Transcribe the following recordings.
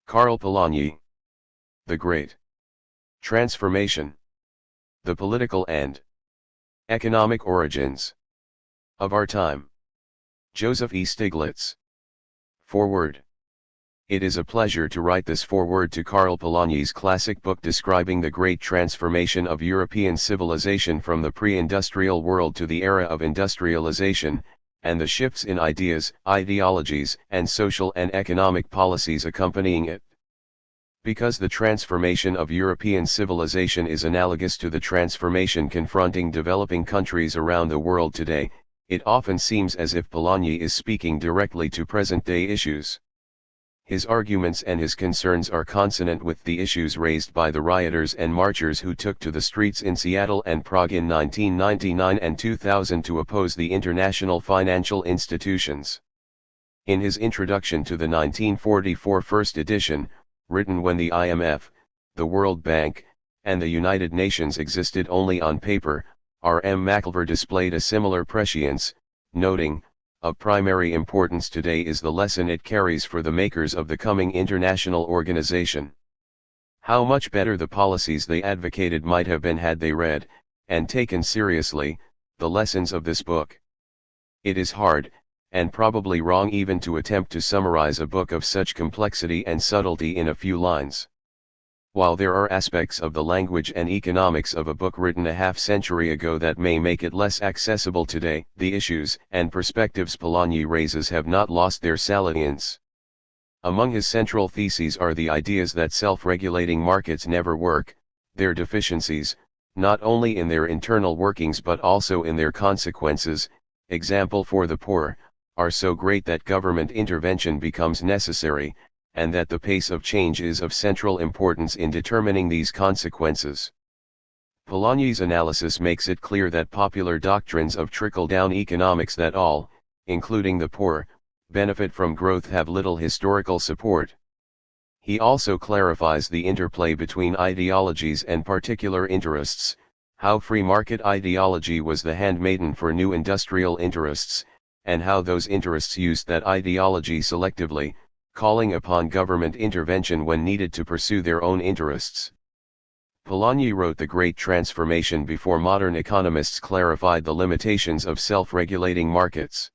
Karl Polanyi. The Great Transformation. The Political and Economic Origins of Our Time. Joseph E. Stiglitz. Foreword. It is a pleasure to write this foreword to Karl Polanyi's classic book describing the great transformation of European civilization from the pre-industrial world to the era of industrialization, and the shifts in ideas, ideologies, and social and economic policies accompanying it. Because the transformation of European civilization is analogous to the transformation confronting developing countries around the world today, it often seems as if Polanyi is speaking directly to present-day issues. His arguments and his concerns are consonant with the issues raised by the rioters and marchers who took to the streets in Seattle and Prague in 1999 and 2000 to oppose the international financial institutions. In his introduction to the 1944 first edition, written when the IMF, the World Bank, and the United Nations existed only on paper, R.M. McIlver displayed a similar prescience, noting, "Of primary importance today is the lesson it carries for the makers of the coming international organization. How much better the policies they advocated might have been had they read, and taken seriously, the lessons of this book." It is hard, and probably wrong even to attempt to summarize a book of such complexity and subtlety in a few lines. While there are aspects of the language and economics of a book written a half-century ago that may make it less accessible today, the issues and perspectives Polanyi raises have not lost their salience. Among his central theses are the ideas that self-regulating markets never work, their deficiencies, not only in their internal workings but also in their consequences, example for the poor, are so great that government intervention becomes necessary, and that the pace of change is of central importance in determining these consequences. Polanyi's analysis makes it clear that popular doctrines of trickle-down economics that all, including the poor, benefit from growth have little historical support. He also clarifies the interplay between ideologies and particular interests, how free market ideology was the handmaiden for new industrial interests, and how those interests used that ideology selectively, calling upon government intervention when needed to pursue their own interests. Polanyi wrote The Great Transformation before modern economists clarified the limitations of self-regulating markets.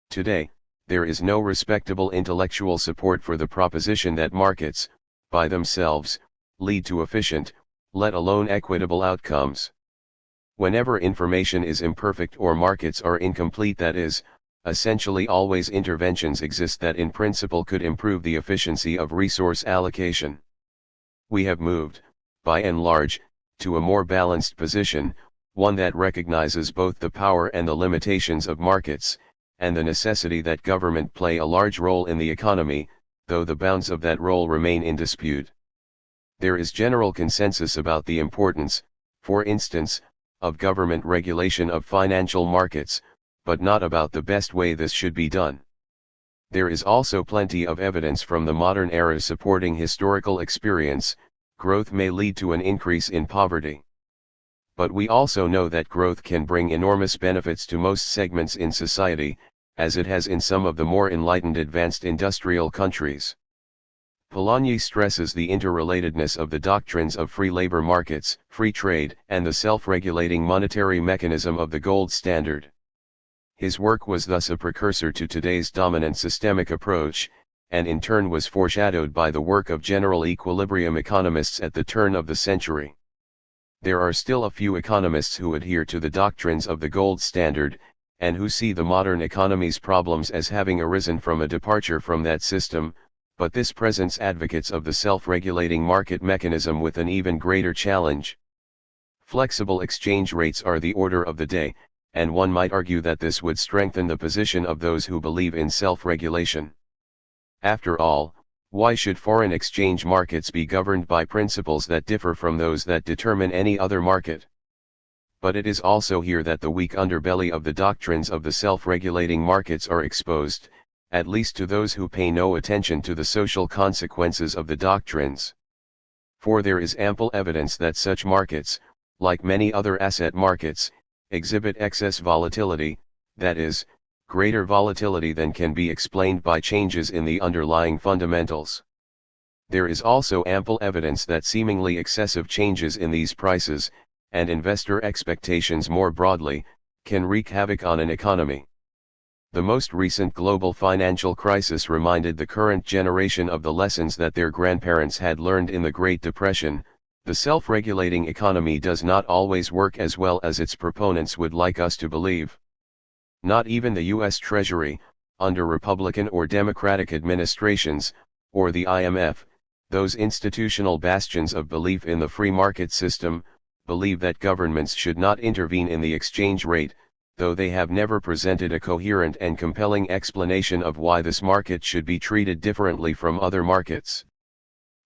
Today, there is no respectable intellectual support for the proposition that markets, by themselves, lead to efficient, let alone equitable outcomes. Whenever information is imperfect or markets are incomplete, that is, essentially always interventions exist that in principle could improve the efficiency of resource allocation. We have moved, by and large, to a more balanced position, one that recognizes both the power and the limitations of markets, and the necessity that government play a large role in the economy, though the bounds of that role remain in dispute. There is general consensus about the importance, for instance, of government regulation of financial markets, but not about the best way this should be done. There is also plenty of evidence from the modern era supporting historical experience. Growth may lead to an increase in poverty. But we also know that growth can bring enormous benefits to most segments in society, as it has in some of the more enlightened advanced industrial countries. Polanyi stresses the interrelatedness of the doctrines of free labor markets, free trade, and the self-regulating monetary mechanism of the gold standard. His work was thus a precursor to today's dominant systemic approach, and in turn was foreshadowed by the work of general equilibrium economists at the turn of the century. There are still a few economists who adhere to the doctrines of the gold standard, and who see the modern economy's problems as having arisen from a departure from that system, but this presents advocates of the self-regulating market mechanism with an even greater challenge. Flexible exchange rates are the order of the day, and one might argue that this would strengthen the position of those who believe in self-regulation. After all, why should foreign exchange markets be governed by principles that differ from those that determine any other market? But it is also here that the weak underbelly of the doctrines of the self-regulating markets are exposed, at least to those who pay no attention to the social consequences of the doctrines. For there is ample evidence that such markets, like many other asset markets, exhibit excess volatility, that is, greater volatility than can be explained by changes in the underlying fundamentals. there is also ample evidence that seemingly excessive changes in these prices, and investor expectations more broadly, can wreak havoc on an economy. The most recent global financial crisis reminded the current generation of the lessons that their grandparents had learned in the Great Depression. The self-regulating economy does not always work as well as its proponents would like us to believe. Not even the U.S. Treasury, under Republican or Democratic administrations, or the IMF, those institutional bastions of belief in the free market system, believe that governments should not intervene in the exchange rate, though they have never presented a coherent and compelling explanation of why this market should be treated differently from other markets.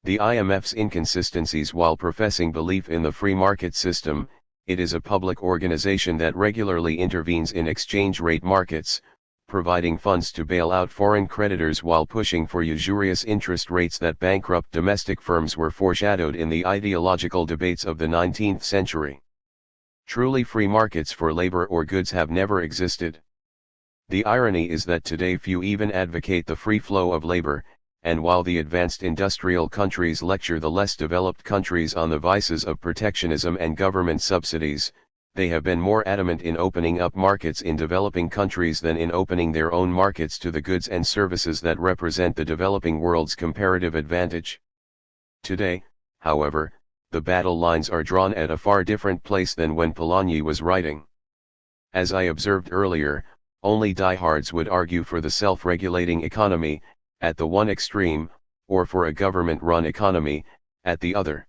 The IMF's inconsistencies: while professing belief in the free market system, it is a public organization that regularly intervenes in exchange rate markets, providing funds to bail out foreign creditors while pushing for usurious interest rates that bankrupt domestic firms were foreshadowed in the ideological debates of the 19th century. Truly free markets for labor or goods have never existed. The irony is that today few even advocate the free flow of labor, and while the advanced industrial countries lecture the less developed countries on the vices of protectionism and government subsidies, they have been more adamant in opening up markets in developing countries than in opening their own markets to the goods and services that represent the developing world's comparative advantage. Today, however, the battle lines are drawn at a far different place than when Polanyi was writing. As I observed earlier, only diehards would argue for the self-regulating economy, at the one extreme, or for a government-run economy, at the other.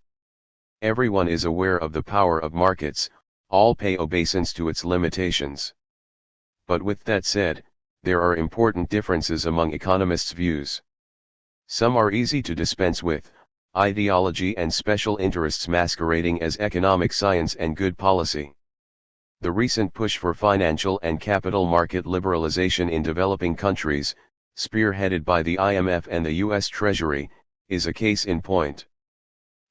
Everyone is aware of the power of markets, all pay obeisance to its limitations. But with that said, there are important differences among economists' views. Some are easy to dispense with: ideology and special interests masquerading as economic science and good policy. The recent push for financial and capital market liberalization in developing countries, spearheaded by the IMF and the U.S. Treasury, is a case in point.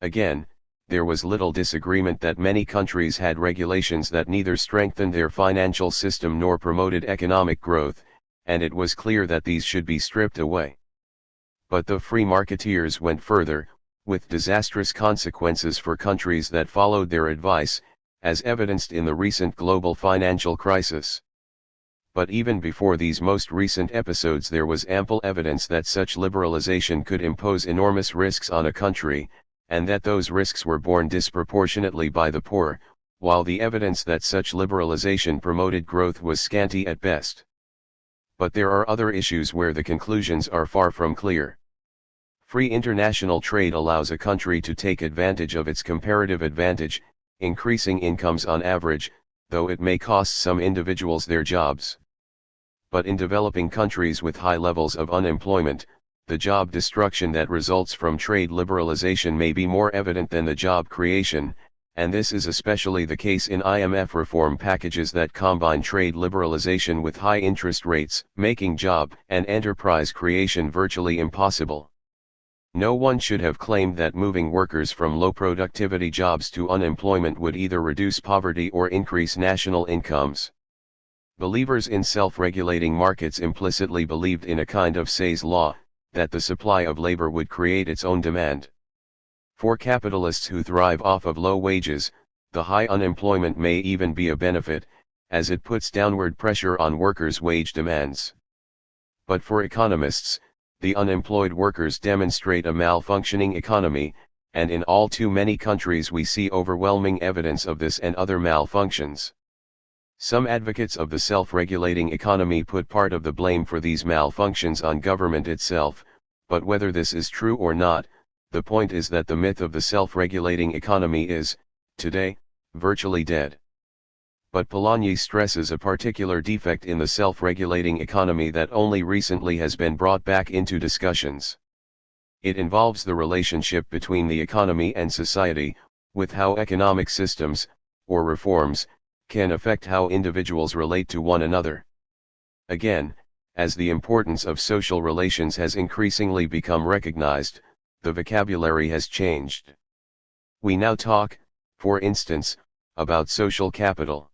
Again, there was little disagreement that many countries had regulations that neither strengthened their financial system nor promoted economic growth, and it was clear that these should be stripped away. But the free marketeers went further, with disastrous consequences for countries that followed their advice, as evidenced in the recent global financial crisis. But even before these most recent episodes, there was ample evidence that such liberalization could impose enormous risks on a country, and that those risks were borne disproportionately by the poor, while the evidence that such liberalization promoted growth was scanty at best. But there are other issues where the conclusions are far from clear. Free international trade allows a country to take advantage of its comparative advantage, increasing incomes on average, though it may cost some individuals their jobs. But in developing countries with high levels of unemployment, the job destruction that results from trade liberalization may be more evident than the job creation, and this is especially the case in IMF reform packages that combine trade liberalization with high interest rates, making job and enterprise creation virtually impossible. No one should have claimed that moving workers from low productivity jobs to unemployment would either reduce poverty or increase national incomes. Believers in self-regulating markets implicitly believed in a kind of Say's law, that the supply of labor would create its own demand. For capitalists who thrive off of low wages, the high unemployment may even be a benefit, as it puts downward pressure on workers' wage demands. But for economists, the unemployed workers demonstrate a malfunctioning economy, and in all too many countries we see overwhelming evidence of this and other malfunctions. Some advocates of the self-regulating economy put part of the blame for these malfunctions on government itself, but whether this is true or not, the point is that the myth of the self-regulating economy is, today, virtually dead. But Polanyi stresses a particular defect in the self-regulating economy that only recently has been brought back into discussions. It involves the relationship between the economy and society, with how economic systems, or reforms, can affect how individuals relate to one another. Again, as the importance of social relations has increasingly become recognized, the vocabulary has changed. We now talk, for instance, about social capital.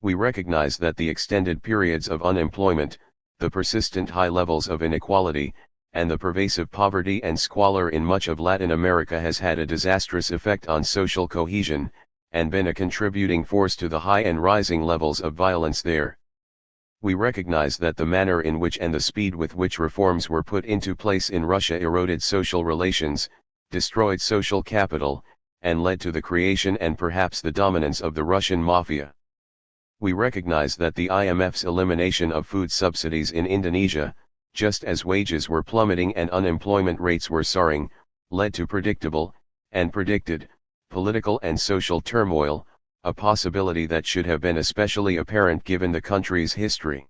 We recognize that the extended periods of unemployment, the persistent high levels of inequality, and the pervasive poverty and squalor in much of Latin America has had a disastrous effect on social cohesion, and been a contributing force to the high and rising levels of violence there. We recognize that the manner in which and the speed with which reforms were put into place in Russia eroded social relations, destroyed social capital, and led to the creation and perhaps the dominance of the Russian mafia. We recognize that the IMF's elimination of food subsidies in Indonesia, just as wages were plummeting and unemployment rates were soaring, led to predictable, and predicted, political and social turmoil, a possibility that should have been especially apparent given the country's history.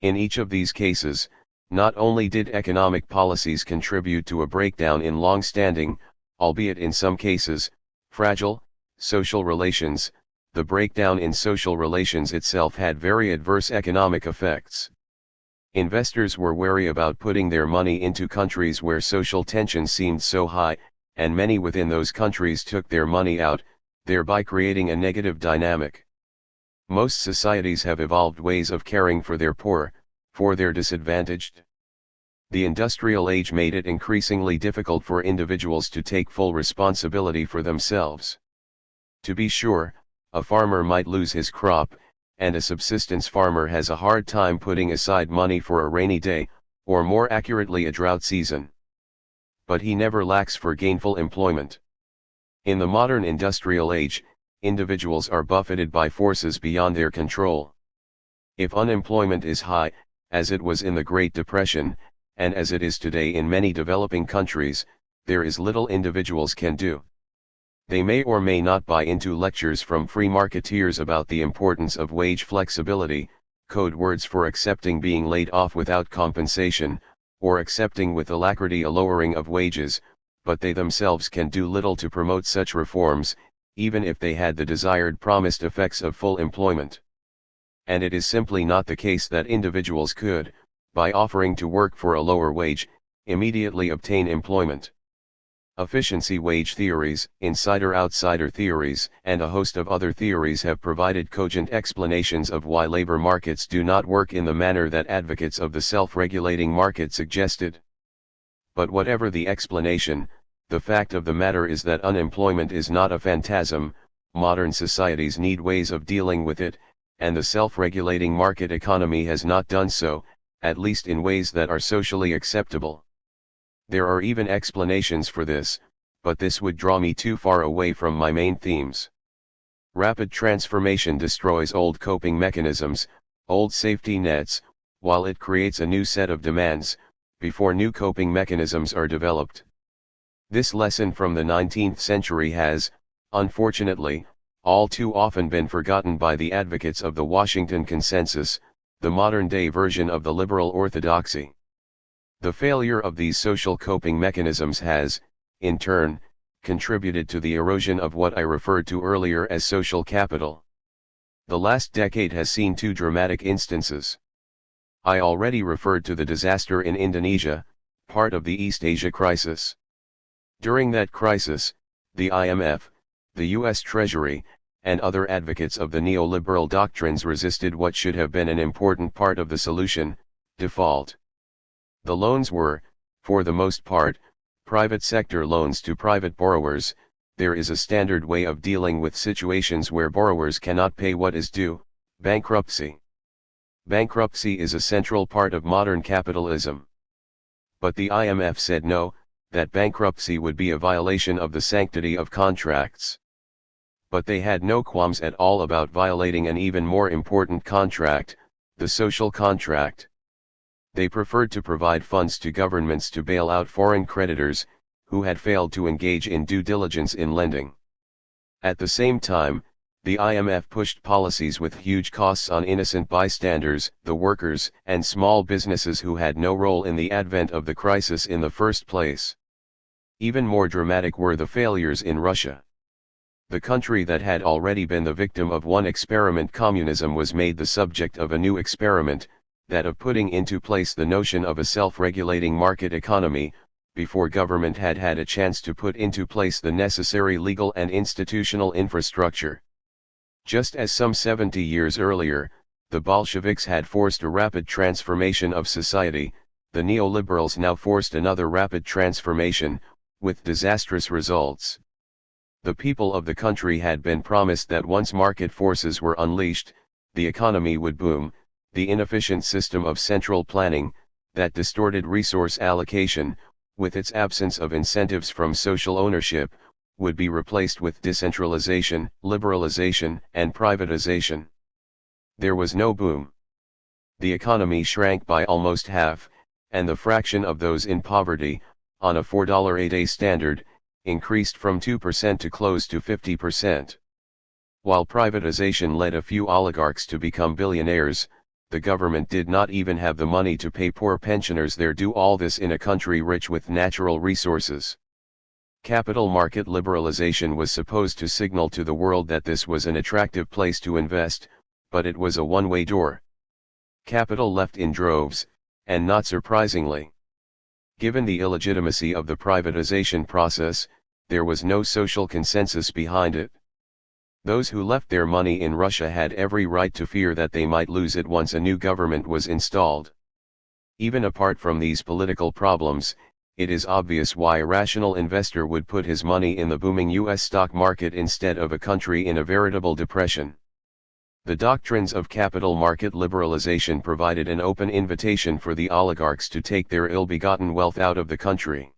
In each of these cases, not only did economic policies contribute to a breakdown in long-standing, albeit in some cases, fragile, social relations, the breakdown in social relations itself had very adverse economic effects. Investors were wary about putting their money into countries where social tension seemed so high, and many within those countries took their money out, thereby creating a negative dynamic. Most societies have evolved ways of caring for their poor, for their disadvantaged. The industrial age made it increasingly difficult for individuals to take full responsibility for themselves. To be sure, a farmer might lose his crop, and a subsistence farmer has a hard time putting aside money for a rainy day, or more accurately a drought season. But he never lacks for gainful employment. In the modern industrial age, individuals are buffeted by forces beyond their control. If unemployment is high, as it was in the Great Depression, and as it is today in many developing countries, there is little individuals can do. They may or may not buy into lectures from free marketeers about the importance of wage flexibility, code words for accepting being laid off without compensation, or accepting with alacrity a lowering of wages, but they themselves can do little to promote such reforms, even if they had the desired promised effects of full employment. And it is simply not the case that individuals could, by offering to work for a lower wage, immediately obtain employment. Efficiency wage theories, insider-outsider theories, and a host of other theories have provided cogent explanations of why labor markets do not work in the manner that advocates of the self-regulating market suggested. But whatever the explanation, the fact of the matter is that unemployment is not a phantasm. Modern societies need ways of dealing with it, and the self-regulating market economy has not done so, at least in ways that are socially acceptable. There are even explanations for this, but this would draw me too far away from my main themes. Rapid transformation destroys old coping mechanisms, old safety nets, while it creates a new set of demands, before new coping mechanisms are developed. This lesson from the 19th century has, unfortunately, all too often been forgotten by the advocates of the Washington Consensus, the modern-day version of the liberal orthodoxy. The failure of these social coping mechanisms has, in turn, contributed to the erosion of what I referred to earlier as social capital. The last decade has seen two dramatic instances. I already referred to the disaster in Indonesia, part of the East Asia crisis. During that crisis, the IMF, the US Treasury, and other advocates of the neoliberal doctrines resisted what should have been an important part of the solution: default. The loans were, for the most part, private sector loans to private borrowers. There is a standard way of dealing with situations where borrowers cannot pay what is due: bankruptcy. Bankruptcy is a central part of modern capitalism. But the IMF said no, that bankruptcy would be a violation of the sanctity of contracts. But they had no qualms at all about violating an even more important contract, the social contract. They preferred to provide funds to governments to bail out foreign creditors, who had failed to engage in due diligence in lending. At the same time, the IMF pushed policies with huge costs on innocent bystanders, the workers and small businesses who had no role in the advent of the crisis in the first place. Even more dramatic were the failures in Russia. The country that had already been the victim of one experiment, communism, was made the subject of a new experiment, that of putting into place the notion of a self-regulating market economy, before government had had a chance to put into place the necessary legal and institutional infrastructure. Just as some 70 years earlier, the Bolsheviks had forced a rapid transformation of society, the neoliberals now forced another rapid transformation, with disastrous results. The people of the country had been promised that once market forces were unleashed, the economy would boom. The inefficient system of central planning, that distorted resource allocation, with its absence of incentives from social ownership, would be replaced with decentralization, liberalization, and privatization. There was no boom. The economy shrank by almost half, and the fraction of those in poverty, on a $4 a day standard, increased from 2% to close to 50%. While privatization led a few oligarchs to become billionaires, the government did not even have the money to pay poor pensioners their due, all this in a country rich with natural resources. Capital market liberalization was supposed to signal to the world that this was an attractive place to invest, but it was a one-way door. Capital left in droves, and not surprisingly. Given the illegitimacy of the privatization process, there was no social consensus behind it. Those who left their money in Russia had every right to fear that they might lose it once a new government was installed. Even apart from these political problems, it is obvious why a rational investor would put his money in the booming U.S. stock market instead of a country in a veritable depression. The doctrines of capital market liberalization provided an open invitation for the oligarchs to take their ill-begotten wealth out of the country.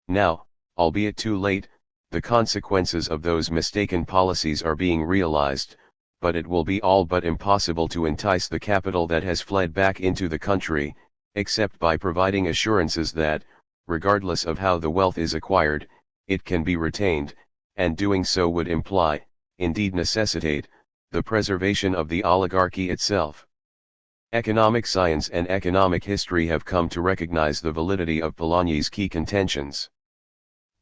Now, albeit too late, the consequences of those mistaken policies are being realized, but it will be all but impossible to entice the capital that has fled back into the country, except by providing assurances that, regardless of how the wealth is acquired, it can be retained, and doing so would imply, indeed necessitate, the preservation of the oligarchy itself. Economic science and economic history have come to recognize the validity of Polanyi's key contentions.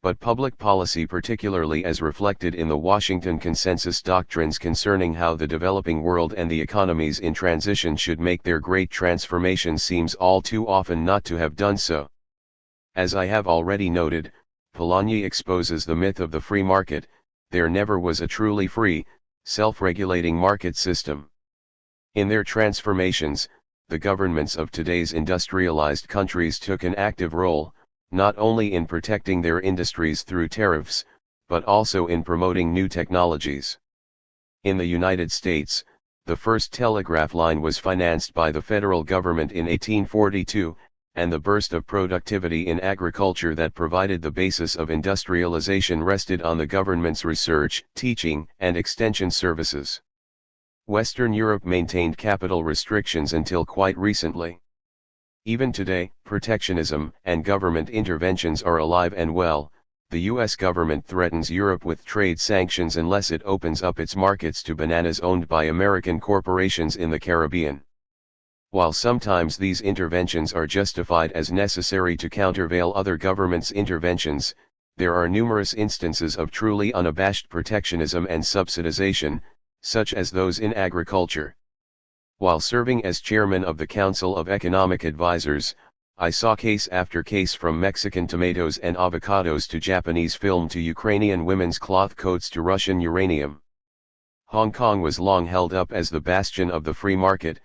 But public policy, particularly as reflected in the Washington Consensus doctrines concerning how the developing world and the economies in transition should make their great transformation, seems all too often not to have done so. As I have already noted, Polanyi exposes the myth of the free market. There never was a truly free, self-regulating market system. In their transformations, the governments of today's industrialized countries took an active role, not only in protecting their industries through tariffs, but also in promoting new technologies. In the United States, the first telegraph line was financed by the federal government in 1842, and the burst of productivity in agriculture that provided the basis of industrialization rested on the government's research, teaching, and extension services. Western Europe maintained capital restrictions until quite recently. Even today, protectionism and government interventions are alive and well. The US government threatens Europe with trade sanctions unless it opens up its markets to bananas owned by American corporations in the Caribbean. While sometimes these interventions are justified as necessary to countervail other governments' interventions, there are numerous instances of truly unabashed protectionism and subsidization, such as those in agriculture. While serving as chairman of the Council of Economic Advisors, I saw case after case, from Mexican tomatoes and avocados to Japanese film to Ukrainian women's cloth coats to Russian uranium. Hong Kong was long held up as the bastion of the free market,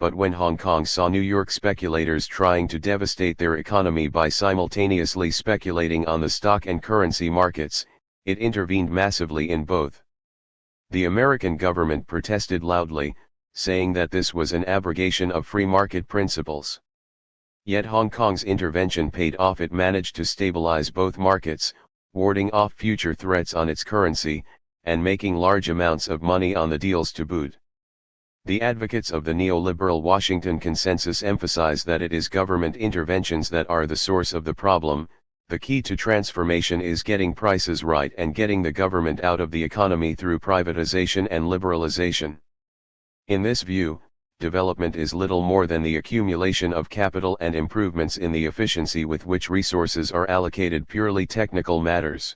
but when Hong Kong saw New York speculators trying to devastate their economy by simultaneously speculating on the stock and currency markets, it intervened massively in both. The American government protested loudly, saying that this was an abrogation of free market principles. Yet Hong Kong's intervention paid off. It managed to stabilize both markets, warding off future threats on its currency, and making large amounts of money on the deals to boot. The advocates of the neoliberal Washington Consensus emphasize that it is government interventions that are the source of the problem. The key to transformation is getting prices right and getting the government out of the economy through privatization and liberalization. In this view, development is little more than the accumulation of capital and improvements in the efficiency with which resources are allocated, purely technical matters.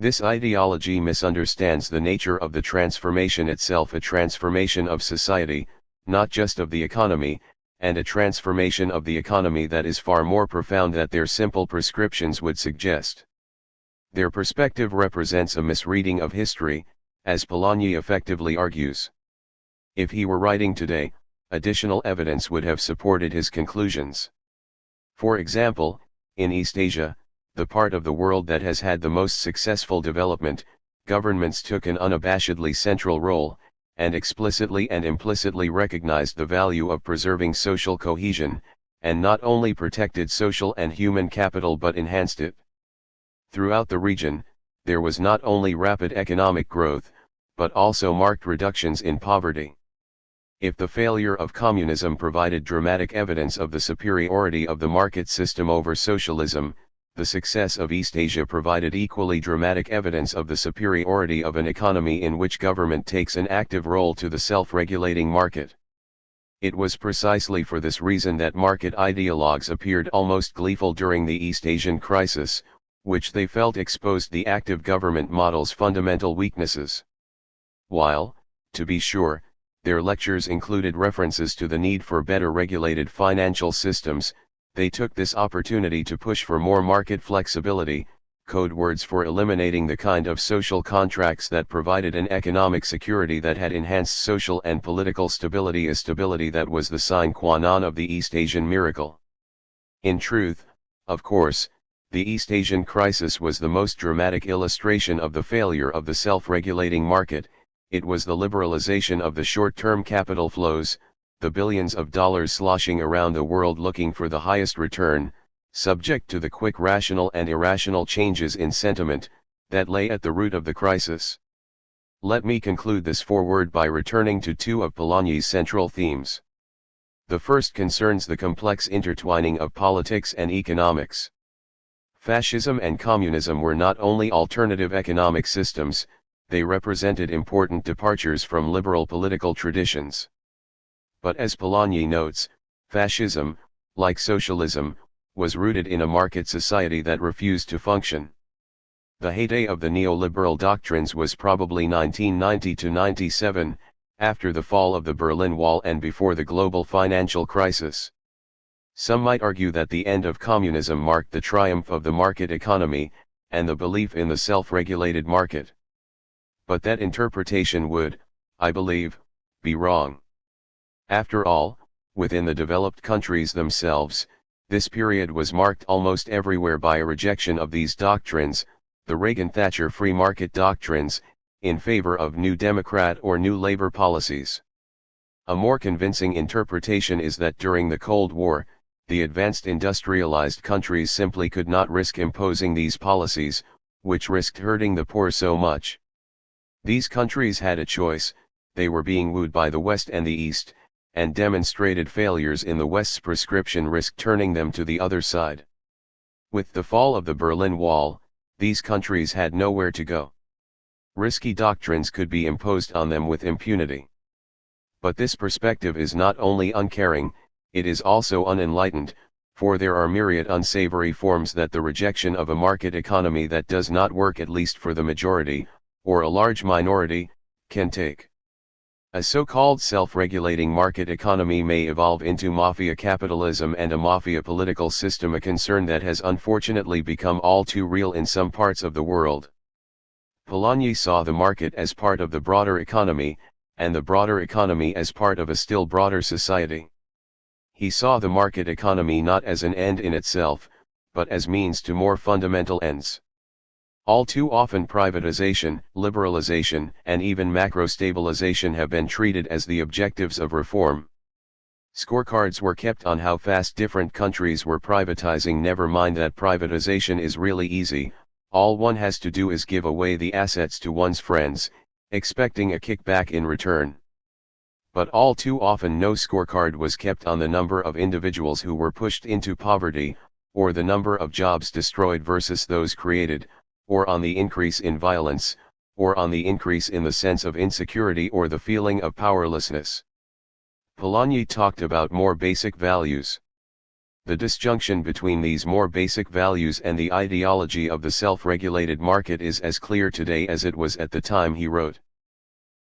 This ideology misunderstands the nature of the transformation itself, a transformation of society, not just of the economy, and a transformation of the economy that is far more profound than their simple prescriptions would suggest. Their perspective represents a misreading of history, as Polanyi effectively argues. If he were writing today, additional evidence would have supported his conclusions. For example, in East Asia, the part of the world that has had the most successful development, governments took an unabashedly central role, and explicitly and implicitly recognized the value of preserving social cohesion, and not only protected social and human capital but enhanced it. Throughout the region, there was not only rapid economic growth, but also marked reductions in poverty. If the failure of communism provided dramatic evidence of the superiority of the market system over socialism, the success of East Asia provided equally dramatic evidence of the superiority of an economy in which government takes an active role to the self-regulating market. It was precisely for this reason that market ideologues appeared almost gleeful during the East Asian crisis, which they felt exposed the active government model's fundamental weaknesses. While, to be sure, their lectures included references to the need for better regulated financial systems, they took this opportunity to push for more market flexibility, code words for eliminating the kind of social contracts that provided an economic security that had enhanced social and political stability, a stability that was the sine qua non of the East Asian miracle. In truth, of course, the East Asian crisis was the most dramatic illustration of the failure of the self-regulating market. It was the liberalization of the short-term capital flows, the billions of dollars sloshing around the world looking for the highest return, subject to the quick rational and irrational changes in sentiment, that lay at the root of the crisis. Let me conclude this foreword by returning to two of Polanyi's central themes. The first concerns the complex intertwining of politics and economics. Fascism and communism were not only alternative economic systems, they represented important departures from liberal political traditions. But as Polanyi notes, fascism, like socialism, was rooted in a market society that refused to function. The heyday of the neoliberal doctrines was probably 1990 to 97, after the fall of the Berlin Wall and before the global financial crisis. Some might argue that the end of communism marked the triumph of the market economy, and the belief in the self-regulated market. But that interpretation would, I believe, be wrong. After all, within the developed countries themselves, this period was marked almost everywhere by a rejection of these doctrines, the Reagan-Thatcher free market doctrines, in favor of New Democrat or New Labor policies. A more convincing interpretation is that during the Cold War, the advanced industrialized countries simply could not risk imposing these policies, which risked hurting the poor so much. These countries had a choice: they were being wooed by the West and the East, and demonstrated failures in the West's prescription risked turning them to the other side. With the fall of the Berlin Wall, these countries had nowhere to go. Risky doctrines could be imposed on them with impunity. But this perspective is not only uncaring, it is also unenlightened, for there are myriad unsavory forms that the rejection of a market economy that does not work, at least for the majority, or a large minority, can take. A so-called self-regulating market economy may evolve into mafia capitalism and a mafia political system, a concern that has unfortunately become all too real in some parts of the world. Polanyi saw the market as part of the broader economy, and the broader economy as part of a still broader society. He saw the market economy not as an end in itself, but as means to more fundamental ends. All too often privatization, liberalization, and even macro-stabilization have been treated as the objectives of reform. Scorecards were kept on how fast different countries were privatizing. Never mind that privatization is really easy, all one has to do is give away the assets to one's friends, expecting a kickback in return. But all too often no scorecard was kept on the number of individuals who were pushed into poverty, or the number of jobs destroyed versus those created, or on the increase in violence, or on the increase in the sense of insecurity or the feeling of powerlessness. Polanyi talked about more basic values. The disjunction between these more basic values and the ideology of the self-regulated market is as clear today as it was at the time he wrote.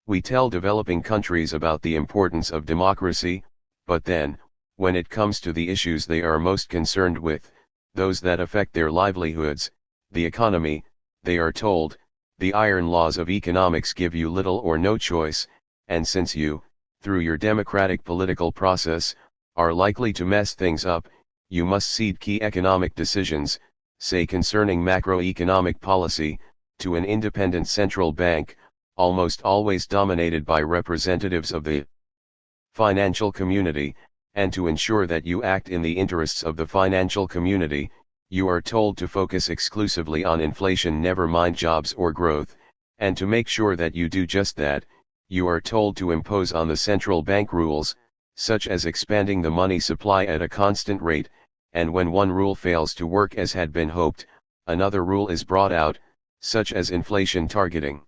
We tell developing countries about the importance of democracy, but then, when it comes to the issues they are most concerned with, those that affect their livelihoods, the economy, they are told, the iron laws of economics give you little or no choice, and since you, through your democratic political process, are likely to mess things up, you must cede key economic decisions, say concerning macroeconomic policy, to an independent central bank, almost always dominated by representatives of the financial community, and to ensure that you act in the interests of the financial community, you are told to focus exclusively on inflation, never mind jobs or growth, and to make sure that you do just that, you are told to impose on the central bank rules, such as expanding the money supply at a constant rate, and when one rule fails to work as had been hoped, another rule is brought out, such as inflation targeting.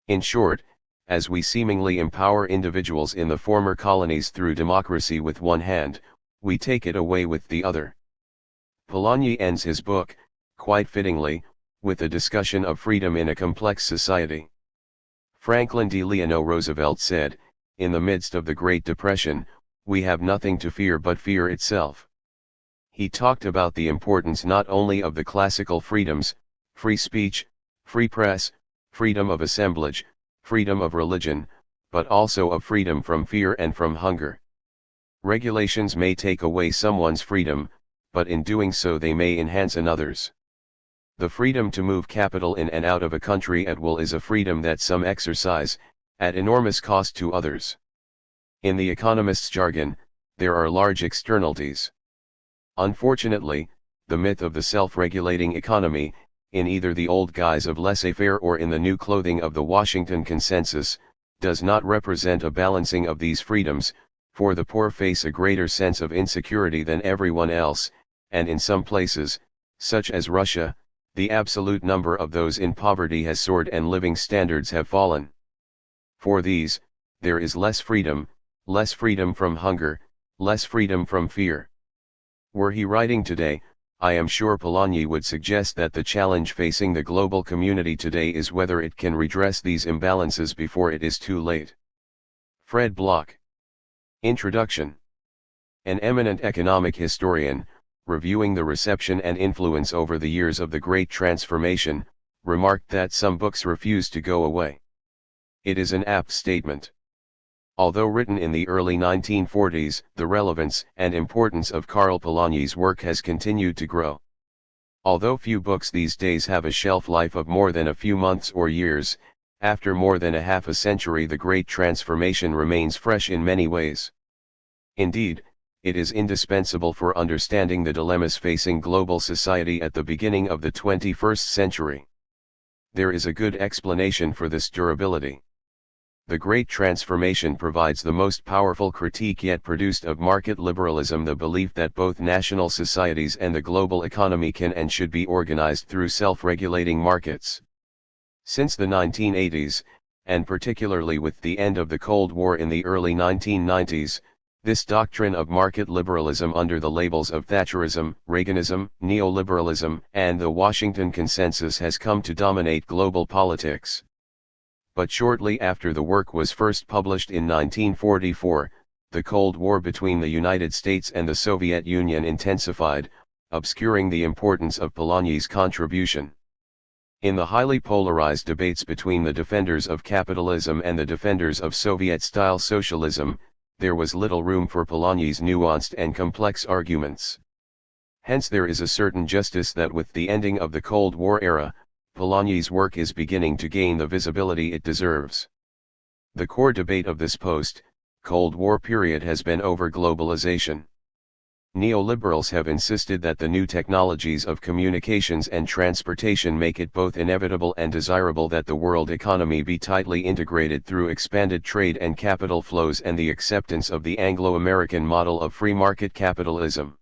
In short, as we seemingly empower individuals in the former colonies through democracy with one hand, we take it away with the other. Polanyi ends his book, quite fittingly, with a discussion of freedom in a complex society. Franklin Delano Roosevelt said, in the midst of the Great Depression, we have nothing to fear but fear itself. He talked about the importance not only of the classical freedoms, free speech, free press, freedom of assemblage, freedom of religion, but also of freedom from fear and from hunger. Regulations may take away someone's freedom, but in doing so they may enhance another's. The freedom to move capital in and out of a country at will is a freedom that some exercise, at enormous cost to others. In the economist's jargon, there are large externalities. Unfortunately, the myth of the self-regulating economy, in either the old guise of laissez-faire or in the new clothing of the Washington Consensus, does not represent a balancing of these freedoms, for the poor face a greater sense of insecurity than everyone else, and in some places, such as Russia, the absolute number of those in poverty has soared and living standards have fallen. For these, there is less freedom from hunger, less freedom from fear. Were he writing today, I am sure Polanyi would suggest that the challenge facing the global community today is whether it can redress these imbalances before it is too late. Fred Bloch. Introduction. An eminent economic historian, reviewing the reception and influence over the years of the Great Transformation, remarked that some books refuse to go away. It is an apt statement. Although written in the early 1940s, the relevance and importance of Karl Polanyi's work has continued to grow. Although few books these days have a shelf life of more than a few months or years, after more than a half a century the Great Transformation remains fresh in many ways. Indeed, it is indispensable for understanding the dilemmas facing global society at the beginning of the 21st century. There is a good explanation for this durability. The Great Transformation provides the most powerful critique yet produced of market liberalism, the belief that both national societies and the global economy can and should be organized through self-regulating markets. Since the 1980s, and particularly with the end of the Cold War in the early 1990s, this doctrine of market liberalism under the labels of Thatcherism, Reaganism, neoliberalism, and the Washington Consensus has come to dominate global politics. But shortly after the work was first published in 1944, the Cold War between the United States and the Soviet Union intensified, obscuring the importance of Polanyi's contribution. In the highly polarized debates between the defenders of capitalism and the defenders of Soviet-style socialism, there was little room for Polanyi's nuanced and complex arguments. Hence there is a certain justice that with the ending of the Cold War era, Polanyi's work is beginning to gain the visibility it deserves. The core debate of this post-Cold War period has been over globalization. Neoliberals have insisted that the new technologies of communications and transportation make it both inevitable and desirable that the world economy be tightly integrated through expanded trade and capital flows and the acceptance of the Anglo-American model of free market capitalism.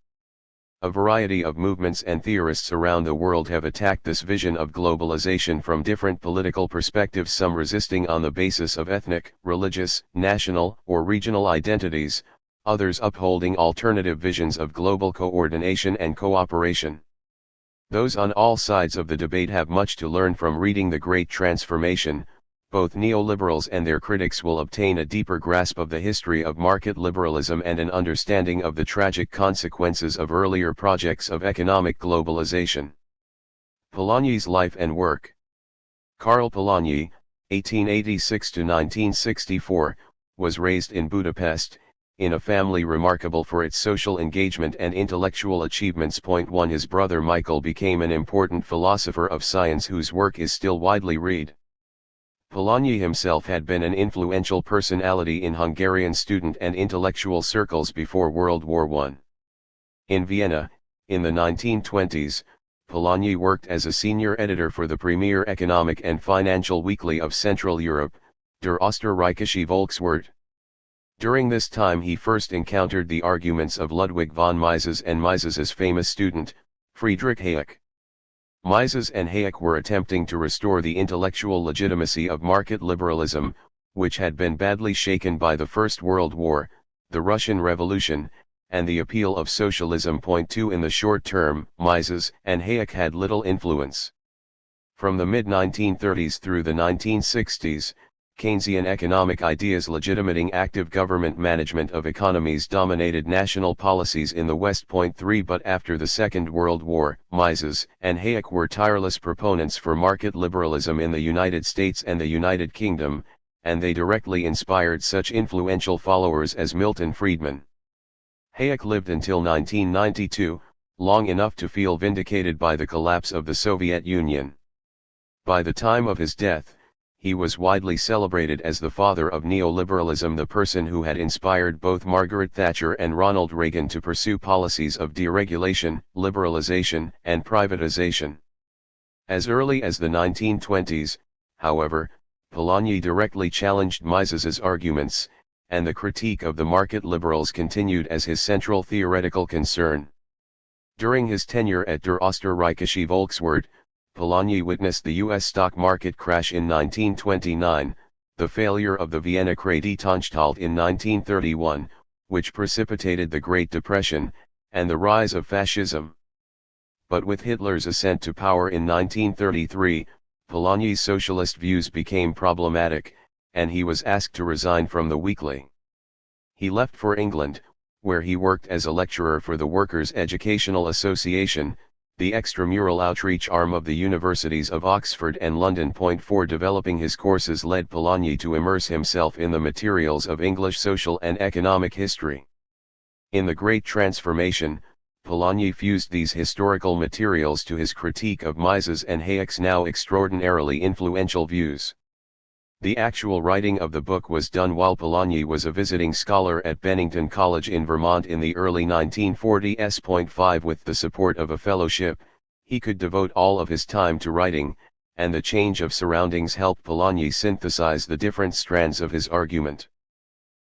A variety of movements and theorists around the world have attacked this vision of globalization from different political perspectives, some resisting on the basis of ethnic, religious, national, or regional identities, others upholding alternative visions of global coordination and cooperation. Those on all sides of the debate have much to learn from reading The Great Transformation. Both neoliberals and their critics will obtain a deeper grasp of the history of market liberalism and an understanding of the tragic consequences of earlier projects of economic globalization. Polanyi's life and work. Karl Polanyi, 1886 to 1964, was raised in Budapest, in a family remarkable for its social engagement and intellectual achievements. 1. His brother Michael became an important philosopher of science whose work is still widely read. Polanyi himself had been an influential personality in Hungarian student and intellectual circles before World War I. In Vienna, in the 1920s, Polanyi worked as a senior editor for the premier economic and financial weekly of Central Europe, Der Österreichische Volkswirt. During this time he first encountered the arguments of Ludwig von Mises and Mises's famous student, Friedrich Hayek. Mises and Hayek were attempting to restore the intellectual legitimacy of market liberalism, which had been badly shaken by the First World War, the Russian Revolution, and the appeal of socialism. 2. In the short term, Mises and Hayek had little influence. From the mid-1930s through the 1960s, Keynesian economic ideas legitimating active government management of economies dominated national policies in the West. 3. But after the Second World War, Mises and Hayek were tireless proponents for market liberalism in the United States and the United Kingdom, and they directly inspired such influential followers as Milton Friedman. Hayek lived until 1992, long enough to feel vindicated by the collapse of the Soviet Union. By the time of his death, he was widely celebrated as the father of neoliberalism, the person who had inspired both Margaret Thatcher and Ronald Reagan to pursue policies of deregulation, liberalization, and privatization. As early as the 1920s, however, Polanyi directly challenged Mises's arguments, and the critique of the market liberals continued as his central theoretical concern. During his tenure at Der Österreichische Volkswirt, Polanyi witnessed the U.S. stock market crash in 1929, the failure of the Vienna Kreditanstalt in 1931, which precipitated the Great Depression, and the rise of fascism. But with Hitler's ascent to power in 1933, Polanyi's socialist views became problematic, and he was asked to resign from the weekly. He left for England, where he worked as a lecturer for the Workers' Educational Association, the extramural outreach arm of the universities of Oxford and London. 4. Developing his courses led Polanyi to immerse himself in the materials of English social and economic history. In The Great Transformation, Polanyi fused these historical materials to his critique of Mises and Hayek's now extraordinarily influential views. The actual writing of the book was done while Polanyi was a visiting scholar at Bennington College in Vermont in the early 1940s. 5. With the support of a fellowship, he could devote all of his time to writing, and the change of surroundings helped Polanyi synthesize the different strands of his argument.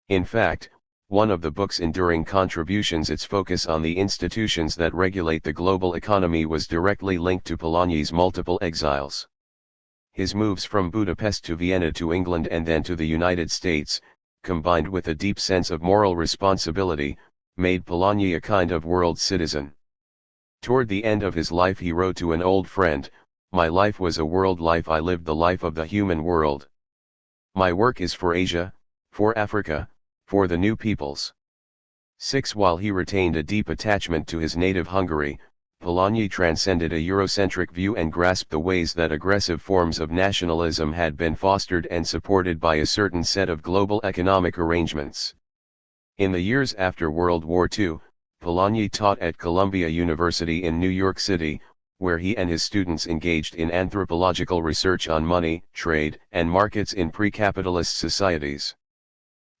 In fact, one of the book's enduring contributions, its focus on the institutions that regulate the global economy, was directly linked to Polanyi's multiple exiles. His moves from Budapest to Vienna to England and then to the United States, combined with a deep sense of moral responsibility, made Polanyi a kind of world citizen. Toward the end of his life he wrote to an old friend, "My life was a world life. I lived the life of the human world. My work is for Asia, for Africa, for the new peoples." 6. While he retained a deep attachment to his native Hungary, Polanyi transcended a Eurocentric view and grasped the ways that aggressive forms of nationalism had been fostered and supported by a certain set of global economic arrangements. In the years after World War II, Polanyi taught at Columbia University in New York City, where he and his students engaged in anthropological research on money, trade, and markets in pre-capitalist societies.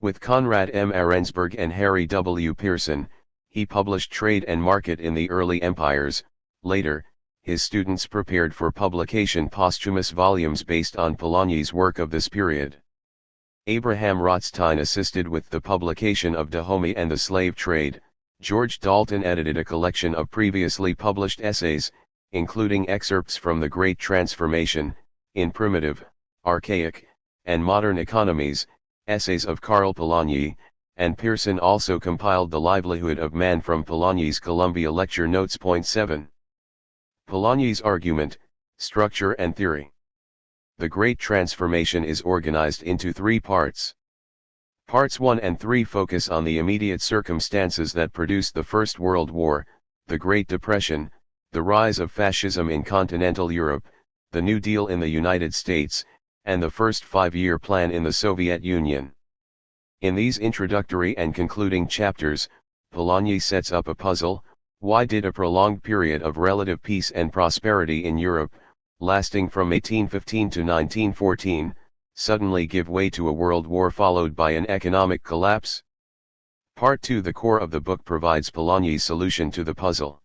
With Conrad M. Arensberg and Harry W. Pearson, he published Trade and Market in the Early Empires. Later, his students prepared for publication posthumous volumes based on Polanyi's work of this period. Abraham Rothstein assisted with the publication of Dahomey and the Slave Trade. George Dalton edited a collection of previously published essays, including excerpts from The Great Transformation, In Primitive, Archaic, and Modern Economies, essays of Karl Polanyi, and Pearson also compiled The Livelihood of Man from Polanyi's Columbia Lecture Notes. 7. Polanyi's argument, structure and theory. The Great Transformation is organized into 3 parts. Parts 1 and 3 focus on the immediate circumstances that produced the First World War, the Great Depression, the rise of fascism in continental Europe, the New Deal in the United States, and the first 5-year plan in the Soviet Union. In these introductory and concluding chapters, Polanyi sets up a puzzle: why did a prolonged period of relative peace and prosperity in Europe, lasting from 1815 to 1914, suddenly give way to a world war followed by an economic collapse? Part 2. The core of the book provides Polanyi's solution to the puzzle.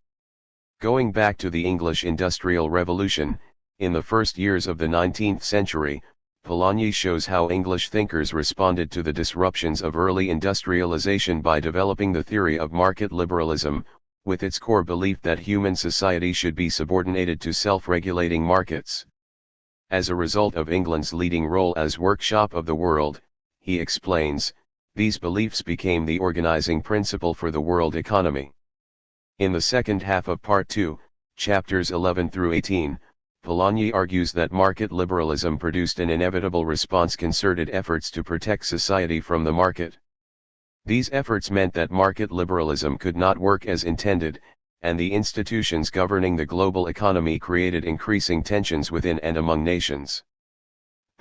Going back to the English Industrial Revolution, in the first years of the 19th century, Polanyi shows how English thinkers responded to the disruptions of early industrialization by developing the theory of market liberalism, with its core belief that human society should be subordinated to self-regulating markets. As a result of England's leading role as workshop of the world, he explains, these beliefs became the organizing principle for the world economy. In the second half of Part 2, chapters 11 through 18, Polanyi argues that market liberalism produced an inevitable response: concerted efforts to protect society from the market. These efforts meant that market liberalism could not work as intended, and the institutions governing the global economy created increasing tensions within and among nations.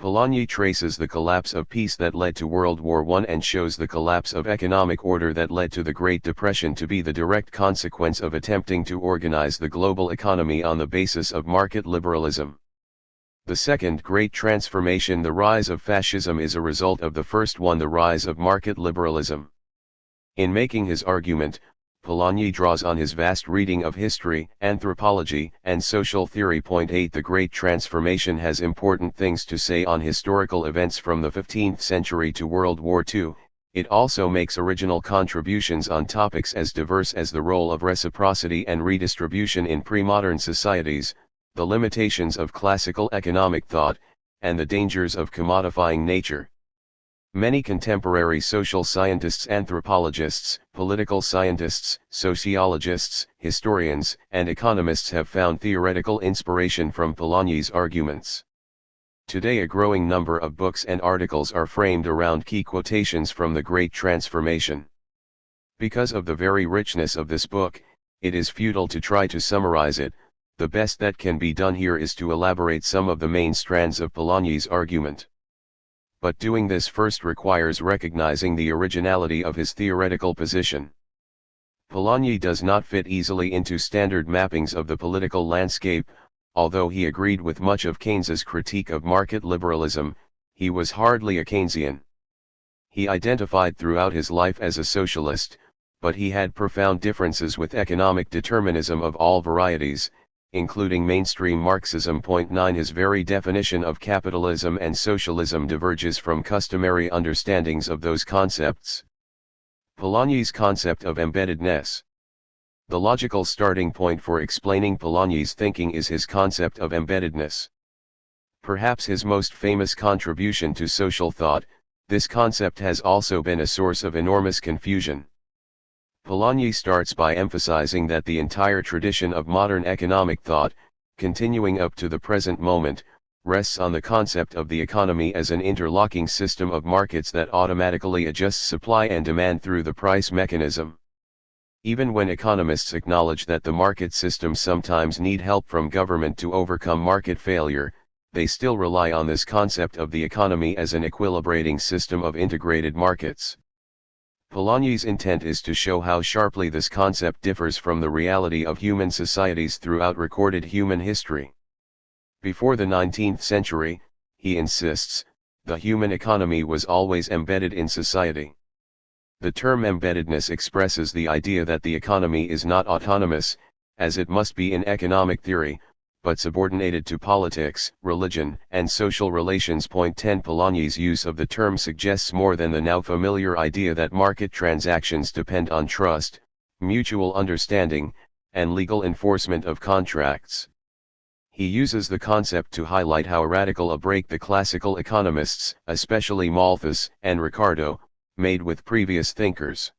Polanyi traces the collapse of peace that led to World War I and shows the collapse of economic order that led to the Great Depression to be the direct consequence of attempting to organize the global economy on the basis of market liberalism. The second great transformation, the rise of fascism, is a result of the first one, the rise of market liberalism. In making his argument, Polanyi draws on his vast reading of history, anthropology, and social theory. Point 8. The Great Transformation has important things to say on historical events from the 15th century to World War II. It also makes original contributions on topics as diverse as the role of reciprocity and redistribution in pre-modern societies, the limitations of classical economic thought, and the dangers of commodifying nature. Many contemporary social scientists, anthropologists, political scientists, sociologists, historians, and economists have found theoretical inspiration from Polanyi's arguments. Today a growing number of books and articles are framed around key quotations from The Great Transformation. Because of the very richness of this book, it is futile to try to summarize it. The best that can be done here is to elaborate some of the main strands of Polanyi's argument. But doing this first requires recognizing the originality of his theoretical position. Polanyi does not fit easily into standard mappings of the political landscape. Although he agreed with much of Keynes's critique of market liberalism, he was hardly a Keynesian. He identified throughout his life as a socialist, but he had profound differences with economic determinism of all varieties, including mainstream Marxism. Point 9. His very definition of capitalism and socialism diverges from customary understandings of those concepts. Polanyi's concept of embeddedness. The logical starting point for explaining Polanyi's thinking is his concept of embeddedness. Perhaps his most famous contribution to social thought, this concept has also been a source of enormous confusion. Polanyi starts by emphasizing that the entire tradition of modern economic thought, continuing up to the present moment, rests on the concept of the economy as an interlocking system of markets that automatically adjusts supply and demand through the price mechanism. Even when economists acknowledge that the market systems sometimes need help from government to overcome market failure, they still rely on this concept of the economy as an equilibrating system of integrated markets. Polanyi's intent is to show how sharply this concept differs from the reality of human societies throughout recorded human history. Before the 19th century, he insists, the human economy was always embedded in society. The term embeddedness expresses the idea that the economy is not autonomous, as it must be in economic theory, but subordinated to politics, religion, and social relations. Point 10. Polanyi's use of the term suggests more than the now familiar idea that market transactions depend on trust, mutual understanding, and legal enforcement of contracts. He uses the concept to highlight how radical a break the classical economists, especially Malthus and Ricardo, made with previous thinkers.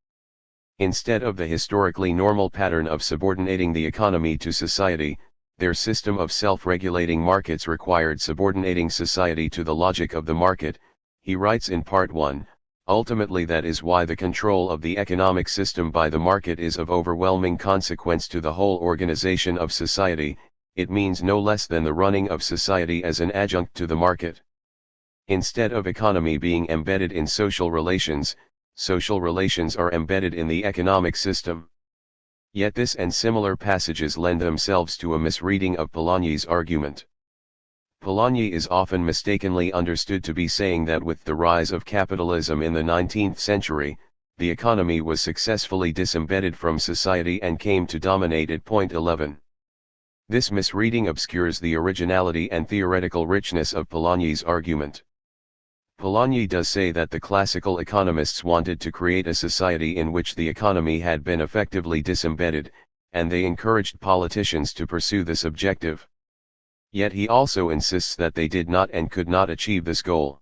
Instead of the historically normal pattern of subordinating the economy to society, their system of self-regulating markets required subordinating society to the logic of the market. He writes in Part 1, ultimately that is why the control of the economic system by the market is of overwhelming consequence to the whole organization of society. It means no less than the running of society as an adjunct to the market. Instead of economy being embedded in social relations are embedded in the economic system. Yet this and similar passages lend themselves to a misreading of Polanyi's argument. Polanyi is often mistakenly understood to be saying that with the rise of capitalism in the 19th century, the economy was successfully disembedded from society and came to dominate it. 11. This misreading obscures the originality and theoretical richness of Polanyi's argument. Polanyi does say that the classical economists wanted to create a society in which the economy had been effectively disembedded, and they encouraged politicians to pursue this objective. Yet he also insists that they did not and could not achieve this goal.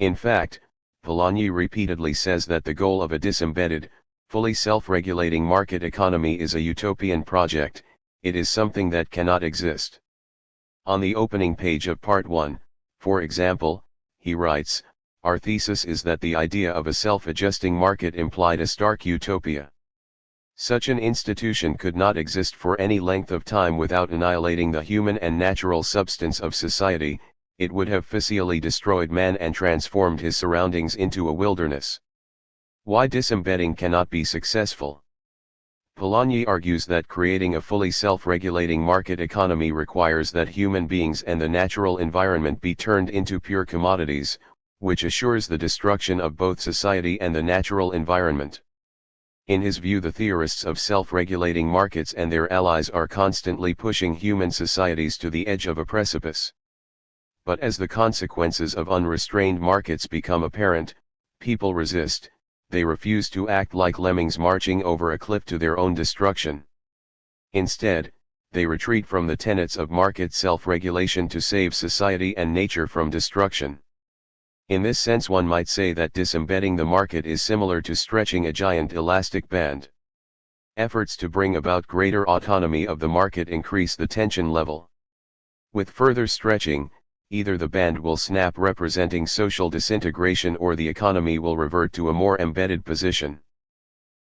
In fact, Polanyi repeatedly says that the goal of a disembedded, fully self-regulating market economy is a utopian project. It is something that cannot exist. On the opening page of Part 1, for example, he writes, "Our thesis is that the idea of a self-adjusting market implied a stark utopia. Such an institution could not exist for any length of time without annihilating the human and natural substance of society. It would have physically destroyed man and transformed his surroundings into a wilderness. Why disembedding cannot be successful?" Polanyi argues that creating a fully self-regulating market economy requires that human beings and the natural environment be turned into pure commodities, which assures the destruction of both society and the natural environment. In his view, the theorists of self-regulating markets and their allies are constantly pushing human societies to the edge of a precipice. But as the consequences of unrestrained markets become apparent, people resist. They refuse to act like lemmings marching over a cliff to their own destruction. Instead, they retreat from the tenets of market self-regulation to save society and nature from destruction. In this sense, one might say that disembedding the market is similar to stretching a giant elastic band. Efforts to bring about greater autonomy of the market increase the tension level. With further stretching, either the band will snap, representing social disintegration, or the economy will revert to a more embedded position.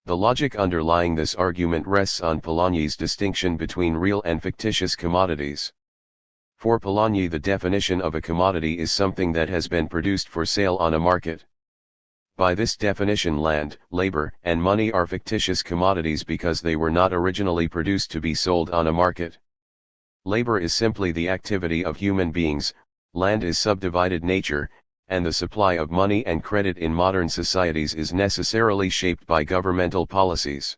The logic underlying this argument rests on Polanyi's distinction between real and fictitious commodities. For Polanyi, the definition of a commodity is something that has been produced for sale on a market. By this definition, land, labor, and money are fictitious commodities because they were not originally produced to be sold on a market. Labor is simply the activity of human beings, land is subdivided nature, and the supply of money and credit in modern societies is necessarily shaped by governmental policies.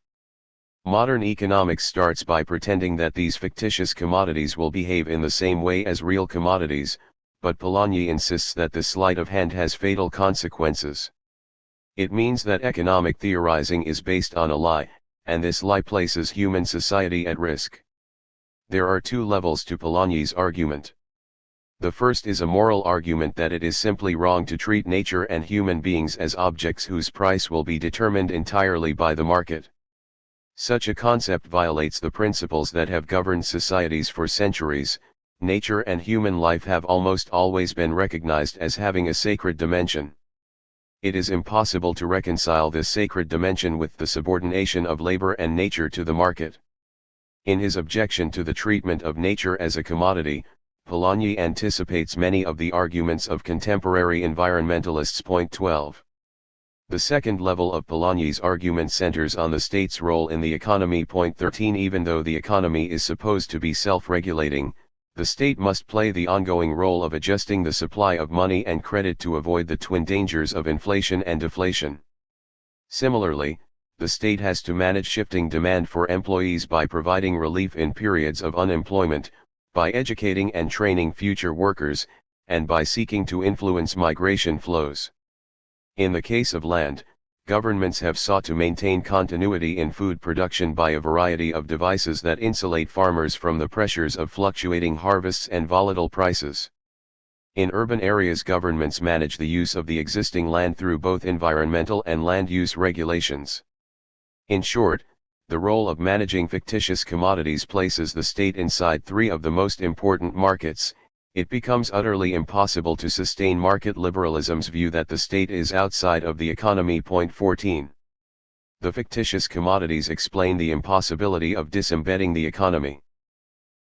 Modern economics starts by pretending that these fictitious commodities will behave in the same way as real commodities, but Polanyi insists that this sleight of hand has fatal consequences. It means that economic theorizing is based on a lie, and this lie places human society at risk. There are two levels to Polanyi's argument. The first is a moral argument that it is simply wrong to treat nature and human beings as objects whose price will be determined entirely by the market. Such a concept violates the principles that have governed societies for centuries. Nature and human life have almost always been recognized as having a sacred dimension. It is impossible to reconcile this sacred dimension with the subordination of labor and nature to the market. In his objection to the treatment of nature as a commodity, Polanyi anticipates many of the arguments of contemporary environmentalists. 12. The second level of Polanyi's argument centers on the state's role in the economy. 13. Even though the economy is supposed to be self-regulating, the state must play the ongoing role of adjusting the supply of money and credit to avoid the twin dangers of inflation and deflation. Similarly, the state has to manage shifting demand for employees by providing relief in periods of unemployment, by educating and training future workers, and by seeking to influence migration flows. In the case of land, governments have sought to maintain continuity in food production by a variety of devices that insulate farmers from the pressures of fluctuating harvests and volatile prices. In urban areas, governments manage the use of the existing land through both environmental and land use regulations. In short, the role of managing fictitious commodities places the state inside three of the most important markets. It becomes utterly impossible to sustain market liberalism's view that the state is outside of the economy. 14. The fictitious commodities explain the impossibility of disembedding the economy.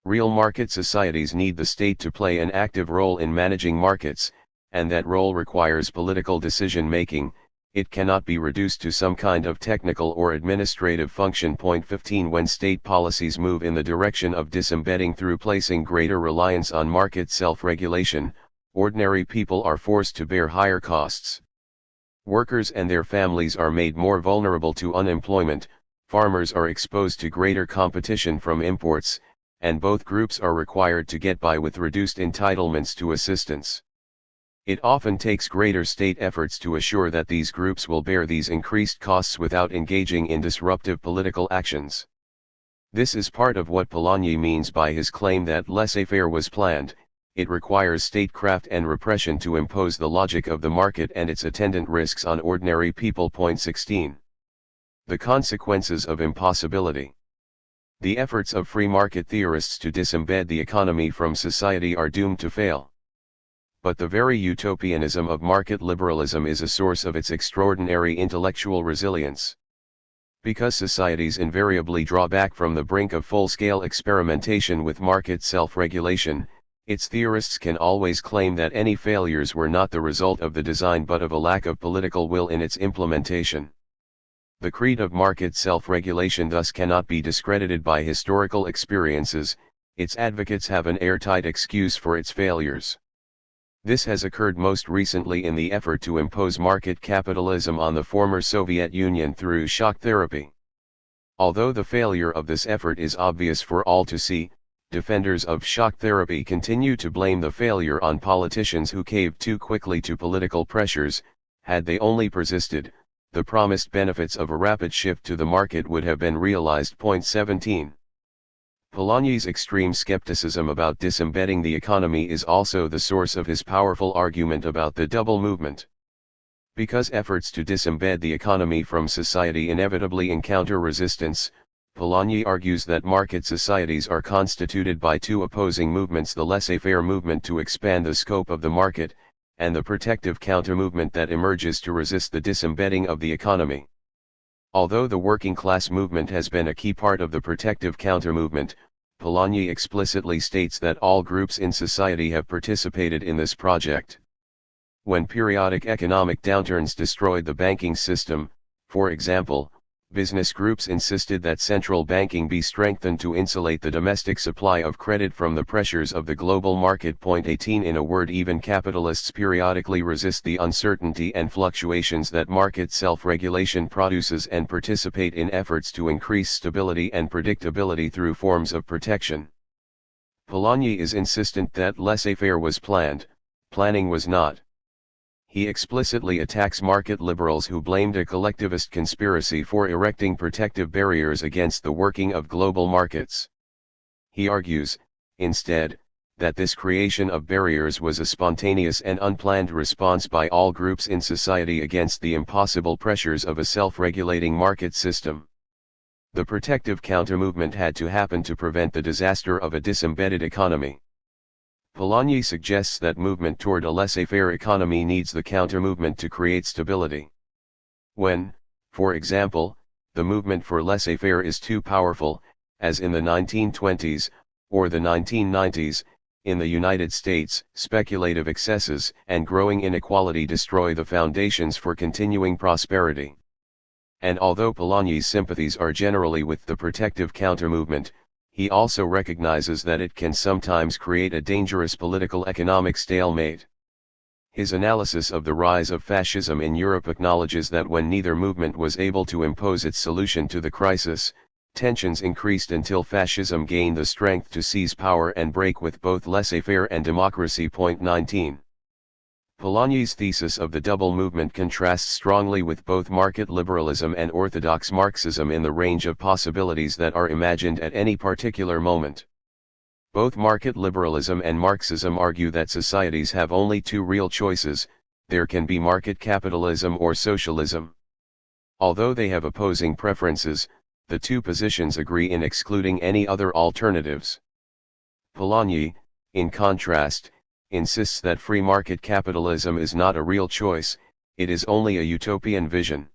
Real market societies need the state to play an active role in managing markets, and that role requires political decision-making. It cannot be reduced to some kind of technical or administrative function. Point 15. When state policies move in the direction of disembedding through placing greater reliance on market self-regulation, ordinary people are forced to bear higher costs. Workers and their families are made more vulnerable to unemployment, farmers are exposed to greater competition from imports, and both groups are required to get by with reduced entitlements to assistance. It often takes greater state efforts to assure that these groups will bear these increased costs without engaging in disruptive political actions. This is part of what Polanyi means by his claim that laissez-faire was planned. It requires statecraft and repression to impose the logic of the market and its attendant risks on ordinary people. Point 16. The consequences of impossibility. The efforts of free market theorists to disembed the economy from society are doomed to fail. But the very utopianism of market liberalism is a source of its extraordinary intellectual resilience. Because societies invariably draw back from the brink of full-scale experimentation with market self-regulation, its theorists can always claim that any failures were not the result of the design but of a lack of political will in its implementation. The creed of market self-regulation thus cannot be discredited by historical experiences. Its advocates have an airtight excuse for its failures. This has occurred most recently in the effort to impose market capitalism on the former Soviet Union through shock therapy. Although the failure of this effort is obvious for all to see, defenders of shock therapy continue to blame the failure on politicians who caved too quickly to political pressures. Had they only persisted, the promised benefits of a rapid shift to the market would have been realized. Point 17. Polanyi's extreme skepticism about disembedding the economy is also the source of his powerful argument about the double movement. Because efforts to disembed the economy from society inevitably encounter resistance, Polanyi argues that market societies are constituted by two opposing movements: the laissez-faire movement to expand the scope of the market, and the protective counter-movement that emerges to resist the disembedding of the economy. Although the working class movement has been a key part of the protective counter-movement, Polanyi explicitly states that all groups in society have participated in this project. When periodic economic downturns destroyed the banking system, for example, business groups insisted that central banking be strengthened to insulate the domestic supply of credit from the pressures of the global market. Point 18. In a word, even capitalists periodically resist the uncertainty and fluctuations that market self-regulation produces and participate in efforts to increase stability and predictability through forms of protection. Polanyi is insistent that laissez-faire was planned, planning was not. He explicitly attacks market liberals who blamed a collectivist conspiracy for erecting protective barriers against the working of global markets. He argues, instead, that this creation of barriers was a spontaneous and unplanned response by all groups in society against the impossible pressures of a self-regulating market system. The protective counter-movement had to happen to prevent the disaster of a disembedded economy. Polanyi suggests that movement toward a laissez-faire economy needs the counter-movement to create stability. When, for example, the movement for laissez-faire is too powerful, as in the 1920s, or the 1990s, in the United States, speculative excesses and growing inequality destroy the foundations for continuing prosperity. And although Polanyi's sympathies are generally with the protective counter-movement, he also recognizes that it can sometimes create a dangerous political-economic stalemate. His analysis of the rise of fascism in Europe acknowledges that when neither movement was able to impose its solution to the crisis, tensions increased until fascism gained the strength to seize power and break with both laissez-faire and democracy. Point 19. Polanyi's thesis of the double movement contrasts strongly with both market liberalism and orthodox Marxism in the range of possibilities that are imagined at any particular moment. Both market liberalism and Marxism argue that societies have only two real choices: there can be market capitalism or socialism. Although they have opposing preferences, the two positions agree in excluding any other alternatives. Polanyi, in contrast, insists that free market capitalism is not a real choice, it is only a utopian vision.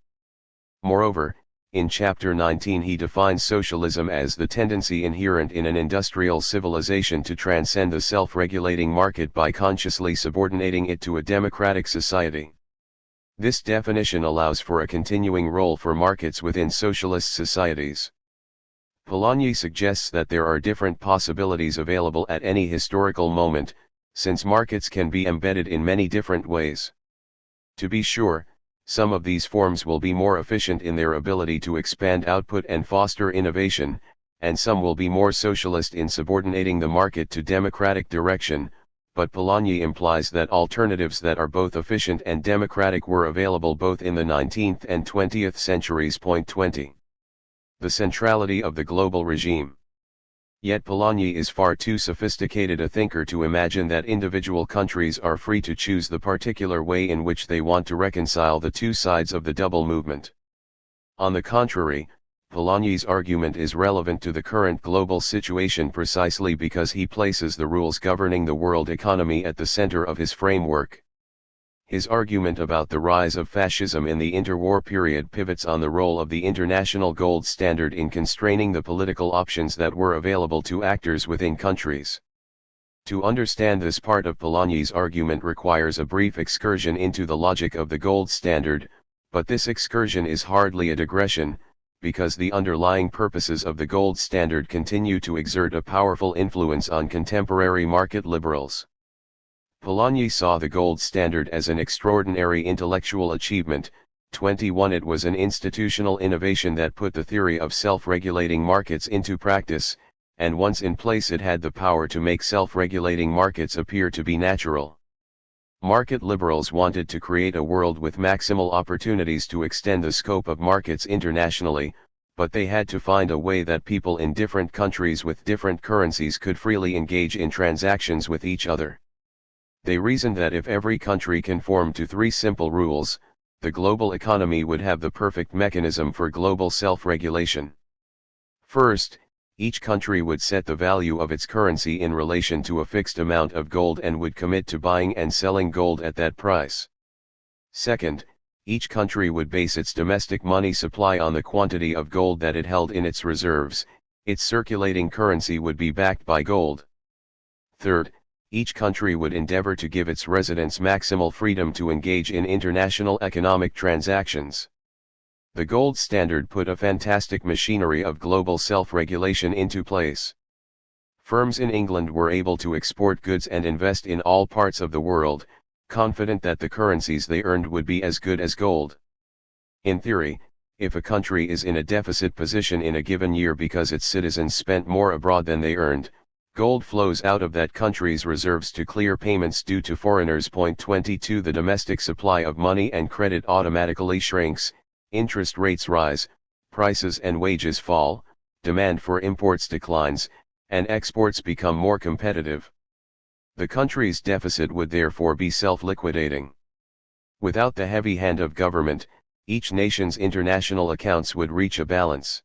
Moreover, In Chapter 19 he defines socialism as the tendency inherent in an industrial civilization to transcend the self-regulating market by consciously subordinating it to a democratic society. This definition allows for a continuing role for markets within socialist societies. Polanyi suggests that there are different possibilities available at any historical moment, since markets can be embedded in many different ways. To be sure, some of these forms will be more efficient in their ability to expand output and foster innovation, and some will be more socialist in subordinating the market to democratic direction, but Polanyi implies that alternatives that are both efficient and democratic were available both in the 19th and 20th centuries. Point 20. The centrality of the global regime. Yet Polanyi is far too sophisticated a thinker to imagine that individual countries are free to choose the particular way in which they want to reconcile the two sides of the double movement. On the contrary, Polanyi's argument is relevant to the current global situation precisely because he places the rules governing the world economy at the center of his framework. His argument about the rise of fascism in the interwar period pivots on the role of the international gold standard in constraining the political options that were available to actors within countries. To understand this part of Polanyi's argument requires a brief excursion into the logic of the gold standard, but this excursion is hardly a digression, because the underlying purposes of the gold standard continue to exert a powerful influence on contemporary market liberals. Polanyi saw the gold standard as an extraordinary intellectual achievement. 21 It was an institutional innovation that put the theory of self-regulating markets into practice, and once in place it had the power to make self-regulating markets appear to be natural. Market liberals wanted to create a world with maximal opportunities to extend the scope of markets internationally, but they had to find a way that people in different countries with different currencies could freely engage in transactions with each other. They reasoned that if every country conformed to three simple rules, the global economy would have the perfect mechanism for global self-regulation. First, each country would set the value of its currency in relation to a fixed amount of gold and would commit to buying and selling gold at that price. Second, each country would base its domestic money supply on the quantity of gold that it held in its reserves. Its circulating currency would be backed by gold. Third, each country would endeavor to give its residents maximal freedom to engage in international economic transactions. The gold standard put a fantastic machinery of global self-regulation into place. Firms in England were able to export goods and invest in all parts of the world, confident that the currencies they earned would be as good as gold. In theory, if a country is in a deficit position in a given year because its citizens spent more abroad than they earned, gold flows out of that country's reserves to clear payments due to foreigners. Point 22 The domestic supply of money and credit automatically shrinks, interest rates rise, prices and wages fall, demand for imports declines, and exports become more competitive. The country's deficit would therefore be self-liquidating. Without the heavy hand of government, each nation's international accounts would reach a balance.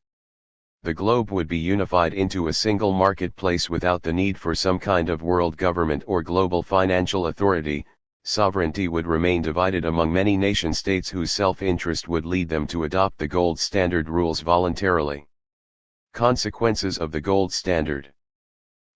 The globe would be unified into a single marketplace without the need for some kind of world government or global financial authority. Sovereignty would remain divided among many nation-states whose self-interest would lead them to adopt the gold standard rules voluntarily. Consequences of the gold standard.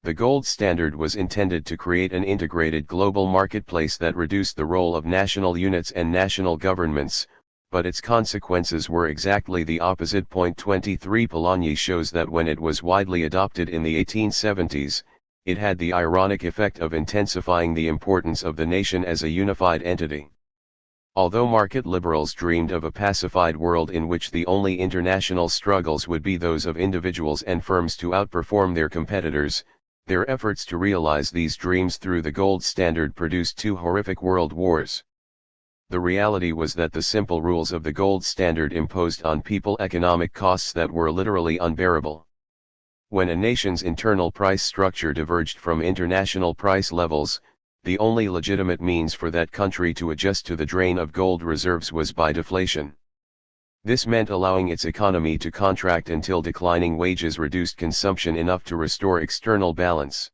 The gold standard was intended to create an integrated global marketplace that reduced the role of national units and national governments, but its consequences were exactly the opposite. Point 23 Polanyi shows that when it was widely adopted in the 1870s, it had the ironic effect of intensifying the importance of the nation as a unified entity. Although market liberals dreamed of a pacified world in which the only international struggles would be those of individuals and firms to outperform their competitors, their efforts to realize these dreams through the gold standard produced two horrific world wars. The reality was that the simple rules of the gold standard imposed on people economic costs that were literally unbearable. When a nation's internal price structure diverged from international price levels, the only legitimate means for that country to adjust to the drain of gold reserves was by deflation. This meant allowing its economy to contract until declining wages reduced consumption enough to restore external balance.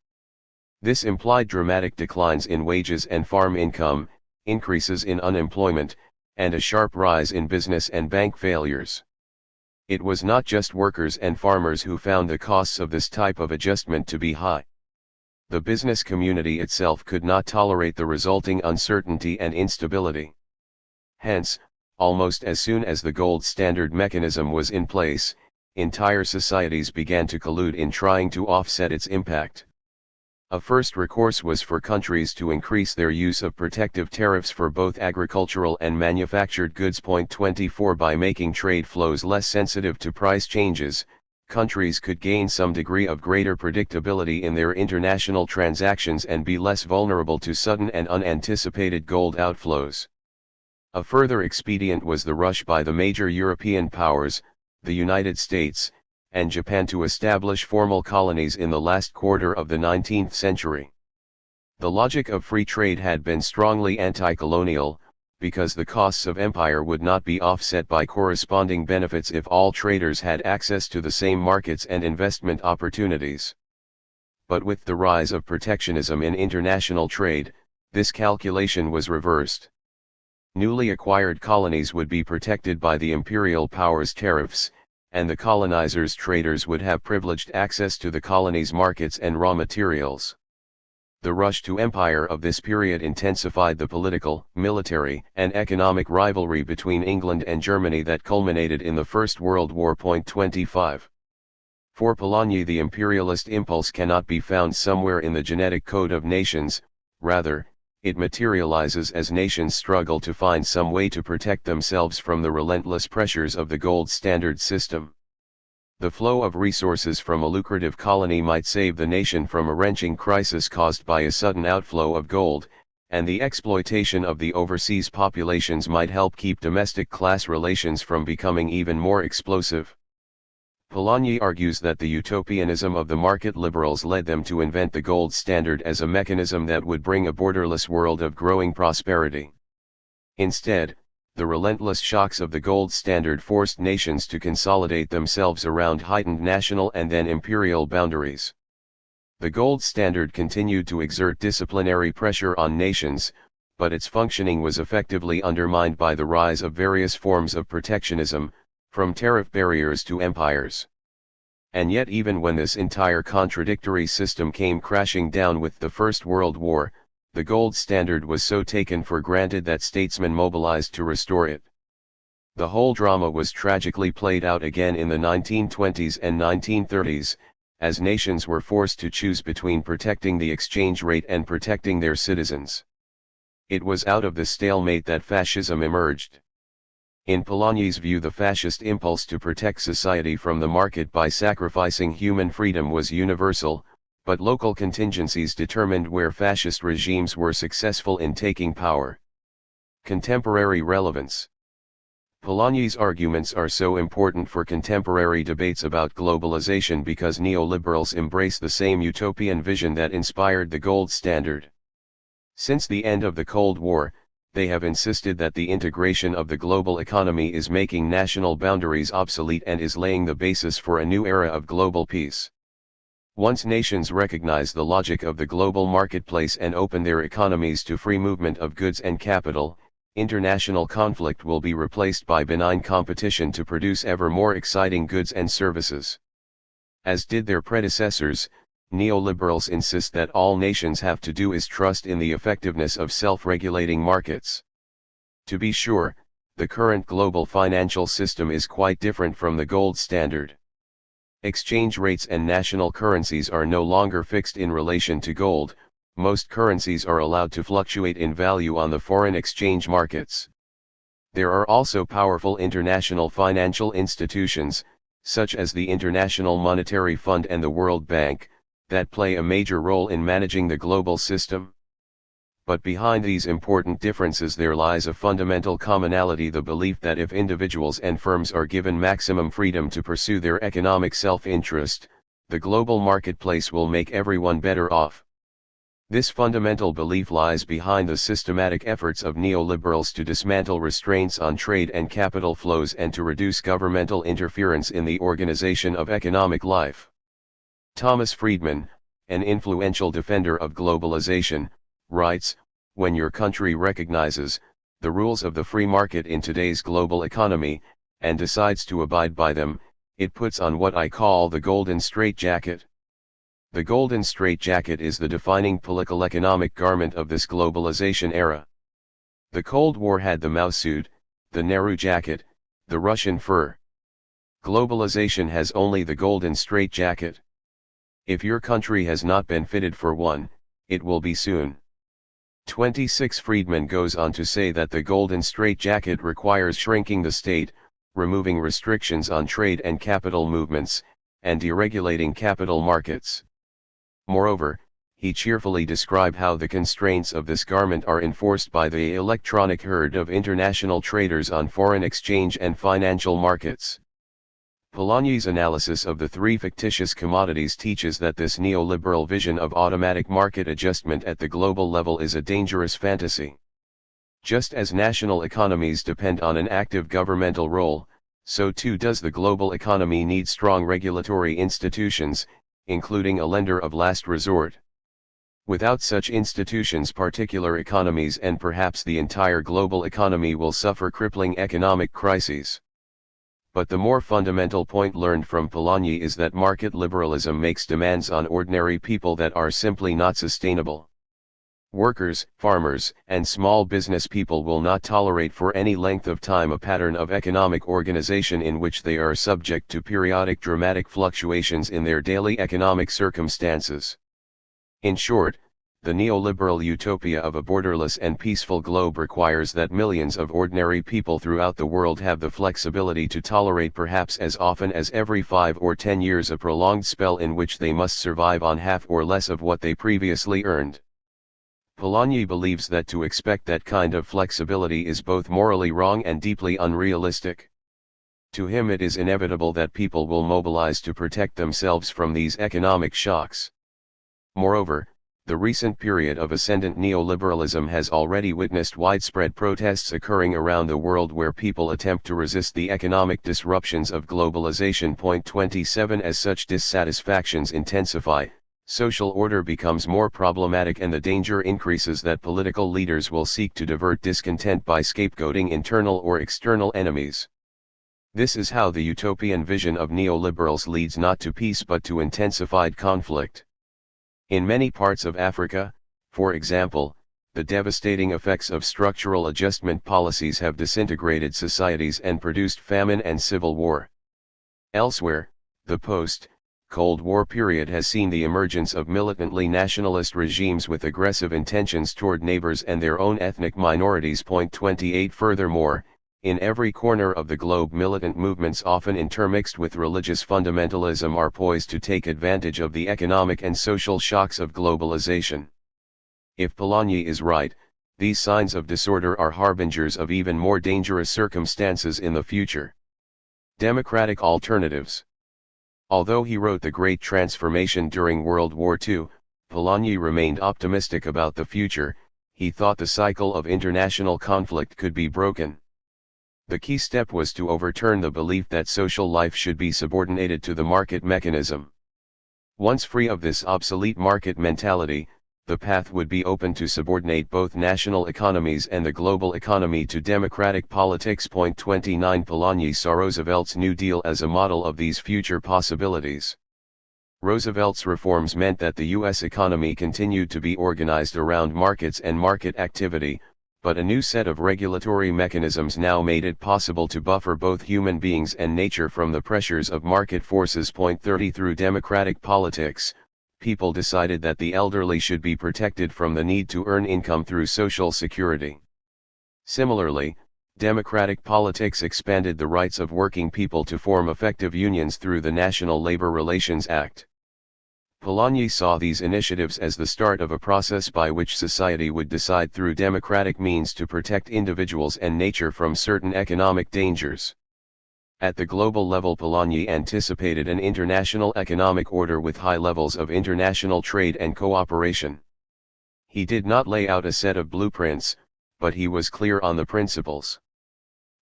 This implied dramatic declines in wages and farm income, increases in unemployment, and a sharp rise in business and bank failures. It was not just workers and farmers who found the costs of this type of adjustment to be high. The business community itself could not tolerate the resulting uncertainty and instability. Hence, almost as soon as the gold standard mechanism was in place, entire societies began to collude in trying to offset its impact. A first recourse was for countries to increase their use of protective tariffs for both agricultural and manufactured goods. 24 By making trade flows less sensitive to price changes, countries could gain some degree of greater predictability in their international transactions and be less vulnerable to sudden and unanticipated gold outflows. A further expedient was the rush by the major European powers, the United States, and Japan to establish formal colonies in the last quarter of the 19th century. The logic of free trade had been strongly anti-colonial, because the costs of empire would not be offset by corresponding benefits if all traders had access to the same markets and investment opportunities. But with the rise of protectionism in international trade, this calculation was reversed. Newly acquired colonies would be protected by the imperial powers' tariffs, and the colonizers' traders would have privileged access to the colony's markets and raw materials. The rush to empire of this period intensified the political, military, and economic rivalry between England and Germany that culminated in the First World War. 25. For Polanyi, the imperialist impulse cannot be found somewhere in the genetic code of nations, rather, it materializes as nations struggle to find some way to protect themselves from the relentless pressures of the gold standard system. The flow of resources from a lucrative colony might save the nation from a wrenching crisis caused by a sudden outflow of gold, and the exploitation of the overseas populations might help keep domestic class relations from becoming even more explosive. Polanyi argues that the utopianism of the market liberals led them to invent the gold standard as a mechanism that would bring a borderless world of growing prosperity. Instead, the relentless shocks of the gold standard forced nations to consolidate themselves around heightened national and then imperial boundaries. The gold standard continued to exert disciplinary pressure on nations, but its functioning was effectively undermined by the rise of various forms of protectionism, from tariff barriers to empires. And yet, even when this entire contradictory system came crashing down with the First World War, the gold standard was so taken for granted that statesmen mobilized to restore it. The whole drama was tragically played out again in the 1920s and 1930s, as nations were forced to choose between protecting the exchange rate and protecting their citizens. It was out of the stalemate that fascism emerged. In Polanyi's view, the fascist impulse to protect society from the market by sacrificing human freedom was universal, but local contingencies determined where fascist regimes were successful in taking power. Contemporary relevance. Polanyi's arguments are so important for contemporary debates about globalization because neoliberals embrace the same utopian vision that inspired the gold standard. Since the end of the Cold War, they have insisted that the integration of the global economy is making national boundaries obsolete and is laying the basis for a new era of global peace. Once nations recognize the logic of the global marketplace and open their economies to free movement of goods and capital, international conflict will be replaced by benign competition to produce ever more exciting goods and services. As did their predecessors, neoliberals insist that all nations have to do is trust in the effectiveness of self-regulating markets. To be sure, the current global financial system is quite different from the gold standard. Exchange rates and national currencies are no longer fixed in relation to gold. Most currencies are allowed to fluctuate in value on the foreign exchange markets. There are also powerful international financial institutions, such as the International Monetary Fund and the World Bank, that play a major role in managing the global system. But behind these important differences there lies a fundamental commonality: the belief that if individuals and firms are given maximum freedom to pursue their economic self-interest, the global marketplace will make everyone better off. This fundamental belief lies behind the systematic efforts of neoliberals to dismantle restraints on trade and capital flows and to reduce governmental interference in the organization of economic life. Thomas Friedman, an influential defender of globalization, writes, "When your country recognizes the rules of the free market in today's global economy, and decides to abide by them, it puts on what I call the golden straitjacket. The golden straitjacket is the defining political economic garment of this globalization era. The Cold War had the Mao suit, the Nehru jacket, the Russian fur. Globalization has only the golden straitjacket. If your country has not been fitted for one, it will be soon. 26 Friedman goes on to say that the golden straitjacket requires shrinking the state, removing restrictions on trade and capital movements, and deregulating capital markets. Moreover, he cheerfully described how the constraints of this garment are enforced by the electronic herd of international traders on foreign exchange and financial markets. Polanyi's analysis of the three fictitious commodities teaches that this neoliberal vision of automatic market adjustment at the global level is a dangerous fantasy. Just as national economies depend on an active governmental role, so too does the global economy need strong regulatory institutions, including a lender of last resort. Without such institutions, particular economies and perhaps the entire global economy will suffer crippling economic crises. But the more fundamental point learned from Polanyi is that market liberalism makes demands on ordinary people that are simply not sustainable. Workers, farmers, and small business people will not tolerate for any length of time a pattern of economic organization in which they are subject to periodic dramatic fluctuations in their daily economic circumstances. In short, the neoliberal utopia of a borderless and peaceful globe requires that millions of ordinary people throughout the world have the flexibility to tolerate perhaps as often as every 5 or 10 years a prolonged spell in which they must survive on half or less of what they previously earned. Polanyi believes that to expect that kind of flexibility is both morally wrong and deeply unrealistic. To him it is inevitable that people will mobilize to protect themselves from these economic shocks. Moreover, the recent period of ascendant neoliberalism has already witnessed widespread protests occurring around the world where people attempt to resist the economic disruptions of globalization. 27 As such dissatisfactions intensify, social order becomes more problematic and the danger increases that political leaders will seek to divert discontent by scapegoating internal or external enemies. This is how the utopian vision of neoliberals leads not to peace but to intensified conflict. In many parts of Africa, for example, the devastating effects of structural adjustment policies have disintegrated societies and produced famine and civil war. Elsewhere, the post-Cold War period has seen the emergence of militantly nationalist regimes with aggressive intentions toward neighbors and their own ethnic minorities. 28 Furthermore, in every corner of the globe militant movements often intermixed with religious fundamentalism are poised to take advantage of the economic and social shocks of globalization. If Polanyi is right, these signs of disorder are harbingers of even more dangerous circumstances in the future. Democratic alternatives. Although he wrote The Great Transformation during World War II, Polanyi remained optimistic about the future. He thought the cycle of international conflict could be broken. The key step was to overturn the belief that social life should be subordinated to the market mechanism. Once free of this obsolete market mentality, the path would be open to subordinate both national economies and the global economy to democratic politics. 29 Polanyi saw Roosevelt's New Deal as a model of these future possibilities. Roosevelt's reforms meant that the U.S. economy continued to be organized around markets and market activity, but a new set of regulatory mechanisms now made it possible to buffer both human beings and nature from the pressures of market forces. 30 Through democratic politics, people decided that the elderly should be protected from the need to earn income through Social Security. Similarly, democratic politics expanded the rights of working people to form effective unions through the National Labor Relations Act. Polanyi saw these initiatives as the start of a process by which society would decide through democratic means to protect individuals and nature from certain economic dangers. At the global level, Polanyi anticipated an international economic order with high levels of international trade and cooperation. He did not lay out a set of blueprints, but he was clear on the principles.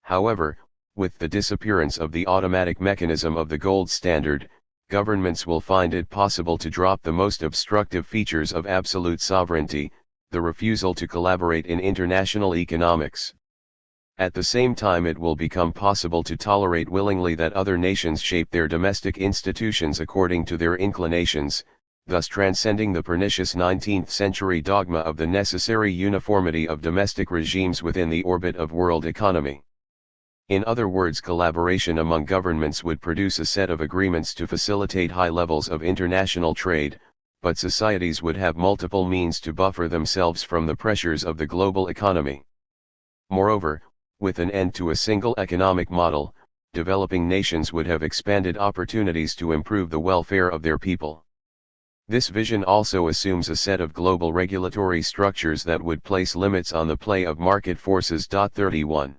However, with the disappearance of the automatic mechanism of the gold standard, governments will find it possible to drop the most obstructive features of absolute sovereignty, the refusal to collaborate in international economics. At the same time, it will become possible to tolerate willingly that other nations shape their domestic institutions according to their inclinations, thus transcending the pernicious 19th-century dogma of the necessary uniformity of domestic regimes within the orbit of world economy. In other words, collaboration among governments would produce a set of agreements to facilitate high levels of international trade, but societies would have multiple means to buffer themselves from the pressures of the global economy. Moreover, with an end to a single economic model, developing nations would have expanded opportunities to improve the welfare of their people. This vision also assumes a set of global regulatory structures that would place limits on the play of market forces. 31.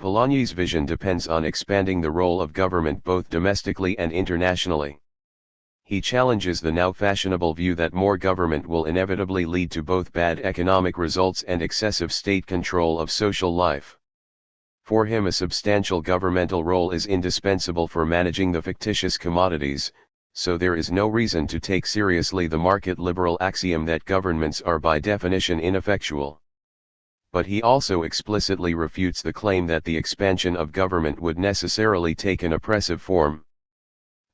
Polanyi's vision depends on expanding the role of government both domestically and internationally. He challenges the now fashionable view that more government will inevitably lead to both bad economic results and excessive state control of social life. For him, a substantial governmental role is indispensable for managing the fictitious commodities, so there is no reason to take seriously the market liberal axiom that governments are by definition ineffectual. But he also explicitly refutes the claim that the expansion of government would necessarily take an oppressive form.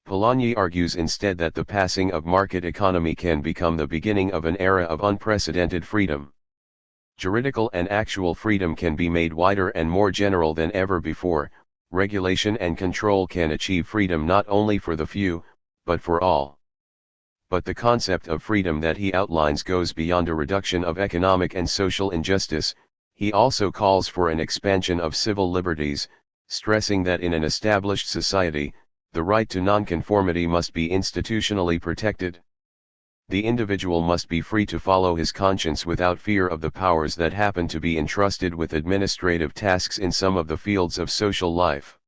Polanyi argues instead that the passing of market economy can become the beginning of an era of unprecedented freedom. Juridical and actual freedom can be made wider and more general than ever before. Regulation and control can achieve freedom not only for the few, but for all. But the concept of freedom that he outlines goes beyond a reduction of economic and social injustice. He also calls for an expansion of civil liberties, stressing that in an established society, the right to nonconformity must be institutionally protected. The individual must be free to follow his conscience without fear of the powers that happen to be entrusted with administrative tasks in some of the fields of social life.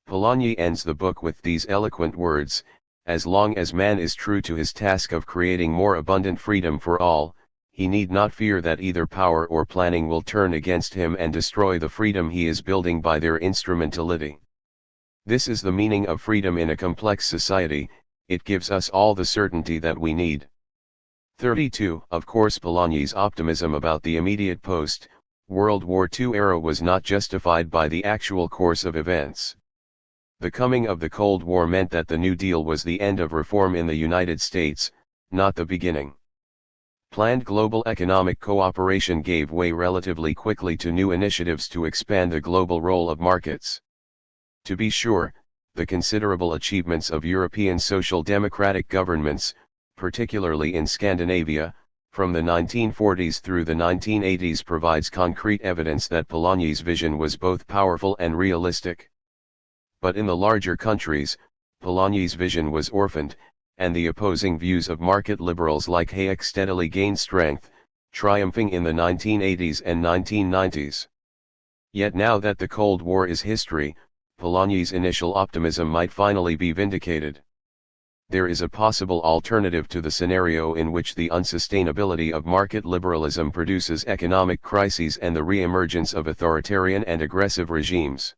Polanyi ends the book with these eloquent words: as long as man is true to his task of creating more abundant freedom for all, he need not fear that either power or planning will turn against him and destroy the freedom he is building by their instrumentality. This is the meaning of freedom in a complex society. It gives us all the certainty that we need. 32. Of course, Polanyi's optimism about the immediate post-World War II era was not justified by the actual course of events. The coming of the Cold War meant that the New Deal was the end of reform in the United States, not the beginning. Planned global economic cooperation gave way relatively quickly to new initiatives to expand the global role of markets. To be sure, the considerable achievements of European social democratic governments, particularly in Scandinavia, from the 1940s through the 1980s provides concrete evidence that Polanyi's vision was both powerful and realistic. But in the larger countries, Polanyi's vision was orphaned, and the opposing views of market liberals like Hayek steadily gained strength, triumphing in the 1980s and 1990s. Yet now that the Cold War is history, Polanyi's initial optimism might finally be vindicated. There is a possible alternative to the scenario in which the unsustainability of market liberalism produces economic crises and the re-emergence of authoritarian and aggressive regimes.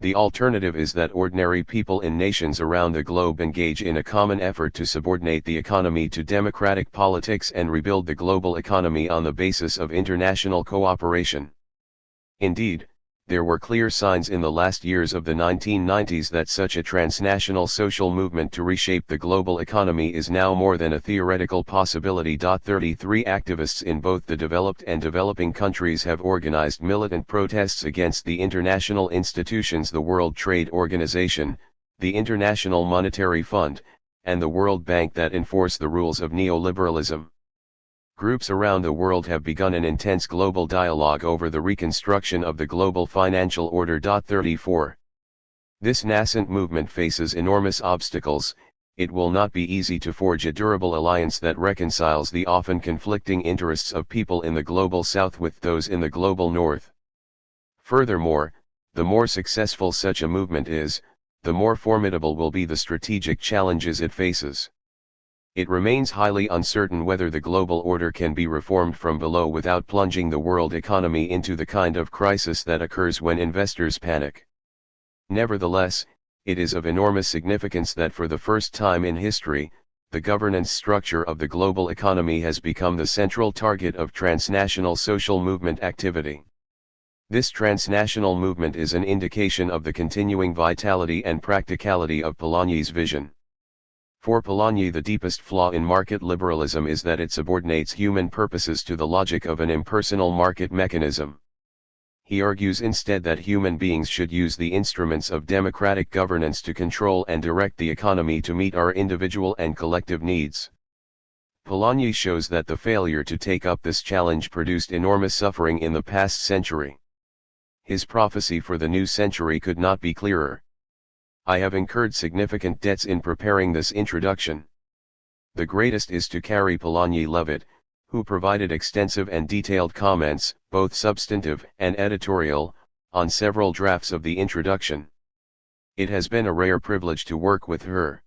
The alternative is that ordinary people in nations around the globe engage in a common effort to subordinate the economy to democratic politics and rebuild the global economy on the basis of international cooperation. Indeed, there were clear signs in the last years of the 1990s that such a transnational social movement to reshape the global economy is now more than a theoretical possibility. 33 Activists in both the developed and developing countries have organized militant protests against the international institutions, the World Trade Organization, the International Monetary Fund, and the World Bank that enforce the rules of neoliberalism. Groups around the world have begun an intense global dialogue over the reconstruction of the global financial order. 34. This nascent movement faces enormous obstacles. It will not be easy to forge a durable alliance that reconciles the often conflicting interests of people in the global south with those in the global north. Furthermore, the more successful such a movement is, the more formidable will be the strategic challenges it faces. It remains highly uncertain whether the global order can be reformed from below without plunging the world economy into the kind of crisis that occurs when investors panic. Nevertheless, it is of enormous significance that for the first time in history, the governance structure of the global economy has become the central target of transnational social movement activity. This transnational movement is an indication of the continuing vitality and practicality of Polanyi's vision. For Polanyi, the deepest flaw in market liberalism is that it subordinates human purposes to the logic of an impersonal market mechanism. He argues instead that human beings should use the instruments of democratic governance to control and direct the economy to meet our individual and collective needs. Polanyi shows that the failure to take up this challenge produced enormous suffering in the past century. His prophecy for the new century could not be clearer. I have incurred significant debts in preparing this introduction. The greatest is to Karl Polanyi-Levitt, who provided extensive and detailed comments, both substantive and editorial, on several drafts of the introduction. It has been a rare privilege to work with her.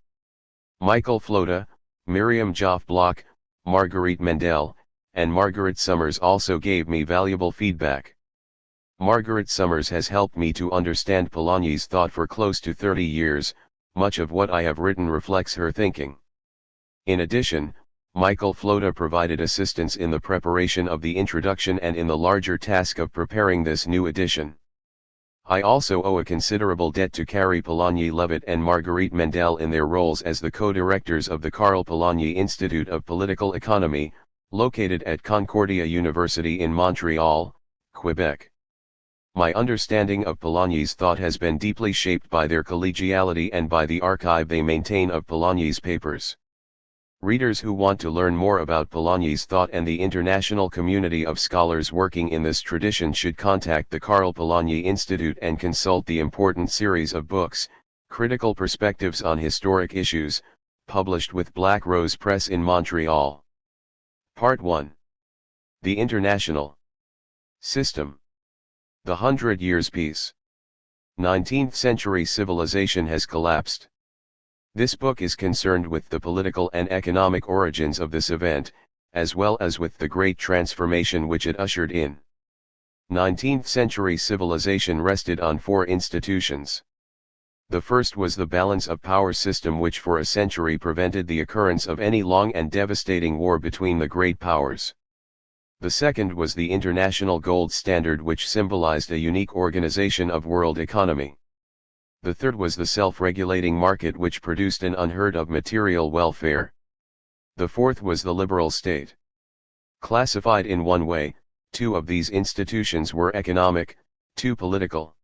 Michael Floda, Miriam Joff-Bloch, Marguerite Mendel, and Margaret Summers also gave me valuable feedback. Margaret Summers has helped me to understand Polanyi's thought for close to 30 years, much of what I have written reflects her thinking. In addition, Michael Floda provided assistance in the preparation of the introduction and in the larger task of preparing this new edition. I also owe a considerable debt to Karl Polanyi-Levitt and Marguerite Mendel in their roles as the co-directors of the Karl Polanyi Institute of Political Economy, located at Concordia University in Montreal, Quebec. My understanding of Polanyi's thought has been deeply shaped by their collegiality and by the archive they maintain of Polanyi's papers. Readers who want to learn more about Polanyi's thought and the international community of scholars working in this tradition should contact the Karl Polanyi Institute and consult the important series of books, Critical Perspectives on Historic Issues, published with Black Rose Press in Montreal. Part 1. The International System. The 100 Years' Peace. 19th century civilization has collapsed. This book is concerned with the political and economic origins of this event, as well as with the great transformation which it ushered in. 19th century civilization rested on 4 institutions. The first was the balance of power system, which for a century prevented the occurrence of any long and devastating war between the great powers. The second was the international gold standard, which symbolized a unique organization of world economy. The third was the self-regulating market, which produced an unheard of material welfare. The fourth was the liberal state. Classified in one way, 2 of these institutions were economic, 2 political.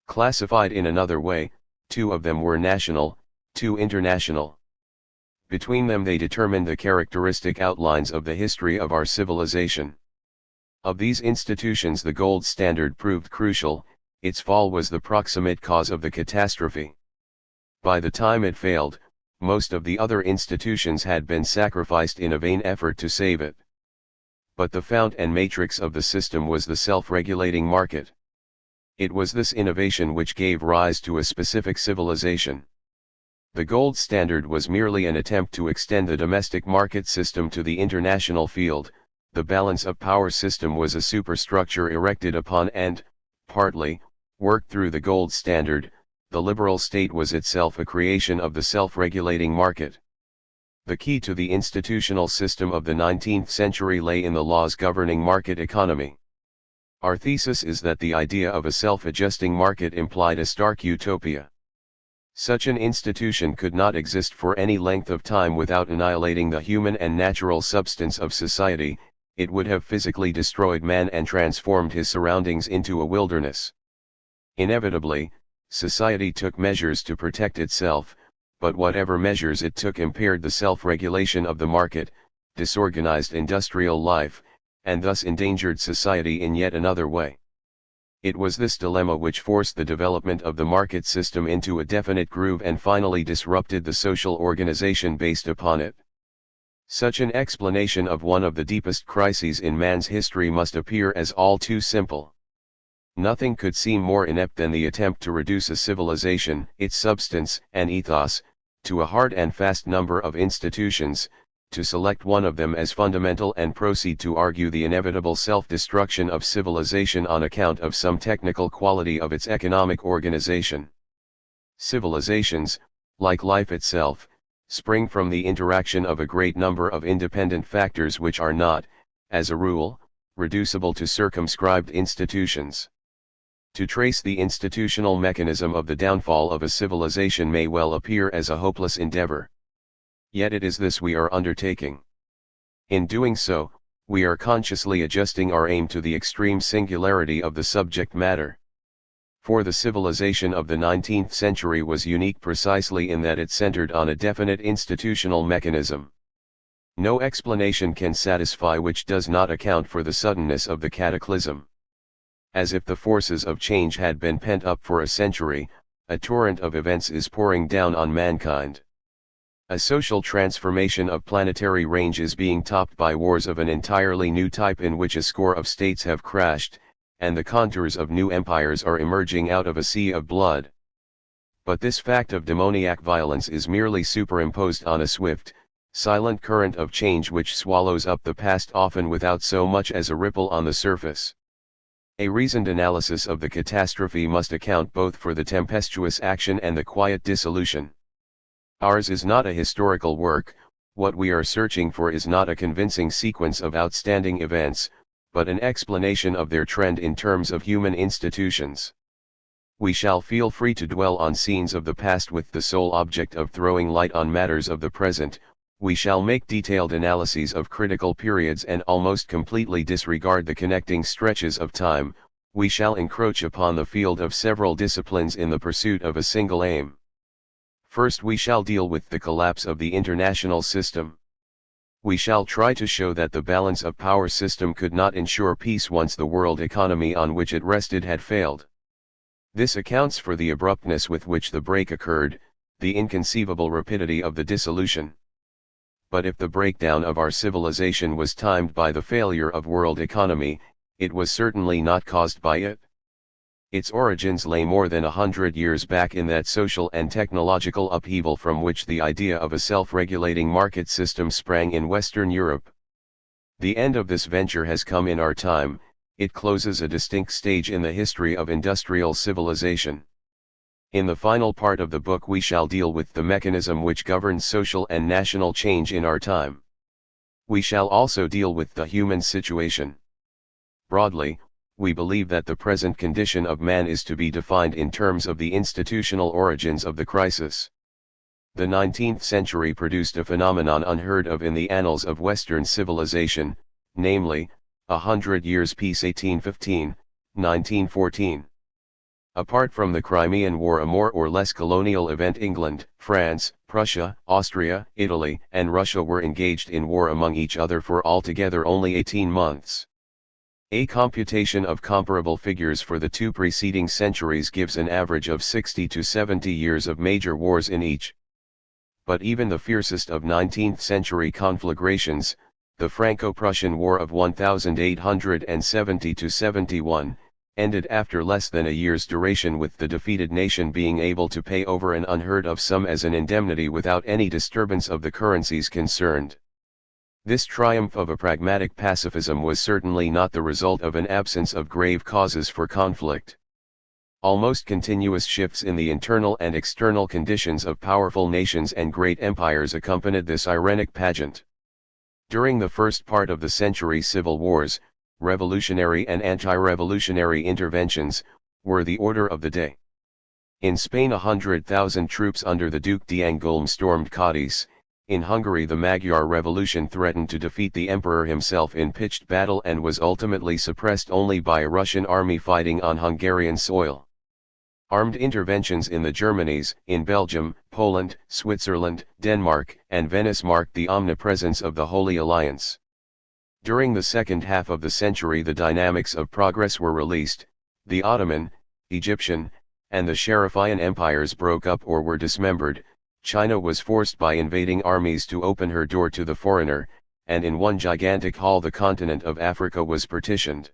Classified in another way, 2 of them were national, 2 international. Between them they determined the characteristic outlines of the history of our civilization. Of these institutions the gold standard proved crucial. Its fall was the proximate cause of the catastrophe. By the time it failed, most of the other institutions had been sacrificed in a vain effort to save it. But the fount and matrix of the system was the self-regulating market. It was this innovation which gave rise to a specific civilization. The gold standard was merely an attempt to extend the domestic market system to the international field. The balance of power system was a superstructure erected upon and, partly, worked through the gold standard. The liberal state was itself a creation of the self-regulating market. The key to the institutional system of the 19th century lay in the laws governing market economy. Our thesis is that the idea of a self-adjusting market implied a stark utopia. Such an institution could not exist for any length of time without annihilating the human and natural substance of society. It would have physically destroyed man and transformed his surroundings into a wilderness. Inevitably, society took measures to protect itself, but whatever measures it took impaired the self-regulation of the market, disorganized industrial life, and thus endangered society in yet another way. It was this dilemma which forced the development of the market system into a definite groove and finally disrupted the social organization based upon it. Such an explanation of one of the deepest crises in man's history must appear as all too simple. Nothing could seem more inept than the attempt to reduce a civilization, its substance and ethos, to a hard and fast number of institutions, to select one of them as fundamental and proceed to argue the inevitable self-destruction of civilization on account of some technical quality of its economic organization. Civilizations, like life itself, spring from the interaction of a great number of independent factors which are not, as a rule, reducible to circumscribed institutions. To trace the institutional mechanism of the downfall of a civilization may well appear as a hopeless endeavor. Yet it is this we are undertaking. In doing so, we are consciously adjusting our aim to the extreme singularity of the subject matter. For the civilization of the 19th century was unique precisely in that it centered on a definite institutional mechanism. No explanation can satisfy which does not account for the suddenness of the cataclysm. As if the forces of change had been pent up for a century, a torrent of events is pouring down on mankind. A social transformation of planetary range is being topped by wars of an entirely new type in which a score of states have crashed, and the contours of new empires are emerging out of a sea of blood. But this fact of demoniac violence is merely superimposed on a swift, silent current of change which swallows up the past often without so much as a ripple on the surface. A reasoned analysis of the catastrophe must account both for the tempestuous action and the quiet dissolution. Ours is not a historical work. What we are searching for is not a convincing sequence of outstanding events, but an explanation of their trend in terms of human institutions. We shall feel free to dwell on scenes of the past with the sole object of throwing light on matters of the present. We shall make detailed analyses of critical periods and almost completely disregard the connecting stretches of time. We shall encroach upon the field of several disciplines in the pursuit of a single aim. First, we shall deal with the collapse of the international system. We shall try to show that the balance of power system could not ensure peace once the world economy on which it rested had failed. This accounts for the abruptness with which the break occurred, the inconceivable rapidity of the dissolution. But if the breakdown of our civilization was timed by the failure of world economy, it was certainly not caused by it. Its origins lay more than 100 years back in that social and technological upheaval from which the idea of a self-regulating market system sprang in Western Europe. The end of this venture has come in our time. It closes a distinct stage in the history of industrial civilization. In the final part of the book we shall deal with the mechanism which governs social and national change in our time. We shall also deal with the human situation. Broadly, we believe that the present condition of man is to be defined in terms of the institutional origins of the crisis. The 19th century produced a phenomenon unheard of in the annals of Western civilization, namely, 100 Years' Peace 1815-1914. Apart from the Crimean War, a more or less colonial event, England, France, Prussia, Austria, Italy, and Russia were engaged in war among each other for altogether only 18 months. A computation of comparable figures for the two preceding centuries gives an average of 60 to 70 years of major wars in each. But even the fiercest of 19th century conflagrations, the Franco-Prussian War of 1870–71, ended after less than a year's duration with the defeated nation being able to pay over an unheard of sum as an indemnity without any disturbance of the currencies concerned. This triumph of a pragmatic pacifism was certainly not the result of an absence of grave causes for conflict. Almost continuous shifts in the internal and external conditions of powerful nations and great empires accompanied this irenic pageant. During the first part of the century, civil wars, revolutionary and anti-revolutionary interventions, were the order of the day. In Spain 100,000 troops under the Duke d'Angoulême stormed Cadiz. In Hungary the Magyar Revolution threatened to defeat the emperor himself in pitched battle and was ultimately suppressed only by a Russian army fighting on Hungarian soil. Armed interventions in the Germanies, in Belgium, Poland, Switzerland, Denmark, and Venice marked the omnipresence of the Holy Alliance. During the second half of the century the dynamics of progress were released, the Ottoman, Egyptian, and the Sharifian empires broke up or were dismembered. China was forced by invading armies to open her door to the foreigner, and in one gigantic haul the continent of Africa was partitioned.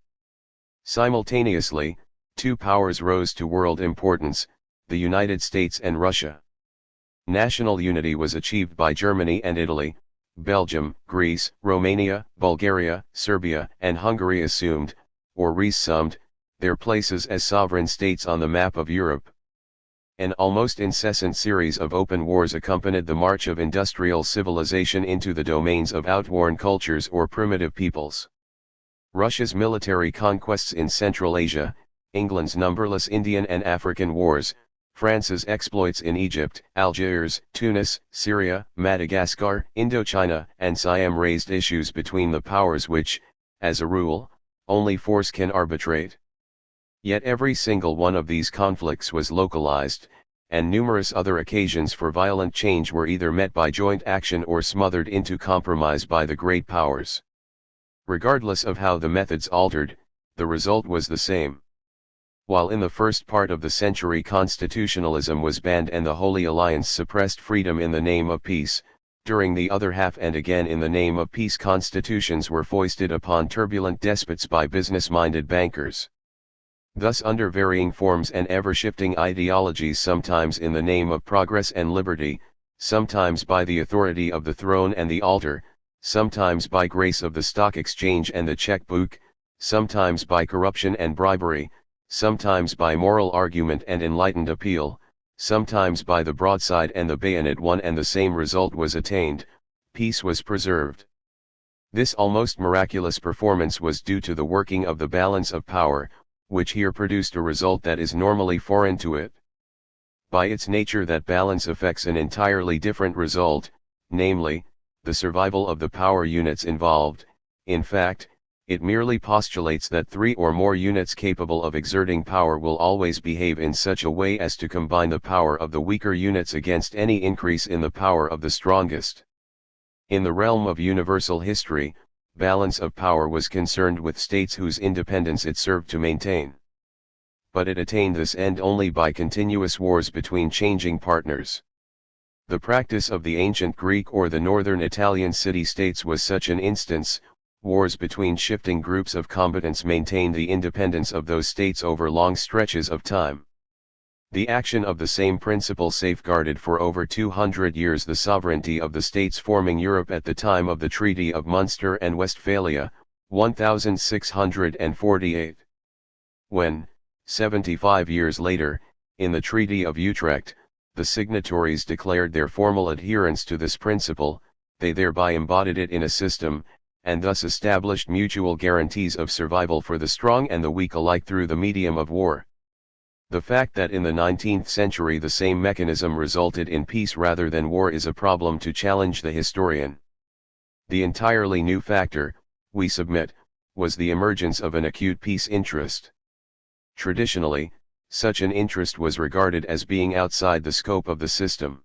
Simultaneously, two powers rose to world importance, the United States and Russia. National unity was achieved by Germany and Italy. Belgium, Greece, Romania, Bulgaria, Serbia, and Hungary assumed, or resummed, their places as sovereign states on the map of Europe. An almost incessant series of open wars accompanied the march of industrial civilization into the domains of outworn cultures or primitive peoples. Russia's military conquests in Central Asia, England's numberless Indian and African wars, France's exploits in Egypt, Algiers, Tunis, Syria, Madagascar, Indochina, and Siam raised issues between the powers which, as a rule, only force can arbitrate. Yet every single one of these conflicts was localized, and numerous other occasions for violent change were either met by joint action or smothered into compromise by the great powers. Regardless of how the methods altered, the result was the same. While in the first part of the century constitutionalism was banned and the Holy Alliance suppressed freedom in the name of peace, during the other half and again in the name of peace constitutions were foisted upon turbulent despots by business-minded bankers. Thus under varying forms and ever-shifting ideologies, sometimes in the name of progress and liberty, sometimes by the authority of the throne and the altar, sometimes by grace of the stock exchange and the checkbook, sometimes by corruption and bribery, sometimes by moral argument and enlightened appeal, sometimes by the broadside and the bayonet, one and the same result was attained: peace was preserved. This almost miraculous performance was due to the working of the balance of power, which here produced a result that is normally foreign to it. By its nature that balance affects an entirely different result, namely, the survival of the power units involved. In fact, it merely postulates that three or more units capable of exerting power will always behave in such a way as to combine the power of the weaker units against any increase in the power of the strongest. In the realm of universal history, balance of power was concerned with states whose independence it served to maintain. But it attained this end only by continuous wars between changing partners. The practice of the ancient Greek or the northern Italian city-states was such an instance. Wars between shifting groups of combatants maintained the independence of those states over long stretches of time. The action of the same principle safeguarded for over 200 years the sovereignty of the states forming Europe at the time of the Treaty of Munster and Westphalia, 1648. When, 75 years later, in the Treaty of Utrecht, the signatories declared their formal adherence to this principle, they thereby embodied it in a system, and thus established mutual guarantees of survival for the strong and the weak alike through the medium of war. The fact that in the 19th century the same mechanism resulted in peace rather than war is a problem to challenge the historian. The entirely new factor, we submit, was the emergence of an acute peace interest. Traditionally, such an interest was regarded as being outside the scope of the system.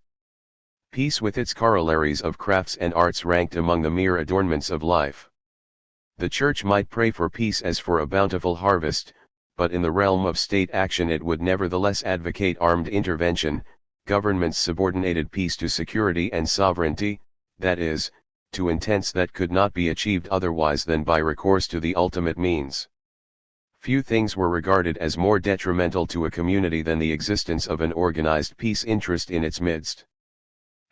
Peace with its corollaries of crafts and arts ranked among the mere adornments of life. The Church might pray for peace as for a bountiful harvest, but in the realm of state action it would nevertheless advocate armed intervention. Governments subordinated peace to security and sovereignty, that is, to intents that could not be achieved otherwise than by recourse to the ultimate means. Few things were regarded as more detrimental to a community than the existence of an organized peace interest in its midst.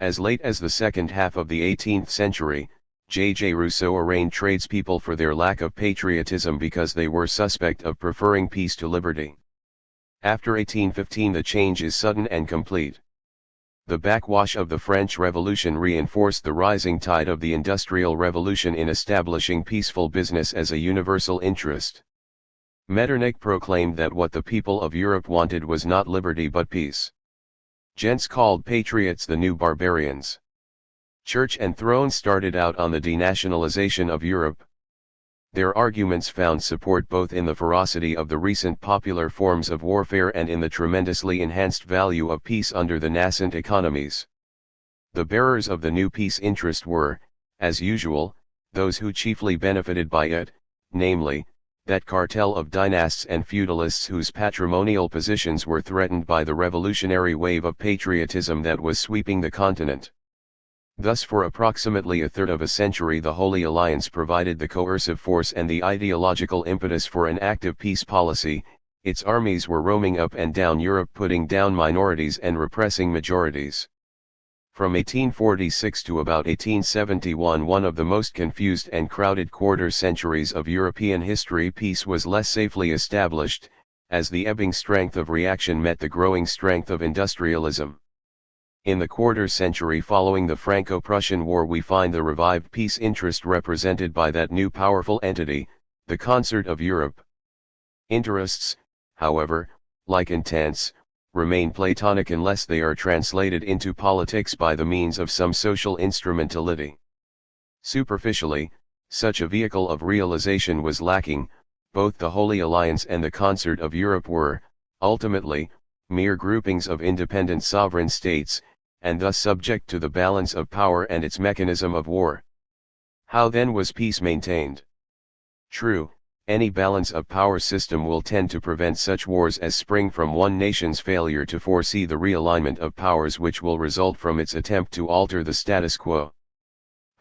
As late as the second half of the 18th century, J.J. Rousseau arraigned tradespeople for their lack of patriotism because they were suspect of preferring peace to liberty. After 1815 the change is sudden and complete. The backwash of the French Revolution reinforced the rising tide of the Industrial Revolution in establishing peaceful business as a universal interest. Metternich proclaimed that what the people of Europe wanted was not liberty but peace. Gents called patriots the new barbarians. Church and throne started out on the denationalization of Europe. Their arguments found support both in the ferocity of the recent popular forms of warfare and in the tremendously enhanced value of peace under the nascent economies. The bearers of the new peace interest were, as usual, those who chiefly benefited by it, namely, that cartel of dynasts and feudalists whose patrimonial positions were threatened by the revolutionary wave of patriotism that was sweeping the continent. Thus for approximately a third of a century the Holy Alliance provided the coercive force and the ideological impetus for an active peace policy. Its armies were roaming up and down Europe putting down minorities and repressing majorities. From 1846 to about 1871, one of the most confused and crowded quarter-centuries of European history, peace was less safely established, as the ebbing strength of reaction met the growing strength of industrialism. In the quarter-century following the Franco-Prussian War we find the revived peace interest represented by that new powerful entity, the Concert of Europe. Interests, however, like intents, remain Platonic unless they are translated into politics by the means of some social instrumentality. Superficially, such a vehicle of realization was lacking. Both the Holy Alliance and the Concert of Europe were, ultimately, mere groupings of independent sovereign states, and thus subject to the balance of power and its mechanism of war. How then was peace maintained? True, any balance of power system will tend to prevent such wars as spring from one nation's failure to foresee the realignment of powers which will result from its attempt to alter the status quo.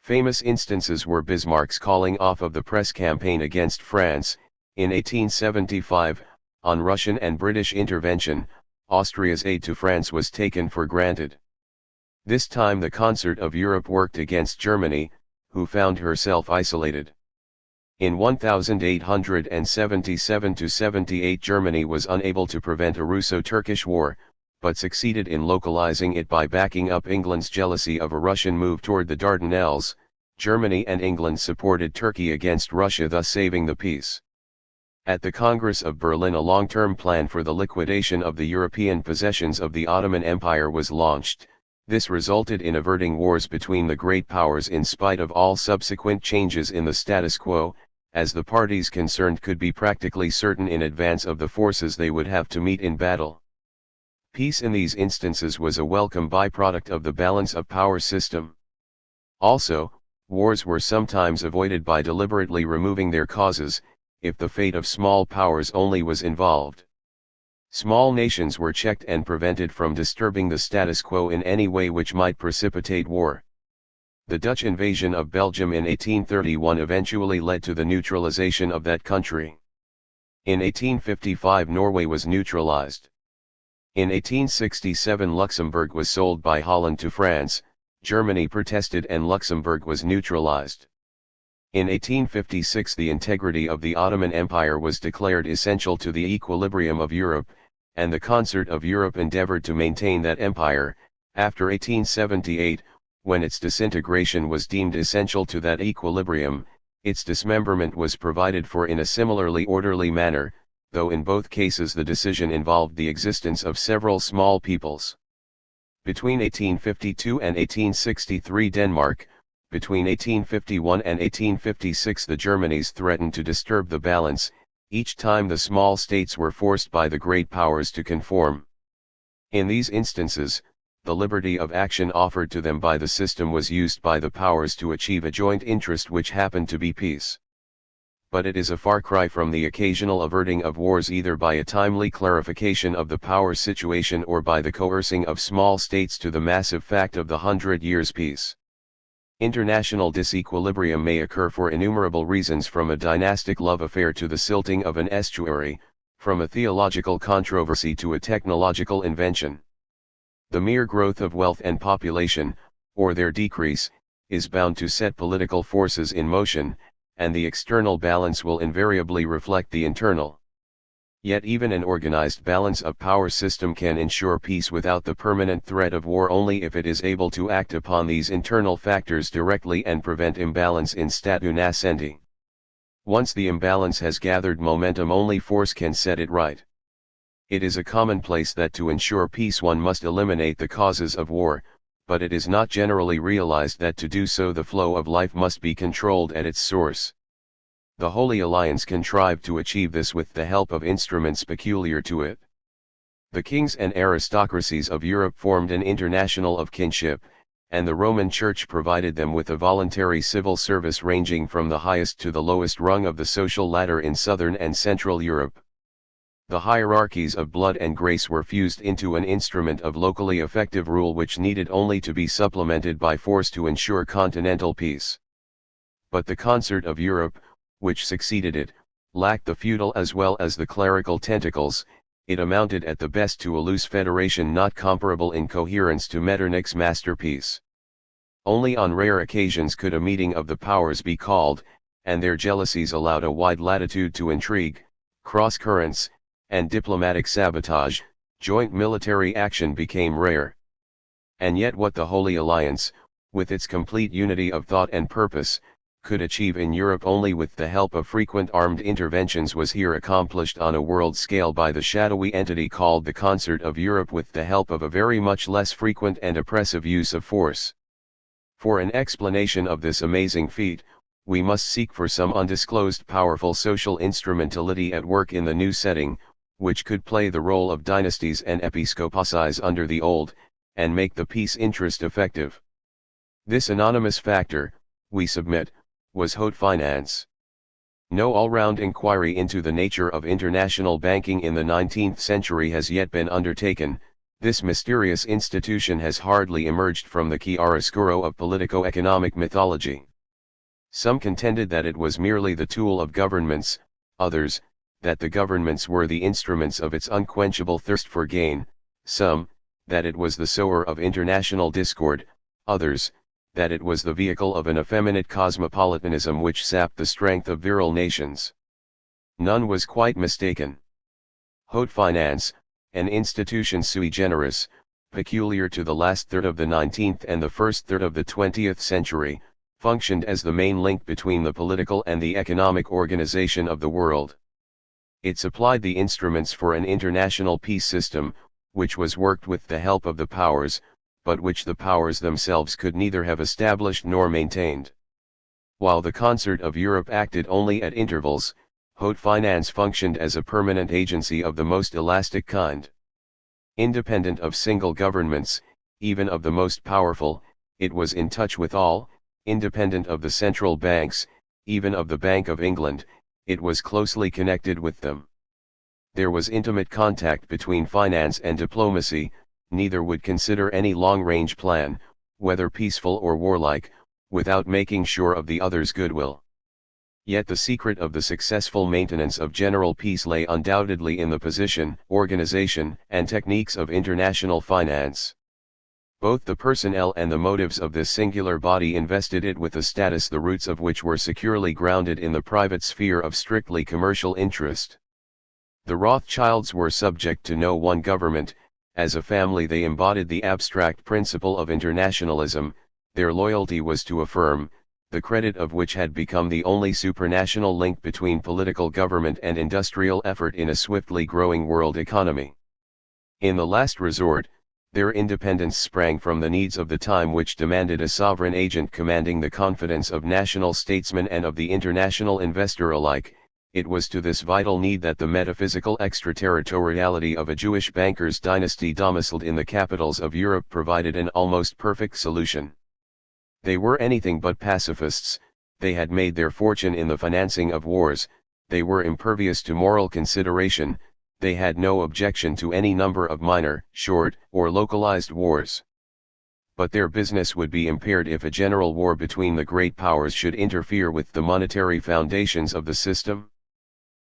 Famous instances were Bismarck's calling off of the press campaign against France, in 1875, on Russian and British intervention. Austria's aid to France was taken for granted. This time the Concert of Europe worked against Germany, who found herself isolated. In 1877–78 Germany was unable to prevent a Russo-Turkish war, but succeeded in localizing it by backing up England's jealousy of a Russian move toward the Dardanelles. Germany and England supported Turkey against Russia, thus saving the peace. At the Congress of Berlin, a long-term plan for the liquidation of the European possessions of the Ottoman Empire was launched. This resulted in averting wars between the great powers in spite of all subsequent changes in the status quo, as the parties concerned could be practically certain in advance of the forces they would have to meet in battle. Peace in these instances was a welcome byproduct of the balance of power system. Also, wars were sometimes avoided by deliberately removing their causes, if the fate of small powers only was involved. Small nations were checked and prevented from disturbing the status quo in any way which might precipitate war. The Dutch invasion of Belgium in 1831 eventually led to the neutralization of that country. In 1855 Norway was neutralized. In 1867 Luxembourg was sold by Holland to France, Germany protested and Luxembourg was neutralized. In 1856 the integrity of the Ottoman Empire was declared essential to the equilibrium of Europe, and the Concert of Europe endeavored to maintain that empire. After 1878, when its disintegration was deemed essential to that equilibrium, its dismemberment was provided for in a similarly orderly manner, though in both cases the decision involved the existence of several small peoples. Between 1852 and 1863 Denmark, between 1851 and 1856 the Germanies threatened to disturb the balance. Each time the small states were forced by the great powers to conform. In these instances, the liberty of action offered to them by the system was used by the powers to achieve a joint interest which happened to be peace. But it is a far cry from the occasional averting of wars either by a timely clarification of the power situation or by the coercing of small states to the massive fact of the 100 Years' Peace. International disequilibrium may occur for innumerable reasons, from a dynastic love affair to the silting of an estuary, from a theological controversy to a technological invention. The mere growth of wealth and population, or their decrease, is bound to set political forces in motion, and the external balance will invariably reflect the internal. Yet even an organized balance of power system can ensure peace without the permanent threat of war only if it is able to act upon these internal factors directly and prevent imbalance in statu nascendi. Once the imbalance has gathered momentum, only force can set it right. It is a commonplace that to ensure peace one must eliminate the causes of war, but it is not generally realized that to do so the flow of life must be controlled at its source. The Holy Alliance contrived to achieve this with the help of instruments peculiar to it. The kings and aristocracies of Europe formed an international of kinship, and the Roman Church provided them with a voluntary civil service ranging from the highest to the lowest rung of the social ladder in southern and central Europe. The hierarchies of blood and grace were fused into an instrument of locally effective rule which needed only to be supplemented by force to ensure continental peace. But the Concert of Europe, which succeeded it, lacked the feudal as well as the clerical tentacles. It amounted at the best to a loose federation not comparable in coherence to Metternich's masterpiece. Only on rare occasions could a meeting of the powers be called, and their jealousies allowed a wide latitude to intrigue, cross-currents, and diplomatic sabotage. Joint military action became rare. And yet what the Holy Alliance, with its complete unity of thought and purpose, could achieve in Europe only with the help of frequent armed interventions was here accomplished on a world scale by the shadowy entity called the Concert of Europe with the help of a very much less frequent and oppressive use of force. For an explanation of this amazing feat, we must seek for some undisclosed powerful social instrumentality at work in the new setting, which could play the role of dynasties and episcopacies under the old, and make the peace interest effective. This anonymous factor, we submit, was haute finance. No all-round inquiry into the nature of international banking in the 19th century has yet been undertaken. This mysterious institution has hardly emerged from the chiaroscuro of politico-economic mythology. Some contended that it was merely the tool of governments, others, that the governments were the instruments of its unquenchable thirst for gain, some, that it was the sower of international discord, others, that it was the vehicle of an effeminate cosmopolitanism which sapped the strength of virile nations. None was quite mistaken. Haute finance, an institution sui generis, peculiar to the last third of the 19th and the first third of the 20th century, functioned as the main link between the political and the economic organization of the world. It supplied the instruments for an international peace system, which was worked with the help of the powers, but which the powers themselves could neither have established nor maintained. While the Concert of Europe acted only at intervals, haute finance functioned as a permanent agency of the most elastic kind. Independent of single governments, even of the most powerful, it was in touch with all. Independent of the central banks, even of the Bank of England, it was closely connected with them. There was intimate contact between finance and diplomacy. Neither would consider any long-range plan, whether peaceful or warlike, without making sure of the other's goodwill. Yet the secret of the successful maintenance of general peace lay undoubtedly in the position, organization, and techniques of international finance. Both the personnel and the motives of this singular body invested it with a status the roots of which were securely grounded in the private sphere of strictly commercial interest. The Rothschilds were subject to no one government. As a family they embodied the abstract principle of internationalism. Their loyalty was to a firm, the credit of which had become the only supranational link between political government and industrial effort in a swiftly growing world economy. In the last resort, their independence sprang from the needs of the time which demanded a sovereign agent commanding the confidence of national statesmen and of the international investor alike. It was to this vital need that the metaphysical extraterritoriality of a Jewish banker's dynasty domiciled in the capitals of Europe provided an almost perfect solution. They were anything but pacifists. They had made their fortune in the financing of wars. They were impervious to moral consideration. They had no objection to any number of minor, short, or localized wars. But their business would be impaired if a general war between the great powers should interfere with the monetary foundations of the system.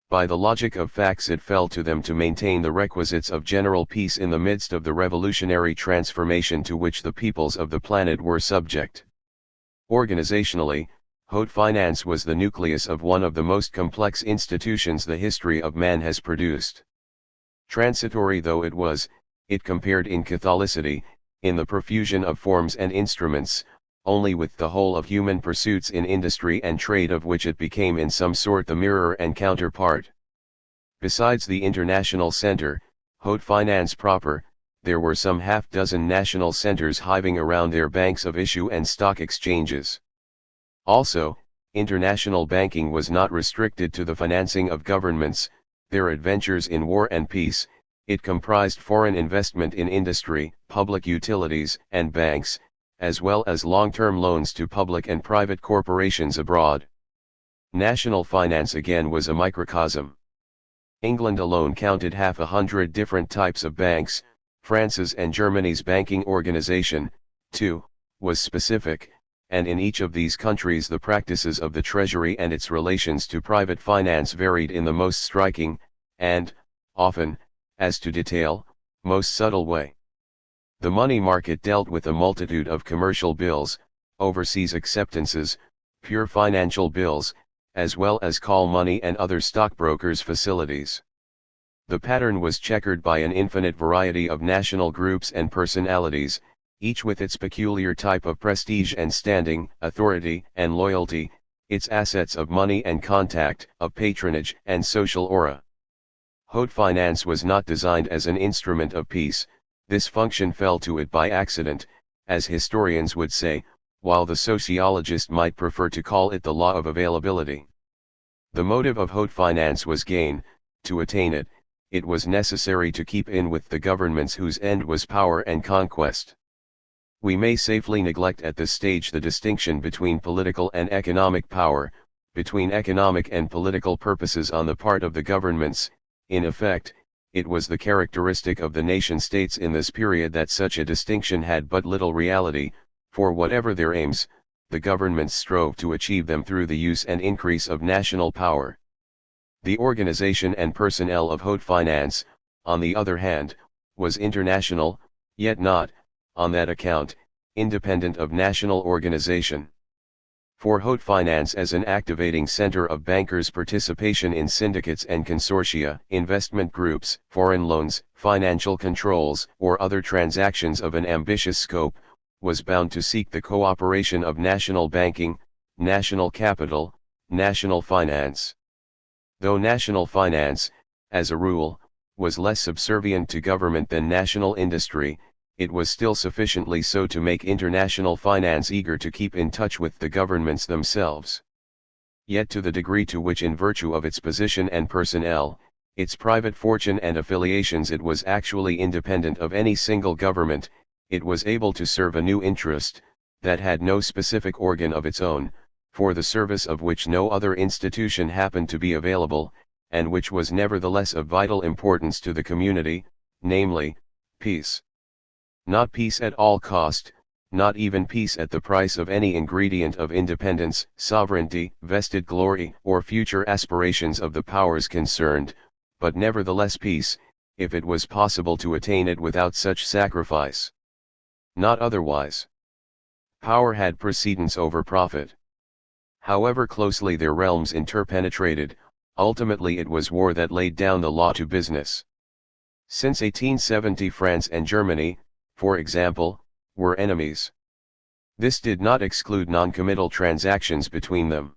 By the logic of facts it fell to them to maintain the requisites of general peace in the midst of the revolutionary transformation to which the peoples of the planet were subject. Organizationally, haute finance was the nucleus of one of the most complex institutions the history of man has produced. Transitory though it was, it compared in catholicity, in the profusion of forms and instruments, only with the whole of human pursuits in industry and trade of which it became in some sort the mirror and counterpart. Besides the international center, haute finance proper, there were some half-dozen national centers hiving around their banks of issue and stock exchanges. Also, international banking was not restricted to the financing of governments, their adventures in war and peace. It comprised foreign investment in industry, public utilities, and banks, as well as long-term loans to public and private corporations abroad. National finance again was a microcosm. England alone counted 100 different types of banks. France's and Germany's banking organization, too, was specific, and in each of these countries the practices of the treasury and its relations to private finance varied in the most striking, and, often, as to detail, most subtle way. The money market dealt with a multitude of commercial bills, overseas acceptances, pure financial bills, as well as call money and other stockbrokers' facilities. The pattern was checkered by an infinite variety of national groups and personalities, each with its peculiar type of prestige and standing, authority and loyalty. its assets of money and contact, of patronage and social aura. Haute finance was not designed as an instrument of peace, this function fell to it by accident, as historians would say, while the sociologist might prefer to call it the law of availability. The motive of haute finance was gain. To attain it, it was necessary to keep in with the governments whose end was power and conquest. We may safely neglect at this stage the distinction between political and economic power, between economic and political purposes on the part of the governments. In effect, it was the characteristic of the nation-states in this period that such a distinction had but little reality, for whatever their aims, the governments strove to achieve them through the use and increase of national power. The organization and personnel of haute finance, on the other hand, was international, yet not, on that account, independent of national organization. For haute finance as an activating center of bankers' participation in syndicates and consortia, investment groups, foreign loans, financial controls, or other transactions of an ambitious scope, was bound to seek the cooperation of national banking, national capital, national finance. Though national finance, as a rule, was less subservient to government than national industry, it was still sufficiently so to make international finance eager to keep in touch with the governments themselves. Yet to the degree to which in virtue of its position and personnel, its private fortune and affiliations it was actually independent of any single government, it was able to serve a new interest, that had no specific organ of its own, for the service of which no other institution happened to be available, and which was nevertheless of vital importance to the community, namely, peace. Not peace at all cost, not even peace at the price of any ingredient of independence, sovereignty, vested glory, or future aspirations of the powers concerned, but nevertheless peace, if it was possible to attain it without such sacrifice. Not otherwise. Power had precedence over profit. However closely their realms interpenetrated, ultimately it was war that laid down the law to business. Since 1870 France and Germany, for example, were enemies. This did not exclude non-committal transactions between them.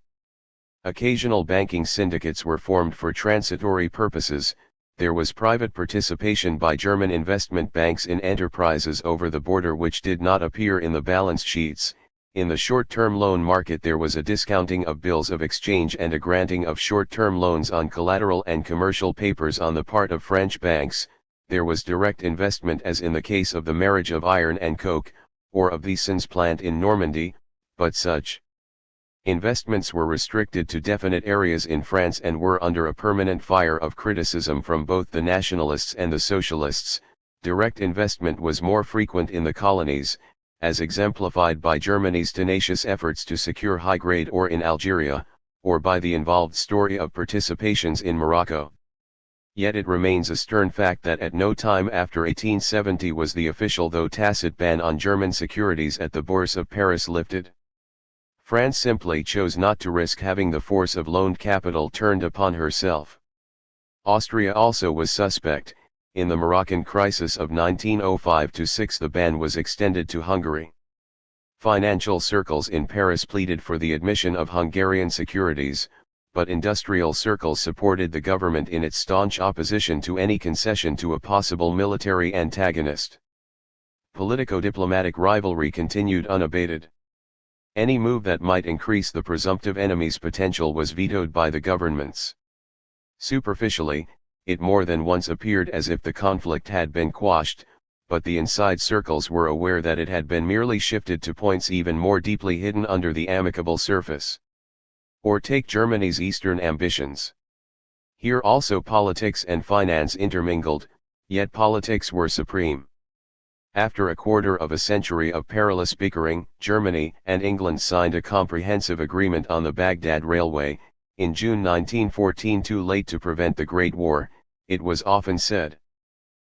Occasional banking syndicates were formed for transitory purposes, there was private participation by German investment banks in enterprises over the border which did not appear in the balance sheets. In the short-term loan market there was a discounting of bills of exchange and a granting of short-term loans on collateral and commercial papers on the part of French banks. There was direct investment as in the case of the marriage of iron and coke, or of the Sens plant in Normandy, but such investments were restricted to definite areas in France and were under a permanent fire of criticism from both the nationalists and the socialists. Direct investment was more frequent in the colonies, as exemplified by Germany's tenacious efforts to secure high-grade ore in Algeria, or by the involved story of participations in Morocco. Yet it remains a stern fact that at no time after 1870 was the official though tacit ban on German securities at the Bourse of Paris lifted. France simply chose not to risk having the force of loaned capital turned upon herself. Austria also was suspect. In the Moroccan crisis of 1905-06 the ban was extended to Hungary. Financial circles in Paris pleaded for the admission of Hungarian securities, but industrial circles supported the government in its staunch opposition to any concession to a possible military antagonist. Politico-diplomatic rivalry continued unabated. Any move that might increase the presumptive enemy's potential was vetoed by the governments. Superficially, it more than once appeared as if the conflict had been quashed, but the inside circles were aware that it had been merely shifted to points even more deeply hidden under the amicable surface. Or take Germany's eastern ambitions. Here also politics and finance intermingled, yet politics were supreme. After a quarter of a century of perilous bickering, Germany and England signed a comprehensive agreement on the Baghdad Railway, in June 1914, too late to prevent the Great War, it was often said.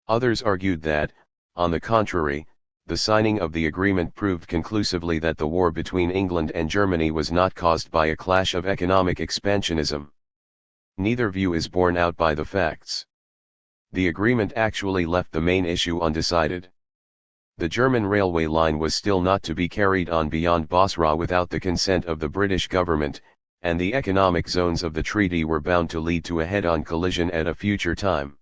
Others argued that, on the contrary, the signing of the agreement proved conclusively that the war between England and Germany was not caused by a clash of economic expansionism. Neither view is borne out by the facts. The agreement actually left the main issue undecided. The German railway line was still not to be carried on beyond Basra without the consent of the British government, and the economic zones of the treaty were bound to lead to a head-on collision at a future time.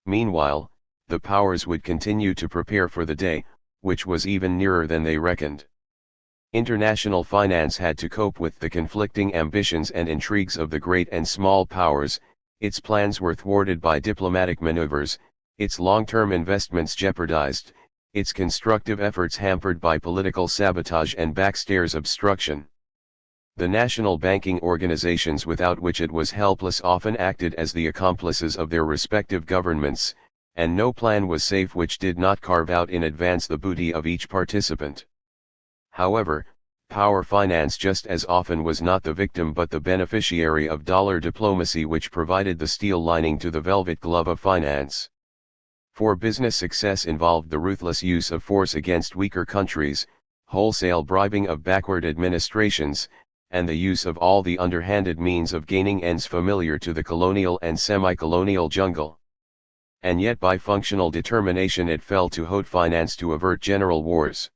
Meanwhile, the powers would continue to prepare for the day, which was even nearer than they reckoned. International finance had to cope with the conflicting ambitions and intrigues of the great and small powers. Its plans were thwarted by diplomatic maneuvers, its long-term investments jeopardized, its constructive efforts hampered by political sabotage and backstairs obstruction. The national banking organizations without which it was helpless often acted as the accomplices of their respective governments, and no plan was safe which did not carve out in advance the booty of each participant. However, power finance just as often was not the victim but the beneficiary of dollar diplomacy, which provided the steel lining to the velvet glove of finance. For business success involved the ruthless use of force against weaker countries, wholesale bribing of backward administrations, and the use of all the underhanded means of gaining ends familiar to the colonial and semi-colonial jungle. And yet by functional determination it fell to haute finance to avert general wars.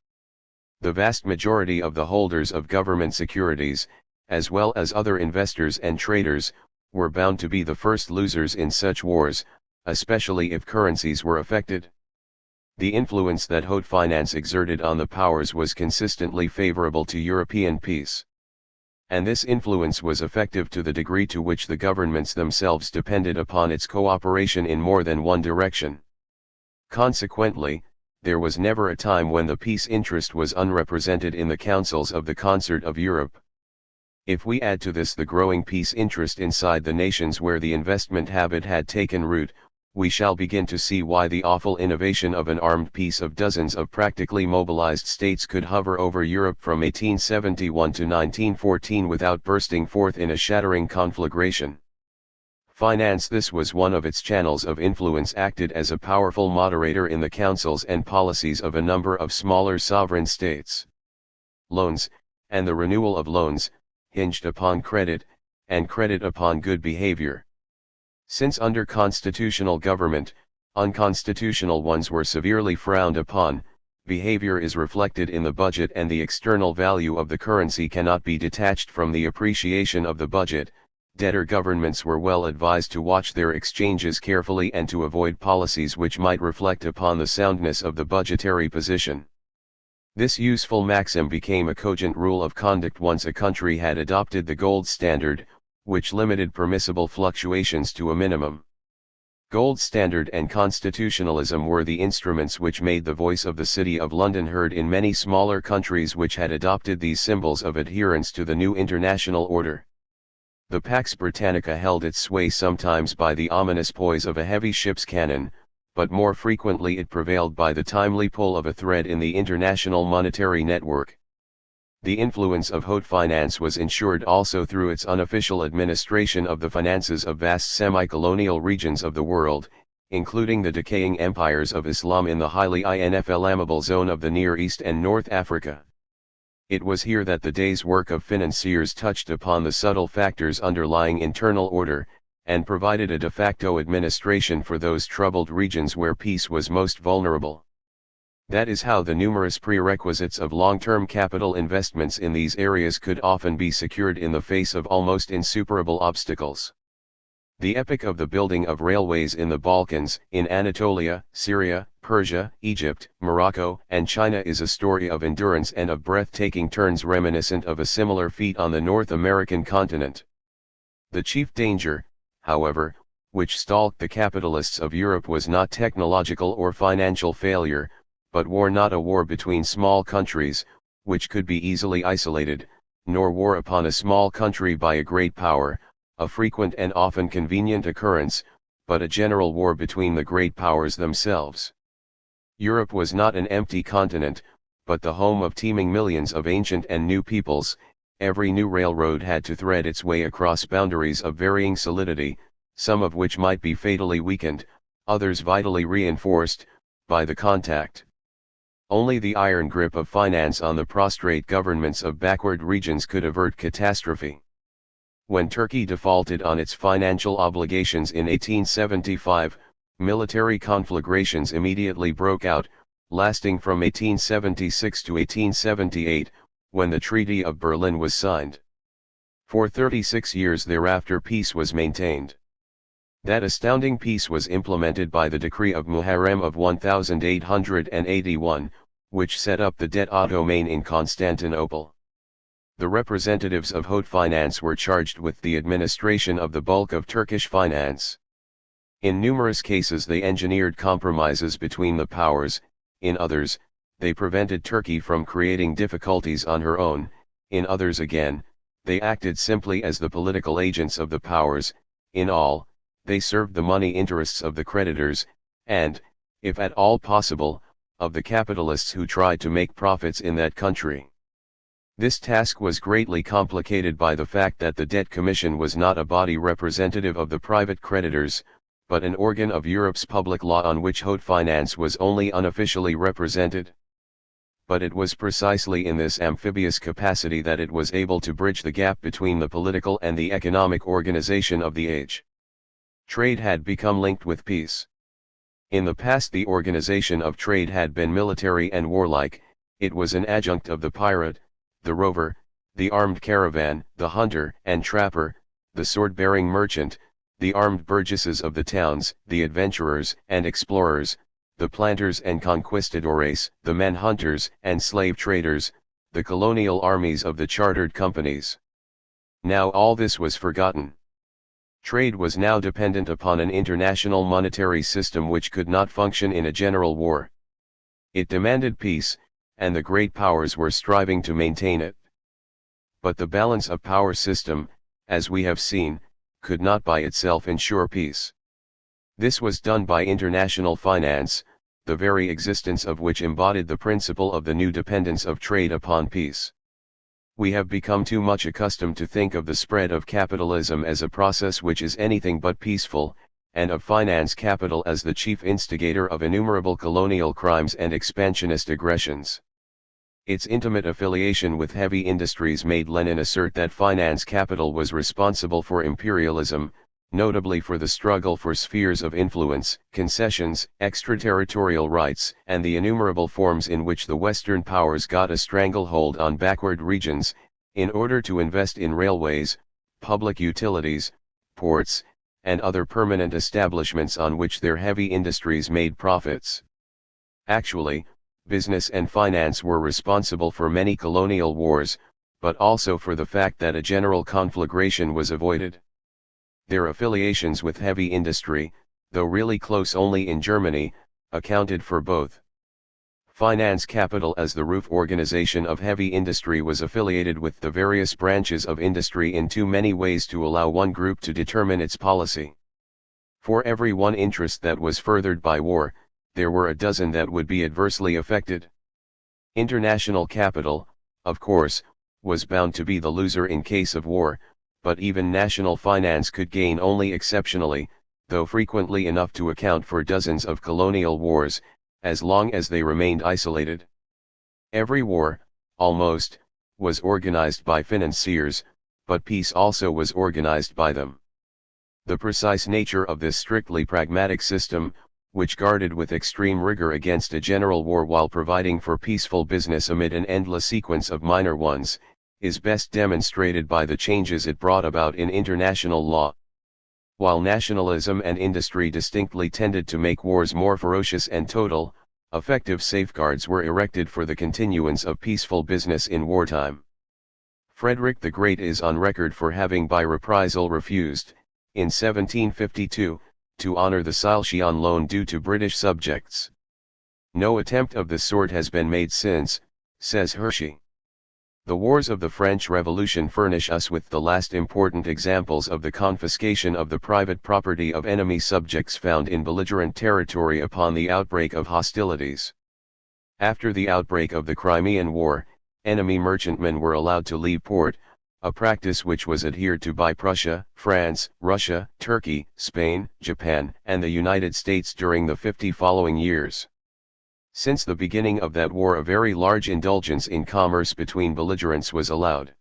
The vast majority of the holders of government securities, as well as other investors and traders, were bound to be the first losers in such wars, especially if currencies were affected. The influence that haute finance exerted on the powers was consistently favorable to European peace. And this influence was effective to the degree to which the governments themselves depended upon its cooperation in more than one direction. Consequently, there was never a time when the peace interest was unrepresented in the councils of the concert of Europe. If we add to this the growing peace interest inside the nations where the investment habit had taken root, we shall begin to see why the awful innovation of an armed peace of dozens of practically mobilized states could hover over Europe from 1871 to 1914 without bursting forth in a shattering conflagration. Finance, this was one of its channels of influence, acted as a powerful moderator in the councils and policies of a number of smaller sovereign states. Loans, and the renewal of loans, hinged upon credit, and credit upon good behavior. Since under constitutional government, unconstitutional ones were severely frowned upon, behavior is reflected in the budget and the external value of the currency cannot be detached from the appreciation of the budget. Debtor governments were well advised to watch their exchanges carefully and to avoid policies which might reflect upon the soundness of the budgetary position. This useful maxim became a cogent rule of conduct once a country had adopted the gold standard, which limited permissible fluctuations to a minimum. Gold standard and constitutionalism were the instruments which made the voice of the City of London heard in many smaller countries which had adopted these symbols of adherence to the new international order. The Pax Britannica held its sway sometimes by the ominous poise of a heavy ship's cannon, but more frequently it prevailed by the timely pull of a thread in the international monetary network. The influence of haute finance was ensured also through its unofficial administration of the finances of vast semi-colonial regions of the world, including the decaying empires of Islam in the highly inflammable zone of the Near East and North Africa. It was here that the day's work of financiers touched upon the subtle factors underlying internal order, and provided a de facto administration for those troubled regions where peace was most vulnerable. That is how the numerous prerequisites of long-term capital investments in these areas could often be secured in the face of almost insuperable obstacles. The epic of the building of railways in the Balkans, in Anatolia, Syria, Persia, Egypt, Morocco, and China is a story of endurance and of breathtaking turns reminiscent of a similar feat on the North American continent. The chief danger, however, which stalked the capitalists of Europe was not technological or financial failure, but war, not a war between small countries, which could be easily isolated, nor war upon a small country by a great power, a frequent and often convenient occurrence, but a general war between the great powers themselves. Europe was not an empty continent, but the home of teeming millions of ancient and new peoples. Every new railroad had to thread its way across boundaries of varying solidity, some of which might be fatally weakened, others vitally reinforced, by the contact. Only the iron grip of finance on the prostrate governments of backward regions could avert catastrophe. When Turkey defaulted on its financial obligations in 1875, military conflagrations immediately broke out, lasting from 1876 to 1878, when the Treaty of Berlin was signed. For 36 years thereafter peace was maintained. That astounding peace was implemented by the decree of Muharrem of 1881, which set up the debt Ottoman in Constantinople. The representatives of haute finance were charged with the administration of the bulk of Turkish finance. In numerous cases they engineered compromises between the powers, in others, they prevented Turkey from creating difficulties on her own, in others again, they acted simply as the political agents of the powers, in all, they served the money interests of the creditors, and, if at all possible, of the capitalists who tried to make profits in that country. This task was greatly complicated by the fact that the Debt Commission was not a body representative of the private creditors, but an organ of Europe's public law on which haute finance was only unofficially represented. But it was precisely in this amphibious capacity that it was able to bridge the gap between the political and the economic organization of the age. Trade had become linked with peace. In the past the organization of trade had been military and warlike, it was an adjunct of the pirate, the rover, the armed caravan, the hunter and trapper, the sword-bearing merchant, the armed burgesses of the towns, the adventurers and explorers, the planters and conquistadores, the men-hunters and slave traders, the colonial armies of the chartered companies. Now all this was forgotten. Trade was now dependent upon an international monetary system which could not function in a general war. It demanded peace, and the great powers were striving to maintain it. But the balance of power system, as we have seen, could not by itself ensure peace. This was done by international finance, the very existence of which embodied the principle of the new dependence of trade upon peace. We have become too much accustomed to think of the spread of capitalism as a process which is anything but peaceful, and of finance capital as the chief instigator of innumerable colonial crimes and expansionist aggressions. Its intimate affiliation with heavy industries made Lenin assert that finance capital was responsible for imperialism, notably for the struggle for spheres of influence, concessions, extraterritorial rights, and the innumerable forms in which the Western powers got a stranglehold on backward regions, in order to invest in railways, public utilities, ports, and other permanent establishments on which their heavy industries made profits. Actually, business and finance were responsible for many colonial wars, but also for the fact that a general conflagration was avoided. Their affiliations with heavy industry, though really close only in Germany, accounted for both. Finance capital as the roof organization of heavy industry was affiliated with the various branches of industry in too many ways to allow one group to determine its policy. For every one interest that was furthered by war, there were a dozen that would be adversely affected. International capital, of course, was bound to be the loser in case of war, but even national finance could gain only exceptionally, though frequently enough to account for dozens of colonial wars, as long as they remained isolated. Every war, almost, was organized by financiers, but peace also was organized by them. The precise nature of this strictly pragmatic system, which guarded with extreme rigor against a general war while providing for peaceful business amid an endless sequence of minor ones, is best demonstrated by the changes it brought about in international law. While nationalism and industry distinctly tended to make wars more ferocious and total, effective safeguards were erected for the continuance of peaceful business in wartime. Frederick the Great is on record for having by reprisal refused, in 1752, to honor the Silesian loan due to British subjects. No attempt of this sort has been made since, says Hershey. The wars of the French Revolution furnish us with the last important examples of the confiscation of the private property of enemy subjects found in belligerent territory upon the outbreak of hostilities. After the outbreak of the Crimean War, enemy merchantmen were allowed to leave port, a practice which was adhered to by Prussia, France, Russia, Turkey, Spain, Japan, and the United States during the 50 following years. Since the beginning of that war a very large indulgence in commerce between belligerents was allowed.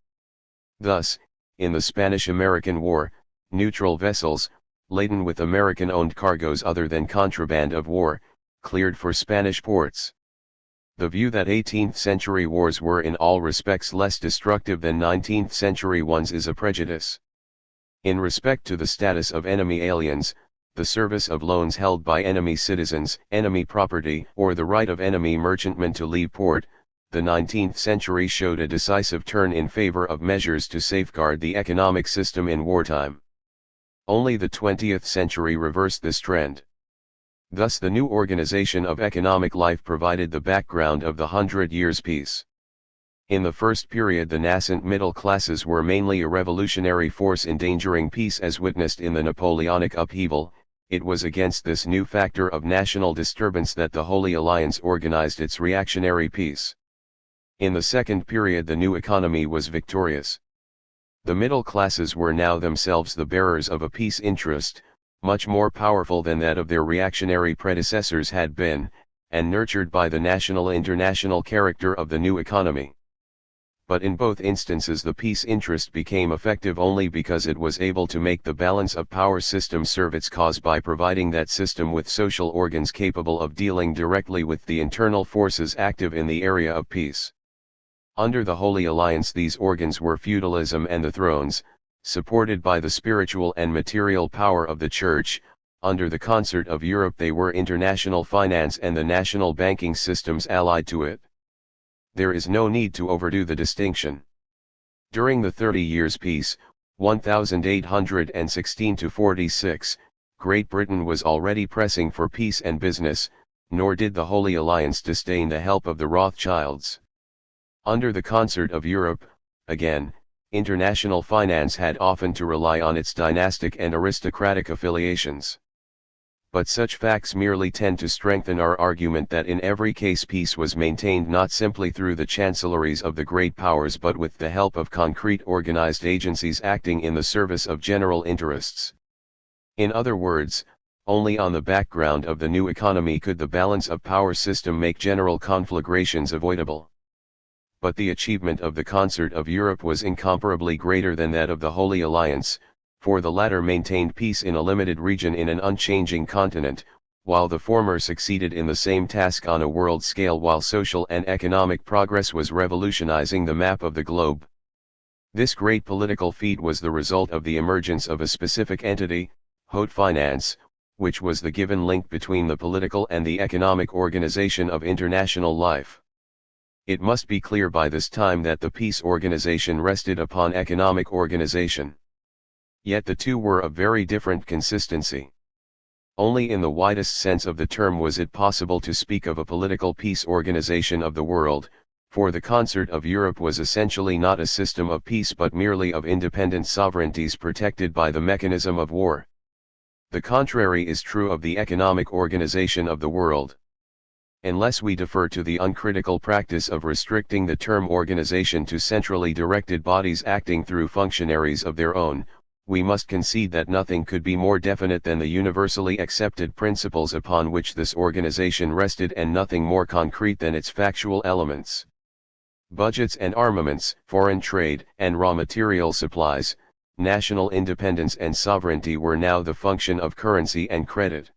Thus, in the Spanish-American War, neutral vessels, laden with American-owned cargoes other than contraband of war, cleared for Spanish ports. The view that 18th century wars were in all respects less destructive than 19th century ones is a prejudice. In respect to the status of enemy aliens, the service of loans held by enemy citizens, enemy property, or the right of enemy merchantmen to leave port, the 19th century showed a decisive turn in favor of measures to safeguard the economic system in wartime. Only the 20th century reversed this trend. Thus the new organization of economic life provided the background of the 100 Years' Peace. In the first period the nascent middle classes were mainly a revolutionary force endangering peace as witnessed in the Napoleonic upheaval. It was against this new factor of national disturbance that the Holy Alliance organized its reactionary peace. In the second period the new economy was victorious. The middle classes were now themselves the bearers of a peace interest, much more powerful than that of their reactionary predecessors had been, and nurtured by the national-international character of the new economy. But in both instances the peace interest became effective only because it was able to make the balance of power system serve its cause by providing that system with social organs capable of dealing directly with the internal forces active in the area of peace. Under the Holy Alliance these organs were feudalism and the thrones, supported by the spiritual and material power of the Church. Under the concert of Europe they were international finance and the national banking systems allied to it. There is no need to overdo the distinction. During the 30 Years' Peace, 1816–46, Great Britain was already pressing for peace and business, nor did the Holy Alliance disdain the help of the Rothschilds. Under the concert of Europe, again, international finance had often to rely on its dynastic and aristocratic affiliations. But such facts merely tend to strengthen our argument that in every case peace was maintained not simply through the chancelleries of the great powers but with the help of concrete organized agencies acting in the service of general interests. In other words, only on the background of the new economy could the balance of power system make general conflagrations avoidable. But the achievement of the concert of Europe was incomparably greater than that of the Holy Alliance, for the latter maintained peace in a limited region in an unchanging continent, while the former succeeded in the same task on a world scale while social and economic progress was revolutionizing the map of the globe. This great political feat was the result of the emergence of a specific entity, haute finance, which was the given link between the political and the economic organization of international life. It must be clear by this time that the peace organization rested upon economic organization. Yet the two were of very different consistency. Only in the widest sense of the term was it possible to speak of a political peace organization of the world, for the concert of Europe was essentially not a system of peace but merely of independent sovereignties protected by the mechanism of war. The contrary is true of the economic organization of the world. Unless we defer to the uncritical practice of restricting the term organization to centrally directed bodies acting through functionaries of their own, we must concede that nothing could be more definite than the universally accepted principles upon which this organization rested and nothing more concrete than its factual elements. Budgets and armaments, foreign trade and raw material supplies, national independence and sovereignty were now the function of currency and credit.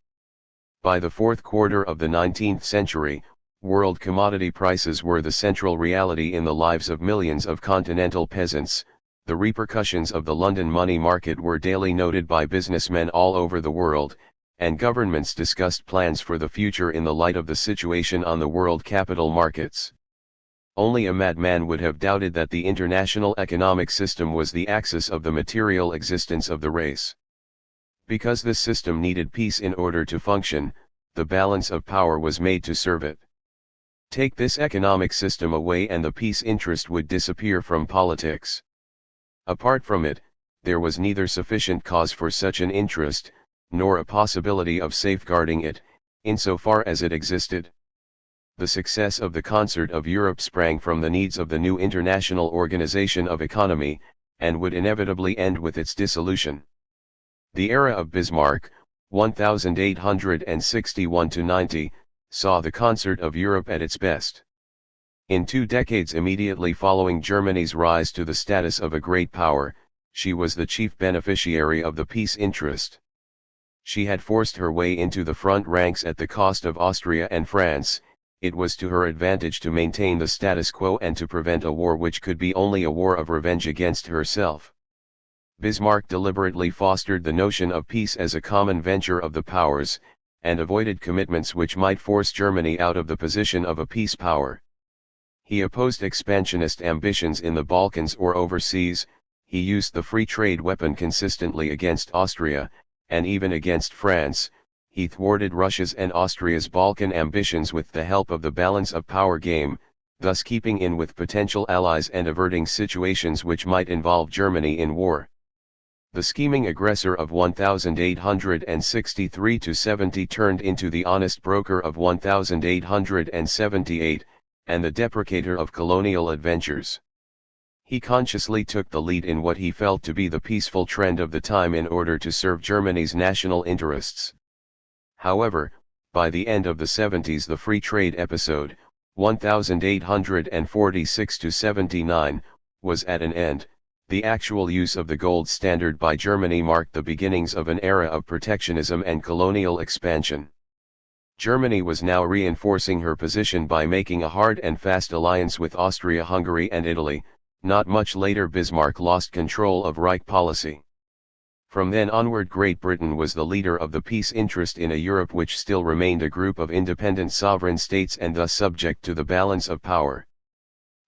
By the fourth quarter of the 19th century, world commodity prices were the central reality in the lives of millions of continental peasants. The repercussions of the London money market were daily noted by businessmen all over the world, and governments discussed plans for the future in the light of the situation on the world capital markets. Only a madman would have doubted that the international economic system was the axis of the material existence of the race. Because this system needed peace in order to function, the balance of power was made to serve it. Take this economic system away and the peace interest would disappear from politics. Apart from it, there was neither sufficient cause for such an interest, nor a possibility of safeguarding it, insofar as it existed. The success of the concert of Europe sprang from the needs of the new international organization of economy, and would inevitably end with its dissolution. The era of Bismarck, 1861–90, saw the concert of Europe at its best. In 2 decades immediately following Germany's rise to the status of a great power, she was the chief beneficiary of the peace interest. She had forced her way into the front ranks at the cost of Austria and France, it was to her advantage to maintain the status quo and to prevent a war which could be only a war of revenge against herself. Bismarck deliberately fostered the notion of peace as a common venture of the powers, and avoided commitments which might force Germany out of the position of a peace power. He opposed expansionist ambitions in the Balkans or overseas. He used the free trade weapon consistently against Austria, and even against France. He thwarted Russia's and Austria's Balkan ambitions with the help of the balance of power game, thus keeping in with potential allies and averting situations which might involve Germany in war. The scheming aggressor of 1863–70 turned into the honest broker of 1878, and the deprecator of colonial adventures. He consciously took the lead in what he felt to be the peaceful trend of the time in order to serve Germany's national interests. However, by the end of the 70s the free trade episode, 1846–79, was at an end. The actual use of the gold standard by Germany marked the beginnings of an era of protectionism and colonial expansion. Germany was now reinforcing her position by making a hard and fast alliance with Austria-Hungary and Italy. Not much later Bismarck lost control of Reich policy. From then onward Great Britain was the leader of the peace interest in a Europe which still remained a group of independent sovereign states and thus subject to the balance of power.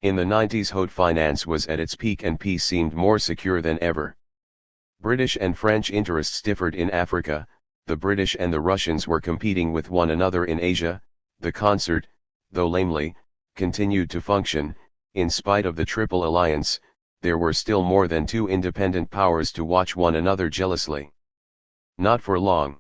In the 90s haute finance was at its peak and peace seemed more secure than ever. British and French interests differed in Africa, the British and the Russians were competing with one another in Asia. The concert, though lamely, continued to function. In spite of the Triple Alliance, there were still more than two independent powers to watch one another jealously. Not for long.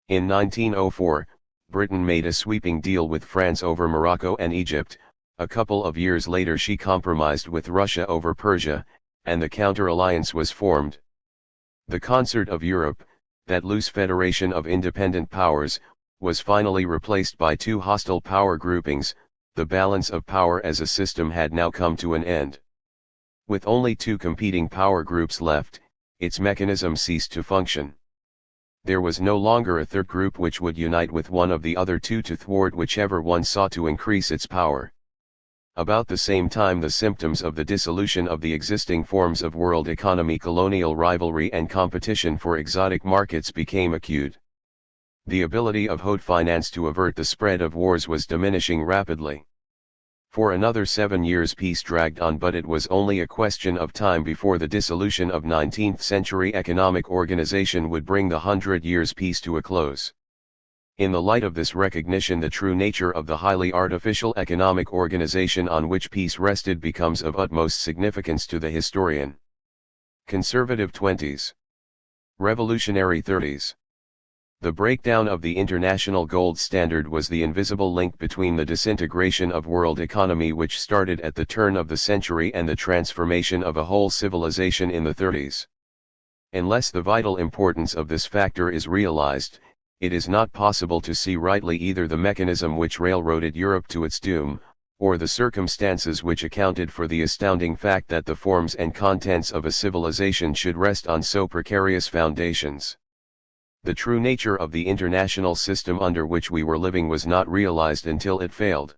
In 1904, Britain made a sweeping deal with France over Morocco and Egypt. A couple of years later she compromised with Russia over Persia, and the counter-alliance was formed. The Concert of Europe, that loose federation of independent powers, was finally replaced by two hostile power groupings. The balance of power as a system had now come to an end. With only two competing power groups left, its mechanism ceased to function. There was no longer a third group which would unite with one of the other two to thwart whichever one sought to increase its power. About the same time the symptoms of the dissolution of the existing forms of world economy, colonial rivalry and competition for exotic markets became acute. The ability of haute finance to avert the spread of wars was diminishing rapidly. For another 7 years peace dragged on, but it was only a question of time before the dissolution of 19th-century economic organization would bring the 100 years peace to a close. In the light of this recognition, the true nature of the highly artificial economic organization on which peace rested becomes of utmost significance to the historian. Conservative 20s. Revolutionary 30s. The breakdown of the international gold standard was the invisible link between the disintegration of world economy which started at the turn of the century and the transformation of a whole civilization in the 30s. Unless the vital importance of this factor is realized, it is not possible to see rightly either the mechanism which railroaded Europe to its doom, or the circumstances which accounted for the astounding fact that the forms and contents of a civilization should rest on so precarious foundations. The true nature of the international system under which we were living was not realized until it failed.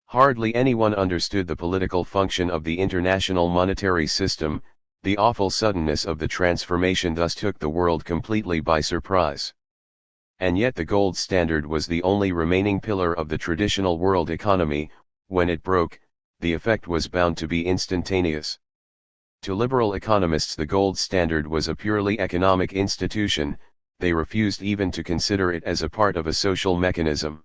Hardly anyone understood the political function of the international monetary system. The awful suddenness of the transformation thus took the world completely by surprise. And yet the gold standard was the only remaining pillar of the traditional world economy. When it broke, the effect was bound to be instantaneous. To liberal economists the gold standard was a purely economic institution. They refused even to consider it as a part of a social mechanism.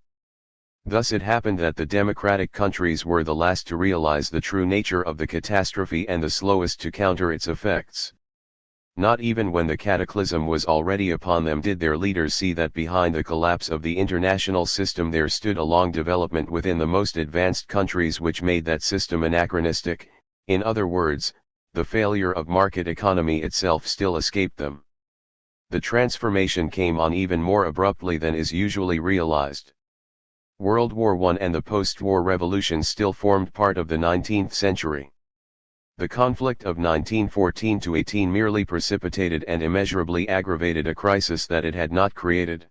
Thus it happened that the democratic countries were the last to realize the true nature of the catastrophe and the slowest to counter its effects. Not even when the cataclysm was already upon them did their leaders see that behind the collapse of the international system there stood a long development within the most advanced countries which made that system anachronistic. In other words, the failure of market economy itself still escaped them. The transformation came on even more abruptly than is usually realized. World War I and the post-war revolutions still formed part of the 19th century. The conflict of 1914–18 merely precipitated and immeasurably aggravated a crisis that it had not created.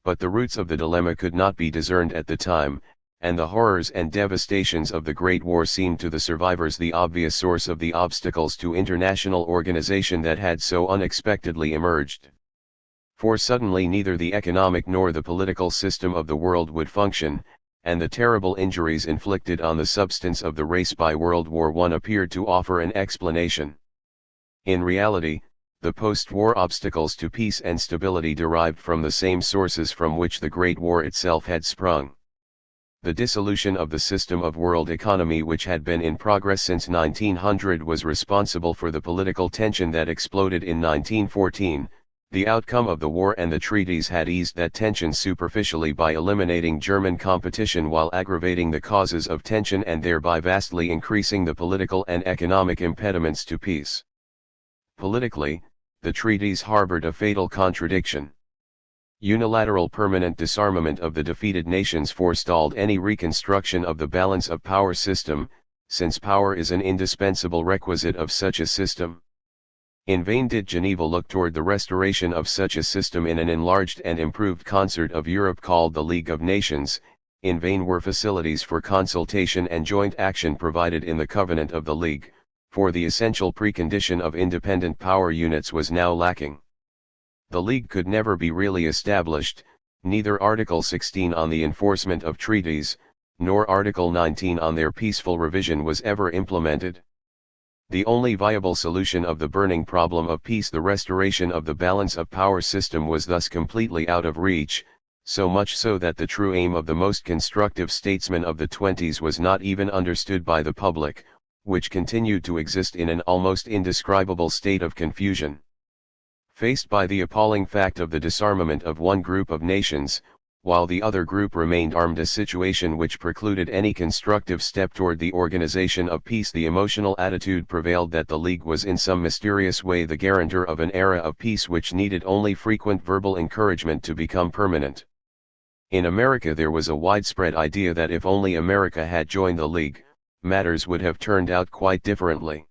but the roots of the dilemma could not be discerned at the time, and the horrors and devastations of the Great War seemed to the survivors the obvious source of the obstacles to international organization that had so unexpectedly emerged. For suddenly neither the economic nor the political system of the world would function, and the terrible injuries inflicted on the substance of the race by World War I appeared to offer an explanation. In reality, the post-war obstacles to peace and stability derived from the same sources from which the Great War itself had sprung. The dissolution of the system of world economy which had been in progress since 1900 was responsible for the political tension that exploded in 1914. The outcome of the war and the treaties had eased that tension superficially by eliminating German competition while aggravating the causes of tension and thereby vastly increasing the political and economic impediments to peace. Politically, the treaties harbored a fatal contradiction. Unilateral permanent disarmament of the defeated nations forestalled any reconstruction of the balance of power system, since power is an indispensable requisite of such a system. In vain did Geneva look toward the restoration of such a system in an enlarged and improved concert of Europe called the League of Nations. In vain were facilities for consultation and joint action provided in the Covenant of the League, for the essential precondition of independent power units was now lacking. The League could never be really established, neither Article 16 on the enforcement of treaties, nor Article 19 on their peaceful revision was ever implemented. The only viable solution of the burning problem of peace, the restoration of the balance of power system, was thus completely out of reach, so much so that the true aim of the most constructive statesmen of the 20s was not even understood by the public, which continued to exist in an almost indescribable state of confusion. Faced by the appalling fact of the disarmament of one group of nations, while the other group remained armed, a situation which precluded any constructive step toward the organization of peace, the emotional attitude prevailed that the League was in some mysterious way the guarantor of an era of peace which needed only frequent verbal encouragement to become permanent. In America there was a widespread idea that if only America had joined the League, matters would have turned out quite differently.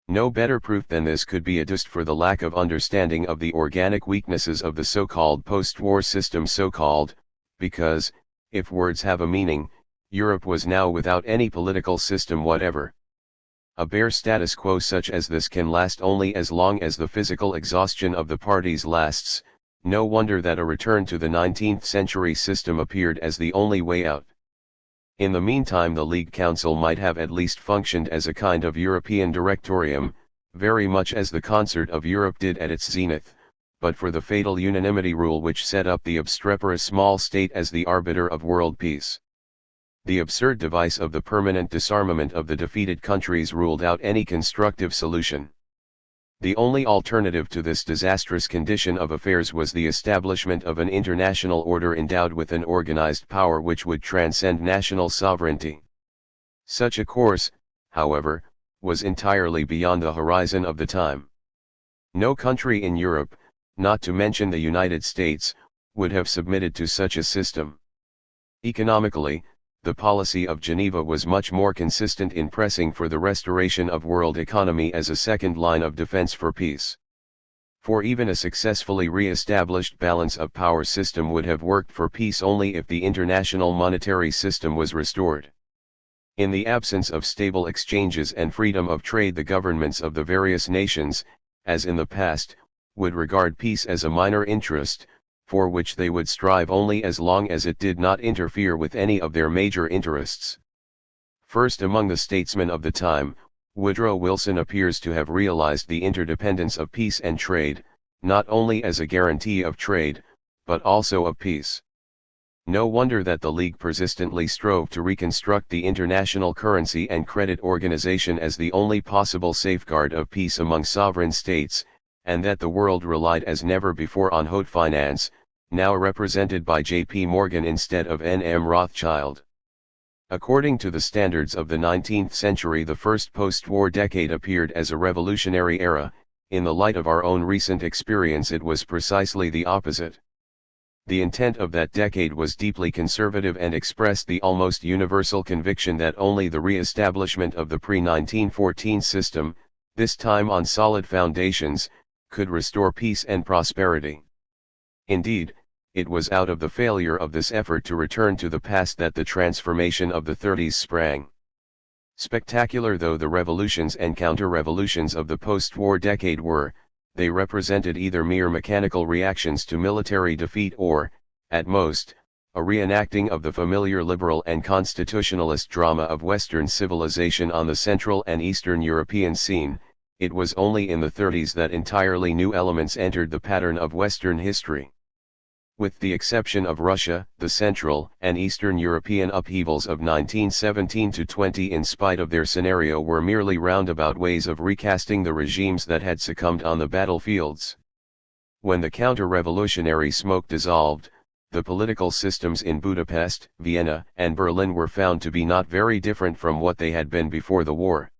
No better proof than this could be adduced for the lack of understanding of the organic weaknesses of the so-called post-war system, so-called, because, if words have a meaning, Europe was now without any political system whatever. A bare status quo such as this can last only as long as the physical exhaustion of the parties lasts. No wonder that a return to the 19th century system appeared as the only way out. In the meantime the League Council might have at least functioned as a kind of European Directorium, very much as the Concert of Europe did at its zenith, but for the fatal unanimity rule which set up the obstreperous small state as the arbiter of world peace. The absurd device of the permanent disarmament of the defeated countries ruled out any constructive solution. The only alternative to this disastrous condition of affairs was the establishment of an international order endowed with an organized power which would transcend national sovereignty. Such a course, however, was entirely beyond the horizon of the time. No country in Europe, not to mention the United States, would have submitted to such a system. Economically, the policy of Geneva was much more consistent in pressing for the restoration of world economy as a second line of defense for peace. For even a successfully re-established balance of power system would have worked for peace only if the international monetary system was restored. In the absence of stable exchanges and freedom of trade, the governments of the various nations, as in the past, would regard peace as a minor interest, for which they would strive only as long as it did not interfere with any of their major interests. First among the statesmen of the time, Woodrow Wilson appears to have realized the interdependence of peace and trade, not only as a guarantee of trade, but also of peace. No wonder that the League persistently strove to reconstruct the international currency and credit organization as the only possible safeguard of peace among sovereign states, and that the world relied as never before on haute finance, now represented by J.P. Morgan instead of N.M. Rothschild. According to the standards of the 19th century, the first post-war decade appeared as a revolutionary era. In the light of our own recent experience, it was precisely the opposite. The intent of that decade was deeply conservative and expressed the almost universal conviction that only the re-establishment of the pre-1914 system, this time on solid foundations, could restore peace and prosperity. Indeed, it was out of the failure of this effort to return to the past that the transformation of the 30s sprang. Spectacular though the revolutions and counter-revolutions of the post-war decade were, they represented either mere mechanical reactions to military defeat or, at most, a reenacting of the familiar liberal and constitutionalist drama of Western civilization on the Central and Eastern European scene. It was only in the 30s that entirely new elements entered the pattern of Western history. With the exception of Russia, the Central and Eastern European upheavals of 1917–20 in spite of their scenario were merely roundabout ways of recasting the regimes that had succumbed on the battlefields. When the counter-revolutionary smoke dissolved, the political systems in Budapest, Vienna, and Berlin were found to be not very different from what they had been before the war.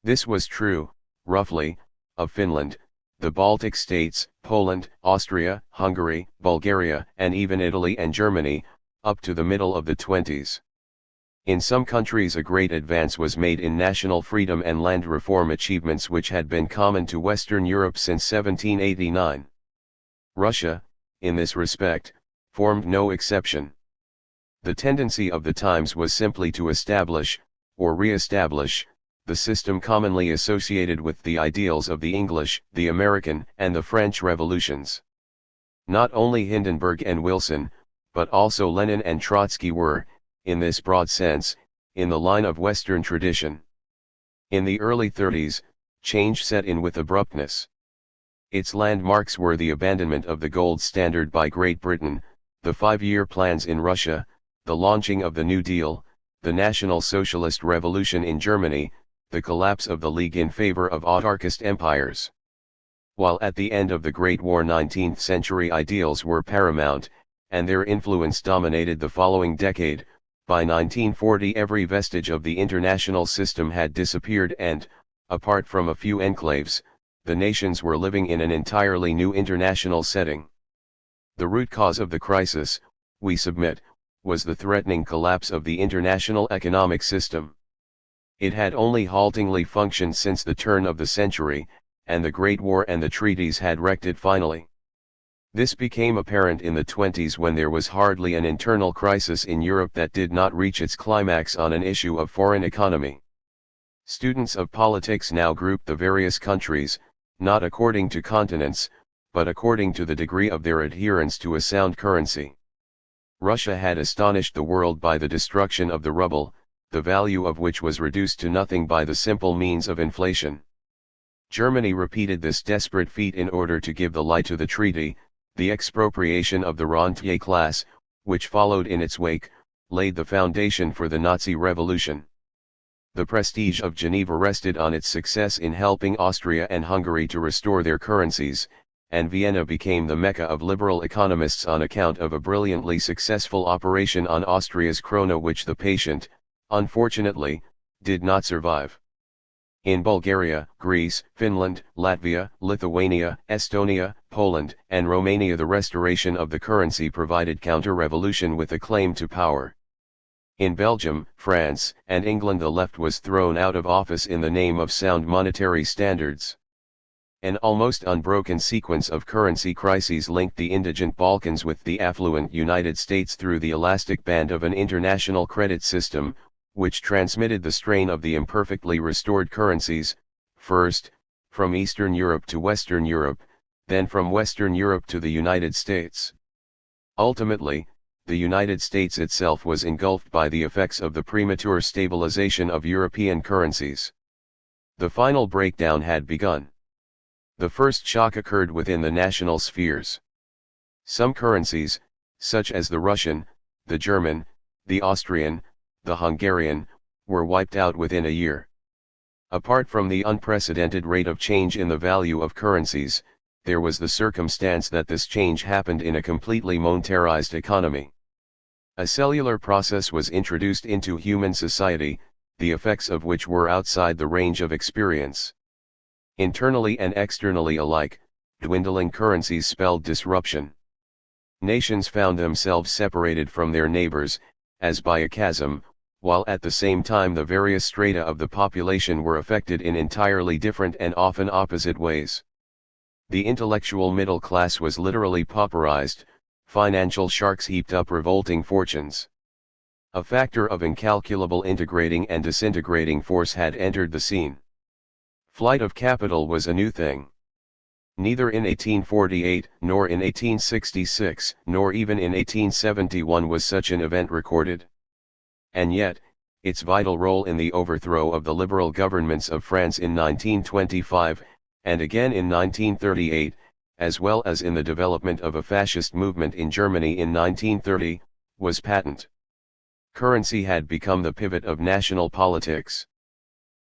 This was true, roughly, of Finland, the Baltic states, Poland, Austria, Hungary, Bulgaria, and even Italy and Germany, up to the middle of the 20s. In some countries a great advance was made in national freedom and land reform achievements which had been common to Western Europe since 1789. Russia, in this respect, formed no exception. The tendency of the times was simply to establish, or re-establish, the system commonly associated with the ideals of the English, the American, and the French revolutions. Not only Hindenburg and Wilson, but also Lenin and Trotsky were, in this broad sense, in the line of Western tradition. In the early 30s, change set in with abruptness. Its landmarks were the abandonment of the gold standard by Great Britain, the 5-year plans in Russia, the launching of the New Deal, the National Socialist Revolution in Germany, the collapse of the League in favor of autarchist empires. While at the end of the Great War 19th century ideals were paramount, and their influence dominated the following decade, by 1940 every vestige of the international system had disappeared and, apart from a few enclaves, the nations were living in an entirely new international setting. The root cause of the crisis, we submit, was the threatening collapse of the international economic system. It had only haltingly functioned since the turn of the century, and the Great War and the treaties had wrecked it finally. This became apparent in the 20s when there was hardly an internal crisis in Europe that did not reach its climax on an issue of foreign economy. Students of politics now group the various countries, not according to continents, but according to the degree of their adherence to a sound currency. Russia had astonished the world by the destruction of the ruble, the value of which was reduced to nothing by the simple means of inflation. Germany repeated this desperate feat in order to give the lie to the treaty. The expropriation of the rentier class, which followed in its wake, laid the foundation for the Nazi Revolution. The prestige of Geneva rested on its success in helping Austria and Hungary to restore their currencies, and Vienna became the mecca of liberal economists on account of a brilliantly successful operation on Austria's krona which the patient, unfortunately, did not survive. In Bulgaria, Greece, Finland, Latvia, Lithuania, Estonia, Poland, and Romania the restoration of the currency provided counter-revolution with a claim to power. In Belgium, France, and England the left was thrown out of office in the name of sound monetary standards. An almost unbroken sequence of currency crises linked the indigent Balkans with the affluent United States through the elastic band of an international credit system, which transmitted the strain of the imperfectly restored currencies, first, from Eastern Europe to Western Europe, then from Western Europe to the United States. Ultimately, the United States itself was engulfed by the effects of the premature stabilization of European currencies. The final breakdown had begun. The first shock occurred within the national spheres. Some currencies, such as the Russian, the German, the Austrian, the Hungarian, were wiped out within a year. Apart from the unprecedented rate of change in the value of currencies, there was the circumstance that this change happened in a completely monetarized economy. A cellular process was introduced into human society, the effects of which were outside the range of experience. Internally and externally alike, dwindling currencies spelled disruption. Nations found themselves separated from their neighbors, as by a chasm, while at the same time the various strata of the population were affected in entirely different and often opposite ways. The intellectual middle class was literally pauperized, financial sharks heaped up revolting fortunes. A factor of incalculable integrating and disintegrating force had entered the scene. Flight of capital was a new thing. Neither in 1848, nor in 1866, nor even in 1871 was such an event recorded. And yet, its vital role in the overthrow of the liberal governments of France in 1925, and again in 1938, as well as in the development of a fascist movement in Germany in 1930, was patent. Currency had become the pivot of national politics.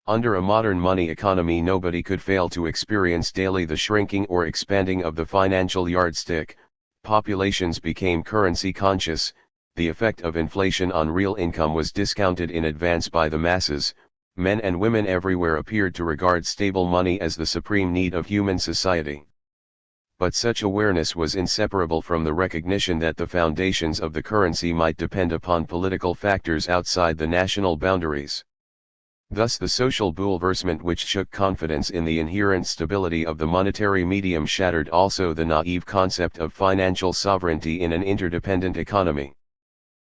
Under a modern money economy, nobody could fail to experience daily the shrinking or expanding of the financial yardstick. Populations became currency conscious, the effect of inflation on real income was discounted in advance by the masses. Men and women everywhere appeared to regard stable money as the supreme need of human society. But such awareness was inseparable from the recognition that the foundations of the currency might depend upon political factors outside the national boundaries. Thus the social bulversement which shook confidence in the inherent stability of the monetary medium shattered also the naive concept of financial sovereignty in an interdependent economy.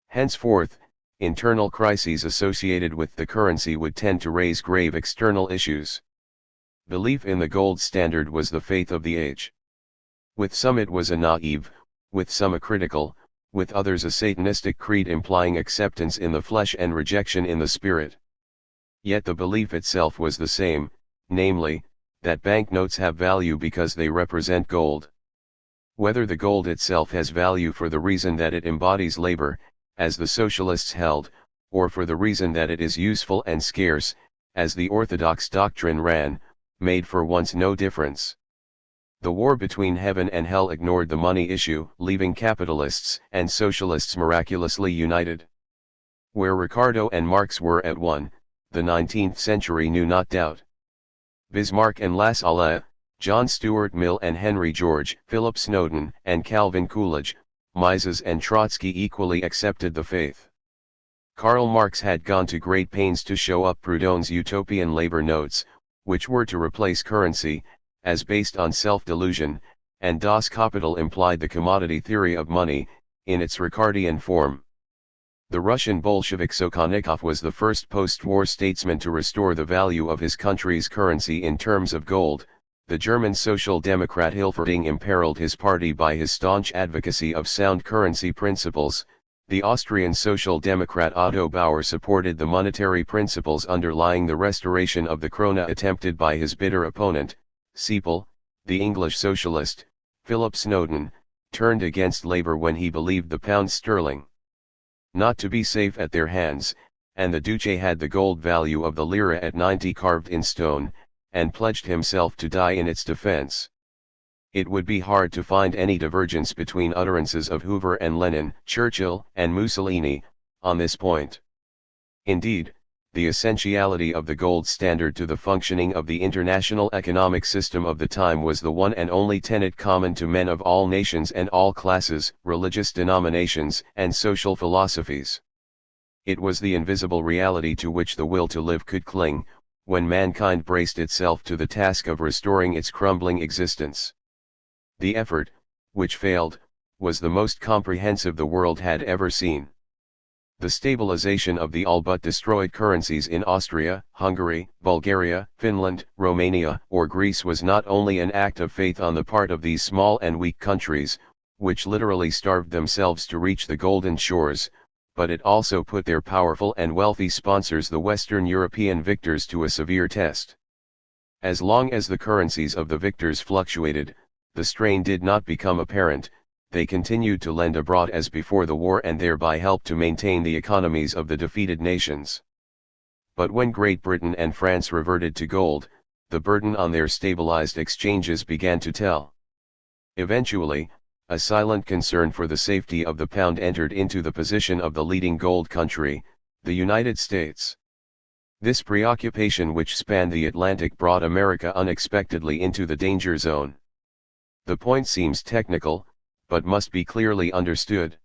Henceforth, internal crises associated with the currency would tend to raise grave external issues. Belief in the gold standard was the faith of the age. With some it was a naive, with some a critical, with others a Satanistic creed implying acceptance in the flesh and rejection in the spirit. Yet the belief itself was the same, namely, that banknotes have value because they represent gold. Whether the gold itself has value for the reason that it embodies labor, as the socialists held, or for the reason that it is useful and scarce, as the orthodox doctrine ran, made for once no difference. The war between heaven and hell ignored the money issue, leaving capitalists and socialists miraculously united. Where Ricardo and Marx were at one, the 19th century knew not doubt. Bismarck and La Salle, John Stuart Mill and Henry George, Philip Snowden and Calvin Coolidge, Mises and Trotsky equally accepted the faith. Karl Marx had gone to great pains to show up Proudhon's utopian labor notes, which were to replace currency, as based on self-delusion, and Das Kapital implied the commodity theory of money, in its Ricardian form. The Russian Bolshevik Sukhanikov was the first post-war statesman to restore the value of his country's currency in terms of gold. The German Social Democrat Hilferding imperiled his party by his staunch advocacy of sound currency principles. The Austrian Social Democrat Otto Bauer supported the monetary principles underlying the restoration of the krona attempted by his bitter opponent, Seipel. The English socialist, Philip Snowden, turned against Labour when he believed the pound sterling not to be safe at their hands, and the Duce had the gold value of the lira at 90 carved in stone, and pledged himself to die in its defense. It would be hard to find any divergence between utterances of Hoover and Lenin, Churchill and Mussolini, on this point. Indeed, the essentiality of the gold standard to the functioning of the international economic system of the time was the one and only tenet common to men of all nations and all classes, religious denominations and social philosophies. It was the invisible reality to which the will to live could cling, when mankind braced itself to the task of restoring its crumbling existence. The effort, which failed, was the most comprehensive the world had ever seen. The stabilization of the all but destroyed currencies in Austria, Hungary, Bulgaria, Finland, Romania, or Greece was not only an act of faith on the part of these small and weak countries, which literally starved themselves to reach the golden shores, but it also put their powerful and wealthy sponsors, the Western European victors, to a severe test. As long as the currencies of the victors fluctuated, the strain did not become apparent. They continued to lend abroad as before the war and thereby helped to maintain the economies of the defeated nations. But when Great Britain and France reverted to gold, the burden on their stabilized exchanges began to tell. Eventually, a silent concern for the safety of the pound entered into the position of the leading gold country, the United States. This preoccupation which spanned the Atlantic brought America unexpectedly into the danger zone. The point seems technical, but must be clearly understood.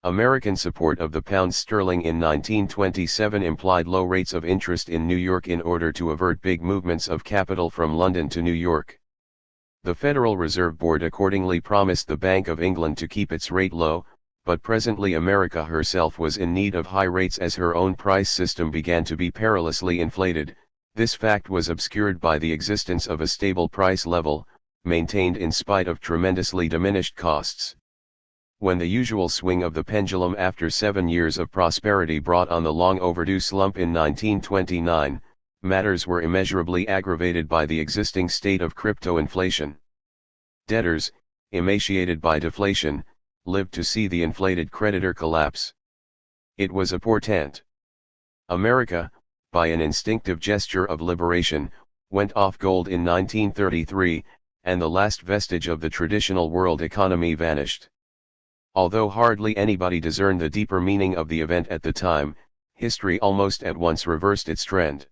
American support of the pound sterling in 1927 implied low rates of interest in New York in order to avert big movements of capital from London to New York. The Federal Reserve Board accordingly promised the Bank of England to keep its rate low, but presently America herself was in need of high rates as her own price system began to be perilously inflated. This fact was obscured by the existence of a stable price level, maintained in spite of tremendously diminished costs. When the usual swing of the pendulum after 7 years of prosperity brought on the long overdue slump in 1929, matters were immeasurably aggravated by the existing state of crypto-inflation. Debtors, emaciated by deflation, lived to see the inflated creditor collapse. It was a portent. America, by an instinctive gesture of liberation, went off gold in 1933, and the last vestige of the traditional world economy vanished. Although hardly anybody discerned the deeper meaning of the event at the time, history almost at once reversed its trend.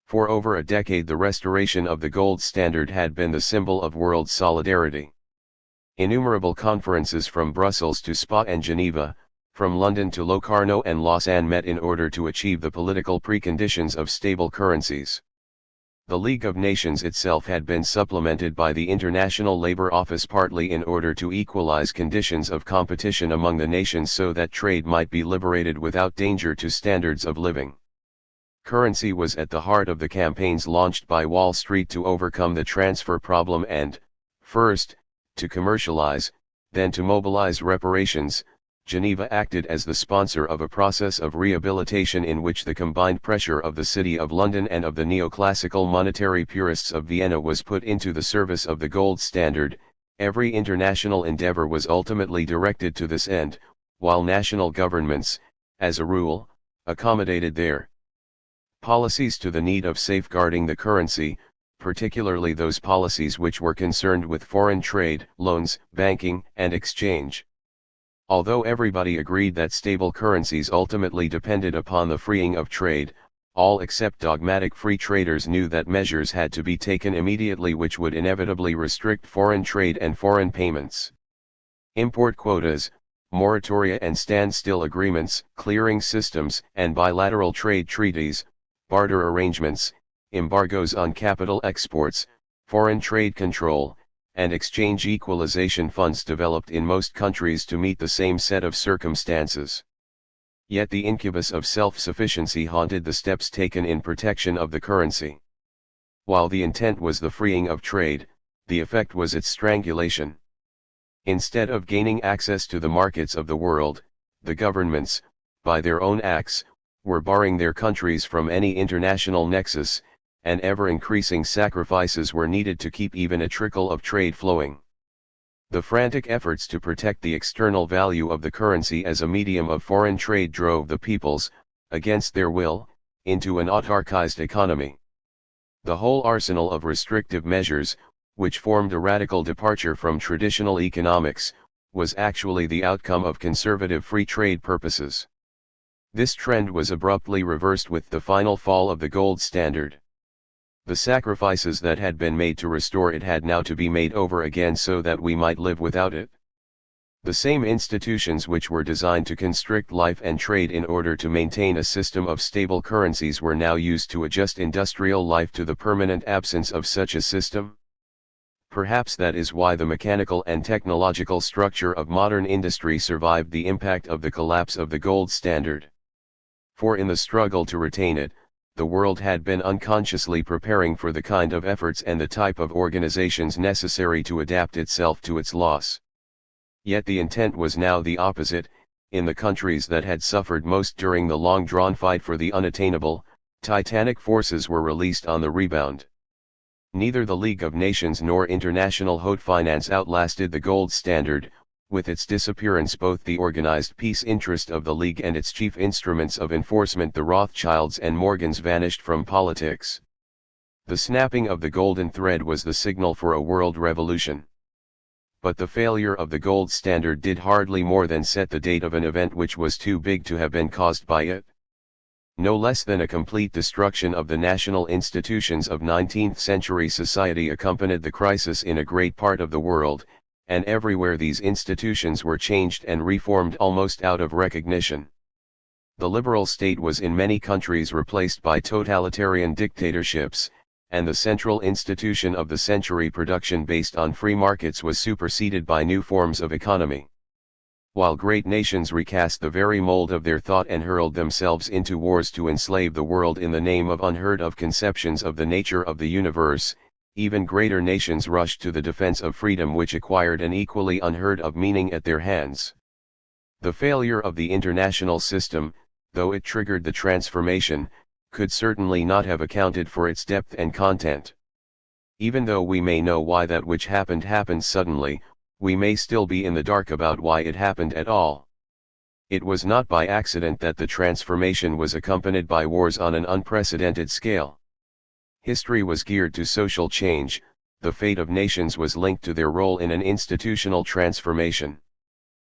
For over a decade the restoration of the gold standard had been the symbol of world solidarity. Innumerable conferences from Brussels to Spa and Geneva, from London to Locarno and Lausanne met in order to achieve the political preconditions of stable currencies. The League of Nations itself had been supplemented by the International Labour Office partly in order to equalize conditions of competition among the nations so that trade might be liberated without danger to standards of living. Currency was at the heart of the campaigns launched by Wall Street to overcome the transfer problem and, first, to commercialize, then to mobilize reparations. Geneva acted as the sponsor of a process of rehabilitation in which the combined pressure of the City of London and of the neoclassical monetary purists of Vienna was put into the service of the gold standard. Every international endeavor was ultimately directed to this end, while national governments, as a rule, accommodated their policies to the need of safeguarding the currency, particularly those policies which were concerned with foreign trade, loans, banking, and exchange. Although everybody agreed that stable currencies ultimately depended upon the freeing of trade, all except dogmatic free traders knew that measures had to be taken immediately which would inevitably restrict foreign trade and foreign payments. Import quotas, moratoria and standstill agreements, clearing systems and bilateral trade treaties, barter arrangements, embargoes on capital exports, foreign trade control, and exchange equalization funds developed in most countries to meet the same set of circumstances. Yet the incubus of self-sufficiency haunted the steps taken in protection of the currency. While the intent was the freeing of trade, the effect was its strangulation. Instead of gaining access to the markets of the world, the governments, by their own acts, were barring their countries from any international nexus, and ever-increasing sacrifices were needed to keep even a trickle of trade flowing. The frantic efforts to protect the external value of the currency as a medium of foreign trade drove the peoples, against their will, into an autarkized economy. The whole arsenal of restrictive measures, which formed a radical departure from traditional economics, was actually the outcome of conservative free trade purposes. This trend was abruptly reversed with the final fall of the gold standard. The sacrifices that had been made to restore it had now to be made over again so that we might live without it. The same institutions which were designed to constrict life and trade in order to maintain a system of stable currencies were now used to adjust industrial life to the permanent absence of such a system. Perhaps that is why the mechanical and technological structure of modern industry survived the impact of the collapse of the gold standard. For in the struggle to retain it, the world had been unconsciously preparing for the kind of efforts and the type of organizations necessary to adapt itself to its loss. Yet the intent was now the opposite. In the countries that had suffered most during the long-drawn fight for the unattainable, titanic forces were released on the rebound. Neither the League of Nations nor international haute finance outlasted the gold standard. With its disappearance both the organized peace interest of the League and its chief instruments of enforcement the Rothschilds and Morgans vanished from politics. The snapping of the golden thread was the signal for a world revolution. But the failure of the gold standard did hardly more than set the date of an event which was too big to have been caused by it. No less than a complete destruction of the national institutions of 19th-century society accompanied the crisis in a great part of the world, and everywhere these institutions were changed and reformed almost out of recognition. The liberal state was in many countries replaced by totalitarian dictatorships, and the central institution of the century, production based on free markets, was superseded by new forms of economy. While great nations recast the very mold of their thought and hurled themselves into wars to enslave the world in the name of unheard of conceptions of the nature of the universe, even greater nations rushed to the defense of freedom, which acquired an equally unheard of meaning at their hands. The failure of the international system, though it triggered the transformation, could certainly not have accounted for its depth and content. Even though we may know why that which happened suddenly, we may still be in the dark about why it happened at all. It was not by accident that the transformation was accompanied by wars on an unprecedented scale. History was geared to social change, the fate of nations was linked to their role in an institutional transformation.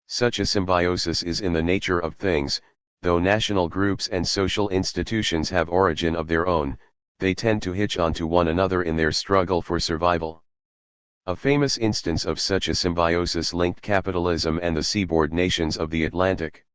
Such a symbiosis is in the nature of things. Though national groups and social institutions have origin of their own, they tend to hitch onto one another in their struggle for survival. A famous instance of such a symbiosis linked capitalism and the seaboard nations of the Atlantic.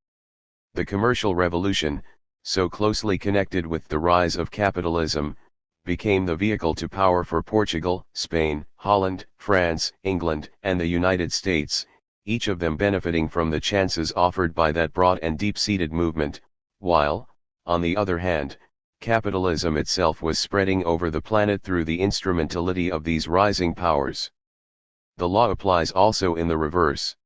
The commercial revolution, so closely connected with the rise of capitalism, became the vehicle to power for Portugal, Spain, Holland, France, England, and the United States, each of them benefiting from the chances offered by that broad and deep-seated movement, while, on the other hand, capitalism itself was spreading over the planet through the instrumentality of these rising powers. The law applies also in the reverse.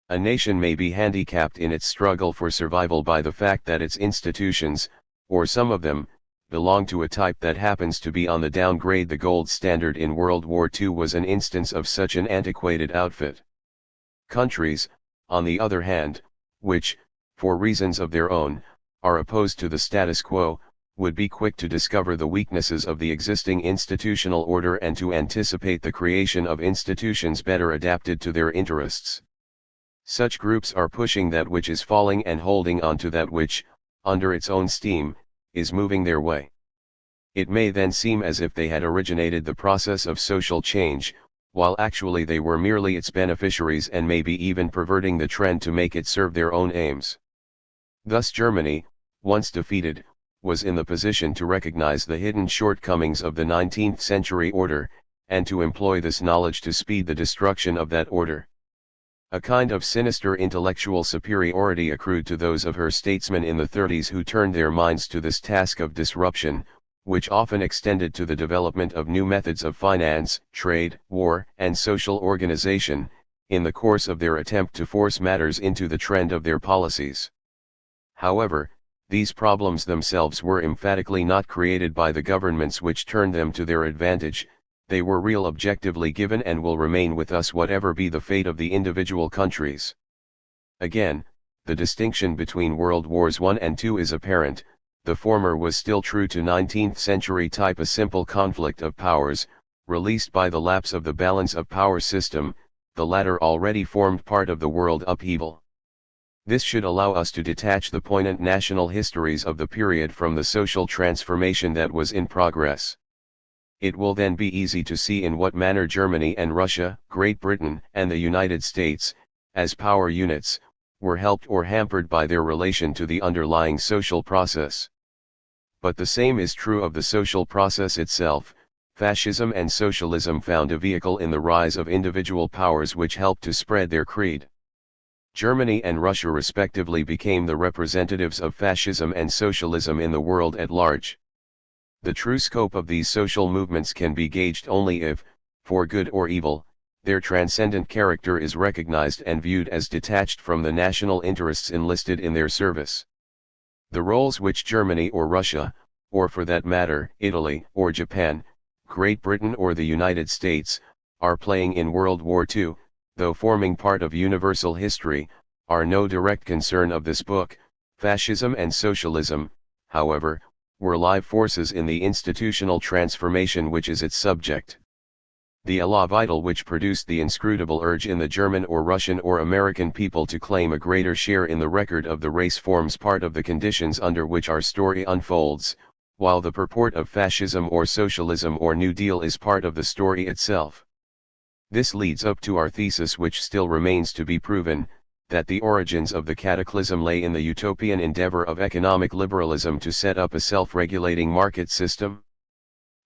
A nation may be handicapped in its struggle for survival by the fact that its institutions, or some of them, belong to a type that happens to be on the downgrade. The gold standard in World War II was an instance of such an antiquated outfit. Countries, on the other hand, which, for reasons of their own, are opposed to the status quo, would be quick to discover the weaknesses of the existing institutional order and to anticipate the creation of institutions better adapted to their interests. Such groups are pushing that which is falling and holding on to that which, under its own steam, is moving their way. It may then seem as if they had originated the process of social change, while actually they were merely its beneficiaries and maybe even perverting the trend to make it serve their own aims. Thus Germany, once defeated, was in the position to recognize the hidden shortcomings of the 19th century order, and to employ this knowledge to speed the destruction of that order. A kind of sinister intellectual superiority accrued to those of her statesmen in the 30s who turned their minds to this task of disruption, which often extended to the development of new methods of finance, trade, war, and social organization, in the course of their attempt to force matters into the trend of their policies. However, these problems themselves were emphatically not created by the governments which turned them to their advantage. They were real, objectively given, and will remain with us whatever be the fate of the individual countries. Again, the distinction between World Wars I and II is apparent. The former was still true to 19th century type, a simple conflict of powers, released by the lapse of the balance of power system. The latter already formed part of the world upheaval. This should allow us to detach the poignant national histories of the period from the social transformation that was in progress. It will then be easy to see in what manner Germany and Russia, Great Britain, and the United States, as power units, were helped or hampered by their relation to the underlying social process. But the same is true of the social process itself. Fascism and socialism found a vehicle in the rise of individual powers which helped to spread their creed. Germany and Russia respectively became the representatives of fascism and socialism in the world at large. The true scope of these social movements can be gauged only if, for good or evil, their transcendent character is recognized and viewed as detached from the national interests enlisted in their service. The roles which Germany or Russia, or for that matter, Italy or Japan, Great Britain or the United States, are playing in World War II, though forming part of universal history, are no direct concern of this book. Fascism and socialism, however, were live forces in the institutional transformation which is its subject. The élan vital which produced the inscrutable urge in the German or Russian or American people to claim a greater share in the record of the race forms part of the conditions under which our story unfolds, while the purport of fascism or socialism or New Deal is part of the story itself. This leads up to our thesis, which still remains to be proven, that the origins of the cataclysm lay in the utopian endeavor of economic liberalism to set up a self-regulating market system.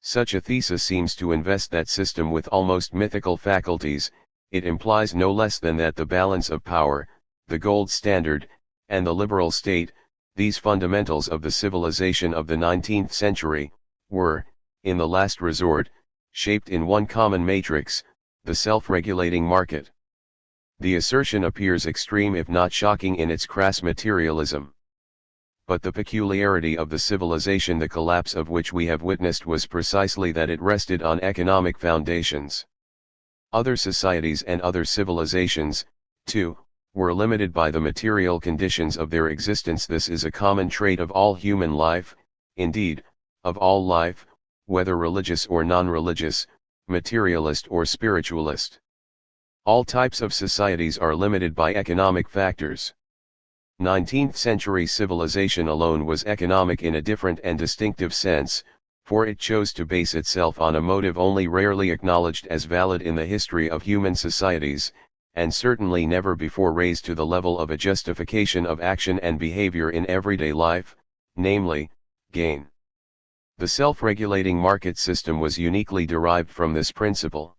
Such a thesis seems to invest that system with almost mythical faculties. It implies no less than that the balance of power, the gold standard, and the liberal state, these fundamentals of the civilization of the 19th century, were, in the last resort, shaped in one common matrix, the self-regulating market. The assertion appears extreme if not shocking in its crass materialism. But the peculiarity of the civilization the collapse of which we have witnessed was precisely that it rested on economic foundations. Other societies and other civilizations, too, were limited by the material conditions of their existence. This is a common trait of all human life, indeed, of all life, whether religious or non-religious, materialist or spiritualist. All types of societies are limited by economic factors. 19th century civilization alone was economic in a different and distinctive sense, for it chose to base itself on a motive only rarely acknowledged as valid in the history of human societies, and certainly never before raised to the level of a justification of action and behavior in everyday life, namely, gain. The self-regulating market system was uniquely derived from this principle.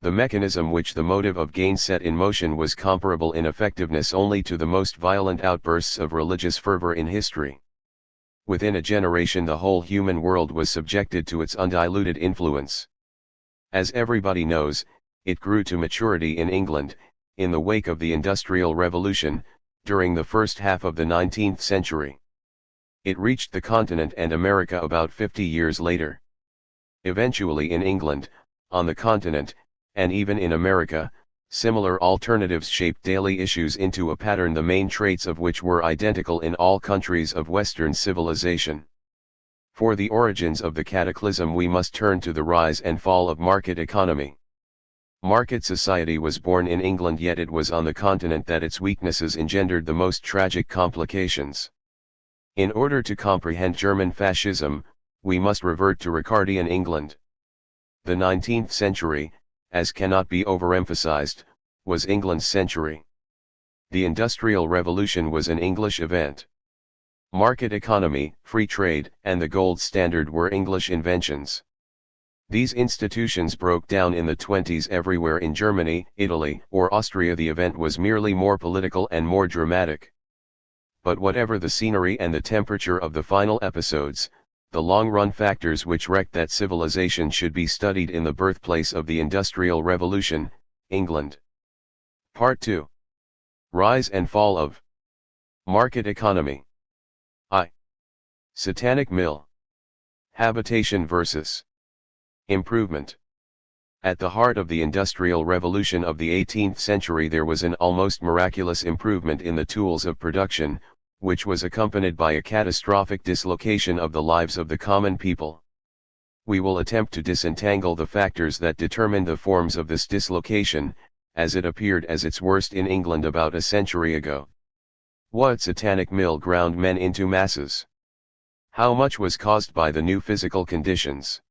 The mechanism which the motive of gain set in motion was comparable in effectiveness only to the most violent outbursts of religious fervor in history. Within a generation the whole human world was subjected to its undiluted influence. As everybody knows, it grew to maturity in England, in the wake of the Industrial Revolution, during the first half of the 19th century. It reached the continent and America about 50 years later. Eventually in England, on the continent, and even in America, similar alternatives shaped daily issues into a pattern the main traits of which were identical in all countries of Western civilization. For the origins of the cataclysm we must turn to the rise and fall of market economy. Market society was born in England, yet it was on the continent that its weaknesses engendered the most tragic complications. In order to comprehend German fascism, we must revert to Ricardian England. The 19th century, as cannot be overemphasized, was England's century. The Industrial Revolution was an English event. Market economy, free trade, and the gold standard were English inventions. These institutions broke down in the 20s everywhere in Germany, Italy, or Austria. The event was merely more political and more dramatic. But whatever the scenery and the temperature of the final episodes, the long-run factors which wrecked that civilization should be studied in the birthplace of the Industrial Revolution, England. Part 2. Rise and Fall of Market Economy. I. Satanic Mill. Habitation versus Improvement. At the heart of the Industrial Revolution of the 18th century there was an almost miraculous improvement in the tools of production, which was accompanied by a catastrophic dislocation of the lives of the common people. We will attempt to disentangle the factors that determined the forms of this dislocation, as it appeared as its worst in England about a century ago. What satanic mill ground men into masses? How much was caused by the new physical conditions?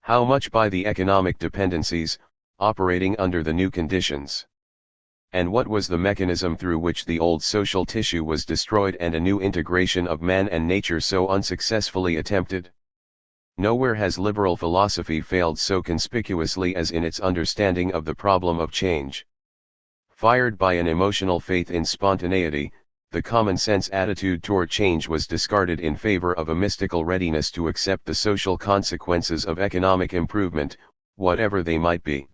How much by the economic dependencies, operating under the new conditions? And what was the mechanism through which the old social tissue was destroyed and a new integration of man and nature so unsuccessfully attempted? Nowhere has liberal philosophy failed so conspicuously as in its understanding of the problem of change. Fired by an emotional faith in spontaneity, the common-sense attitude toward change was discarded in favor of a mystical readiness to accept the social consequences of economic improvement, whatever they might be.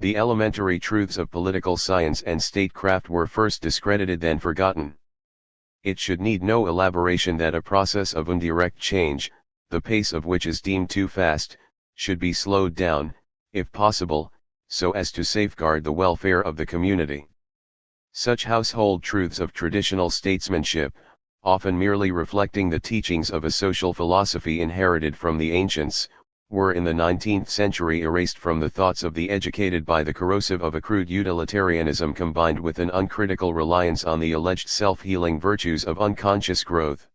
The elementary truths of political science and statecraft were first discredited then forgotten. It should need no elaboration that a process of indirect change, the pace of which is deemed too fast, should be slowed down, if possible, so as to safeguard the welfare of the community. Such household truths of traditional statesmanship, often merely reflecting the teachings of a social philosophy inherited from the ancients, were in the 19th century erased from the thoughts of the educated by the corrosive of a crude utilitarianism combined with an uncritical reliance on the alleged self-healing virtues of unconscious growth.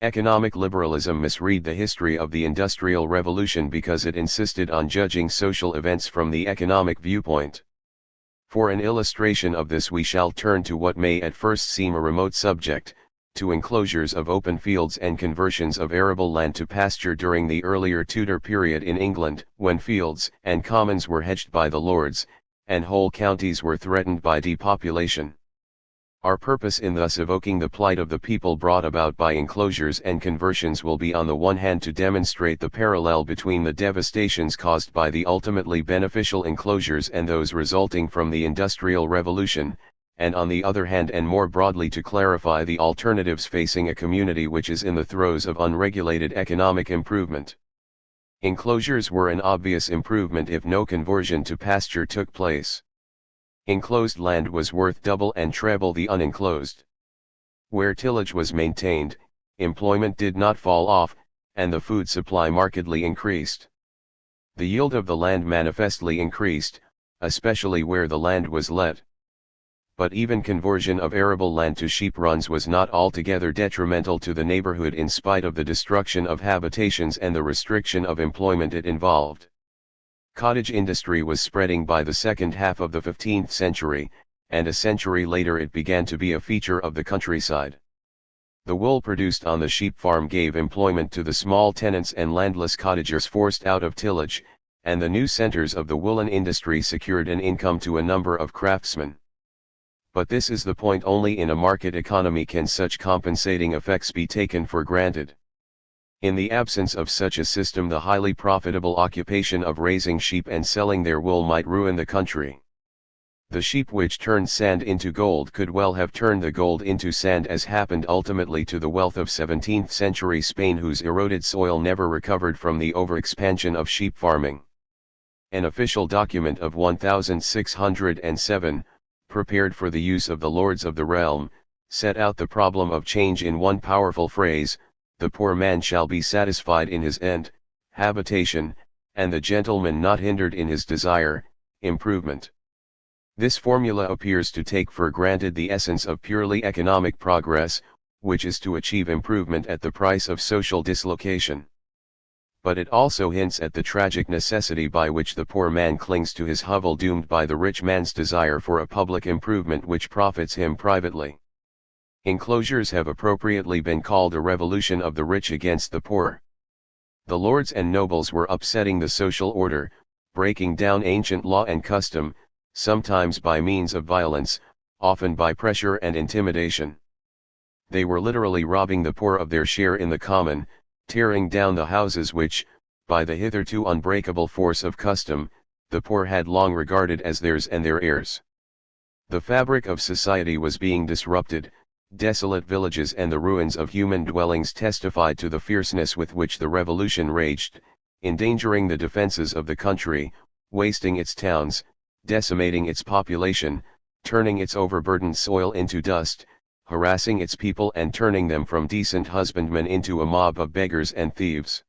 Economic liberalism misread the history of the Industrial Revolution because it insisted on judging social events from the economic viewpoint. For an illustration of this we shall turn to what may at first seem a remote subject, to enclosures of open fields and conversions of arable land to pasture during the earlier Tudor period in England, when fields and commons were hedged by the lords, and whole counties were threatened by depopulation. Our purpose in thus evoking the plight of the people brought about by enclosures and conversions will be on the one hand to demonstrate the parallel between the devastations caused by the ultimately beneficial enclosures and those resulting from the Industrial Revolution, and on the other hand and more broadly to clarify the alternatives facing a community which is in the throes of unregulated economic improvement. Enclosures were an obvious improvement if no conversion to pasture took place. Enclosed land was worth double and treble the unenclosed. Where tillage was maintained, employment did not fall off, and the food supply markedly increased. The yield of the land manifestly increased, especially where the land was let. But even conversion of arable land to sheep runs was not altogether detrimental to the neighborhood in spite of the destruction of habitations and the restriction of employment it involved. Cottage industry was spreading by the second half of the 15th century, and a century later it began to be a feature of the countryside. The wool produced on the sheep farm gave employment to the small tenants and landless cottagers forced out of tillage, and the new centers of the woolen industry secured an income to a number of craftsmen. But this is the point: only in a market economy can such compensating effects be taken for granted. In the absence of such a system, the highly profitable occupation of raising sheep and selling their wool might ruin the country. The sheep which turned sand into gold could well have turned the gold into sand, as happened ultimately to the wealth of 17th century Spain, whose eroded soil never recovered from the overexpansion of sheep farming. An official document of 1607, prepared for the use of the lords of the realm, set out the problem of change in one powerful phrase: the poor man shall be satisfied in his end, habitation, and the gentleman not hindered in his desire, improvement. This formula appears to take for granted the essence of purely economic progress, which is to achieve improvement at the price of social dislocation. But it also hints at the tragic necessity by which the poor man clings to his hovel, doomed by the rich man's desire for a public improvement which profits him privately. Enclosures have appropriately been called a revolution of the rich against the poor. The lords and nobles were upsetting the social order, breaking down ancient law and custom, sometimes by means of violence, often by pressure and intimidation. They were literally robbing the poor of their share in the common, tearing down the houses which, by the hitherto unbreakable force of custom, the poor had long regarded as theirs and their heirs. The fabric of society was being disrupted. Desolate villages and the ruins of human dwellings testified to the fierceness with which the revolution raged, endangering the defenses of the country, wasting its towns, decimating its population, turning its overburdened soil into dust, harassing its people and turning them from decent husbandmen into a mob of beggars and thieves.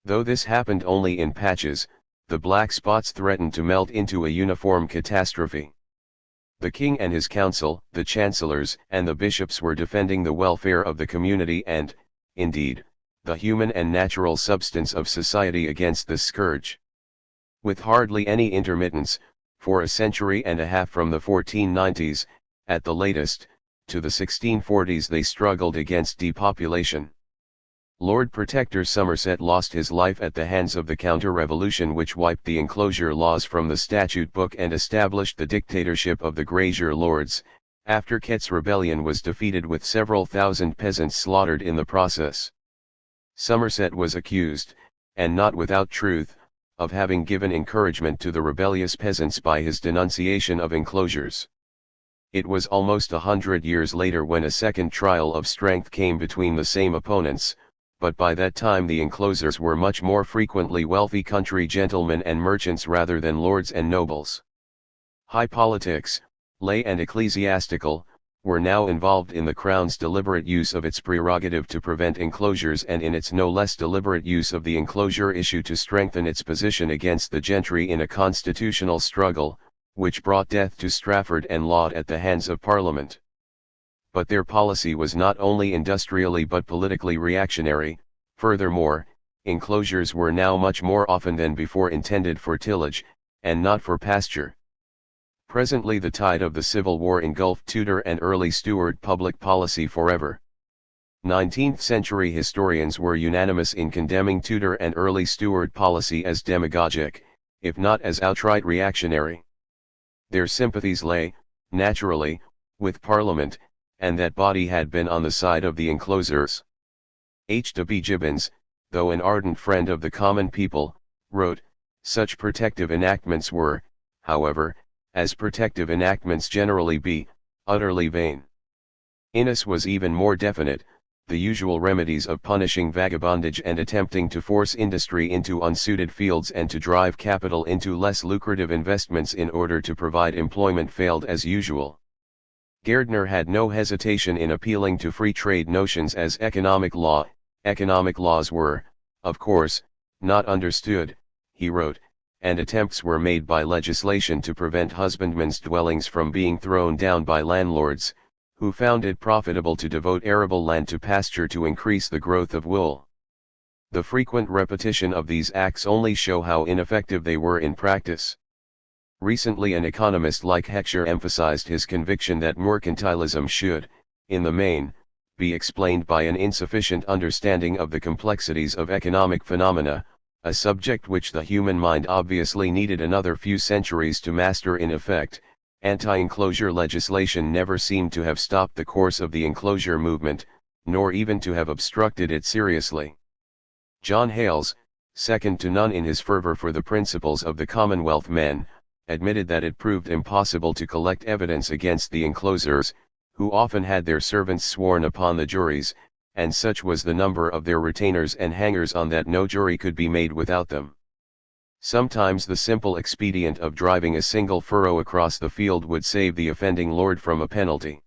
Though this happened only in patches, the black spots threatened to melt into a uniform catastrophe. The king and his council, the chancellors and the bishops were defending the welfare of the community and, indeed, the human and natural substance of society against this scourge. With hardly any intermittence, for a century and a half from the 1490s, at the latest, to the 1640s, they struggled against depopulation. Lord Protector Somerset lost his life at the hands of the counter-revolution which wiped the enclosure laws from the statute book and established the dictatorship of the grazier lords, after Kett's rebellion was defeated with several thousand peasants slaughtered in the process. Somerset was accused, and not without truth, of having given encouragement to the rebellious peasants by his denunciation of enclosures. It was almost 100 years later when a second trial of strength came between the same opponents, but by that time the enclosers were much more frequently wealthy country gentlemen and merchants rather than lords and nobles. High politics, lay and ecclesiastical, were now involved in the Crown's deliberate use of its prerogative to prevent enclosures and in its no less deliberate use of the enclosure issue to strengthen its position against the gentry in a constitutional struggle, which brought death to Strafford and Laud at the hands of Parliament. But their policy was not only industrially but politically reactionary. Furthermore, enclosures were now much more often than before intended for tillage, and not for pasture. Presently the tide of the Civil War engulfed Tudor and early Stuart public policy forever. 19th-century historians were unanimous in condemning Tudor and early Stuart policy as demagogic, if not as outright reactionary. Their sympathies lay, naturally, with Parliament, and that body had been on the side of the enclosures. H.W. Gibbons, though an ardent friend of the common people, wrote, "Such protective enactments were, however, as protective enactments generally be, utterly vain." Innes was even more definite: the usual remedies of punishing vagabondage and attempting to force industry into unsuited fields and to drive capital into less lucrative investments in order to provide employment failed as usual. Gairdner had no hesitation in appealing to free trade notions as economic law. Economic laws were, of course, not understood, he wrote, and attempts were made by legislation to prevent husbandmen's dwellings from being thrown down by landlords, who found it profitable to devote arable land to pasture to increase the growth of wool. The frequent repetition of these acts only show how ineffective they were in practice. Recently an economist like Heckscher emphasized his conviction that mercantilism should, in the main, be explained by an insufficient understanding of the complexities of economic phenomena, a subject which the human mind obviously needed another few centuries to master. In effect, anti-enclosure legislation never seemed to have stopped the course of the enclosure movement, nor even to have obstructed it seriously. John Hales, second to none in his fervor for the principles of the Commonwealth men, admitted that it proved impossible to collect evidence against the enclosers, who often had their servants sworn upon the juries, and such was the number of their retainers and hangers-on that no jury could be made without them. Sometimes the simple expedient of driving a single furrow across the field would save the offending lord from a penalty.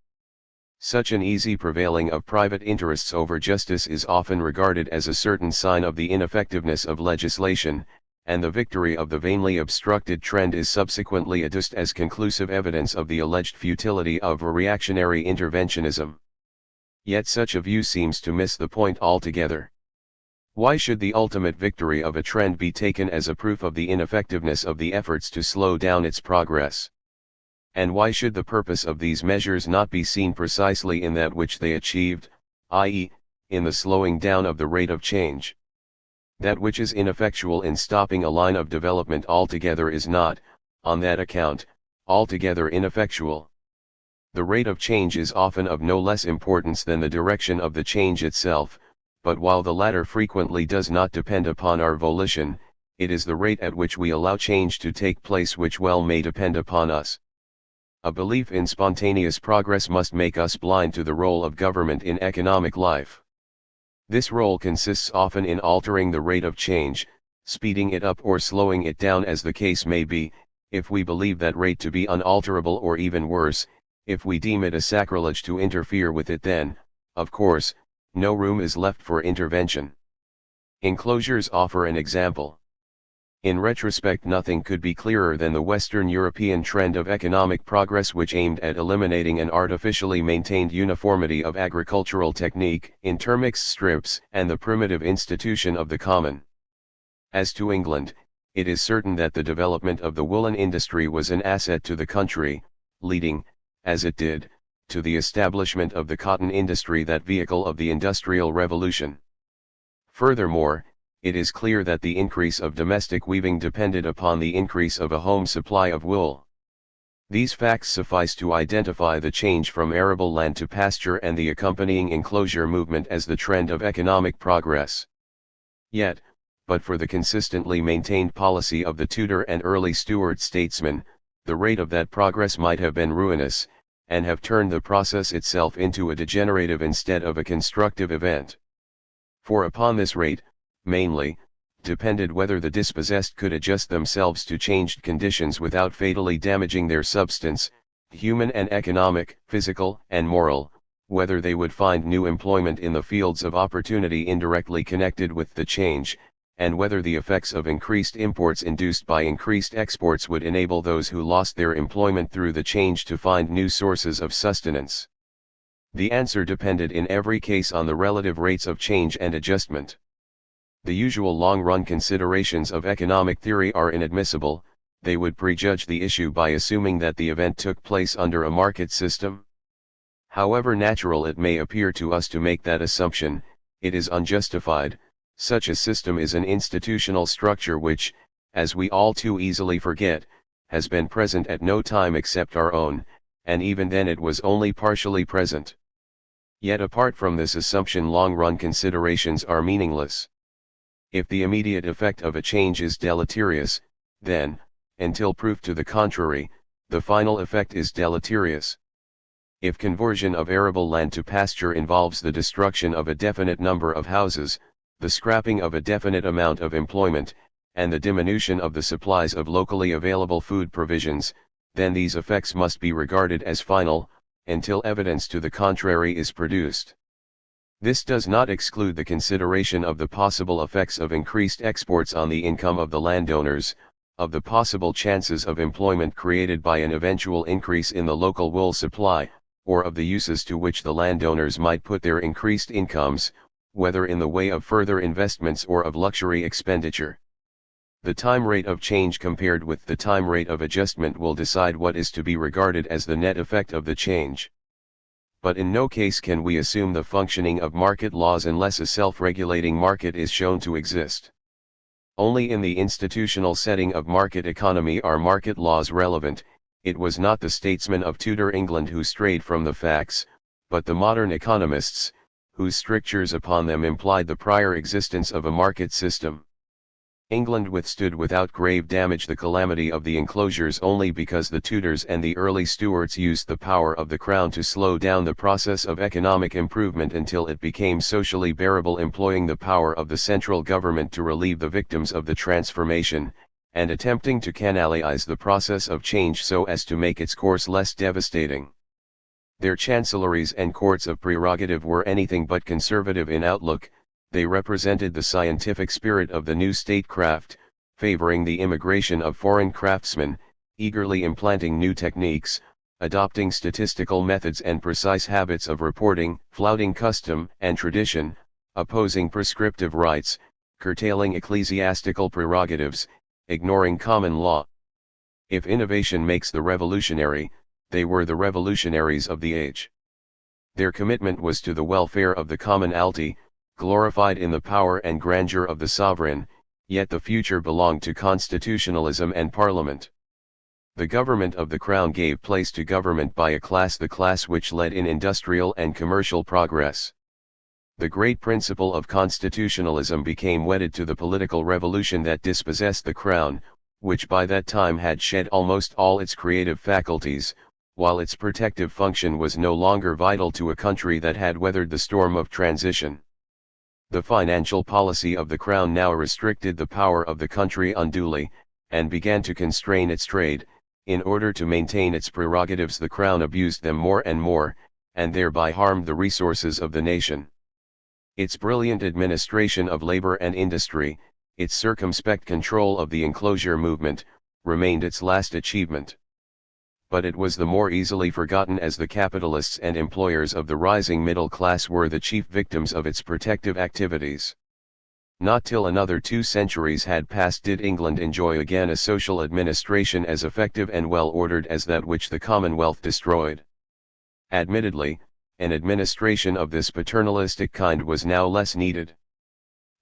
Such an easy prevailing of private interests over justice is often regarded as a certain sign of the ineffectiveness of legislation, and the victory of the vainly obstructed trend is subsequently adduced as conclusive evidence of the alleged futility of reactionary interventionism. Yet such a view seems to miss the point altogether. Why should the ultimate victory of a trend be taken as a proof of the ineffectiveness of the efforts to slow down its progress? And why should the purpose of these measures not be seen precisely in that which they achieved, i.e., in the slowing down of the rate of change? That which is ineffectual in stopping a line of development altogether is not, on that account, altogether ineffectual. The rate of change is often of no less importance than the direction of the change itself, but while the latter frequently does not depend upon our volition, it is the rate at which we allow change to take place which well may depend upon us. A belief in spontaneous progress must make us blind to the role of government in economic life. This role consists often in altering the rate of change, speeding it up or slowing it down as the case may be. If we believe that rate to be unalterable, or even worse, if we deem it a sacrilege to interfere with it, then, of course, no room is left for intervention. Enclosures offer an example. In retrospect, nothing could be clearer than the Western European trend of economic progress which aimed at eliminating an artificially maintained uniformity of agricultural technique, intermixed strips, and the primitive institution of the common. As to England, it is certain that the development of the woolen industry was an asset to the country, leading, as it did, to the establishment of the cotton industry, that vehicle of the Industrial Revolution. Furthermore, it is clear that the increase of domestic weaving depended upon the increase of a home supply of wool. These facts suffice to identify the change from arable land to pasture and the accompanying enclosure movement as the trend of economic progress. Yet, but for the consistently maintained policy of the Tudor and early Stuart statesmen, the rate of that progress might have been ruinous, and have turned the process itself into a degenerative instead of a constructive event. For upon this rate, mainly, depended whether the dispossessed could adjust themselves to changed conditions without fatally damaging their substance, human and economic, physical and moral, whether they would find new employment in the fields of opportunity indirectly connected with the change, and whether the effects of increased imports induced by increased exports would enable those who lost their employment through the change to find new sources of sustenance. The answer depended in every case on the relative rates of change and adjustment. The usual long-run considerations of economic theory are inadmissible. They would prejudge the issue by assuming that the event took place under a market system. However natural it may appear to us to make that assumption, it is unjustified. Such a system is an institutional structure which, as we all too easily forget, has been present at no time except our own, and even then it was only partially present. Yet apart from this assumption, long-run considerations are meaningless. If the immediate effect of a change is deleterious, then, until proof to the contrary, the final effect is deleterious. If conversion of arable land to pasture involves the destruction of a definite number of houses, the scrapping of a definite amount of employment, and the diminution of the supplies of locally available food provisions, then these effects must be regarded as final, until evidence to the contrary is produced. This does not exclude the consideration of the possible effects of increased exports on the income of the landowners, of the possible chances of employment created by an eventual increase in the local wool supply, or of the uses to which the landowners might put their increased incomes, whether in the way of further investments or of luxury expenditure. The time rate of change compared with the time rate of adjustment will decide what is to be regarded as the net effect of the change. But in no case can we assume the functioning of market laws unless a self-regulating market is shown to exist. Only in the institutional setting of market economy are market laws relevant. It was not the statesmen of Tudor England who strayed from the facts, but the modern economists, whose strictures upon them implied the prior existence of a market system. England withstood without grave damage the calamity of the enclosures only because the Tudors and the early Stuarts used the power of the Crown to slow down the process of economic improvement until it became socially bearable, employing the power of the central government to relieve the victims of the transformation, and attempting to canalize the process of change so as to make its course less devastating. Their chancelleries and courts of prerogative were anything but conservative in outlook. They represented the scientific spirit of the new statecraft, favoring the immigration of foreign craftsmen, eagerly implanting new techniques, adopting statistical methods and precise habits of reporting, flouting custom and tradition, opposing prescriptive rights, curtailing ecclesiastical prerogatives, ignoring common law. If innovation makes the revolutionary, they were the revolutionaries of the age. Their commitment was to the welfare of the commonalty, glorified in the power and grandeur of the sovereign, yet the future belonged to constitutionalism and parliament. The government of the crown gave place to government by a class, the class which led in industrial and commercial progress. The great principle of constitutionalism became wedded to the political revolution that dispossessed the crown, which by that time had shed almost all its creative faculties, while its protective function was no longer vital to a country that had weathered the storm of transition. The financial policy of the crown now restricted the power of the country unduly, and began to constrain its trade. In order to maintain its prerogatives, the crown abused them more and more, and thereby harmed the resources of the nation. Its brilliant administration of labor and industry, its circumspect control of the enclosure movement, remained its last achievement. But it was the more easily forgotten as the capitalists and employers of the rising middle class were the chief victims of its protective activities. Not till another 2 centuries had passed did England enjoy again a social administration as effective and well ordered as that which the Commonwealth destroyed. Admittedly, an administration of this paternalistic kind was now less needed.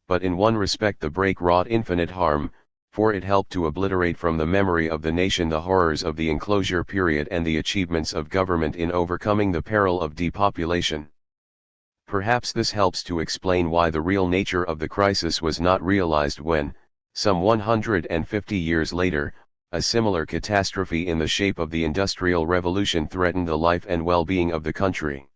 But in one respect the break wrought infinite harm, for it helped to obliterate from the memory of the nation the horrors of the enclosure period and the achievements of government in overcoming the peril of depopulation. Perhaps this helps to explain why the real nature of the crisis was not realized when, some 150 years later, a similar catastrophe in the shape of the Industrial Revolution threatened the life and well-being of the country.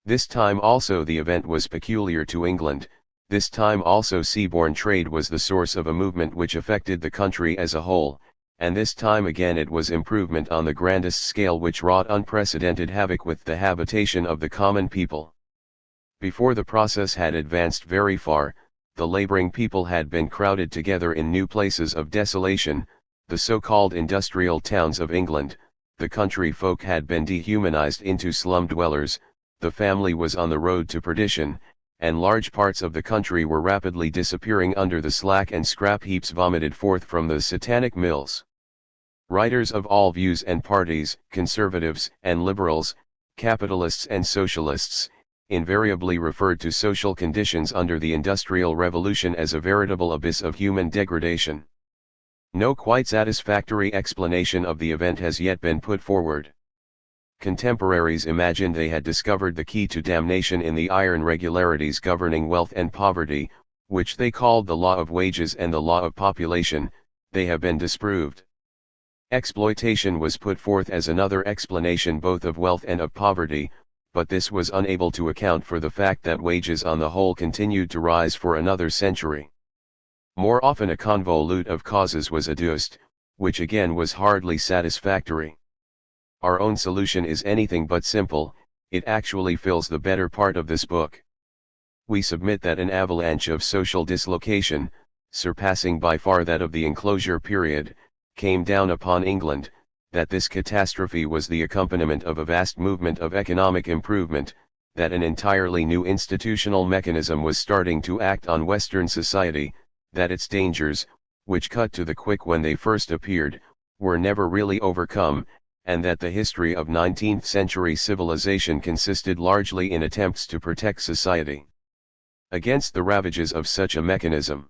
This time also the event was peculiar to England. This time also seaborne trade was the source of a movement which affected the country as a whole, and this time again it was improvement on the grandest scale which wrought unprecedented havoc with the habitation of the common people. Before the process had advanced very far, the laboring people had been crowded together in new places of desolation, the so-called industrial towns of England. The country folk had been dehumanized into slum dwellers, the family was on the road to perdition, and large parts of the country were rapidly disappearing under the slack and scrap heaps vomited forth from the satanic mills. Writers of all views and parties, conservatives and liberals, capitalists and socialists, invariably referred to social conditions under the Industrial Revolution as a veritable abyss of human degradation. No quite satisfactory explanation of the event has yet been put forward. Contemporaries imagined they had discovered the key to damnation in the iron regularities governing wealth and poverty, which they called the law of wages and the law of population. They have been disproved. Exploitation was put forth as another explanation both of wealth and of poverty, but this was unable to account for the fact that wages on the whole continued to rise for another century. More often a convolute of causes was adduced, which again was hardly satisfactory. Our own solution is anything but simple. It actually fills the better part of this book. We submit that an avalanche of social dislocation, surpassing by far that of the enclosure period, came down upon England, that this catastrophe was the accompaniment of a vast movement of economic improvement, that an entirely new institutional mechanism was starting to act on Western society, that its dangers, which cut to the quick when they first appeared, were never really overcome, and that the history of 19th-century civilization consisted largely in attempts to protect society against the ravages of such a mechanism.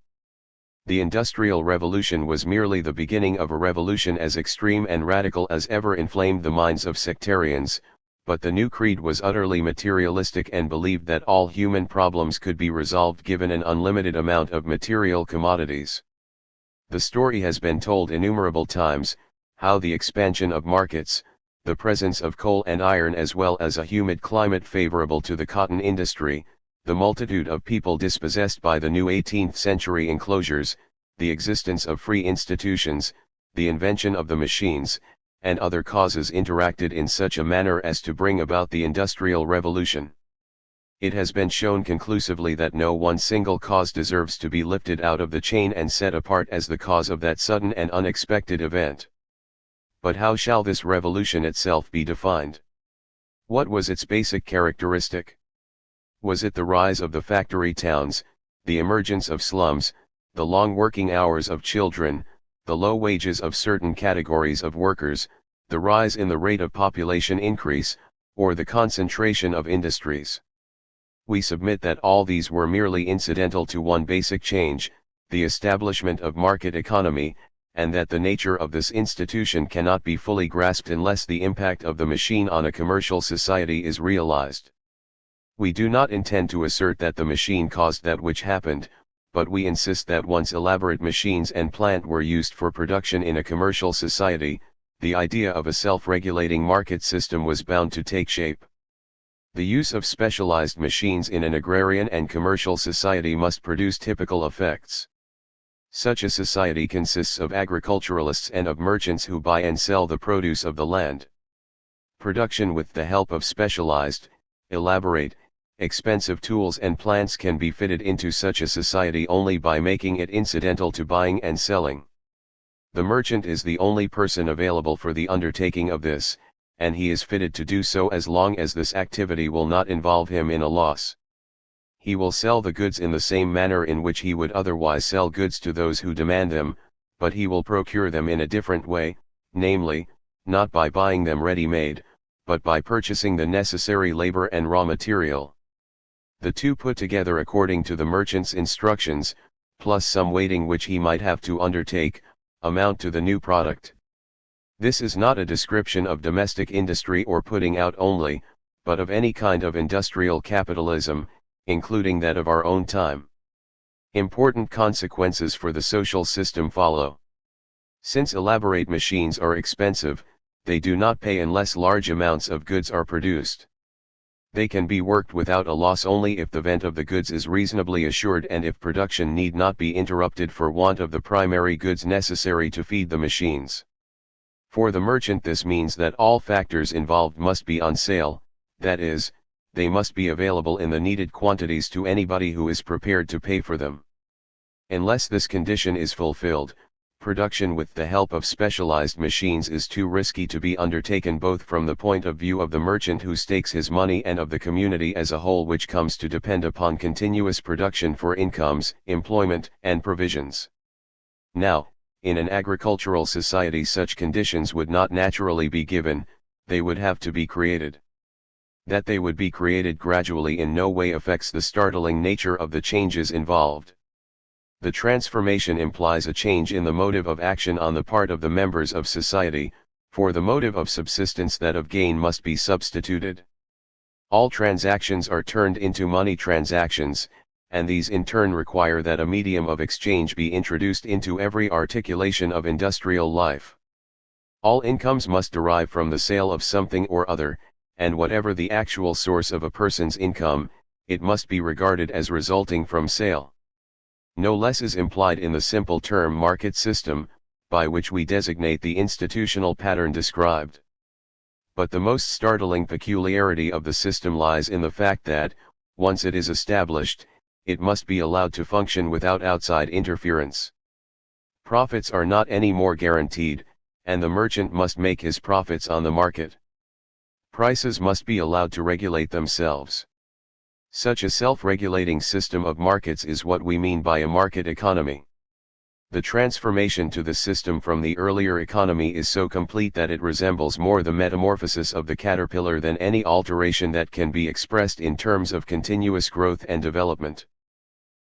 The Industrial Revolution was merely the beginning of a revolution as extreme and radical as ever inflamed the minds of sectarians, but the new creed was utterly materialistic and believed that all human problems could be resolved given an unlimited amount of material commodities. The story has been told innumerable times, how the expansion of markets, the presence of coal and iron as well as a humid climate favorable to the cotton industry, the multitude of people dispossessed by the new 18th century enclosures, the existence of free institutions, the invention of the machines, and other causes interacted in such a manner as to bring about the Industrial Revolution. It has been shown conclusively that no one single cause deserves to be lifted out of the chain and set apart as the cause of that sudden and unexpected event. But how shall this revolution itself be defined? What was its basic characteristic? Was it the rise of the factory towns, the emergence of slums, the long working hours of children, the low wages of certain categories of workers, the rise in the rate of population increase, or the concentration of industries? We submit that all these were merely incidental to one basic change, the establishment of market economy, and that the nature of this institution cannot be fully grasped unless the impact of the machine on a commercial society is realized. We do not intend to assert that the machine caused that which happened, but we insist that once elaborate machines and plant were used for production in a commercial society, the idea of a self-regulating market system was bound to take shape. The use of specialized machines in an agrarian and commercial society must produce typical effects. Such a society consists of agriculturalists and of merchants who buy and sell the produce of the land. Production with the help of specialized, elaborate, expensive tools and plants can be fitted into such a society only by making it incidental to buying and selling. The merchant is the only person available for the undertaking of this, and he is fitted to do so as long as this activity will not involve him in a loss. He will sell the goods in the same manner in which he would otherwise sell goods to those who demand them, but he will procure them in a different way, namely, not by buying them ready-made, but by purchasing the necessary labor and raw material. The two put together according to the merchant's instructions, plus some waiting which he might have to undertake, amount to the new product. This is not a description of domestic industry or putting out only, but of any kind of industrial capitalism, including that of our own time. Important consequences for the social system follow. Since elaborate machines are expensive, they do not pay unless large amounts of goods are produced. They can be worked without a loss only if the vent of the goods is reasonably assured and if production need not be interrupted for want of the primary goods necessary to feed the machines. For the merchant this means that all factors involved must be on sale, that is, they must be available in the needed quantities to anybody who is prepared to pay for them. Unless this condition is fulfilled, production with the help of specialized machines is too risky to be undertaken both from the point of view of the merchant who stakes his money and of the community as a whole which comes to depend upon continuous production for incomes, employment, and provisions. Now, in an agricultural society such conditions would not naturally be given, they would have to be created. That they would be created gradually in no way affects the startling nature of the changes involved. The transformation implies a change in the motive of action on the part of the members of society, for the motive of subsistence, that of gain, must be substituted. All transactions are turned into money transactions, and these in turn require that a medium of exchange be introduced into every articulation of industrial life. All incomes must derive from the sale of something or other, and whatever the actual source of a person's income, it must be regarded as resulting from sale. No less is implied in the simple term market system, by which we designate the institutional pattern described. But the most startling peculiarity of the system lies in the fact that, once it is established, it must be allowed to function without outside interference. Profits are not any more guaranteed, and the merchant must make his profits on the market. Prices must be allowed to regulate themselves. Such a self-regulating system of markets is what we mean by a market economy. The transformation to the system from the earlier economy is so complete that it resembles more the metamorphosis of the caterpillar than any alteration that can be expressed in terms of continuous growth and development.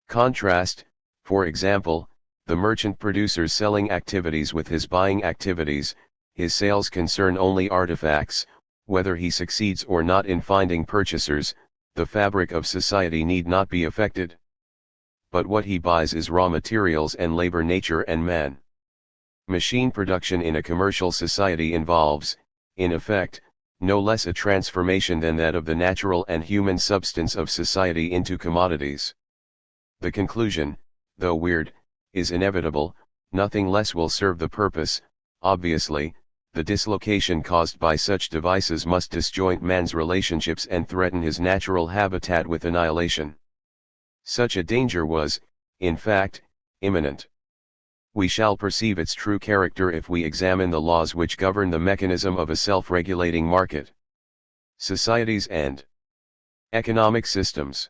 Contrast, for example, the merchant-producer's selling activities with his buying activities. His sales concern only artifacts. Whether he succeeds or not in finding purchasers, the fabric of society need not be affected. But what he buys is raw materials and labor, nature and man. Machine production in a commercial society involves, in effect, no less a transformation than that of the natural and human substance of society into commodities. The conclusion, though weird, is inevitable. Nothing less will serve the purpose. Obviously, the dislocation caused by such devices must disjoint man's relationships and threaten his natural habitat with annihilation. Such a danger was, in fact, imminent. We shall perceive its true character if we examine the laws which govern the mechanism of a self-regulating market. Societies and economic systems.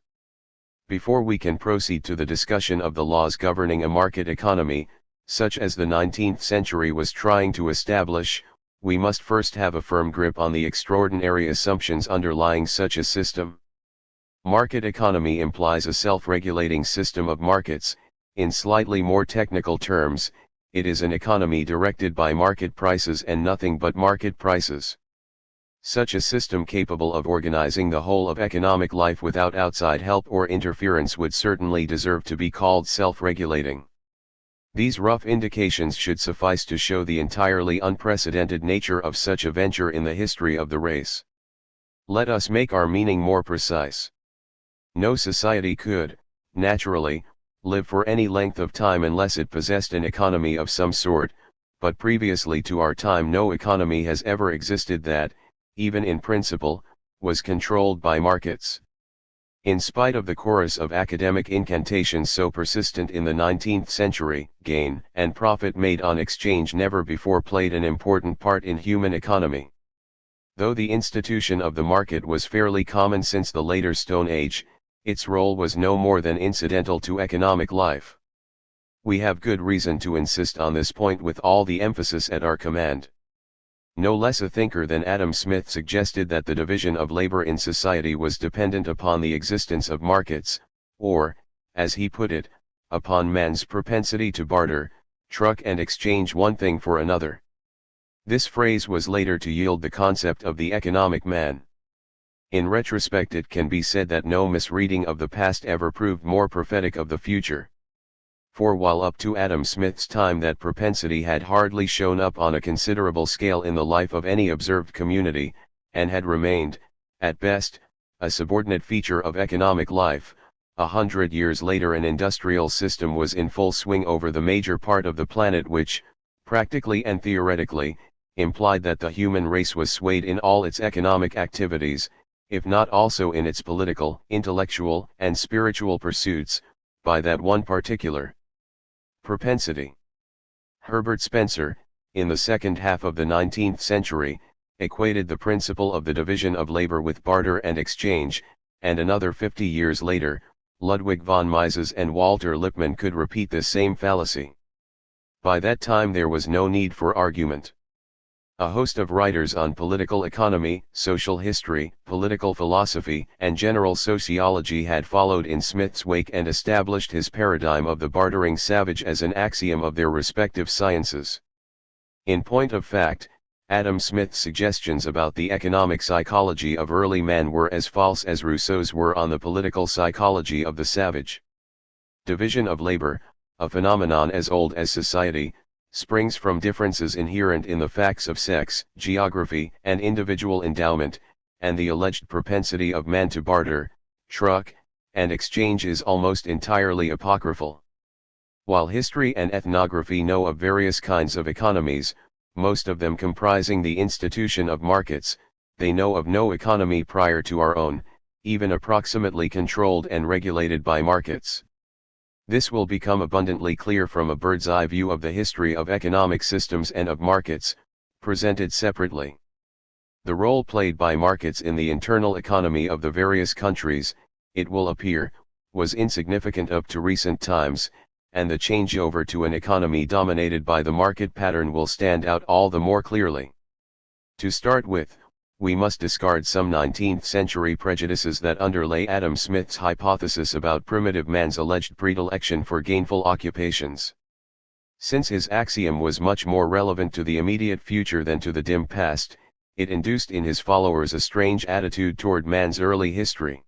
Before we can proceed to the discussion of the laws governing a market economy, such as the 19th century was trying to establish, we must first have a firm grip on the extraordinary assumptions underlying such a system. Market economy implies a self-regulating system of markets. In slightly more technical terms, it is an economy directed by market prices and nothing but market prices. Such a system capable of organizing the whole of economic life without outside help or interference would certainly deserve to be called self-regulating. These rough indications should suffice to show the entirely unprecedented nature of such a venture in the history of the race. Let us make our meaning more precise. No society could, naturally, live for any length of time unless it possessed an economy of some sort, but previously to our time no economy has ever existed that, even in principle, was controlled by markets. In spite of the chorus of academic incantations so persistent in the 19th century, gain and profit made on exchange never before played an important part in human economy. Though the institution of the market was fairly common since the later Stone Age, its role was no more than incidental to economic life. We have good reason to insist on this point with all the emphasis at our command. No less a thinker than Adam Smith suggested that the division of labor in society was dependent upon the existence of markets, or, as he put it, upon man's propensity to barter, truck and exchange one thing for another. This phrase was later to yield the concept of the economic man. In retrospect, it can be said that no misreading of the past ever proved more prophetic of the future. For while up to Adam Smith's time that propensity had hardly shown up on a considerable scale in the life of any observed community, and had remained, at best, a subordinate feature of economic life, 100 years later an industrial system was in full swing over the major part of the planet which, practically and theoretically, implied that the human race was swayed in all its economic activities, if not also in its political, intellectual, and spiritual pursuits, by that one particular propensity. Herbert Spencer, in the second half of the 19th century, equated the principle of the division of labor with barter and exchange, and another 50 years later, Ludwig von Mises and Walter Lippmann could repeat this same fallacy. By that time there was no need for argument. A host of writers on political economy, social history, political philosophy, and general sociology had followed in Smith's wake and established his paradigm of the bartering savage as an axiom of their respective sciences. In point of fact, Adam Smith's suggestions about the economic psychology of early man were as false as Rousseau's were on the political psychology of the savage. Division of labor, a phenomenon as old as society, springs from differences inherent in the facts of sex, geography, and individual endowment, and the alleged propensity of man to barter, truck, and exchange is almost entirely apocryphal. While history and ethnography know of various kinds of economies, most of them comprising the institution of markets, they know of no economy prior to our own, even approximately controlled and regulated by markets. This will become abundantly clear from a bird's-eye view of the history of economic systems and of markets, presented separately. The role played by markets in the internal economy of the various countries, it will appear, was insignificant up to recent times, and the changeover to an economy dominated by the market pattern will stand out all the more clearly. To start with, we must discard some 19th-century prejudices that underlay Adam Smith's hypothesis about primitive man's alleged predilection for gainful occupations. Since his axiom was much more relevant to the immediate future than to the dim past, it induced in his followers a strange attitude toward man's early history.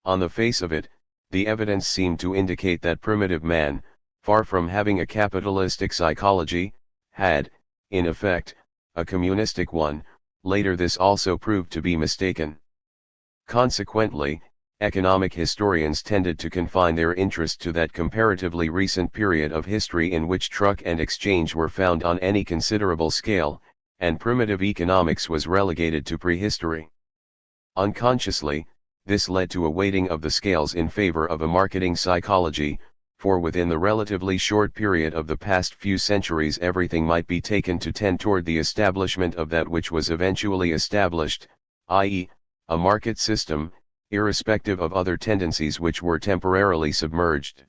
On the face of it, the evidence seemed to indicate that primitive man, far from having a capitalistic psychology, had, in effect, a communistic one. Later this also proved to be mistaken. Consequently, economic historians tended to confine their interest to that comparatively recent period of history in which truck and exchange were found on any considerable scale, and primitive economics was relegated to prehistory. Unconsciously, this led to a weighting of the scales in favor of a marketing psychology, for within the relatively short period of the past few centuries everything might be taken to tend toward the establishment of that which was eventually established, i.e., a market system, irrespective of other tendencies which were temporarily submerged.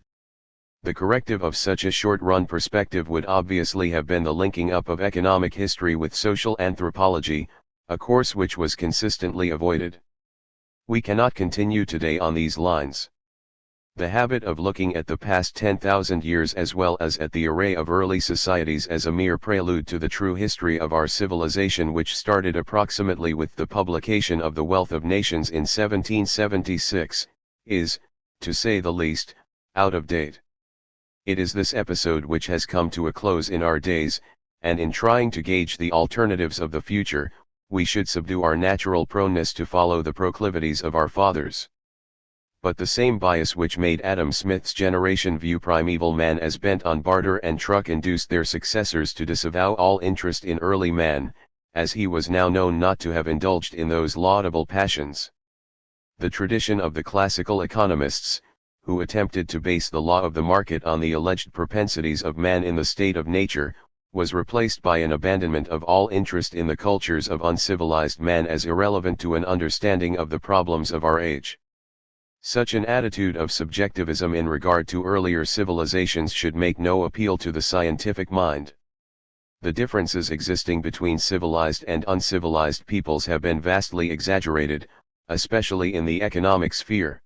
The corrective of such a short-run perspective would obviously have been the linking up of economic history with social anthropology, a course which was consistently avoided. We cannot continue today on these lines. The habit of looking at the past 10,000 years as well as at the array of early societies as a mere prelude to the true history of our civilization, which started approximately with the publication of The Wealth of Nations in 1776, is, to say the least, out of date. It is this episode which has come to a close in our days, and in trying to gauge the alternatives of the future, we should subdue our natural proneness to follow the proclivities of our fathers. But the same bias which made Adam Smith's generation view primeval man as bent on barter and truck induced their successors to disavow all interest in early man, as he was now known not to have indulged in those laudable passions. The tradition of the classical economists, who attempted to base the law of the market on the alleged propensities of man in the state of nature, was replaced by an abandonment of all interest in the cultures of uncivilized man as irrelevant to an understanding of the problems of our age. Such an attitude of subjectivism in regard to earlier civilizations should make no appeal to the scientific mind. The differences existing between civilized and uncivilized peoples have been vastly exaggerated, especially in the economic sphere.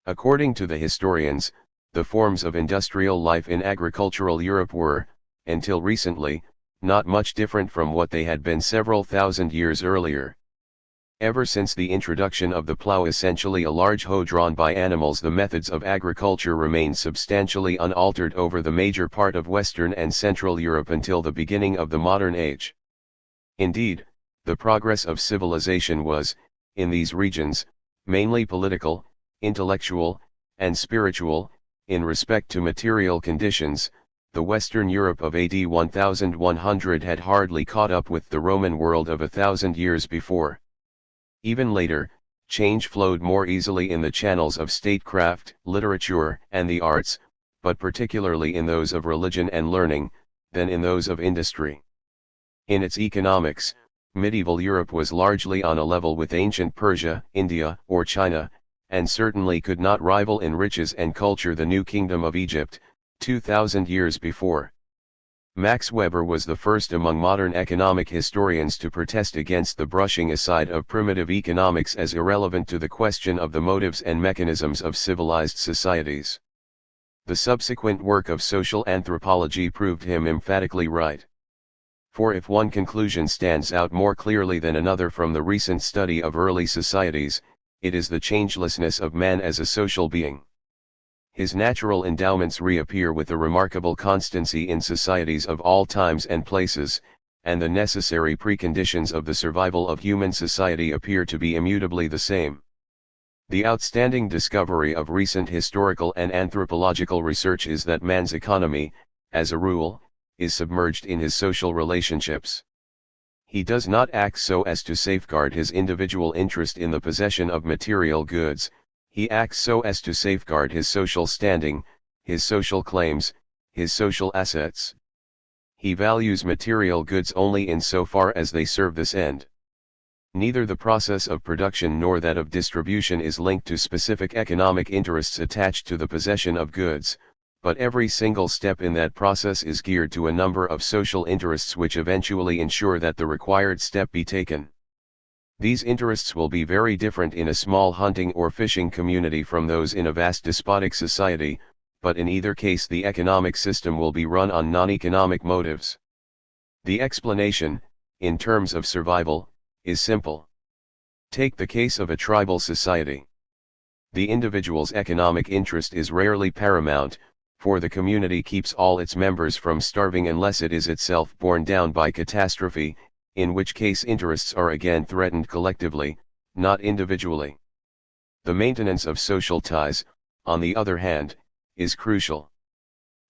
According to the historians, the forms of industrial life in agricultural Europe were, until recently, not much different from what they had been several thousand years earlier. Ever since the introduction of the plough, essentially a large hoe drawn by animals, the methods of agriculture remained substantially unaltered over the major part of Western and Central Europe until the beginning of the modern age. Indeed, the progress of civilization was, in these regions, mainly political, intellectual, and spiritual. In respect to material conditions, the Western Europe of AD 1100 had hardly caught up with the Roman world of 1,000 years before. Even later, change flowed more easily in the channels of statecraft, literature, and the arts, but particularly in those of religion and learning, than in those of industry. In its economics, medieval Europe was largely on a level with ancient Persia, India, or China, and certainly could not rival in riches and culture the new kingdom of Egypt, 2,000 years before. Max Weber was the first among modern economic historians to protest against the brushing aside of primitive economics as irrelevant to the question of the motives and mechanisms of civilized societies. The subsequent work of social anthropology proved him emphatically right. For if one conclusion stands out more clearly than another from the recent study of early societies, it is the changelessness of man as a social being. His natural endowments reappear with a remarkable constancy in societies of all times and places, and the necessary preconditions of the survival of human society appear to be immutably the same. The outstanding discovery of recent historical and anthropological research is that man's economy, as a rule, is submerged in his social relationships. He does not act so as to safeguard his individual interest in the possession of material goods. He acts so as to safeguard his social standing, his social claims, his social assets. He values material goods only insofar as they serve this end. Neither the process of production nor that of distribution is linked to specific economic interests attached to the possession of goods, but every single step in that process is geared to a number of social interests which eventually ensure that the required step be taken. These interests will be very different in a small hunting or fishing community from those in a vast despotic society, but in either case the economic system will be run on non-economic motives. The explanation, in terms of survival, is simple. Take the case of a tribal society. The individual's economic interest is rarely paramount, for the community keeps all its members from starving unless it is itself borne down by catastrophe, in which case interests are again threatened collectively, not individually. The maintenance of social ties, on the other hand, is crucial.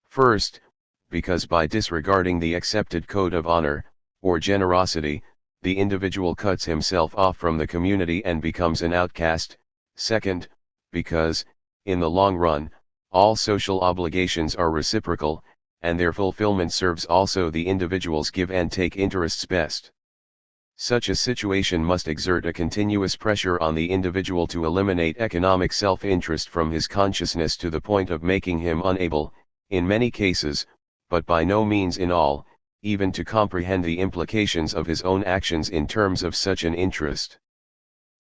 First, because by disregarding the accepted code of honor, or generosity, the individual cuts himself off from the community and becomes an outcast. Second, because, in the long run, all social obligations are reciprocal, and their fulfillment serves also the individual's give and take interests best. Such a situation must exert a continuous pressure on the individual to eliminate economic self-interest from his consciousness to the point of making him unable, in many cases, but by no means in all, even to comprehend the implications of his own actions in terms of such an interest.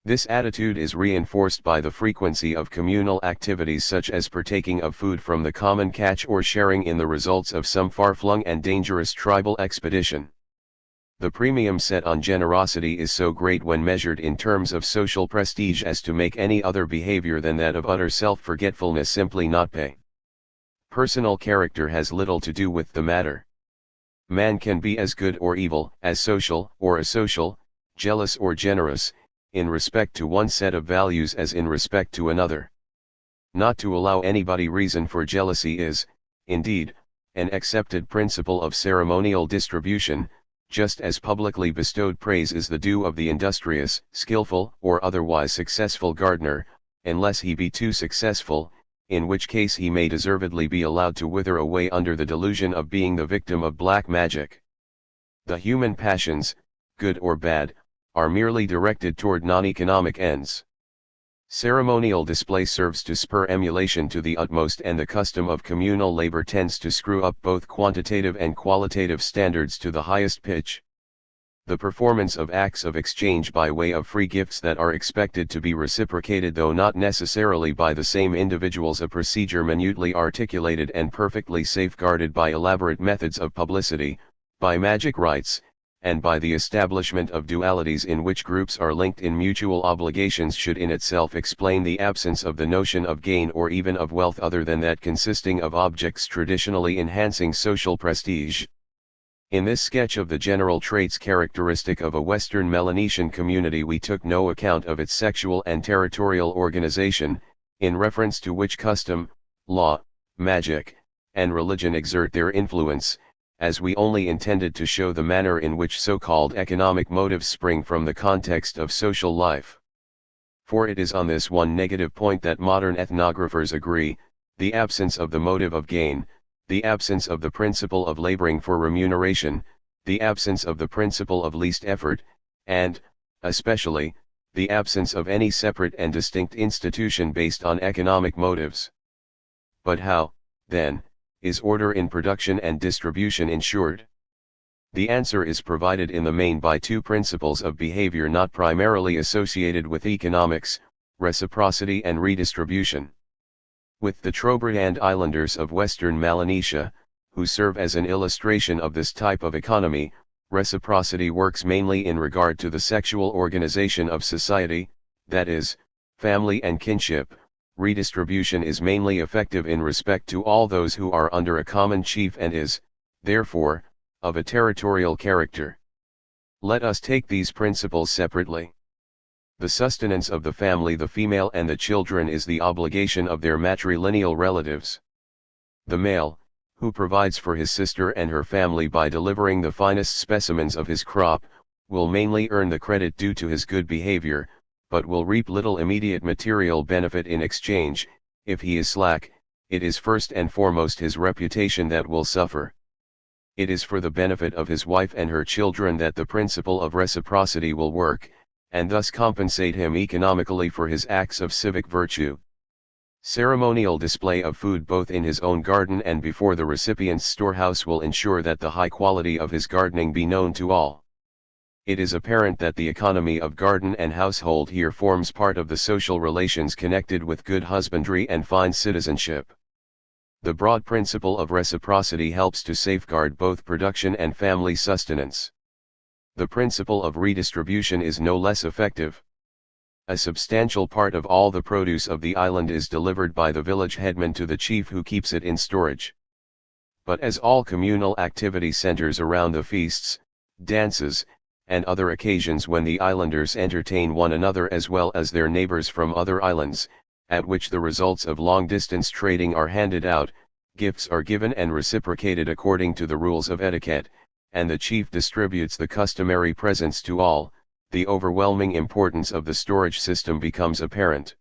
This attitude is reinforced by the frequency of communal activities such as partaking of food from the common catch or sharing in the results of some far-flung and dangerous tribal expedition. The premium set on generosity is so great when measured in terms of social prestige as to make any other behavior than that of utter self-forgetfulness simply not pay. Personal character has little to do with the matter. Man can be as good or evil, as social or asocial, jealous or generous, in respect to one set of values as in respect to another. Not to allow anybody reason for jealousy is, indeed, an accepted principle of ceremonial distribution, just as publicly bestowed praise is the due of the industrious, skillful, or otherwise successful gardener, unless he be too successful, in which case he may deservedly be allowed to wither away under the delusion of being the victim of black magic. The human passions, good or bad, are merely directed toward non-economic ends. Ceremonial display serves to spur emulation to the utmost, and the custom of communal labor tends to screw up both quantitative and qualitative standards to the highest pitch. The performance of acts of exchange by way of free gifts that are expected to be reciprocated, though not necessarily by the same individuals, a procedure minutely articulated and perfectly safeguarded by elaborate methods of publicity, by magic rites, and by the establishment of dualities in which groups are linked in mutual obligations, should in itself explain the absence of the notion of gain or even of wealth other than that consisting of objects traditionally enhancing social prestige. In this sketch of the general traits characteristic of a Western Melanesian community we took no account of its sexual and territorial organization, in reference to which custom, law, magic, and religion exert their influence, as we only intended to show the manner in which so-called economic motives spring from the context of social life. For it is on this one negative point that modern ethnographers agree: the absence of the motive of gain, the absence of the principle of laboring for remuneration, the absence of the principle of least effort, and, especially, the absence of any separate and distinct institution based on economic motives. But how, then, Is order in production and distribution ensured? The answer is provided in the main by two principles of behavior not primarily associated with economics, reciprocity and redistribution. With the Trobriand islanders of Western Melanesia, who serve as an illustration of this type of economy, reciprocity works mainly in regard to the sexual organization of society, that is, family and kinship. Redistribution is mainly effective in respect to all those who are under a common chief and is, therefore, of a territorial character. Let us take these principles separately. The sustenance of the family, the female and the children, is the obligation of their matrilineal relatives. The male, who provides for his sister and her family by delivering the finest specimens of his crop, will mainly earn the credit due to his good behavior, but will reap little immediate material benefit in exchange. If he is slack, it is first and foremost his reputation that will suffer. It is for the benefit of his wife and her children that the principle of reciprocity will work, and thus compensate him economically for his acts of civic virtue. Ceremonial display of food both in his own garden and before the recipient's storehouse will ensure that the high quality of his gardening be known to all. It is apparent that the economy of garden and household here forms part of the social relations connected with good husbandry and fine citizenship. The broad principle of reciprocity helps to safeguard both production and family sustenance. The principle of redistribution is no less effective. A substantial part of all the produce of the island is delivered by the village headman to the chief who keeps it in storage. But as all communal activity centers around the feasts, dances, and other occasions when the islanders entertain one another as well as their neighbors from other islands, at which the results of long-distance trading are handed out, gifts are given and reciprocated according to the rules of etiquette, and the chief distributes the customary presents to all, the overwhelming importance of the storage system becomes apparent.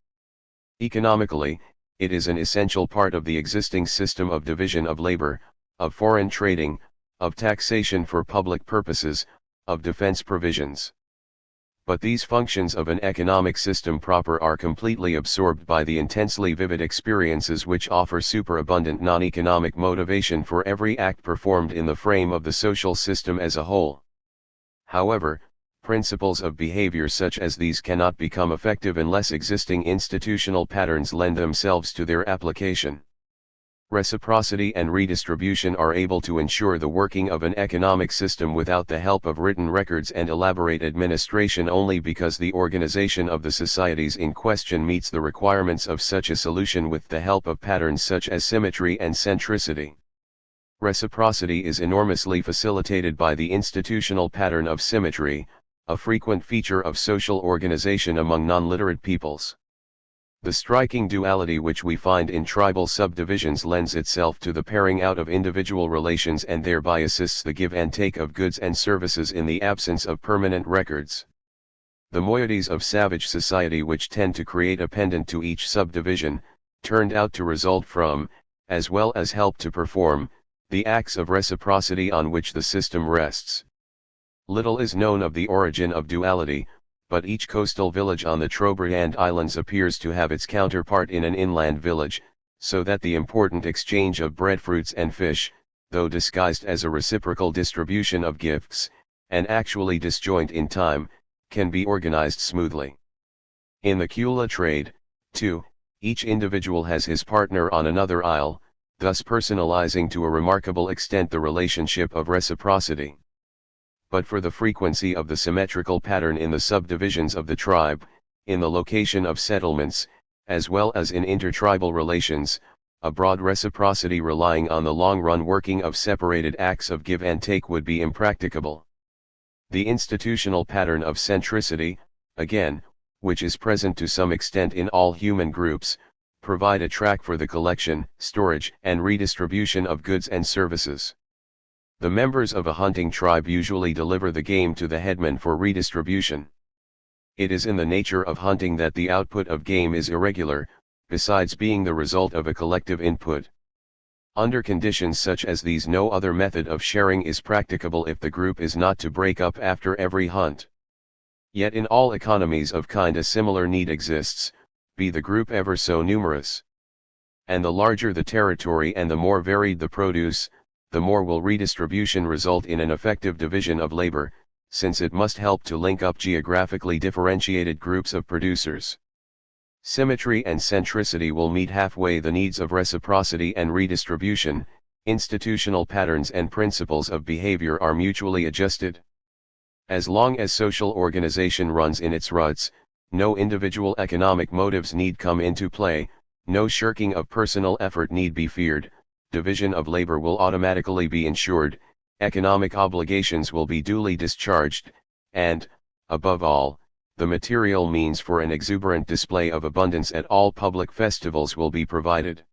Economically, it is an essential part of the existing system of division of labor, of foreign trading, of taxation for public purposes, of defense provisions. But these functions of an economic system proper are completely absorbed by the intensely vivid experiences which offer superabundant non-economic motivation for every act performed in the frame of the social system as a whole. However, principles of behavior such as these cannot become effective unless existing institutional patterns lend themselves to their application. Reciprocity and redistribution are able to ensure the working of an economic system without the help of written records and elaborate administration only because the organization of the societies in question meets the requirements of such a solution with the help of patterns such as symmetry and centricity. Reciprocity is enormously facilitated by the institutional pattern of symmetry, a frequent feature of social organization among non-literate peoples. The striking duality which we find in tribal subdivisions lends itself to the pairing out of individual relations and thereby assists the give and take of goods and services in the absence of permanent records. The moieties of savage society which tend to create a pendant to each subdivision, turned out to result from, as well as help to perform, the acts of reciprocity on which the system rests. Little is known of the origin of duality, but each coastal village on the Trobriand Islands appears to have its counterpart in an inland village, so that the important exchange of breadfruits and fish, though disguised as a reciprocal distribution of gifts, and actually disjoint in time, can be organized smoothly. In the Kula trade, too, each individual has his partner on another isle, thus personalizing to a remarkable extent the relationship of reciprocity. But for the frequency of the symmetrical pattern in the subdivisions of the tribe, in the location of settlements, as well as in intertribal relations, a broad reciprocity relying on the long-run working of separated acts of give and take would be impracticable. The institutional pattern of centricity, again, which is present to some extent in all human groups, provide a track for the collection, storage, and redistribution of goods and services. The members of a hunting tribe usually deliver the game to the headman for redistribution. It is in the nature of hunting that the output of game is irregular, besides being the result of a collective input. Under conditions such as these, no other method of sharing is practicable if the group is not to break up after every hunt. Yet in all economies of kind a similar need exists, be the group ever so numerous. and the larger the territory and the more varied the produce, the more will redistribution result in an effective division of labor, since it must help to link up geographically differentiated groups of producers. Symmetry and centricity will meet halfway the needs of reciprocity and redistribution. Institutional patterns and principles of behavior are mutually adjusted. As long as social organization runs in its ruts, no individual economic motives need come into play, no shirking of personal effort need be feared, division of labor will automatically be ensured, economic obligations will be duly discharged, and, above all, the material means for an exuberant display of abundance at all public festivals will be provided.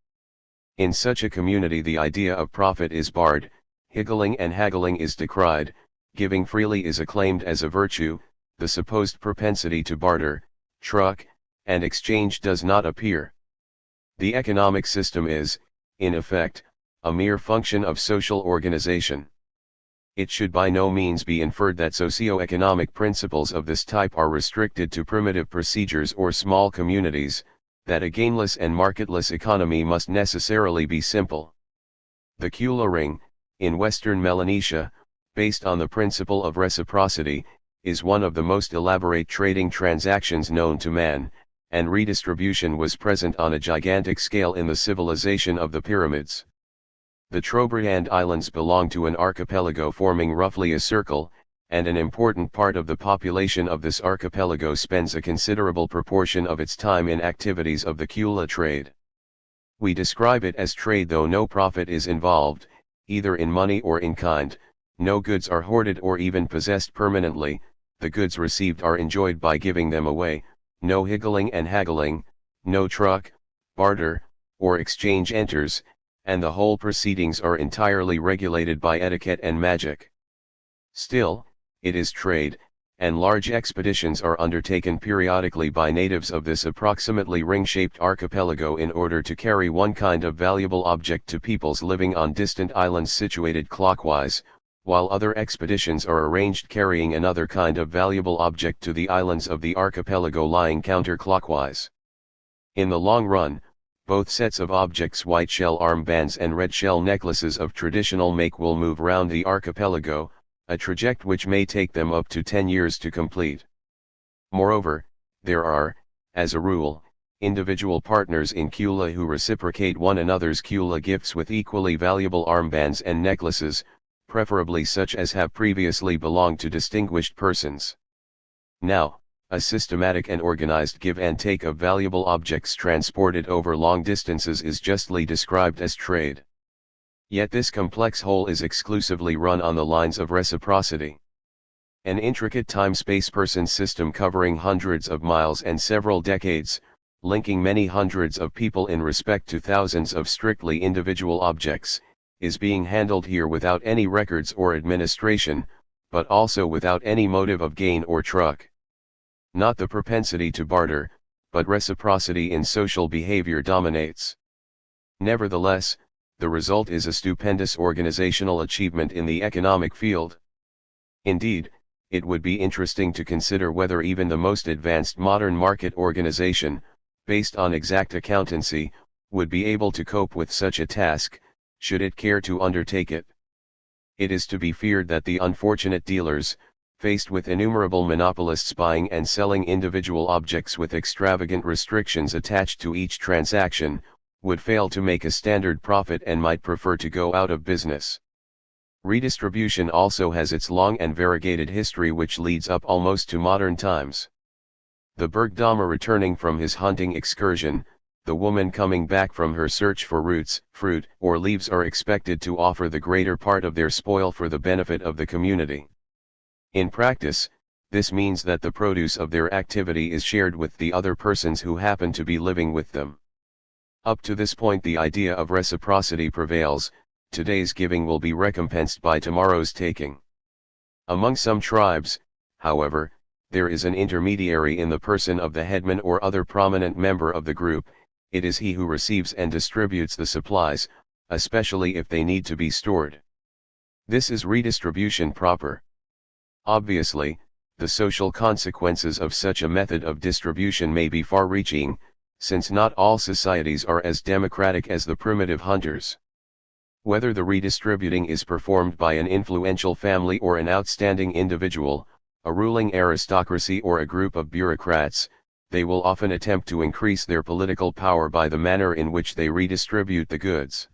In such a community the idea of profit is barred, higgling and haggling is decried, giving freely is acclaimed as a virtue, the supposed propensity to barter, truck, and exchange does not appear. The economic system is, in effect, a mere function of social organization. It should by no means be inferred that socio-economic principles of this type are restricted to primitive procedures or small communities, that a gainless and marketless economy must necessarily be simple. The Kula ring, in Western Melanesia, based on the principle of reciprocity, is one of the most elaborate trading transactions known to man, and redistribution was present on a gigantic scale in the civilization of the pyramids. The Trobriand Islands belong to an archipelago forming roughly a circle, and an important part of the population of this archipelago spends a considerable proportion of its time in activities of the Kula trade. We describe it as trade though no profit is involved, either in money or in kind, no goods are hoarded or even possessed permanently, the goods received are enjoyed by giving them away, no higgling and haggling, no truck, barter, or exchange enters, and the whole proceedings are entirely regulated by etiquette and magic. Still, it is trade, and large expeditions are undertaken periodically by natives of this approximately ring-shaped archipelago in order to carry one kind of valuable object to peoples living on distant islands situated clockwise, while other expeditions are arranged carrying another kind of valuable object to the islands of the archipelago lying counterclockwise. In the long run, both sets of objects, white shell armbands and red shell necklaces of traditional make, will move round the archipelago, a trajectory which may take them up to 10 years to complete. Moreover, there are, as a rule, individual partners in Kula who reciprocate one another's Kula gifts with equally valuable armbands and necklaces, preferably such as have previously belonged to distinguished persons. Now, a systematic and organized give and take of valuable objects transported over long distances is justly described as trade. Yet this complex whole is exclusively run on the lines of reciprocity. An intricate time-space person system covering hundreds of miles and several decades, linking many hundreds of people in respect to thousands of strictly individual objects, is being handled here without any records or administration, but also without any motive of gain or truck. Not the propensity to barter, but reciprocity in social behavior dominates. Nevertheless, the result is a stupendous organizational achievement in the economic field. Indeed, it would be interesting to consider whether even the most advanced modern market organization, based on exact accountancy, would be able to cope with such a task, should it care to undertake it. It is to be feared that the unfortunate dealers, faced with innumerable monopolists buying and selling individual objects with extravagant restrictions attached to each transaction, would fail to make a standard profit and might prefer to go out of business. Redistribution also has its long and variegated history which leads up almost to modern times. The Bergdame returning from his hunting excursion, the woman coming back from her search for roots, fruit, or leaves are expected to offer the greater part of their spoil for the benefit of the community. In practice, this means that the produce of their activity is shared with the other persons who happen to be living with them. Up to this point the idea of reciprocity prevails, today's giving will be recompensed by tomorrow's taking. Among some tribes, however, there is an intermediary in the person of the headman or other prominent member of the group. It is he who receives and distributes the supplies, especially if they need to be stored. This is redistribution proper. Obviously, the social consequences of such a method of distribution may be far-reaching, since not all societies are as democratic as the primitive hunters. Whether the redistributing is performed by an influential family or an outstanding individual, a ruling aristocracy or a group of bureaucrats, they will often attempt to increase their political power by the manner in which they redistribute the goods.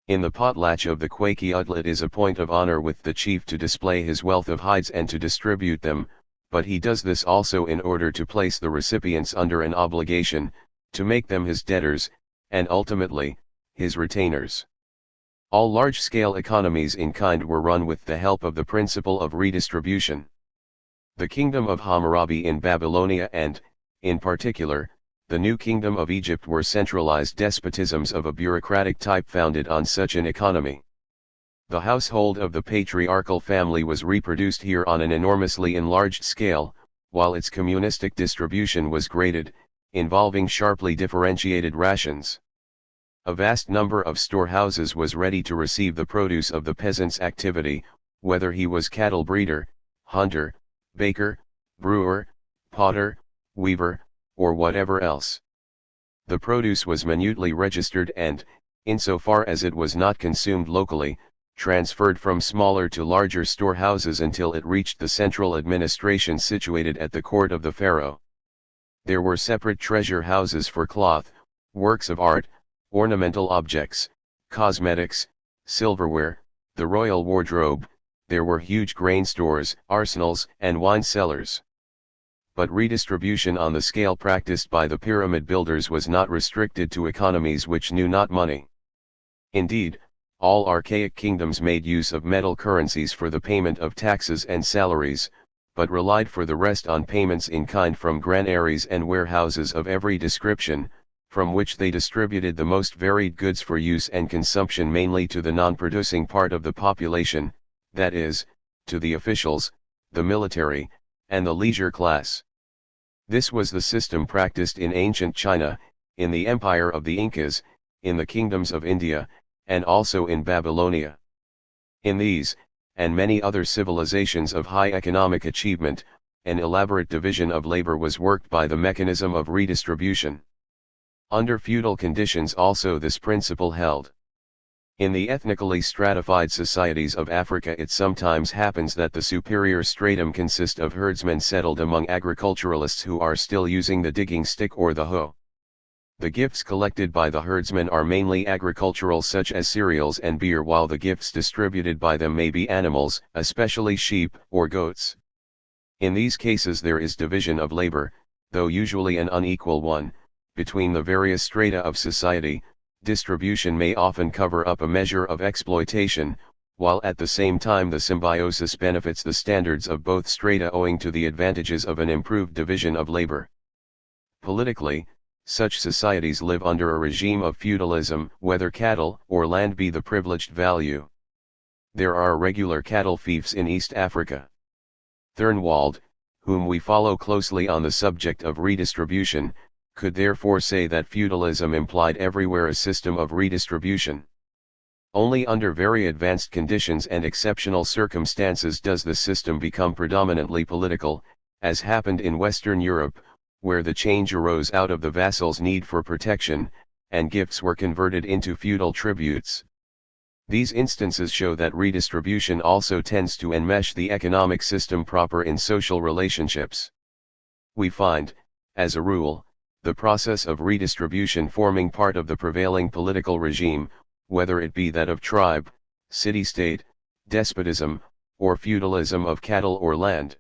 In the potlatch of the Quakiutl it is a point of honor with the chief to display his wealth of hides and to distribute them, but he does this also in order to place the recipients under an obligation, to make them his debtors, and ultimately, his retainers. All large-scale economies in kind were run with the help of the principle of redistribution. The kingdom of Hammurabi in Babylonia and, in particular, the New Kingdom of Egypt were centralized despotisms of a bureaucratic type founded on such an economy. The household of the patriarchal family was reproduced here on an enormously enlarged scale, while its communistic distribution was graded, involving sharply differentiated rations. A vast number of storehouses was ready to receive the produce of the peasant's activity, whether he was cattle breeder, hunter, baker, brewer, potter, weaver, or whatever else. The produce was minutely registered and, insofar as it was not consumed locally, transferred from smaller to larger storehouses until it reached the central administration situated at the court of the pharaoh. There were separate treasure houses for cloth, works of art, ornamental objects, cosmetics, silverware, the royal wardrobe. There were huge grain stores, arsenals, and wine cellars. But redistribution on the scale practiced by the pyramid builders was not restricted to economies which knew not money. Indeed, all archaic kingdoms made use of metal currencies for the payment of taxes and salaries, but relied for the rest on payments in kind from granaries and warehouses of every description, from which they distributed the most varied goods for use and consumption mainly to the non-producing part of the population, that is, to the officials, the military, and the leisure class. This was the system practiced in ancient China, in the empire of the Incas, in the kingdoms of India, and also in Babylonia. In these, and many other civilizations of high economic achievement, an elaborate division of labor was worked by the mechanism of redistribution. Under feudal conditions also this principle held. In the ethnically stratified societies of Africa it sometimes happens that the superior stratum consists of herdsmen settled among agriculturalists who are still using the digging stick or the hoe. The gifts collected by the herdsmen are mainly agricultural such as cereals and beer, while the gifts distributed by them may be animals, especially sheep or goats. In these cases there is division of labor, though usually an unequal one, between the various strata of society. Distribution may often cover up a measure of exploitation, while at the same time the symbiosis benefits the standards of both strata owing to the advantages of an improved division of labor. Politically, such societies live under a regime of feudalism, whether cattle or land be the privileged value. There are regular cattle fiefs in East Africa. Thirnwald, whom we follow closely on the subject of redistribution, could therefore say that feudalism implied everywhere a system of redistribution. Only under very advanced conditions and exceptional circumstances does the system become predominantly political, as happened in Western Europe, where the change arose out of the vassal's need for protection, and gifts were converted into feudal tributes. These instances show that redistribution also tends to enmesh the economic system proper in social relationships. We find, as a rule, the process of redistribution forming part of the prevailing political regime, whether it be that of tribe, city-state, despotism, or feudalism of cattle or land.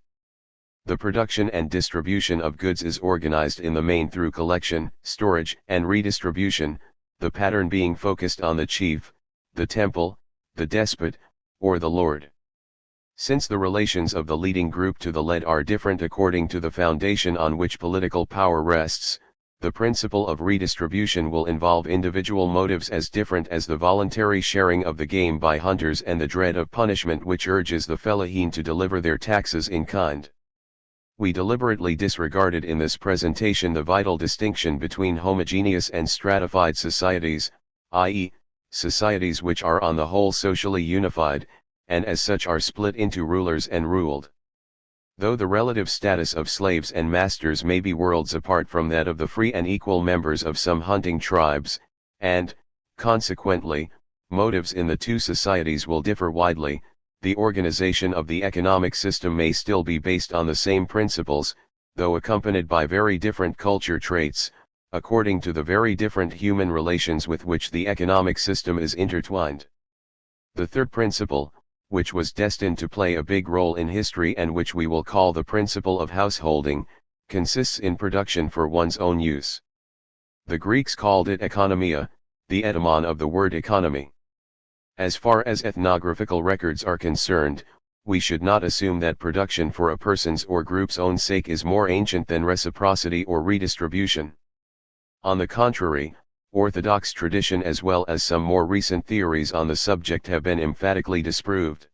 The production and distribution of goods is organized in the main through collection, storage, and redistribution, the pattern being focused on the chief, the temple, the despot, or the lord. Since the relations of the leading group to the led are different according to the foundation on which political power rests, the principle of redistribution will involve individual motives as different as the voluntary sharing of the game by hunters and the dread of punishment which urges the fellaheen to deliver their taxes in kind. We deliberately disregarded in this presentation the vital distinction between homogeneous and stratified societies, i.e., societies which are on the whole socially unified, and as such are split into rulers and ruled. Though the relative status of slaves and masters may be worlds apart from that of the free and equal members of some hunting tribes, and, consequently, motives in the two societies will differ widely, the organization of the economic system may still be based on the same principles, though accompanied by very different culture traits, according to the very different human relations with which the economic system is intertwined. The third principle, which was destined to play a big role in history and which we will call the principle of householding, consists in production for one's own use. The Greeks called it ekonomia, the etymon of the word economy. As far as ethnographical records are concerned, we should not assume that production for a person's or group's own sake is more ancient than reciprocity or redistribution. On the contrary, orthodox tradition as well as some more recent theories on the subject have been emphatically disproved.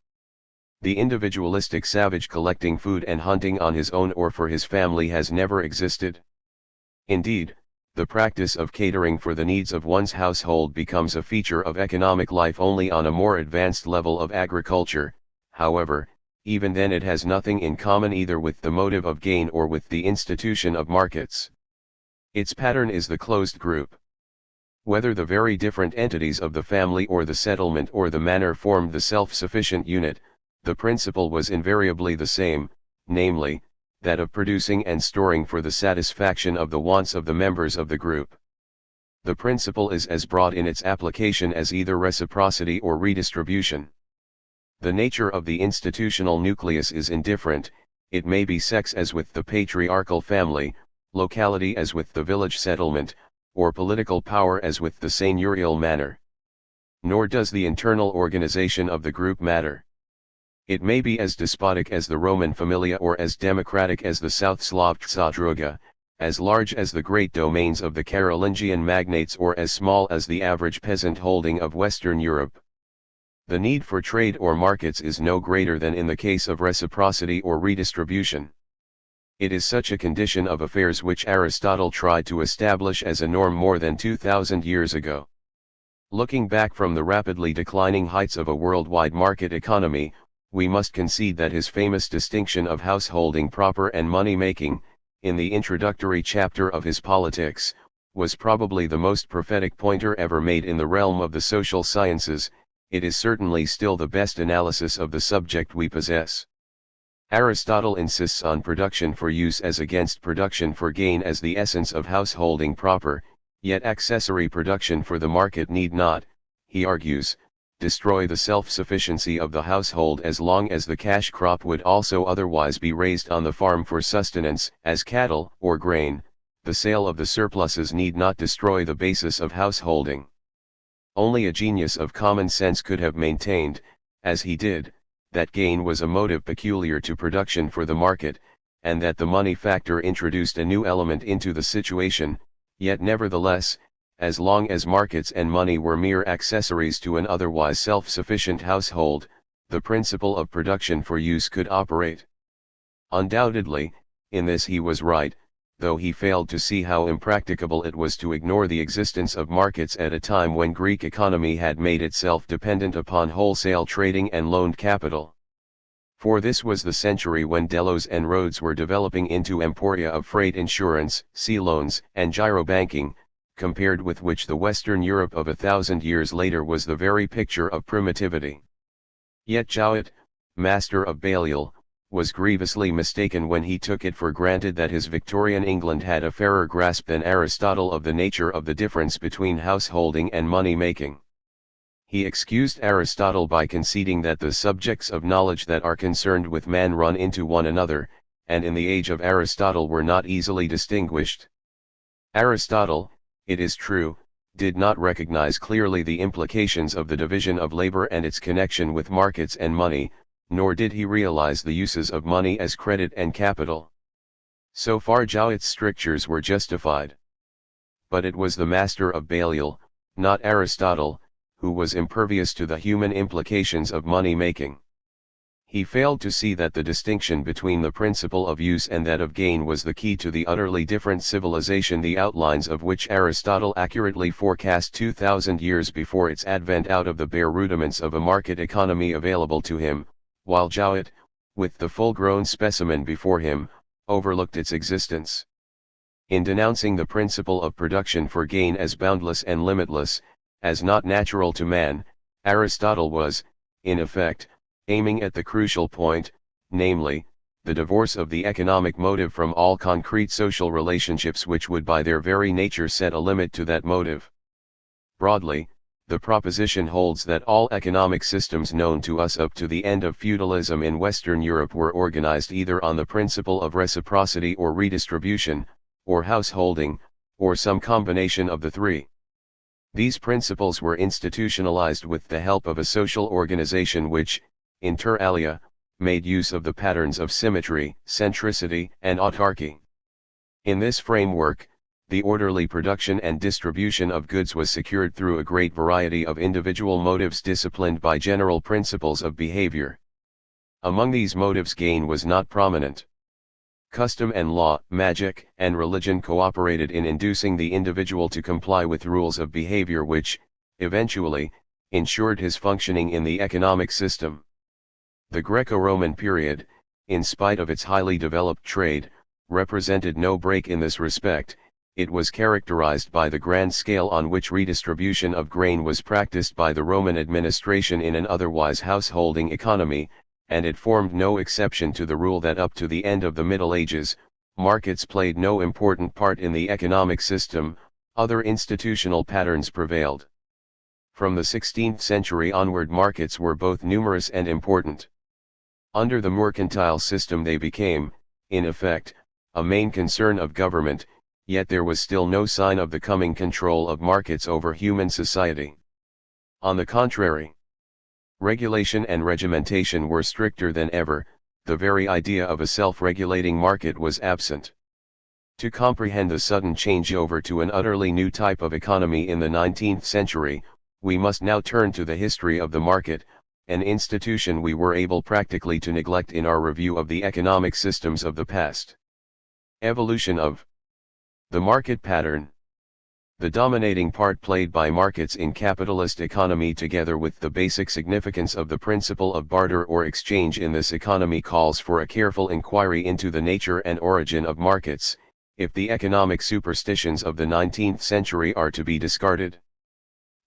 The individualistic savage collecting food and hunting on his own or for his family has never existed. Indeed, the practice of catering for the needs of one's household becomes a feature of economic life only on a more advanced level of agriculture. However, even then it has nothing in common either with the motive of gain or with the institution of markets. Its pattern is the closed group. Whether the very different entities of the family or the settlement or the manor formed the self-sufficient unit, the principle was invariably the same, namely, that of producing and storing for the satisfaction of the wants of the members of the group. The principle is as broad in its application as either reciprocity or redistribution. The nature of the institutional nucleus is indifferent, it may be sex as with the patriarchal family, locality as with the village settlement, or political power as with the seigneurial manor. Nor does the internal organization of the group matter. It may be as despotic as the Roman familia or as democratic as the South Slav Zadruga, as large as the great domains of the Carolingian magnates or as small as the average peasant holding of Western Europe. The need for trade or markets is no greater than in the case of reciprocity or redistribution. It is such a condition of affairs which Aristotle tried to establish as a norm more than 2,000 years ago. Looking back from the rapidly declining heights of a worldwide market economy, we must concede that his famous distinction of householding proper and money-making, in the introductory chapter of his Politics, was probably the most prophetic pointer ever made in the realm of the social sciences. It is certainly still the best analysis of the subject we possess. Aristotle insists on production for use as against production for gain as the essence of householding proper, yet accessory production for the market need not, he argues, destroy the self-sufficiency of the household as long as the cash crop would also otherwise be raised on the farm for sustenance, as cattle or grain. The sale of the surpluses need not destroy the basis of householding. Only a genius of common sense could have maintained, as he did, that gain was a motive peculiar to production for the market, and that the money factor introduced a new element into the situation, yet nevertheless, as long as markets and money were mere accessories to an otherwise self-sufficient household, the principle of production for use could operate. Undoubtedly, in this he was right, though he failed to see how impracticable it was to ignore the existence of markets at a time when Greek economy had made itself dependent upon wholesale trading and loaned capital. For this was the century when delos and roads were developing into emporia of freight insurance, sea loans, and gyrobanking, compared with which the Western Europe of 1,000 years later was the very picture of primitivity. Yet Jowett, master of Balliol, was grievously mistaken when he took it for granted that his Victorian England had a fairer grasp than Aristotle of the nature of the difference between householding and money-making. He excused Aristotle by conceding that the subjects of knowledge that are concerned with man run into one another, and in the age of Aristotle were not easily distinguished. Aristotle, it is true, did not recognize clearly the implications of the division of labor and its connection with markets and money, nor did he realize the uses of money as credit and capital. So far Jowett's strictures were justified. But it was the master of Balliol, not Aristotle, who was impervious to the human implications of money-making. He failed to see that the distinction between the principle of use and that of gain was the key to the utterly different civilization the outlines of which Aristotle accurately forecast 2,000 years before its advent out of the bare rudiments of a market economy available to him, while Jowett, with the full-grown specimen before him, overlooked its existence. In denouncing the principle of production for gain as boundless and limitless, as not natural to man, Aristotle was, in effect, aiming at the crucial point, namely, the divorce of the economic motive from all concrete social relationships which would by their very nature set a limit to that motive. Broadly, the proposition holds that all economic systems known to us up to the end of feudalism in Western Europe were organized either on the principle of reciprocity or redistribution, or householding, or some combination of the three. These principles were institutionalized with the help of a social organization which, inter alia, made use of the patterns of symmetry, centricity, and autarky. In this framework, the orderly production and distribution of goods was secured through a great variety of individual motives disciplined by general principles of behavior. Among these motives gain was not prominent. Custom and law, magic, and religion cooperated in inducing the individual to comply with rules of behavior which, eventually, ensured his functioning in the economic system. The Greco-Roman period, in spite of its highly developed trade, represented no break in this respect. It was characterized by the grand scale on which redistribution of grain was practiced by the Roman administration in an otherwise householding economy, and it formed no exception to the rule that up to the end of the Middle Ages, markets played no important part in the economic system. Other institutional patterns prevailed. From the 16th century onward, markets were both numerous and important. Under the mercantile system they became, in effect, a main concern of government, yet there was still no sign of the coming control of markets over human society. On the contrary, regulation and regimentation were stricter than ever. The very idea of a self-regulating market was absent. To comprehend the sudden changeover to an utterly new type of economy in the 19th century, we must now turn to the history of the market, an institution we were able practically to neglect in our review of the economic systems of the past. Evolution of the market pattern. The dominating part played by markets in capitalist economy, together with the basic significance of the principle of barter or exchange in this economy, calls for a careful inquiry into the nature and origin of markets, if the economic superstitions of the 19th century are to be discarded.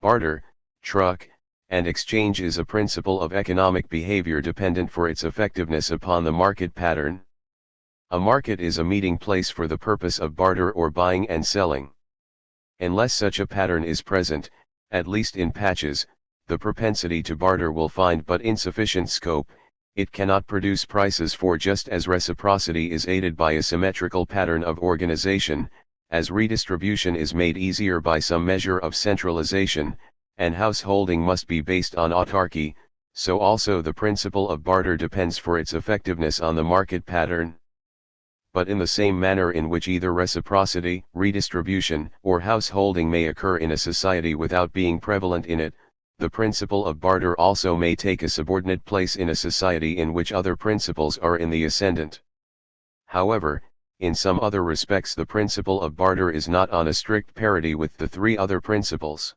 Barter, truck, and exchange is a principle of economic behavior dependent for its effectiveness upon the market pattern. A market is a meeting place for the purpose of barter or buying and selling. Unless such a pattern is present, at least in patches, the propensity to barter will find but insufficient scope. It cannot produce prices, for just as reciprocity is aided by a symmetrical pattern of organization, as redistribution is made easier by some measure of centralization, and householding must be based on autarky, so also the principle of barter depends for its effectiveness on the market pattern. But in the same manner in which either reciprocity, redistribution, or householding may occur in a society without being prevalent in it, the principle of barter also may take a subordinate place in a society in which other principles are in the ascendant. However, in some other respects the principle of barter is not on a strict parity with the three other principles.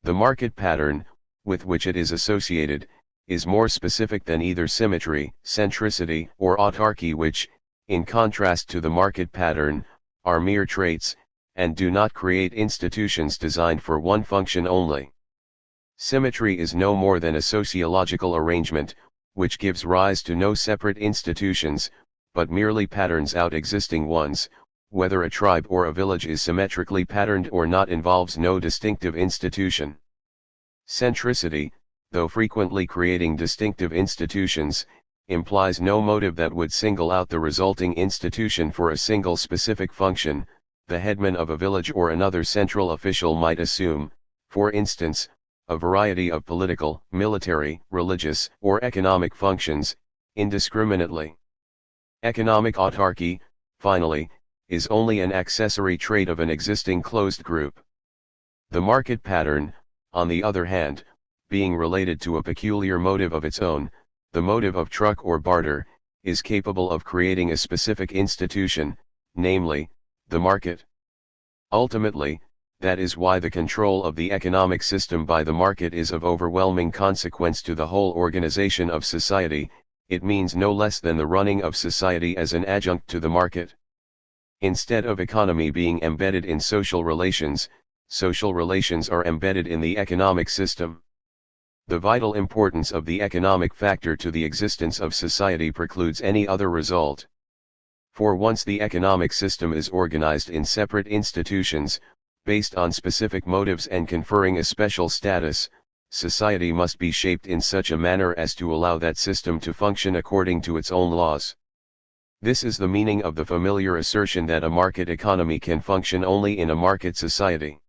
The market pattern, with which it is associated, is more specific than either symmetry, centricity, or autarky, which, in contrast to the market pattern, are mere traits, and do not create institutions designed for one function only. Symmetry is no more than a sociological arrangement, which gives rise to no separate institutions, but merely patterns out existing ones. Whether a tribe or a village is symmetrically patterned or not involves no distinctive institution. Centricity, though frequently creating distinctive institutions, implies no motive that would single out the resulting institution for a single specific function. The headman of a village or another central official might assume, for instance, a variety of political, military, religious, or economic functions, indiscriminately. Economic autarky, finally, is only an accessory trait of an existing closed group. The market pattern, on the other hand, being related to a peculiar motive of its own, the motive of truck or barter, is capable of creating a specific institution, namely, the market. Ultimately, that is why the control of the economic system by the market is of overwhelming consequence to the whole organization of society. it means no less than the running of society as an adjunct to the market. Instead of economy being embedded in social relations are embedded in the economic system. The vital importance of the economic factor to the existence of society precludes any other result. For once the economic system is organized in separate institutions, based on specific motives and conferring a special status, society must be shaped in such a manner as to allow that system to function according to its own laws. This is the meaning of the familiar assertion that a market economy can function only in a market society.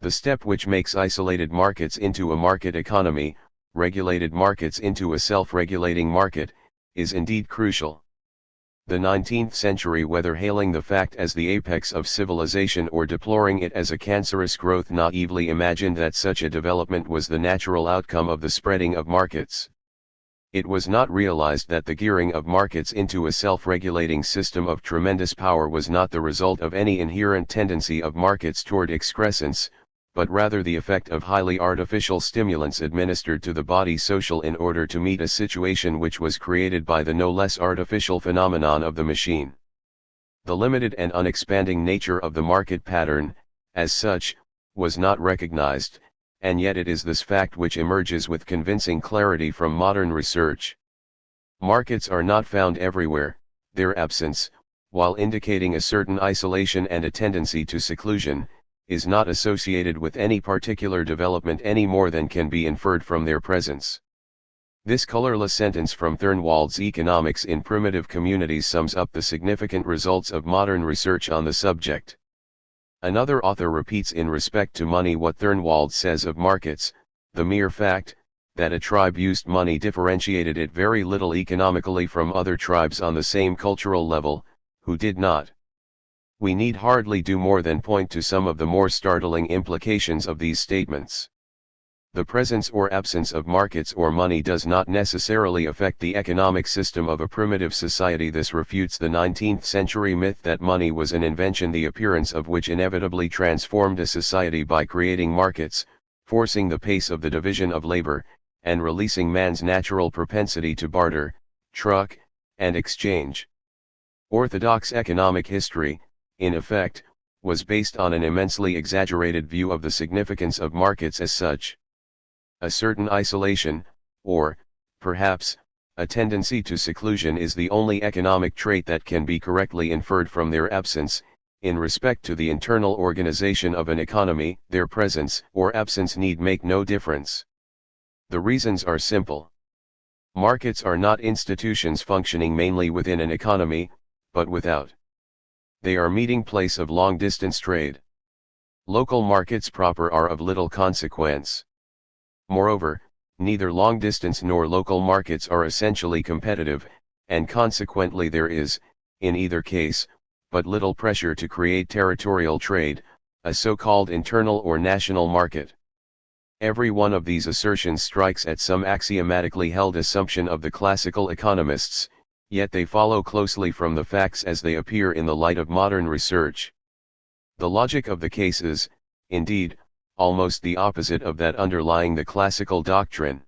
The step which makes isolated markets into a market economy, regulated markets into a self-regulating market, is indeed crucial. The 19th century, whether hailing the fact as the apex of civilization or deploring it as a cancerous growth, naively imagined that such a development was the natural outcome of the spreading of markets. It was not realized that the gearing of markets into a self-regulating system of tremendous power was not the result of any inherent tendency of markets toward excrescence, but rather the effect of highly artificial stimulants administered to the body social in order to meet a situation which was created by the no less artificial phenomenon of the machine. The limited and unexpanding nature of the market pattern, as such, was not recognized, and yet it is this fact which emerges with convincing clarity from modern research. Markets are not found everywhere. Their absence, while indicating a certain isolation and a tendency to seclusion, is not associated with any particular development any more than can be inferred from their presence. This colorless sentence from Thirnwald's Economics in Primitive Communities sums up the significant results of modern research on the subject. Another author repeats in respect to money what Thirnwald says of markets: the mere fact that a tribe used money differentiated it very little economically from other tribes on the same cultural level, who did not. We need hardly do more than point to some of the more startling implications of these statements. The presence or absence of markets or money does not necessarily affect the economic system of a primitive society. This refutes the 19th century myth that money was an invention, the appearance of which inevitably transformed a society by creating markets, forcing the pace of the division of labor, and releasing man's natural propensity to barter, truck, and exchange. Orthodox economic history, in effect, was based on an immensely exaggerated view of the significance of markets as such. A certain isolation, or, perhaps, a tendency to seclusion is the only economic trait that can be correctly inferred from their absence. In respect to the internal organization of an economy, their presence or absence need make no difference. The reasons are simple. Markets are not institutions functioning mainly within an economy, but without. They are meeting place of long-distance trade. Local markets proper are of little consequence. Moreover, neither long-distance nor local markets are essentially competitive, and consequently there is, in either case, but little pressure to create territorial trade, a so-called internal or national market. Every one of these assertions strikes at some axiomatically held assumption of the classical economists, yet they follow closely from the facts as they appear in the light of modern research. The logic of the case is, indeed, almost the opposite of that underlying the classical doctrine.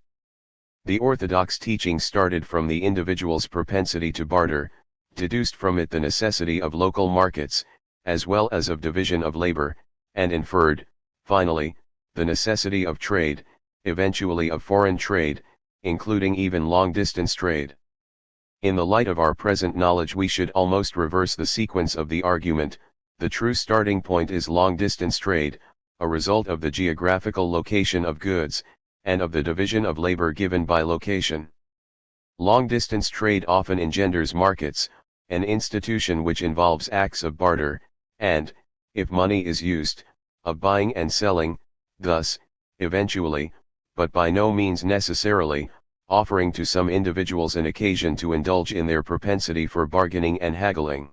The orthodox teaching started from the individual's propensity to barter, deduced from it the necessity of local markets, as well as of division of labor, and inferred, finally, the necessity of trade, eventually of foreign trade, including even long-distance trade. In the light of our present knowledge we should almost reverse the sequence of the argument. The true starting point is long-distance trade, a result of the geographical location of goods, and of the division of labor given by location. Long-distance trade often engenders markets, an institution which involves acts of barter, and, if money is used, of buying and selling, thus, eventually, but by no means necessarily, offering to some individuals an occasion to indulge in their propensity for bargaining and haggling.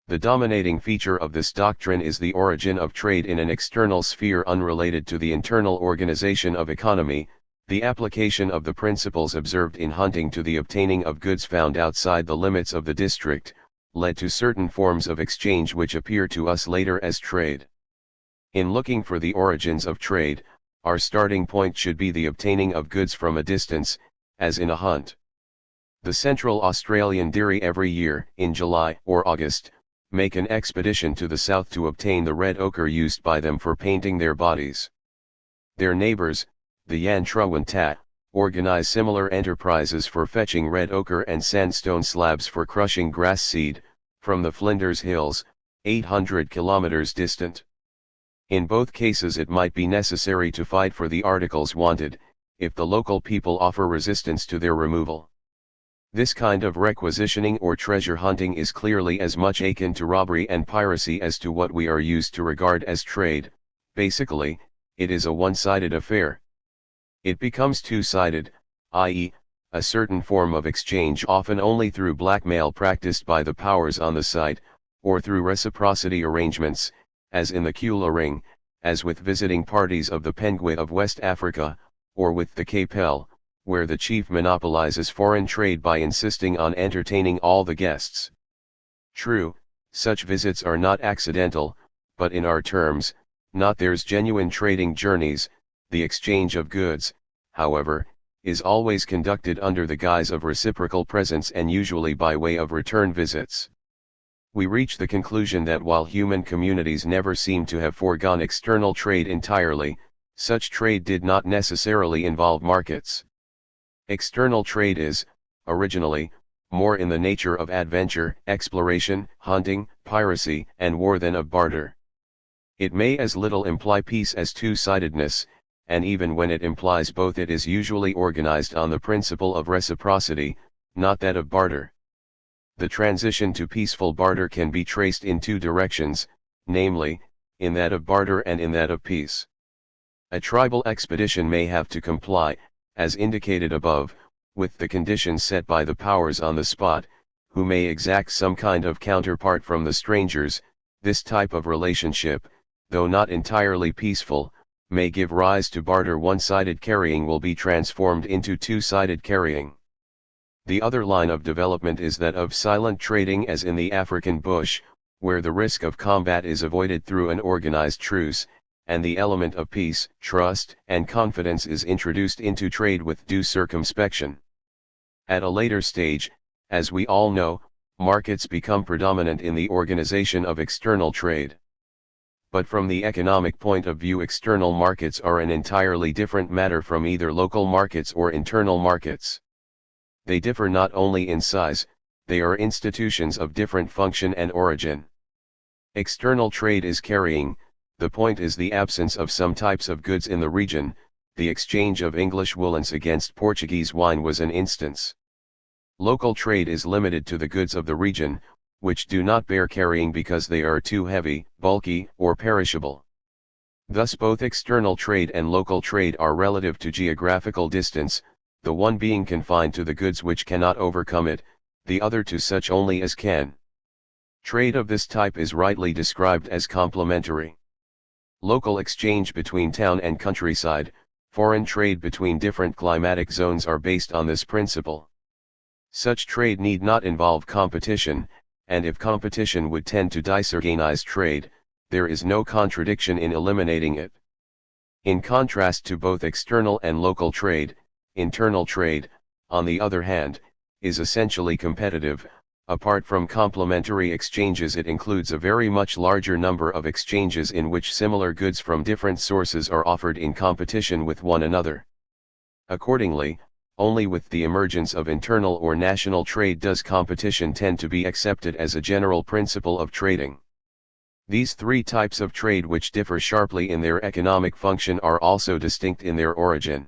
The dominating feature of this doctrine is the origin of trade in an external sphere unrelated to the internal organization of economy. The application of the principles observed in hunting to the obtaining of goods found outside the limits of the district, led to certain forms of exchange which appear to us later as trade. In looking for the origins of trade, our starting point should be the obtaining of goods from a distance, as in a hunt. The Central Australian Diri every year, in July or August, make an expedition to the south to obtain the red ochre used by them for painting their bodies. Their neighbors, the Yan Truwanta, organize similar enterprises for fetching red ochre and sandstone slabs for crushing grass seed, from the Flinders Hills, 800 kilometers distant. In both cases it might be necessary to fight for the articles wanted, if the local people offer resistance to their removal. This kind of requisitioning or treasure hunting is clearly as much akin to robbery and piracy as to what we are used to regard as trade. Basically, it is a one-sided affair. It becomes two-sided, i.e., a certain form of exchange often only through blackmail practiced by the powers on the site, or through reciprocity arrangements, as in the Kula Ring, as with visiting parties of the Pengui of West Africa, or with the Kapel, where the chief monopolizes foreign trade by insisting on entertaining all the guests. True, such visits are not accidental, but in our terms, not theirs. Genuine trading journeys, the exchange of goods, however, is always conducted under the guise of reciprocal presents and usually by way of return visits. We reach the conclusion that while human communities never seem to have foregone external trade entirely, such trade did not necessarily involve markets. External trade is, originally, more in the nature of adventure, exploration, hunting, piracy, and war than of barter. It may as little imply peace as two-sidedness, and even when it implies both it is usually organized on the principle of reciprocity, not that of barter. The transition to peaceful barter can be traced in two directions, namely, in that of barter and in that of peace. A tribal expedition may have to comply, as indicated above, with the conditions set by the powers on the spot, who may exact some kind of counterpart from the strangers. This type of relationship, though not entirely peaceful, may give rise to barter. One-sided carrying will be transformed into two-sided carrying. The other line of development is that of silent trading, as in the African bush, where the risk of combat is avoided through an organized truce, and the element of peace, trust, and confidence is introduced into trade with due circumspection. At a later stage, as we all know, markets become predominant in the organization of external trade. But from the economic point of view, external markets are an entirely different matter from either local markets or internal markets. They differ not only in size, they are institutions of different function and origin. External trade is carrying. The point is the absence of some types of goods in the region. The exchange of English woolens against Portuguese wine was an instance. Local trade is limited to the goods of the region, which do not bear carrying because they are too heavy, bulky, or perishable. Thus both external trade and local trade are relative to geographical distance, the one being confined to the goods which cannot overcome it, the other to such only as can. Trade of this type is rightly described as complementary. Local exchange between town and countryside, foreign trade between different climatic zones are based on this principle. Such trade need not involve competition, and if competition would tend to disorganize trade, there is no contradiction in eliminating it. In contrast to both external and local trade, internal trade, on the other hand, is essentially competitive. Apart from complementary exchanges, it includes a very much larger number of exchanges in which similar goods from different sources are offered in competition with one another. Accordingly, only with the emergence of internal or national trade does competition tend to be accepted as a general principle of trading. These three types of trade, which differ sharply in their economic function, are also distinct in their origin.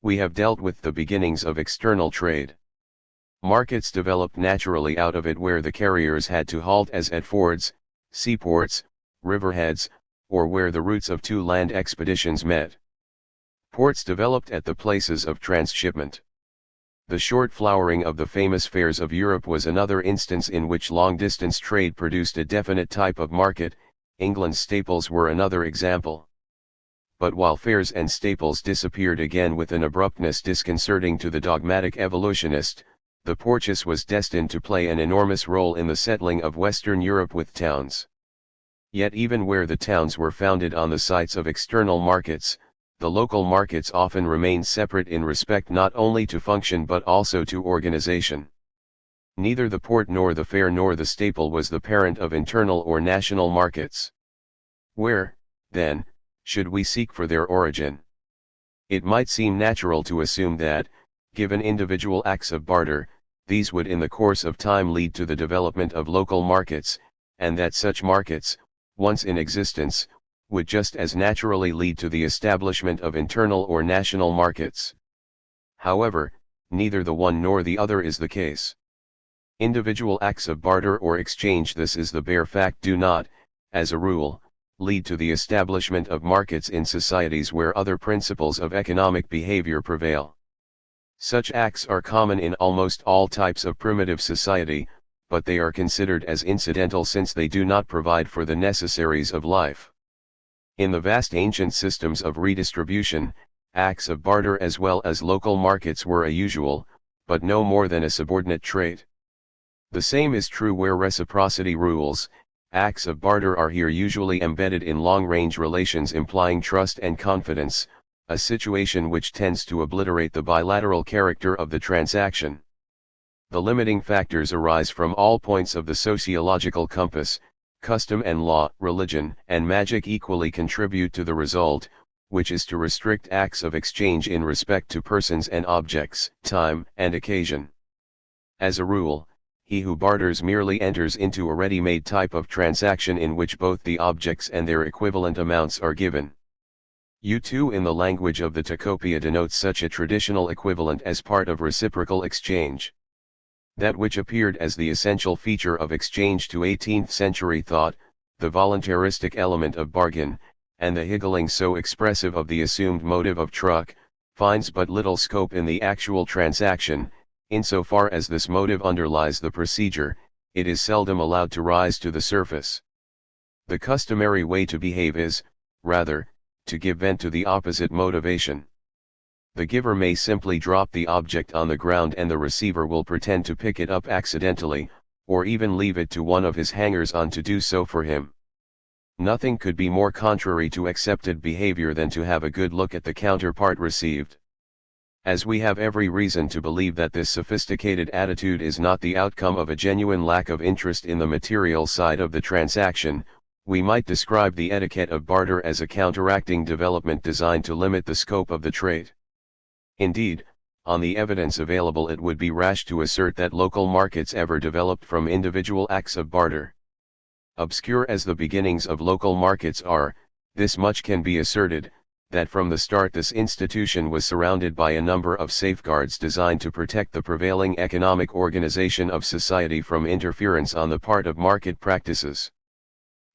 We have dealt with the beginnings of external trade. Markets developed naturally out of it, where the carriers had to halt as at fords, seaports, riverheads, or where the routes of two land expeditions met. Ports developed at the places of transshipment. The short flowering of the famous fairs of Europe was another instance in which long-distance trade produced a definite type of market. England's staples were another example. But while fairs and staples disappeared again with an abruptness disconcerting to the dogmatic evolutionist, the purchase was destined to play an enormous role in the settling of Western Europe with towns. Yet even where the towns were founded on the sites of external markets, the local markets often remain separate in respect not only to function but also to organization. Neither the port nor the fair nor the staple was the parent of internal or national markets. Where, then, should we seek for their origin? It might seem natural to assume that, given individual acts of barter, these would in the course of time lead to the development of local markets, and that such markets, once in existence, would just as naturally lead to the establishment of internal or national markets. However, neither the one nor the other is the case. Individual acts of barter or exchange, this is the bare fact, do not, as a rule, lead to the establishment of markets in societies where other principles of economic behavior prevail. Such acts are common in almost all types of primitive society, but they are considered as incidental since they do not provide for the necessaries of life. In the vast ancient systems of redistribution, acts of barter as well as local markets were a usual, but no more than a subordinate trait. The same is true where reciprocity rules. Acts of barter are here usually embedded in long-range relations implying trust and confidence, a situation which tends to obliterate the bilateral character of the transaction. The limiting factors arise from all points of the sociological compass. Custom and law, religion and magic equally contribute to the result, which is to restrict acts of exchange in respect to persons and objects, time and occasion. As a rule, he who barters merely enters into a ready-made type of transaction in which both the objects and their equivalent amounts are given. U2 in the language of the Tacopia denotes such a traditional equivalent as part of reciprocal exchange. That which appeared as the essential feature of exchange to 18th century thought, the voluntaristic element of bargain, and the higgling so expressive of the assumed motive of truck, finds but little scope in the actual transaction. Insofar as this motive underlies the procedure, it is seldom allowed to rise to the surface. The customary way to behave is, rather, to give vent to the opposite motivation. The giver may simply drop the object on the ground and the receiver will pretend to pick it up accidentally, or even leave it to one of his hangers-on to do so for him. Nothing could be more contrary to accepted behavior than to have a good look at the counterpart received. As we have every reason to believe that this sophisticated attitude is not the outcome of a genuine lack of interest in the material side of the transaction, we might describe the etiquette of barter as a counteracting development designed to limit the scope of the trait. Indeed, on the evidence available it would be rash to assert that local markets ever developed from individual acts of barter. Obscure as the beginnings of local markets are, this much can be asserted, that from the start this institution was surrounded by a number of safeguards designed to protect the prevailing economic organization of society from interference on the part of market practices.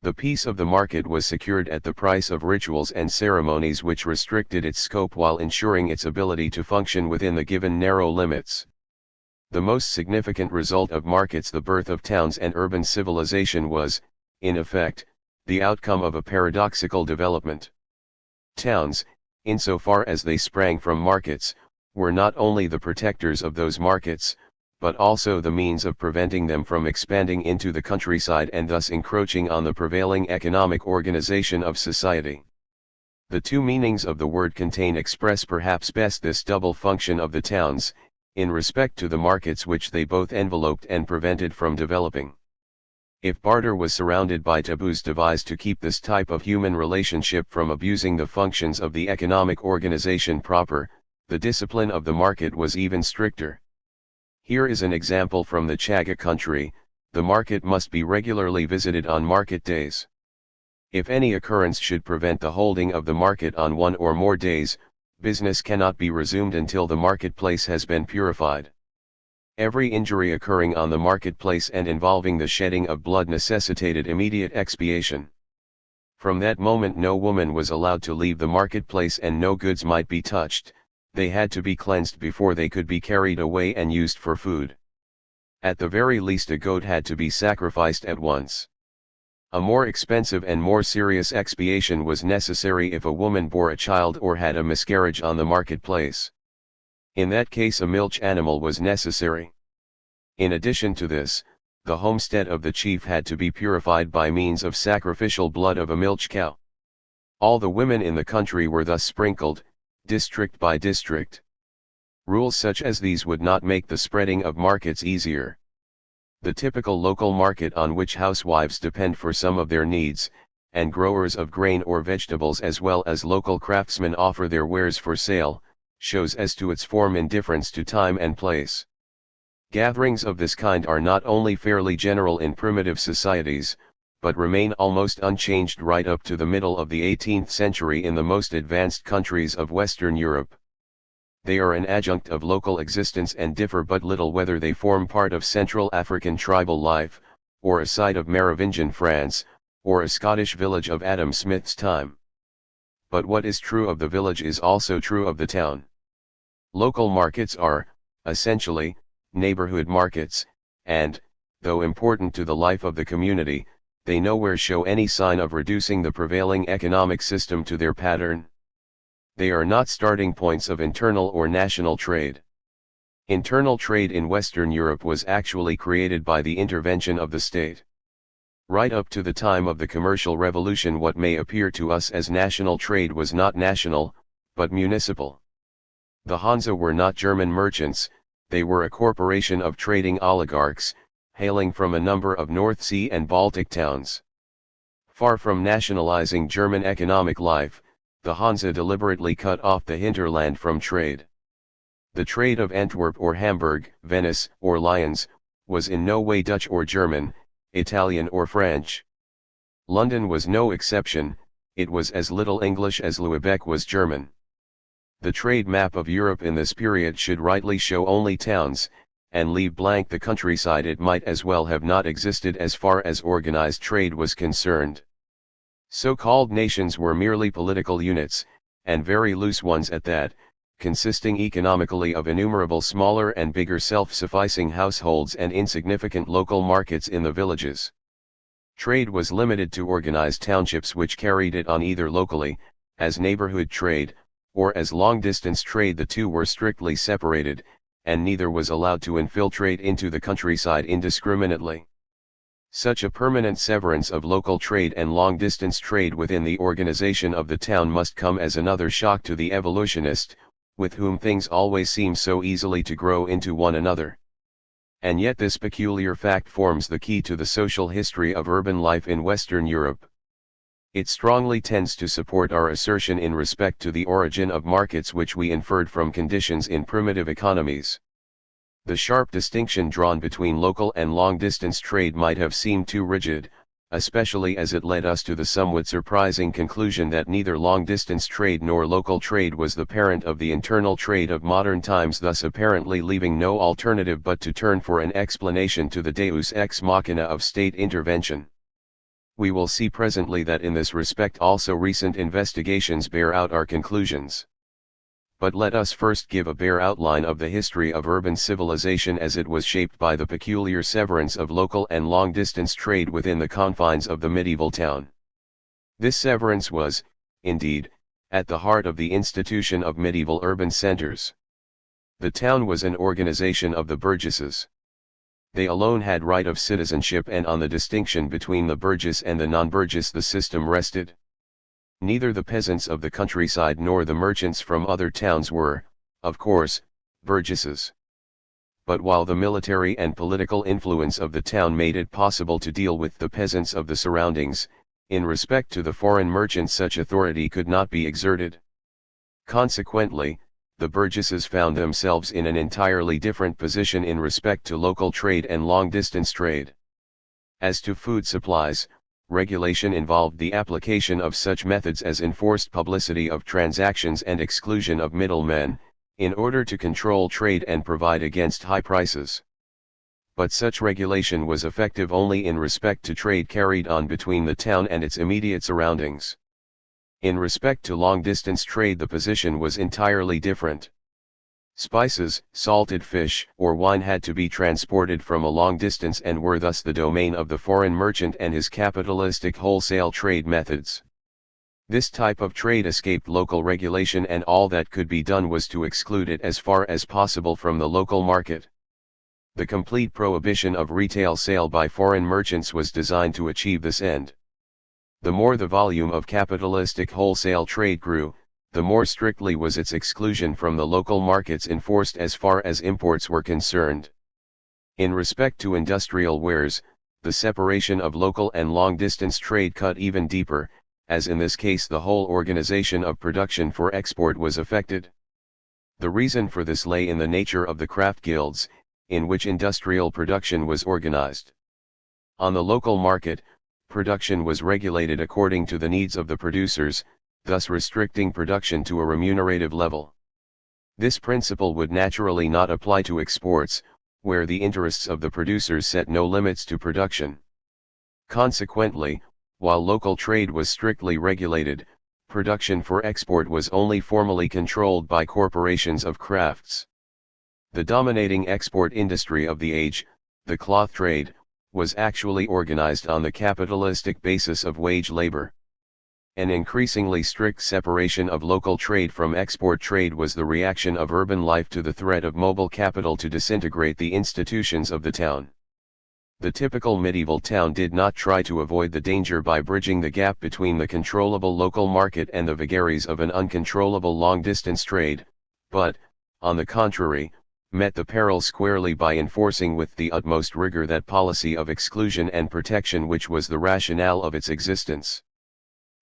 The peace of the market was secured at the price of rituals and ceremonies which restricted its scope while ensuring its ability to function within the given narrow limits. The most significant result of markets, the birth of towns and urban civilization, was, in effect, the outcome of a paradoxical development. Towns, insofar as they sprang from markets, were not only the protectors of those markets, but also the means of preventing them from expanding into the countryside and thus encroaching on the prevailing economic organization of society. The two meanings of the word contain express perhaps best this double function of the towns, in respect to the markets which they both enveloped and prevented from developing. If barter was surrounded by taboos devised to keep this type of human relationship from abusing the functions of the economic organization proper, the discipline of the market was even stricter. Here is an example from the Chaga country: the market must be regularly visited on market days. If any occurrence should prevent the holding of the market on one or more days, business cannot be resumed until the marketplace has been purified. Every injury occurring on the marketplace and involving the shedding of blood necessitated immediate expiation. From that moment no woman was allowed to leave the marketplace and no goods might be touched. They had to be cleansed before they could be carried away and used for food. At the very least a goat had to be sacrificed at once. A more expensive and more serious expiation was necessary if a woman bore a child or had a miscarriage on the marketplace. In that case a milch animal was necessary. In addition to this, the homestead of the chief had to be purified by means of sacrificial blood of a milch cow. All the women in the country were thus sprinkled, district by district. Rules such as these would not make the spreading of markets easier. The typical local market on which housewives depend for some of their needs, and growers of grain or vegetables as well as local craftsmen offer their wares for sale, shows as to its form indifference to time and place. Gatherings of this kind are not only fairly general in primitive societies, but remain almost unchanged right up to the middle of the 18th century in the most advanced countries of Western Europe. They are an adjunct of local existence and differ but little whether they form part of Central African tribal life, or a site of Merovingian France, or a Scottish village of Adam Smith's time. But what is true of the village is also true of the town. Local markets are, essentially, neighborhood markets, and, though important to the life of the community, they nowhere show any sign of reducing the prevailing economic system to their pattern. They are not starting points of internal or national trade. Internal trade in Western Europe was actually created by the intervention of the state. Right up to the time of the commercial revolution, what may appear to us as national trade was not national, but municipal. The Hansa were not German merchants, they were a corporation of trading oligarchs, hailing from a number of North Sea and Baltic towns. Far from nationalizing German economic life, the Hansa deliberately cut off the hinterland from trade. The trade of Antwerp or Hamburg, Venice, or Lyons, was in no way Dutch or German, Italian or French. London was no exception, it was as little English as Lübeck was German. The trade map of Europe in this period should rightly show only towns, and leave blank the countryside. It might as well have not existed as far as organized trade was concerned. So-called nations were merely political units, and very loose ones at that, consisting economically of innumerable smaller and bigger self-sufficing households and insignificant local markets in the villages. Trade was limited to organized townships which carried it on either locally, as neighborhood trade, or as long-distance trade. The two were strictly separated, and neither was allowed to infiltrate into the countryside indiscriminately. Such a permanent severance of local trade and long-distance trade within the organization of the town must come as another shock to the evolutionist, with whom things always seem so easily to grow into one another. And yet this peculiar fact forms the key to the social history of urban life in Western Europe. It strongly tends to support our assertion in respect to the origin of markets which we inferred from conditions in primitive economies. The sharp distinction drawn between local and long-distance trade might have seemed too rigid, especially as it led us to the somewhat surprising conclusion that neither long-distance trade nor local trade was the parent of the internal trade of modern times, thus apparently leaving no alternative but to turn for an explanation to the deus ex machina of state intervention. We will see presently that in this respect also recent investigations bear out our conclusions. But let us first give a bare outline of the history of urban civilization as it was shaped by the peculiar severance of local and long-distance trade within the confines of the medieval town. This severance was, indeed, at the heart of the institution of medieval urban centers. The town was an organization of the burgesses. They alone had right of citizenship, and on the distinction between the burgess and the non-burgess the system rested. Neither the peasants of the countryside nor the merchants from other towns were, of course, burgesses. But while the military and political influence of the town made it possible to deal with the peasants of the surroundings, in respect to the foreign merchants such authority could not be exerted. Consequently, the burgesses found themselves in an entirely different position in respect to local trade and long-distance trade. As to food supplies, regulation involved the application of such methods as enforced publicity of transactions and exclusion of middlemen, in order to control trade and provide against high prices. But such regulation was effective only in respect to trade carried on between the town and its immediate surroundings. In respect to long-distance trade the position was entirely different. Spices, salted fish, or wine had to be transported from a long distance and were thus the domain of the foreign merchant and his capitalistic wholesale trade methods. This type of trade escaped local regulation, and all that could be done was to exclude it as far as possible from the local market. The complete prohibition of retail sale by foreign merchants was designed to achieve this end. The more the volume of capitalistic wholesale trade grew, the more strictly was its exclusion from the local markets enforced as far as imports were concerned. In respect to industrial wares, the separation of local and long-distance trade cut even deeper, as in this case the whole organization of production for export was affected. The reason for this lay in the nature of the craft guilds, in which industrial production was organized. On the local market, production was regulated according to the needs of the producers, thus restricting production to a remunerative level. This principle would naturally not apply to exports, where the interests of the producers set no limits to production. Consequently, while local trade was strictly regulated, production for export was only formally controlled by corporations of crafts. The dominating export industry of the age, the cloth trade, was actually organized on the capitalistic basis of wage labor. An increasingly strict separation of local trade from export trade was the reaction of urban life to the threat of mobile capital to disintegrate the institutions of the town. The typical medieval town did not try to avoid the danger by bridging the gap between the controllable local market and the vagaries of an uncontrollable long-distance trade, but, on the contrary, met the peril squarely by enforcing with the utmost rigor that policy of exclusion and protection which was the rationale of its existence.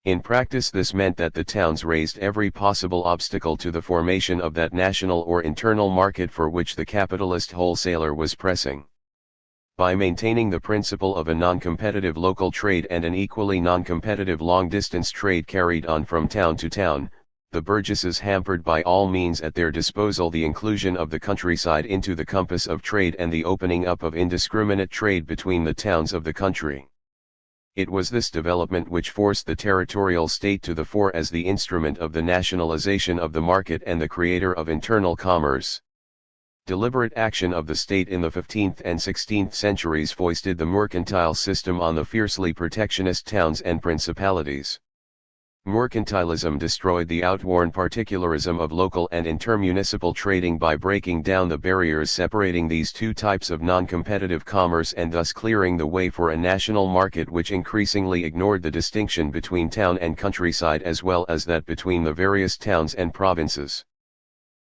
In practice this meant that the towns raised every possible obstacle to the formation of that national or internal market for which the capitalist wholesaler was pressing. By maintaining the principle of a non-competitive local trade and an equally non-competitive long-distance trade carried on from town to town, the burgesses hampered by all means at their disposal the inclusion of the countryside into the compass of trade and the opening up of indiscriminate trade between the towns of the country. It was this development which forced the territorial state to the fore as the instrument of the nationalization of the market and the creator of internal commerce. Deliberate action of the state in the 15th and 16th centuries foisted the mercantile system on the fiercely protectionist towns and principalities. Mercantilism destroyed the outworn particularism of local and intermunicipal trading by breaking down the barriers separating these two types of non-competitive commerce and thus clearing the way for a national market which increasingly ignored the distinction between town and countryside as well as that between the various towns and provinces.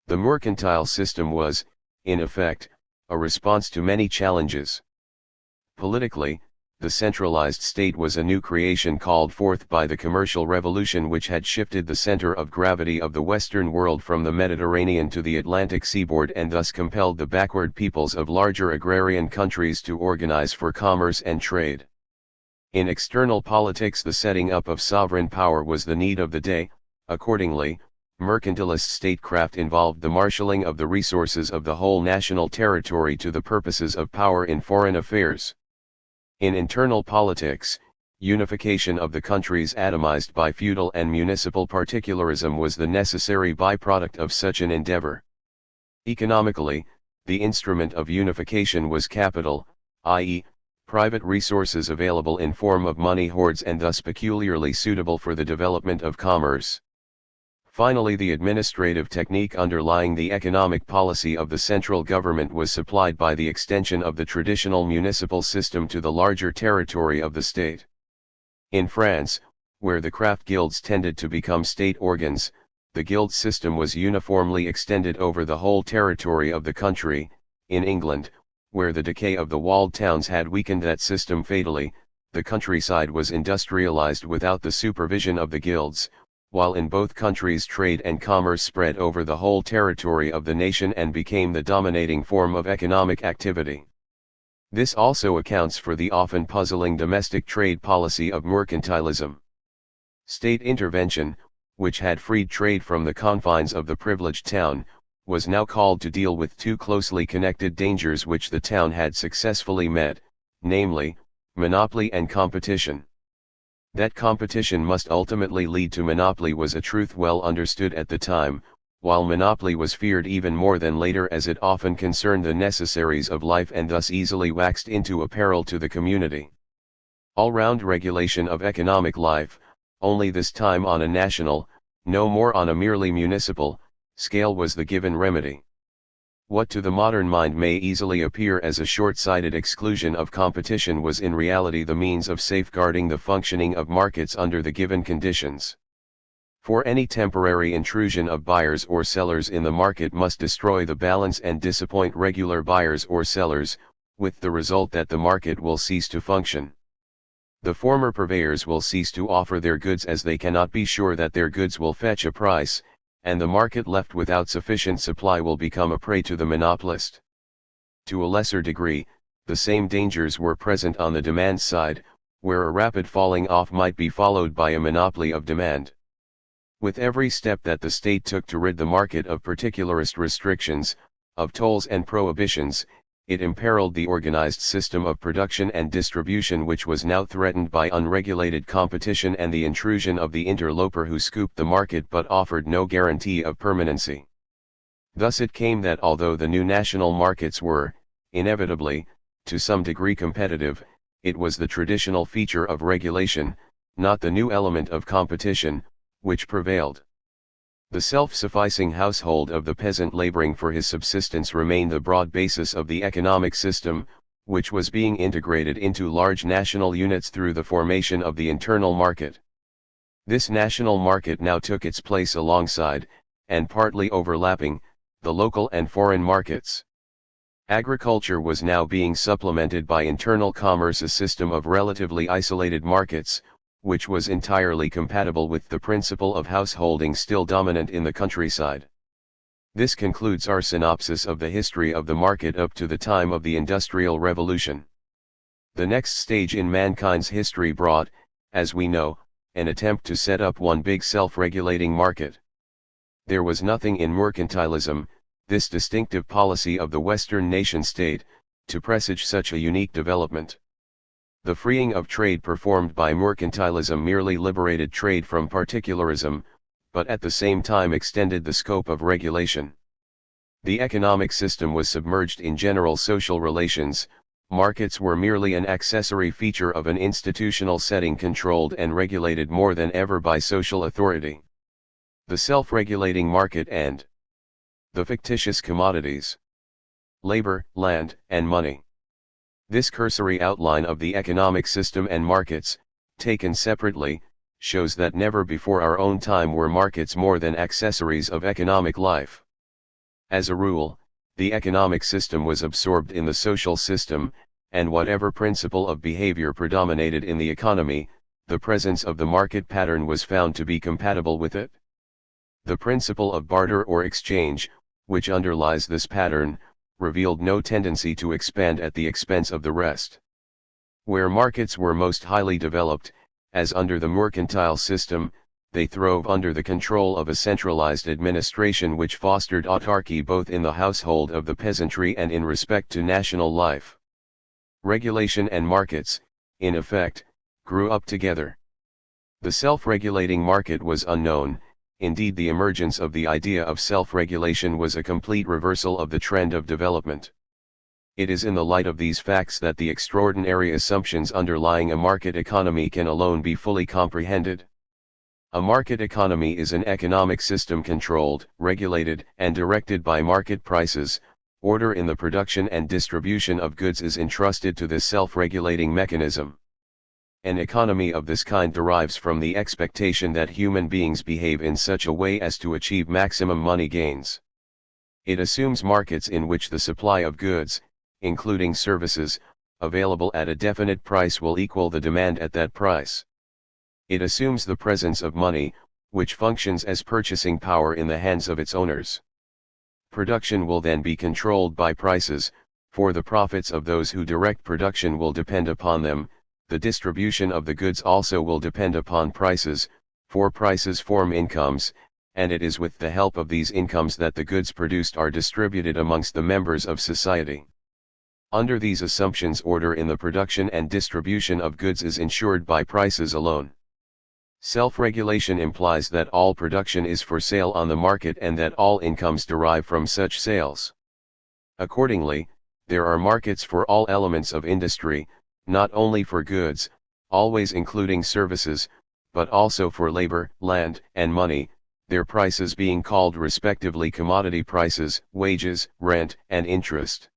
The mercantile system was, in effect, a response to many challenges. Politically, the centralized state was a new creation called forth by the commercial revolution which had shifted the center of gravity of the Western world from the Mediterranean to the Atlantic seaboard and thus compelled the backward peoples of larger agrarian countries to organize for commerce and trade. In external politics the setting up of sovereign power was the need of the day. Accordingly, mercantilist statecraft involved the marshalling of the resources of the whole national territory to the purposes of power in foreign affairs. In internal politics, unification of the countries atomized by feudal and municipal particularism was the necessary byproduct of such an endeavor. Economically, the instrument of unification was capital, i.e., private resources available in form of money hoards and thus peculiarly suitable for the development of commerce. Finally, the administrative technique underlying the economic policy of the central government was supplied by the extension of the traditional municipal system to the larger territory of the state. In France, where the craft guilds tended to become state organs, the guild system was uniformly extended over the whole territory of the country. In England, where the decay of the walled towns had weakened that system fatally, the countryside was industrialized without the supervision of the guilds, while in both countries trade and commerce spread over the whole territory of the nation and became the dominating form of economic activity. This also accounts for the often puzzling domestic trade policy of mercantilism. State intervention, which had freed trade from the confines of the privileged town, was now called to deal with two closely connected dangers which the town had successfully met, namely, monopoly and competition. That competition must ultimately lead to monopoly was a truth well understood at the time, while monopoly was feared even more than later as it often concerned the necessaries of life and thus easily waxed into a peril to the community. All-round regulation of economic life, only this time on a national, no more on a merely municipal, scale was the given remedy. What to the modern mind may easily appear as a short-sighted exclusion of competition was in reality the means of safeguarding the functioning of markets under the given conditions. For any temporary intrusion of buyers or sellers in the market must destroy the balance and disappoint regular buyers or sellers, with the result that the market will cease to function. The former purveyors will cease to offer their goods as they cannot be sure that their goods will fetch a price, and the market left without sufficient supply will become a prey to the monopolist. To a lesser degree, the same dangers were present on the demand side, where a rapid falling off might be followed by a monopoly of demand. With every step that the state took to rid the market of particularist restrictions, of tolls and prohibitions, it imperiled the organized system of production and distribution, which was now threatened by unregulated competition and the intrusion of the interloper who scooped the market but offered no guarantee of permanency. Thus it came that although the new national markets were, inevitably, to some degree competitive, it was the traditional feature of regulation, not the new element of competition, which prevailed. The self-sufficing household of the peasant laboring for his subsistence remained the broad basis of the economic system, which was being integrated into large national units through the formation of the internal market. This national market now took its place alongside, and partly overlapping, the local and foreign markets. Agriculture was now being supplemented by internal commerce, a system of relatively isolated markets, which was entirely compatible with the principle of householding still dominant in the countryside. This concludes our synopsis of the history of the market up to the time of the Industrial Revolution. The next stage in mankind's history brought, as we know, an attempt to set up one big self-regulating market. There was nothing in mercantilism, this distinctive policy of the Western nation-state, to presage such a unique development. The freeing of trade performed by mercantilism merely liberated trade from particularism, but at the same time extended the scope of regulation. The economic system was submerged in general social relations, markets were merely an accessory feature of an institutional setting controlled and regulated more than ever by social authority. The self-regulating market and the fictitious commodities, labor, land, and money. This cursory outline of the economic system and markets, taken separately, shows that never before our own time were markets more than accessories of economic life. As a rule, the economic system was absorbed in the social system, and whatever principle of behavior predominated in the economy, the presence of the market pattern was found to be compatible with it. The principle of barter or exchange, which underlies this pattern, revealed no tendency to expand at the expense of the rest. Where markets were most highly developed, as under the mercantile system, they throve under the control of a centralized administration which fostered autarky both in the household of the peasantry and in respect to national life. Regulation and markets, in effect, grew up together. The self-regulating market was unknown. Indeed, the emergence of the idea of self-regulation was a complete reversal of the trend of development. It is in the light of these facts that the extraordinary assumptions underlying a market economy can alone be fully comprehended. A market economy is an economic system controlled, regulated, and directed by market prices. Order in the production and distribution of goods is entrusted to this self-regulating mechanism. An economy of this kind derives from the expectation that human beings behave in such a way as to achieve maximum money gains. It assumes markets in which the supply of goods, including services, available at a definite price will equal the demand at that price. It assumes the presence of money, which functions as purchasing power in the hands of its owners. Production will then be controlled by prices, for the profits of those who direct production will depend upon them. The distribution of the goods also will depend upon prices, for prices form incomes, and it is with the help of these incomes that the goods produced are distributed amongst the members of society. Under these assumptions, order in the production and distribution of goods is ensured by prices alone. Self-regulation implies that all production is for sale on the market and that all incomes derive from such sales. Accordingly, there are markets for all elements of industry, not only for goods, always including services, but also for labor, land, and money. their prices being called respectively commodity prices, wages, rent, and interest.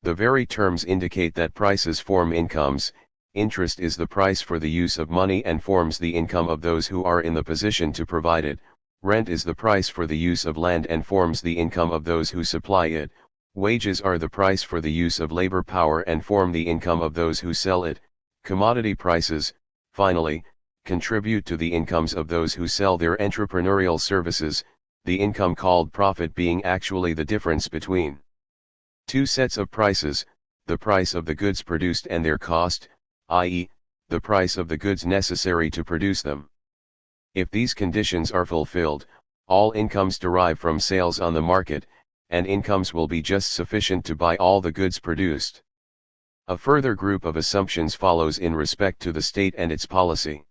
The very terms indicate that prices form incomes. Interest is the price for the use of money and forms the income of those who are in the position to provide it. Rent is the price for the use of land and forms the income of those who supply it. Wages are the price for the use of labor power and form the income of those who sell it. Commodity prices, finally, contribute to the incomes of those who sell their entrepreneurial services, the income called profit being actually the difference between two sets of prices, the price of the goods produced and their cost, i.e., the price of the goods necessary to produce them. If these conditions are fulfilled, all incomes derive from sales on the market, and incomes will be just sufficient to buy all the goods produced. A further group of assumptions follows in respect to the state and its policy.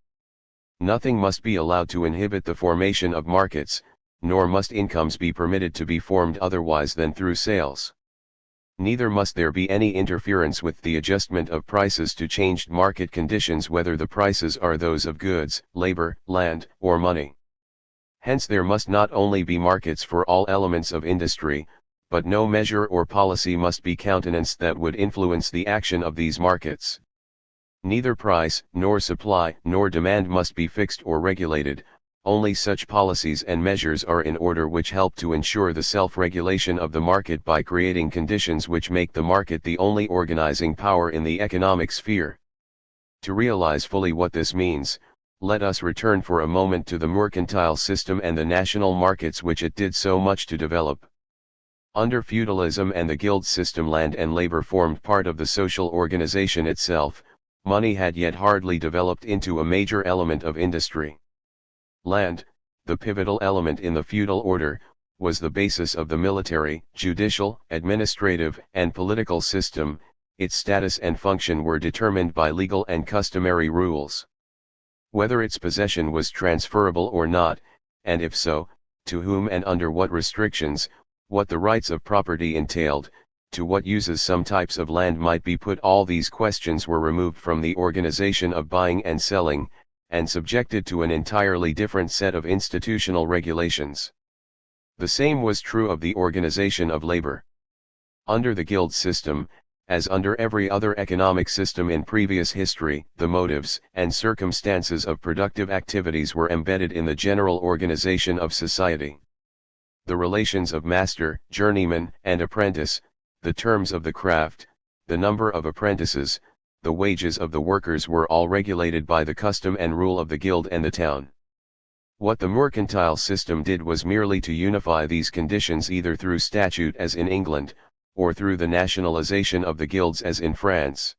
Nothing must be allowed to inhibit the formation of markets, nor must incomes be permitted to be formed otherwise than through sales. Neither must there be any interference with the adjustment of prices to changed market conditions, whether the prices are those of goods, labor, land, or money. Hence there must not only be markets for all elements of industry, but no measure or policy must be countenanced that would influence the action of these markets. Neither price, nor supply, nor demand must be fixed or regulated. Only such policies and measures are in order which help to ensure the self-regulation of the market by creating conditions which make the market the only organizing power in the economic sphere. To realize fully what this means, let us return for a moment to the mercantile system and the national markets which it did so much to develop. Under feudalism and the guild system, land and labor formed part of the social organization itself. Money had yet hardly developed into a major element of industry. Land, the pivotal element in the feudal order, was the basis of the military, judicial, administrative, and political system. Its status and function were determined by legal and customary rules. Whether its possession was transferable or not, and if so, to whom and under what restrictions, what the rights of property entailed, to what uses some types of land might be put, all these questions were removed from the organization of buying and selling, and subjected to an entirely different set of institutional regulations. The same was true of the organization of labor. Under the guild system, as under every other economic system in previous history, the motives and circumstances of productive activities were embedded in the general organization of society. The relations of master, journeyman, and apprentice, the terms of the craft, the number of apprentices, the wages of the workers were all regulated by the custom and rule of the guild and the town. What the mercantile system did was merely to unify these conditions either through statute as in England, or through the nationalization of the guilds as in France.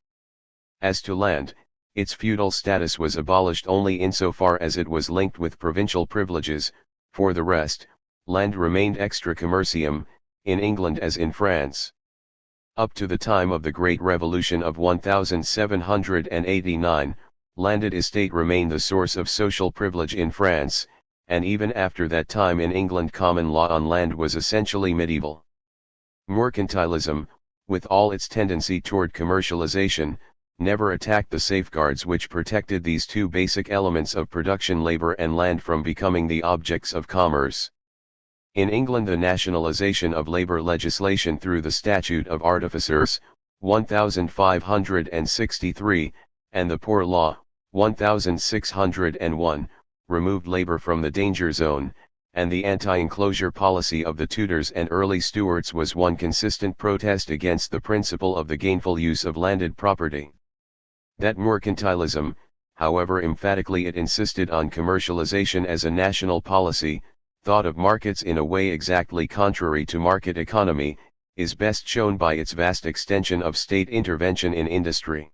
As to land, its feudal status was abolished only insofar as it was linked with provincial privileges. For the rest, land remained extra commercium, in England as in France. Up to the time of the Great Revolution of 1789, landed estate remained the source of social privilege in France, and even after that time in England common law on land was essentially medieval. Mercantilism, with all its tendency toward commercialization, never attacked the safeguards which protected these two basic elements of production, labor and land, from becoming the objects of commerce. In England, the nationalization of labor legislation through the Statute of Artificers, 1563, and the Poor Law, 1601, removed labor from the danger zone, and the anti-enclosure policy of the Tudors and early Stuarts was one consistent protest against the principle of the gainful use of landed property. That mercantilism, however emphatically it insisted on commercialization as a national policy, thought of markets in a way exactly contrary to market economy, is best shown by its vast extension of state intervention in industry.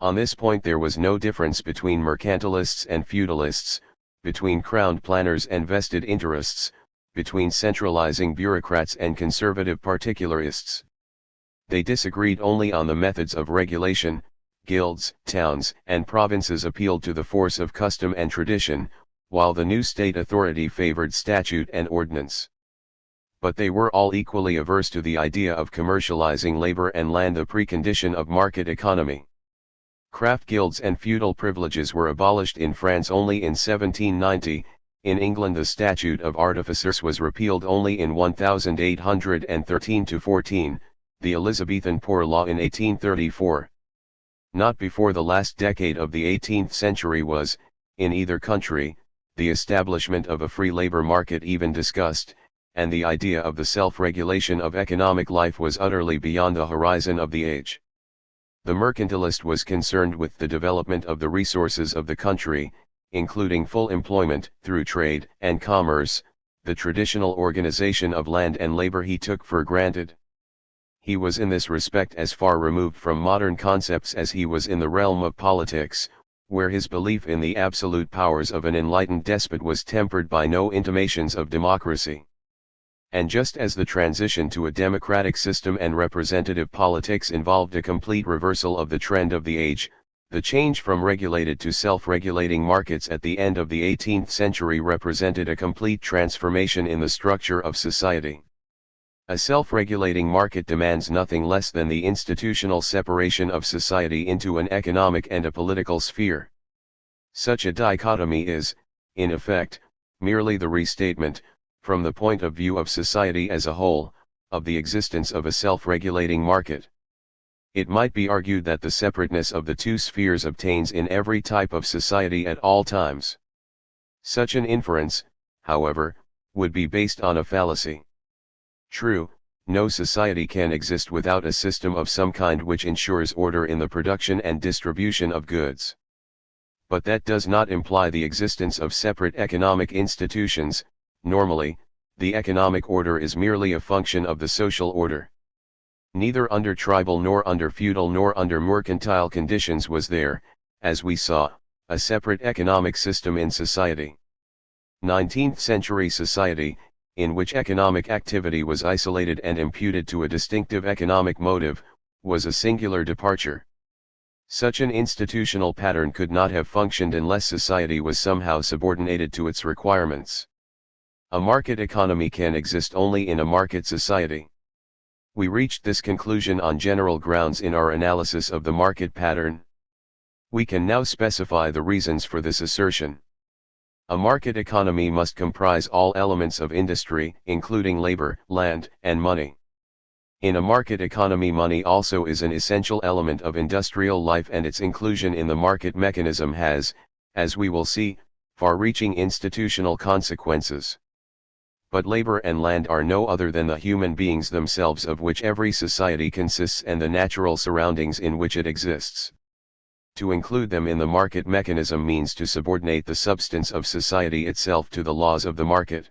On this point there was no difference between mercantilists and feudalists, between crowned planners and vested interests, between centralizing bureaucrats and conservative particularists. They disagreed only on the methods of regulation. Guilds, towns, and provinces appealed to the force of custom and tradition, while the new state authority favored statute and ordinance. But they were all equally averse to the idea of commercializing labor and land, the precondition of market economy. Craft guilds and feudal privileges were abolished in France only in 1790, In England the Statute of Artificers was repealed only in 1813-14, the Elizabethan Poor Law in 1834. Not before the last decade of the 18th century was, in either country, the establishment of a free labor market even discussed, and the idea of the self-regulation of economic life was utterly beyond the horizon of the age. The mercantilist was concerned with the development of the resources of the country, including full employment through trade and commerce. The traditional organization of land and labor he took for granted. He was in this respect as far removed from modern concepts as he was in the realm of politics, where his belief in the absolute powers of an enlightened despot was tempered by no intimations of democracy. And just as the transition to a democratic system and representative politics involved a complete reversal of the trend of the age, the change from regulated to self-regulating markets at the end of the 18th century represented a complete transformation in the structure of society. A self-regulating market demands nothing less than the institutional separation of society into an economic and a political sphere. Such a dichotomy is, in effect, merely the restatement, from the point of view of society as a whole, of the existence of a self-regulating market. It might be argued that the separateness of the two spheres obtains in every type of society at all times. Such an inference, however, would be based on a fallacy. True, no society can exist without a system of some kind which ensures order in the production and distribution of goods. But that does not imply the existence of separate economic institutions. Normally, the economic order is merely a function of the social order. Neither under tribal nor under feudal nor under mercantile conditions was there, as we saw, a separate economic system in society. 19th century society, in which economic activity was isolated and imputed to a distinctive economic motive, was a singular departure. Such an institutional pattern could not have functioned unless society was somehow subordinated to its requirements. A market economy can exist only in a market society. We reached this conclusion on general grounds in our analysis of the market pattern. We can now specify the reasons for this assertion. A market economy must comprise all elements of industry, including labor, land, and money. In a market economy, money also is an essential element of industrial life, and its inclusion in the market mechanism has, as we will see, far-reaching institutional consequences. But labor and land are no other than the human beings themselves, of which every society consists, and the natural surroundings in which it exists. To include them in the market mechanism means to subordinate the substance of society itself to the laws of the market.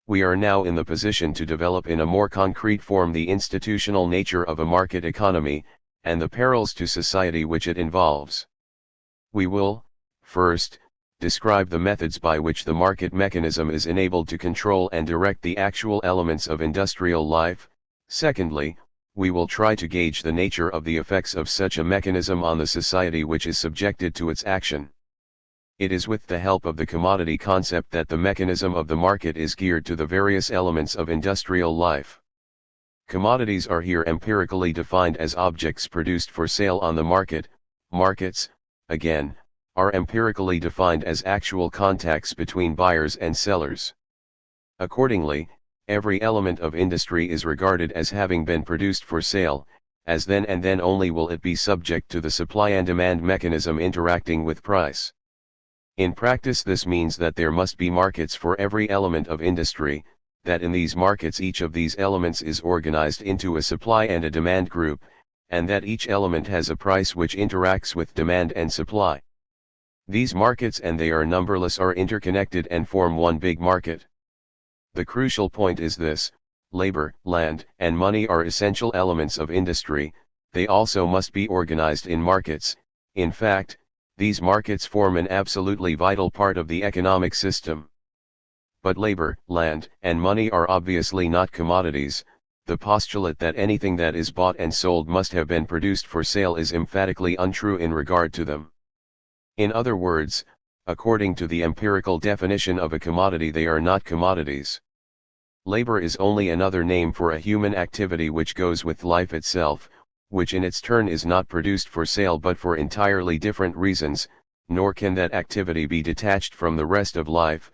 We are now in the position to develop in a more concrete form the institutional nature of a market economy, and the perils to society which it involves. We will, first, describe the methods by which the market mechanism is enabled to control and direct the actual elements of industrial life. Secondly, we will try to gauge the nature of the effects of such a mechanism on the society which is subjected to its action. It is with the help of the commodity concept that the mechanism of the market is geared to the various elements of industrial life. Commodities are here empirically defined as objects produced for sale on the market. Markets, again, are empirically defined as actual contacts between buyers and sellers. Accordingly, every element of industry is regarded as having been produced for sale, as then and then only will it be subject to the supply and demand mechanism interacting with price. In practice, this means that there must be markets for every element of industry, that in these markets each of these elements is organized into a supply and a demand group, and that each element has a price which interacts with demand and supply. These markets, and they are numberless, are interconnected and form one big market. The crucial point is this: labor, land, and money are essential elements of industry. They also must be organized in markets. In fact, these markets form an absolutely vital part of the economic system. But labor, land, and money are obviously not commodities. The postulate that anything that is bought and sold must have been produced for sale is emphatically untrue in regard to them. In other words, according to the empirical definition of a commodity, they are not commodities. Labor is only another name for a human activity which goes with life itself, which in its turn is not produced for sale but for entirely different reasons, nor can that activity be detached from the rest of life,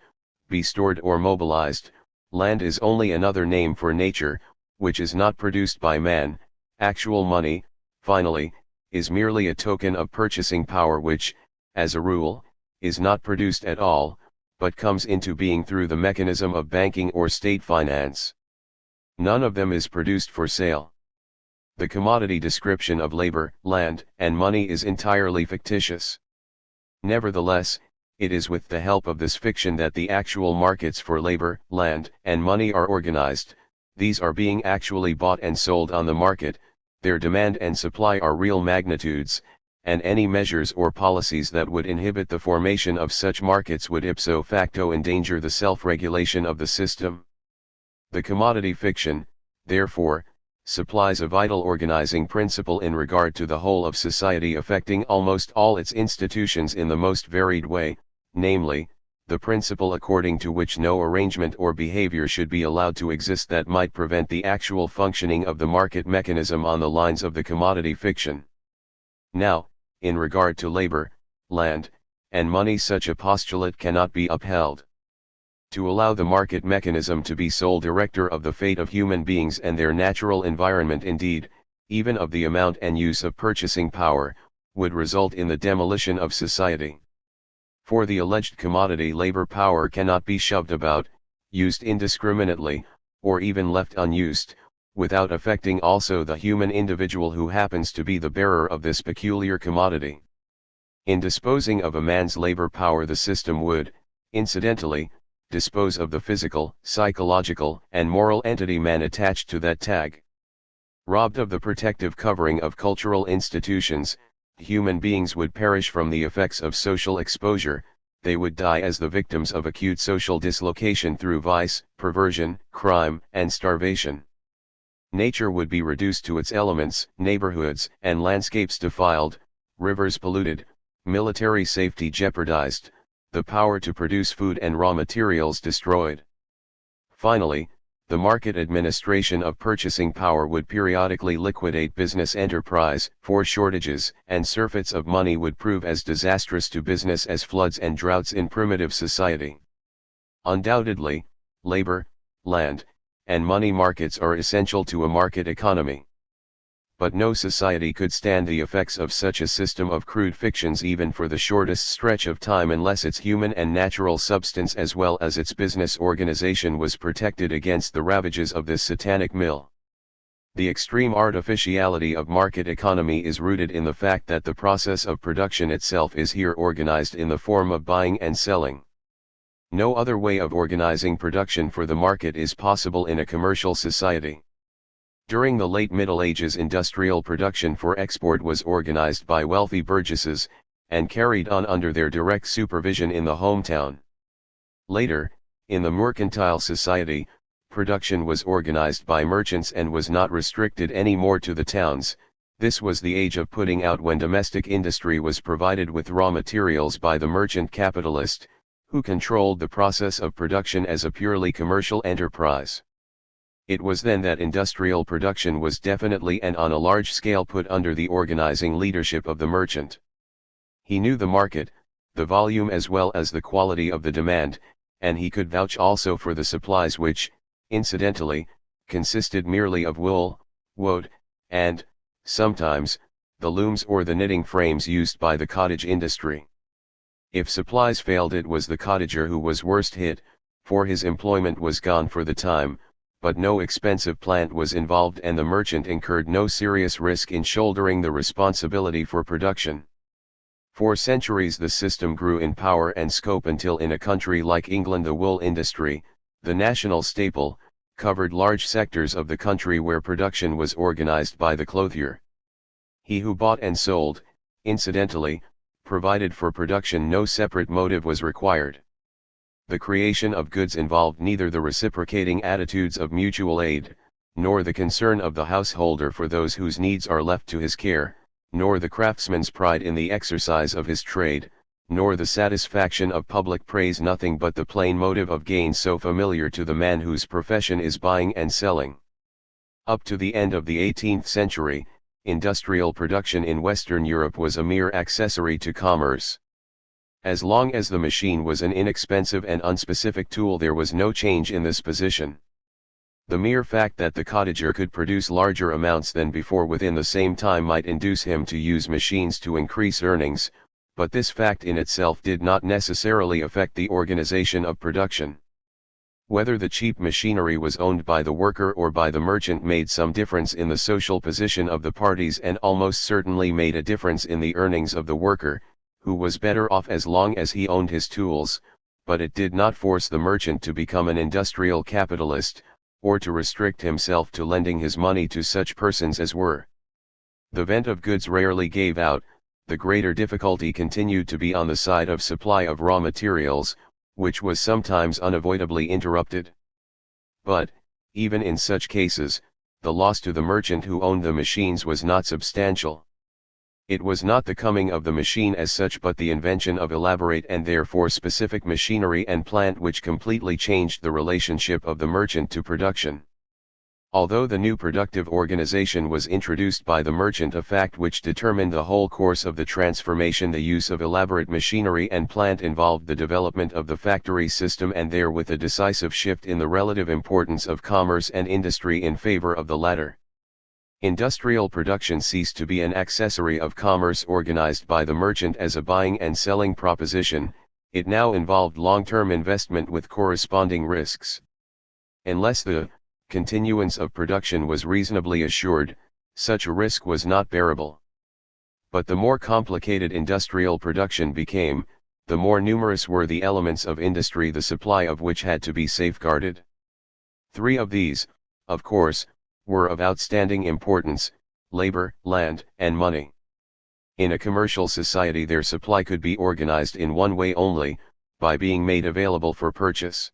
be stored or mobilized. Land is only another name for nature, which is not produced by man. Actual money, finally, is merely a token of purchasing power which, as a rule, is not produced at all, but comes into being through the mechanism of banking or state finance. None of them is produced for sale. The commodity description of labor, land, and money is entirely fictitious. Nevertheless, it is with the help of this fiction that the actual markets for labor, land, and money are organized. These are being actually bought and sold on the market, their demand and supply are real magnitudes, and any measures or policies that would inhibit the formation of such markets would ipso facto endanger the self-regulation of the system. The commodity fiction, therefore, supplies a vital organizing principle in regard to the whole of society affecting almost all its institutions in the most varied way, namely, the principle according to which no arrangement or behavior should be allowed to exist that might prevent the actual functioning of the market mechanism on the lines of the commodity fiction. Now, in regard to labor, land, and money, such a postulate cannot be upheld. To allow the market mechanism to be sole director of the fate of human beings and their natural environment, indeed, even of the amount and use of purchasing power, would result in the demolition of society. For the alleged commodity labor power cannot be shoved about, used indiscriminately, or even left unused, without affecting also the human individual who happens to be the bearer of this peculiar commodity. In disposing of a man's labor power, the system would, incidentally, dispose of the physical, psychological, and moral entity man attached to that tag. Robbed of the protective covering of cultural institutions, human beings would perish from the effects of social exposure, they would die as the victims of acute social dislocation through vice, perversion, crime, and starvation. Nature would be reduced to its elements, neighborhoods and landscapes defiled, rivers polluted, military safety jeopardized, the power to produce food and raw materials destroyed. Finally, the market administration of purchasing power would periodically liquidate business enterprise, for shortages and surfeits of money would prove as disastrous to business as floods and droughts in primitive society. Undoubtedly, labor, land, and money markets are essential to a market economy. But no society could stand the effects of such a system of crude fictions even for the shortest stretch of time unless its human and natural substance as well as its business organization was protected against the ravages of this satanic mill. The extreme artificiality of market economy is rooted in the fact that the process of production itself is here organized in the form of buying and selling. No other way of organizing production for the market is possible in a commercial society. During the late Middle Ages, industrial production for export was organized by wealthy burgesses, and carried on under their direct supervision in the hometown. Later, in the mercantile society, production was organized by merchants and was not restricted any more to the towns. This was the age of putting out, when domestic industry was provided with raw materials by the merchant capitalist, who controlled the process of production as a purely commercial enterprise. It was then that industrial production was definitely and on a large scale put under the organizing leadership of the merchant. He knew the market, the volume as well as the quality of the demand, and he could vouch also for the supplies which, incidentally, consisted merely of wool, woad, and, sometimes, the looms or the knitting frames used by the cottage industry. If supplies failed, it was the cottager who was worst hit, for his employment was gone for the time, but no expensive plant was involved and the merchant incurred no serious risk in shouldering the responsibility for production. For centuries the system grew in power and scope until in a country like England the wool industry, the national staple, covered large sectors of the country where production was organized by the clothier. He who bought and sold, incidentally, provided for production. No separate motive was required. The creation of goods involved neither the reciprocating attitudes of mutual aid, nor the concern of the householder for those whose needs are left to his care, nor the craftsman's pride in the exercise of his trade, nor the satisfaction of public praise, nothing but the plain motive of gain so familiar to the man whose profession is buying and selling. Up to the end of the 18th century, industrial production in Western Europe was a mere accessory to commerce. As long as the machine was an inexpensive and unspecific tool, there was no change in this position. The mere fact that the cottager could produce larger amounts than before within the same time might induce him to use machines to increase earnings, but this fact in itself did not necessarily affect the organization of production. Whether the cheap machinery was owned by the worker or by the merchant made some difference in the social position of the parties, and almost certainly made a difference in the earnings of the worker, who was better off as long as he owned his tools, but it did not force the merchant to become an industrial capitalist, or to restrict himself to lending his money to such persons as were. The vent of goods rarely gave out. The greater difficulty continued to be on the side of supply of raw materials, which was sometimes unavoidably interrupted. But, even in such cases, the loss to the merchant who owned the machines was not substantial. It was not the coming of the machine as such, but the invention of elaborate and therefore specific machinery and plant which completely changed the relationship of the merchant to production. Although the new productive organization was introduced by the merchant, a fact which determined the whole course of the transformation, the use of elaborate machinery and plant involved the development of the factory system, and therewith a decisive shift in the relative importance of commerce and industry in favor of the latter. Industrial production ceased to be an accessory of commerce organized by the merchant as a buying and selling proposition. It now involved long-term investment with corresponding risks. Unless the continuance of production was reasonably assured, such a risk was not bearable. But the more complicated industrial production became, the more numerous were the elements of industry the supply of which had to be safeguarded. Three of these, of course, were of outstanding importance: labor, land, and money. In a commercial society their supply could be organized in one way only, by being made available for purchase.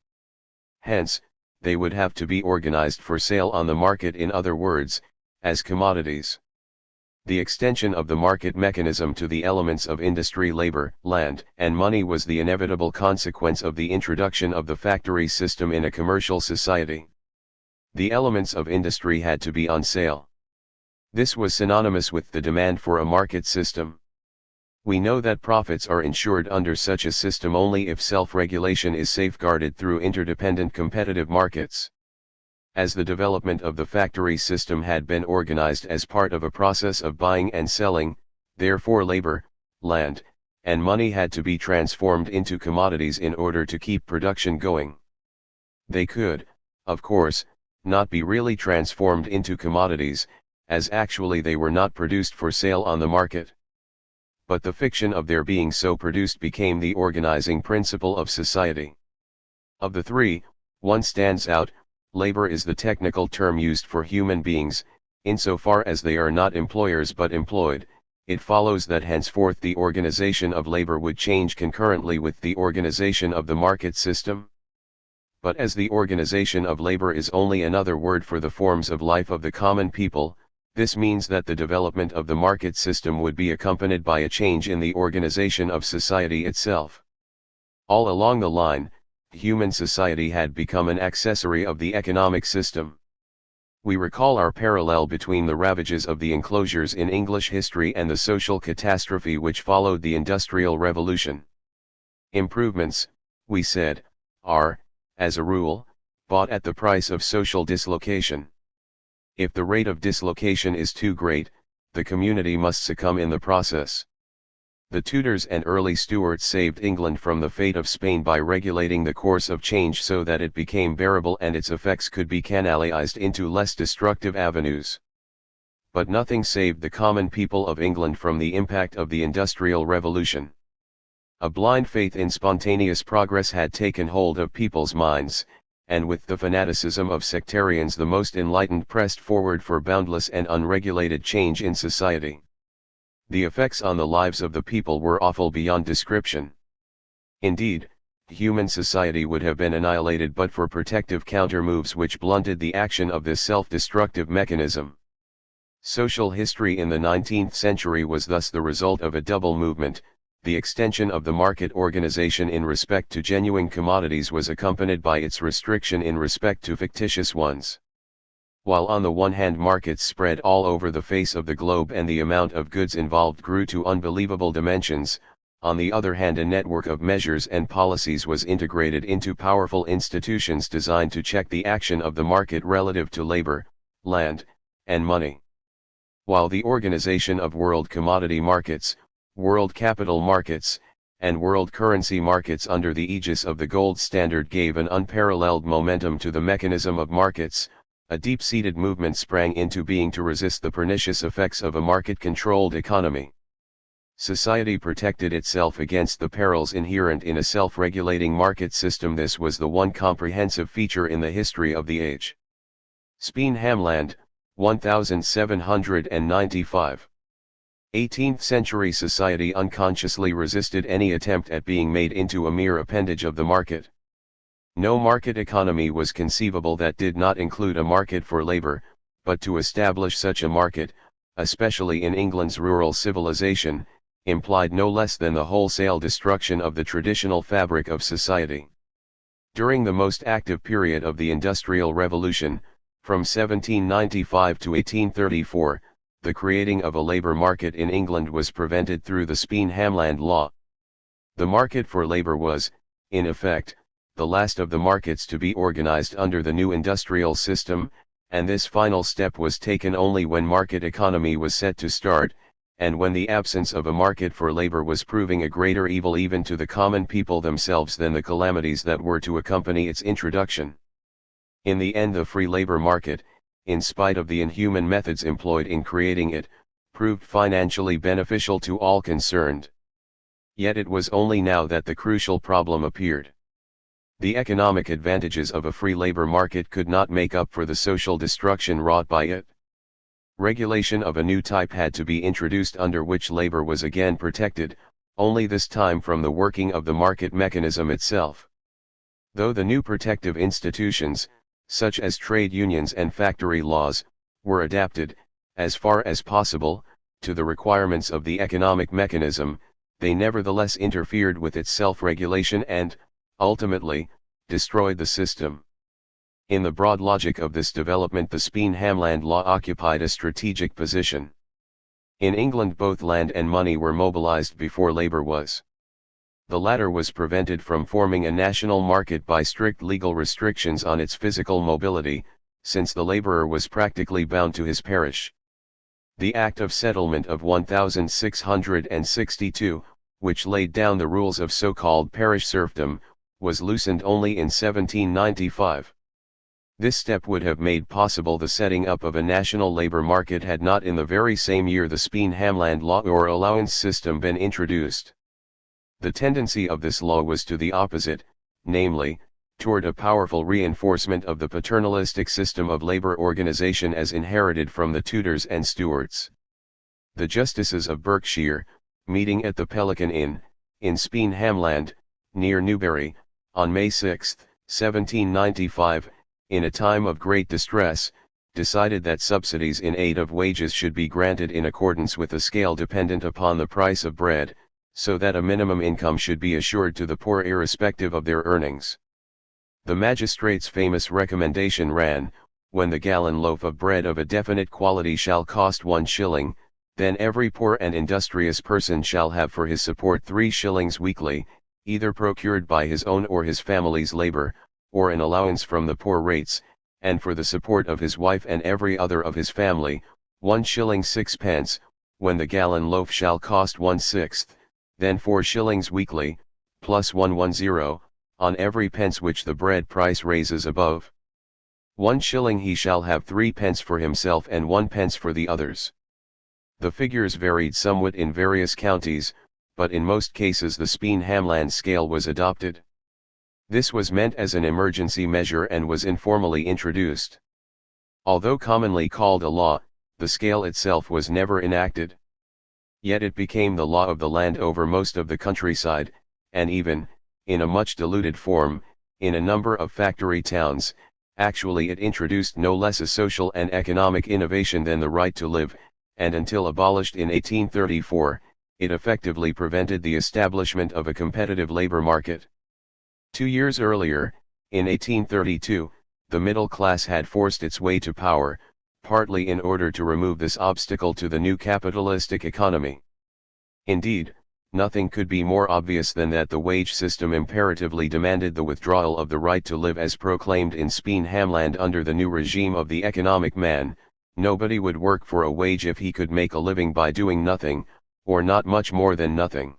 Hence, they would have to be organized for sale on the market, in other words, as commodities. The extension of the market mechanism to the elements of industry, labor, land, and money was the inevitable consequence of the introduction of the factory system in a commercial society. The elements of industry had to be on sale. This was synonymous with the demand for a market system. We know that profits are ensured under such a system only if self-regulation is safeguarded through interdependent competitive markets. As the development of the factory system had been organized as part of a process of buying and selling, therefore labor, land, and money had to be transformed into commodities in order to keep production going. They could, of course, not be really transformed into commodities, as actually they were not produced for sale on the market. But the fiction of their being so produced became the organizing principle of society. Of the three, one stands out. Labor is the technical term used for human beings. Insofar as they are not employers but employed, it follows that henceforth the organization of labor would change concurrently with the organization of the market system. But as the organization of labor is only another word for the forms of life of the common people, this means that the development of the market system would be accompanied by a change in the organization of society itself. All along the line, human society had become an accessory of the economic system. We recall our parallel between the ravages of the enclosures in English history and the social catastrophe which followed the Industrial Revolution. Improvements, we said, are, as a rule, bought at the price of social dislocation. If the rate of dislocation is too great, the community must succumb in the process. The Tudors and early Stuarts saved England from the fate of Spain by regulating the course of change so that it became bearable and its effects could be canalized into less destructive avenues. But nothing saved the common people of England from the impact of the Industrial Revolution. A blind faith in spontaneous progress had taken hold of people's minds, and with the fanaticism of sectarians the most enlightened pressed forward for boundless and unregulated change in society. The effects on the lives of the people were awful beyond description. Indeed, human society would have been annihilated but for protective counter-moves which blunted the action of this self-destructive mechanism. Social history in the 19th century was thus the result of a double movement. The extension of the market organization in respect to genuine commodities was accompanied by its restriction in respect to fictitious ones. While on the one hand markets spread all over the face of the globe and the amount of goods involved grew to unbelievable dimensions, On the other hand, a network of measures and policies was integrated into powerful institutions designed to check the action of the market relative to labor, land, and money. While the organization of world commodity markets, world capital markets, and world currency markets under the aegis of the gold standard gave an unparalleled momentum to the mechanism of markets, a deep-seated movement sprang into being to resist the pernicious effects of a market-controlled economy. Society protected itself against the perils inherent in a self-regulating market system. This was the one comprehensive feature in the history of the age. Speen Hamland, 1795. 18th century society unconsciously resisted any attempt at being made into a mere appendage of the market. No market economy was conceivable that did not include a market for labor, but to establish such a market, especially in England's rural civilization, implied no less than the wholesale destruction of the traditional fabric of society. During the most active period of the Industrial Revolution, from 1795 to 1834, the creating of a labor market in England was prevented through the Speen Hamland Law. The market for labor was, in effect, the last of the markets to be organized under the new industrial system, and this final step was taken only when market economy was set to start, and when the absence of a market for labor was proving a greater evil even to the common people themselves than the calamities that were to accompany its introduction. In the end, the free labor market, in spite of the inhuman methods employed in creating it, proved financially beneficial to all concerned. Yet it was only now that the crucial problem appeared. The economic advantages of a free labor market could not make up for the social destruction wrought by it. Regulation of a new type had to be introduced under which labor was again protected, only this time from the working of the market mechanism itself. Though the new protective institutions, such as trade unions and factory laws, were adapted, as far as possible, to the requirements of the economic mechanism, they nevertheless interfered with its self-regulation and, ultimately, destroyed the system. In the broad logic of this development, the Speen Hamland Law occupied a strategic position. In England, both land and money were mobilized before labor was. The latter was prevented from forming a national market by strict legal restrictions on its physical mobility, since the laborer was practically bound to his parish. The Act of Settlement of 1662, which laid down the rules of so-called parish serfdom, was loosened only in 1795. This step would have made possible the setting up of a national labor market had not in the very same year the Speen Hamland Law or allowance system been introduced. The tendency of this law was to the opposite, namely, toward a powerful reinforcement of the paternalistic system of labor organization as inherited from the Tudors and Stuarts. The Justices of Berkshire, meeting at the Pelican Inn, in Speen Hamland, near Newbury, on May 6, 1795, in a time of great distress, decided that subsidies in aid of wages should be granted in accordance with a scale dependent upon the price of bread, so that a minimum income should be assured to the poor irrespective of their earnings. The magistrate's famous recommendation ran, when the gallon loaf of bread of a definite quality shall cost 1 shilling, then every poor and industrious person shall have for his support 3 shillings weekly, either procured by his own or his family's labor, or an allowance from the poor rates, and for the support of his wife and every other of his family, 1 shilling 6 pence, when the gallon loaf shall cost 1/6, then 4 shillings weekly, plus 110, on every pence which the bread price raises above 1 shilling he shall have 3 pence for himself and 1 pence for the others. The figures varied somewhat in various counties, but in most cases the Speen Hamland scale was adopted. This was meant as an emergency measure and was informally introduced. Although commonly called a law, the scale itself was never enacted. Yet it became the law of the land over most of the countryside, and even, in a much diluted form, in a number of factory towns. Actually it introduced no less a social and economic innovation than the right to live, and until abolished in 1834, it effectively prevented the establishment of a competitive labor market. 2 years earlier, in 1832, the middle class had forced its way to power, partly in order to remove this obstacle to the new capitalistic economy. Indeed, nothing could be more obvious than that the wage system imperatively demanded the withdrawal of the right to live as proclaimed in Speen-Hamland under the new regime of the economic man. Nobody would work for a wage if he could make a living by doing nothing, or not much more than nothing.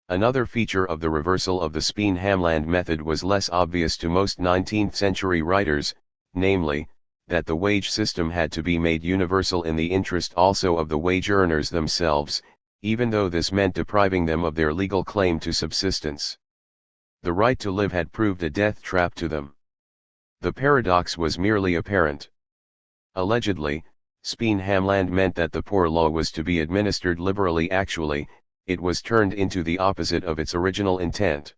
Another feature of the reversal of the Speen-Hamland method was less obvious to most 19th-century writers, namely, that the wage system had to be made universal in the interest also of the wage earners themselves, even though this meant depriving them of their legal claim to subsistence. The right to live had proved a death trap to them. The paradox was merely apparent. Allegedly, Speen-Hamland meant that the poor law was to be administered liberally. Actually, it was turned into the opposite of its original intent.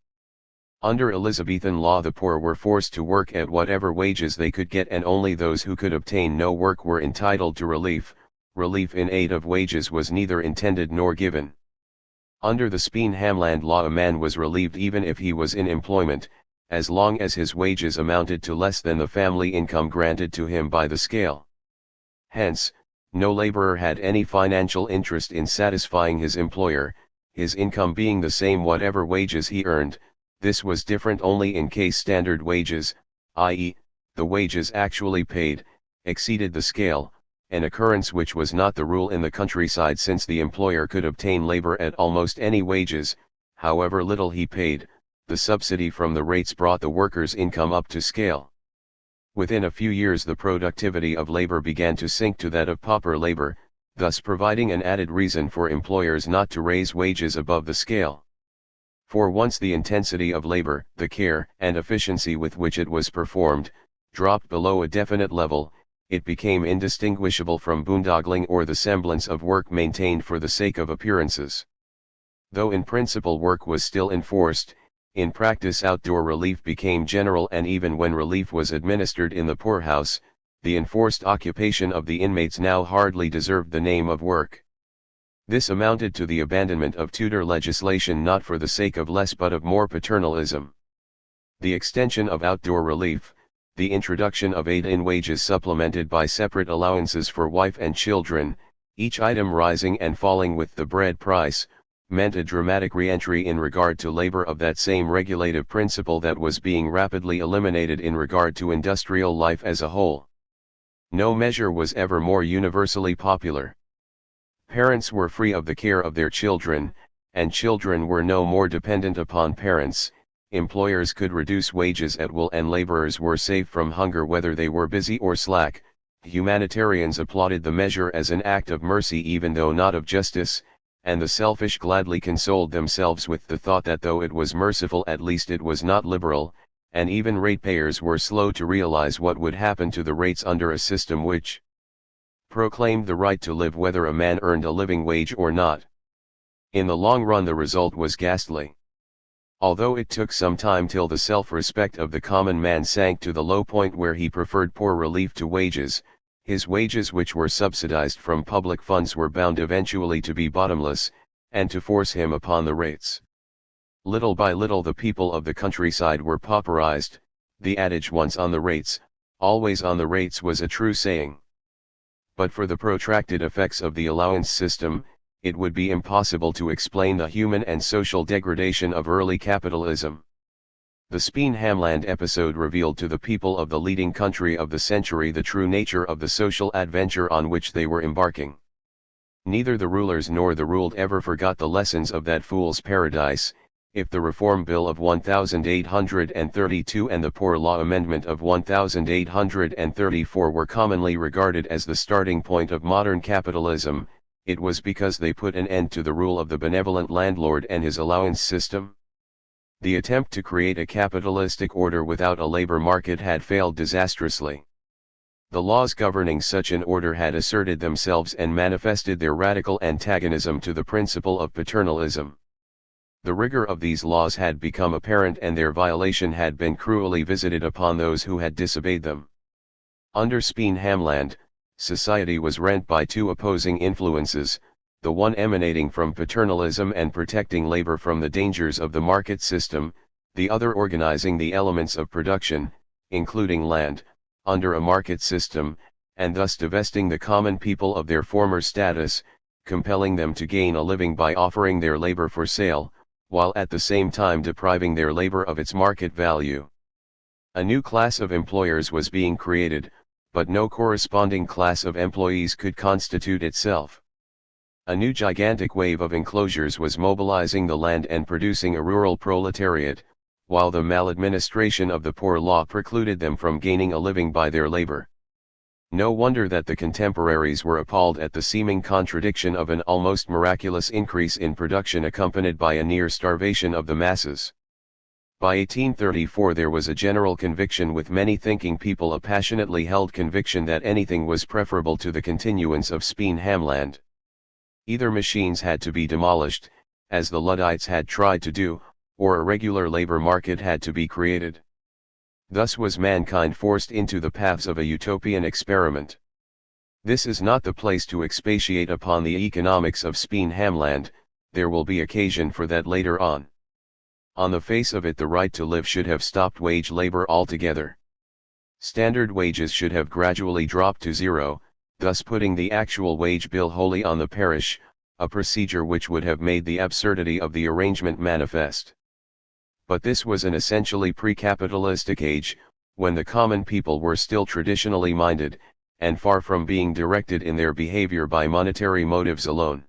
Under Elizabethan law the poor were forced to work at whatever wages they could get, and only those who could obtain no work were entitled to relief. Relief in aid of wages was neither intended nor given. Under the Speen-Hamland law a man was relieved even if he was in employment, as long as his wages amounted to less than the family income granted to him by the scale. Hence, no laborer had any financial interest in satisfying his employer, his income being the same whatever wages he earned. This was different only in case standard wages, i.e., the wages actually paid, exceeded the scale, an occurrence which was not the rule in the countryside since the employer could obtain labor at almost any wages, however little he paid. The subsidy from the rates brought the worker's income up to scale. Within a few years the productivity of labor began to sink to that of pauper labor, thus providing an added reason for employers not to raise wages above the scale. For once the intensity of labor, the care and efficiency with which it was performed, dropped below a definite level, it became indistinguishable from boondoggling or the semblance of work maintained for the sake of appearances. Though in principle work was still enforced, in practice outdoor relief became general, and even when relief was administered in the poorhouse, the enforced occupation of the inmates now hardly deserved the name of work. This amounted to the abandonment of Tudor legislation not for the sake of less but of more paternalism. The extension of outdoor relief, the introduction of aid in wages supplemented by separate allowances for wife and children, each item rising and falling with the bread price, meant a dramatic re-entry in regard to labor of that same regulative principle that was being rapidly eliminated in regard to industrial life as a whole. No measure was ever more universally popular. Parents were free of the care of their children, and children were no more dependent upon parents. Employers could reduce wages at will and laborers were safe from hunger whether they were busy or slack. Humanitarians applauded the measure as an act of mercy even though not of justice, and the selfish gladly consoled themselves with the thought that though it was merciful at least it was not liberal, and even ratepayers were slow to realize what would happen to the rates under a system which proclaimed the right to live whether a man earned a living wage or not. In the long run the result was ghastly. Although it took some time till the self-respect of the common man sank to the low point where he preferred poor relief to wages, his wages which were subsidized from public funds were bound eventually to be bottomless, and to force him upon the rates. Little by little the people of the countryside were pauperized. The adage once on the rates, always on the rates was a true saying. But for the protracted effects of the allowance system, it would be impossible to explain the human and social degradation of early capitalism. The Speen-Hamland episode revealed to the people of the leading country of the century the true nature of the social adventure on which they were embarking. Neither the rulers nor the ruled ever forgot the lessons of that fool's paradise. If the Reform Bill of 1832 and the Poor Law Amendment of 1834 were commonly regarded as the starting point of modern capitalism, it was because they put an end to the rule of the benevolent landlord and his allowance system. The attempt to create a capitalistic order without a labor market had failed disastrously. The laws governing such an order had asserted themselves and manifested their radical antagonism to the principle of paternalism. The rigor of these laws had become apparent and their violation had been cruelly visited upon those who had disobeyed them. Under Speen-Hamland, society was rent by two opposing influences, the one emanating from paternalism and protecting labor from the dangers of the market system, the other organizing the elements of production, including land, under a market system, and thus divesting the common people of their former status, compelling them to gain a living by offering their labor for sale, while at the same time depriving their labor of its market value. A new class of employers was being created, but no corresponding class of employees could constitute itself. A new gigantic wave of enclosures was mobilizing the land and producing a rural proletariat, while the maladministration of the poor law precluded them from gaining a living by their labor. No wonder that the contemporaries were appalled at the seeming contradiction of an almost miraculous increase in production accompanied by a near starvation of the masses. By 1834 there was a general conviction with many thinking people, a passionately held conviction that anything was preferable to the continuance of Speen-Hamland. Either machines had to be demolished, as the Luddites had tried to do, or a regular labor market had to be created. Thus was mankind forced into the paths of a utopian experiment. This is not the place to expatiate upon the economics of Speen-Hamland, there will be occasion for that later on. On the face of it, the right to live should have stopped wage labor altogether. Standard wages should have gradually dropped to zero, thus putting the actual wage bill wholly on the parish, a procedure which would have made the absurdity of the arrangement manifest. But this was an essentially pre-capitalistic age, when the common people were still traditionally minded, and far from being directed in their behavior by monetary motives alone.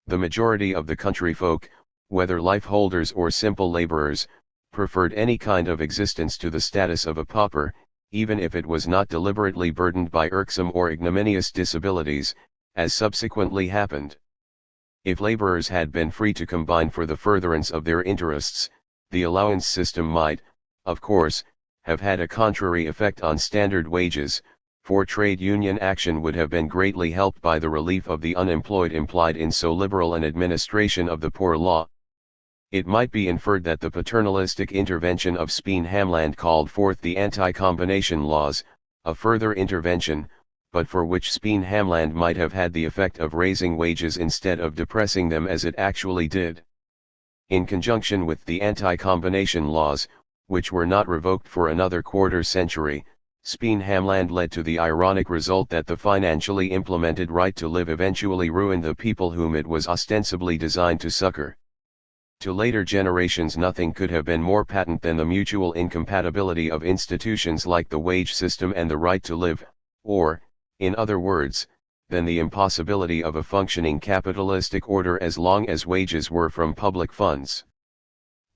The majority of the country folk, whether lifeholders or simple laborers, preferred any kind of existence to the status of a pauper, even if it was not deliberately burdened by irksome or ignominious disabilities, as subsequently happened. If laborers had been free to combine for the furtherance of their interests, the allowance system might, of course, have had a contrary effect on standard wages, for trade union action would have been greatly helped by the relief of the unemployed implied in so liberal an administration of the poor law. It might be inferred that the paternalistic intervention of Speen-Hamland called forth the anti-combination laws, a further intervention, but for which Speen-Hamland might have had the effect of raising wages instead of depressing them as it actually did. In conjunction with the anti-combination laws, which were not revoked for another quarter century, Speen-Hamland led to the ironic result that the financially implemented right to live eventually ruined the people whom it was ostensibly designed to succor. To later generations nothing could have been more patent than the mutual incompatibility of institutions like the wage system and the right to live, or, in other words, than the impossibility of a functioning capitalistic order as long as wages were from public funds.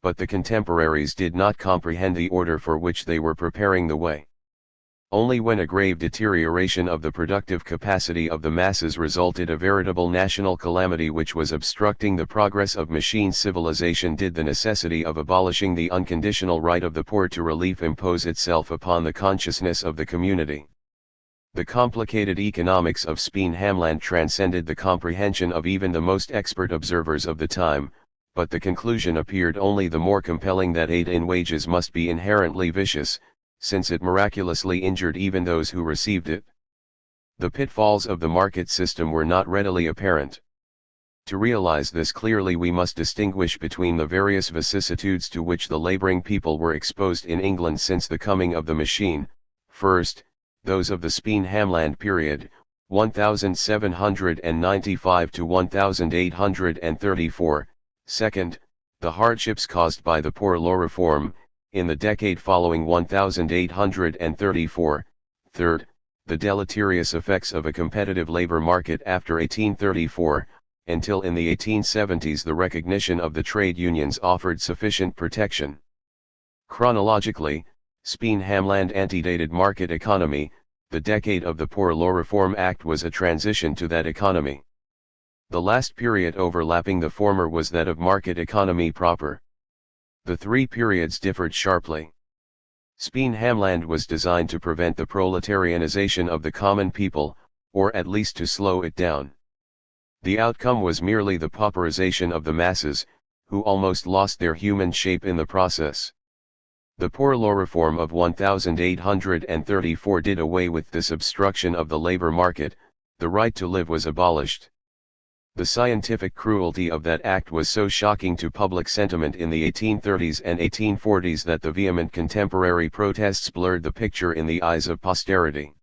But the contemporaries did not comprehend the order for which they were preparing the way. Only when a grave deterioration of the productive capacity of the masses resulted a veritable national calamity which was obstructing the progress of machine civilization did the necessity of abolishing the unconditional right of the poor to relief impose itself upon the consciousness of the community. The complicated economics of Speen-Hamland transcended the comprehension of even the most expert observers of the time, but the conclusion appeared only the more compelling that aid in wages must be inherently vicious, since it miraculously injured even those who received it. The pitfalls of the market system were not readily apparent. To realize this clearly we must distinguish between the various vicissitudes to which the laboring people were exposed in England since the coming of the machine. First, those of the Speen-Hamland period, 1795 to 1834, second, the hardships caused by the Poor Law Reform, in the decade following 1834, third, the deleterious effects of a competitive labor market after 1834, until in the 1870s the recognition of the trade unions offered sufficient protection. Chronologically, Speen-Hamland antedated market economy. The decade of the Poor Law Reform Act was a transition to that economy. The last period overlapping the former was that of market economy proper. The three periods differed sharply. Speen-Hamland was designed to prevent the proletarianization of the common people, or at least to slow it down. The outcome was merely the pauperization of the masses, who almost lost their human shape in the process. The Poor Law Reform of 1834 did away with this obstruction of the labor market. The right to live was abolished. The scientific cruelty of that act was so shocking to public sentiment in the 1830s and 1840s that the vehement contemporary protests blurred the picture in the eyes of posterity.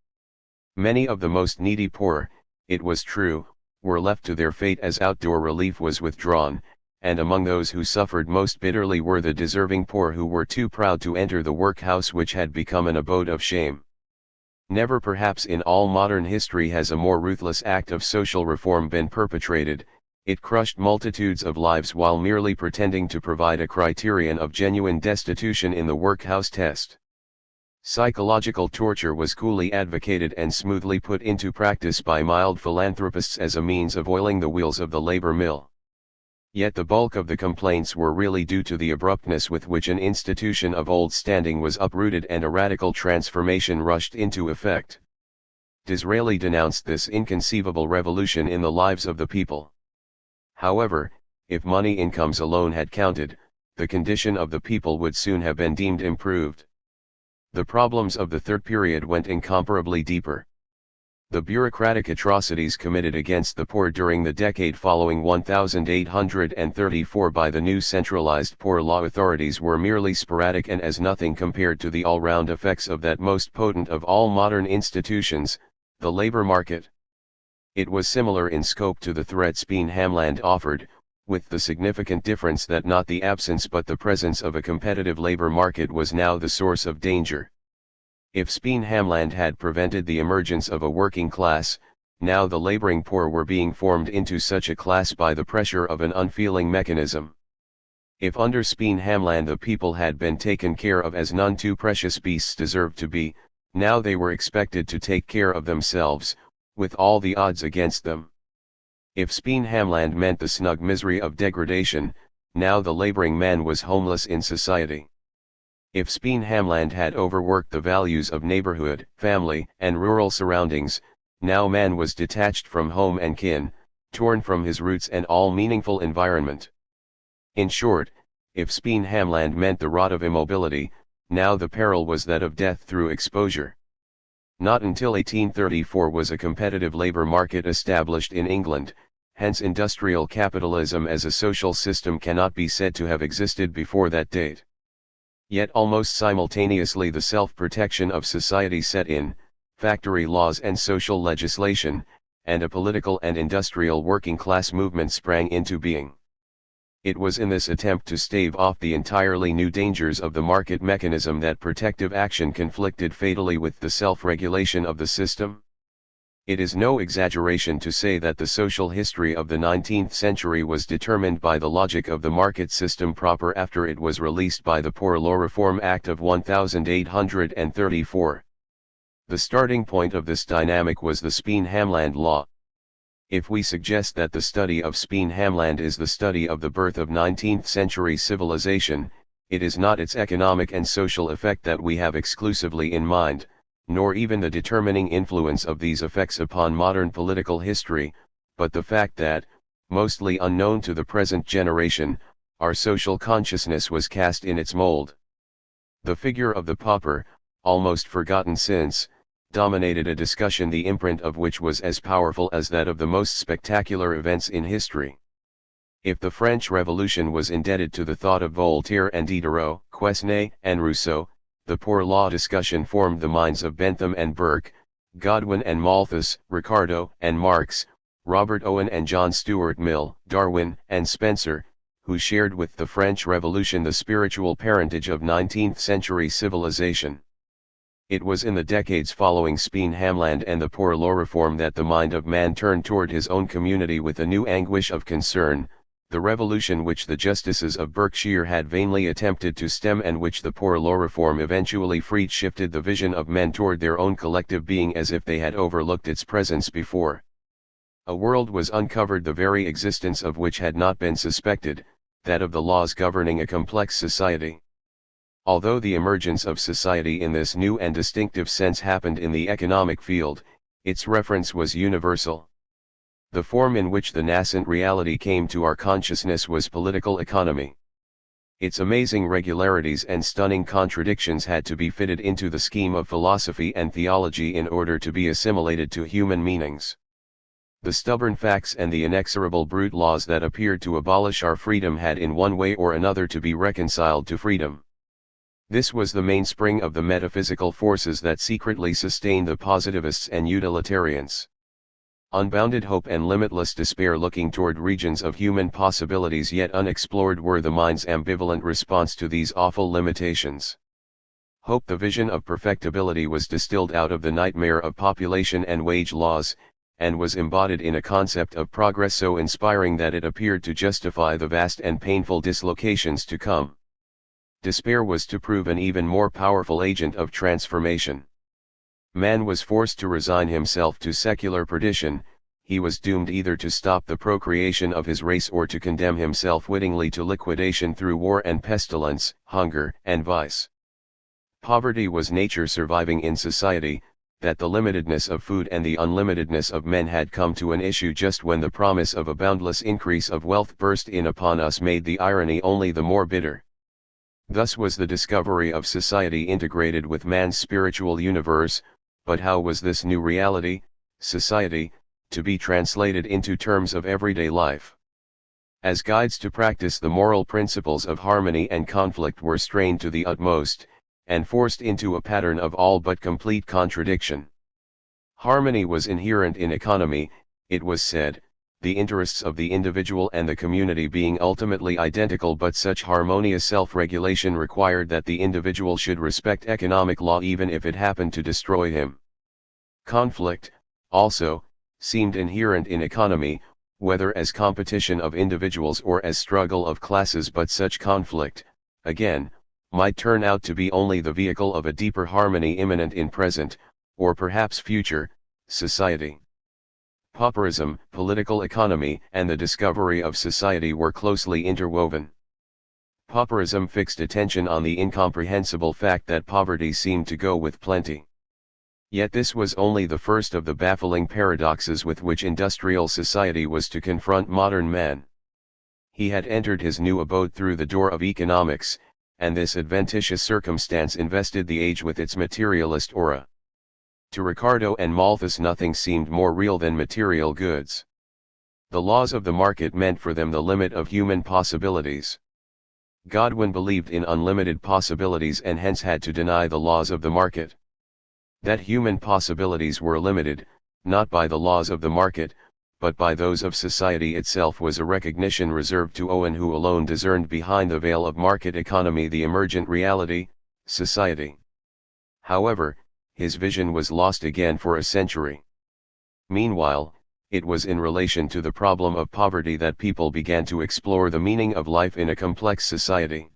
Many of the most needy poor, it was true, were left to their fate as outdoor relief was withdrawn, and among those who suffered most bitterly were the deserving poor who were too proud to enter the workhouse which had become an abode of shame. Never perhaps in all modern history has a more ruthless act of social reform been perpetrated. It crushed multitudes of lives while merely pretending to provide a criterion of genuine destitution in the workhouse test. Psychological torture was coolly advocated and smoothly put into practice by mild philanthropists as a means of oiling the wheels of the labor mill. Yet the bulk of the complaints were really due to the abruptness with which an institution of old standing was uprooted and a radical transformation rushed into effect. Disraeli denounced this inconceivable revolution in the lives of the people. However, if money incomes alone had counted, the condition of the people would soon have been deemed improved. The problems of the third period went incomparably deeper. The bureaucratic atrocities committed against the poor during the decade following 1834 by the new centralized poor law authorities were merely sporadic and as nothing compared to the all-round effects of that most potent of all modern institutions, the labor market. It was similar in scope to the threat Speen-Hamland offered, with the significant difference that not the absence but the presence of a competitive labor market was now the source of danger. If Speen-Hamland had prevented the emergence of a working class, now the laboring poor were being formed into such a class by the pressure of an unfeeling mechanism. If under Speen-Hamland the people had been taken care of as none too precious beasts deserved to be, now they were expected to take care of themselves, with all the odds against them. If Speen-Hamland meant the snug misery of degradation, now the laboring man was homeless in society. If Speen-Hamland had overworked the values of neighborhood, family, and rural surroundings, now man was detached from home and kin, torn from his roots and all meaningful environment. In short, if Speen-Hamland meant the rot of immobility, now the peril was that of death through exposure. Not until 1834 was a competitive labor market established in England, hence industrial capitalism as a social system cannot be said to have existed before that date. Yet almost simultaneously the self-protection of society set in, factory laws and social legislation, and a political and industrial working class movement sprang into being. It was in this attempt to stave off the entirely new dangers of the market mechanism that protective action conflicted fatally with the self-regulation of the system. It is no exaggeration to say that the social history of the 19th century was determined by the logic of the market system proper after it was released by the Poor Law Reform Act of 1834. The starting point of this dynamic was the Speen-Hamland law. If we suggest that the study of Speen-Hamland is the study of the birth of 19th century civilization, it is not its economic and social effect that we have exclusively in mind, nor even the determining influence of these effects upon modern political history, but the fact that, mostly unknown to the present generation, our social consciousness was cast in its mold. The figure of the pauper, almost forgotten since, dominated a discussion the imprint of which was as powerful as that of the most spectacular events in history. If the French Revolution was indebted to the thought of Voltaire and Diderot, Quesnay and Rousseau, the poor law discussion formed the minds of Bentham and Burke, Godwin and Malthus, Ricardo and Marx, Robert Owen and John Stuart Mill, Darwin and Spencer, who shared with the French Revolution the spiritual parentage of 19th century civilization. It was in the decades following Speen-Hamland and the Poor Law Reform that the mind of man turned toward his own community with a new anguish of concern, the revolution which the justices of Berkshire had vainly attempted to stem and which the Poor Law Reform eventually freed shifted the vision of men toward their own collective being as if they had overlooked its presence before. A world was uncovered the very existence of which had not been suspected, that of the laws governing a complex society. Although the emergence of society in this new and distinctive sense happened in the economic field, its reference was universal. The form in which the nascent reality came to our consciousness was political economy. Its amazing regularities and stunning contradictions had to be fitted into the scheme of philosophy and theology in order to be assimilated to human meanings. The stubborn facts and the inexorable brute laws that appeared to abolish our freedom had in one way or another to be reconciled to freedom. This was the mainspring of the metaphysical forces that secretly sustained the positivists and utilitarians. Unbounded hope and limitless despair looking toward regions of human possibilities yet unexplored were the mind's ambivalent response to these awful limitations. Hope, the vision of perfectibility, was distilled out of the nightmare of population and wage laws, and was embodied in a concept of progress so inspiring that it appeared to justify the vast and painful dislocations to come. Despair was to prove an even more powerful agent of transformation. Man was forced to resign himself to secular perdition. He was doomed either to stop the procreation of his race or to condemn himself wittingly to liquidation through war and pestilence, hunger and vice. Poverty was nature surviving in society. That the limitedness of food and the unlimitedness of men had come to an issue just when the promise of a boundless increase of wealth burst in upon us made the irony only the more bitter. Thus was the discovery of society integrated with man's spiritual universe. But how was this new reality, society, to be translated into terms of everyday life? As guides to practice, the moral principles of harmony and conflict were strained to the utmost, and forced into a pattern of all but complete contradiction. Harmony was inherent in economy, it was said, the interests of the individual and the community being ultimately identical, but such harmonious self-regulation required that the individual should respect economic law even if it happened to destroy him. Conflict, also, seemed inherent in economy, whether as competition of individuals or as struggle of classes, but such conflict, again, might turn out to be only the vehicle of a deeper harmony imminent in present, or perhaps future, society. Pauperism, political economy, and the discovery of society were closely interwoven. Pauperism fixed attention on the incomprehensible fact that poverty seemed to go with plenty. Yet this was only the first of the baffling paradoxes with which industrial society was to confront modern man. He had entered his new abode through the door of economics, and this adventitious circumstance invested the age with its materialist aura. To Ricardo and Malthus nothing seemed more real than material goods. The laws of the market meant for them the limit of human possibilities. Godwin believed in unlimited possibilities and hence had to deny the laws of the market. That human possibilities were limited, not by the laws of the market, but by those of society itself, was a recognition reserved to Owen, who alone discerned behind the veil of market economy the emergent reality, society. However, his vision was lost again for a century. Meanwhile, it was in relation to the problem of poverty that people began to explore the meaning of life in a complex society.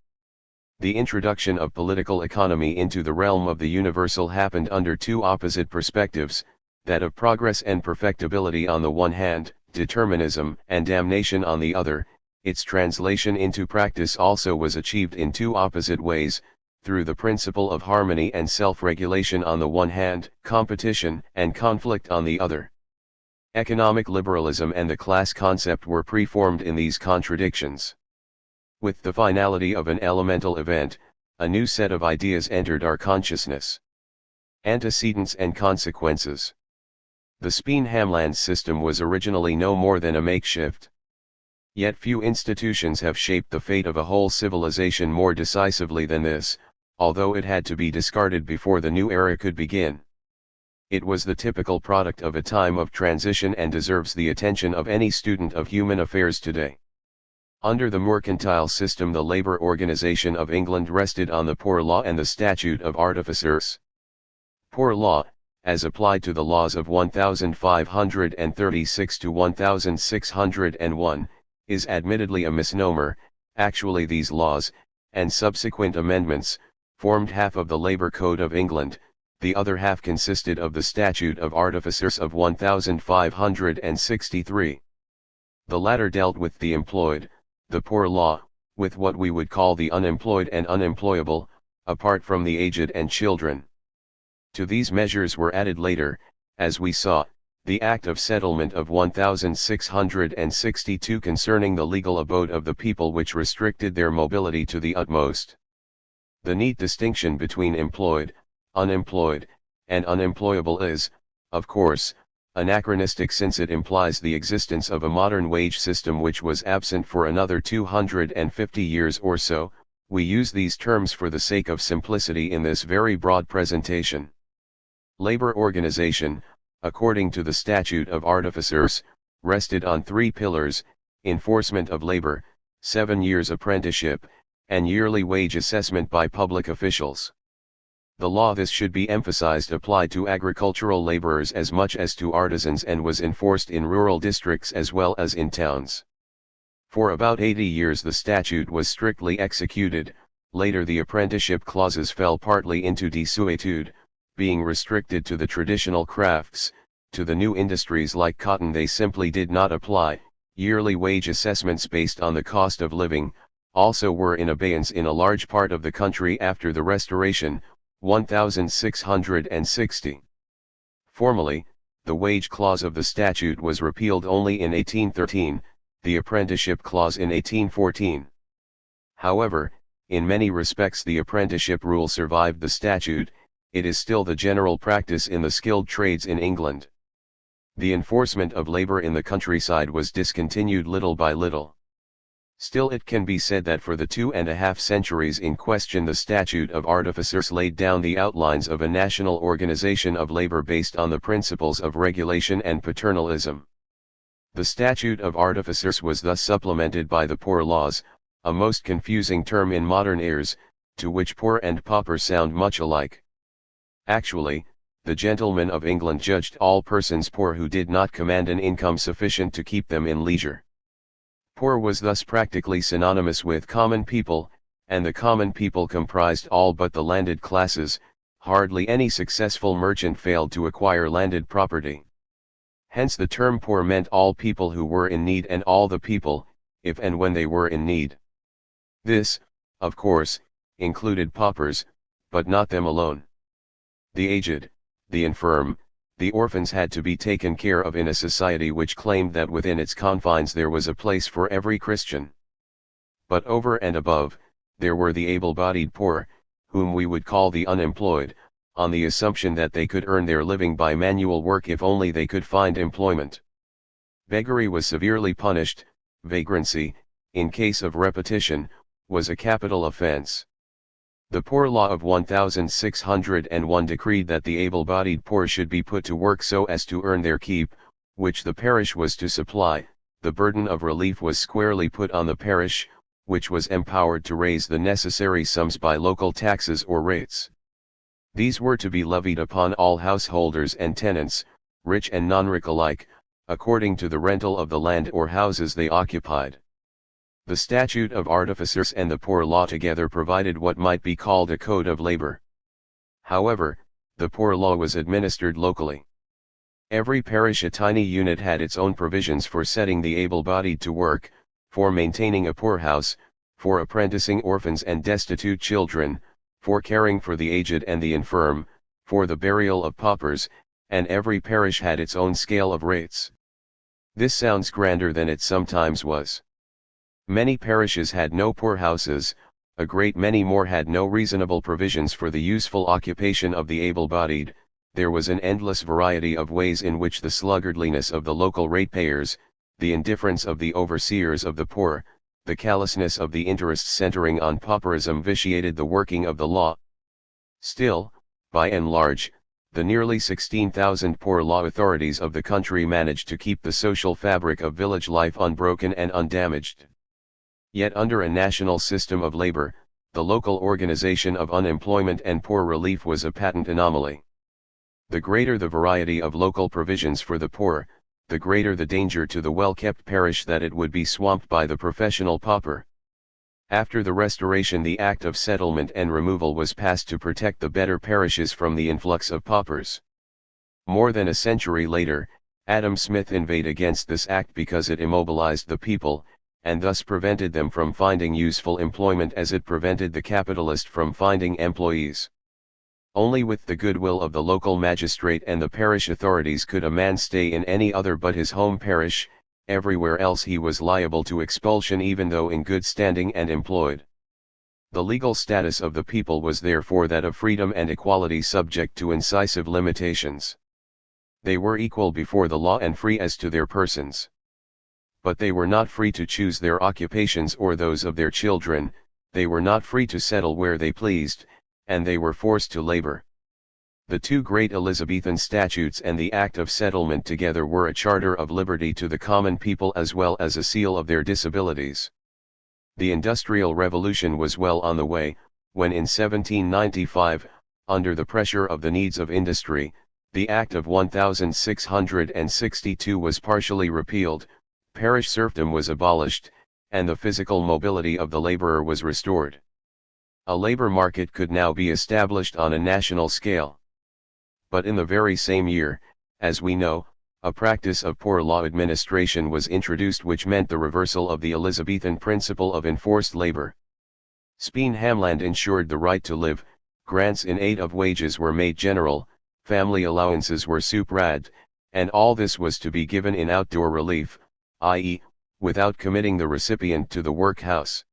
The introduction of political economy into the realm of the universal happened under two opposite perspectives, that of progress and perfectibility on the one hand, determinism and damnation on the other. Its translation into practice also was achieved in two opposite ways, through the principle of harmony and self-regulation on the one hand, competition and conflict on the other. Economic liberalism and the class concept were preformed in these contradictions. With the finality of an elemental event, a new set of ideas entered our consciousness. Antecedents and consequences. The Speen-Hamland system was originally no more than a makeshift. Yet few institutions have shaped the fate of a whole civilization more decisively than this, although it had to be discarded before the new era could begin. It was the typical product of a time of transition and deserves the attention of any student of human affairs today. Under the mercantile system, the labour organisation of England rested on the Poor Law and the Statute of Artificers. Poor Law, as applied to the laws of 1536 to 1601, is admittedly a misnomer. Actually, these laws, and subsequent amendments, formed half of the Labour Code of England. The other half consisted of the Statute of Artificers of 1563. The latter dealt with the employed, the Poor Law, with what we would call the unemployed and unemployable, apart from the aged and children. To these measures were added later, as we saw, the Act of Settlement of 1662 concerning the legal abode of the people, which restricted their mobility to the utmost. The neat distinction between employed, unemployed, and unemployable is, of course, anachronistic, since it implies the existence of a modern wage system which was absent for another 250 years or so. We use these terms for the sake of simplicity in this very broad presentation. Labor organization, according to the Statute of Artificers, rested on three pillars: enforcement of labor, 7 years apprenticeship, and yearly wage assessment by public officials. The law, this should be emphasized, applied to agricultural laborers as much as to artisans and was enforced in rural districts as well as in towns. For about 80 years the statute was strictly executed. Later the apprenticeship clauses fell partly into desuetude, being restricted to the traditional crafts. To the new industries like cotton they simply did not apply. Yearly wage assessments based on the cost of living also were in abeyance in a large part of the country after the Restoration, 1660. Formally, the wage clause of the statute was repealed only in 1813, the apprenticeship clause in 1814. However, in many respects the apprenticeship rule survived the statute. It is still the general practice in the skilled trades in England. The enforcement of labor in the countryside was discontinued little by little. Still it can be said that for the 2.5 centuries in question the Statute of Artificers laid down the outlines of a national organization of labor based on the principles of regulation and paternalism. The Statute of Artificers was thus supplemented by the Poor Laws, a most confusing term in modern ears, to which poor and pauper sound much alike. Actually, the gentlemen of England judged all persons poor who did not command an income sufficient to keep them in leisure. Poor was thus practically synonymous with common people, and the common people comprised all but the landed classes. Hardly any successful merchant failed to acquire landed property. Hence the term poor meant all people who were in need and all the people, if and when they were in need. This, of course, included paupers, but not them alone. The aged, the infirm, the orphans had to be taken care of in a society which claimed that within its confines there was a place for every Christian. But over and above, there were the able-bodied poor, whom we would call the unemployed, on the assumption that they could earn their living by manual work if only they could find employment. Beggary was severely punished. Vagrancy, in case of repetition, was a capital offense. The Poor Law of 1601 decreed that the able-bodied poor should be put to work so as to earn their keep, which the parish was to supply. The burden of relief was squarely put on the parish, which was empowered to raise the necessary sums by local taxes or rates. These were to be levied upon all householders and tenants, rich and non-rich alike, according to the rental of the land or houses they occupied. The Statute of Artificers and the Poor Law together provided what might be called a code of labor. However, the Poor Law was administered locally. Every parish, a tiny unit, had its own provisions for setting the able-bodied to work, for maintaining a poorhouse, for apprenticing orphans and destitute children, for caring for the aged and the infirm, for the burial of paupers, and every parish had its own scale of rates. This sounds grander than it sometimes was. Many parishes had no poorhouses, a great many more had no reasonable provisions for the useful occupation of the able-bodied. There was an endless variety of ways in which the sluggardliness of the local ratepayers, the indifference of the overseers of the poor, the callousness of the interests centering on pauperism vitiated the working of the law. Still, by and large, the nearly 16,000 poor law authorities of the country managed to keep the social fabric of village life unbroken and undamaged. Yet under a national system of labor, the local organization of unemployment and poor relief was a patent anomaly. The greater the variety of local provisions for the poor, the greater the danger to the well-kept parish that it would be swamped by the professional pauper. After the Restoration, the Act of Settlement and Removal was passed to protect the better parishes from the influx of paupers. More than a century later, Adam Smith inveighed against this act because it immobilized the people, and thus prevented them from finding useful employment as it prevented the capitalist from finding employees. Only with the goodwill of the local magistrate and the parish authorities could a man stay in any other but his home parish. Everywhere else he was liable to expulsion even though in good standing and employed. The legal status of the people was therefore that of freedom and equality subject to incisive limitations. They were equal before the law and free as to their persons. But they were not free to choose their occupations or those of their children, they were not free to settle where they pleased, and they were forced to labor. The two great Elizabethan statutes and the Act of Settlement together were a charter of liberty to the common people as well as a seal of their disabilities. The Industrial Revolution was well on the way, when in 1795, under the pressure of the needs of industry, the Act of 1662 was partially repealed, parish serfdom was abolished, and the physical mobility of the laborer was restored. A labor market could now be established on a national scale. But in the very same year, as we know, a practice of poor law administration was introduced which meant the reversal of the Elizabethan principle of enforced labor. Speen Hamland ensured the right to live, grants in aid of wages were made general, family allowances were supprad, and all this was to be given in outdoor relief, i.e., without committing the recipient to the workhouse.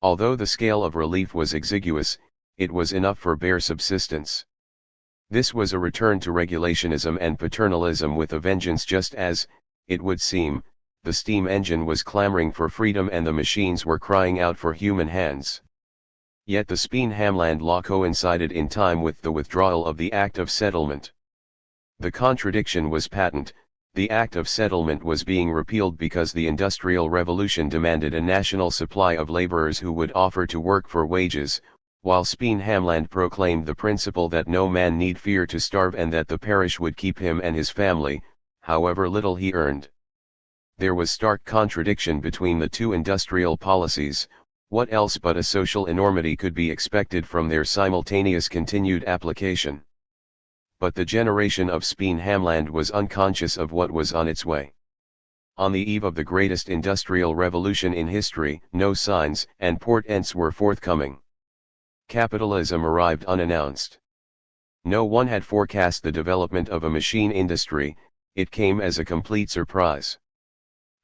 Although the scale of relief was exiguous, it was enough for bare subsistence. This was a return to regulationism and paternalism with a vengeance, just as, it would seem, the steam engine was clamoring for freedom and the machines were crying out for human hands. Yet the Speen Hamland law coincided in time with the withdrawal of the Act of Settlement. The contradiction was patent. The Act of Settlement was being repealed because the Industrial Revolution demanded a national supply of laborers who would offer to work for wages, while Speen Hamland proclaimed the principle that no man need fear to starve and that the parish would keep him and his family, however little he earned. There was stark contradiction between the two industrial policies. What else but a social enormity could be expected from their simultaneous continued application? But the generation of Speen Hamland was unconscious of what was on its way. On the eve of the greatest industrial revolution in history, no signs and portents were forthcoming. Capitalism arrived unannounced. No one had forecast the development of a machine industry, it came as a complete surprise.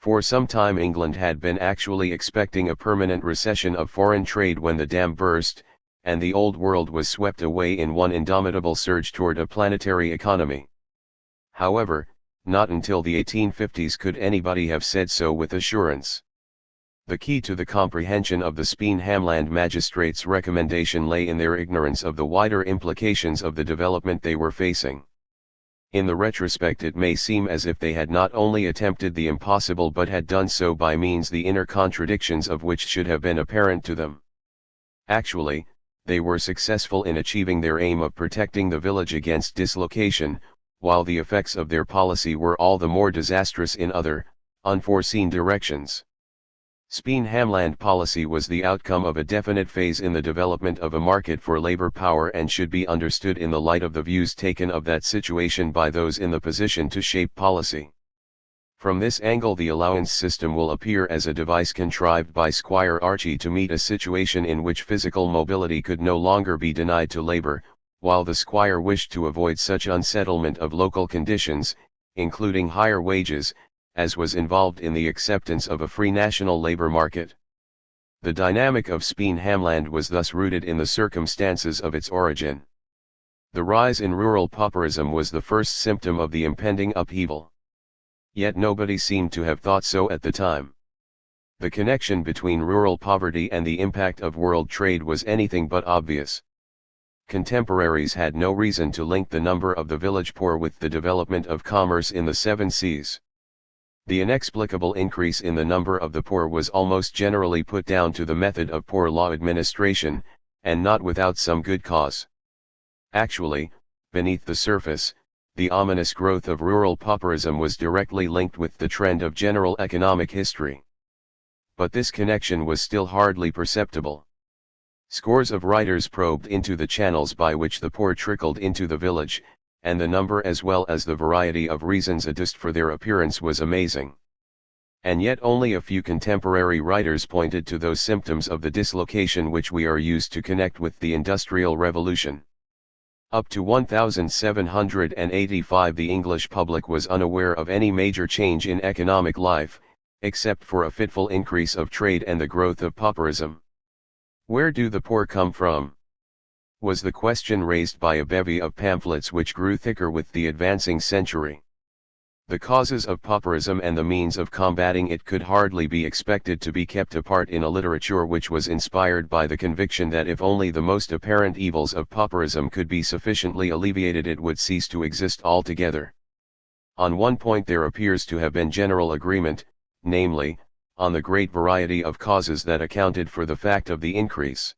For some time England had been actually expecting a permanent recession of foreign trade when the dam burst, and the old world was swept away in one indomitable surge toward a planetary economy. However, not until the 1850s could anybody have said so with assurance. The key to the comprehension of the Speen Hamland magistrates' recommendation lay in their ignorance of the wider implications of the development they were facing. In the retrospect it may seem as if they had not only attempted the impossible but had done so by means the inner contradictions of which should have been apparent to them. Actually, they were successful in achieving their aim of protecting the village against dislocation, while the effects of their policy were all the more disastrous in other, unforeseen directions. Speen Hamland policy was the outcome of a definite phase in the development of a market for labor power and should be understood in the light of the views taken of that situation by those in the position to shape policy. From this angle the allowance system will appear as a device contrived by Squire Archie to meet a situation in which physical mobility could no longer be denied to labor, while the Squire wished to avoid such unsettlement of local conditions, including higher wages, as was involved in the acceptance of a free national labor market. The dynamic of Speen Hamland was thus rooted in the circumstances of its origin. The rise in rural pauperism was the first symptom of the impending upheaval. Yet nobody seemed to have thought so at the time. The connection between rural poverty and the impact of world trade was anything but obvious. Contemporaries had no reason to link the number of the village poor with the development of commerce in the Seven Seas. The inexplicable increase in the number of the poor was almost generally put down to the method of poor law administration, and not without some good cause. Actually, beneath the surface, the ominous growth of rural pauperism was directly linked with the trend of general economic history. But this connection was still hardly perceptible. Scores of writers probed into the channels by which the poor trickled into the village, and the number as well as the variety of reasons adduced for their appearance was amazing. And yet only a few contemporary writers pointed to those symptoms of the dislocation which we are used to connect with the Industrial Revolution. Up to 1785 the English public was unaware of any major change in economic life, except for a fitful increase of trade and the growth of pauperism. Where do the poor come from? Was the question raised by a bevy of pamphlets which grew thicker with the advancing century. The causes of pauperism and the means of combating it could hardly be expected to be kept apart in a literature which was inspired by the conviction that if only the most apparent evils of pauperism could be sufficiently alleviated it would cease to exist altogether. On one point there appears to have been general agreement, namely, on the great variety of causes that accounted for the fact of the increase.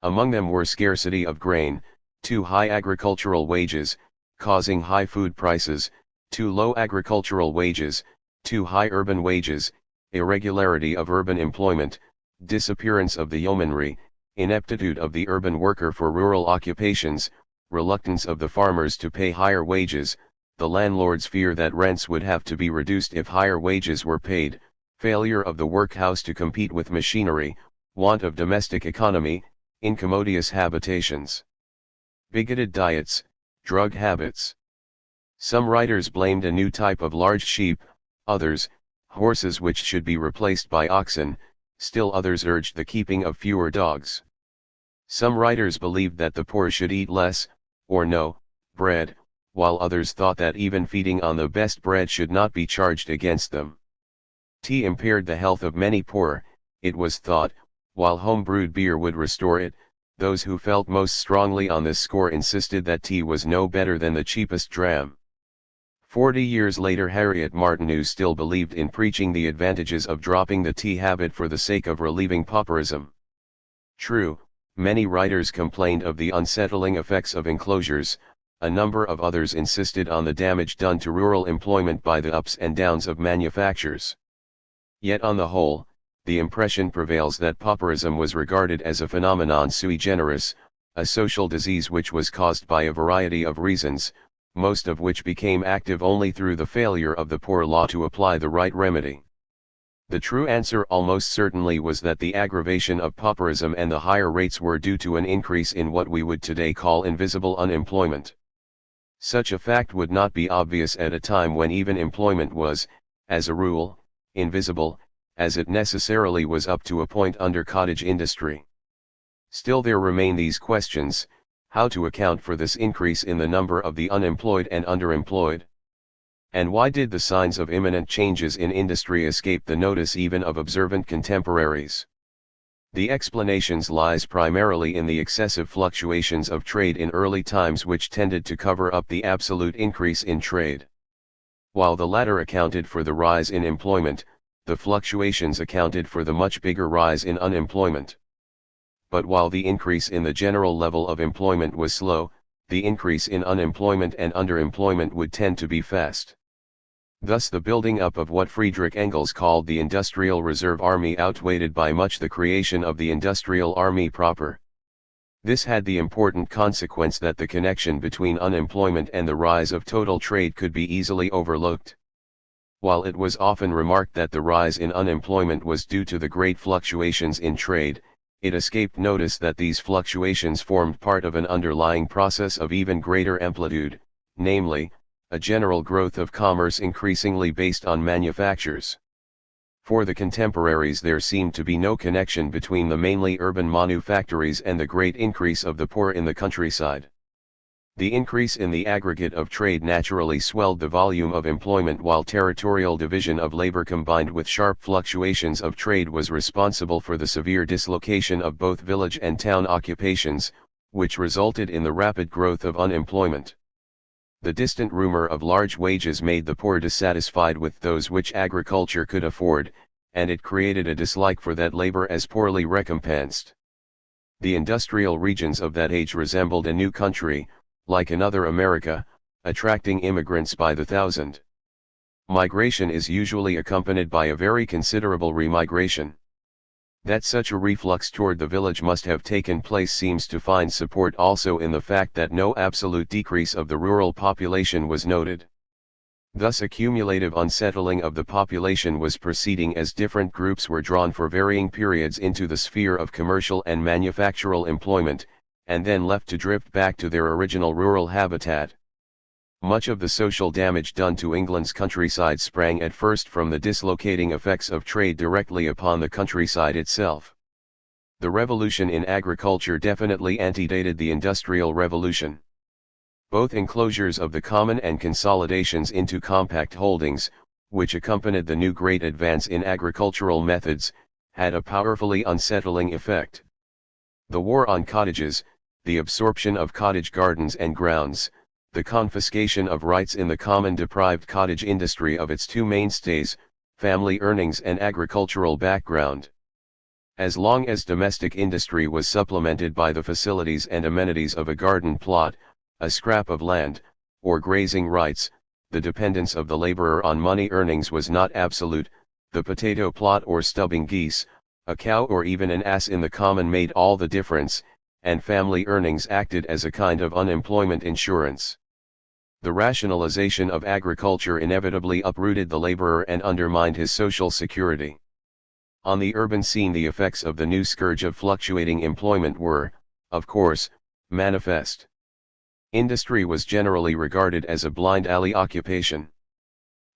Among them were scarcity of grain, too high agricultural wages, causing high food prices, too low agricultural wages, too high urban wages, irregularity of urban employment, disappearance of the yeomanry, ineptitude of the urban worker for rural occupations, reluctance of the farmers to pay higher wages, the landlord's fear that rents would have to be reduced if higher wages were paid, failure of the workhouse to compete with machinery, want of domestic economy, incommodious habitations, bigoted diets, drug habits. Some writers blamed a new type of large sheep, others, horses which should be replaced by oxen, still others urged the keeping of fewer dogs. Some writers believed that the poor should eat less, or no, bread, while others thought that even feeding on the best bread should not be charged against them. Tea impaired the health of many poor, it was thought, while home-brewed beer would restore it. Those who felt most strongly on this score insisted that tea was no better than the cheapest dram. 40 years later Harriet Martineau still believed in preaching the advantages of dropping the tea habit for the sake of relieving pauperism. True, many writers complained of the unsettling effects of enclosures, a number of others insisted on the damage done to rural employment by the ups and downs of manufactures. Yet on the whole, the impression prevails that pauperism was regarded as a phenomenon sui generis, a social disease which was caused by a variety of reasons, most of which became active only through the failure of the poor law to apply the right remedy. The true answer almost certainly was that the aggravation of pauperism and the higher rates were due to an increase in what we would today call invisible unemployment. Such a fact would not be obvious at a time when even employment was, as a rule, invisible, as it necessarily was up to a point under cottage industry. Still there remain these questions: how to account for this increase in the number of the unemployed and underemployed? And why did the signs of imminent changes in industry escape the notice even of observant contemporaries? The explanations lies primarily in the excessive fluctuations of trade in early times which tended to cover up the absolute increase in trade. While the latter accounted for the rise in employment, the fluctuations accounted for the much bigger rise in unemployment. But while the increase in the general level of employment was slow, the increase in unemployment and underemployment would tend to be fast. Thus the building up of what Friedrich Engels called the Industrial Reserve Army outweighed by much the creation of the Industrial Army proper. This had the important consequence that the connection between unemployment and the rise of total trade could be easily overlooked. While it was often remarked that the rise in unemployment was due to the great fluctuations in trade, it escaped notice that these fluctuations formed part of an underlying process of even greater amplitude, namely, a general growth of commerce increasingly based on manufactures. For the contemporaries there seemed to be no connection between the mainly urban manufactories and the great increase of the poor in the countryside. The increase in the aggregate of trade naturally swelled the volume of employment, while territorial division of labor combined with sharp fluctuations of trade was responsible for the severe dislocation of both village and town occupations, which resulted in the rapid growth of unemployment. The distant rumor of large wages made the poor dissatisfied with those which agriculture could afford, and it created a dislike for that labor as poorly recompensed. The industrial regions of that age resembled a new country, like another America, attracting immigrants by the thousand. Migration is usually accompanied by a very considerable remigration. That such a reflux toward the village must have taken place seems to find support also in the fact that no absolute decrease of the rural population was noted. Thus a cumulative unsettling of the population was proceeding as different groups were drawn for varying periods into the sphere of commercial and manufactural employment, and then left to drift back to their original rural habitat. Much of the social damage done to England's countryside sprang at first from the dislocating effects of trade directly upon the countryside itself. The revolution in agriculture definitely antedated the Industrial Revolution. Both enclosures of the common and consolidations into compact holdings, which accompanied the new great advance in agricultural methods, had a powerfully unsettling effect. The war on cottages, the absorption of cottage gardens and grounds, the confiscation of rights in the common deprived cottage industry of its two mainstays, family earnings and agricultural background. As long as domestic industry was supplemented by the facilities and amenities of a garden plot, a scrap of land, or grazing rights, the dependence of the laborer on money earnings was not absolute. The potato plot or stubbing geese, a cow or even an ass in the common made all the difference, and family earnings acted as a kind of unemployment insurance. The rationalization of agriculture inevitably uprooted the laborer and undermined his social security. On the urban scene, the effects of the new scourge of fluctuating employment were, of course, manifest. Industry was generally regarded as a blind alley occupation.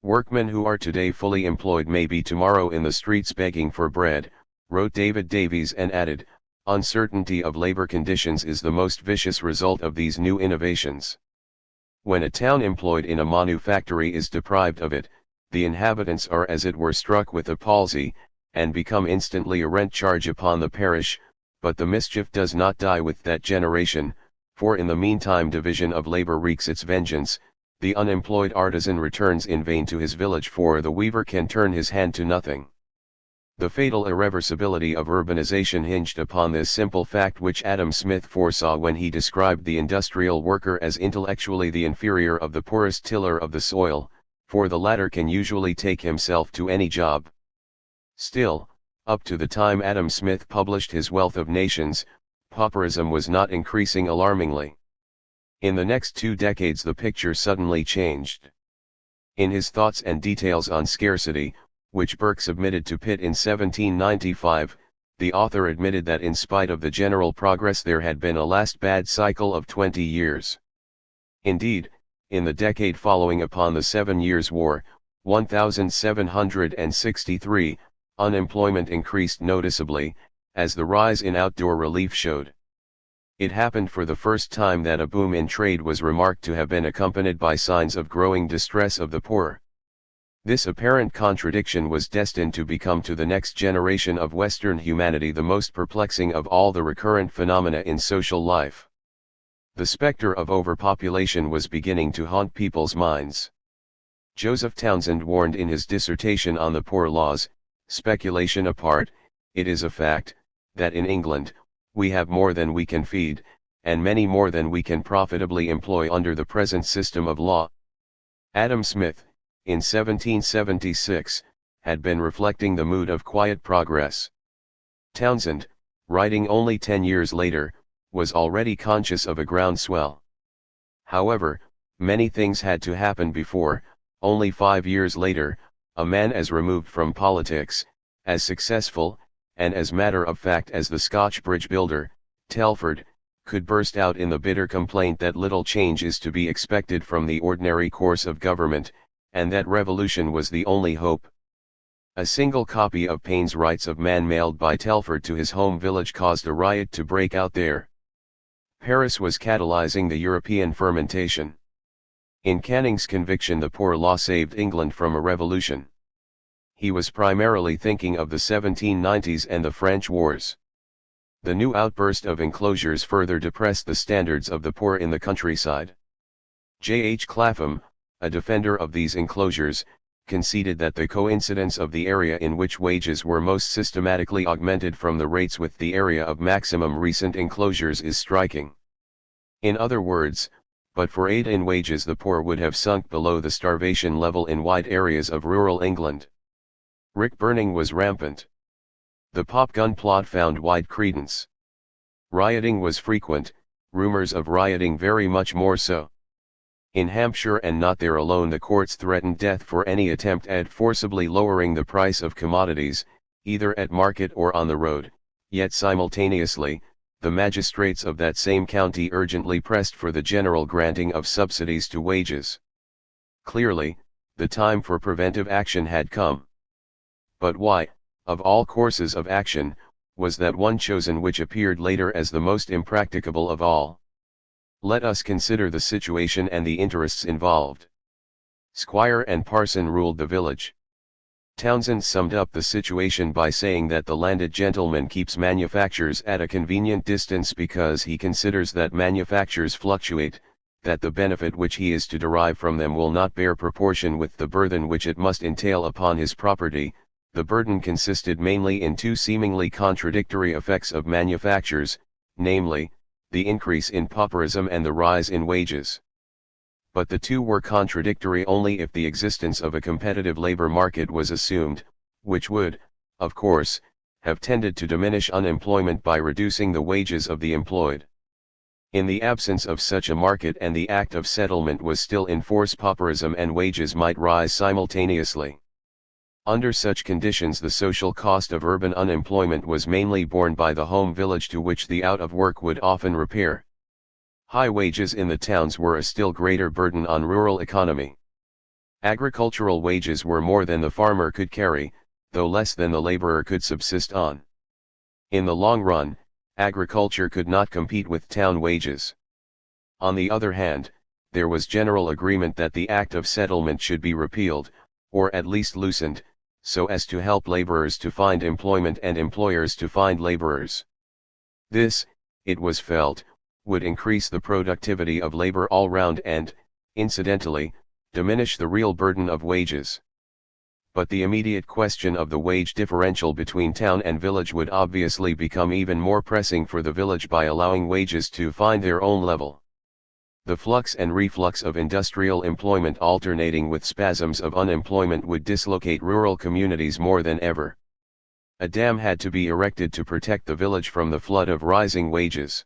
Workmen who are today fully employed may be tomorrow in the streets begging for bread, wrote David Davies, and added, uncertainty of labor conditions is the most vicious result of these new innovations. When a town employed in a manufactory is deprived of it, the inhabitants are as it were struck with a palsy, and become instantly a rent charge upon the parish, but the mischief does not die with that generation, for in the meantime division of labor wreaks its vengeance. The unemployed artisan returns in vain to his village, for the weaver can turn his hand to nothing. The fatal irreversibility of urbanization hinged upon this simple fact, which Adam Smith foresaw when he described the industrial worker as intellectually the inferior of the poorest tiller of the soil, for the latter can usually take himself to any job. Still, up to the time Adam Smith published his Wealth of Nations, pauperism was not increasing alarmingly. In the next 2 decades the picture suddenly changed. In his Thoughts and Details on Scarcity, which Burke submitted to Pitt in 1795, the author admitted that in spite of the general progress there had been a last bad cycle of 20 years. Indeed, in the decade following upon the 7 Years' War, 1763, unemployment increased noticeably, as the rise in outdoor relief showed. It happened for the first time that a boom in trade was remarked to have been accompanied by signs of growing distress of the poor. This apparent contradiction was destined to become to the next generation of Western humanity the most perplexing of all the recurrent phenomena in social life. The specter of overpopulation was beginning to haunt people's minds. Joseph Townsend warned in his dissertation on the Poor Laws, speculation apart, it is a fact, that in England, we have more than we can feed, and many more than we can profitably employ under the present system of law. Adam Smith, in 1776, had been reflecting the mood of quiet progress. Townsend, writing only 10 years later, was already conscious of a groundswell. However, many things had to happen before, only 5 years later, a man as removed from politics, as successful, and as matter of fact as the Scotch bridge builder, Telford, could burst out in the bitter complaint that little change is to be expected from the ordinary course of government, and that revolution was the only hope. A single copy of Paine's Rights of Man mailed by Telford to his home village caused a riot to break out there. Paris was catalyzing the European fermentation. In Canning's conviction, the Poor Law saved England from a revolution. He was primarily thinking of the 1790s and the French wars. The new outburst of enclosures further depressed the standards of the poor in the countryside. J. H. Clapham, a defender of these enclosures, conceded that the coincidence of the area in which wages were most systematically augmented from the rates with the area of maximum recent enclosures is striking. In other words, but for aid in wages the poor would have sunk below the starvation level in wide areas of rural England. Rick burning was rampant. The pop gun plot found wide credence. Rioting was frequent, rumors of rioting very much more so. In Hampshire, and not there alone, the courts threatened death for any attempt at forcibly lowering the price of commodities, either at market or on the road, yet simultaneously, the magistrates of that same county urgently pressed for the general granting of subsidies to wages. Clearly, the time for preventive action had come. But why, of all courses of action, was that one chosen which appeared later as the most impracticable of all? Let us consider the situation and the interests involved. Squire and parson ruled the village. Townsend summed up the situation by saying that the landed gentleman keeps manufactures at a convenient distance because he considers that manufactures fluctuate, that the benefit which he is to derive from them will not bear proportion with the burthen which it must entail upon his property. The burden consisted mainly in two seemingly contradictory effects of manufactures, namely, the increase in pauperism and the rise in wages. But the two were contradictory only if the existence of a competitive labor market was assumed, which would, of course, have tended to diminish unemployment by reducing the wages of the employed. In the absence of such a market and the act of settlement was still in force, pauperism and wages might rise simultaneously. Under such conditions the social cost of urban unemployment was mainly borne by the home village to which the out of work would often repair. High wages in the towns were a still greater burden on rural economy. Agricultural wages were more than the farmer could carry, though less than the laborer could subsist on. In the long run, agriculture could not compete with town wages. On the other hand, there was general agreement that the Act of Settlement should be repealed, or at least loosened, so as to help laborers to find employment and employers to find laborers. This, it was felt, would increase the productivity of labor all round and, incidentally, diminish the real burden of wages. But the immediate question of the wage differential between town and village would obviously become even more pressing for the village by allowing wages to find their own level. The flux and reflux of industrial employment alternating with spasms of unemployment would dislocate rural communities more than ever. A dam had to be erected to protect the village from the flood of rising wages.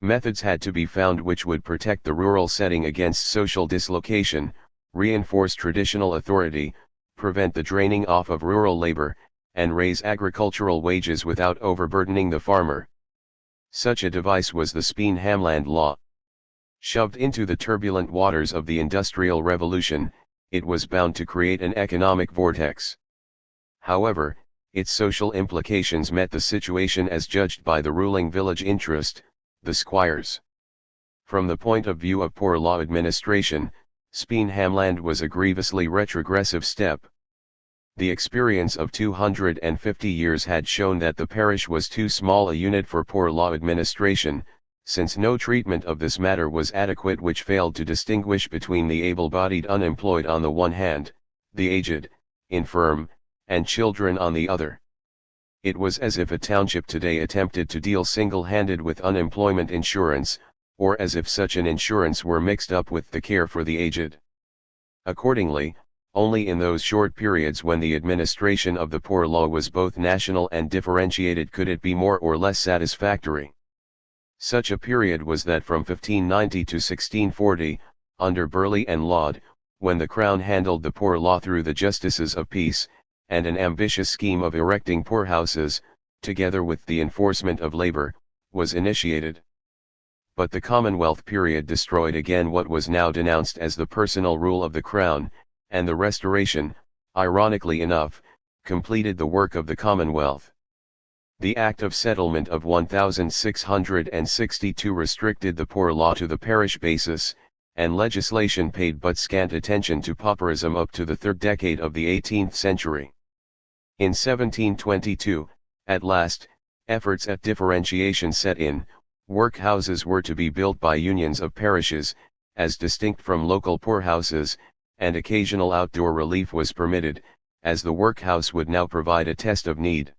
Methods had to be found which would protect the rural setting against social dislocation, reinforce traditional authority, prevent the draining off of rural labor, and raise agricultural wages without overburdening the farmer. Such a device was the Speen-Hamland Law. Shoved into the turbulent waters of the Industrial Revolution, it was bound to create an economic vortex. However, its social implications met the situation as judged by the ruling village interest, the squires. From the point of view of poor law administration, Speen-Hamland was a grievously retrogressive step. The experience of 250 years had shown that the parish was too small a unit for poor law administration, since no treatment of this matter was adequate which failed to distinguish between the able-bodied unemployed on the one hand, the aged, infirm, and children on the other. It was as if a township today attempted to deal single-handed with unemployment insurance, or as if such an insurance were mixed up with the care for the aged. Accordingly, only in those short periods when the administration of the poor law was both national and differentiated could it be more or less satisfactory. Such a period was that from 1590 to 1640, under Burleigh and Laud, when the Crown handled the poor law through the Justices of Peace, and an ambitious scheme of erecting poorhouses, together with the enforcement of labor, was initiated. But the Commonwealth period destroyed again what was now denounced as the personal rule of the Crown, and the Restoration, ironically enough, completed the work of the Commonwealth. The Act of Settlement of 1662 restricted the poor law to the parish basis, and legislation paid but scant attention to pauperism up to the third decade of the 18th century. In 1722, at last, efforts at differentiation set in. Workhouses were to be built by unions of parishes, as distinct from local poorhouses, and occasional outdoor relief was permitted, as the workhouse would now provide a test of need.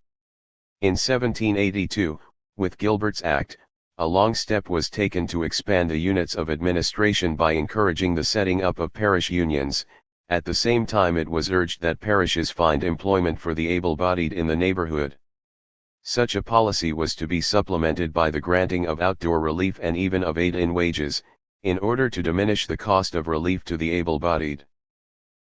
In 1782, with Gilbert's Act, a long step was taken to expand the units of administration by encouraging the setting up of parish unions. At the same time it was urged that parishes find employment for the able-bodied in the neighborhood. Such a policy was to be supplemented by the granting of outdoor relief and even of aid in wages, in order to diminish the cost of relief to the able-bodied.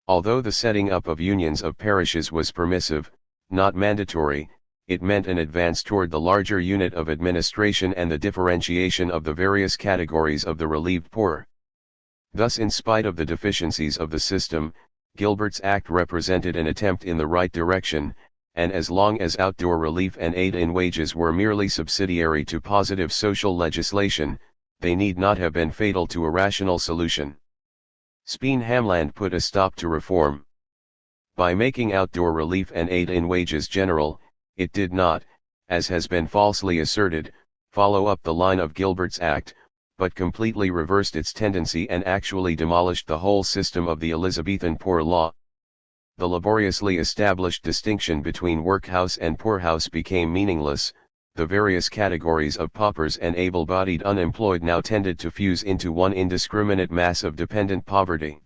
Although the setting up of unions of parishes was permissive, not mandatory, it meant an advance toward the larger unit of administration and the differentiation of the various categories of the relieved poor. Thus, in spite of the deficiencies of the system, Gilbert's Act represented an attempt in the right direction, and as long as outdoor relief and aid in wages were merely subsidiary to positive social legislation, they need not have been fatal to a rational solution. Speen-Hamland put a stop to reform. By making outdoor relief and aid in wages general, it did not, as has been falsely asserted, follow up the line of Gilbert's Act, but completely reversed its tendency and actually demolished the whole system of the Elizabethan Poor Law. The laboriously established distinction between workhouse and poorhouse became meaningless. The various categories of paupers and able-bodied unemployed now tended to fuse into one indiscriminate mass of dependent poverty.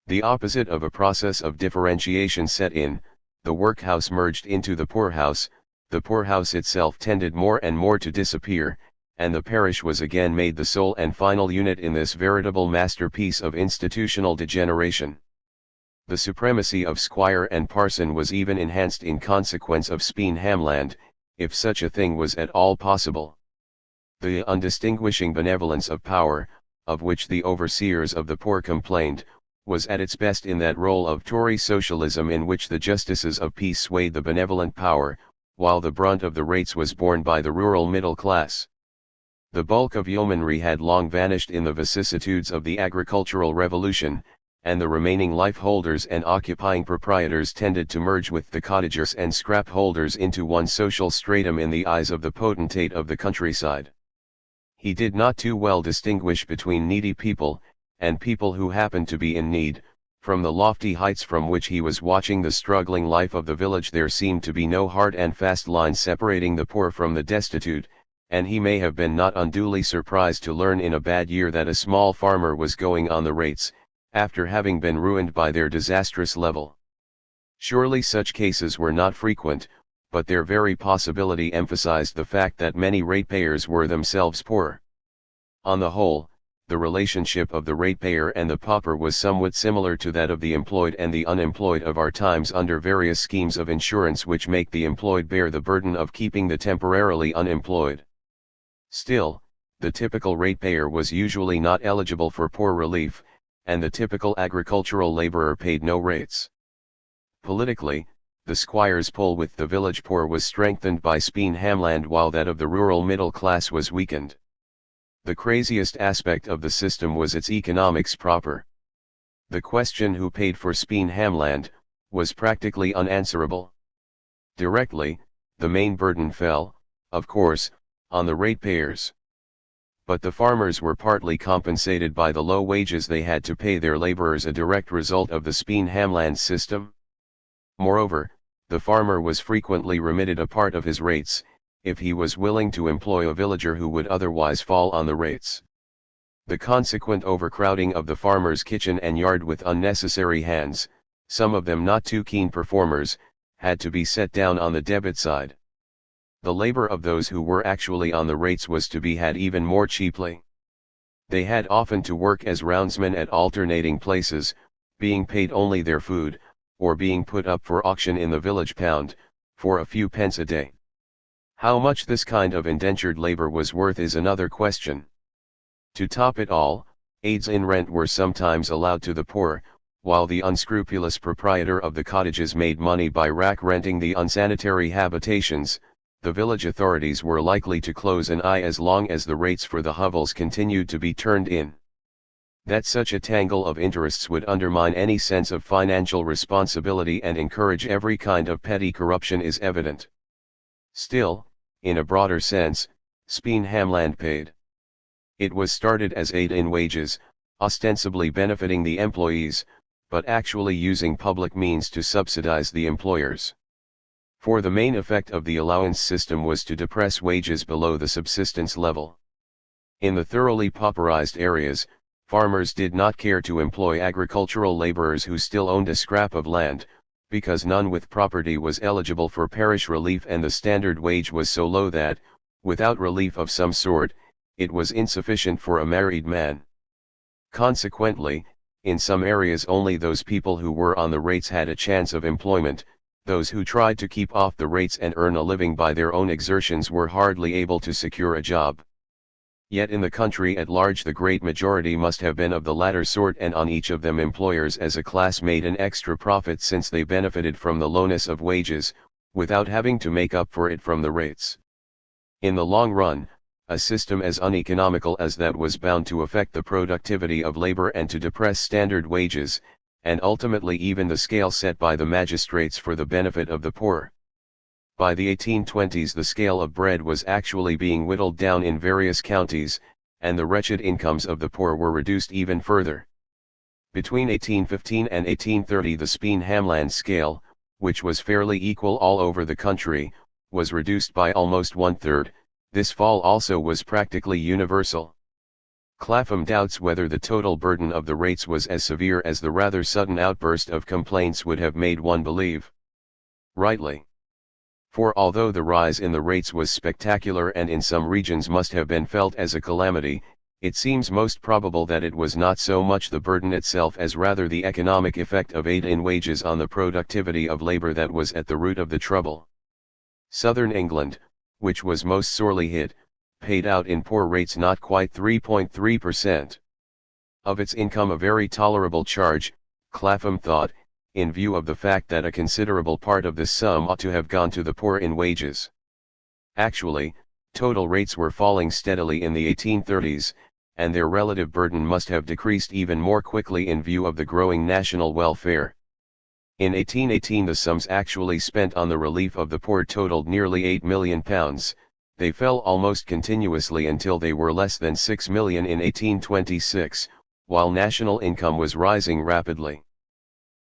The opposite of a process of differentiation set in, the workhouse merged into the poorhouse itself tended more and more to disappear, and the parish was again made the sole and final unit in this veritable masterpiece of institutional degeneration. The supremacy of squire and parson was even enhanced in consequence of Speen-Hamland, if such a thing was at all possible. The undistinguishing benevolence of power, of which the overseers of the poor complained, was at its best in that role of Tory socialism in which the justices of peace swayed the benevolent power, while the brunt of the rates was borne by the rural middle class. The bulk of yeomanry had long vanished in the vicissitudes of the agricultural revolution, and the remaining life holders and occupying proprietors tended to merge with the cottagers and scrap holders into one social stratum in the eyes of the potentate of the countryside. He did not too well distinguish between needy people, and people who happened to be in need. From the lofty heights from which he was watching the struggling life of the village there seemed to be no hard and fast line separating the poor from the destitute, and he may have been not unduly surprised to learn in a bad year that a small farmer was going on the rates, after having been ruined by their disastrous level. Surely such cases were not frequent, but their very possibility emphasized the fact that many ratepayers were themselves poor. On the whole, the relationship of the ratepayer and the pauper was somewhat similar to that of the employed and the unemployed of our times under various schemes of insurance which make the employed bear the burden of keeping the temporarily unemployed. Still, the typical ratepayer was usually not eligible for poor relief, and the typical agricultural laborer paid no rates. Politically, the squire's pull with the village poor was strengthened by Speen-Hamland while that of the rural middle class was weakened. The craziest aspect of the system was its economics proper. The question who paid for Speen-Hamland was practically unanswerable. Directly, the main burden fell, of course, on the ratepayers. But the farmers were partly compensated by the low wages they had to pay their laborers, a direct result of the Speen-Hamland system. Moreover, the farmer was frequently remitted a part of his rates, if he was willing to employ a villager who would otherwise fall on the rates. The consequent overcrowding of the farmer's kitchen and yard with unnecessary hands, some of them not too keen performers, had to be set down on the debit side. The labor of those who were actually on the rates was to be had even more cheaply. They had often to work as roundsmen at alternating places, being paid only their food, or being put up for auction in the village pound, for a few pence a day. How much this kind of indentured labor was worth is another question. To top it all, aids in rent were sometimes allowed to the poor, while the unscrupulous proprietor of the cottages made money by rack renting the unsanitary habitations. The village authorities were likely to close an eye as long as the rates for the hovels continued to be turned in. That such a tangle of interests would undermine any sense of financial responsibility and encourage every kind of petty corruption is evident. Still, in a broader sense, Speen-Hamland paid. It was started as aid in wages, ostensibly benefiting the employees, but actually using public means to subsidize the employers. For the main effect of the allowance system was to depress wages below the subsistence level. In the thoroughly pauperized areas, farmers did not care to employ agricultural laborers who still owned a scrap of land, because none with property was eligible for parish relief and the standard wage was so low that, without relief of some sort, it was insufficient for a married man. Consequently, in some areas only those people who were on the rates had a chance of employment. Those who tried to keep off the rates and earn a living by their own exertions were hardly able to secure a job. Yet in the country at large the great majority must have been of the latter sort, and on each of them employers as a class made an extra profit since they benefited from the lowness of wages, without having to make up for it from the rates. In the long run, a system as uneconomical as that was bound to affect the productivity of labor and to depress standard wages, and ultimately even the scale set by the magistrates for the benefit of the poor. By the 1820s the scale of bread was actually being whittled down in various counties, and the wretched incomes of the poor were reduced even further. Between 1815 and 1830 the Speen-Hamland scale, which was fairly equal all over the country, was reduced by almost one-third. This fall also was practically universal. Clapham doubts whether the total burden of the rates was as severe as the rather sudden outburst of complaints would have made one believe. Rightly. For although the rise in the rates was spectacular and in some regions must have been felt as a calamity, it seems most probable that it was not so much the burden itself as rather the economic effect of aid in wages on the productivity of labor that was at the root of the trouble. Southern England, which was most sorely hit, paid out in poor rates not quite 3.3% of its income, a very tolerable charge, Clapham thought, in view of the fact that a considerable part of this sum ought to have gone to the poor in wages. Actually, total rates were falling steadily in the 1830s, and their relative burden must have decreased even more quickly in view of the growing national welfare. In 1818 the sums actually spent on the relief of the poor totaled nearly £8 million, they fell almost continuously until they were less than £6 million in 1826, while national income was rising rapidly.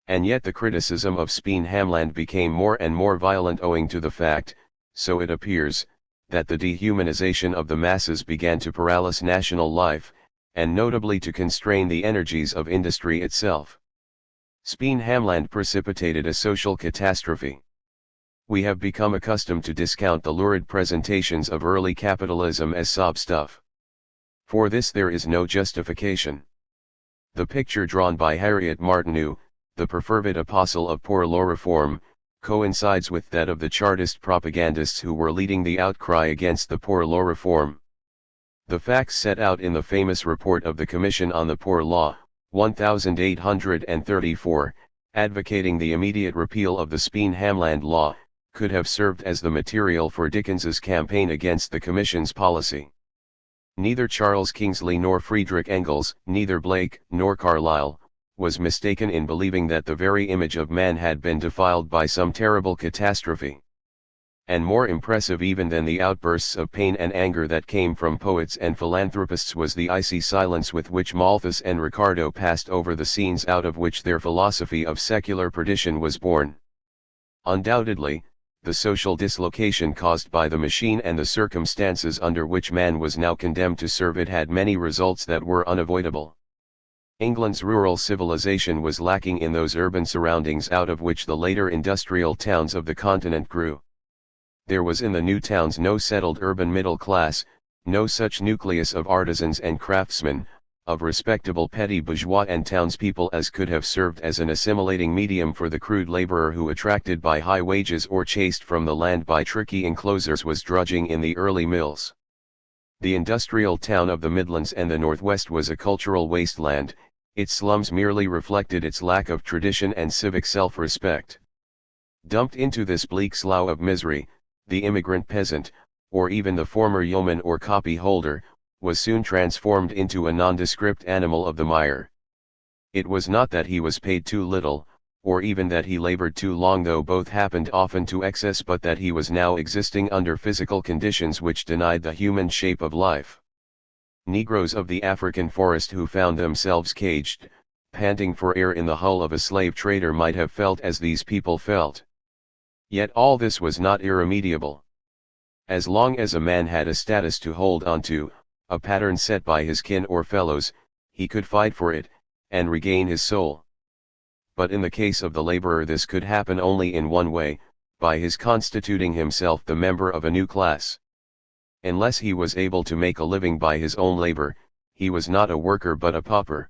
And yet the criticism of Speen-Hamland became more and more violent owing to the fact, so it appears, that the dehumanization of the masses began to paralyze national life, and notably to constrain the energies of industry itself. Speen-Hamland precipitated a social catastrophe. We have become accustomed to discount the lurid presentations of early capitalism as sob stuff. For this there is no justification. The picture drawn by Harriet Martineau, the perfervid apostle of poor law reform, coincides with that of the Chartist propagandists who were leading the outcry against the poor law reform. The facts set out in the famous report of the Commission on the Poor Law, 1834, advocating the immediate repeal of the Speen-Hamland law, could have served as the material for Dickens's campaign against the Commission's policy. Neither Charles Kingsley nor Friedrich Engels, neither Blake nor Carlyle, was mistaken in believing that the very image of man had been defiled by some terrible catastrophe. And more impressive even than the outbursts of pain and anger that came from poets and philanthropists was the icy silence with which Malthus and Ricardo passed over the scenes out of which their philosophy of secular perdition was born. Undoubtedly, the social dislocation caused by the machine and the circumstances under which man was now condemned to serve it had many results that were unavoidable. England's rural civilization was lacking in those urban surroundings out of which the later industrial towns of the continent grew. There was in the new towns no settled urban middle class, no such nucleus of artisans and craftsmen, of respectable petty bourgeois and townspeople as could have served as an assimilating medium for the crude laborer who, attracted by high wages or chased from the land by tricky enclosures, was drudging in the early mills. The industrial town of the Midlands and the Northwest was a cultural wasteland, its slums merely reflected its lack of tradition and civic self-respect. Dumped into this bleak slough of misery, the immigrant peasant, or even the former yeoman or copy holder, was soon transformed into a nondescript animal of the mire. It was not that he was paid too little, or even that he labored too long, though both happened often to excess, but that he was now existing under physical conditions which denied the human shape of life. Negroes of the African forest who found themselves caged, panting for air in the hull of a slave trader might have felt as these people felt. Yet all this was not irremediable. As long as a man had a status to hold on to, a pattern set by his kin or fellows, he could fight for it, and regain his soul. But in the case of the laborer this could happen only in one way, by his constituting himself the member of a new class. Unless he was able to make a living by his own labor, he was not a worker but a pauper.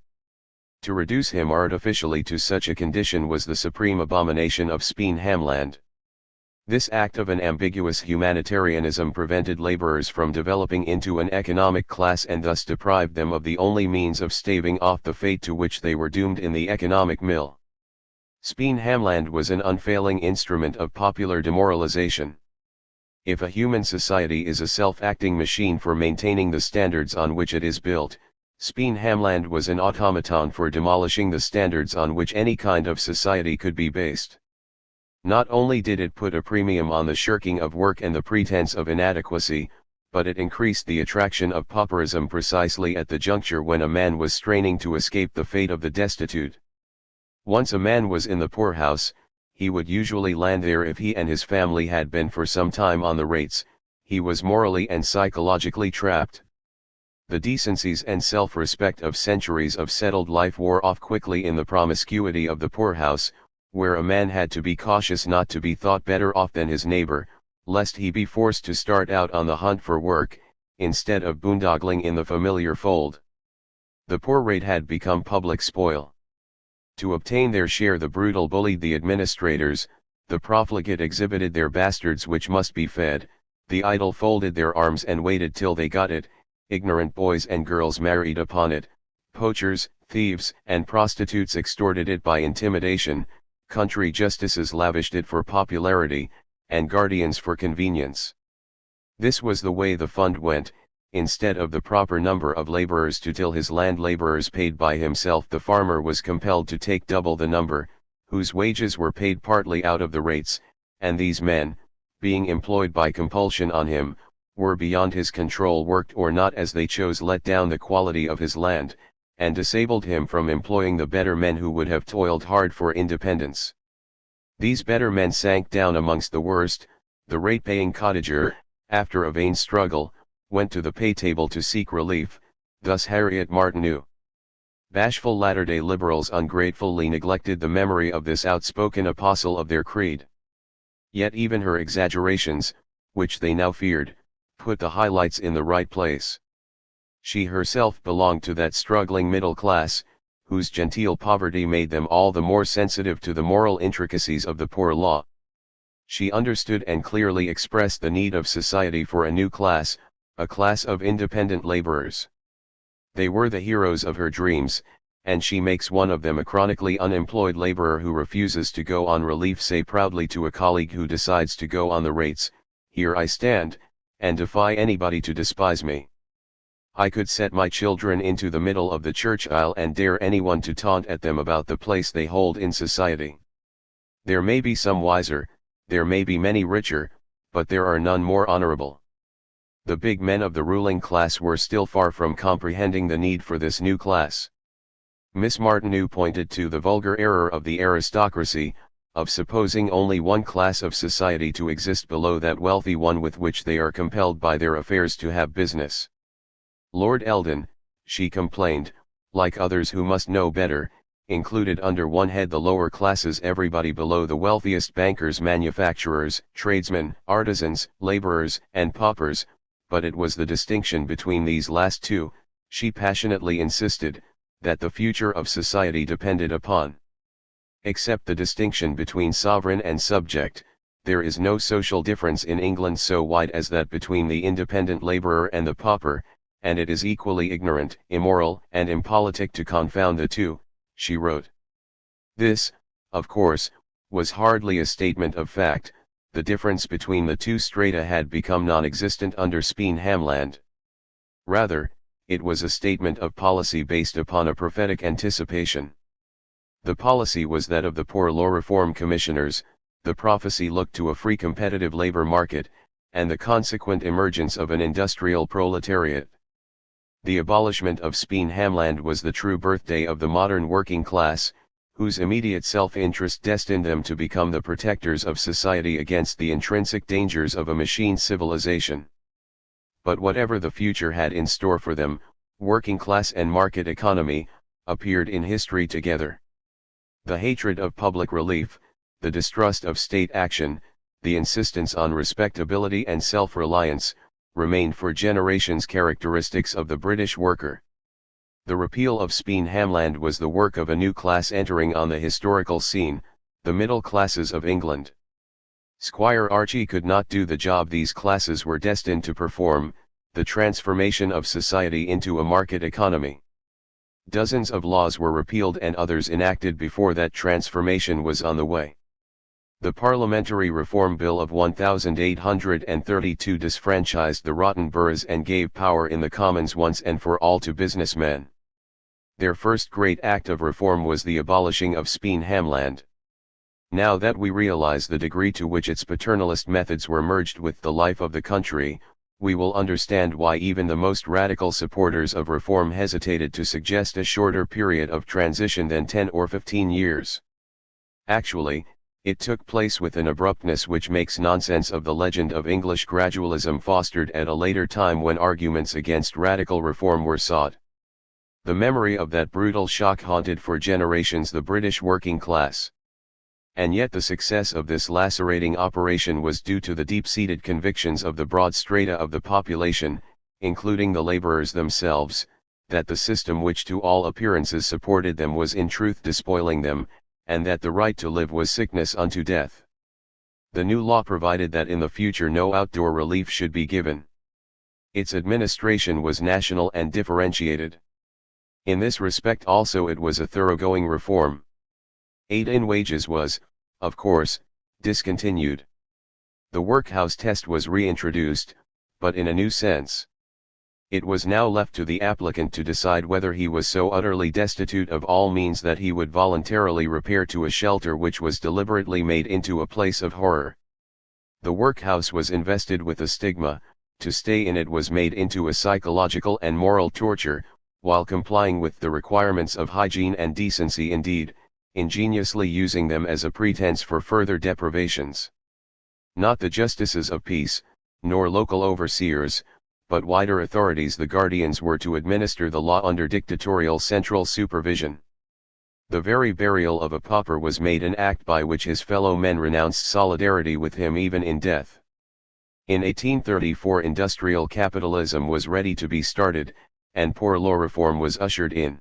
To reduce him artificially to such a condition was the supreme abomination of Speen-Hamland. This act of an ambiguous humanitarianism prevented laborers from developing into an economic class and thus deprived them of the only means of staving off the fate to which they were doomed in the economic mill. Speen-Hamland was an unfailing instrument of popular demoralization. If a human society is a self-acting machine for maintaining the standards on which it is built, Speen-Hamland was an automaton for demolishing the standards on which any kind of society could be based. Not only did it put a premium on the shirking of work and the pretense of inadequacy, but it increased the attraction of pauperism precisely at the juncture when a man was straining to escape the fate of the destitute. Once a man was in the poorhouse, he would usually land there if he and his family had been for some time on the rates. He was morally and psychologically trapped. The decencies and self-respect of centuries of settled life wore off quickly in the promiscuity of the poorhouse, where a man had to be cautious not to be thought better off than his neighbor, lest he be forced to start out on the hunt for work, instead of boondoggling in the familiar fold. The poor rate had become public spoil. To obtain their share the brutal bullied the administrators, the profligate exhibited their bastards which must be fed, the idle folded their arms and waited till they got it, ignorant boys and girls married upon it, poachers, thieves, and prostitutes extorted it by intimidation, country justices lavished it for popularity, and guardians for convenience. This was the way the fund went. Instead of the proper number of laborers to till his land, laborers paid by himself, the farmer was compelled to take double the number, whose wages were paid partly out of the rates, and these men, being employed by compulsion on him, were beyond his control, worked or not as they chose, let down the quality of his land, and disabled him from employing the better men who would have toiled hard for independence. These better men sank down amongst the worst. The rate-paying cottager, after a vain struggle, went to the pay-table to seek relief. Thus Harriet Martineau. Bashful latter-day liberals ungratefully neglected the memory of this outspoken apostle of their creed. Yet even her exaggerations, which they now feared, put the highlights in the right place. She herself belonged to that struggling middle class, whose genteel poverty made them all the more sensitive to the moral intricacies of the poor law. She understood and clearly expressed the need of society for a new class, a class of independent laborers. They were the heroes of her dreams, and she makes one of them a chronically unemployed laborer who refuses to go on relief. Say proudly to a colleague who decides to go on the rates, "Here I stand, and defy anybody to despise me. I could set my children into the middle of the church aisle and dare anyone to taunt at them about the place they hold in society. There may be some wiser, there may be many richer, but there are none more honorable." The big men of the ruling class were still far from comprehending the need for this new class. Miss Martineau pointed to the vulgar error of the aristocracy, of supposing only one class of society to exist below that wealthy one with which they are compelled by their affairs to have business. Lord Eldon, she complained, like others who must know better, included under one head the lower classes, everybody below the wealthiest, bankers, manufacturers, tradesmen, artisans, laborers, and paupers, but it was the distinction between these last two, she passionately insisted, that the future of society depended upon. Except the distinction between sovereign and subject, there is no social difference in England so wide as that between the independent laborer and the pauper, and it is equally ignorant, immoral, and impolitic to confound the two, she wrote. This, of course, was hardly a statement of fact. The difference between the two strata had become non-existent under Speen-Hamland. Rather, it was a statement of policy based upon a prophetic anticipation. The policy was that of the Poor Law Reform Commissioners. The prophecy looked to a free competitive labor market, and the consequent emergence of an industrial proletariat. The abolishment of Speen-Hamland was the true birthday of the modern working class, whose immediate self-interest destined them to become the protectors of society against the intrinsic dangers of a machine civilization. But whatever the future had in store for them, working class and market economy appeared in history together. The hatred of public relief, the distrust of state action, the insistence on respectability and self-reliance, remained for generations characteristics of the British worker. The repeal of Speen-Hamland was the work of a new class entering on the historical scene, the middle classes of England. Squire Archie could not do the job these classes were destined to perform, the transformation of society into a market economy. Dozens of laws were repealed and others enacted before that transformation was on the way. The Parliamentary Reform Bill of 1832 disfranchised the rotten boroughs and gave power in the Commons once and for all to businessmen. Their first great act of reform was the abolishing of Speen-Hamland. Now that we realize the degree to which its paternalist methods were merged with the life of the country, we will understand why even the most radical supporters of reform hesitated to suggest a shorter period of transition than 10 or 15 years. Actually, it took place with an abruptness which makes nonsense of the legend of English gradualism fostered at a later time when arguments against radical reform were sought. The memory of that brutal shock haunted for generations the British working class. And yet the success of this lacerating operation was due to the deep-seated convictions of the broad strata of the population, including the laborers themselves, that the system which to all appearances supported them was in truth despoiling them, and that the right to live was sickness unto death. The new law provided that in the future no outdoor relief should be given. Its administration was national and differentiated. In this respect also it was a thoroughgoing reform. Aid in wages was, of course, discontinued. The workhouse test was reintroduced, but in a new sense. It was now left to the applicant to decide whether he was so utterly destitute of all means that he would voluntarily repair to a shelter which was deliberately made into a place of horror. The workhouse was invested with a stigma, to stay in it was made into a psychological and moral torture, while complying with the requirements of hygiene and decency indeed, ingeniously using them as a pretense for further deprivations. Not the justices of peace, nor local overseers, but wider authorities the guardians were to administer the law under dictatorial central supervision. The very burial of a pauper was made an act by which his fellow men renounced solidarity with him even in death. In 1834 industrial capitalism was ready to be started, and poor law reform was ushered in.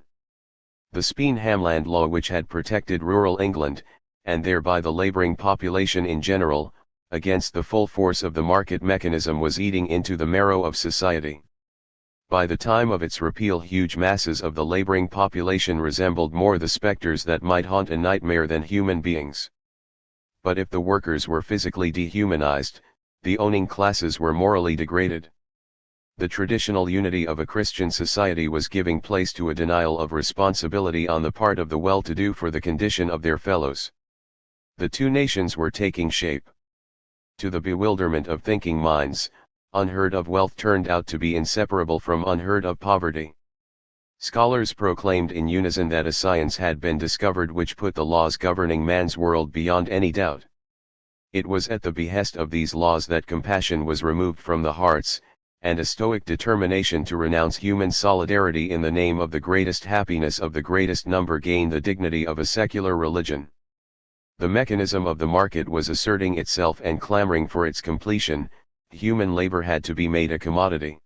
The Speen-Hamland law, which had protected rural England, and thereby the labouring population in general, against the full force of the market mechanism, was eating into the marrow of society. By the time of its repeal huge masses of the labouring population resembled more the spectres that might haunt a nightmare than human beings. But if the workers were physically dehumanized, the owning classes were morally degraded. The traditional unity of a Christian society was giving place to a denial of responsibility on the part of the well-to-do for the condition of their fellows. The two nations were taking shape. To the bewilderment of thinking minds, unheard of wealth turned out to be inseparable from unheard of poverty. Scholars proclaimed in unison that a science had been discovered which put the laws governing man's world beyond any doubt. It was at the behest of these laws that compassion was removed from the hearts, and a stoic determination to renounce human solidarity in the name of the greatest happiness of the greatest number gained the dignity of a secular religion. The mechanism of the market was asserting itself and clamoring for its completion. Human labor had to be made a commodity.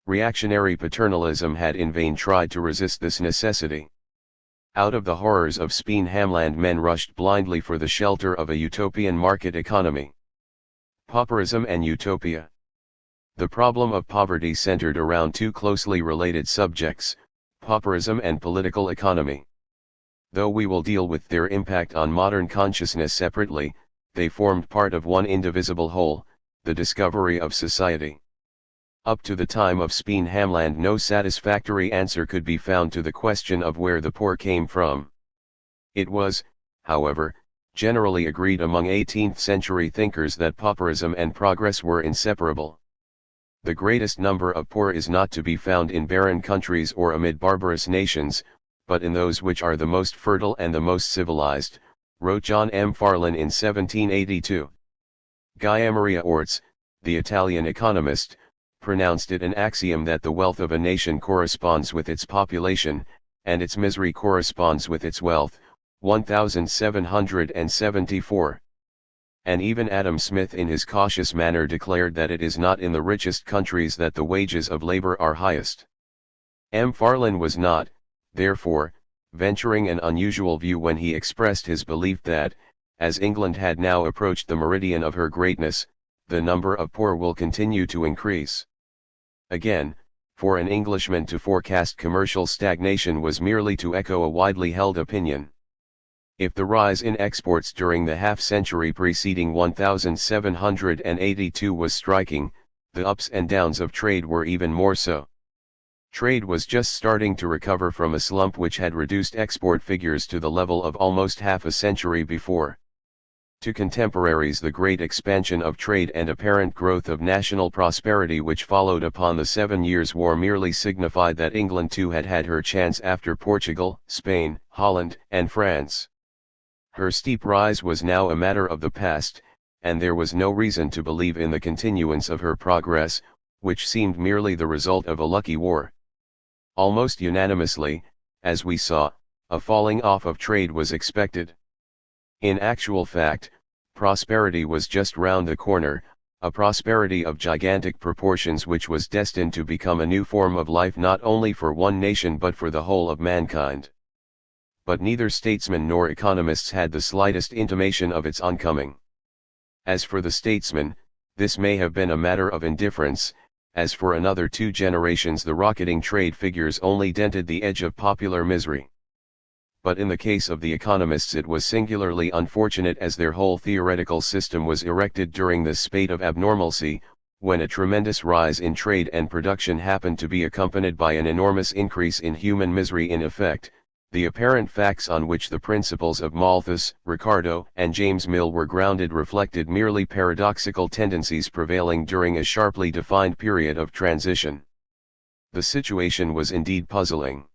Reactionary paternalism had in vain tried to resist this necessity. Out of the horrors of Speen-Hamland men rushed blindly for the shelter of a utopian market economy. Pauperism and utopia. The problem of poverty centered around two closely related subjects, pauperism and political economy. Though we will deal with their impact on modern consciousness separately, they formed part of one indivisible whole, the discovery of society. Up to the time of Speen-Hamland no satisfactory answer could be found to the question of where the poor came from. It was, however, generally agreed among 18th-century thinkers that pauperism and progress were inseparable. The greatest number of poor is not to be found in barren countries or amid barbarous nations, but in those which are the most fertile and the most civilized, wrote John Macfarlane in 1782. Gaia Maria Orts, the Italian economist, pronounced it an axiom that the wealth of a nation corresponds with its population, and its misery corresponds with its wealth, 1774. And even Adam Smith in his cautious manner declared that it is not in the richest countries that the wages of labor are highest. Macfarlane was not, therefore, venturing an unusual view when he expressed his belief that, as England had now approached the meridian of her greatness, the number of poor will continue to increase. Again, for an Englishman to forecast commercial stagnation was merely to echo a widely held opinion. If the rise in exports during the half-century preceding 1782 was striking, the ups and downs of trade were even more so. Trade was just starting to recover from a slump which had reduced export figures to the level of almost half a century before. To contemporaries, the great expansion of trade and apparent growth of national prosperity which followed upon the 7 Years' War merely signified that England too had had her chance after Portugal, Spain, Holland, and France. Her steep rise was now a matter of the past, and there was no reason to believe in the continuance of her progress, which seemed merely the result of a lucky war. Almost unanimously, as we saw, a falling off of trade was expected. In actual fact, prosperity was just round the corner, a prosperity of gigantic proportions which was destined to become a new form of life not only for one nation but for the whole of mankind. But neither statesmen nor economists had the slightest intimation of its oncoming. As for the statesmen, this may have been a matter of indifference, as for another 2 generations the rocketing trade figures only dented the edge of popular misery. But in the case of the economists it was singularly unfortunate, as their whole theoretical system was erected during this spate of abnormalcy, when a tremendous rise in trade and production happened to be accompanied by an enormous increase in human misery. In effect, the apparent facts on which the principles of Malthus, Ricardo, and James Mill were grounded reflected merely paradoxical tendencies prevailing during a sharply defined period of transition. The situation was indeed puzzling.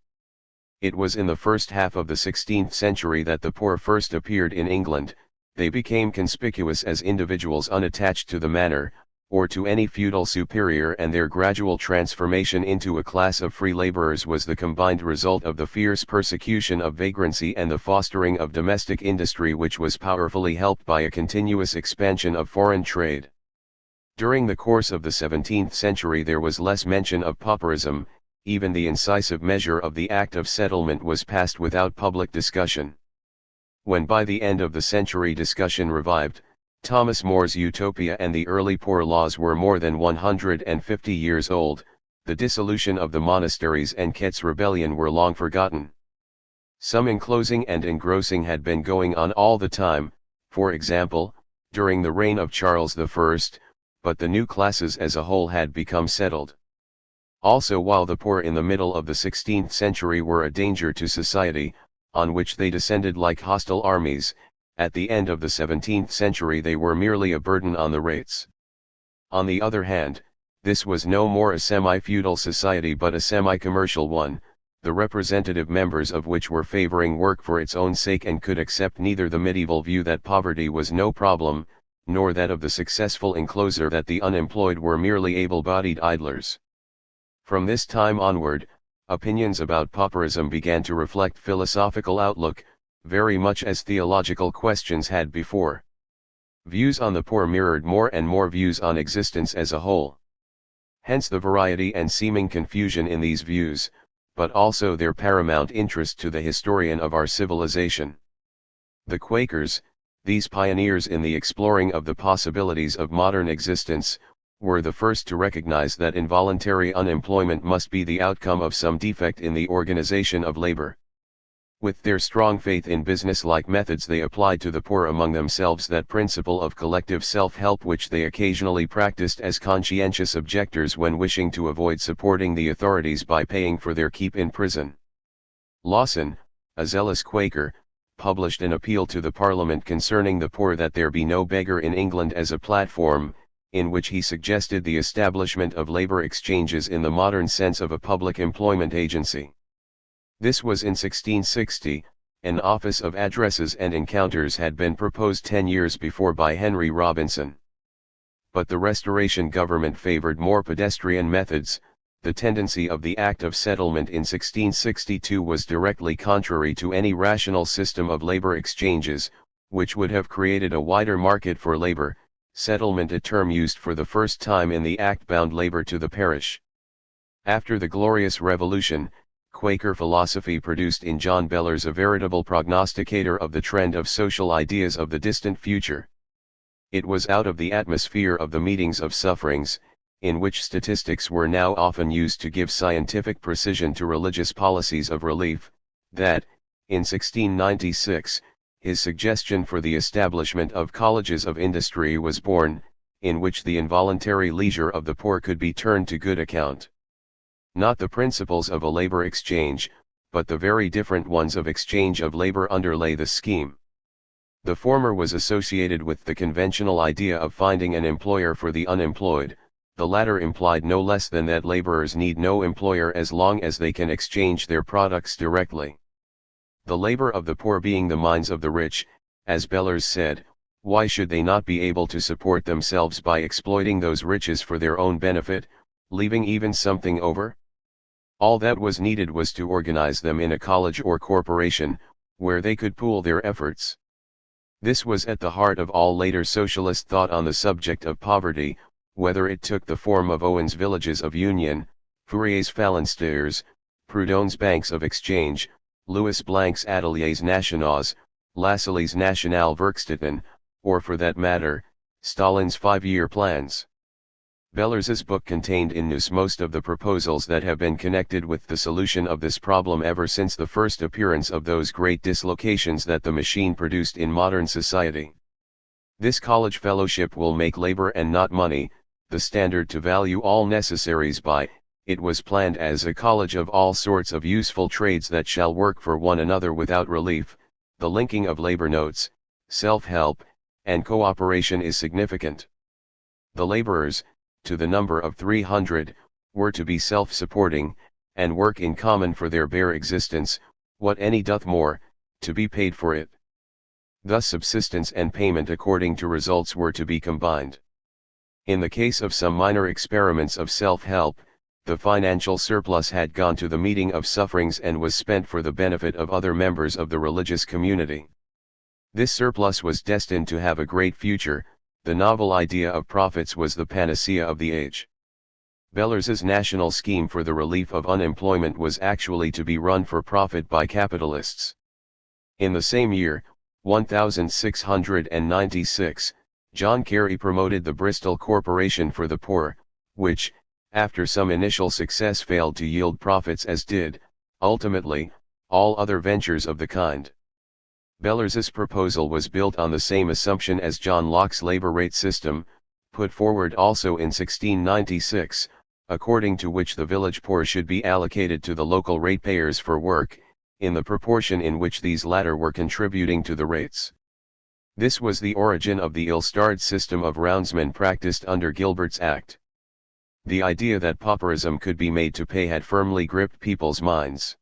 It was in the first half of the 16th century that the poor first appeared in England. They became conspicuous as individuals unattached to the manor, or to any feudal superior, and their gradual transformation into a class of free laborers was the combined result of the fierce persecution of vagrancy and the fostering of domestic industry, which was powerfully helped by a continuous expansion of foreign trade. During the course of the 17th century there was less mention of pauperism. Even the incisive measure of the Act of Settlement was passed without public discussion. When by the end of the century discussion revived, Thomas More's Utopia and the early Poor Laws were more than 150 years old, the dissolution of the monasteries and Kett's rebellion were long forgotten. Some enclosing and engrossing had been going on all the time, for example, during the reign of Charles I, but the new classes as a whole had become settled. Also, while the poor in the middle of the 16th century were a danger to society, on which they descended like hostile armies, at the end of the 17th century they were merely a burden on the rates. On the other hand, this was no more a semi-feudal society but a semi-commercial one, the representative members of which were favoring work for its own sake and could accept neither the medieval view that poverty was no problem, nor that of the successful encloser that the unemployed were merely able-bodied idlers. From this time onward, opinions about pauperism began to reflect philosophical outlook, very much as theological questions had before. Views on the poor mirrored more and more views on existence as a whole. Hence the variety and seeming confusion in these views, but also their paramount interest to the historian of our civilization. The Quakers, these pioneers in the exploring of the possibilities of modern existence, were the first to recognize that involuntary unemployment must be the outcome of some defect in the organization of labor. With their strong faith in business-like methods they applied to the poor among themselves that principle of collective self-help which they occasionally practiced as conscientious objectors when wishing to avoid supporting the authorities by paying for their keep in prison. Lawson, a zealous Quaker, published an appeal to the Parliament concerning the poor that there be no beggar in England as a platform, in which he suggested the establishment of labor exchanges in the modern sense of a public employment agency. This was in 1660, an office of addresses and encounters had been proposed 10 years before by Henry Robinson. But the Restoration government favored more pedestrian methods. The tendency of the Act of Settlement in 1662 was directly contrary to any rational system of labor exchanges, which would have created a wider market for labor. Settlement, a term used for the first time in the Act, bound labor to the parish. After the Glorious Revolution, Quaker philosophy produced in John Bellers a veritable prognosticator of the trend of social ideas of the distant future. It was out of the atmosphere of the meetings of sufferings, in which statistics were now often used to give scientific precision to religious policies of relief, that, in 1696, his suggestion for the establishment of colleges of industry was born, in which the involuntary leisure of the poor could be turned to good account. Not the principles of a labor exchange, but the very different ones of exchange of labor underlay the scheme. The former was associated with the conventional idea of finding an employer for the unemployed, the latter implied no less than that laborers need no employer as long as they can exchange their products directly. The labor of the poor being the mines of the rich, as Bellers said, why should they not be able to support themselves by exploiting those riches for their own benefit, leaving even something over? All that was needed was to organize them in a college or corporation, where they could pool their efforts. This was at the heart of all later socialist thought on the subject of poverty, whether it took the form of Owen's villages of union, Fourier's phalanstères, Proudhon's banks of exchange, Louis Blanc's ateliers nationaux, Lassalle's National Werkstätten, or for that matter, Stalin's 5-year plans. Bellers's book contained in news most of the proposals that have been connected with the solution of this problem ever since the first appearance of those great dislocations that the machine produced in modern society. This college fellowship will make labor and not money the standard to value all necessaries by. It was planned as a college of all sorts of useful trades that shall work for one another without relief. The linking of labor notes, self-help, and cooperation is significant. The laborers, to the number of 300, were to be self-supporting, and work in common for their bare existence, what any doth more, to be paid for it. Thus subsistence and payment according to results were to be combined. In the case of some minor experiments of self-help, the financial surplus had gone to the meeting of sufferings and was spent for the benefit of other members of the religious community. This surplus was destined to have a great future. The novel idea of profits was the panacea of the age. Bellers's national scheme for the relief of unemployment was actually to be run for profit by capitalists. In the same year, 1696, John Carey promoted the Bristol Corporation for the Poor, which, after some initial success, failed to yield profits as did, ultimately, all other ventures of the kind. Bellers's proposal was built on the same assumption as John Locke's labor rate system, put forward also in 1696, according to which the village poor should be allocated to the local ratepayers for work, in the proportion in which these latter were contributing to the rates. This was the origin of the ill-starred system of roundsmen practiced under Gilbert's Act. The idea that pauperism could be made to pay had firmly gripped people's minds.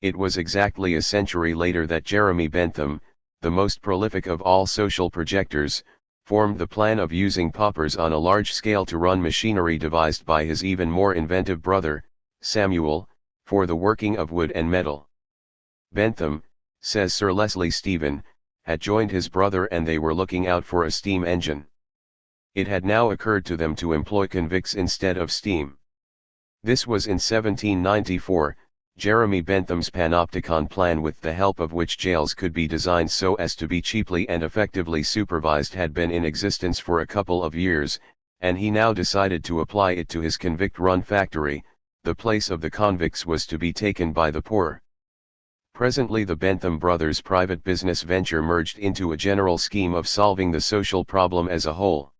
It was exactly a century later that Jeremy Bentham, the most prolific of all social projectors, formed the plan of using paupers on a large scale to run machinery devised by his even more inventive brother, Samuel, for the working of wood and metal. Bentham, says Sir Leslie Stephen, had joined his brother and they were looking out for a steam engine. It had now occurred to them to employ convicts instead of steam. This was in 1794. Jeremy Bentham's panopticon plan, with the help of which jails could be designed so as to be cheaply and effectively supervised, had been in existence for a couple of years, and he now decided to apply it to his convict-run factory. The place of the convicts was to be taken by the poor. Presently the Bentham brothers' private business venture merged into a general scheme of solving the social problem as a whole.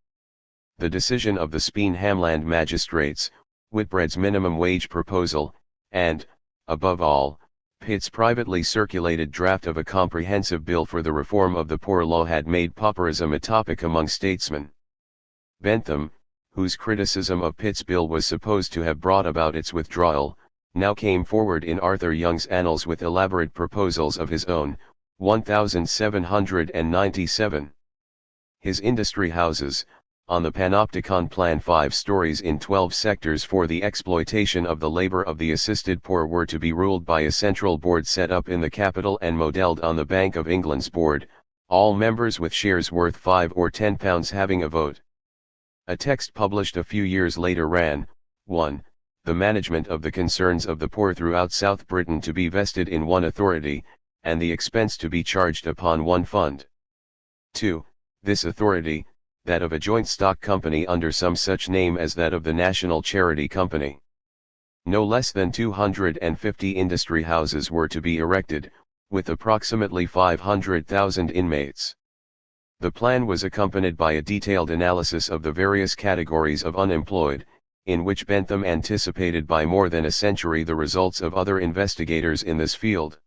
The decision of the Speen Hamland magistrates, Whitbread's minimum wage proposal, and, above all, Pitt's privately circulated draft of a comprehensive bill for the reform of the poor law had made pauperism a topic among statesmen. Bentham, whose criticism of Pitt's bill was supposed to have brought about its withdrawal, now came forward in Arthur Young's Annals with elaborate proposals of his own, 1797. His industry houses, on the Panopticon plan, 5 stories in 12 sectors for the exploitation of the labor of the assisted poor, were to be ruled by a central board set up in the capital and modelled on the Bank of England's board, all members with shares worth £5 or £10 having a vote. A text published a few years later ran, 1. The management of the concerns of the poor throughout South Britain to be vested in one authority, and the expense to be charged upon one fund. 2. This authority, that of a joint stock company under some such name as that of the National Charity Company. No less than 250 industry houses were to be erected, with approximately 500,000 inmates. The plan was accompanied by a detailed analysis of the various categories of unemployed, in which Bentham anticipated by more than a century the results of other investigators in this field.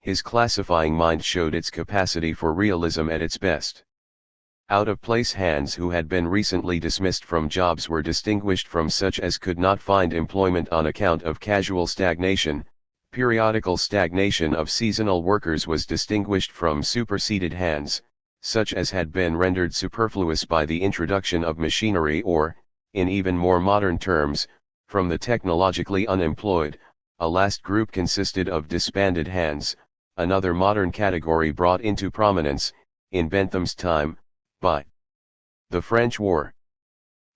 His classifying mind showed its capacity for realism at its best. Out-of-place hands who had been recently dismissed from jobs were distinguished from such as could not find employment on account of casual stagnation. Periodical stagnation of seasonal workers was distinguished from superseded hands, such as had been rendered superfluous by the introduction of machinery or, in even more modern terms, from the technologically unemployed. A last group consisted of disbanded hands, another modern category brought into prominence, in Bentham's time, by the French War.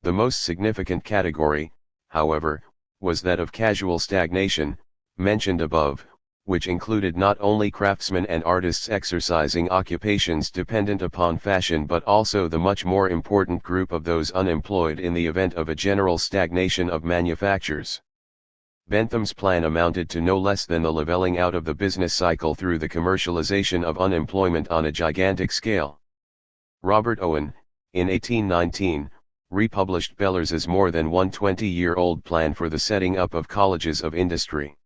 The most significant category, however, was that of casual stagnation, mentioned above, which included not only craftsmen and artists exercising occupations dependent upon fashion but also the much more important group of those unemployed in the event of a general stagnation of manufactures. Bentham's plan amounted to no less than the leveling out of the business cycle through the commercialization of unemployment on a gigantic scale. Robert Owen, in 1819, republished Bellers's more than 120-year-old plan for the setting up of colleges of industry.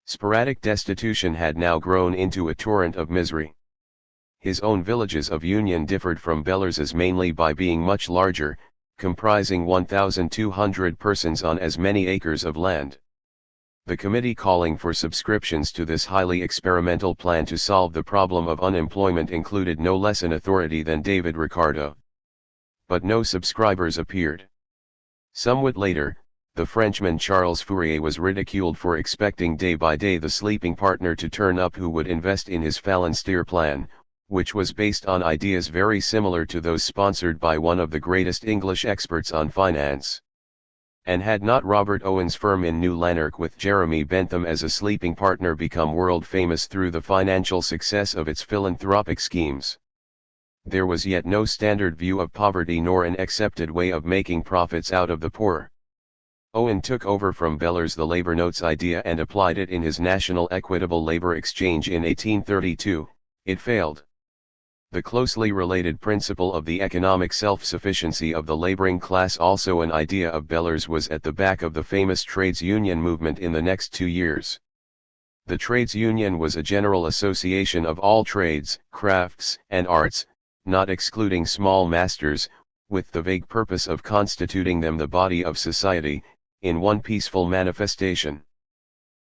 Sporadic destitution had now grown into a torrent of misery. His own villages of union differed from Bellers's mainly by being much larger, comprising 1,200 persons on as many acres of land. The committee calling for subscriptions to this highly experimental plan to solve the problem of unemployment included no less an authority than David Ricardo. But no subscribers appeared. Somewhat later, the Frenchman Charles Fourier was ridiculed for expecting day by day the sleeping partner to turn up who would invest in his phalansteer plan, which was based on ideas very similar to those sponsored by one of the greatest English experts on finance. And had not Robert Owen's firm in New Lanark with Jeremy Bentham as a sleeping partner become world famous through the financial success of its philanthropic schemes? There was yet no standard view of poverty nor an accepted way of making profits out of the poor. Owen took over from Bellers the labor notes idea and applied it in his National Equitable Labor Exchange in 1832, it failed. The closely related principle of the economic self-sufficiency of the laboring class, also an idea of Bellers, was at the back of the famous trades union movement in the next 2 years. The trades union was a general association of all trades, crafts, and arts, not excluding small masters, with the vague purpose of constituting them the body of society, in one peaceful manifestation.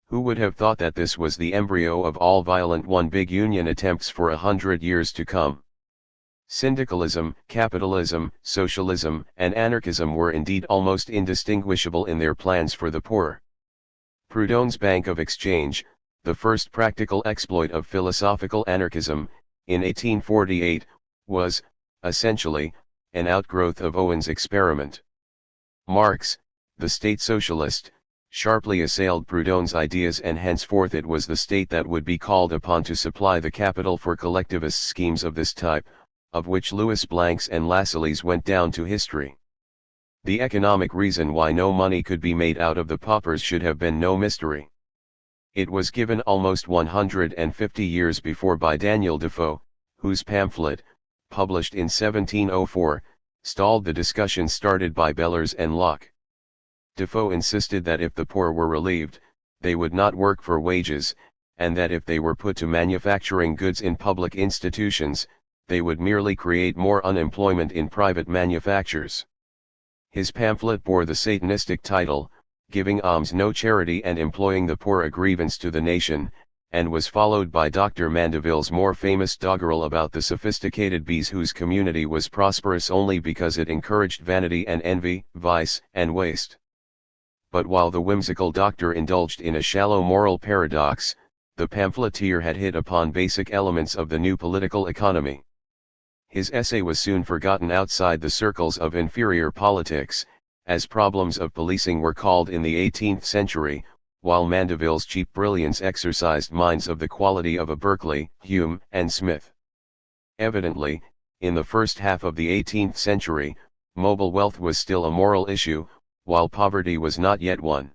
Who would have thought that this was the embryo of all violent one big union attempts for 100 years to come? Syndicalism, capitalism, socialism, and anarchism were indeed almost indistinguishable in their plans for the poor. Proudhon's Bank of Exchange, the first practical exploit of philosophical anarchism, in 1848, was, essentially, an outgrowth of Owen's experiment. Marx, the state socialist, sharply assailed Proudhon's ideas, and henceforth it was the state that would be called upon to supply the capital for collectivist schemes of this type, of which Louis Blanc's and Lassalle's went down to history. The economic reason why no money could be made out of the paupers should have been no mystery. It was given almost 150 years before by Daniel Defoe, whose pamphlet, published in 1704, stalled the discussion started by Bellers and Locke. Defoe insisted that if the poor were relieved, they would not work for wages, and that if they were put to manufacturing goods in public institutions, they would merely create more unemployment in private manufactures. His pamphlet bore the Satanistic title, Giving Alms No Charity and Employing the Poor a Grievance to the Nation, and was followed by Dr. Mandeville's more famous doggerel about the sophisticated bees whose community was prosperous only because it encouraged vanity and envy, vice and waste. But while the whimsical doctor indulged in a shallow moral paradox, the pamphleteer had hit upon basic elements of the new political economy. His essay was soon forgotten outside the circles of inferior politics, as problems of policing were called in the 18th century, while Mandeville's cheap brilliance exercised minds of the quality of a Berkeley, Hume, and Smith. Evidently, in the first half of the 18th century, mobile wealth was still a moral issue, while poverty was not yet one.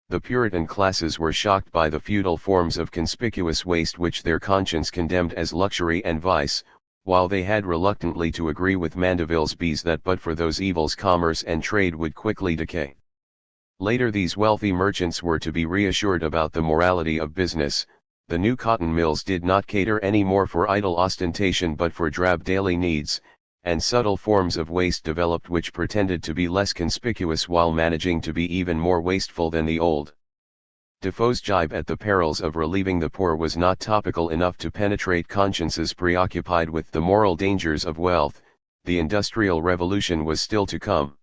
The Puritan classes were shocked by the feudal forms of conspicuous waste which their conscience condemned as luxury and vice, while they had reluctantly to agree with Mandeville's bees that but for those evils commerce and trade would quickly decay. Later these wealthy merchants were to be reassured about the morality of business. The new cotton mills did not cater any more for idle ostentation but for drab daily needs, and subtle forms of waste developed which pretended to be less conspicuous while managing to be even more wasteful than the old. Defoe's jibe at the perils of relieving the poor was not topical enough to penetrate consciences preoccupied with the moral dangers of wealth. The Industrial Revolution was still to come.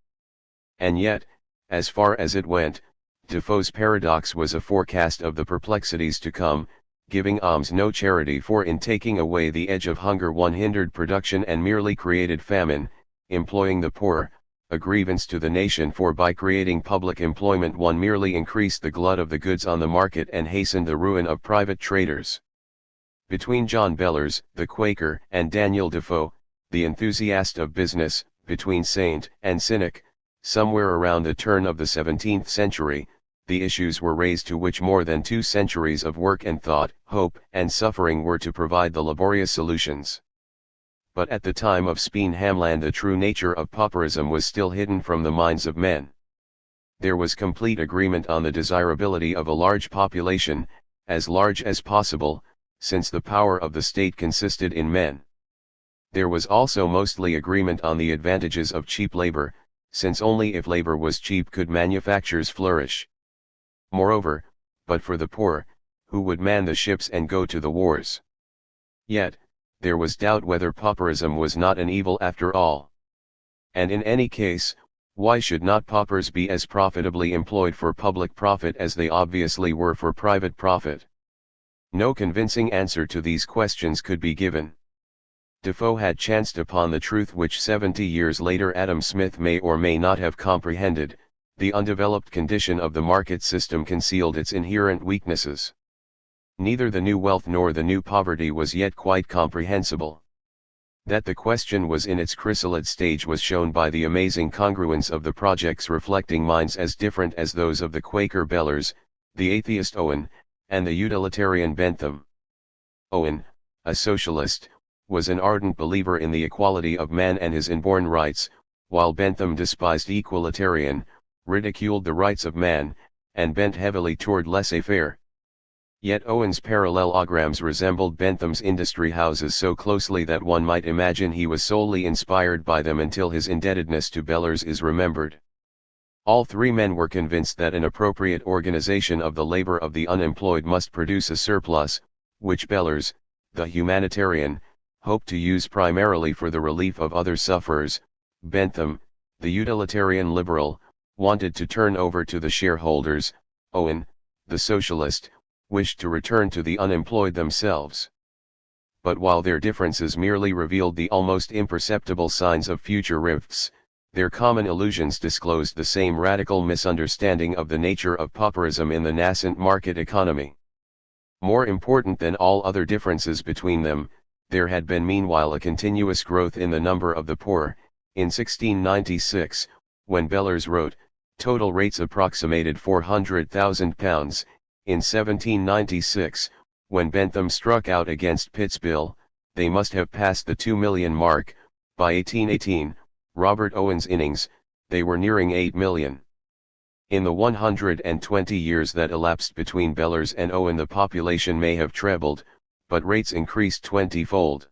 And yet, as far as it went, Defoe's paradox was a forecast of the perplexities to come. Giving alms no charity, for in taking away the edge of hunger one hindered production and merely created famine; employing the poor, a grievance to the nation, for by creating public employment one merely increased the glut of the goods on the market and hastened the ruin of private traders. Between John Bellers, the Quaker, and Daniel Defoe, the enthusiast of business, between saint and cynic, somewhere around the turn of the 17th century, the issues were raised to which more than 2 centuries of work and thought, hope and suffering were to provide the laborious solutions. But at the time of Speen Hamland the true nature of pauperism was still hidden from the minds of men. There was complete agreement on the desirability of a large population, as large as possible, since the power of the state consisted in men. There was also mostly agreement on the advantages of cheap labor, since only if labor was cheap could manufactures flourish. Moreover, but for the poor, who would man the ships and go to the wars? Yet, there was doubt whether pauperism was not an evil after all. And in any case, why should not paupers be as profitably employed for public profit as they obviously were for private profit? No convincing answer to these questions could be given. Defoe had chanced upon the truth which 70 years later Adam Smith may or may not have comprehended: the undeveloped condition of the market system concealed its inherent weaknesses. Neither the new wealth nor the new poverty was yet quite comprehensible. That the question was in its chrysalid stage was shown by the amazing congruence of the projects reflecting minds as different as those of the Quaker Bellers, the atheist Owen, and the utilitarian Bentham. Owen, a socialist, was an ardent believer in the equality of man and his inborn rights, while Bentham despised equalitarian, ridiculed the rights of man, and bent heavily toward laissez-faire. Yet Owen's parallelograms resembled Bentham's industry houses so closely that one might imagine he was solely inspired by them until his indebtedness to Bellers is remembered. All three men were convinced that an appropriate organization of the labor of the unemployed must produce a surplus, which Bellers, the humanitarian, hoped to use primarily for the relief of other sufferers. Bentham, the utilitarian liberal, wanted to turn over to the shareholders. Owen, the socialist, wished to return to the unemployed themselves. But while their differences merely revealed the almost imperceptible signs of future rifts, their common illusions disclosed the same radical misunderstanding of the nature of pauperism in the nascent market economy. More important than all other differences between them, there had been meanwhile a continuous growth in the number of the poor. In 1696, when Bellers wrote, total rates approximated £400,000. In 1796, when Bentham struck out against Pitt's bill, they must have passed the 2 million mark. By 1818, Robert Owen's innings, they were nearing 8 million. In the 120 years that elapsed between Bellers and Owen the population may have trebled, but rates increased 20-fold.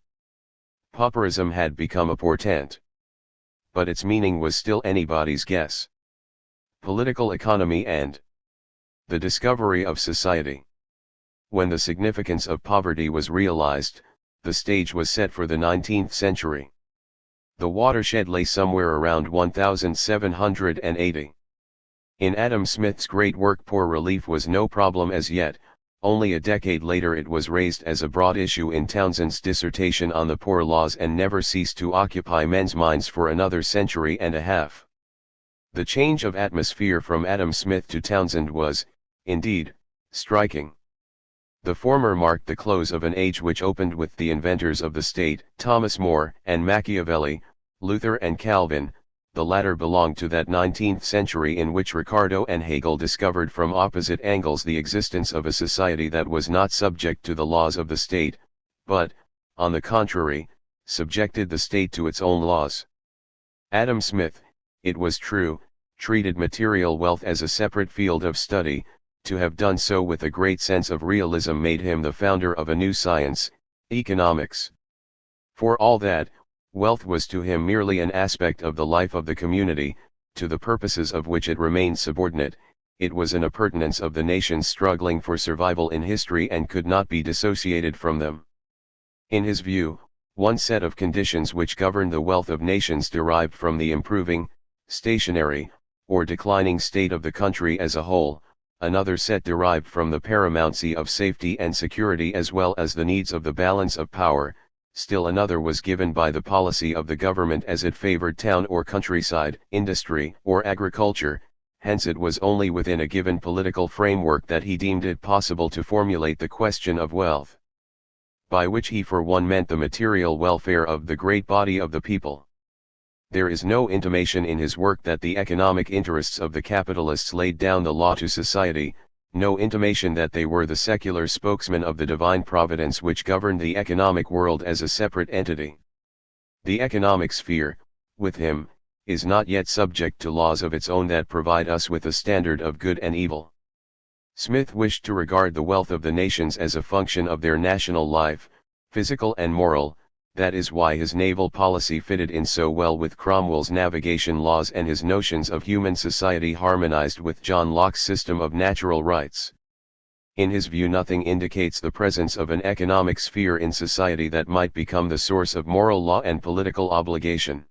Pauperism had become a portent. But its meaning was still anybody's guess. Political economy and the discovery of society. When the significance of poverty was realized, the stage was set for the 19th century. The watershed lay somewhere around 1780. In Adam Smith's great work Poor Relief was no problem as yet. Only a decade later it was raised as a broad issue in Townsend's dissertation on the Poor Laws and never ceased to occupy men's minds for another century and a half. The change of atmosphere from Adam Smith to Townsend was, indeed, striking. The former marked the close of an age which opened with the inventors of the state, Thomas More and Machiavelli, Luther and Calvin. the latter belonged to that 19th century in which Ricardo and Hegel discovered from opposite angles the existence of a society that was not subject to the laws of the state, but, on the contrary, subjected the state to its own laws. Adam Smith, it was true, treated material wealth as a separate field of study. To have done so with a great sense of realism made him the founder of a new science, economics. For all that, wealth was to him merely an aspect of the life of the community, to the purposes of which it remained subordinate. It was an appurtenance of the nations struggling for survival in history and could not be dissociated from them. In his view, one set of conditions which governed the wealth of nations derived from the improving, stationary, or declining state of the country as a whole, another set derived from the paramountcy of safety and security as well as the needs of the balance of power, still another was given by the policy of the government as it favored town or countryside, industry or agriculture. Hence it was only within a given political framework that he deemed it possible to formulate the question of wealth, by which he for one meant the material welfare of the great body of the people. There is no intimation in his work that the economic interests of the capitalists laid down the law to society, no intimation that they were the secular spokesmen of the divine providence which governed the economic world as a separate entity. The economic sphere, with him, is not yet subject to laws of its own that provide us with a standard of good and evil. Smith wished to regard the wealth of the nations as a function of their national life, physical and moral. That is why his naval policy fitted in so well with Cromwell's navigation laws and his notions of human society harmonized with John Locke's system of natural rights. In his view, nothing indicates the presence of an economic sphere in society that might become the source of moral law and political obligation.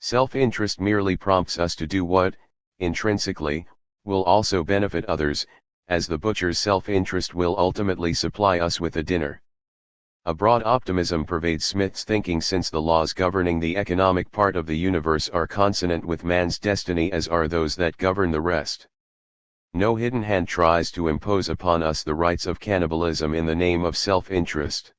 Self-interest merely prompts us to do what, intrinsically, will also benefit others, as the butcher's self-interest will ultimately supply us with a dinner. A broad optimism pervades Smith's thinking, since the laws governing the economic part of the universe are consonant with man's destiny as are those that govern the rest. No hidden hand tries to impose upon us the rights of cannibalism in the name of self-interest.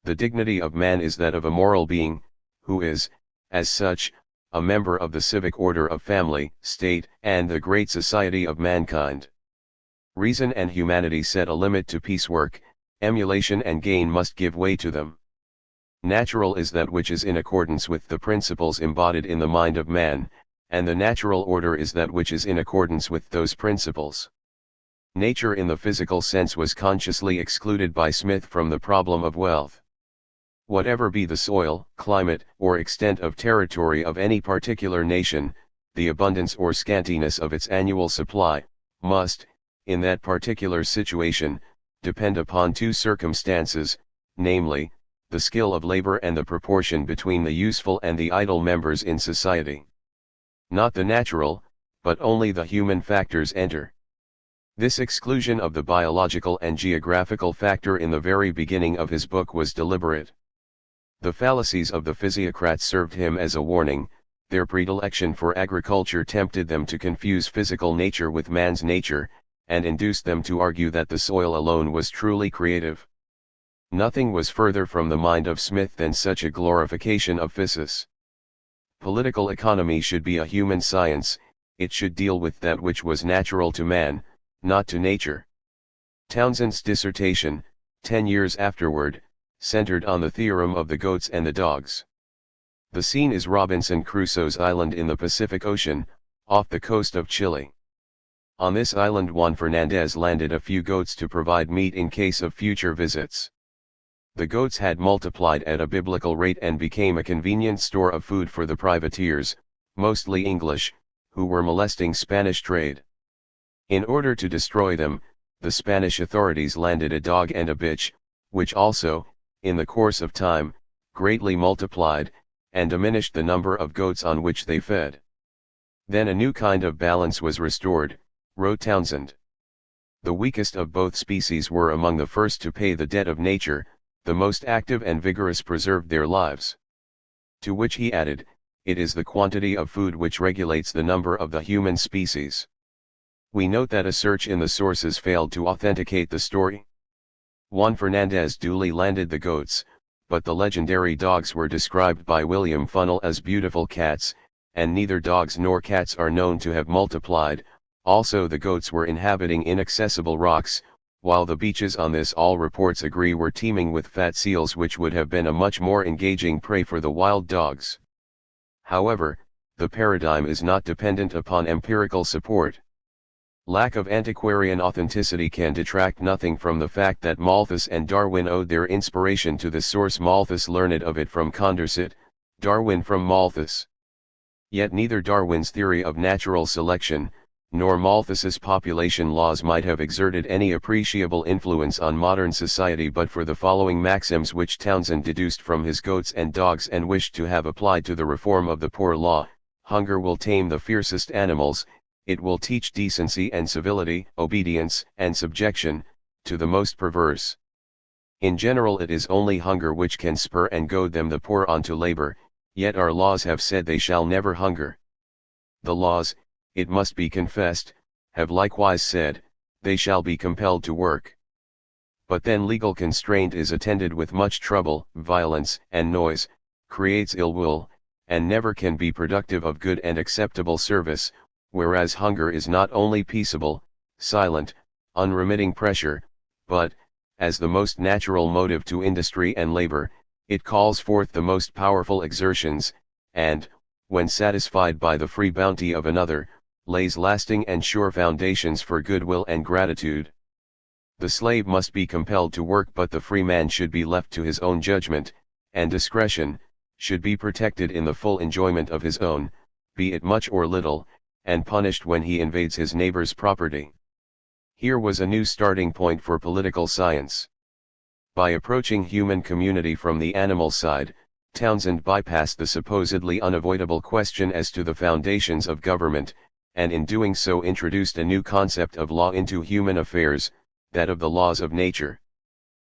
The dignity of man is that of a moral being, who is, as such, a member of the civic order of family, state, and the great society of mankind. Reason and humanity set a limit to piecework. Emulation and gain must give way to them. Natural is that which is in accordance with the principles embodied in the mind of man, and the natural order is that which is in accordance with those principles. Nature in the physical sense was consciously excluded by Smith from the problem of wealth. Whatever be the soil, climate, or extent of territory of any particular nation, the abundance or scantiness of its annual supply, must, in that particular situation, depend upon two circumstances, namely, the skill of labor and the proportion between the useful and the idle members in society. Not the natural, but only the human factors enter. This exclusion of the biological and geographical factor in the very beginning of his book was deliberate. The fallacies of the physiocrats served him as a warning. Their predilection for agriculture tempted them to confuse physical nature with man's nature, and induced them to argue that the soil alone was truly creative. Nothing was further from the mind of Smith than such a glorification of physis. Political economy should be a human science. It should deal with that which was natural to man, not to nature. Townsend's dissertation, 10 years afterward, centered on the theorem of the goats and the dogs. The scene is Robinson Crusoe's island in the Pacific Ocean, off the coast of Chile. On this island Juan Fernandez landed a few goats to provide meat in case of future visits. The goats had multiplied at a biblical rate and became a convenient store of food for the privateers, mostly English, who were molesting Spanish trade. In order to destroy them, the Spanish authorities landed a dog and a bitch, which also, in the course of time, greatly multiplied, and diminished the number of goats on which they fed. Then a new kind of balance was restored, wrote Townsend. The weakest of both species were among the first to pay the debt of nature, the most active and vigorous preserved their lives. To which he added, it is the quantity of food which regulates the number of the human species. We note that a search in the sources failed to authenticate the story. Juan Fernandez duly landed the goats, but the legendary dogs were described by William Funnell as beautiful cats, and neither dogs nor cats are known to have multiplied. Also the goats were inhabiting inaccessible rocks, while the beaches on this all reports agree were teeming with fat seals, which would have been a much more engaging prey for the wild dogs. However, the paradigm is not dependent upon empirical support. Lack of antiquarian authenticity can detract nothing from the fact that Malthus and Darwin owed their inspiration to the source. Malthus learned of it from Condorcet, Darwin from Malthus. Yet neither Darwin's theory of natural selection, nor Malthus's population laws might have exerted any appreciable influence on modern society but for the following maxims which Townsend deduced from his goats and dogs and wished to have applied to the reform of the poor law. Hunger will tame the fiercest animals, it will teach decency and civility, obedience and subjection, to the most perverse. In general it is only hunger which can spur and goad them the poor on to labor, yet our laws have said they shall never hunger. The laws, it must be confessed, have likewise said, they shall be compelled to work. But then legal constraint is attended with much trouble, violence, and noise, creates ill will, and never can be productive of good and acceptable service, whereas hunger is not only peaceable, silent, unremitting pressure, but, as the most natural motive to industry and labor, it calls forth the most powerful exertions, and, when satisfied by the free bounty of another, lays lasting and sure foundations for goodwill and gratitude. The slave must be compelled to work, but the free man should be left to his own judgment, and discretion, should be protected in the full enjoyment of his own, be it much or little, and punished when he invades his neighbor's property. Here was a new starting point for political science. By approaching human community from the animal side, Townsend bypassed the supposedly unavoidable question as to the foundations of government, and in doing so introduced a new concept of law into human affairs, that of the laws of nature.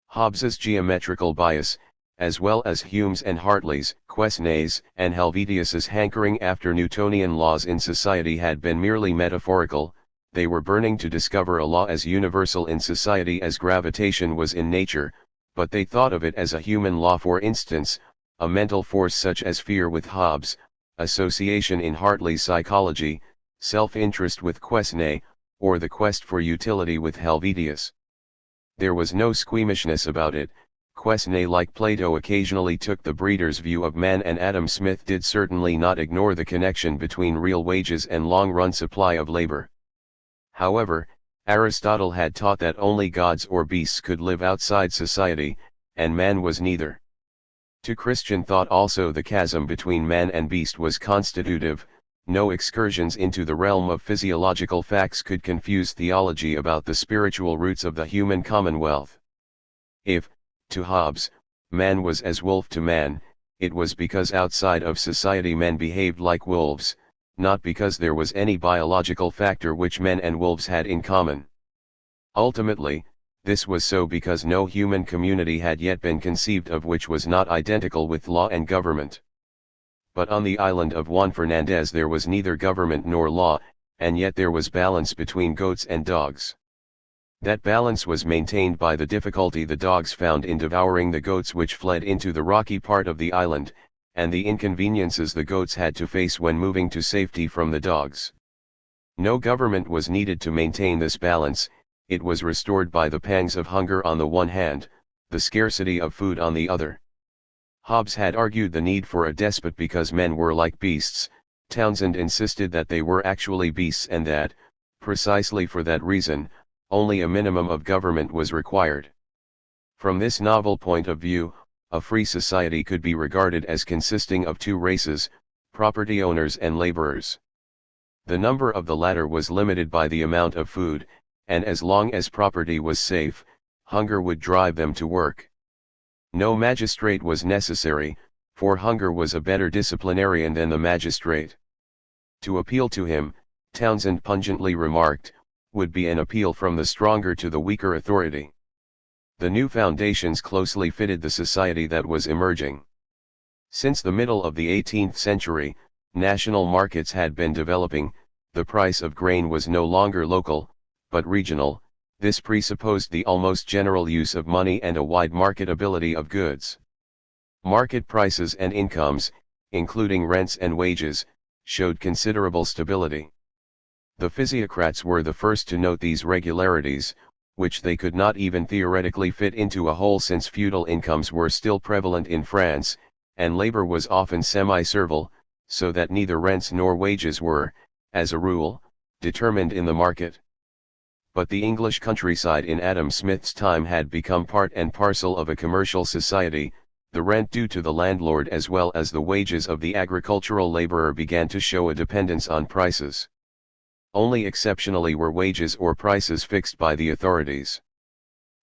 Hobbes's geometrical bias, as well as Hume's and Hartley's, Quesnay's, and Helvetius's hankering after Newtonian laws in society had been merely metaphorical. They were burning to discover a law as universal in society as gravitation was in nature, but they thought of it as a human law, for instance, a mental force such as fear with Hobbes, association in Hartley's psychology, self-interest with Quesnay, or the quest for utility with Helvetius. There was no squeamishness about it. Quesnay, like Plato, occasionally took the breeder's view of man, and Adam Smith did certainly not ignore the connection between real wages and long-run supply of labor. However, Aristotle had taught that only gods or beasts could live outside society, and man was neither. To Christian thought also the chasm between man and beast was constitutive. No excursions into the realm of physiological facts could confuse theology about the spiritual roots of the human commonwealth. If, to Hobbes, man was as wolf to man, it was because outside of society men behaved like wolves, not because there was any biological factor which men and wolves had in common. Ultimately, this was so because no human community had yet been conceived of which was not identical with law and government. But on the island of Juan Fernandez there was neither government nor law, and yet there was balance between goats and dogs. That balance was maintained by the difficulty the dogs found in devouring the goats which fled into the rocky part of the island, and the inconveniences the goats had to face when moving to safety from the dogs. No government was needed to maintain this balance. It was restored by the pangs of hunger on the one hand, the scarcity of food on the other. Hobbes had argued the need for a despot because men were like beasts. Townsend insisted that they were actually beasts, and that, precisely for that reason, only a minimum of government was required. From this novel point of view, a free society could be regarded as consisting of two races, property owners and laborers. The number of the latter was limited by the amount of food, and as long as property was safe, hunger would drive them to work. No magistrate was necessary, for hunger was a better disciplinarian than the magistrate. To appeal to him, Townsend pungently remarked, would be an appeal from the stronger to the weaker authority. The new foundations closely fitted the society that was emerging. Since the middle of the 18th century, national markets had been developing. The price of grain was no longer local, but regional. This presupposed the almost general use of money and a wide marketability of goods. Market prices and incomes, including rents and wages, showed considerable stability. The physiocrats were the first to note these regularities, which they could not even theoretically fit into a whole since feudal incomes were still prevalent in France, and labor was often semi-servile, so that neither rents nor wages were, as a rule, determined in the market. But the English countryside in Adam Smith's time had become part and parcel of a commercial society. The rent due to the landlord as well as the wages of the agricultural laborer began to show a dependence on prices. Only exceptionally were wages or prices fixed by the authorities.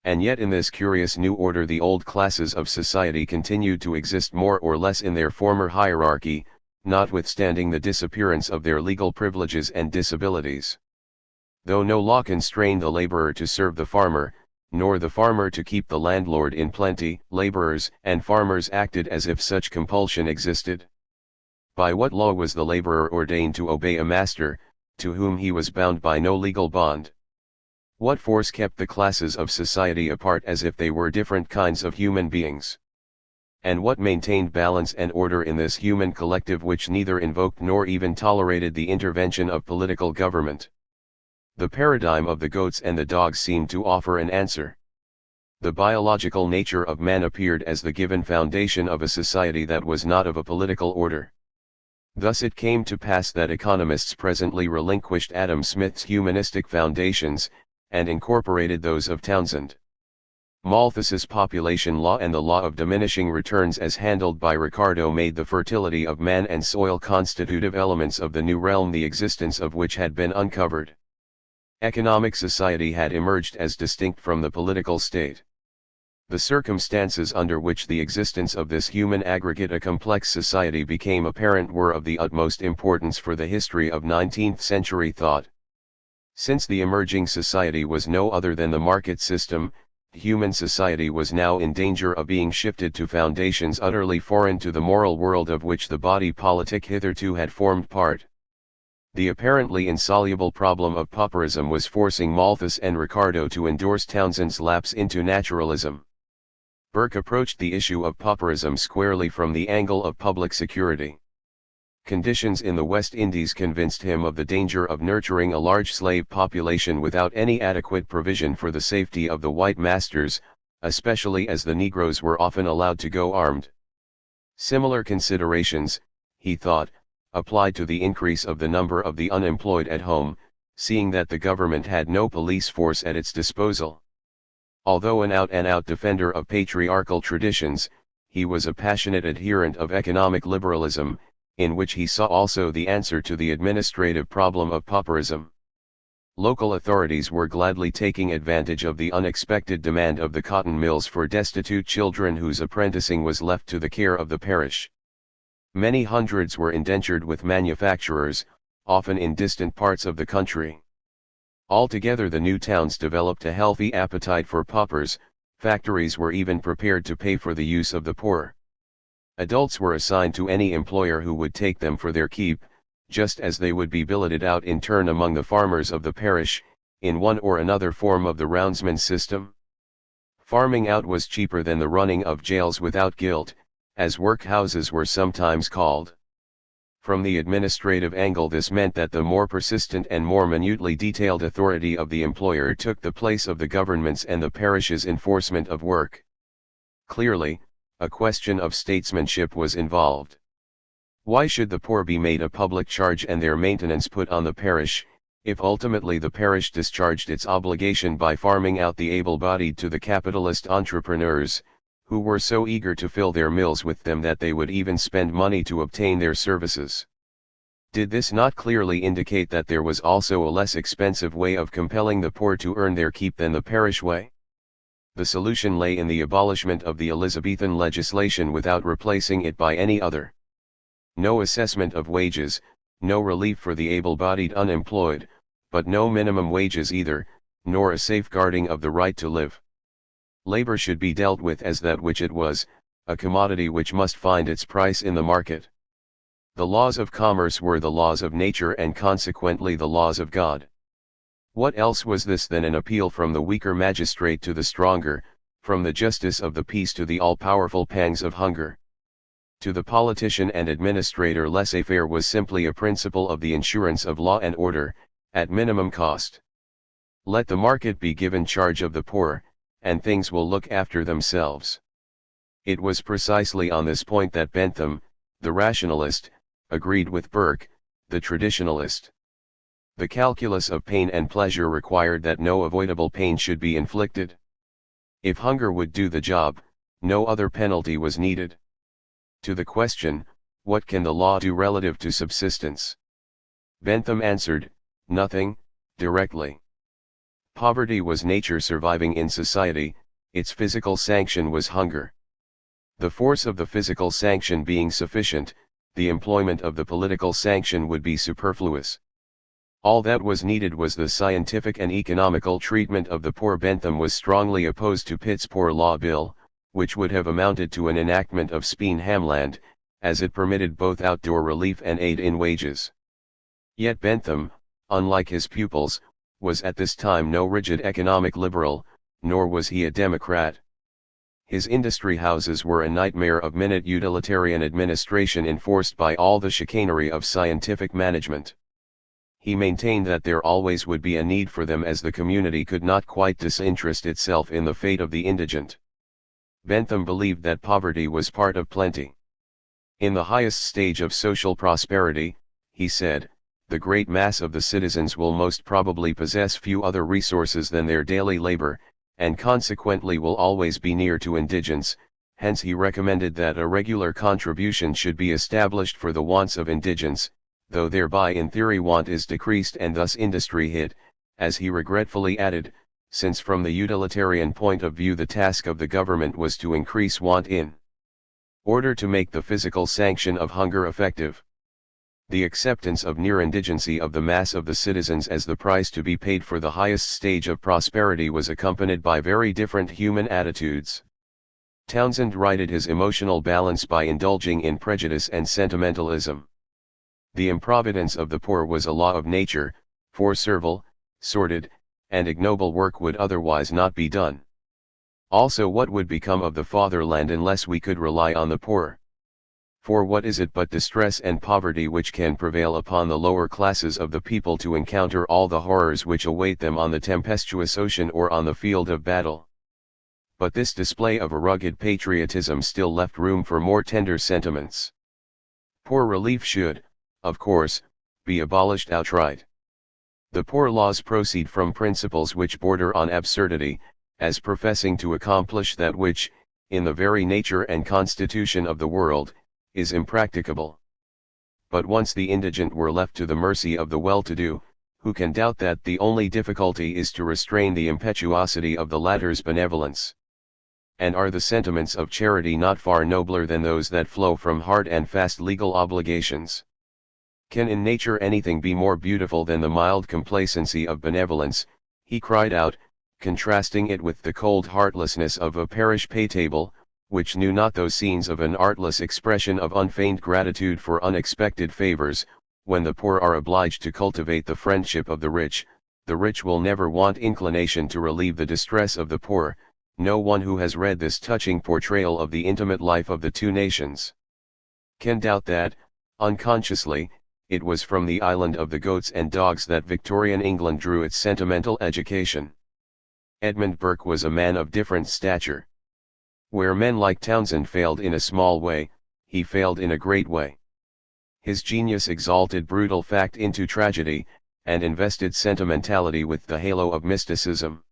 And yet in this curious new order the old classes of society continued to exist more or less in their former hierarchy, notwithstanding the disappearance of their legal privileges and disabilities. Though no law constrained the laborer to serve the farmer, nor the farmer to keep the landlord in plenty, laborers and farmers acted as if such compulsion existed. By what law was the laborer ordained to obey a master, to whom he was bound by no legal bond? What force kept the classes of society apart as if they were different kinds of human beings? And what maintained balance and order in this human collective which neither invoked nor even tolerated the intervention of political government? The paradigm of the goats and the dogs seemed to offer an answer. The biological nature of man appeared as the given foundation of a society that was not of a political order. Thus it came to pass that economists presently relinquished Adam Smith's humanistic foundations, and incorporated those of Townsend. Malthus's population law and the law of diminishing returns as handled by Ricardo made the fertility of man and soil constitutive elements of the new realm the existence of which had been uncovered. Economic society had emerged as distinct from the political state. The circumstances under which the existence of this human aggregate a complex society became apparent were of the utmost importance for the history of 19th-century thought. Since the emerging society was no other than the market system, human society was now in danger of being shifted to foundations utterly foreign to the moral world of which the body politic hitherto had formed part. The apparently insoluble problem of pauperism was forcing Malthus and Ricardo to endorse Townsend's lapse into naturalism. Burke approached the issue of pauperism squarely from the angle of public security. Conditions in the West Indies convinced him of the danger of nurturing a large slave population without any adequate provision for the safety of the white masters, especially as the Negroes were often allowed to go armed. Similar considerations, he thought, applied to the increase of the number of the unemployed at home, seeing that the government had no police force at its disposal. Although an out-and-out defender of patriarchal traditions, he was a passionate adherent of economic liberalism, in which he saw also the answer to the administrative problem of pauperism. Local authorities were gladly taking advantage of the unexpected demand of the cotton mills for destitute children whose apprenticing was left to the care of the parish. Many hundreds were indentured with manufacturers, often in distant parts of the country. Altogether the new towns developed a healthy appetite for paupers. Factories were even prepared to pay for the use of the poor. Adults were assigned to any employer who would take them for their keep, just as they would be billeted out in turn among the farmers of the parish, in one or another form of the roundsman system. Farming out was cheaper than the running of jails without guilt, as workhouses were sometimes called. From the administrative angle this meant that the more persistent and more minutely detailed authority of the employer took the place of the government's and the parish's enforcement of work. Clearly, a question of statesmanship was involved. Why should the poor be made a public charge and their maintenance put on the parish, if ultimately the parish discharged its obligation by farming out the able-bodied to the capitalist entrepreneurs, who were so eager to fill their mills with them that they would even spend money to obtain their services? Did this not clearly indicate that there was also a less expensive way of compelling the poor to earn their keep than the parish way? The solution lay in the abolishment of the Elizabethan legislation without replacing it by any other. No assessment of wages, no relief for the able-bodied unemployed, but no minimum wages either, nor a safeguarding of the right to live. Labor should be dealt with as that which it was, a commodity which must find its price in the market. The laws of commerce were the laws of nature and consequently the laws of God. What else was this than an appeal from the weaker magistrate to the stronger, from the justice of the peace to the all-powerful pangs of hunger? To the politician and administrator, laissez-faire was simply a principle of the insurance of law and order, at minimum cost. Let the market be given charge of the poor, and things will look after themselves. It was precisely on this point that Bentham, the rationalist, agreed with Burke, the traditionalist. The calculus of pain and pleasure required that no avoidable pain should be inflicted. If hunger would do the job, no other penalty was needed. To the question, what can the law do relative to subsistence? Bentham answered, nothing, directly. Poverty was nature surviving in society, its physical sanction was hunger. The force of the physical sanction being sufficient, the employment of the political sanction would be superfluous. All that was needed was the scientific and economical treatment of the poor. Bentham was strongly opposed to Pitt's Poor Law Bill, which would have amounted to an enactment of Speen Hamland, as it permitted both outdoor relief and aid in wages. Yet Bentham, unlike his pupils, was at this time no rigid economic liberal, nor was he a Democrat. His industry houses were a nightmare of minute utilitarian administration enforced by all the chicanery of scientific management. He maintained that there always would be a need for them, as the community could not quite disinterest itself in the fate of the indigent. Bentham believed that poverty was part of plenty. In the highest stage of social prosperity, he said, the great mass of the citizens will most probably possess few other resources than their daily labor, and consequently will always be near to indigence. Hence he recommended that a regular contribution should be established for the wants of indigence, though thereby in theory want is decreased and thus industry hit, as he regretfully added, since from the utilitarian point of view the task of the government was to increase want in order to make the physical sanction of hunger effective. The acceptance of near indigency of the mass of the citizens as the price to be paid for the highest stage of prosperity was accompanied by very different human attitudes. Townsend righted his emotional balance by indulging in prejudice and sentimentalism. The improvidence of the poor was a law of nature, for servile, sordid, and ignoble work would otherwise not be done. Also, what would become of the fatherland unless we could rely on the poor? For what is it but distress and poverty which can prevail upon the lower classes of the people to encounter all the horrors which await them on the tempestuous ocean or on the field of battle? But this display of a rugged patriotism still left room for more tender sentiments. Poor relief should, of course, be abolished outright. The poor laws proceed from principles which border on absurdity, as professing to accomplish that which, in the very nature and constitution of the world, is impracticable. But once the indigent were left to the mercy of the well-to-do, who can doubt that the only difficulty is to restrain the impetuosity of the latter's benevolence? And are the sentiments of charity not far nobler than those that flow from hard and fast legal obligations? Can in nature anything be more beautiful than the mild complacency of benevolence? He cried out, contrasting it with the cold heartlessness of a parish pay-table, which knew not those scenes of an artless expression of unfeigned gratitude for unexpected favors. When the poor are obliged to cultivate the friendship of the rich will never want inclination to relieve the distress of the poor. No one who has read this touching portrayal of the intimate life of the two nations can doubt that, unconsciously, it was from the island of the goats and dogs that Victorian England drew its sentimental education. Edmund Burke was a man of different stature. Where men like Townsend failed in a small way, he failed in a great way. His genius exalted brutal fact into tragedy, and invested sentimentality with the halo of mysticism.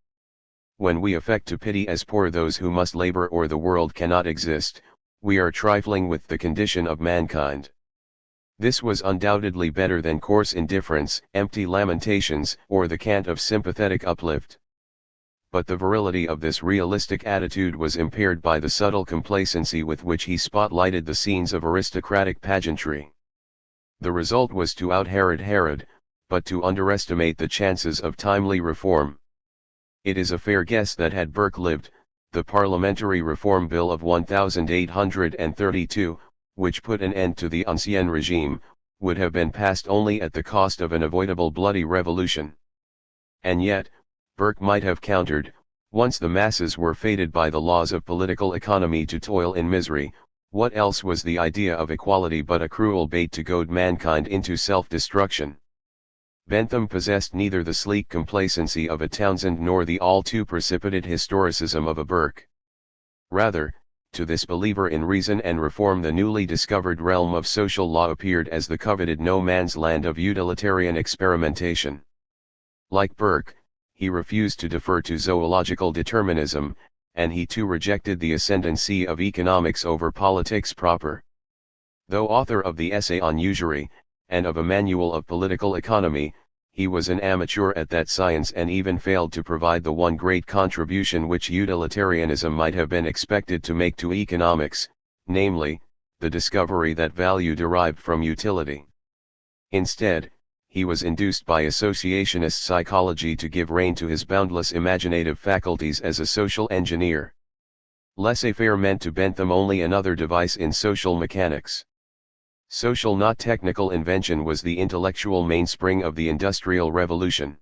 When we affect to pity as poor those who must labor or the world cannot exist, we are trifling with the condition of mankind. This was undoubtedly better than coarse indifference, empty lamentations, or the cant of sympathetic uplift. But the virility of this realistic attitude was impaired by the subtle complacency with which he spotlighted the scenes of aristocratic pageantry. The result was to out-Herod Herod, but to underestimate the chances of timely reform. It is a fair guess that had Burke lived, the Parliamentary Reform Bill of 1832, which put an end to the Ancien regime, would have been passed only at the cost of an avoidable bloody revolution. And yet, Burke might have countered, once the masses were fated by the laws of political economy to toil in misery, What else was the idea of equality but a cruel bait to goad mankind into self-destruction? Bentham possessed neither the sleek complacency of a Townsend nor the all too precipitate historicism of a Burke. Rather, to this believer in reason and reform, the newly discovered realm of social law appeared as the coveted no-man's land of utilitarian experimentation. Like Burke, he refused to defer to zoological determinism, and he too rejected the ascendancy of economics over politics proper. Though author of the Essay on Usury, and of a Manual of Political Economy, he was an amateur at that science and even failed to provide the one great contribution which utilitarianism might have been expected to make to economics, namely, the discovery that value derived from utility. Instead, he was induced by associationist psychology to give rein to his boundless imaginative faculties as a social engineer. Laissez-faire meant to Bentham only another device in social mechanics. Social, not technical invention was the intellectual mainspring of the Industrial Revolution.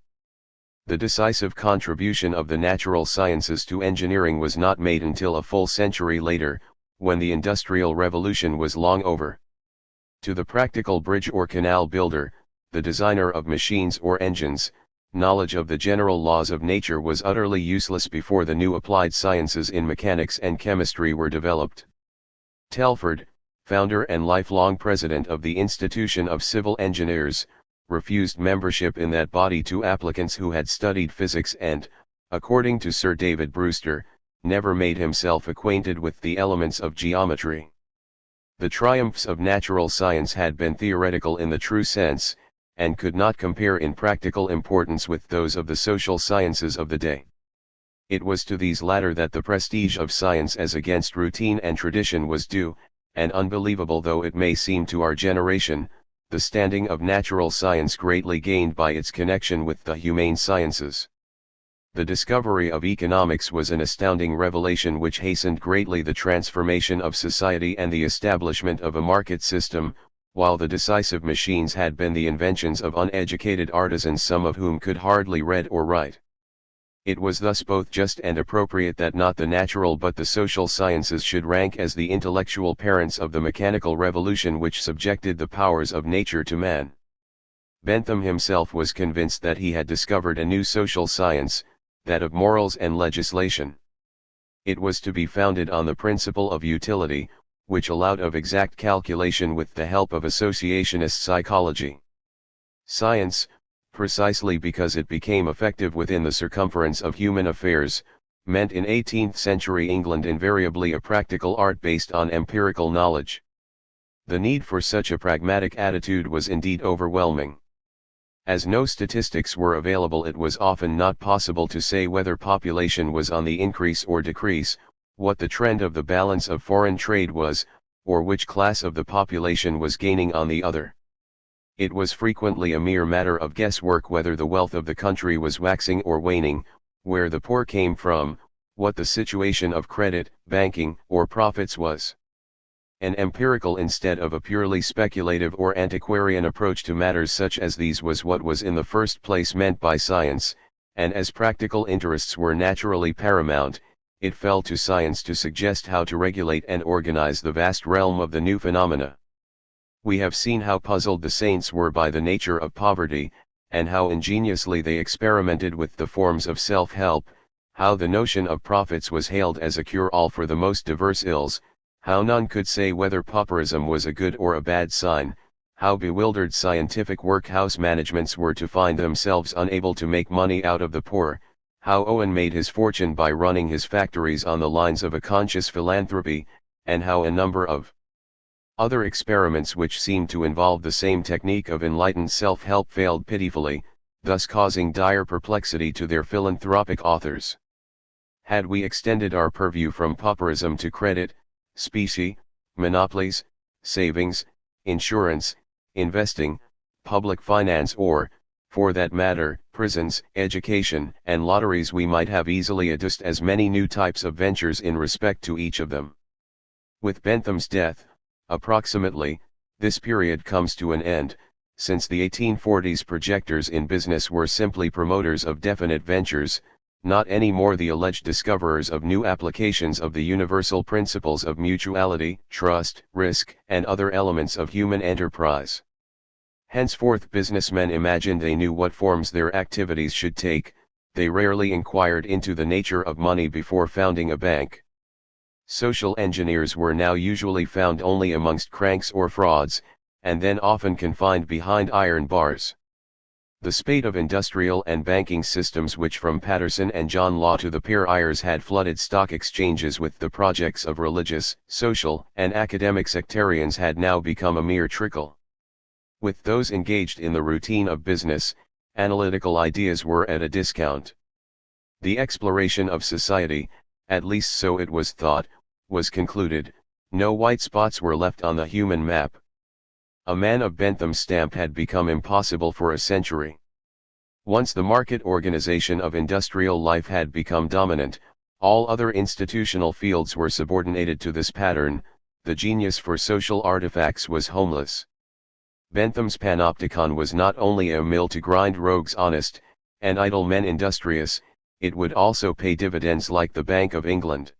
The decisive contribution of the natural sciences to engineering was not made until a full century later, when the Industrial Revolution was long over. To the practical bridge or canal builder, the designer of machines or engines, knowledge of the general laws of nature was utterly useless before the new applied sciences in mechanics and chemistry were developed. Telford, founder and lifelong president of the Institution of Civil Engineers, refused membership in that body to applicants who had studied physics and, according to Sir David Brewster, never made himself acquainted with the elements of geometry. The triumphs of natural science had been theoretical in the true sense, and could not compare in practical importance with those of the social sciences of the day. It was to these latter that the prestige of science as against routine and tradition was due, and unbelievable though it may seem to our generation, the standing of natural science greatly gained by its connection with the humane sciences. The discovery of economics was an astounding revelation which hastened greatly the transformation of society and the establishment of a market system, while the decisive machines had been the inventions of uneducated artisans, some of whom could hardly read or write. It was thus both just and appropriate that not the natural but the social sciences should rank as the intellectual parents of the mechanical revolution which subjected the powers of nature to man. Bentham himself was convinced that he had discovered a new social science, that of morals and legislation. It was to be founded on the principle of utility, which allowed of exact calculation with the help of associationist psychology. Science, precisely because it became effective within the circumference of human affairs, meant in 18th century England invariably a practical art based on empirical knowledge. The need for such a pragmatic attitude was indeed overwhelming. As no statistics were available, it was often not possible to say whether population was on the increase or decrease, what the trend of the balance of foreign trade was, or which class of the population was gaining on the other. It was frequently a mere matter of guesswork whether the wealth of the country was waxing or waning, where the poor came from, what the situation of credit, banking, or profits was. An empirical instead of a purely speculative or antiquarian approach to matters such as these was what was in the first place meant by science, and as practical interests were naturally paramount, it fell to science to suggest how to regulate and organize the vast realm of the new phenomena. We have seen how puzzled the saints were by the nature of poverty, and how ingeniously they experimented with the forms of self-help, how the notion of profits was hailed as a cure-all for the most diverse ills, how none could say whether pauperism was a good or a bad sign, how bewildered scientific workhouse managements were to find themselves unable to make money out of the poor, how Owen made his fortune by running his factories on the lines of a conscious philanthropy, and how a number of other experiments which seemed to involve the same technique of enlightened self-help failed pitifully, thus causing dire perplexity to their philanthropic authors. Had we extended our purview from pauperism to credit, specie, monopolies, savings, insurance, investing, public finance, or, for that matter, prisons, education, and lotteries, we might have easily adduced as many new types of ventures in respect to each of them. With Bentham's death, approximately, this period comes to an end, since the 1840s projectors in business were simply promoters of definite ventures, not any more the alleged discoverers of new applications of the universal principles of mutuality, trust, risk, and other elements of human enterprise. Henceforth businessmen imagined they knew what forms their activities should take, they rarely inquired into the nature of money before founding a bank. Social engineers were now usually found only amongst cranks or frauds, and then often confined behind iron bars. The spate of industrial and banking systems which from Patterson and John Law to the Peer Ayers had flooded stock exchanges with the projects of religious, social, and academic sectarians had now become a mere trickle. With those engaged in the routine of business, analytical ideas were at a discount. The exploration of society, at least so it was thought, was concluded, no white spots were left on the human map. A man of Bentham's stamp had become impossible for a century. Once the market organization of industrial life had become dominant, all other institutional fields were subordinated to this pattern, the genius for social artifacts was homeless. Bentham's panopticon was not only a mill to grind rogues honest, and idle men industrious, it would also pay dividends like the Bank of England.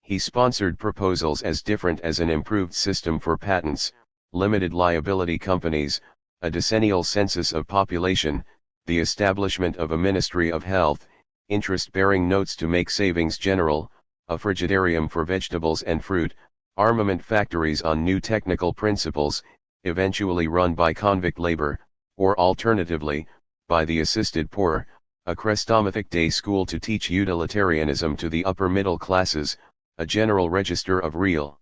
He sponsored proposals as different as an improved system for patents, limited liability companies, a decennial census of population, the establishment of a Ministry of Health, interest-bearing notes to make savings general, a frigidarium for vegetables and fruit, armament factories on new technical principles, eventually run by convict labor, or alternatively, by the assisted poor, a Chrestomathic day school to teach utilitarianism to the upper middle classes, a general register of real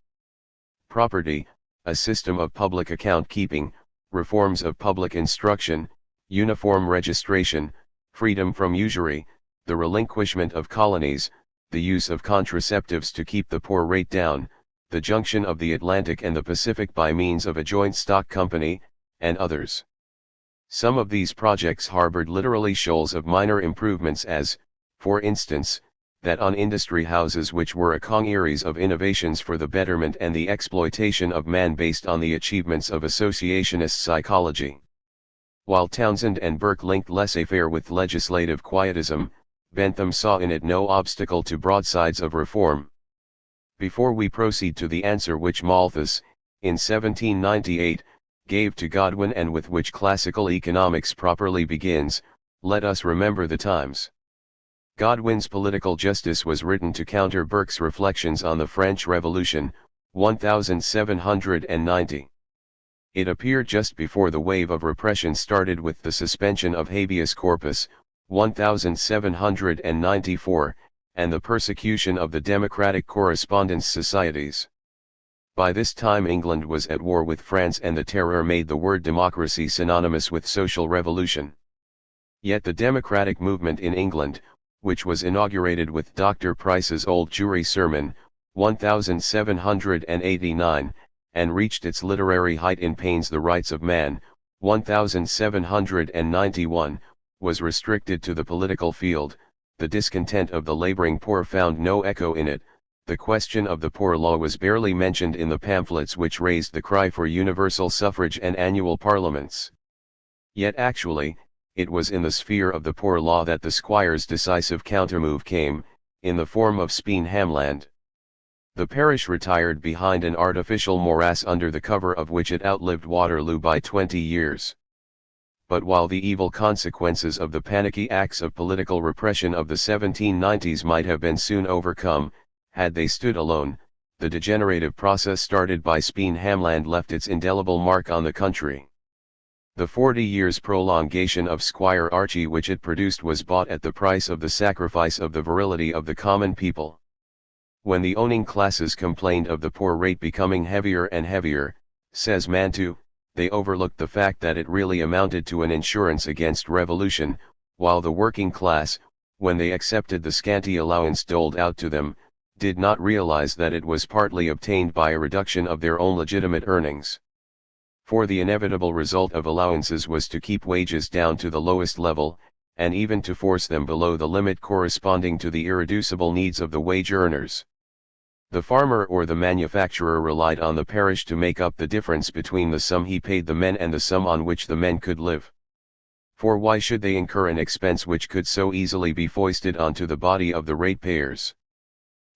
property, a system of public account keeping, reforms of public instruction, uniform registration, freedom from usury, the relinquishment of colonies, the use of contraceptives to keep the poor rate down, the junction of the Atlantic and the Pacific by means of a joint stock company, and others. Some of these projects harbored literally shoals of minor improvements as, for instance, that on industry houses which were a congeries of innovations for the betterment and the exploitation of man based on the achievements of associationist psychology. While Townsend and Burke linked laissez-faire with legislative quietism, Bentham saw in it no obstacle to broadsides of reform. Before we proceed to the answer which Malthus, in 1798, gave to Godwin and with which classical economics properly begins, let us remember the times. Godwin's Political Justice was written to counter Burke's Reflections on the French Revolution, 1790. It appeared just before the wave of repression started with the suspension of habeas corpus, 1794, and the persecution of the Democratic Correspondence Societies. By this time England was at war with France and the Terror made the word democracy synonymous with social revolution. Yet the democratic movement in England, which was inaugurated with Dr. Price's Old Jury Sermon, 1789, and reached its literary height in Paine's The Rights of Man, 1791, was restricted to the political field. The discontent of the laboring poor found no echo in it, the question of the Poor Law was barely mentioned in the pamphlets which raised the cry for universal suffrage and annual parliaments. Yet actually, it was in the sphere of the Poor Law that the Squire's decisive countermove came, in the form of Speen-Hamland. The parish retired behind an artificial morass under the cover of which it outlived Waterloo by 20 years. But while the evil consequences of the panicky acts of political repression of the 1790s might have been soon overcome, had they stood alone, the degenerative process started by Speen-Hamland left its indelible mark on the country. The 40 years' prolongation of Squire Archie which it produced was bought at the price of the sacrifice of the virility of the common people. When the owning classes complained of the poor rate becoming heavier and heavier, says Mantoux, they overlooked the fact that it really amounted to an insurance against revolution, while the working class, when they accepted the scanty allowance doled out to them, did not realize that it was partly obtained by a reduction of their own legitimate earnings. For the inevitable result of allowances was to keep wages down to the lowest level, and even to force them below the limit corresponding to the irreducible needs of the wage earners. The farmer or the manufacturer relied on the parish to make up the difference between the sum he paid the men and the sum on which the men could live. For why should they incur an expense which could so easily be foisted onto the body of the ratepayers?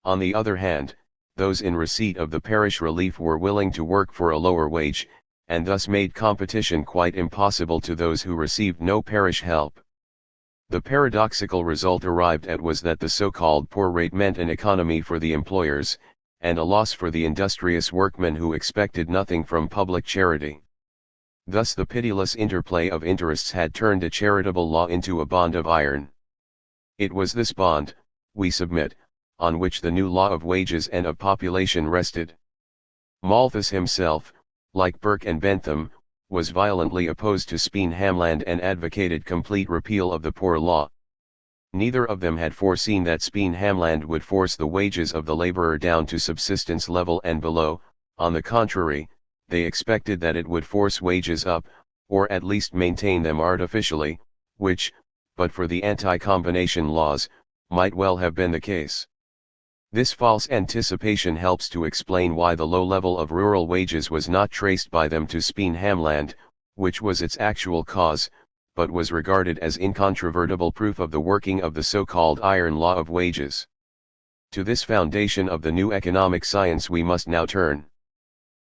On the other hand, those in receipt of the parish relief were willing to work for a lower wage, and thus made competition quite impossible to those who received no parish help. The paradoxical result arrived at was that the so-called poor rate meant an economy for the employers, and a loss for the industrious workmen who expected nothing from public charity. Thus the pitiless interplay of interests had turned a charitable law into a bond of iron. It was this bond, we submit, on which the new law of wages and of population rested. Malthus himself, like Burke and Bentham, was violently opposed to Speen-Hamland and advocated complete repeal of the Poor Law. Neither of them had foreseen that Speen-Hamland would force the wages of the laborer down to subsistence level and below. On the contrary, they expected that it would force wages up, or at least maintain them artificially, which, but for the anti-combination laws, might well have been the case. This false anticipation helps to explain why the low level of rural wages was not traced by them to Speen-Hamland, which was its actual cause, but was regarded as incontrovertible proof of the working of the so-called iron law of wages. To this foundation of the new economic science we must now turn.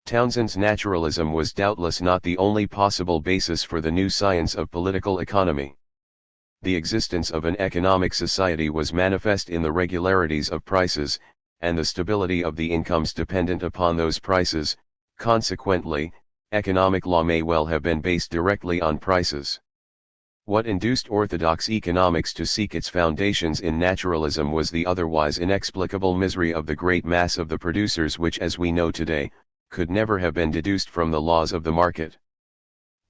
Townsend's naturalism was doubtless not the only possible basis for the new science of political economy. The existence of an economic society was manifest in the regularities of prices, and the stability of the incomes dependent upon those prices. Consequently, economic law may well have been based directly on prices. What induced orthodox economics to seek its foundations in naturalism was the otherwise inexplicable misery of the great mass of the producers, which, as we know today, could never have been deduced from the laws of the market.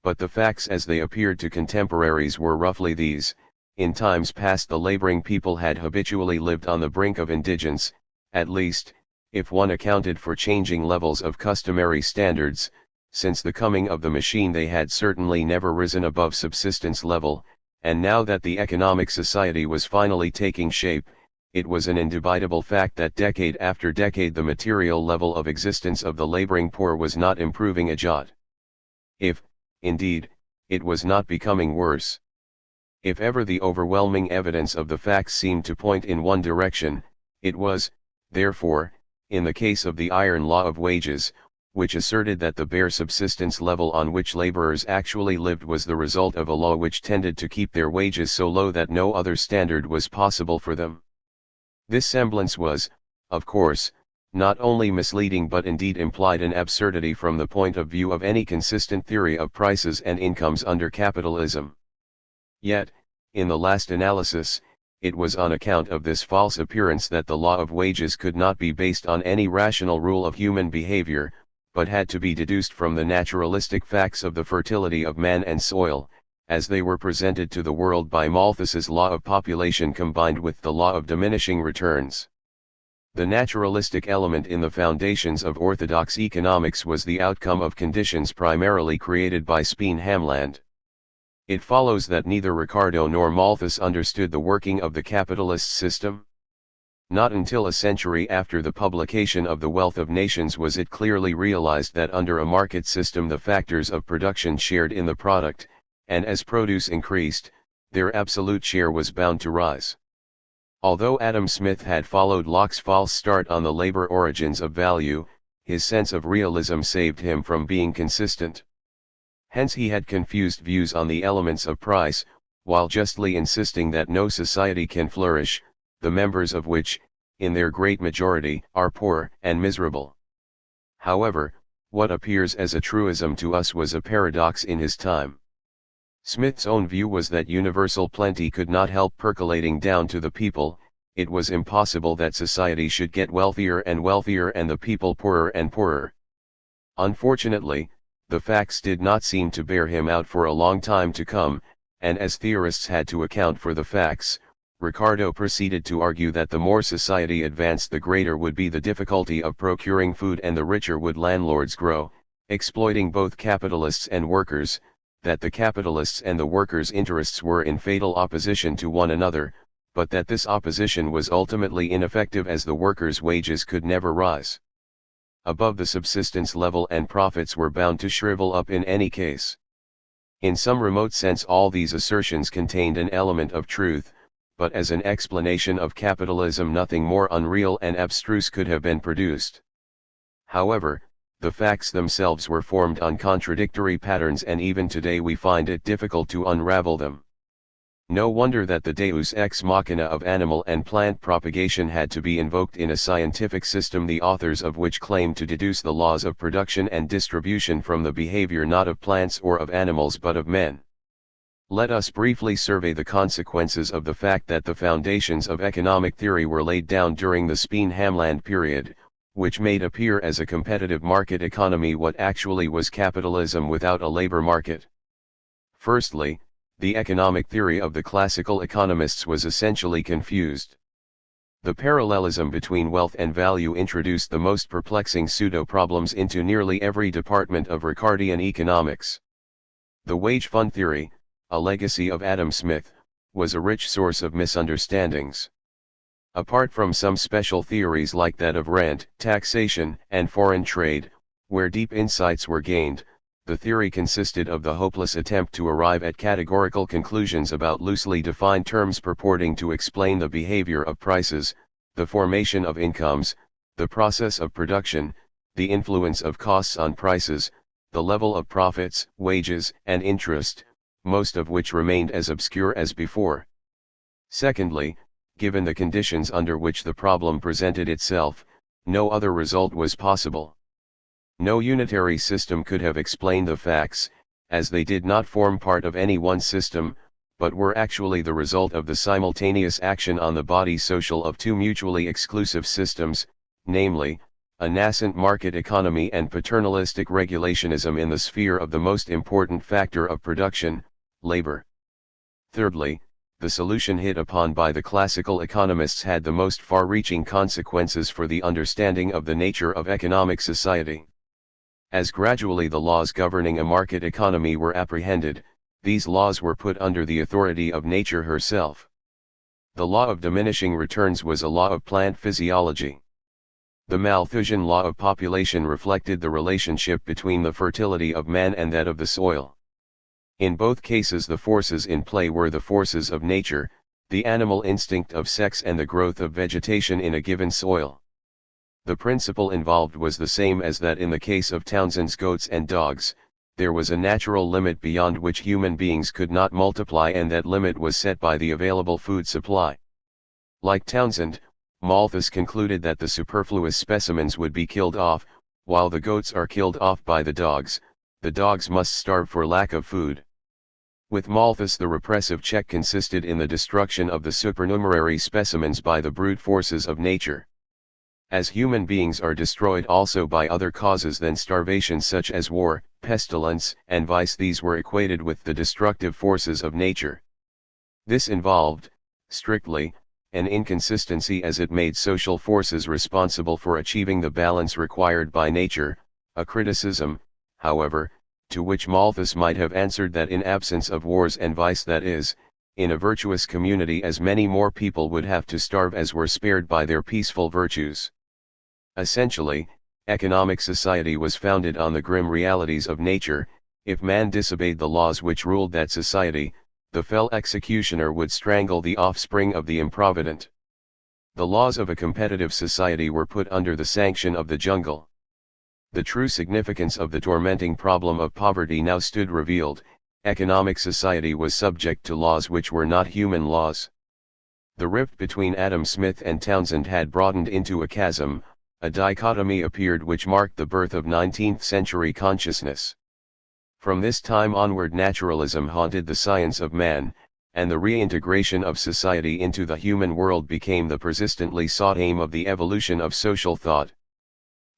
But the facts as they appeared to contemporaries were roughly these: in times past the laboring people had habitually lived on the brink of indigence, at least, if one accounted for changing levels of customary standards. Since the coming of the machine they had certainly never risen above subsistence level, and now that the economic society was finally taking shape, it was an indubitable fact that decade after decade the material level of existence of the laboring poor was not improving a jot. If, indeed, it was not becoming worse. If ever the overwhelming evidence of the facts seemed to point in one direction, it was, therefore, in the case of the iron law of wages, which asserted that the bare subsistence level on which laborers actually lived was the result of a law which tended to keep their wages so low that no other standard was possible for them. This semblance was, of course, not only misleading but indeed implied an absurdity from the point of view of any consistent theory of prices and incomes under capitalism. Yet, in the last analysis, it was on account of this false appearance that the law of wages could not be based on any rational rule of human behavior, but had to be deduced from the naturalistic facts of the fertility of man and soil, as they were presented to the world by Malthus's law of population combined with the law of diminishing returns. The naturalistic element in the foundations of orthodox economics was the outcome of conditions primarily created by Speen-Hamland. It follows that neither Ricardo nor Malthus understood the working of the capitalist system. Not until a century after the publication of The Wealth of Nations was it clearly realized that under a market system the factors of production shared in the product, and as produce increased, their absolute share was bound to rise. Although Adam Smith had followed Locke's false start on the labor origins of value, his sense of realism saved him from being consistent. Hence he had confused views on the elements of price, while justly insisting that no society can flourish, the members of which, in their great majority, are poor and miserable. However, what appears as a truism to us was a paradox in his time. Smith's own view was that universal plenty could not help percolating down to the people. It was impossible that society should get wealthier and wealthier and the people poorer and poorer. Unfortunately, the facts did not seem to bear him out for a long time to come, and as theorists had to account for the facts, Ricardo proceeded to argue that the more society advanced the greater would be the difficulty of procuring food and the richer would landlords grow, exploiting both capitalists and workers, that the capitalists' and the workers' interests were in fatal opposition to one another, but that this opposition was ultimately ineffective as the workers' wages could never rise above the subsistence level and profits were bound to shrivel up in any case. In some remote sense all these assertions contained an element of truth, but as an explanation of capitalism nothing more unreal and abstruse could have been produced. However, the facts themselves were formed on contradictory patterns and even today we find it difficult to unravel them. No wonder that the deus ex machina of animal and plant propagation had to be invoked in a scientific system the authors of which claim to deduce the laws of production and distribution from the behavior not of plants or of animals but of men. Let us briefly survey the consequences of the fact that the foundations of economic theory were laid down during the Speen-Hamland period, which made appear as a competitive market economy what actually was capitalism without a labor market. Firstly, the economic theory of the classical economists was essentially confused. The parallelism between wealth and value introduced the most perplexing pseudo-problems into nearly every department of Ricardian economics. The wage fund theory, a legacy of Adam Smith, was a rich source of misunderstandings. Apart from some special theories like that of rent, taxation, and foreign trade, where deep insights were gained, the theory consisted of the hopeless attempt to arrive at categorical conclusions about loosely defined terms purporting to explain the behavior of prices, the formation of incomes, the process of production, the influence of costs on prices, the level of profits, wages, and interest, most of which remained as obscure as before. Secondly, given the conditions under which the problem presented itself, no other result was possible. No unitary system could have explained the facts, as they did not form part of any one system, but were actually the result of the simultaneous action on the body social of two mutually exclusive systems, namely, a nascent market economy and paternalistic regulationism in the sphere of the most important factor of production, labor. Thirdly, the solution hit upon by the classical economists had the most far-reaching consequences for the understanding of the nature of economic society. As gradually the laws governing a market economy were apprehended, these laws were put under the authority of nature herself. The law of diminishing returns was a law of plant physiology. The Malthusian law of population reflected the relationship between the fertility of man and that of the soil. In both cases the forces in play were the forces of nature, the animal instinct of sex and the growth of vegetation in a given soil. The principle involved was the same as that in the case of Townsend's goats and dogs, there was a natural limit beyond which human beings could not multiply and that limit was set by the available food supply. Like Townsend, Malthus concluded that the superfluous specimens would be killed off, while the goats are killed off by the dogs must starve for lack of food. With Malthus the repressive check consisted in the destruction of the supernumerary specimens by the brute forces of nature. As human beings are destroyed also by other causes than starvation such as war, pestilence, and vice, these were equated with the destructive forces of nature. This involved, strictly, an inconsistency as it made social forces responsible for achieving the balance required by nature, a criticism, however, to which Malthus might have answered that in absence of wars and vice, that is, in a virtuous community, as many more people would have to starve as were spared by their peaceful virtues. Essentially, economic society was founded on the grim realities of nature. If man disobeyed the laws which ruled that society, the fell executioner would strangle the offspring of the improvident. The laws of a competitive society were put under the sanction of the jungle. The true significance of the tormenting problem of poverty now stood revealed. Economic society was subject to laws which were not human laws. The rift between Adam Smith and Townsend had broadened into a chasm. A dichotomy appeared which marked the birth of 19th-century consciousness. From this time onward naturalism haunted the science of man, and the reintegration of society into the human world became the persistently sought aim of the evolution of social thought.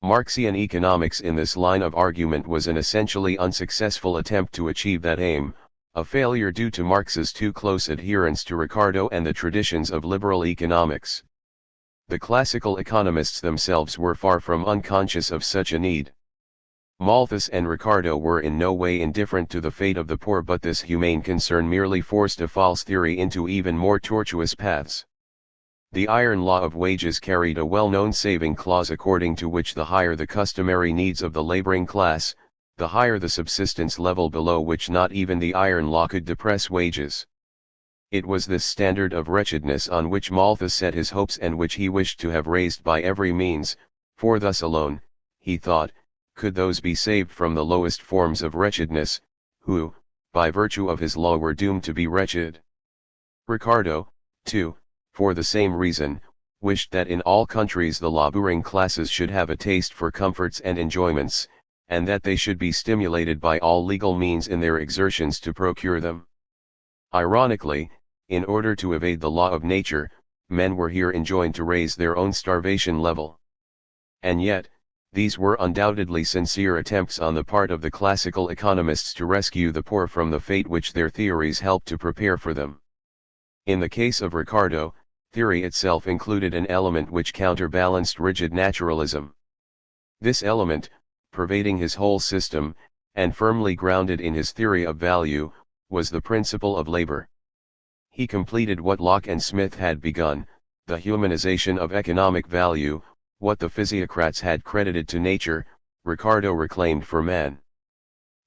Marxian economics in this line of argument was an essentially unsuccessful attempt to achieve that aim, a failure due to Marx's too close adherence to Ricardo and the traditions of liberal economics. The classical economists themselves were far from unconscious of such a need. Malthus and Ricardo were in no way indifferent to the fate of the poor, but this humane concern merely forced a false theory into even more tortuous paths. The iron law of wages carried a well-known saving clause according to which the higher the customary needs of the laboring class, the higher the subsistence level below which not even the iron law could depress wages. It was this standard of wretchedness on which Malthus set his hopes and which he wished to have raised by every means, for thus alone, he thought, could those be saved from the lowest forms of wretchedness, who, by virtue of his law were doomed to be wretched. Ricardo, too, for the same reason, wished that in all countries the laboring classes should have a taste for comforts and enjoyments, and that they should be stimulated by all legal means in their exertions to procure them. Ironically, in order to evade the law of nature, men were here enjoined to raise their own starvation level. And yet, these were undoubtedly sincere attempts on the part of the classical economists to rescue the poor from the fate which their theories helped to prepare for them. In the case of Ricardo, theory itself included an element which counterbalanced rigid naturalism. This element, pervading his whole system, and firmly grounded in his theory of value, was the principle of labor. He completed what Locke and Smith had begun, the humanization of economic value. What the physiocrats had credited to nature, Ricardo reclaimed for man.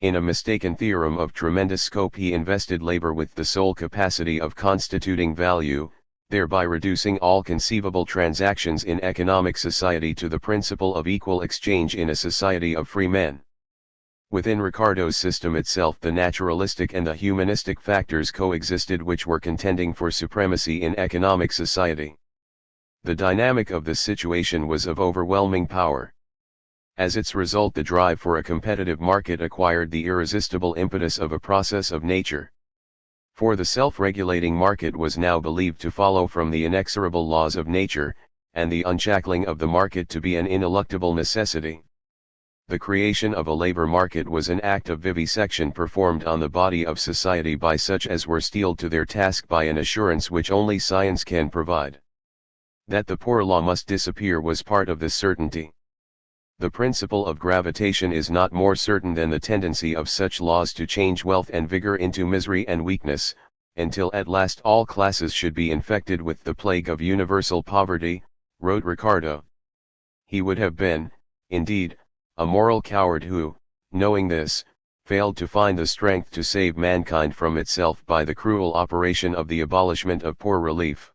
In a mistaken theorem of tremendous scope he invested labor with the sole capacity of constituting value, thereby reducing all conceivable transactions in economic society to the principle of equal exchange in a society of free men. Within Ricardo's system itself the naturalistic and the humanistic factors coexisted which were contending for supremacy in economic society. The dynamic of this situation was of overwhelming power. As its result, the drive for a competitive market acquired the irresistible impetus of a process of nature. For the self-regulating market was now believed to follow from the inexorable laws of nature, and the unshackling of the market to be an ineluctable necessity. The creation of a labor market was an act of vivisection performed on the body of society by such as were steeled to their task by an assurance which only science can provide. That the poor law must disappear was part of this certainty. The principle of gravitation is not more certain than the tendency of such laws to change wealth and vigor into misery and weakness, until at last all classes should be infected with the plague of universal poverty, wrote Ricardo. He would have been, indeed, a moral coward who, knowing this, failed to find the strength to save mankind from itself by the cruel operation of the abolishment of poor relief.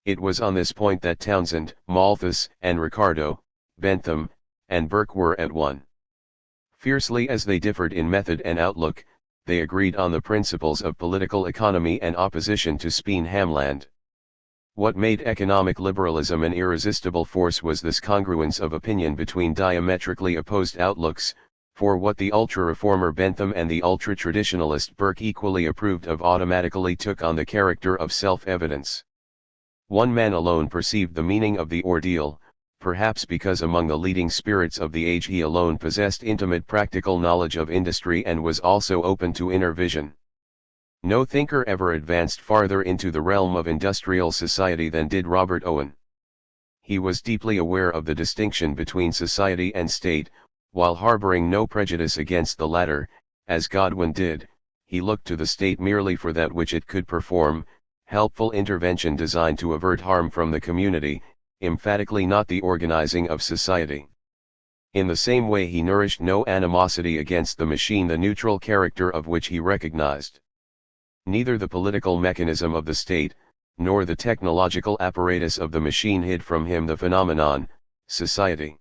It was on this point that Townsend, Malthus, and Ricardo, Bentham, and Burke were at one. Fiercely as they differed in method and outlook, they agreed on the principles of political economy and opposition to Speen-Hamland. What made economic liberalism an irresistible force was this congruence of opinion between diametrically opposed outlooks, for what the ultra-reformer Bentham and the ultra-traditionalist Burke equally approved of automatically took on the character of self-evidence. One man alone perceived the meaning of the ordeal, perhaps because among the leading spirits of the age he alone possessed intimate practical knowledge of industry and was also open to inner vision. No thinker ever advanced farther into the realm of industrial society than did Robert Owen. He was deeply aware of the distinction between society and state, while harboring no prejudice against the latter, as Godwin did. He looked to the state merely for that which it could perform, helpful intervention designed to avert harm from the community, emphatically not the organizing of society. In the same way he nourished no animosity against the machine, the neutral character of which he recognized. Neither the political mechanism of the state, nor the technological apparatus of the machine hid from him the phenomenon, society.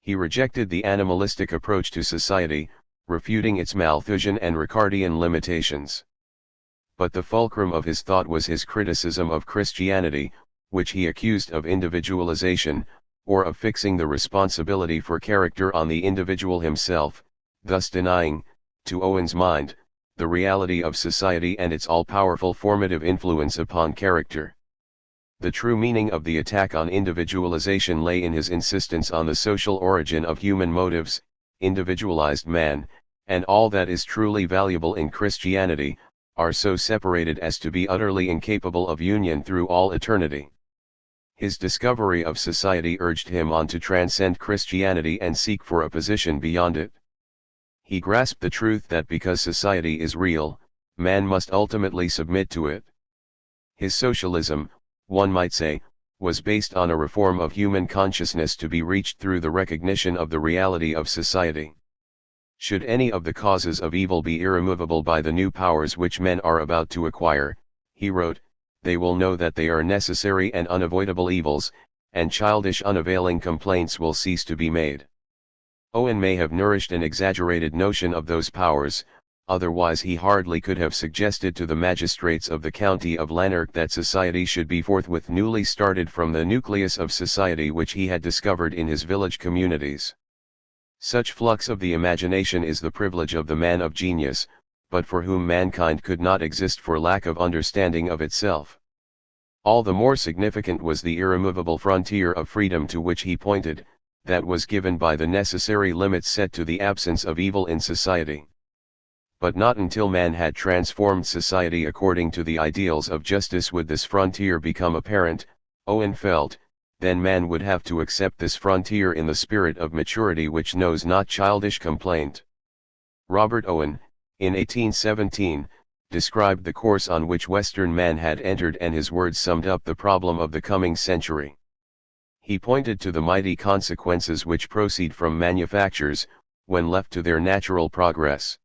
He rejected the animalistic approach to society, refuting its Malthusian and Ricardian limitations. But the fulcrum of his thought was his criticism of Christianity, which he accused of individualization, or of fixing the responsibility for character on the individual himself, thus denying, to Owen's mind, the reality of society and its all-powerful formative influence upon character. The true meaning of the attack on individualization lay in his insistence on the social origin of human motives, individualized man, and all that is truly valuable in Christianity, are so separated as to be utterly incapable of union through all eternity. His discovery of society urged him on to transcend Christianity and seek for a position beyond it. He grasped the truth that because society is real, man must ultimately submit to it. His socialism, one might say, was based on a reform of human consciousness to be reached through the recognition of the reality of society. Should any of the causes of evil be irremovable by the new powers which men are about to acquire, he wrote, they will know that they are necessary and unavoidable evils, and childish unavailing complaints will cease to be made. Owen may have nourished an exaggerated notion of those powers, otherwise he hardly could have suggested to the magistrates of the county of Lanark that society should be forthwith newly started from the nucleus of society which he had discovered in his village communities. Such flux of the imagination is the privilege of the man of genius, but for whom mankind could not exist for lack of understanding of itself. All the more significant was the irremovable frontier of freedom to which he pointed, that was given by the necessary limits set to the absence of evil in society. But not until man had transformed society according to the ideals of justice would this frontier become apparent, Owen felt. Then man would have to accept this frontier in the spirit of maturity which knows not childish complaint. Robert Owen, in 1817, described the course on which Western man had entered, and his words summed up the problem of the coming century. He pointed to the mighty consequences which proceed from manufactures, when left to their natural progress.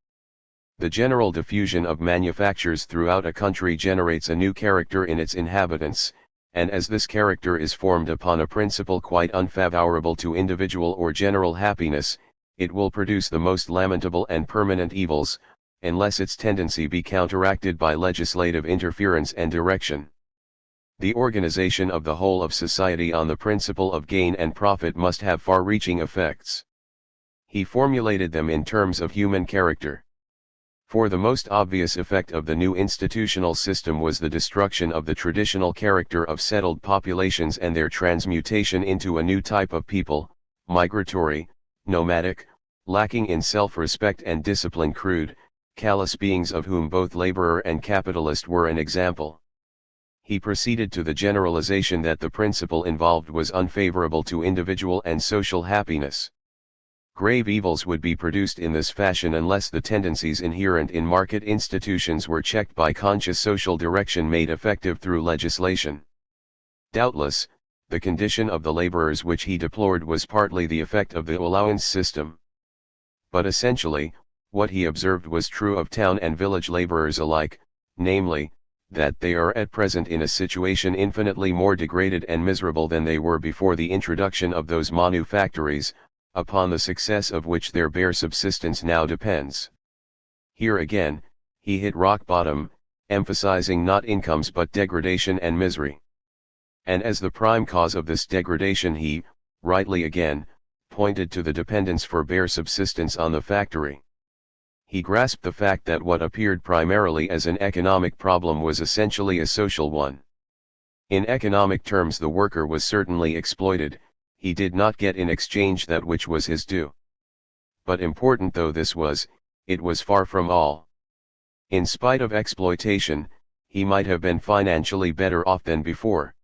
The general diffusion of manufactures throughout a country generates a new character in its inhabitants, and as this character is formed upon a principle quite unfavorable to individual or general happiness, it will produce the most lamentable and permanent evils, unless its tendency be counteracted by legislative interference and direction. The organization of the whole of society on the principle of gain and profit must have far-reaching effects. He formulated them in terms of human character. For the most obvious effect of the new institutional system was the destruction of the traditional character of settled populations and their transmutation into a new type of people, migratory, nomadic, lacking in self-respect and discipline, crude, callous beings of whom both laborer and capitalist were an example. He proceeded to the generalization that the principle involved was unfavorable to individual and social happiness. Grave evils would be produced in this fashion unless the tendencies inherent in market institutions were checked by conscious social direction made effective through legislation. Doubtless, the condition of the laborers which he deplored was partly the effect of the allowance system. But essentially, what he observed was true of town and village laborers alike, namely, that they are at present in a situation infinitely more degraded and miserable than they were before the introduction of those manufactories, upon the success of which their bare subsistence now depends. Here again, he hit rock bottom, emphasizing not incomes but degradation and misery. And as the prime cause of this degradation he, rightly again, pointed to the dependence for bare subsistence on the factory. He grasped the fact that what appeared primarily as an economic problem was essentially a social one. In economic terms the worker was certainly exploited, he did not get in exchange that which was his due. But important though this was, it was far from all. In spite of exploitation, he might have been financially better off than before.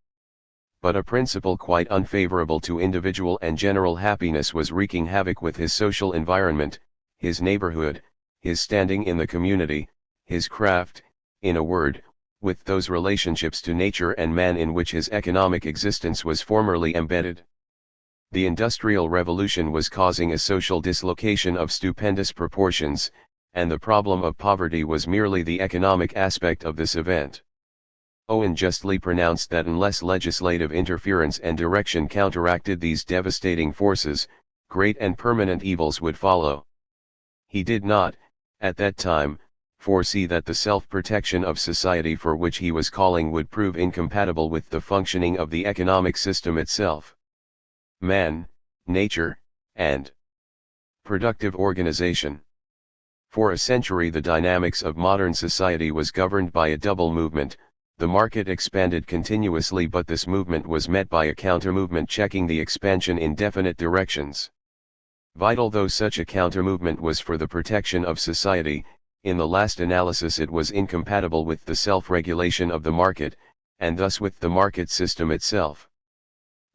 But a principle quite unfavorable to individual and general happiness was wreaking havoc with his social environment, his neighborhood, his standing in the community, his craft, in a word, with those relationships to nature and man in which his economic existence was formerly embedded. The Industrial Revolution was causing a social dislocation of stupendous proportions, and the problem of poverty was merely the economic aspect of this event. Owen justly pronounced that unless legislative interference and direction counteracted these devastating forces, great and permanent evils would follow. He did not, at that time, foresee that the self-protection of society for which he was calling would prove incompatible with the functioning of the economic system itself. Man, nature, and productive organization. For a century the dynamics of modern society was governed by a double movement. The market expanded continuously, but this movement was met by a counter-movement checking the expansion in definite directions. Vital though such a counter-movement was for the protection of society, in the last analysis it was incompatible with the self-regulation of the market, and thus with the market system itself.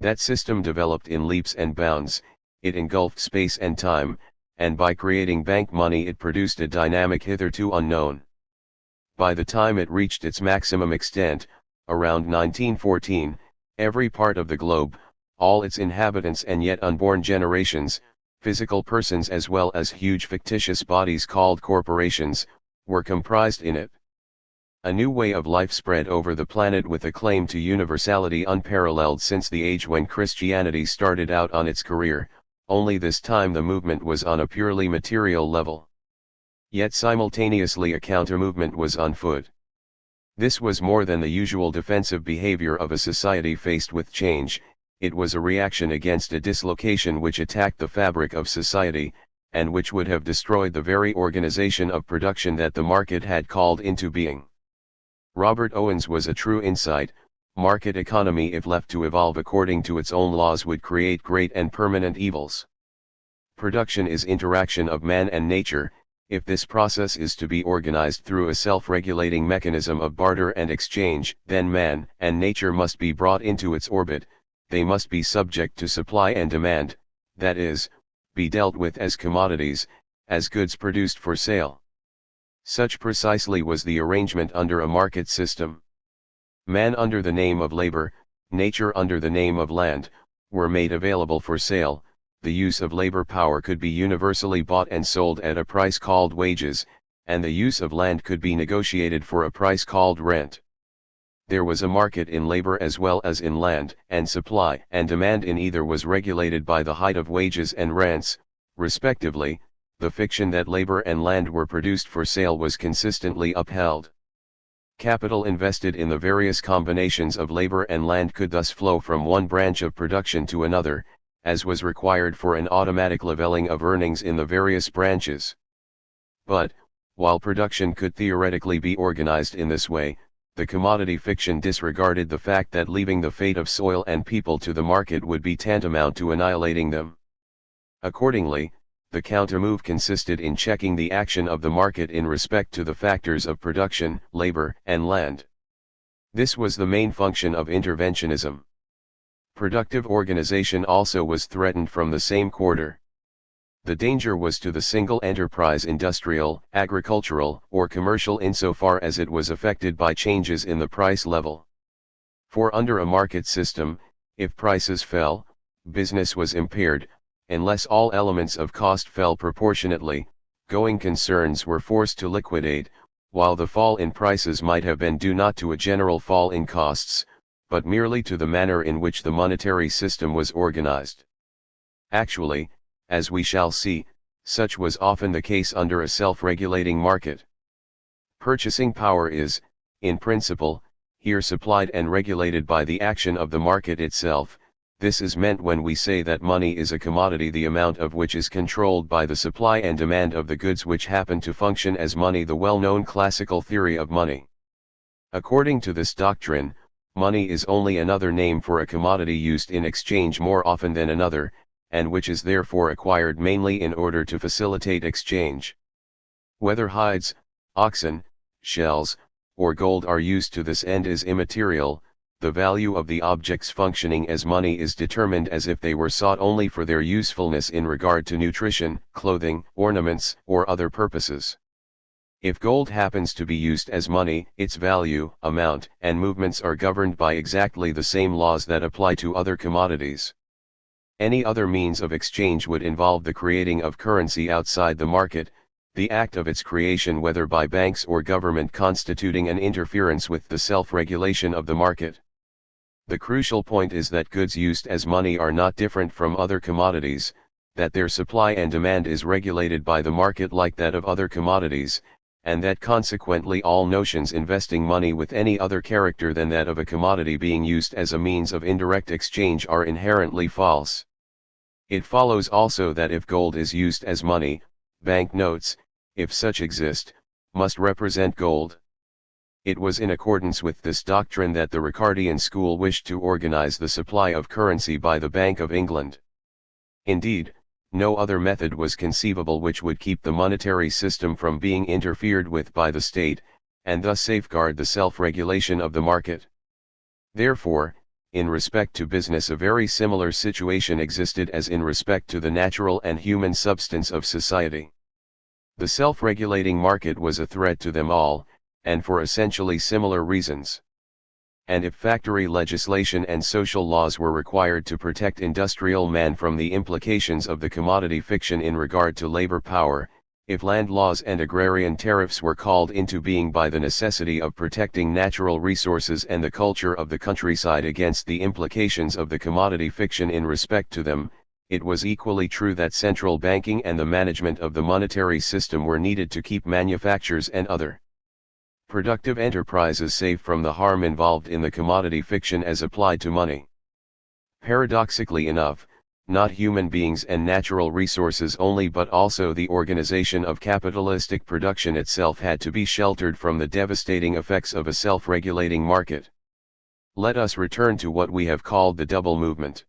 That system developed in leaps and bounds, it engulfed space and time, and by creating bank money it produced a dynamic hitherto unknown. By the time it reached its maximum extent, around 1914, every part of the globe, all its inhabitants and yet unborn generations, physical persons as well as huge fictitious bodies called corporations, were comprised in it. A new way of life spread over the planet with a claim to universality unparalleled since the age when Christianity started out on its career, only this time the movement was on a purely material level. Yet simultaneously a counter-movement was on foot. This was more than the usual defensive behavior of a society faced with change, it was a reaction against a dislocation which attacked the fabric of society, and which would have destroyed the very organization of production that the market had called into being. Robert Owen's was a true insight: market economy if left to evolve according to its own laws would create great and permanent evils. Production is interaction of man and nature. If this process is to be organized through a self-regulating mechanism of barter and exchange, then man and nature must be brought into its orbit, they must be subject to supply and demand, that is, be dealt with as commodities, as goods produced for sale. Such precisely was the arrangement under a market system. Man under the name of labor, nature under the name of land, were made available for sale. The use of labor power could be universally bought and sold at a price called wages, and the use of land could be negotiated for a price called rent. There was a market in labor as well as in land, and supply and demand in either was regulated by the height of wages and rents, respectively. The fiction that labor and land were produced for sale was consistently upheld. Capital invested in the various combinations of labor and land could thus flow from one branch of production to another, as was required for an automatic leveling of earnings in the various branches. But, while production could theoretically be organized in this way, the commodity fiction disregarded the fact that leaving the fate of soil and people to the market would be tantamount to annihilating them. Accordingly, the countermove consisted in checking the action of the market in respect to the factors of production, labor, and land. This was the main function of interventionism. Productive organization also was threatened from the same quarter. The danger was to the single enterprise, industrial, agricultural, or commercial, insofar as it was affected by changes in the price level. For under a market system, if prices fell, business was impaired. Unless all elements of cost fell proportionately, going concerns were forced to liquidate, while the fall in prices might have been due not to a general fall in costs, but merely to the manner in which the monetary system was organized. Actually, as we shall see, such was often the case under a self-regulating market. Purchasing power is, in principle, here supplied and regulated by the action of the market itself. This is meant when we say that money is a commodity the amount of which is controlled by the supply and demand of the goods which happen to function as money, the well-known classical theory of money. According to this doctrine, money is only another name for a commodity used in exchange more often than another, and which is therefore acquired mainly in order to facilitate exchange. Whether hides, oxen, shells, or gold are used to this end is immaterial. The value of the objects functioning as money is determined as if they were sought only for their usefulness in regard to nutrition, clothing, ornaments, or other purposes. If gold happens to be used as money, its value, amount, and movements are governed by exactly the same laws that apply to other commodities. Any other means of exchange would involve the creating of currency outside the market, the act of its creation whether by banks or government constituting an interference with the self-regulation of the market. The crucial point is that goods used as money are not different from other commodities, that their supply and demand is regulated by the market like that of other commodities, and that consequently all notions investing money with any other character than that of a commodity being used as a means of indirect exchange are inherently false. It follows also that if gold is used as money, bank notes, if such exist, must represent gold. It was in accordance with this doctrine that the Ricardian school wished to organize the supply of currency by the Bank of England. Indeed, no other method was conceivable which would keep the monetary system from being interfered with by the state, and thus safeguard the self-regulation of the market. Therefore, in respect to business a very similar situation existed as in respect to the natural and human substance of society. The self-regulating market was a threat to them all, and for essentially similar reasons. and if factory legislation and social laws were required to protect industrial man from the implications of the commodity fiction in regard to labor power, if land laws and agrarian tariffs were called into being by the necessity of protecting natural resources and the culture of the countryside against the implications of the commodity fiction in respect to them, it was equally true that central banking and the management of the monetary system were needed to keep manufactures and other productive enterprises safe from the harm involved in the commodity fiction as applied to money. Paradoxically enough, not human beings and natural resources only but also the organization of capitalistic production itself had to be sheltered from the devastating effects of a self-regulating market. Let us return to what we have called the double movement.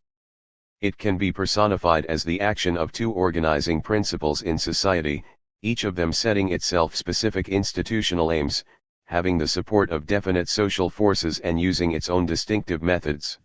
It can be personified as the action of two organizing principles in society, each of them setting itself specific institutional aims, having the support of definite social forces and using its own distinctive methods.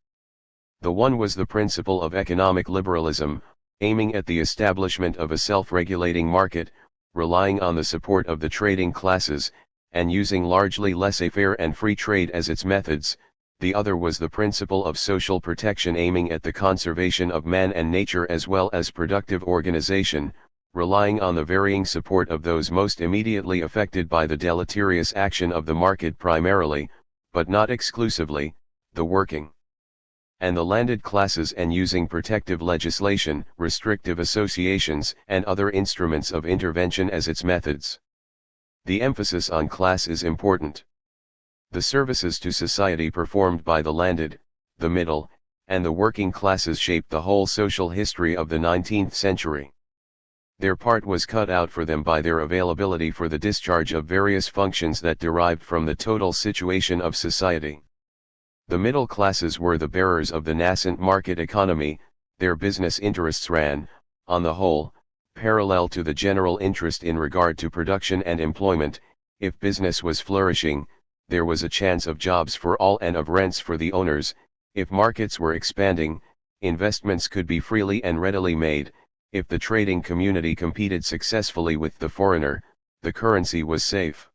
The one was the principle of economic liberalism, aiming at the establishment of a self-regulating market, relying on the support of the trading classes, and using largely laissez-faire and free trade as its methods. The other was the principle of social protection aiming at the conservation of man and nature as well as productive organization, relying on the varying support of those most immediately affected by the deleterious action of the market primarily, but not exclusively, the working and the landed classes and using protective legislation, restrictive associations and other instruments of intervention as its methods. The emphasis on class is important. The services to society performed by the landed, the middle, and the working classes shaped the whole social history of the 19th century. Their part was cut out for them by their availability for the discharge of various functions that derived from the total situation of society. The middle classes were the bearers of the nascent market economy, their business interests ran, on the whole, parallel to the general interest in regard to production and employment. If business was flourishing, there was a chance of jobs for all and of rents for the owners. If markets were expanding, investments could be freely and readily made. If the trading community competed successfully with the foreigner, the currency was safe.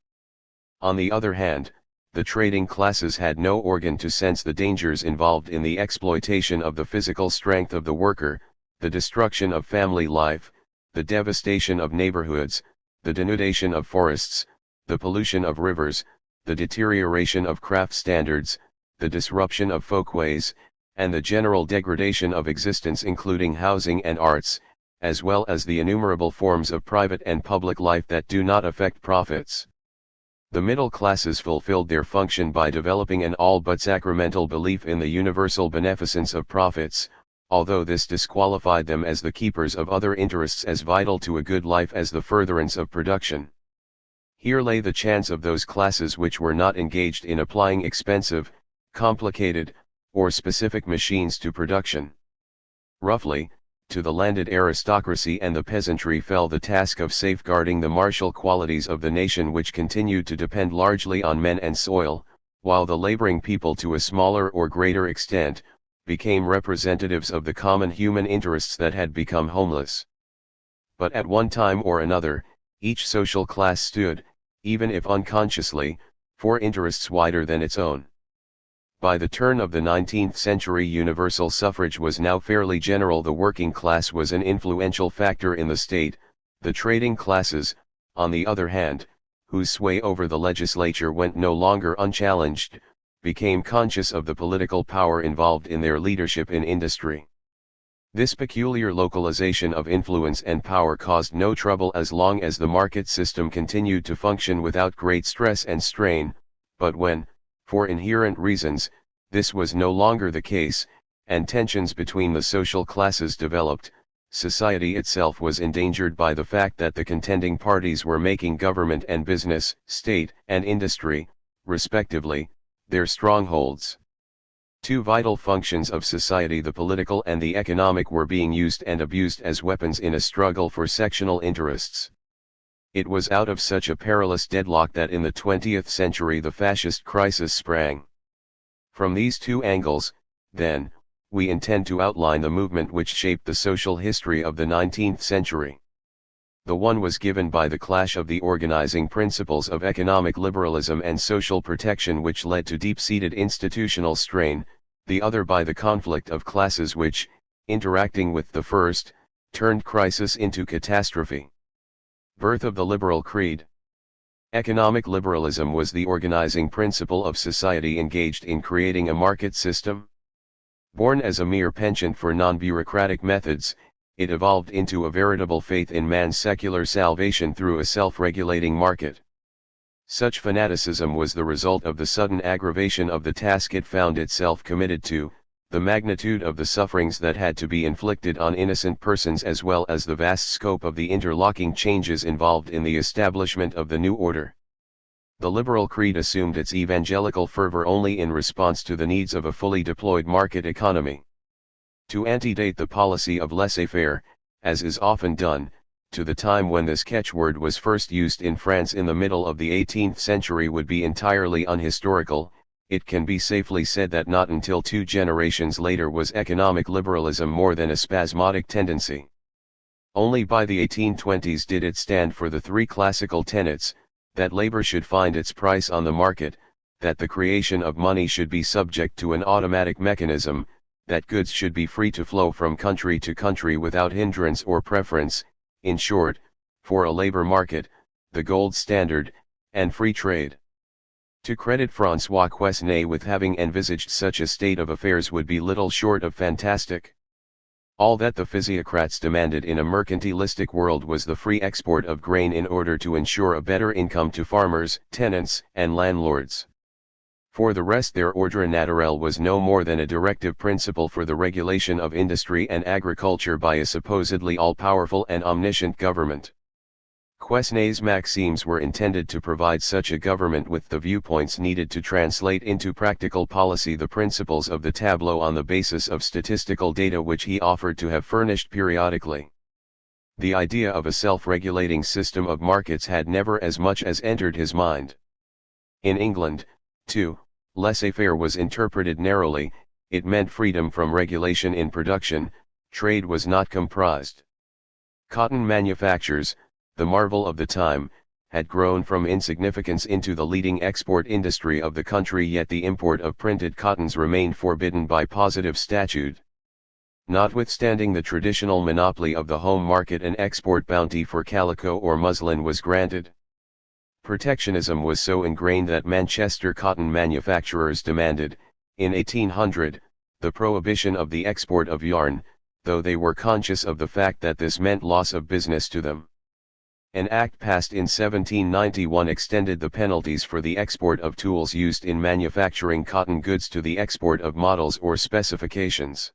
On the other hand, the trading classes had no organ to sense the dangers involved in the exploitation of the physical strength of the worker, the destruction of family life, the devastation of neighborhoods, the denudation of forests, the pollution of rivers, the deterioration of craft standards, the disruption of folkways, and the general degradation of existence including housing and arts, as well as the innumerable forms of private and public life that do not affect profits. The middle classes fulfilled their function by developing an all but sacramental belief in the universal beneficence of profits, although this disqualified them as the keepers of other interests as vital to a good life as the furtherance of production. Here lay the chance of those classes which were not engaged in applying expensive, complicated, or specific machines to production. Roughly, to the landed aristocracy and the peasantry fell the task of safeguarding the martial qualities of the nation which continued to depend largely on men and soil, while the laboring people to a smaller or greater extent, became representatives of the common human interests that had become homeless. But at one time or another, each social class stood, even if unconsciously, for interests wider than its own. By the turn of the 19th century universal suffrage was now fairly general. The working class was an influential factor in the state. The trading classes, on the other hand, whose sway over the legislature went no longer unchallenged, became conscious of the political power involved in their leadership in industry. This peculiar localization of influence and power caused no trouble as long as the market system continued to function without great stress and strain, but when, for inherent reasons, this was no longer the case, and tensions between the social classes developed, society itself was endangered by the fact that the contending parties were making government and business, state and industry, respectively, their strongholds. Two vital functions of society, the political and the economic, were being used and abused as weapons in a struggle for sectional interests. It was out of such a perilous deadlock that in the 20th century the fascist crisis sprang. From these two angles, then, we intend to outline the movement which shaped the social history of the 19th century. The one was given by the clash of the organizing principles of economic liberalism and social protection which led to deep-seated institutional strain, the other by the conflict of classes which, interacting with the first, turned crisis into catastrophe. Birth of the liberal creed. Economic liberalism was the organizing principle of society engaged in creating a market system. Born as a mere penchant for non-bureaucratic methods, it evolved into a veritable faith in man's secular salvation through a self-regulating market. Such fanaticism was the result of the sudden aggravation of the task it found itself committed to, the magnitude of the sufferings that had to be inflicted on innocent persons as well as the vast scope of the interlocking changes involved in the establishment of the new order. The liberal creed assumed its evangelical fervor only in response to the needs of a fully deployed market economy. To antedate the policy of laissez-faire, as is often done, to the time when this catchword was first used in France in the middle of the 18th century would be entirely unhistorical. It can be safely said that not until 2 generations later was economic liberalism more than a spasmodic tendency. Only by the 1820s did it stand for the 3 classical tenets, that labor should find its price on the market, that the creation of money should be subject to an automatic mechanism, that goods should be free to flow from country to country without hindrance or preference, in short, for a labor market, the gold standard, and free trade. To credit François Quesnay with having envisaged such a state of affairs would be little short of fantastic. All that the physiocrats demanded in a mercantilistic world was the free export of grain in order to ensure a better income to farmers, tenants, and landlords. For the rest their ordre naturel was no more than a directive principle for the regulation of industry and agriculture by a supposedly all-powerful and omniscient government. Quesnay's maxims were intended to provide such a government with the viewpoints needed to translate into practical policy the principles of the tableau on the basis of statistical data which he offered to have furnished periodically. The idea of a self-regulating system of markets had never as much as entered his mind. In England, too, laissez-faire was interpreted narrowly. It meant freedom from regulation in production. Trade was not comprised. Cotton manufactures, the marvel of the time, had grown from insignificance into the leading export industry of the country, yet the import of printed cottons remained forbidden by positive statute. Notwithstanding the traditional monopoly of the home market, an export bounty for calico or muslin was granted. Protectionism was so ingrained that Manchester cotton manufacturers demanded, in 1800, the prohibition of the export of yarn, though they were conscious of the fact that this meant loss of business to them. An act passed in 1791 extended the penalties for the export of tools used in manufacturing cotton goods to the export of models or specifications.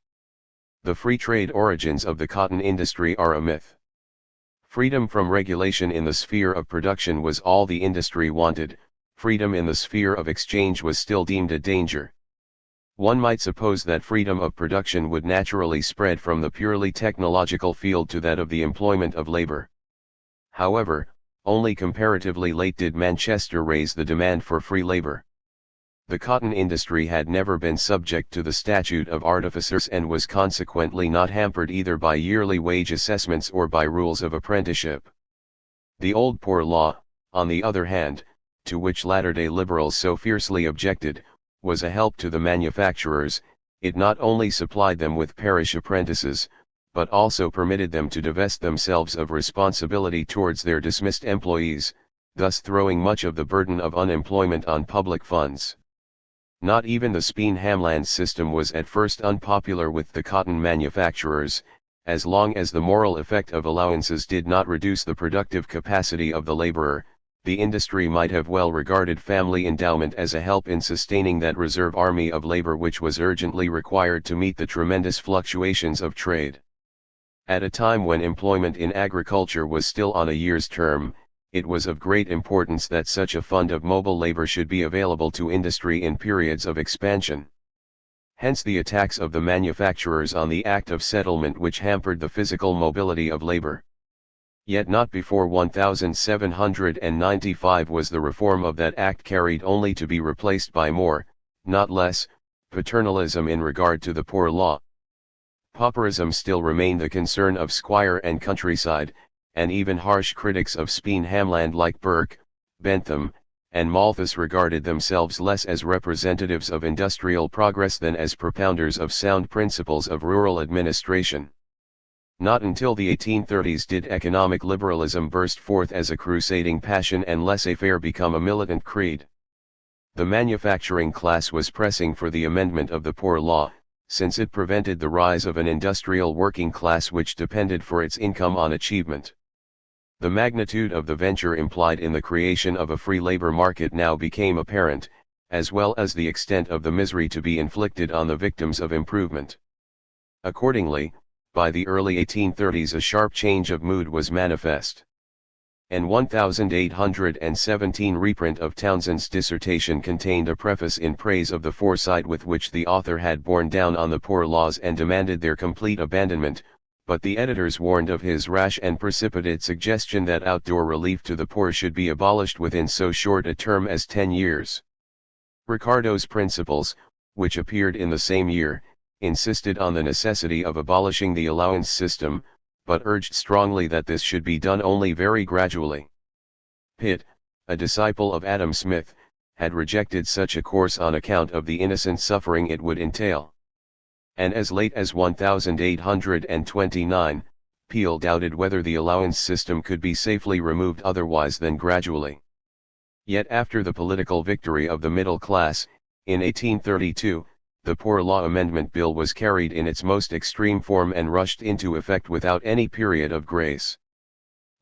The free trade origins of the cotton industry are a myth. Freedom from regulation in the sphere of production was all the industry wanted. Freedom in the sphere of exchange was still deemed a danger. One might suppose that freedom of production would naturally spread from the purely technological field to that of the employment of labor. However, only comparatively late did Manchester raise the demand for free labor. The cotton industry had never been subject to the statute of artificers and was consequently not hampered either by yearly wage assessments or by rules of apprenticeship. The old poor law, on the other hand, to which latter-day liberals so fiercely objected, was a help to the manufacturers. It not only supplied them with parish apprentices, but also permitted them to divest themselves of responsibility towards their dismissed employees, thus throwing much of the burden of unemployment on public funds. Not even the Speen-Hamland system was at first unpopular with the cotton manufacturers. As long as the moral effect of allowances did not reduce the productive capacity of the laborer, the industry might have well regarded family endowment as a help in sustaining that reserve army of labor which was urgently required to meet the tremendous fluctuations of trade. At a time when employment in agriculture was still on a year's term, it was of great importance that such a fund of mobile labor should be available to industry in periods of expansion. Hence the attacks of the manufacturers on the Act of Settlement which hampered the physical mobility of labor. Yet not before 1795 was the reform of that act carried, only to be replaced by more, not less, paternalism in regard to the poor law. Pauperism still remained the concern of squire and countryside, and even harsh critics of Speen Hamland like Burke, Bentham, and Malthus regarded themselves less as representatives of industrial progress than as propounders of sound principles of rural administration. Not until the 1830s did economic liberalism burst forth as a crusading passion and laissez-faire become a militant creed. The manufacturing class was pressing for the amendment of the Poor Law, since it prevented the rise of an industrial working class which depended for its income on achievement. The magnitude of the venture implied in the creation of a free labor market now became apparent, as well as the extent of the misery to be inflicted on the victims of improvement. Accordingly, by the early 1830s a sharp change of mood was manifest. An 1817 reprint of Townsend's dissertation contained a preface in praise of the foresight with which the author had borne down on the poor laws and demanded their complete abandonment, but the editors warned of his rash and precipitate suggestion that outdoor relief to the poor should be abolished within so short a term as 10 years. Ricardo's Principles, which appeared in the same year, insisted on the necessity of abolishing the allowance system, but urged strongly that this should be done only very gradually. Pitt, a disciple of Adam Smith, had rejected such a course on account of the innocent suffering it would entail. And as late as 1829, Peel doubted whether the allowance system could be safely removed otherwise than gradually. Yet after the political victory of the middle class, in 1832, the Poor Law Amendment Bill was carried in its most extreme form and rushed into effect without any period of grace.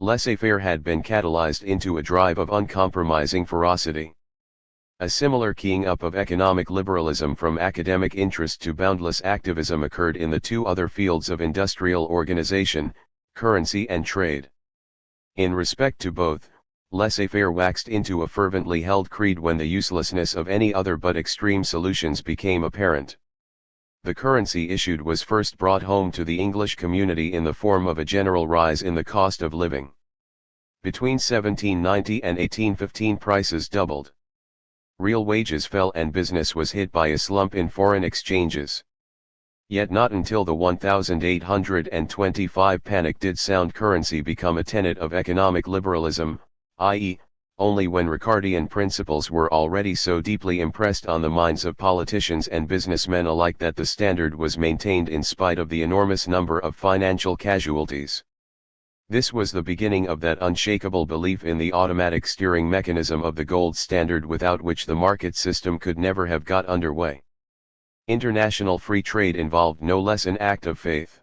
Laissez-faire had been catalyzed into a drive of uncompromising ferocity. A similar keying up of economic liberalism from academic interest to boundless activism occurred in the two other fields of industrial organization, currency and trade. In respect to both, laissez-faire waxed into a fervently held creed when the uselessness of any other but extreme solutions became apparent. The currency issued was first brought home to the English community in the form of a general rise in the cost of living. Between 1790 and 1815 prices doubled. Real wages fell and business was hit by a slump in foreign exchanges. Yet not until the 1825 panic did sound currency become a tenet of economic liberalism, i.e., only when Ricardian principles were already so deeply impressed on the minds of politicians and businessmen alike that the standard was maintained in spite of the enormous number of financial casualties. This was the beginning of that unshakable belief in the automatic steering mechanism of the gold standard without which the market system could never have got underway. International free trade involved no less an act of faith.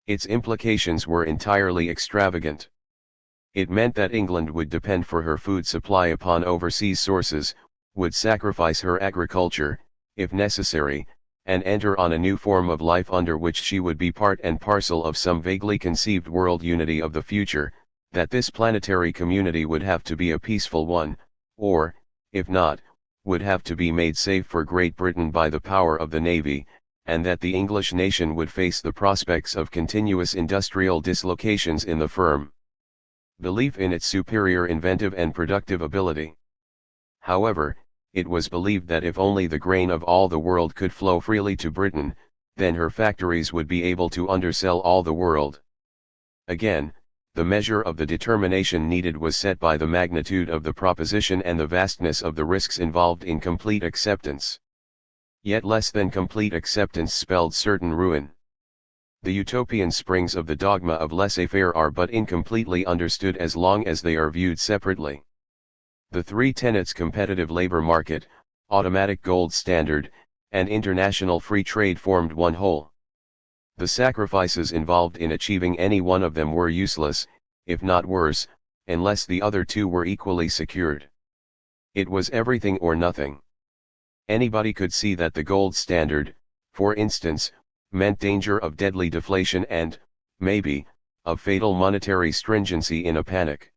Its implications were entirely extravagant. It meant that England would depend for her food supply upon overseas sources, would sacrifice her agriculture, if necessary, and enter on a new form of life under which she would be part and parcel of some vaguely conceived world unity of the future, that this planetary community would have to be a peaceful one, or, if not, would have to be made safe for Great Britain by the power of the Navy, and that the English nation would face the prospects of continuous industrial dislocations in the firm belief in its superior inventive and productive ability. However, it was believed that if only the grain of all the world could flow freely to Britain, then her factories would be able to undersell all the world. Again, the measure of the determination needed was set by the magnitude of the proposition and the vastness of the risks involved in complete acceptance. Yet less than complete acceptance spelled certain ruin. The utopian springs of the dogma of laissez-faire are but incompletely understood as long as they are viewed separately. The three tenets: competitive labor market, automatic gold standard, and international free trade formed one whole. The sacrifices involved in achieving any one of them were useless, if not worse, unless the other two were equally secured. It was everything or nothing. Anybody could see that the gold standard, for instance, meant danger of deadly deflation and, maybe, of fatal monetary stringency in a panic.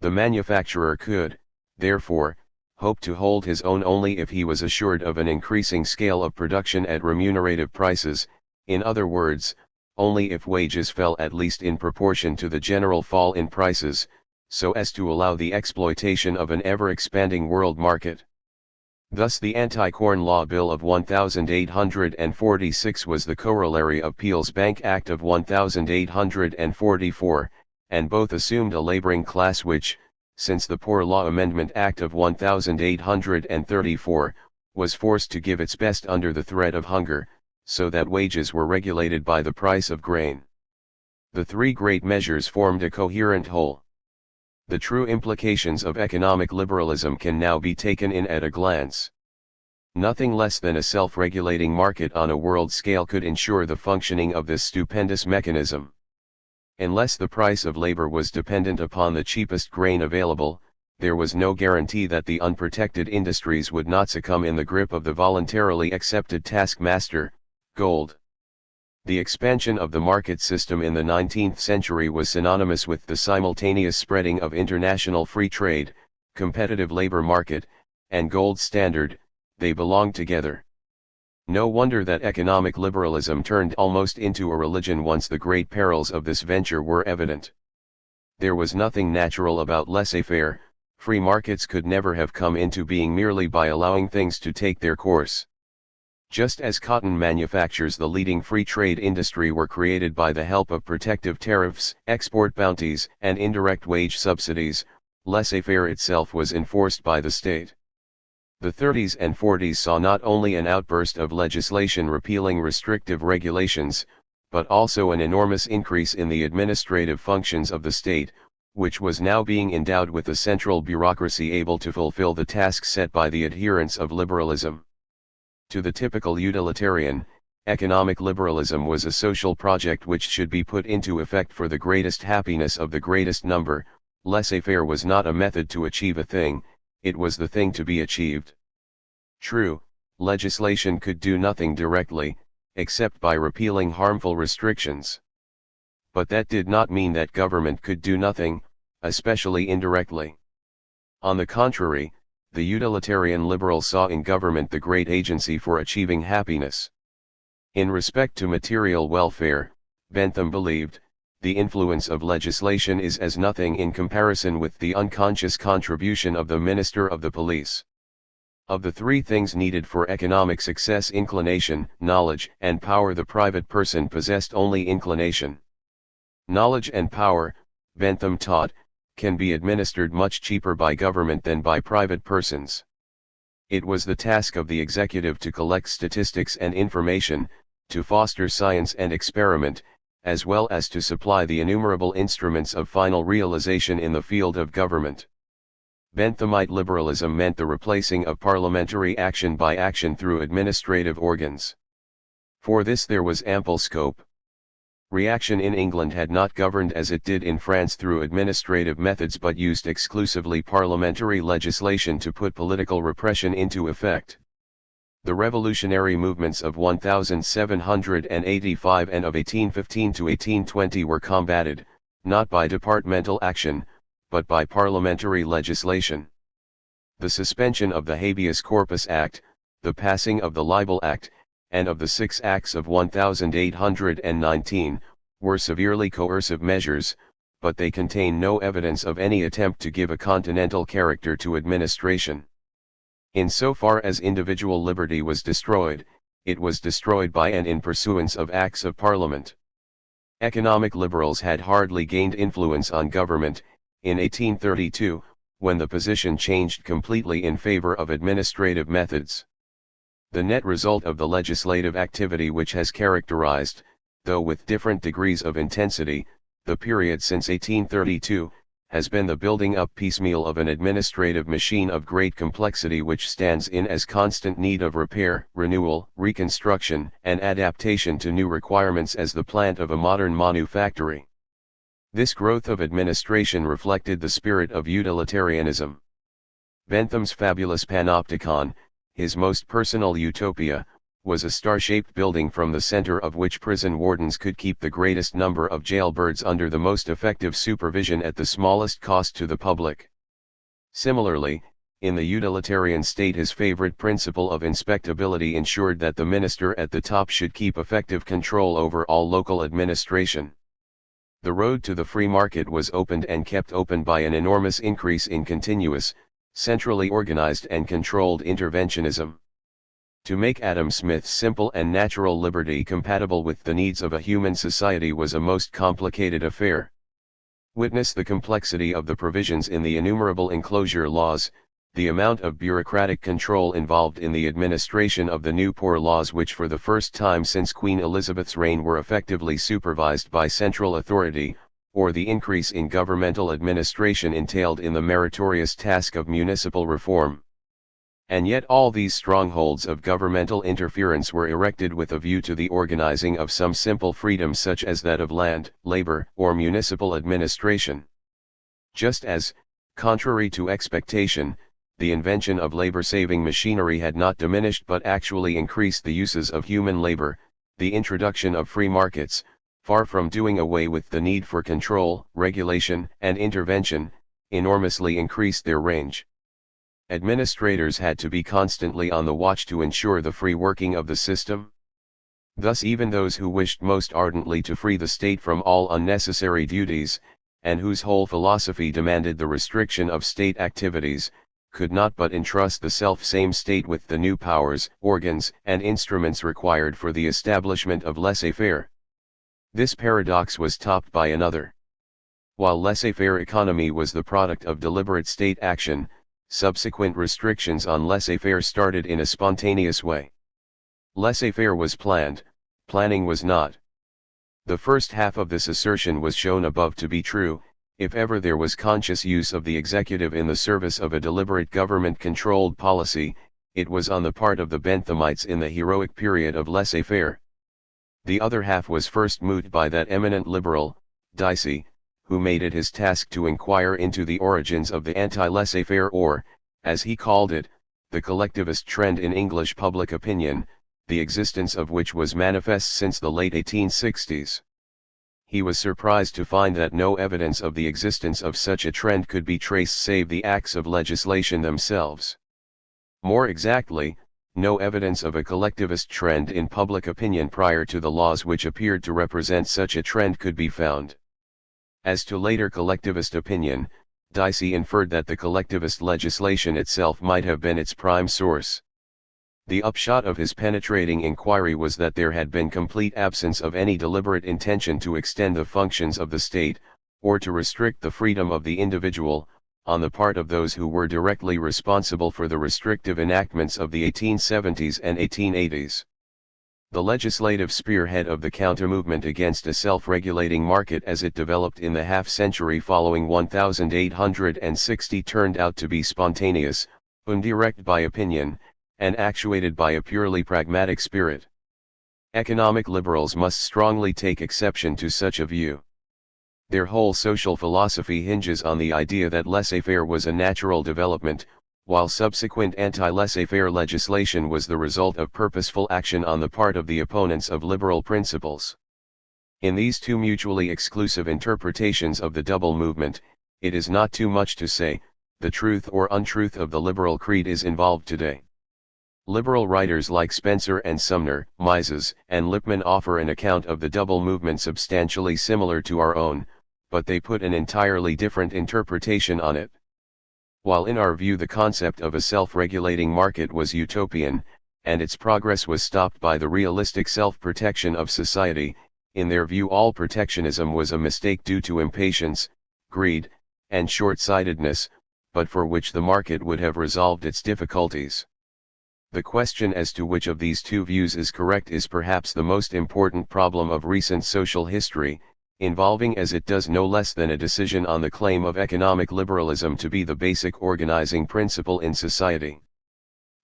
The manufacturer could, therefore, hope to hold his own only if he was assured of an increasing scale of production at remunerative prices, in other words, only if wages fell at least in proportion to the general fall in prices, so as to allow the exploitation of an ever-expanding world market. Thus the Anti-Corn Law Bill of 1846 was the corollary of Peel's Bank Act of 1844, and both assumed a laboring class which, since the Poor Law Amendment Act of 1834, was forced to give its best under the threat of hunger, so that wages were regulated by the price of grain. The three great measures formed a coherent whole. The true implications of economic liberalism can now be taken in at a glance. Nothing less than a self-regulating market on a world scale could ensure the functioning of this stupendous mechanism. Unless the price of labor was dependent upon the cheapest grain available, there was no guarantee that the unprotected industries would not succumb in the grip of the voluntarily accepted taskmaster, gold. The expansion of the market system in the 19th century was synonymous with the simultaneous spreading of international free trade, competitive labor market, and gold standard. They belonged together. No wonder that economic liberalism turned almost into a religion once the great perils of this venture were evident. There was nothing natural about laissez-faire. Free markets could never have come into being merely by allowing things to take their course. Just as cotton manufactures, the leading free trade industry, were created by the help of protective tariffs, export bounties, and indirect wage subsidies, laissez-faire itself was enforced by the state. The 30s and 40s saw not only an outburst of legislation repealing restrictive regulations, but also an enormous increase in the administrative functions of the state, which was now being endowed with a central bureaucracy able to fulfill the tasks set by the adherents of liberalism. To the typical utilitarian, economic liberalism was a social project which should be put into effect for the greatest happiness of the greatest number. Laissez-faire was not a method to achieve a thing, it was the thing to be achieved. True, legislation could do nothing directly, except by repealing harmful restrictions. But that did not mean that government could do nothing, especially indirectly. On the contrary, the utilitarian liberal saw in government the great agency for achieving happiness. In respect to material welfare, Bentham believed, the influence of legislation is as nothing in comparison with the unconscious contribution of the minister of the police. Of the three things needed for economic success, inclination, knowledge, and power, the private person possessed only inclination. Knowledge and power, Bentham taught, can be administered much cheaper by government than by private persons. It was the task of the executive to collect statistics and information, to foster science and experiment, as well as to supply the innumerable instruments of final realization in the field of government. Benthamite liberalism meant the replacing of parliamentary action by action through administrative organs. For this there was ample scope. Reaction in England had not governed as it did in France through administrative methods, but used exclusively parliamentary legislation to put political repression into effect. The revolutionary movements of 1785 and of 1815 to 1820 were combated, not by departmental action, but by parliamentary legislation. The suspension of the Habeas Corpus Act, the passing of the Libel Act, and of the 6 Acts of 1819, were severely coercive measures, but they contain no evidence of any attempt to give a continental character to administration. In so far as individual liberty was destroyed, it was destroyed by and in pursuance of Acts of Parliament. Economic liberals had hardly gained influence on government, in 1832, when the position changed completely in favor of administrative methods. The net result of the legislative activity which has characterized, though with different degrees of intensity, the period since 1832, has been the building up piecemeal of an administrative machine of great complexity which stands in as constant need of repair, renewal, reconstruction, and adaptation to new requirements as the plant of a modern manufactory. This growth of administration reflected the spirit of utilitarianism. Bentham's fabulous panopticon, his most personal utopia, was a star-shaped building from the center of which prison wardens could keep the greatest number of jailbirds under the most effective supervision at the smallest cost to the public. Similarly, in the utilitarian state his favorite principle of inspectability ensured that the minister at the top should keep effective control over all local administration. The road to the free market was opened and kept open by an enormous increase in continuous, centrally organized and controlled interventionism. To make Adam Smith's simple and natural liberty compatible with the needs of a human society was a most complicated affair. Witness the complexity of the provisions in the innumerable enclosure laws, the amount of bureaucratic control involved in the administration of the new poor laws which for the first time since Queen Elizabeth's reign were effectively supervised by central authority, or the increase in governmental administration entailed in the meritorious task of municipal reform. And yet all these strongholds of governmental interference were erected with a view to the organizing of some simple freedom such as that of land, labor, or municipal administration. Just as, contrary to expectation, the invention of labor-saving machinery had not diminished but actually increased the uses of human labor, the introduction of free markets, far from doing away with the need for control, regulation, and intervention, enormously increased their range. Administrators had to be constantly on the watch to ensure the free working of the system. Thus even those who wished most ardently to free the state from all unnecessary duties, and whose whole philosophy demanded the restriction of state activities, could not but entrust the self-same state with the new powers, organs, and instruments required for the establishment of laissez-faire. This paradox was topped by another. While laissez-faire economy was the product of deliberate state action, subsequent restrictions on laissez-faire started in a spontaneous way. Laissez-faire was planned, planning was not. The first half of this assertion was shown above to be true. If ever there was conscious use of the executive in the service of a deliberate government-controlled policy, it was on the part of the Benthamites in the heroic period of laissez-faire. The other half was first moved by that eminent liberal, Dicey, who made it his task to inquire into the origins of the anti-laissez-faire or, as he called it, the collectivist trend in English public opinion, the existence of which was manifest since the late 1860s. He was surprised to find that no evidence of the existence of such a trend could be traced save the acts of legislation themselves. More exactly, no evidence of a collectivist trend in public opinion prior to the laws which appeared to represent such a trend could be found. As to later collectivist opinion, Dicey inferred that the collectivist legislation itself might have been its prime source. The upshot of his penetrating inquiry was that there had been complete absence of any deliberate intention to extend the functions of the state, or to restrict the freedom of the individual, on the part of those who were directly responsible for the restrictive enactments of the 1870s and 1880s. The legislative spearhead of the counter-movement against a self-regulating market as it developed in the half-century following 1860 turned out to be spontaneous, undirected by opinion, and actuated by a purely pragmatic spirit. Economic liberals must strongly take exception to such a view. Their whole social philosophy hinges on the idea that laissez-faire was a natural development, while subsequent anti-laissez-faire legislation was the result of purposeful action on the part of the opponents of liberal principles. In these two mutually exclusive interpretations of the double movement, it is not too much to say, the truth or untruth of the liberal creed is involved today. Liberal writers like Spencer and Sumner, Mises, and Lippmann offer an account of the double movement substantially similar to our own, but they put an entirely different interpretation on it. While in our view the concept of a self-regulating market was utopian, and its progress was stopped by the realistic self-protection of society, in their view all protectionism was a mistake due to impatience, greed, and short-sightedness, but for which the market would have resolved its difficulties. The question as to which of these two views is correct is perhaps the most important problem of recent social history, involving as it does no less than a decision on the claim of economic liberalism to be the basic organizing principle in society.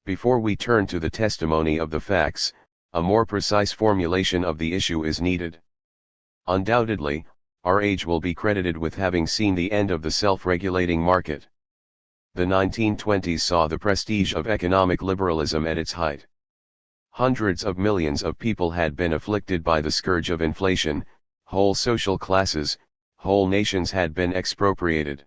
Before we turn to the testimony of the facts, a more precise formulation of the issue is needed. Undoubtedly, our age will be credited with having seen the end of the self-regulating market. The 1920s saw the prestige of economic liberalism at its height. Hundreds of millions of people had been afflicted by the scourge of inflation, whole social classes, whole nations had been expropriated.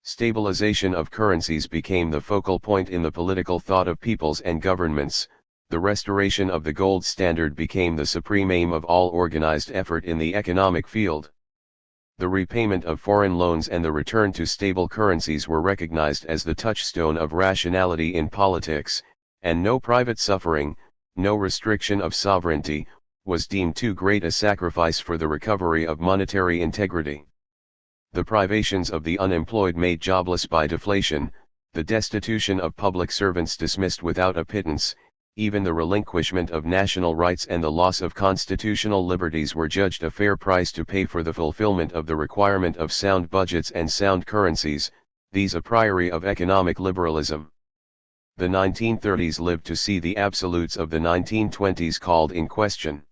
Stabilization of currencies became the focal point in the political thought of peoples and governments. The restoration of the gold standard became the supreme aim of all organized effort in the economic field. The repayment of foreign loans and the return to stable currencies were recognized as the touchstone of rationality in politics, and no private suffering, no restriction of sovereignty, was deemed too great a sacrifice for the recovery of monetary integrity. the privations of the unemployed made jobless by deflation, the destitution of public servants dismissed without a pittance, even the relinquishment of national rights and the loss of constitutional liberties were judged a fair price to pay for the fulfillment of the requirement of sound budgets and sound currencies, these a priori of economic liberalism. The 1930s lived to see the absolutes of the 1920s called in question.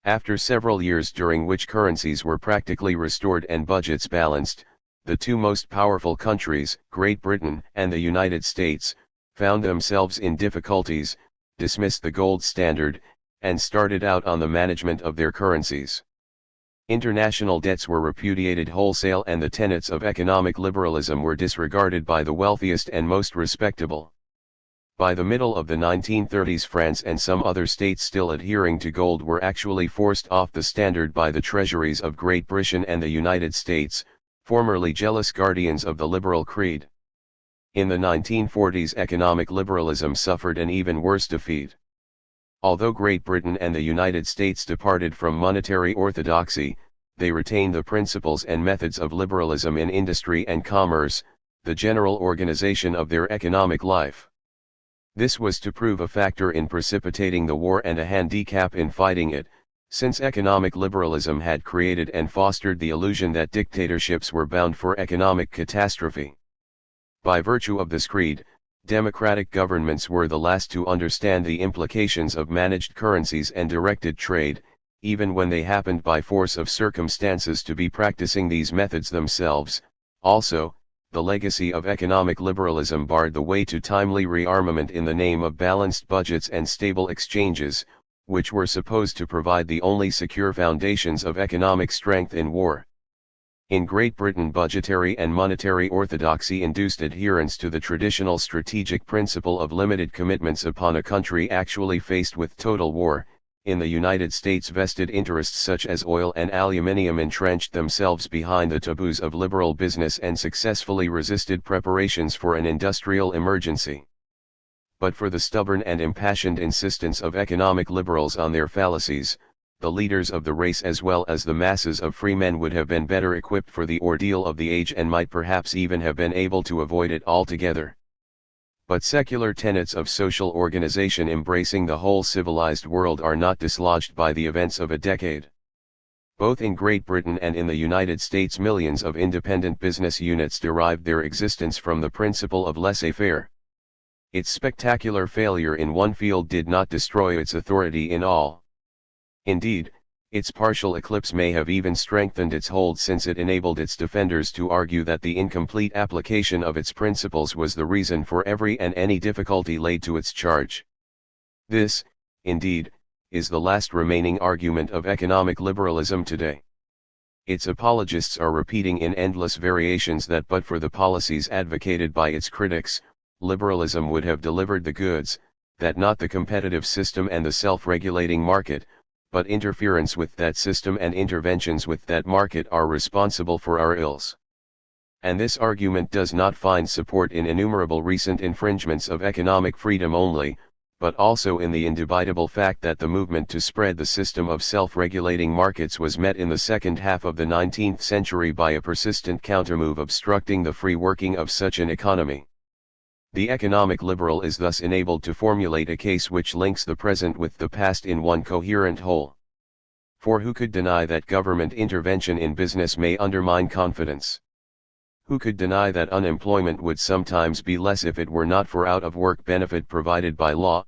After several years during which currencies were practically restored and budgets balanced, the two most powerful countries, Great Britain and the United States, found themselves in difficulties, dismissed the gold standard, and started out on the management of their currencies. International debts were repudiated wholesale and the tenets of economic liberalism were disregarded by the wealthiest and most respectable. By the middle of the 1930s, France and some other states still adhering to gold were actually forced off the standard by the treasuries of Great Britain and the United States, formerly jealous guardians of the liberal creed. In the 1940s, economic liberalism suffered an even worse defeat. Although Great Britain and the United States departed from monetary orthodoxy, they retained the principles and methods of liberalism in industry and commerce, the general organization of their economic life. This was to prove a factor in precipitating the war and a handicap in fighting it, since economic liberalism had created and fostered the illusion that dictatorships were bound for economic catastrophe. By virtue of this creed, democratic governments were the last to understand the implications of managed currencies and directed trade, even when they happened by force of circumstances to be practicing these methods themselves. Also, the legacy of economic liberalism barred the way to timely rearmament in the name of balanced budgets and stable exchanges, which were supposed to provide the only secure foundations of economic strength in war. In Great Britain, budgetary and monetary orthodoxy induced adherence to the traditional strategic principle of limited commitments upon a country actually faced with total war. In the United States, vested interests such as oil and aluminium entrenched themselves behind the taboos of liberal business and successfully resisted preparations for an industrial emergency. But for the stubborn and impassioned insistence of economic liberals on their fallacies, the leaders of the race as well as the masses of free men would have been better equipped for the ordeal of the age and might perhaps even have been able to avoid it altogether. But secular tenets of social organization embracing the whole civilized world are not dislodged by the events of a decade. Both in Great Britain and in the United States, millions of independent business units derived their existence from the principle of laissez-faire. Its spectacular failure in one field did not destroy its authority in all. Indeed, its partial eclipse may have even strengthened its hold, since it enabled its defenders to argue that the incomplete application of its principles was the reason for every and any difficulty laid to its charge. This, indeed, is the last remaining argument of economic liberalism today. Its apologists are repeating in endless variations that but for the policies advocated by its critics, liberalism would have delivered the goods, that not the competitive system and the self-regulating market, but interference with that system and interventions with that market are responsible for our ills. And this argument does not find support in innumerable recent infringements of economic freedom only, but also in the indubitable fact that the movement to spread the system of self-regulating markets was met in the second half of the 19th century by a persistent countermove obstructing the free working of such an economy. The economic liberal is thus enabled to formulate a case which links the present with the past in one coherent whole. For who could deny that government intervention in business may undermine confidence? Who could deny that unemployment would sometimes be less if it were not for out-of-work benefit provided by law?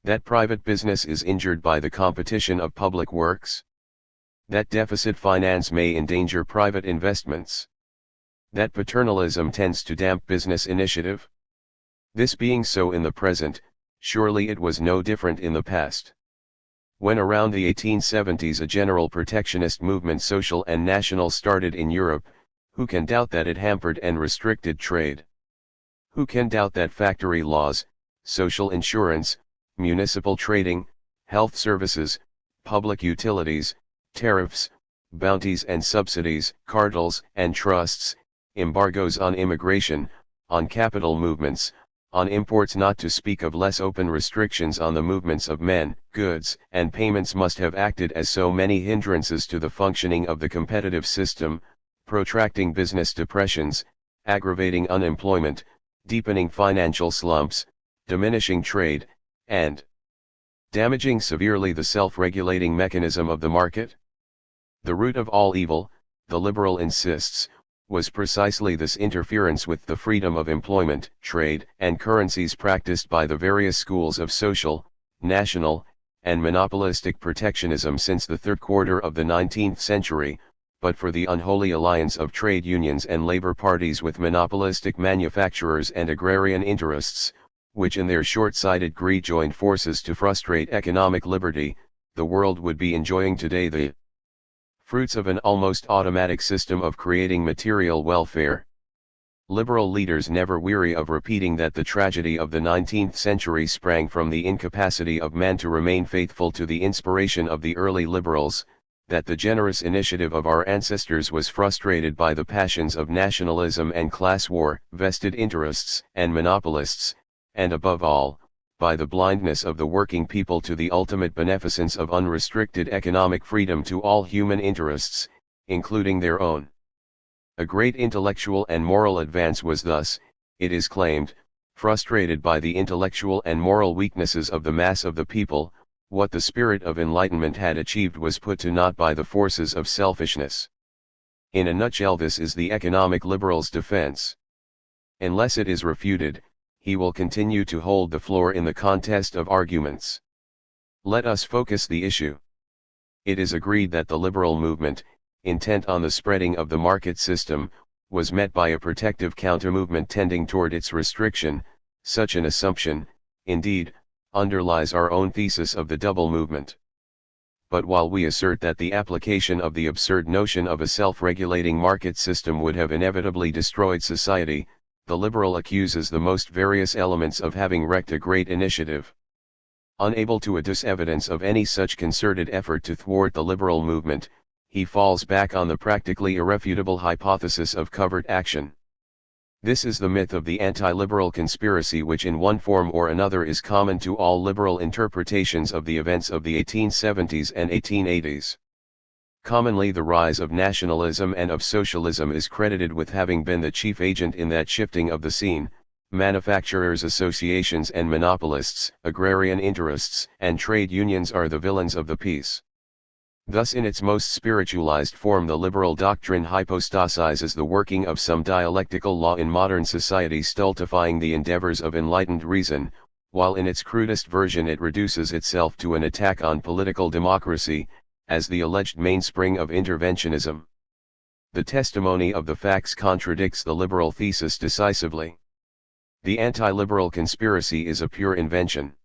That private business is injured by the competition of public works? That deficit finance may endanger private investments? That paternalism tends to damp business initiative? This being so in the present, surely it was no different in the past. When around the 1870s a general protectionist movement, social and national, started in Europe, who can doubt that it hampered and restricted trade? Who can doubt that factory laws, social insurance, municipal trading, health services, public utilities, tariffs, bounties and subsidies, cartels and trusts, embargoes on immigration, on capital movements, on imports, not to speak of less open restrictions on the movements of men, goods, and payments, must have acted as so many hindrances to the functioning of the competitive system, protracting business depressions, aggravating unemployment, deepening financial slumps, diminishing trade, and damaging severely the self-regulating mechanism of the market? The root of all evil, the liberal insists, was precisely this interference with the freedom of employment, trade, and currencies practiced by the various schools of social, national, and monopolistic protectionism since the third quarter of the 19th century, but for the unholy alliance of trade unions and labor parties with monopolistic manufacturers and agrarian interests, which in their short-sighted greed joined forces to frustrate economic liberty, the world would be enjoying today the fruits of an almost automatic system of creating material welfare. Liberal leaders never weary of repeating that the tragedy of the 19th century sprang from the incapacity of man to remain faithful to the inspiration of the early liberals, that the generous initiative of our ancestors was frustrated by the passions of nationalism and class war, vested interests and monopolists, and above all, by the blindness of the working people to the ultimate beneficence of unrestricted economic freedom to all human interests, including their own. A great intellectual and moral advance was thus, it is claimed, frustrated by the intellectual and moral weaknesses of the mass of the people. What the spirit of enlightenment had achieved was put to naught by the forces of selfishness. In a nutshell, this is the economic liberal's defense. Unless it is refuted, he will continue to hold the floor in the contest of arguments. Let us focus the issue. It is agreed that the liberal movement, intent on the spreading of the market system, was met by a protective counter-movement tending toward its restriction. Such an assumption, indeed, underlies our own thesis of the double movement. But while we assert that the application of the absurd notion of a self-regulating market system would have inevitably destroyed society, the liberal accuses the most various elements of having wrecked a great initiative. Unable to adduce evidence of any such concerted effort to thwart the liberal movement, he falls back on the practically irrefutable hypothesis of covert action. This is the myth of the anti-liberal conspiracy, which in one form or another is common to all liberal interpretations of the events of the 1870s and 1880s. Commonly the rise of nationalism and of socialism is credited with having been the chief agent in that shifting of the scene. Manufacturers' associations and monopolists, agrarian interests, and trade unions are the villains of the piece. Thus in its most spiritualized form the liberal doctrine hypostasizes the working of some dialectical law in modern society, stultifying the endeavors of enlightened reason, while in its crudest version it reduces itself to an attack on political democracy, as the alleged mainspring of interventionism. The testimony of the facts contradicts the liberal thesis decisively. The anti-liberal conspiracy is a pure invention.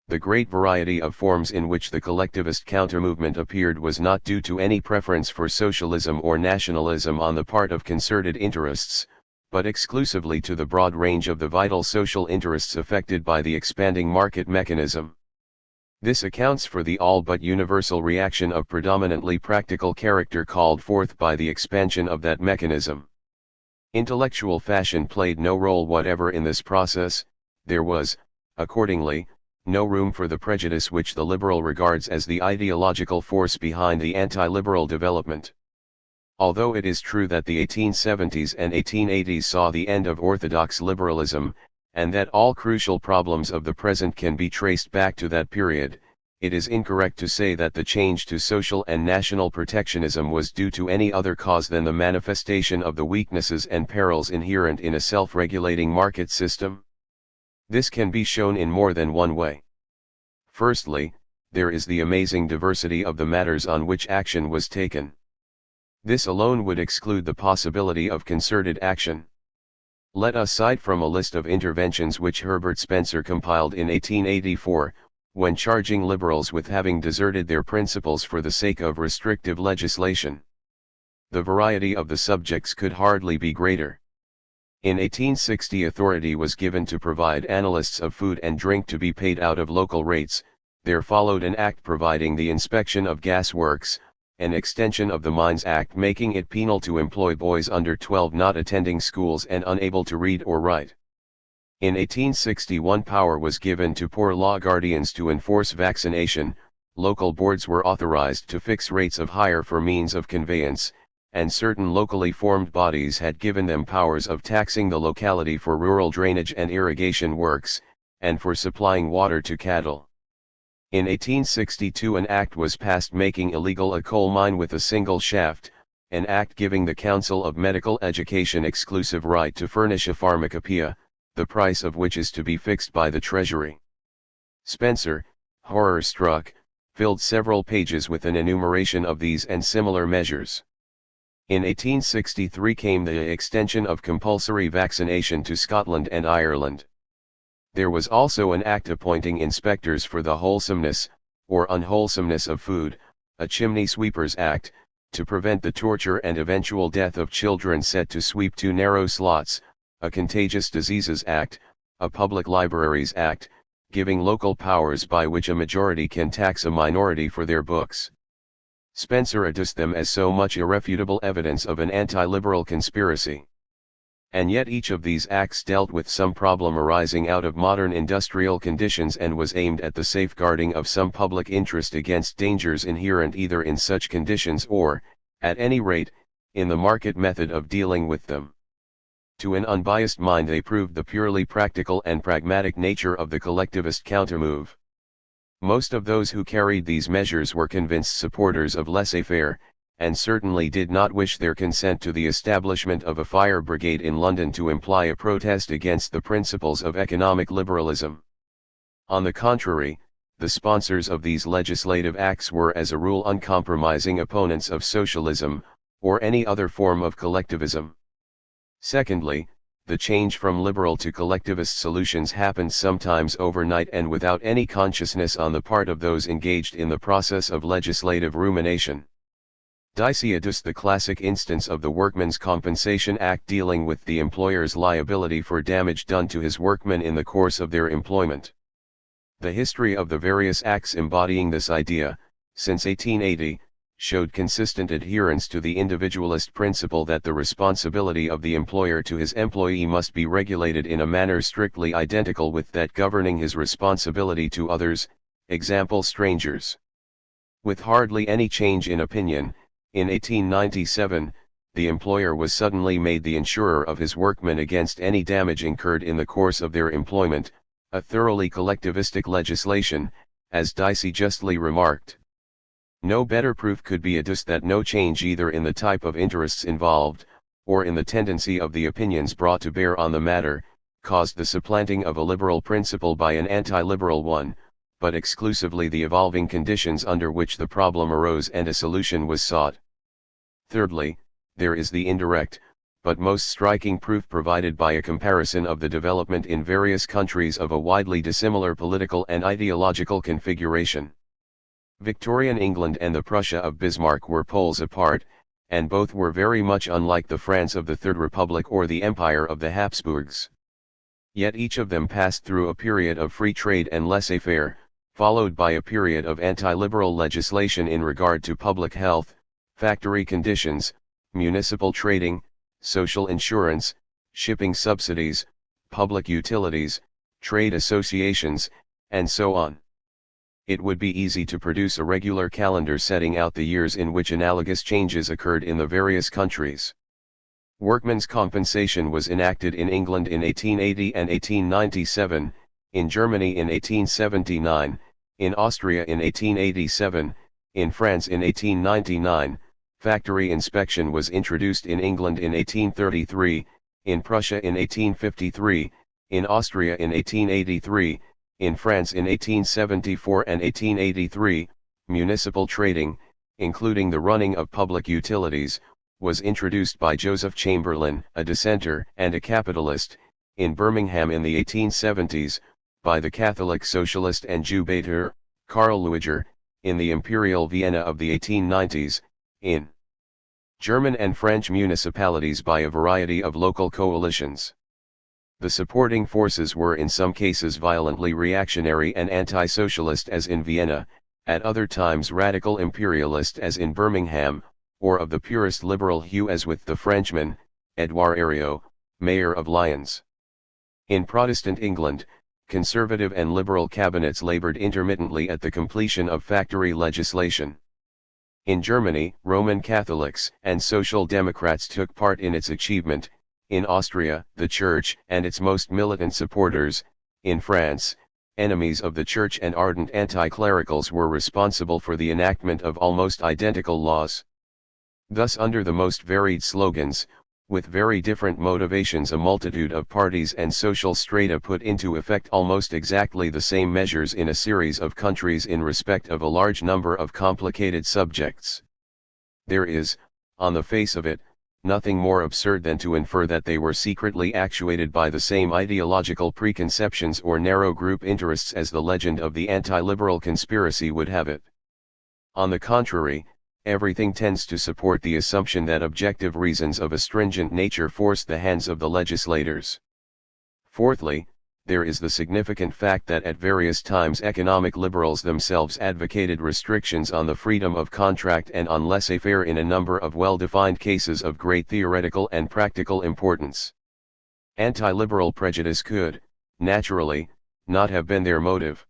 The great variety of forms in which the collectivist counter-movement appeared was not due to any preference for socialism or nationalism on the part of concerted interests, but exclusively to the broad range of the vital social interests affected by the expanding market mechanism. This accounts for the all but universal reaction of predominantly practical character called forth by the expansion of that mechanism. Intellectual fashion played no role whatever in this process. There was, accordingly, no room for the prejudice which the liberal regards as the ideological force behind the anti-liberal development. Although it is true that the 1870s and 1880s saw the end of orthodox liberalism, and that all crucial problems of the present can be traced back to that period, it is incorrect to say that the change to social and national protectionism was due to any other cause than the manifestation of the weaknesses and perils inherent in a self-regulating market system. This can be shown in more than one way. Firstly, there is the amazing diversity of the matters on which action was taken. This alone would exclude the possibility of concerted action. Let us cite from a list of interventions which Herbert Spencer compiled in 1884, when charging liberals with having deserted their principles for the sake of restrictive legislation. The variety of the subjects could hardly be greater. In 1860 authority was given to provide analysts of food and drink to be paid out of local rates. There followed an act providing the inspection of gas works, an extension of the Mines Act making it penal to employ boys under 12 not attending schools and unable to read or write. In 1861 power was given to poor law guardians to enforce vaccination. Local boards were authorized to fix rates of hire for means of conveyance, and certain locally formed bodies had given them powers of taxing the locality for rural drainage and irrigation works, and for supplying water to cattle. In 1862 an act was passed making illegal a coal mine with a single shaft, an act giving the Council of Medical Education exclusive right to furnish a pharmacopoeia, the price of which is to be fixed by the Treasury. Spencer, horror-struck, filled several pages with an enumeration of these and similar measures. In 1863 came the extension of compulsory vaccination to Scotland and Ireland. There was also an act appointing inspectors for the wholesomeness, or unwholesomeness of food, a chimney sweepers act, to prevent the torture and eventual death of children set to sweep too narrow slots, a contagious diseases act, a public libraries act, giving local powers by which a majority can tax a minority for their books. Spencer adduced them as so much irrefutable evidence of an anti-liberal conspiracy. And yet each of these acts dealt with some problem arising out of modern industrial conditions and was aimed at the safeguarding of some public interest against dangers inherent either in such conditions or, at any rate, in the market method of dealing with them. To an unbiased mind they proved the purely practical and pragmatic nature of the collectivist countermove. Most of those who carried these measures were convinced supporters of laissez-faire, and certainly did not wish their consent to the establishment of a fire brigade in London to imply a protest against the principles of economic liberalism. On the contrary, the sponsors of these legislative acts were as a rule uncompromising opponents of socialism, or any other form of collectivism. Secondly, the change from liberal to collectivist solutions happened sometimes overnight and without any consciousness on the part of those engaged in the process of legislative rumination. Dicey adduced the classic instance of the Workmen's Compensation Act dealing with the employer's liability for damage done to his workmen in the course of their employment. The history of the various acts embodying this idea, since 1880, showed consistent adherence to the individualist principle that the responsibility of the employer to his employee must be regulated in a manner strictly identical with that governing his responsibility to others, example strangers. With hardly any change in opinion, in 1897, the employer was suddenly made the insurer of his workmen against any damage incurred in the course of their employment, a thoroughly collectivistic legislation, as Dicey justly remarked. No better proof could be adduced that no change either in the type of interests involved, or in the tendency of the opinions brought to bear on the matter, caused the supplanting of a liberal principle by an anti-liberal one, but exclusively the evolving conditions under which the problem arose and a solution was sought. Thirdly, there is the indirect, but most striking proof provided by a comparison of the development in various countries of a widely dissimilar political and ideological configuration. Victorian England and the Prussia of Bismarck were poles apart, and both were very much unlike the France of the Third Republic or the Empire of the Habsburgs. Yet each of them passed through a period of free trade and laissez-faire, followed by a period of anti-liberal legislation in regard to public health, factory conditions, municipal trading, social insurance, shipping subsidies, public utilities, trade associations, and so on. It would be easy to produce a regular calendar setting out the years in which analogous changes occurred in the various countries. Workmen's compensation was enacted in England in 1880 and 1897, in Germany in 1879, in Austria in 1887, in France in 1899, factory inspection was introduced in England in 1833, in Prussia in 1853, in Austria in 1883, in France in 1874 and 1883, municipal trading, including the running of public utilities, was introduced by Joseph Chamberlain, a dissenter and a capitalist, in Birmingham in the 1870s, by the Catholic socialist and Jew baiter, Karl in the Imperial Vienna of the 1890s, in German and French municipalities by a variety of local coalitions. The supporting forces were in some cases violently reactionary and anti-socialist as in Vienna, at other times radical imperialist as in Birmingham, or of the purest liberal hue as with the Frenchman, Edouard Herriot, mayor of Lyons. In Protestant England, conservative and liberal cabinets labored intermittently at the completion of factory legislation. In Germany, Roman Catholics and Social Democrats took part in its achievement. In Austria, the Church and its most militant supporters. In France, enemies of the Church and ardent anti-clericals were responsible for the enactment of almost identical laws. Thus, under the most varied slogans, with very different motivations, a multitude of parties and social strata put into effect almost exactly the same measures in a series of countries in respect of a large number of complicated subjects. There is, on the face of it, nothing more absurd than to infer that they were secretly actuated by the same ideological preconceptions or narrow group interests as the legend of the anti-liberal conspiracy would have it. On the contrary, everything tends to support the assumption that objective reasons of a stringent nature force the hands of the legislators. Fourthly, there is the significant fact that at various times economic liberals themselves advocated restrictions on the freedom of contract and on laissez-faire in a number of well-defined cases of great theoretical and practical importance. Anti-liberal prejudice could, naturally, not have been their motive.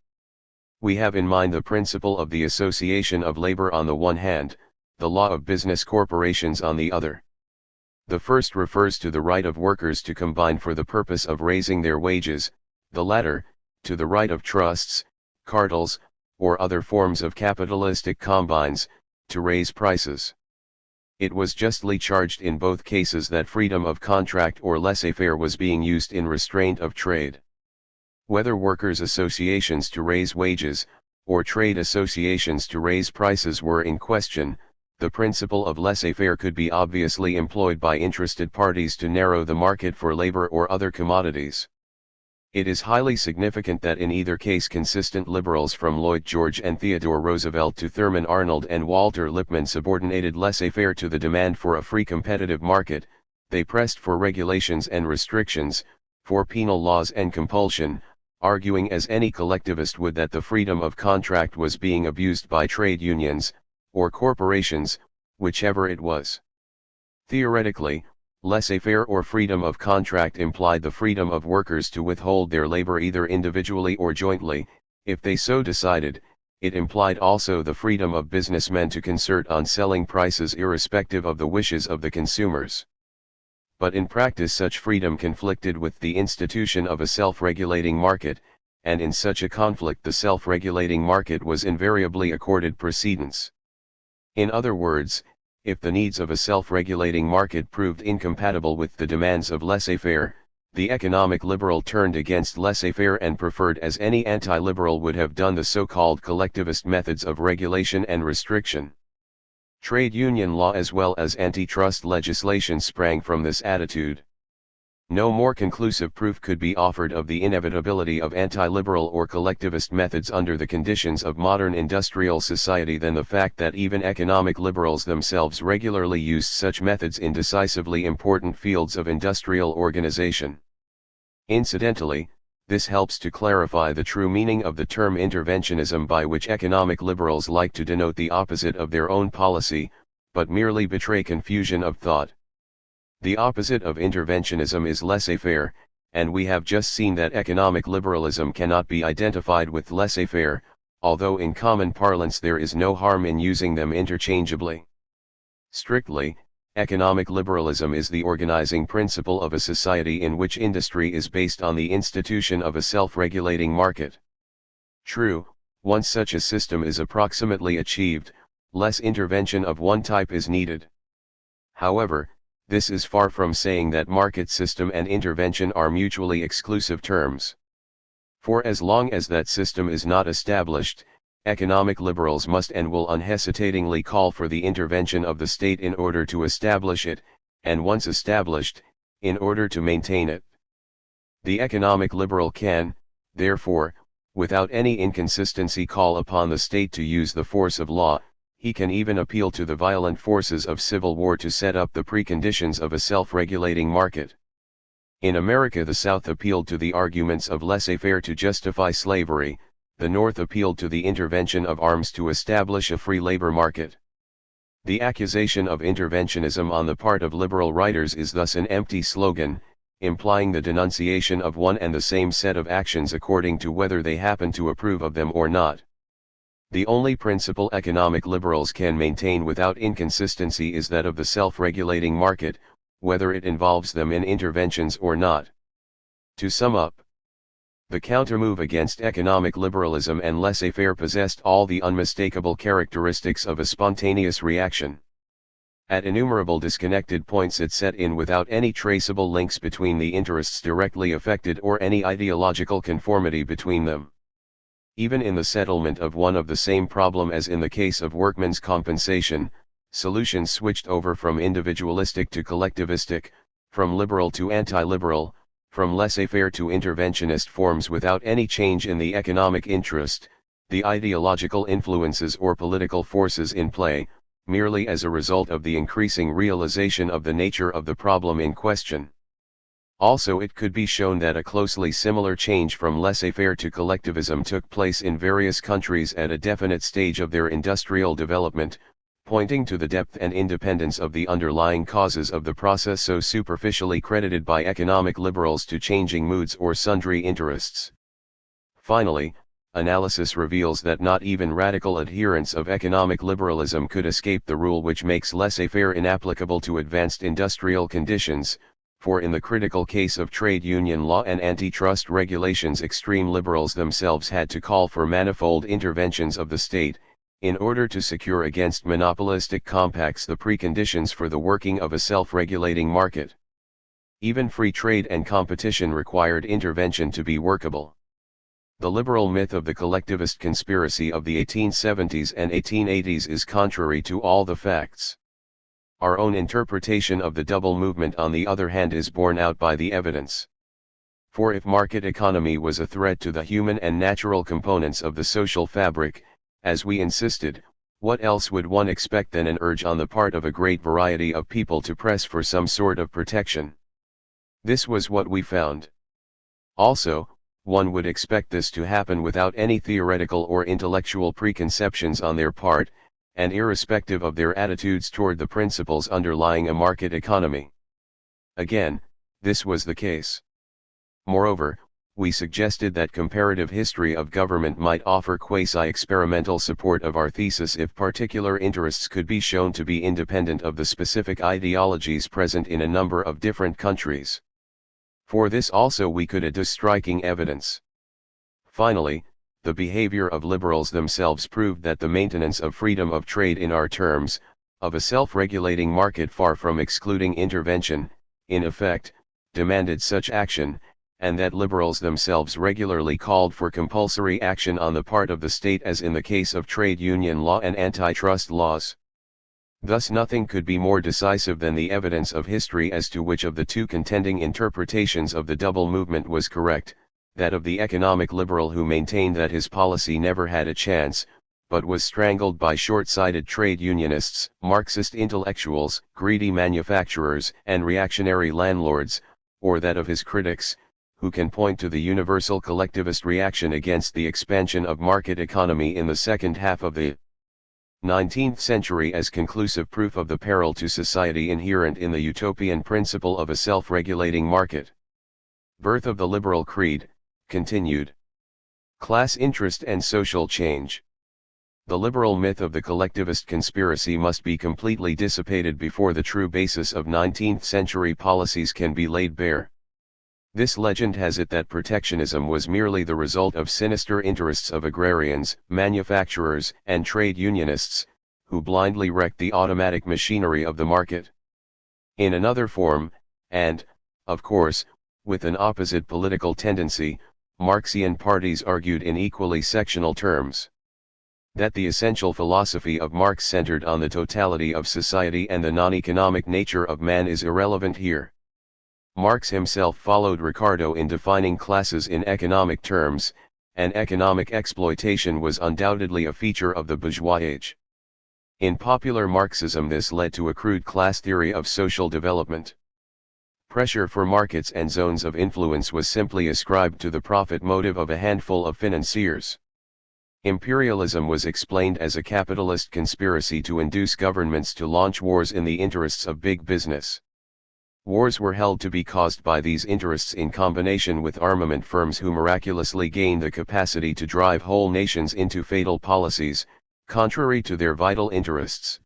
We have in mind the principle of the association of labor on the one hand, the law of business corporations on the other. The first refers to the right of workers to combine for the purpose of raising their wages, the latter, to the right of trusts, cartels, or other forms of capitalistic combines, to raise prices. It was justly charged in both cases that freedom of contract or laissez-faire was being used in restraint of trade. Whether workers' associations to raise wages, or trade associations to raise prices were in question, the principle of laissez-faire could be obviously employed by interested parties to narrow the market for labor or other commodities. It is highly significant that in either case consistent liberals from Lloyd George and Theodore Roosevelt to Thurman Arnold and Walter Lippmann subordinated laissez-faire to the demand for a free competitive market. They pressed for regulations and restrictions, for penal laws and compulsion, arguing as any collectivist would that the freedom of contract was being abused by trade unions, or corporations, whichever it was. Theoretically, laissez-faire or freedom of contract implied the freedom of workers to withhold their labor either individually or jointly, if they so decided. It implied also the freedom of businessmen to concert on selling prices irrespective of the wishes of the consumers. But in practice such freedom conflicted with the institution of a self-regulating market, and in such a conflict the self-regulating market was invariably accorded precedence. In other words, if the needs of a self-regulating market proved incompatible with the demands of laissez-faire, the economic liberal turned against laissez-faire and preferred, as any anti-liberal would have done, the so-called collectivist methods of regulation and restriction. Trade union law as well as antitrust legislation sprang from this attitude. No more conclusive proof could be offered of the inevitability of anti-liberal or collectivist methods under the conditions of modern industrial society than the fact that even economic liberals themselves regularly used such methods in decisively important fields of industrial organization. Incidentally, this helps to clarify the true meaning of the term interventionism, by which economic liberals like to denote the opposite of their own policy, but merely betray confusion of thought. The opposite of interventionism is laissez-faire, and we have just seen that economic liberalism cannot be identified with laissez-faire, although in common parlance there is no harm in using them interchangeably. Strictly, economic liberalism is the organizing principle of a society in which industry is based on the institution of a self-regulating market. True, once such a system is approximately achieved, less intervention of one type is needed. However, this is far from saying that market system and intervention are mutually exclusive terms. For as long as that system is not established, economic liberals must and will unhesitatingly call for the intervention of the state in order to establish it, and once established, in order to maintain it. The economic liberal can, therefore, without any inconsistency call upon the state to use the force of law. He can even appeal to the violent forces of civil war to set up the preconditions of a self-regulating market. In America the South appealed to the arguments of laissez-faire to justify slavery, the North appealed to the intervention of arms to establish a free labor market. The accusation of interventionism on the part of liberal writers is thus an empty slogan, implying the denunciation of one and the same set of actions according to whether they happen to approve of them or not. The only principle economic liberals can maintain without inconsistency is that of the self-regulating market, whether it involves them in interventions or not. To sum up, the countermove against economic liberalism and laissez-faire possessed all the unmistakable characteristics of a spontaneous reaction. At innumerable disconnected points it set in without any traceable links between the interests directly affected or any ideological conformity between them. Even in the settlement of one of the same problem as in the case of workmen's compensation, solutions switched over from individualistic to collectivistic, from liberal to anti-liberal, from laissez-faire to interventionist forms without any change in the economic interest, the ideological influences or political forces in play, merely as a result of the increasing realization of the nature of the problem in question. Also, it could be shown that a closely similar change from laissez-faire to collectivism took place in various countries at a definite stage of their industrial development, pointing to the depth and independence of the underlying causes of the process so superficially credited by economic liberals to changing moods or sundry interests. Finally, analysis reveals that not even radical adherents of economic liberalism could escape the rule which makes laissez-faire inapplicable to advanced industrial conditions, for in the critical case of trade union law and antitrust regulations extreme liberals themselves had to call for manifold interventions of the state, in order to secure against monopolistic compacts the preconditions for the working of a self-regulating market. Even free trade and competition required intervention to be workable. The liberal myth of the collectivist conspiracy of the 1870s and 1880s is contrary to all the facts. Our own interpretation of the double movement on the other hand is borne out by the evidence. For if market economy was a threat to the human and natural components of the social fabric, as we insisted, what else would one expect than an urge on the part of a great variety of people to press for some sort of protection? This was what we found. Also, one would expect this to happen without any theoretical or intellectual preconceptions on their part, and irrespective of their attitudes toward the principles underlying a market economy. Again, this was the case. Moreover, we suggested that comparative history of government might offer quasi-experimental support of our thesis if particular interests could be shown to be independent of the specific ideologies present in a number of different countries. For this also we could adduce striking evidence. Finally, the behavior of liberals themselves proved that the maintenance of freedom of trade in our terms, of a self-regulating market far from excluding intervention, in effect, demanded such action, and that liberals themselves regularly called for compulsory action on the part of the state as in the case of trade union law and antitrust laws. Thus nothing could be more decisive than the evidence of history as to which of the two contending interpretations of the double movement was correct, that of the economic liberal who maintained that his policy never had a chance, but was strangled by short-sighted trade unionists, Marxist intellectuals, greedy manufacturers, and reactionary landlords, or that of his critics, who can point to the universal collectivist reaction against the expansion of market economy in the second half of the 19th century as conclusive proof of the peril to society inherent in the utopian principle of a self-regulating market. Birth of the liberal creed, continued. Class interest and social change. The liberal myth of the collectivist conspiracy must be completely dissipated before the true basis of 19th century policies can be laid bare. This legend has it that protectionism was merely the result of sinister interests of agrarians, manufacturers, and trade unionists, who blindly wrecked the automatic machinery of the market. In another form, and, of course, with an opposite political tendency, Marxian parties argued in equally sectional terms. That the essential philosophy of Marx centered on the totality of society and the non-economic nature of man is irrelevant here. Marx himself followed Ricardo in defining classes in economic terms, and economic exploitation was undoubtedly a feature of the bourgeois age. In popular Marxism this led to a crude class theory of social development. Pressure for markets and zones of influence was simply ascribed to the profit motive of a handful of financiers. Imperialism was explained as a capitalist conspiracy to induce governments to launch wars in the interests of big business. Wars were held to be caused by these interests in combination with armament firms who miraculously gained the capacity to drive whole nations into fatal policies, contrary to their vital interests.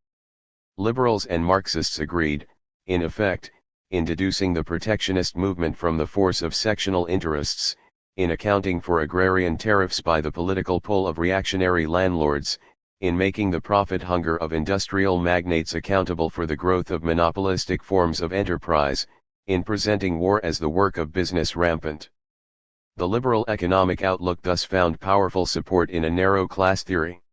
Liberals and Marxists agreed, in effect, in deducing the protectionist movement from the force of sectional interests, in accounting for agrarian tariffs by the political pull of reactionary landlords, in making the profit hunger of industrial magnates accountable for the growth of monopolistic forms of enterprise, in presenting war as the work of business rampant. The liberal economic outlook thus found powerful support in a narrow class theory.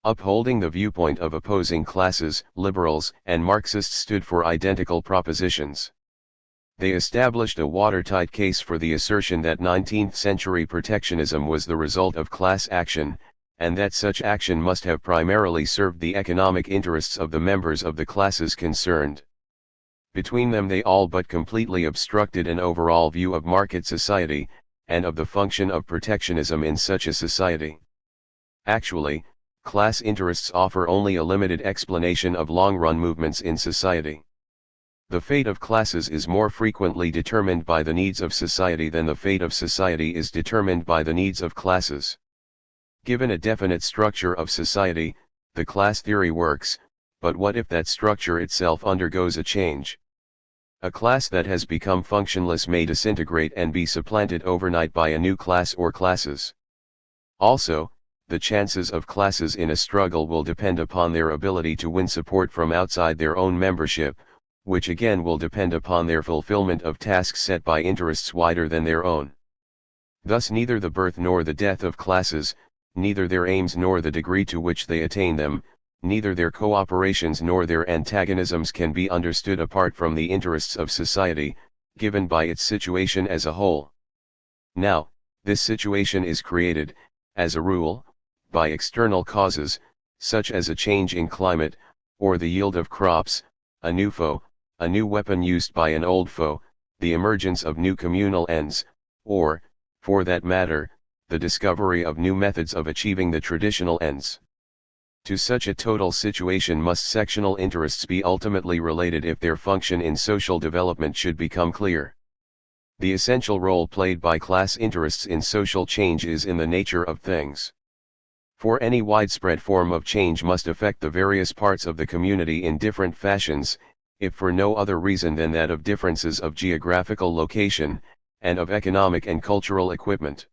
Upholding the viewpoint of opposing classes, liberals and Marxists stood for identical propositions. They established a watertight case for the assertion that 19th-century protectionism was the result of class action, and that such action must have primarily served the economic interests of the members of the classes concerned. Between them they all but completely obstructed an overall view of market society, and of the function of protectionism in such a society. Actually, class interests offer only a limited explanation of long-run movements in society. The fate of classes is more frequently determined by the needs of society than the fate of society is determined by the needs of classes. Given a definite structure of society, the class theory works, but what if that structure itself undergoes a change? A class that has become functionless may disintegrate and be supplanted overnight by a new class or classes. Also, the chances of classes in a struggle will depend upon their ability to win support from outside their own membership, which again will depend upon their fulfillment of tasks set by interests wider than their own. Thus neither the birth nor the death of classes, neither their aims nor the degree to which they attain them, neither their cooperations nor their antagonisms can be understood apart from the interests of society, given by its situation as a whole. Now, this situation is created, as a rule, by external causes, such as a change in climate, or the yield of crops, a new foe, a new weapon used by an old foe, the emergence of new communal ends, or, for that matter, the discovery of new methods of achieving the traditional ends. To such a total situation must sectional interests be ultimately related if their function in social development should become clear. The essential role played by class interests in social change is in the nature of things. For any widespread form of change must affect the various parts of the community in different fashions, if for no other reason than that of differences of geographical location, and of economic and cultural equipment.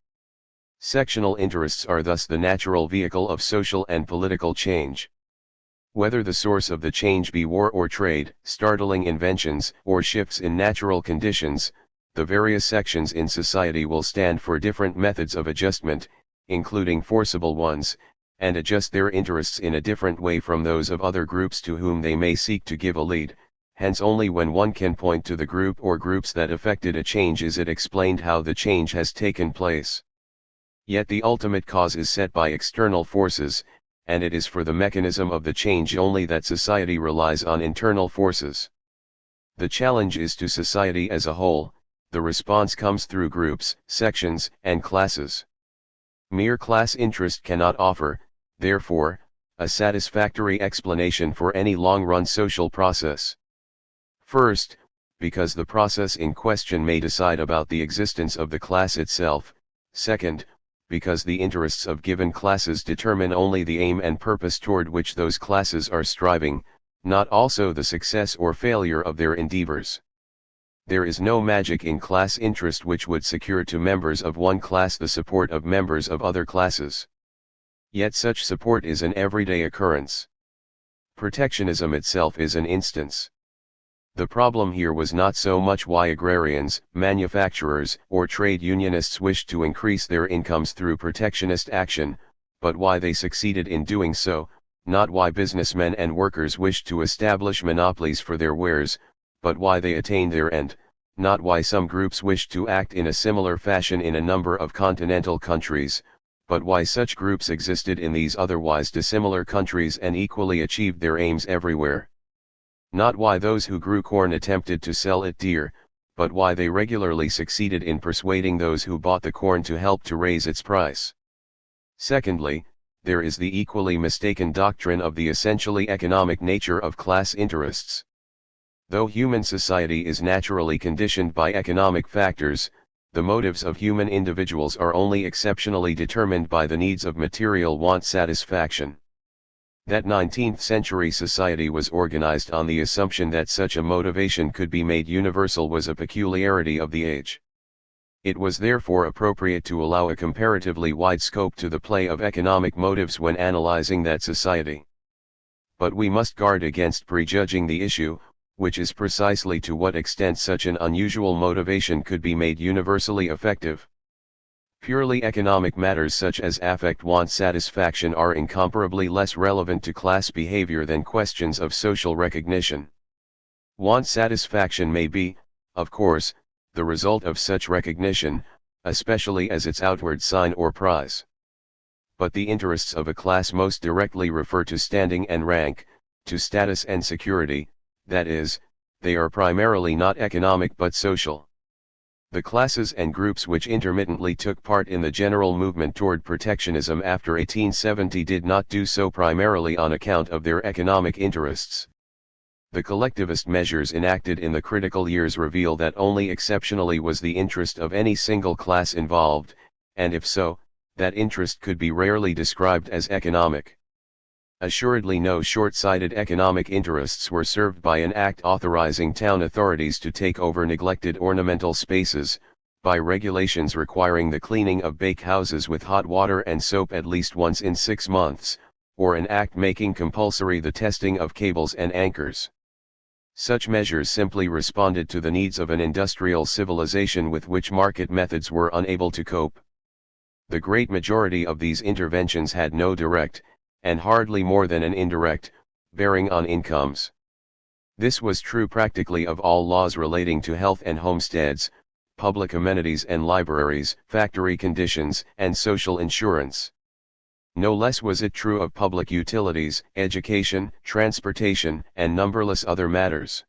Sectional interests are thus the natural vehicle of social and political change. Whether the source of the change be war or trade, startling inventions, or shifts in natural conditions, the various sections in society will stand for different methods of adjustment, including forcible ones, and adjust their interests in a different way from those of other groups to whom they may seek to give a lead. Hence only when one can point to the group or groups that effected a change is it explained how the change has taken place. Yet the ultimate cause is set by external forces, and it is for the mechanism of the change only that society relies on internal forces. The challenge is to society as a whole, the response comes through groups, sections, and classes. Mere class interest cannot offer, therefore, a satisfactory explanation for any long-run social process. First, because the process in question may decide about the existence of the class itself. Second, because the interests of given classes determine only the aim and purpose toward which those classes are striving, not also the success or failure of their endeavors. There is no magic in class interest which would secure to members of one class the support of members of other classes. Yet such support is an everyday occurrence. Protectionism itself is an instance. The problem here was not so much why agrarians, manufacturers, or trade unionists wished to increase their incomes through protectionist action, but why they succeeded in doing so, not why businessmen and workers wished to establish monopolies for their wares, but why they attained their end, not why some groups wished to act in a similar fashion in a number of continental countries, but why such groups existed in these otherwise dissimilar countries and equally achieved their aims everywhere. Not why those who grew corn attempted to sell it dear, but why they regularly succeeded in persuading those who bought the corn to help to raise its price. Secondly, there is the equally mistaken doctrine of the essentially economic nature of class interests. Though human society is naturally conditioned by economic factors, the motives of human individuals are only exceptionally determined by the needs of material want satisfaction. That 19th century society was organized on the assumption that such a motivation could be made universal was a peculiarity of the age. It was therefore appropriate to allow a comparatively wide scope to the play of economic motives when analyzing that society. But we must guard against prejudging the issue, which is precisely to what extent such an unusual motivation could be made universally effective. Purely economic matters such as affect want satisfaction are incomparably less relevant to class behavior than questions of social recognition. Want satisfaction may be, of course, the result of such recognition, especially as its outward sign or prize. But the interests of a class most directly refer to standing and rank, to status and security, that is, they are primarily not economic but social. The classes and groups which intermittently took part in the general movement toward protectionism after 1870 did not do so primarily on account of their economic interests. The collectivist measures enacted in the critical years reveal that only exceptionally was the interest of any single class involved, and if so, that interest could be rarely described as economic. Assuredly no short-sighted economic interests were served by an act authorizing town authorities to take over neglected ornamental spaces, by regulations requiring the cleaning of bakehouses with hot water and soap at least once in 6 months, or an act making compulsory the testing of cables and anchors. Such measures simply responded to the needs of an industrial civilization with which market methods were unable to cope. The great majority of these interventions had no direct, and hardly more than an indirect, bearing on incomes. This was true practically of all laws relating to health and homesteads, public amenities and libraries, factory conditions, and social insurance. No less was it true of public utilities, education, transportation, and numberless other matters.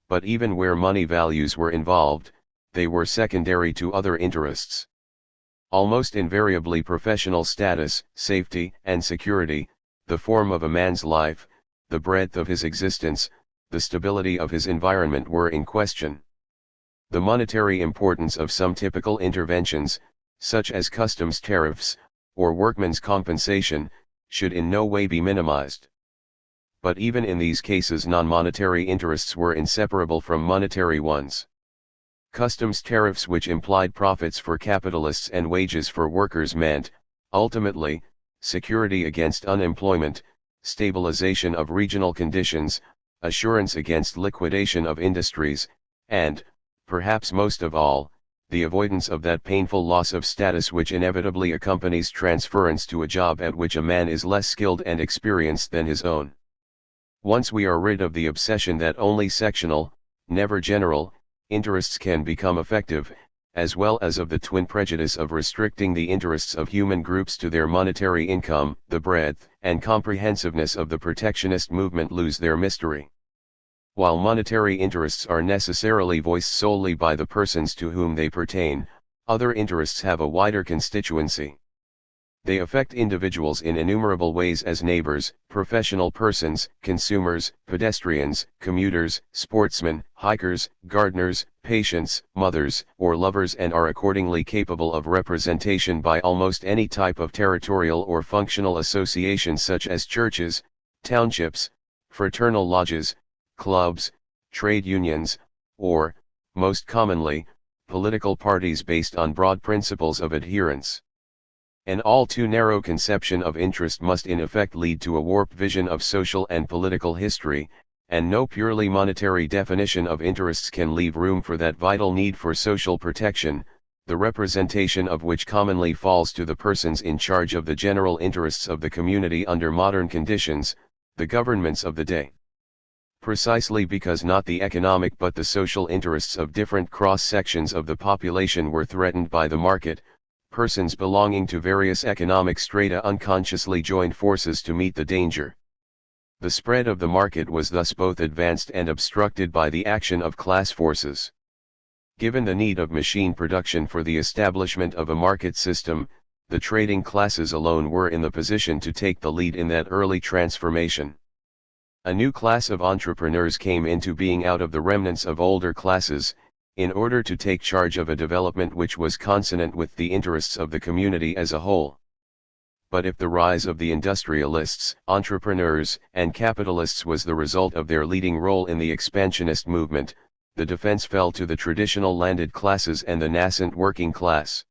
But even where money values were involved, they were secondary to other interests. Almost invariably professional status, safety, and security, the form of a man's life, the breadth of his existence, the stability of his environment were in question. The monetary importance of some typical interventions, such as customs tariffs, or workmen's compensation, should in no way be minimized. But even in these cases non-monetary interests were inseparable from monetary ones. Customs tariffs which implied profits for capitalists and wages for workers meant, ultimately, security against unemployment, stabilization of regional conditions, assurance against liquidation of industries, and, perhaps most of all, the avoidance of that painful loss of status which inevitably accompanies transference to a job at which a man is less skilled and experienced than his own. Once we are rid of the obsession that only sectional, never general, interests can become effective, as well as of the twin prejudice of restricting the interests of human groups to their monetary income, the breadth and comprehensiveness of the protectionist movement lose their mystery. While monetary interests are necessarily voiced solely by the persons to whom they pertain, other interests have a wider constituency. They affect individuals in innumerable ways as neighbors, professional persons, consumers, pedestrians, commuters, sportsmen, hikers, gardeners, patients, mothers, or lovers, and are accordingly capable of representation by almost any type of territorial or functional association such as churches, townships, fraternal lodges, clubs, trade unions, or, most commonly, political parties based on broad principles of adherence. An all too narrow conception of interest must in effect lead to a warped vision of social and political history, and no purely monetary definition of interests can leave room for that vital need for social protection, the representation of which commonly falls to the persons in charge of the general interests of the community under modern conditions, the governments of the day. Precisely because not the economic but the social interests of different cross-sections of the population were threatened by the market, persons belonging to various economic strata unconsciously joined forces to meet the danger. The spread of the market was thus both advanced and obstructed by the action of class forces. Given the need of machine production for the establishment of a market system, the trading classes alone were in the position to take the lead in that early transformation. A new class of entrepreneurs came into being out of the remnants of older classes, in order to take charge of a development which was consonant with the interests of the community as a whole. But if the rise of the industrialists, entrepreneurs, and capitalists was the result of their leading role in the expansionist movement, the defense fell to the traditional landed classes and the nascent working class.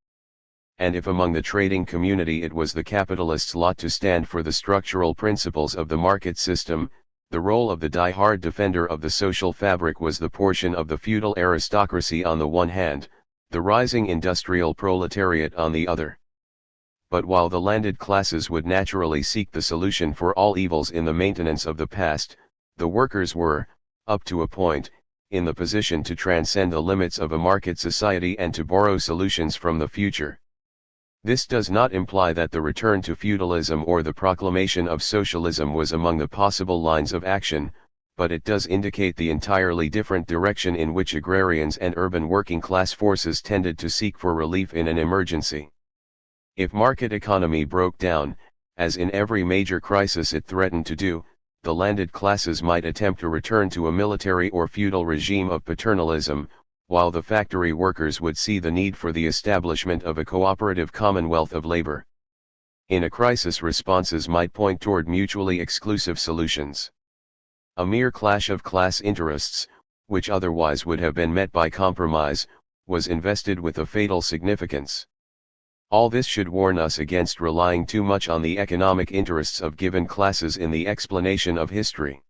And if among the trading community it was the capitalists' lot to stand for the structural principles of the market system, the role of the die-hard defender of the social fabric was the portion of the feudal aristocracy on the one hand, the rising industrial proletariat on the other. But while the landed classes would naturally seek the solution for all evils in the maintenance of the past, the workers were, up to a point, in the position to transcend the limits of a market society and to borrow solutions from the future. This does not imply that the return to feudalism or the proclamation of socialism was among the possible lines of action, but it does indicate the entirely different direction in which agrarians and urban working class forces tended to seek for relief in an emergency. If market economy broke down, as in every major crisis it threatened to do, the landed classes might attempt to return to a military or feudal regime of paternalism, while the factory workers would see the need for the establishment of a cooperative commonwealth of labor. In a crisis, responses might point toward mutually exclusive solutions. A mere clash of class interests, which otherwise would have been met by compromise, was invested with a fatal significance. All this should warn us against relying too much on the economic interests of given classes in the explanation of history.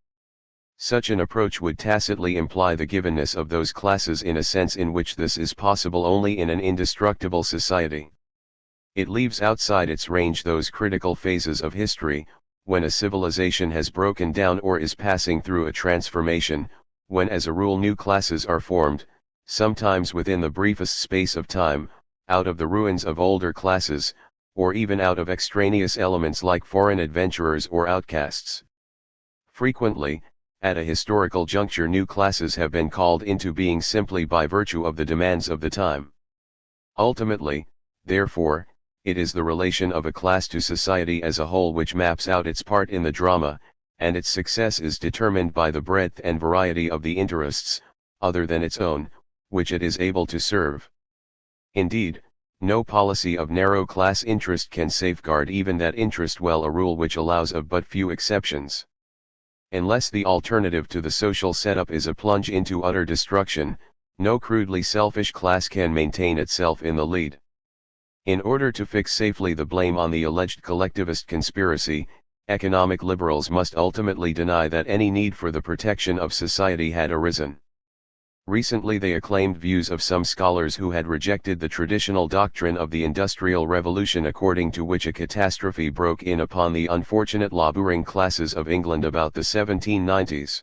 Such an approach would tacitly imply the givenness of those classes in a sense in which this is possible only in an indestructible society. It leaves outside its range those critical phases of history, when a civilization has broken down or is passing through a transformation, when as a rule new classes are formed, sometimes within the briefest space of time, out of the ruins of older classes, or even out of extraneous elements like foreign adventurers or outcasts. Frequently, at a historical juncture, new classes have been called into being simply by virtue of the demands of the time. Ultimately, therefore, it is the relation of a class to society as a whole which maps out its part in the drama, and its success is determined by the breadth and variety of the interests, other than its own, which it is able to serve. Indeed, no policy of narrow class interest can safeguard even that interest well, a rule which allows of but few exceptions. Unless the alternative to the social setup is a plunge into utter destruction, no crudely selfish class can maintain itself in the lead. In order to fix safely the blame on the alleged collectivist conspiracy, economic liberals must ultimately deny that any need for the protection of society had arisen. Recently they acclaimed views of some scholars who had rejected the traditional doctrine of the Industrial Revolution, according to which a catastrophe broke in upon the unfortunate labouring classes of England about the 1790s.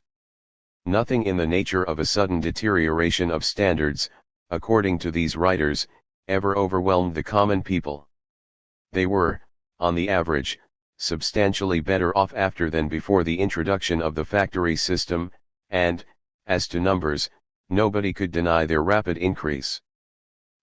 Nothing in the nature of a sudden deterioration of standards, according to these writers, ever overwhelmed the common people. They were, on the average, substantially better off after than before the introduction of the factory system, and, as to numbers, nobody could deny their rapid increase.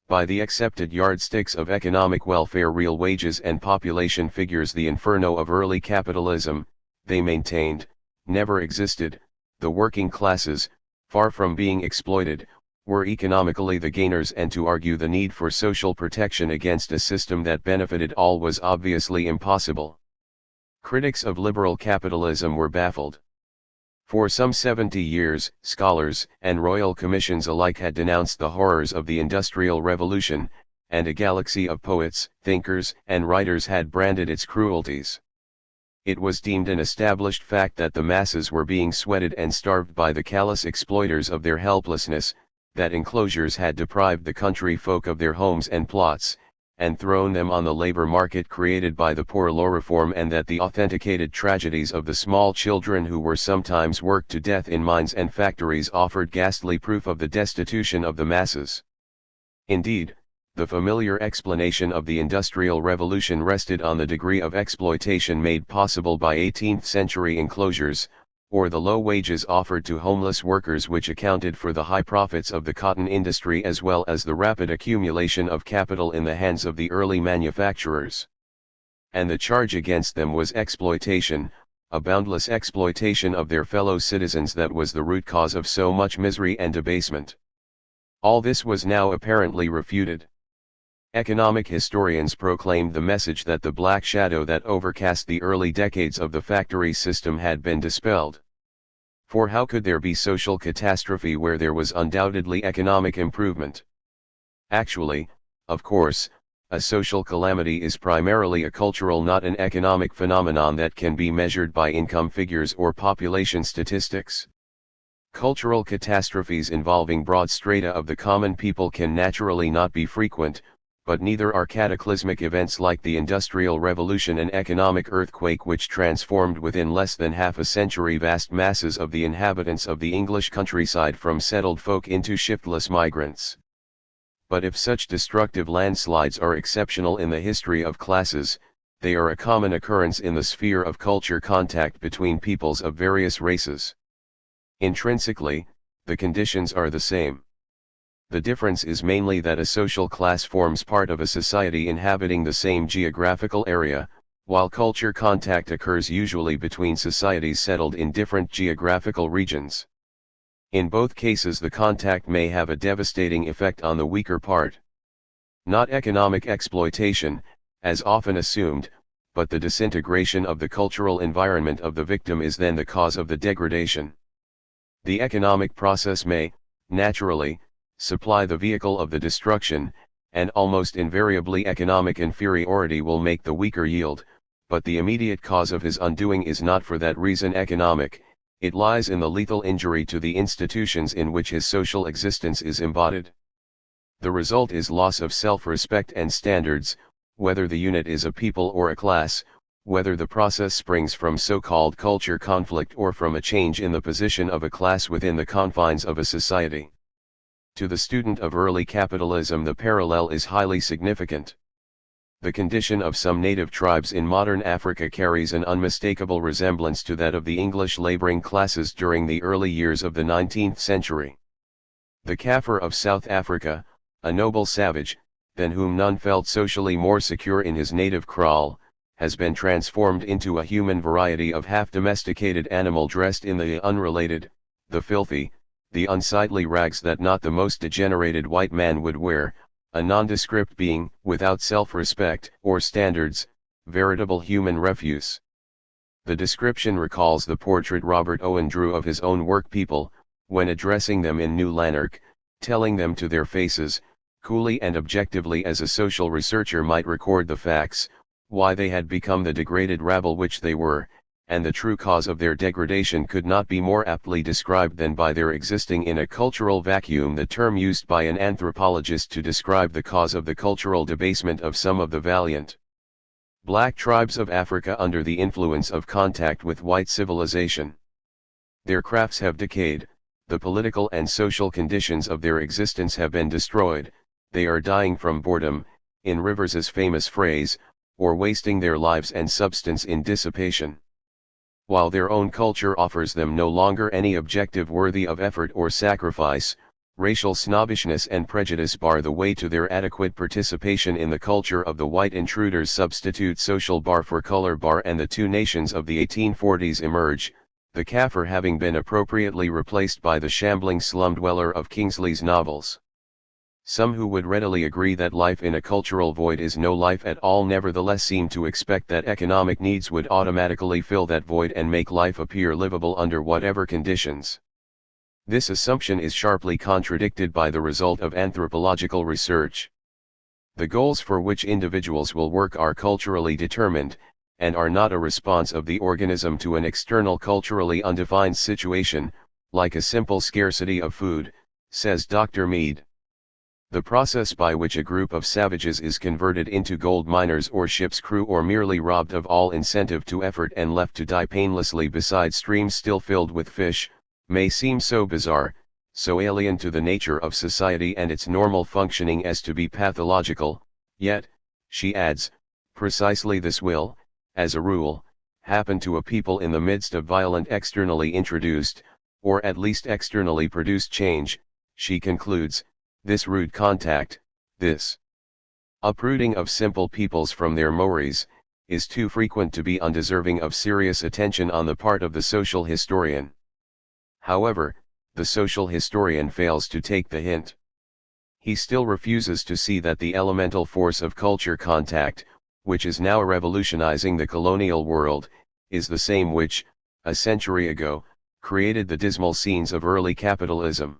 By the accepted yardsticks of economic welfare, real wages and population figures, the inferno of early capitalism, they maintained, never existed. The working classes, far from being exploited, were economically the gainers, and to argue the need for social protection against a system that benefited all was obviously impossible. Critics of liberal capitalism were baffled. For some 70 years, scholars and royal commissions alike had denounced the horrors of the Industrial Revolution, and a galaxy of poets, thinkers, and writers had branded its cruelties. It was deemed an established fact that the masses were being sweated and starved by the callous exploiters of their helplessness, that enclosures had deprived the country folk of their homes and plots, and thrown them on the labor market created by the Poor Law reform, and that the authenticated tragedies of the small children who were sometimes worked to death in mines and factories offered ghastly proof of the destitution of the masses. Indeed, the familiar explanation of the Industrial Revolution rested on the degree of exploitation made possible by 18th-century enclosures, or the low wages offered to homeless workers, which accounted for the high profits of the cotton industry as well as the rapid accumulation of capital in the hands of the early manufacturers. And the charge against them was exploitation, a boundless exploitation of their fellow citizens that was the root cause of so much misery and debasement. All this was now apparently refuted. Economic historians proclaimed the message that the black shadow that overcast the early decades of the factory system had been dispelled. For how could there be social catastrophe where there was undoubtedly economic improvement? Actually, of course, a social calamity is primarily a cultural, not an economic phenomenon that can be measured by income figures or population statistics. Cultural catastrophes involving broad strata of the common people can naturally not be frequent, but neither are cataclysmic events like the Industrial Revolution and economic earthquake which transformed within less than half a century vast masses of the inhabitants of the English countryside from settled folk into shiftless migrants. But if such destructive landslides are exceptional in the history of classes, they are a common occurrence in the sphere of culture contact between peoples of various races. Intrinsically, the conditions are the same. The difference is mainly that a social class forms part of a society inhabiting the same geographical area, while culture contact occurs usually between societies settled in different geographical regions. In both cases the contact may have a devastating effect on the weaker part. Not economic exploitation, as often assumed, but the disintegration of the cultural environment of the victim is then the cause of the degradation. The economic process may, naturally, supply the vehicle of the destruction, and almost invariably economic inferiority will make the weaker yield, but the immediate cause of his undoing is not for that reason economic. It lies in the lethal injury to the institutions in which his social existence is embodied. The result is loss of self-respect and standards, whether the unit is a people or a class, whether the process springs from so-called culture conflict or from a change in the position of a class within the confines of a society. To the student of early capitalism the parallel is highly significant. The condition of some native tribes in modern Africa carries an unmistakable resemblance to that of the English laboring classes during the early years of the 19th century. The Kaffir of South Africa, a noble savage, than whom none felt socially more secure in his native kraal, has been transformed into a human variety of half-domesticated animal dressed in the unrelated, the filthy, the unsightly rags that not the most degenerated white man would wear, a nondescript being, without self-respect or standards, veritable human refuse. The description recalls the portrait Robert Owen drew of his own work people, when addressing them in New Lanark, telling them to their faces, coolly and objectively as a social researcher might record the facts, why they had become the degraded rabble which they were, and the true cause of their degradation could not be more aptly described than by their existing in a cultural vacuum, the term used by an anthropologist to describe the cause of the cultural debasement of some of the valiant black tribes of Africa under the influence of contact with white civilization. Their crafts have decayed, the political and social conditions of their existence have been destroyed, they are dying from boredom, in Rivers's famous phrase, or wasting their lives and substance in dissipation. While their own culture offers them no longer any objective worthy of effort or sacrifice, racial snobbishness and prejudice bar the way to their adequate participation in the culture of the white intruders. Substitute social bar for color bar and the two nations of the 1840s emerge, the Kaffir having been appropriately replaced by the shambling slum dweller of Kingsley's novels. Some who would readily agree that life in a cultural void is no life at all nevertheless seem to expect that economic needs would automatically fill that void and make life appear livable under whatever conditions. This assumption is sharply contradicted by the result of anthropological research. The goals for which individuals will work are culturally determined, and are not a response of the organism to an external culturally undefined situation, like a simple scarcity of food, says Dr. Mead. The process by which a group of savages is converted into gold miners or ship's crew or merely robbed of all incentive to effort and left to die painlessly beside streams still filled with fish, may seem so bizarre, so alien to the nature of society and its normal functioning as to be pathological, yet, she adds, precisely this will, as a rule, happen to a people in the midst of violent externally introduced, or at least externally produced change. She concludes, this rude contact, this uprooting of simple peoples from their mores, is too frequent to be undeserving of serious attention on the part of the social historian. However, the social historian fails to take the hint. He still refuses to see that the elemental force of culture contact, which is now revolutionizing the colonial world, is the same which, a century ago, created the dismal scenes of early capitalism.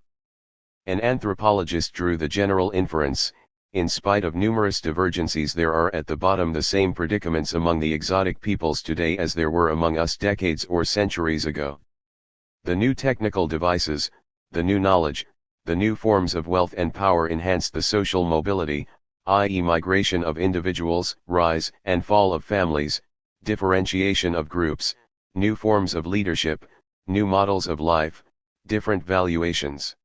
An anthropologist drew the general inference: in spite of numerous divergencies, there are at the bottom the same predicaments among the exotic peoples today as there were among us decades or centuries ago. The new technical devices, the new knowledge, the new forms of wealth and power enhanced the social mobility, i.e. migration of individuals, rise and fall of families, differentiation of groups, new forms of leadership, new models of life, different valuations.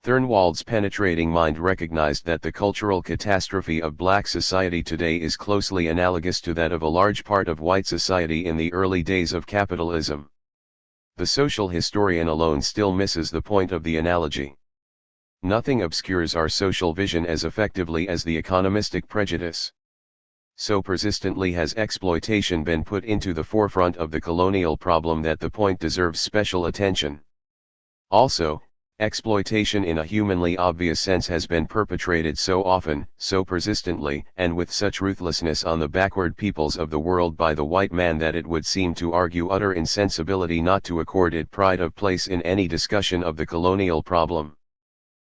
Thirnwald's penetrating mind recognized that the cultural catastrophe of black society today is closely analogous to that of a large part of white society in the early days of capitalism. The social historian alone still misses the point of the analogy. Nothing obscures our social vision as effectively as the economistic prejudice. So persistently has exploitation been put into the forefront of the colonial problem that the point deserves special attention. Also, exploitation in a humanly obvious sense has been perpetrated so often, so persistently, and with such ruthlessness on the backward peoples of the world by the white man that it would seem to argue utter insensibility not to accord it pride of place in any discussion of the colonial problem.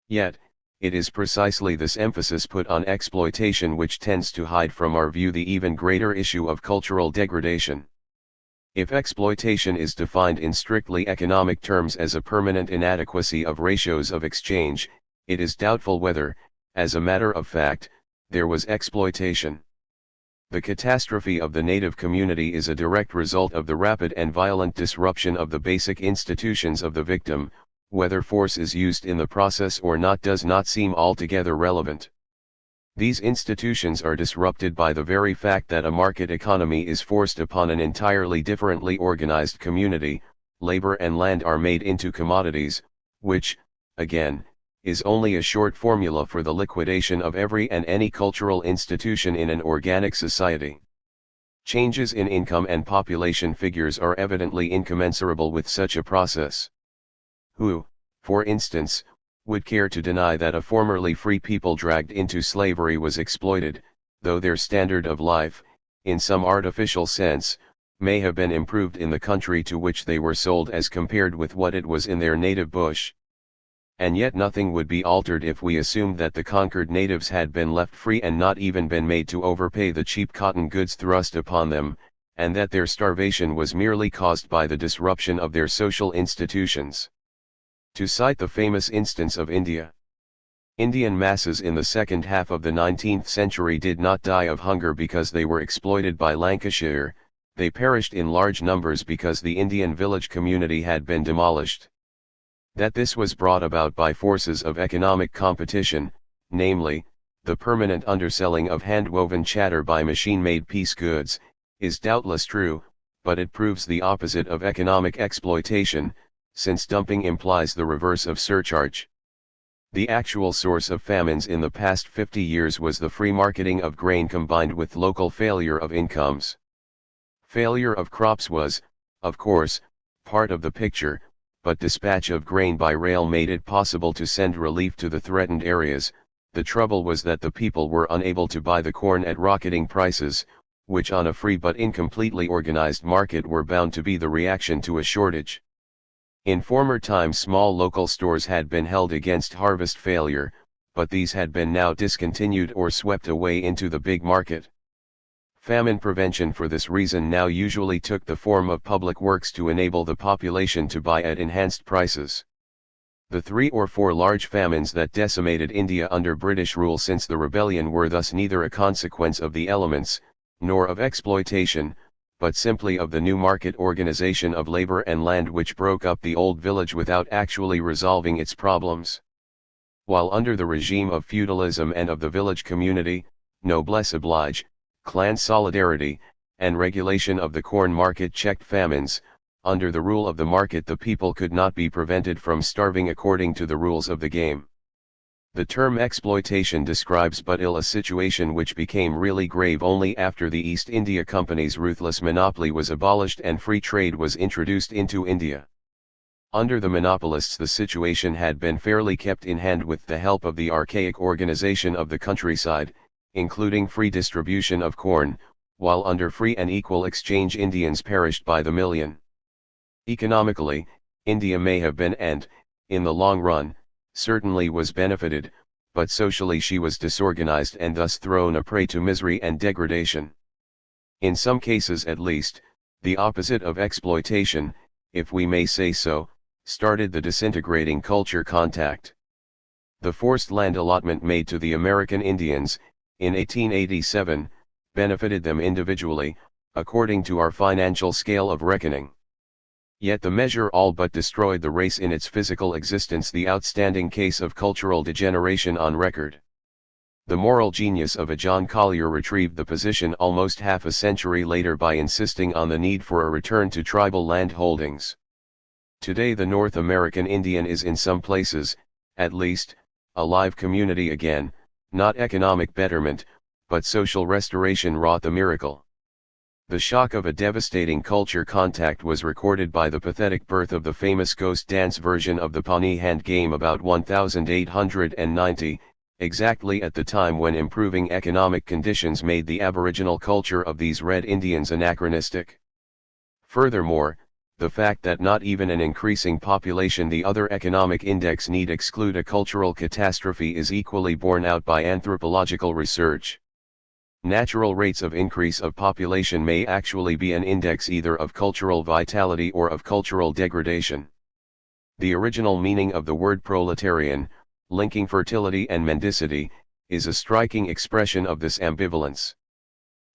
Yet, it is precisely this emphasis put on exploitation which tends to hide from our view the even greater issue of cultural degradation. If exploitation is defined in strictly economic terms as a permanent inadequacy of ratios of exchange, it is doubtful whether, as a matter of fact, there was exploitation. The catastrophe of the native community is a direct result of the rapid and violent disruption of the basic institutions of the victim. Whether force is used in the process or not does not seem altogether relevant. These institutions are disrupted by the very fact that a market economy is forced upon an entirely differently organized community. Labor and land are made into commodities, which, again, is only a short formula for the liquidation of every and any cultural institution in an organic society. Changes in income and population figures are evidently incommensurable with such a process. Who, for instance, would care to deny that a formerly free people dragged into slavery was exploited, though their standard of life, in some artificial sense, may have been improved in the country to which they were sold as compared with what it was in their native bush? And yet nothing would be altered if we assumed that the conquered natives had been left free and not even been made to overpay the cheap cotton goods thrust upon them, and that their starvation was merely caused by the disruption of their social institutions. To cite the famous instance of India, Indian masses in the second half of the 19th century did not die of hunger because they were exploited by Lancashire, they perished in large numbers because the Indian village community had been demolished. That this was brought about by forces of economic competition, namely, the permanent underselling of hand-woven chatter by machine-made piece goods, is doubtless true, but it proves the opposite of economic exploitation, since dumping implies the reverse of surcharge. The actual source of famines in the past 50 years was the free marketing of grain combined with local failure of incomes. Failure of crops was, of course, part of the picture, but dispatch of grain by rail made it possible to send relief to the threatened areas. The trouble was that the people were unable to buy the corn at rocketing prices, which on a free but incompletely organized market were bound to be the reaction to a shortage. In former times small local stores had been held against harvest failure, but these had been now discontinued or swept away into the big market. Famine prevention for this reason now usually took the form of public works to enable the population to buy at enhanced prices. The 3 or 4 large famines that decimated India under British rule since the rebellion were thus neither a consequence of the elements, nor of exploitation, but simply of the new market organization of labor and land which broke up the old village without actually resolving its problems. While under the regime of feudalism and of the village community, noblesse oblige, clan solidarity, and regulation of the corn market checked famines, under the rule of the market the people could not be prevented from starving according to the rules of the game. The term exploitation describes but ill a situation which became really grave only after the East India Company's ruthless monopoly was abolished and free trade was introduced into India. Under the monopolists the situation had been fairly kept in hand with the help of the archaic organization of the countryside, including free distribution of corn, while under free and equal exchange Indians perished by the million. Economically, India may have been and, in the long run, certainly was benefited, but socially she was disorganized and thus thrown a prey to misery and degradation. In some cases at least, the opposite of exploitation, if we may say so, started the disintegrating culture contact. The forced land allotment made to the American Indians, in 1887, benefited them individually, according to our financial scale of reckoning. Yet the measure all but destroyed the race in its physical existence, the outstanding case of cultural degeneration on record. The moral genius of a John Collier retrieved the position almost half a century later by insisting on the need for a return to tribal land holdings. Today the North American Indian is in some places, at least, a live community again. Not economic betterment, but social restoration wrought the miracle. The shock of a devastating culture contact was recorded by the pathetic birth of the famous ghost dance version of the Pawnee hand game about 1890, exactly at the time when improving economic conditions made the aboriginal culture of these Red Indians anachronistic. Furthermore, the fact that not even an increasing population, the other economic index, need exclude a cultural catastrophe is equally borne out by anthropological research. Natural rates of increase of population may actually be an index either of cultural vitality or of cultural degradation. The original meaning of the word proletarian, linking fertility and mendicity, is a striking expression of this ambivalence.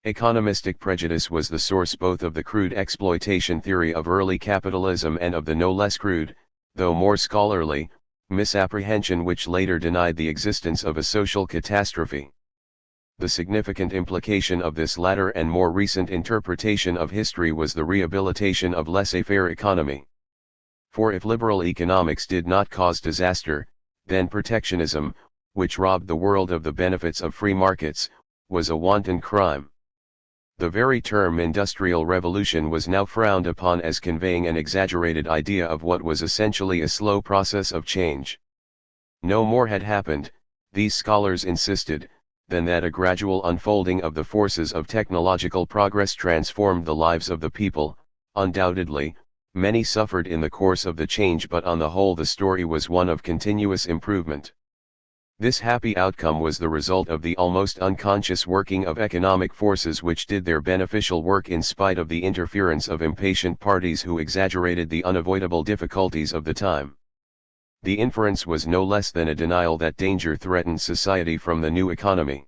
Economistic prejudice was the source both of the crude exploitation theory of early capitalism and of the no less crude, though more scholarly, misapprehension which later denied the existence of a social catastrophe. The significant implication of this latter and more recent interpretation of history was the rehabilitation of laissez-faire economy. For if liberal economics did not cause disaster, then protectionism, which robbed the world of the benefits of free markets, was a wanton crime. The very term industrial revolution was now frowned upon as conveying an exaggerated idea of what was essentially a slow process of change. No more had happened, these scholars insisted, than that a gradual unfolding of the forces of technological progress transformed the lives of the people. Undoubtedly, many suffered in the course of the change, but on the whole the story was one of continuous improvement. This happy outcome was the result of the almost unconscious working of economic forces which did their beneficial work in spite of the interference of impatient parties who exaggerated the unavoidable difficulties of the time. The inference was no less than a denial that danger threatened society from the new economy.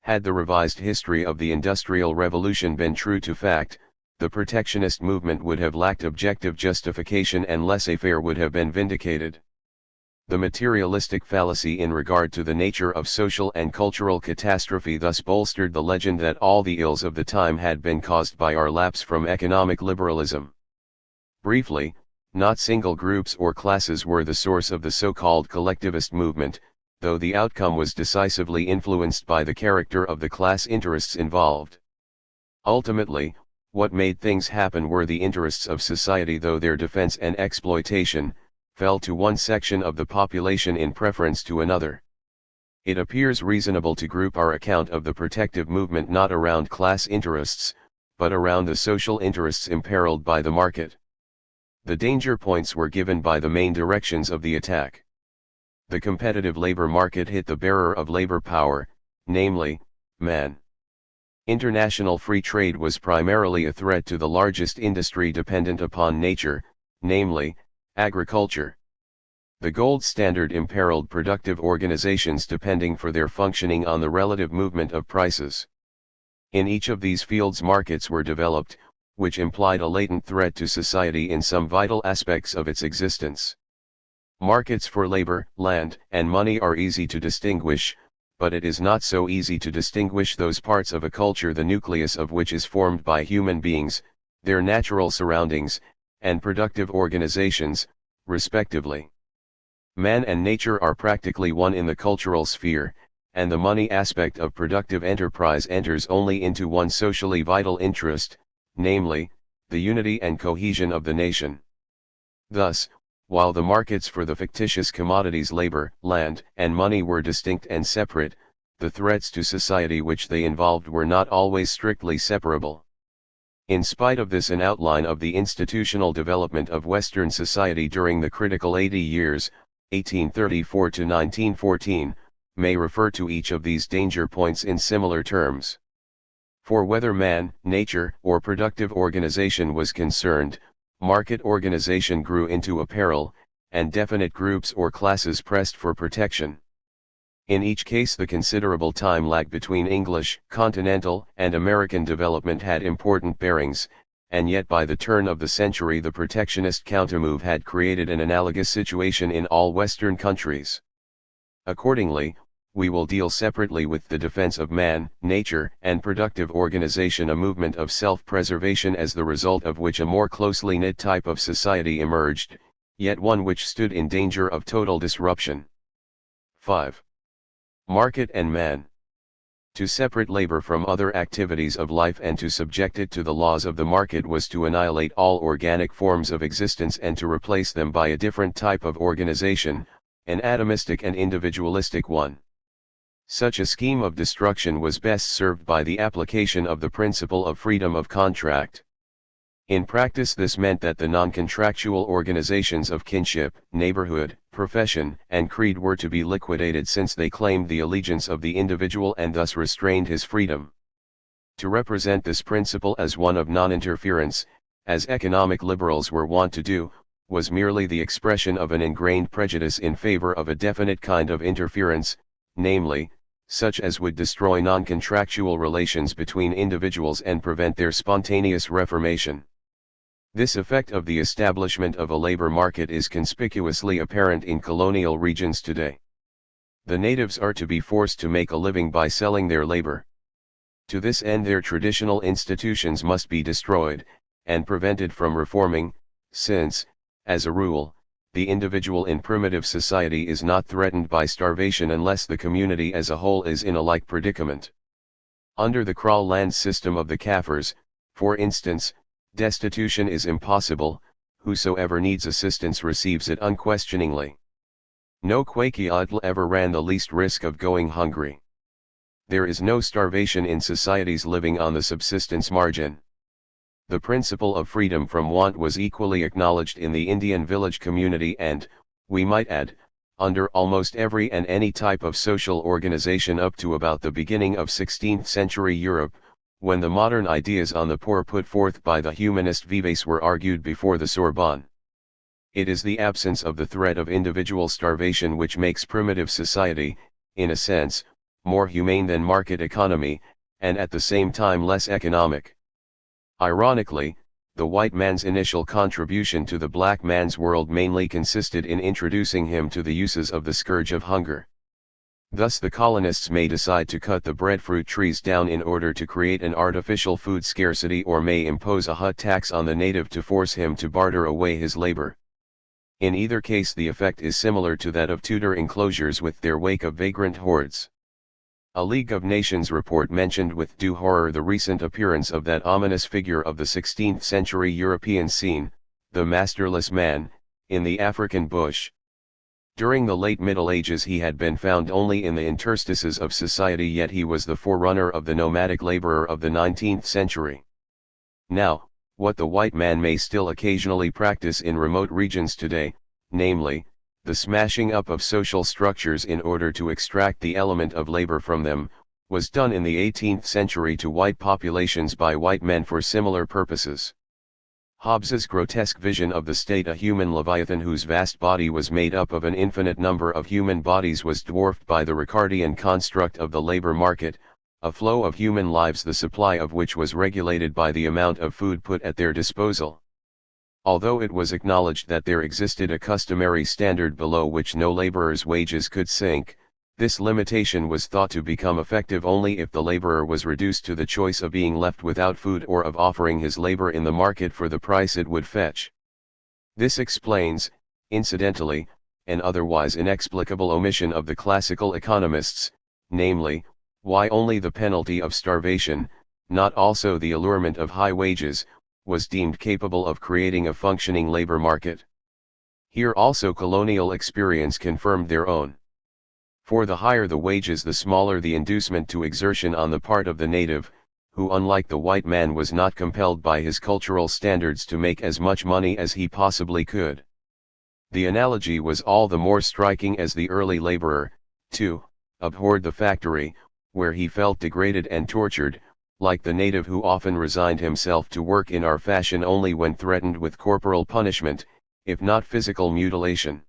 Had the revised history of the Industrial Revolution been true to fact, the protectionist movement would have lacked objective justification and laissez-faire would have been vindicated. The materialistic fallacy in regard to the nature of social and cultural catastrophe thus bolstered the legend that all the ills of the time had been caused by our lapse from economic liberalism. Briefly, not single groups or classes were the source of the so-called collectivist movement, though the outcome was decisively influenced by the character of the class interests involved. Ultimately, what made things happen were the interests of society, though their defense and exploitation fell to one section of the population in preference to another. It appears reasonable to group our account of the protective movement not around class interests, but around the social interests imperiled by the market. The danger points were given by the main directions of the attack. The competitive labor market hit the bearer of labor power, namely, man. International free trade was primarily a threat to the largest industry dependent upon nature, namely, agriculture. The gold standard imperiled productive organizations depending for their functioning on the relative movement of prices. In each of these fields markets were developed, which implied a latent threat to society in some vital aspects of its existence. Markets for labor, land, and money are easy to distinguish, but it is not so easy to distinguish those parts of a culture the nucleus of which is formed by human beings, their natural surroundings, and productive organizations, respectively. Man and nature are practically one in the cultural sphere, and the money aspect of productive enterprise enters only into one socially vital interest, namely, the unity and cohesion of the nation. Thus, while the markets for the fictitious commodities labor, land, and money were distinct and separate, the threats to society which they involved were not always strictly separable. In spite of this, an outline of the institutional development of Western society during the critical 80 years, 1834 to 1914, may refer to each of these danger points in similar terms. For whether man, nature, or productive organization was concerned, market organization grew into a peril, and definite groups or classes pressed for protection. In each case, the considerable time lag between English, continental, and American development had important bearings, and yet by the turn of the century the protectionist countermove had created an analogous situation in all Western countries. Accordingly, we will deal separately with the defense of man, nature, and productive organization, a movement of self-preservation as the result of which a more closely knit type of society emerged, yet one which stood in danger of total disruption. 5. Market and man. To separate labor from other activities of life and to subject it to the laws of the market was to annihilate all organic forms of existence and to replace them by a different type of organization, an atomistic and individualistic one. Such a scheme of destruction was best served by the application of the principle of freedom of contract. In practice, this meant that the non-contractual organizations of kinship, neighborhood, profession, and creed were to be liquidated, since they claimed the allegiance of the individual and thus restrained his freedom. To represent this principle as one of non-interference, as economic liberals were wont to do, was merely the expression of an ingrained prejudice in favor of a definite kind of interference, namely, such as would destroy non-contractual relations between individuals and prevent their spontaneous reformation. This effect of the establishment of a labor market is conspicuously apparent in colonial regions today. The natives are to be forced to make a living by selling their labor. To this end, their traditional institutions must be destroyed, and prevented from reforming, since, as a rule, the individual in primitive society is not threatened by starvation unless the community as a whole is in a like predicament. Under the Karl land system of the Kaffirs, for instance, destitution is impossible, whosoever needs assistance receives it unquestioningly. No Kwakiadl ever ran the least risk of going hungry. There is no starvation in societies living on the subsistence margin. The principle of freedom from want was equally acknowledged in the Indian village community and, we might add, under almost every and any type of social organization up to about the beginning of 16th century Europe, when the modern ideas on the poor put forth by the humanist Vives were argued before the Sorbonne. It is the absence of the threat of individual starvation which makes primitive society, in a sense, more humane than market economy, and at the same time less economic. Ironically, the white man's initial contribution to the black man's world mainly consisted in introducing him to the uses of the scourge of hunger. Thus the colonists may decide to cut the breadfruit trees down in order to create an artificial food scarcity, or may impose a hut tax on the native to force him to barter away his labor. In either case the effect is similar to that of Tudor enclosures with their wake of vagrant hordes. A League of Nations report mentioned with due horror the recent appearance of that ominous figure of the 16th century European scene, the masterless man, in the African bush. During the late Middle Ages he had been found only in the interstices of society, yet he was the forerunner of the nomadic laborer of the 19th century. Now, what the white man may still occasionally practice in remote regions today, namely, the smashing up of social structures in order to extract the element of labor from them, was done in the 18th century to white populations by white men for similar purposes. Hobbes's grotesque vision of the state, a human leviathan whose vast body was made up of an infinite number of human bodies, was dwarfed by the Ricardian construct of the labor market, a flow of human lives the supply of which was regulated by the amount of food put at their disposal. Although it was acknowledged that there existed a customary standard below which no laborer's wages could sink, this limitation was thought to become effective only if the laborer was reduced to the choice of being left without food or of offering his labor in the market for the price it would fetch. This explains, incidentally, and otherwise inexplicable omission of the classical economists, namely, why only the penalty of starvation, not also the allurement of high wages, was deemed capable of creating a functioning labor market. Here also colonial experience confirmed their own. For the higher the wages, the smaller the inducement to exertion on the part of the native, who unlike the white man was not compelled by his cultural standards to make as much money as he possibly could. The analogy was all the more striking as the early laborer, too, abhorred the factory, where he felt degraded and tortured, like the native who often resigned himself to work in our fashion only when threatened with corporal punishment, if not physical mutilation.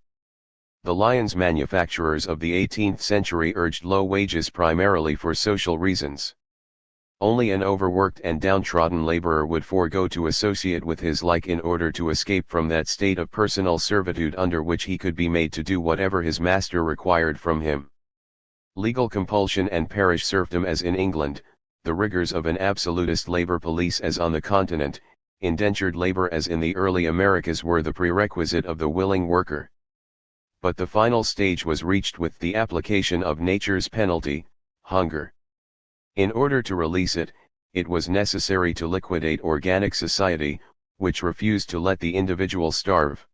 The lions manufacturers of the 18th century urged low wages primarily for social reasons. Only an overworked and downtrodden laborer would forego to associate with his like in order to escape from that state of personal servitude under which he could be made to do whatever his master required from him. Legal compulsion and parish serfdom as in England, the rigors of an absolutist labor police as on the continent, indentured labor as in the early Americas were the prerequisite of the willing worker. But the final stage was reached with the application of nature's penalty, hunger. In order to release it, it was necessary to liquidate organic society, which refused to let the individual starve.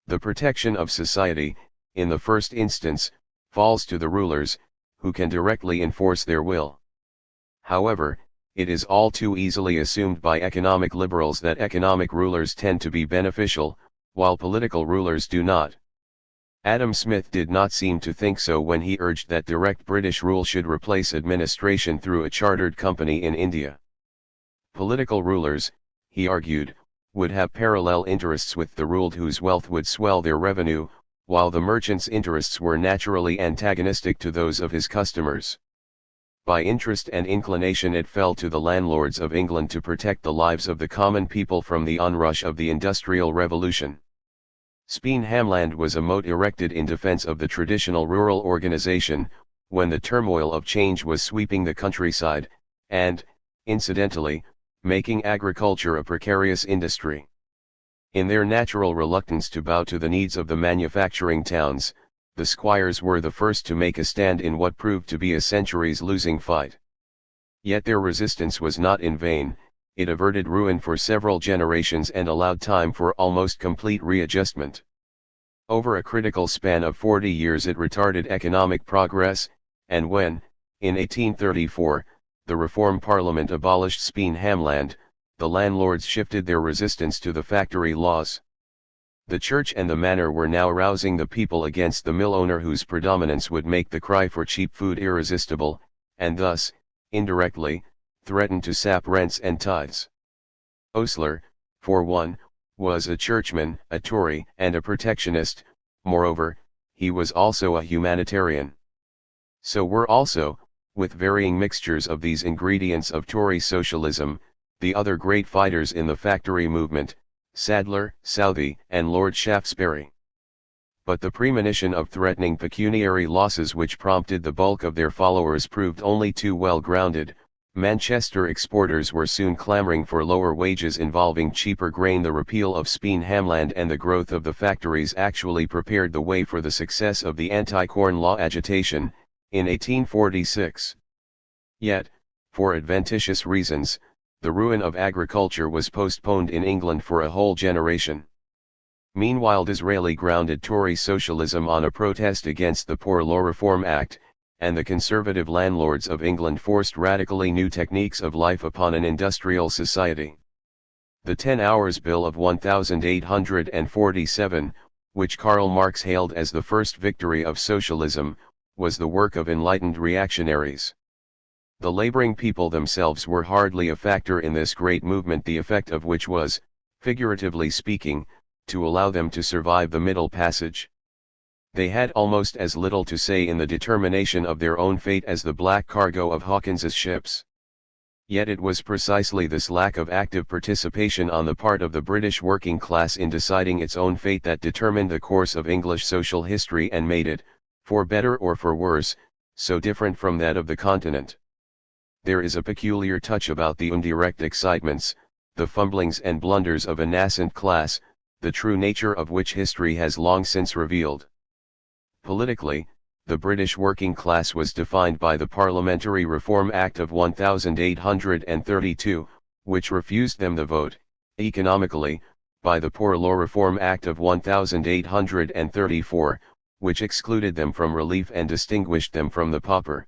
The protection of society, in the first instance, falls to the rulers, who can directly enforce their will. However, it is all too easily assumed by economic liberals that economic rulers tend to be beneficial, while political rulers do not. Adam Smith did not seem to think so when he urged that direct British rule should replace administration through a chartered company in India. Political rulers, he argued, would have parallel interests with the ruled whose wealth would swell their revenue, while the merchant's interests were naturally antagonistic to those of his customers. By interest and inclination it fell to the landlords of England to protect the lives of the common people from the onrush of the Industrial Revolution. Speenhamland was a moat erected in defense of the traditional rural organization, when the turmoil of change was sweeping the countryside, and, incidentally, making agriculture a precarious industry. In their natural reluctance to bow to the needs of the manufacturing towns, the squires were the first to make a stand in what proved to be a centuries losing fight. Yet their resistance was not in vain. It averted ruin for several generations and allowed time for almost complete readjustment. Over a critical span of 40 years it retarded economic progress, and when, in 1834, the Reform Parliament abolished Speenhamland, the landlords shifted their resistance to the factory laws. The church and the manor were now rousing the people against the mill owner whose predominance would make the cry for cheap food irresistible, and thus, indirectly, threatened to sap rents and tithes. Osler, for one, was a churchman, a Tory, and a protectionist. Moreover, he was also a humanitarian. So were also, with varying mixtures of these ingredients of Tory socialism, the other great fighters in the factory movement, Sadler, Southey, and Lord Shaftesbury. But the premonition of threatening pecuniary losses which prompted the bulk of their followers proved only too well grounded. Manchester exporters were soon clamoring for lower wages involving cheaper grain. The repeal of Speenhamland and the growth of the factories actually prepared the way for the success of the anti-corn law agitation, in 1846. Yet, for adventitious reasons, the ruin of agriculture was postponed in England for a whole generation. Meanwhile Disraeli grounded Tory socialism on a protest against the Poor Law Reform Act, and the conservative landlords of England forced radically new techniques of life upon an industrial society. The 10 Hours Bill of 1847, which Karl Marx hailed as the first victory of socialism, was the work of enlightened reactionaries. The laboring people themselves were hardly a factor in this great movement, the effect of which was, figuratively speaking, to allow them to survive the Middle Passage. They had almost as little to say in the determination of their own fate as the black cargo of Hawkins's ships. Yet it was precisely this lack of active participation on the part of the British working class in deciding its own fate that determined the course of English social history and made it, for better or for worse, so different from that of the continent. There is a peculiar touch about the indirect excitements, the fumblings and blunders of a nascent class, the true nature of which history has long since revealed. Politically, the British working class was defined by the Parliamentary Reform Act of 1832, which refused them the vote. Economically, by the Poor Law Reform Act of 1834, which excluded them from relief and distinguished them from the pauper.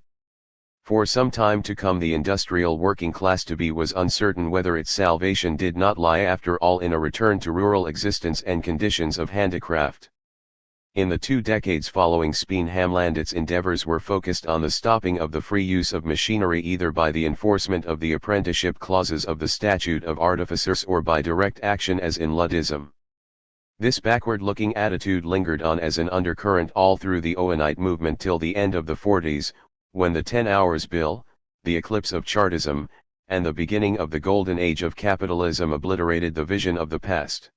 For some time to come the industrial working class to be was uncertain whether its salvation did not lie after all in a return to rural existence and conditions of handicraft. In the 2 decades following Speen-Hamland its endeavors were focused on the stopping of the free use of machinery either by the enforcement of the apprenticeship clauses of the Statute of Artificers or by direct action as in Luddism. This backward-looking attitude lingered on as an undercurrent all through the Owenite movement till the end of the 40s, when the 10 Hours Bill, the eclipse of Chartism, and the beginning of the golden age of capitalism obliterated the vision of the past.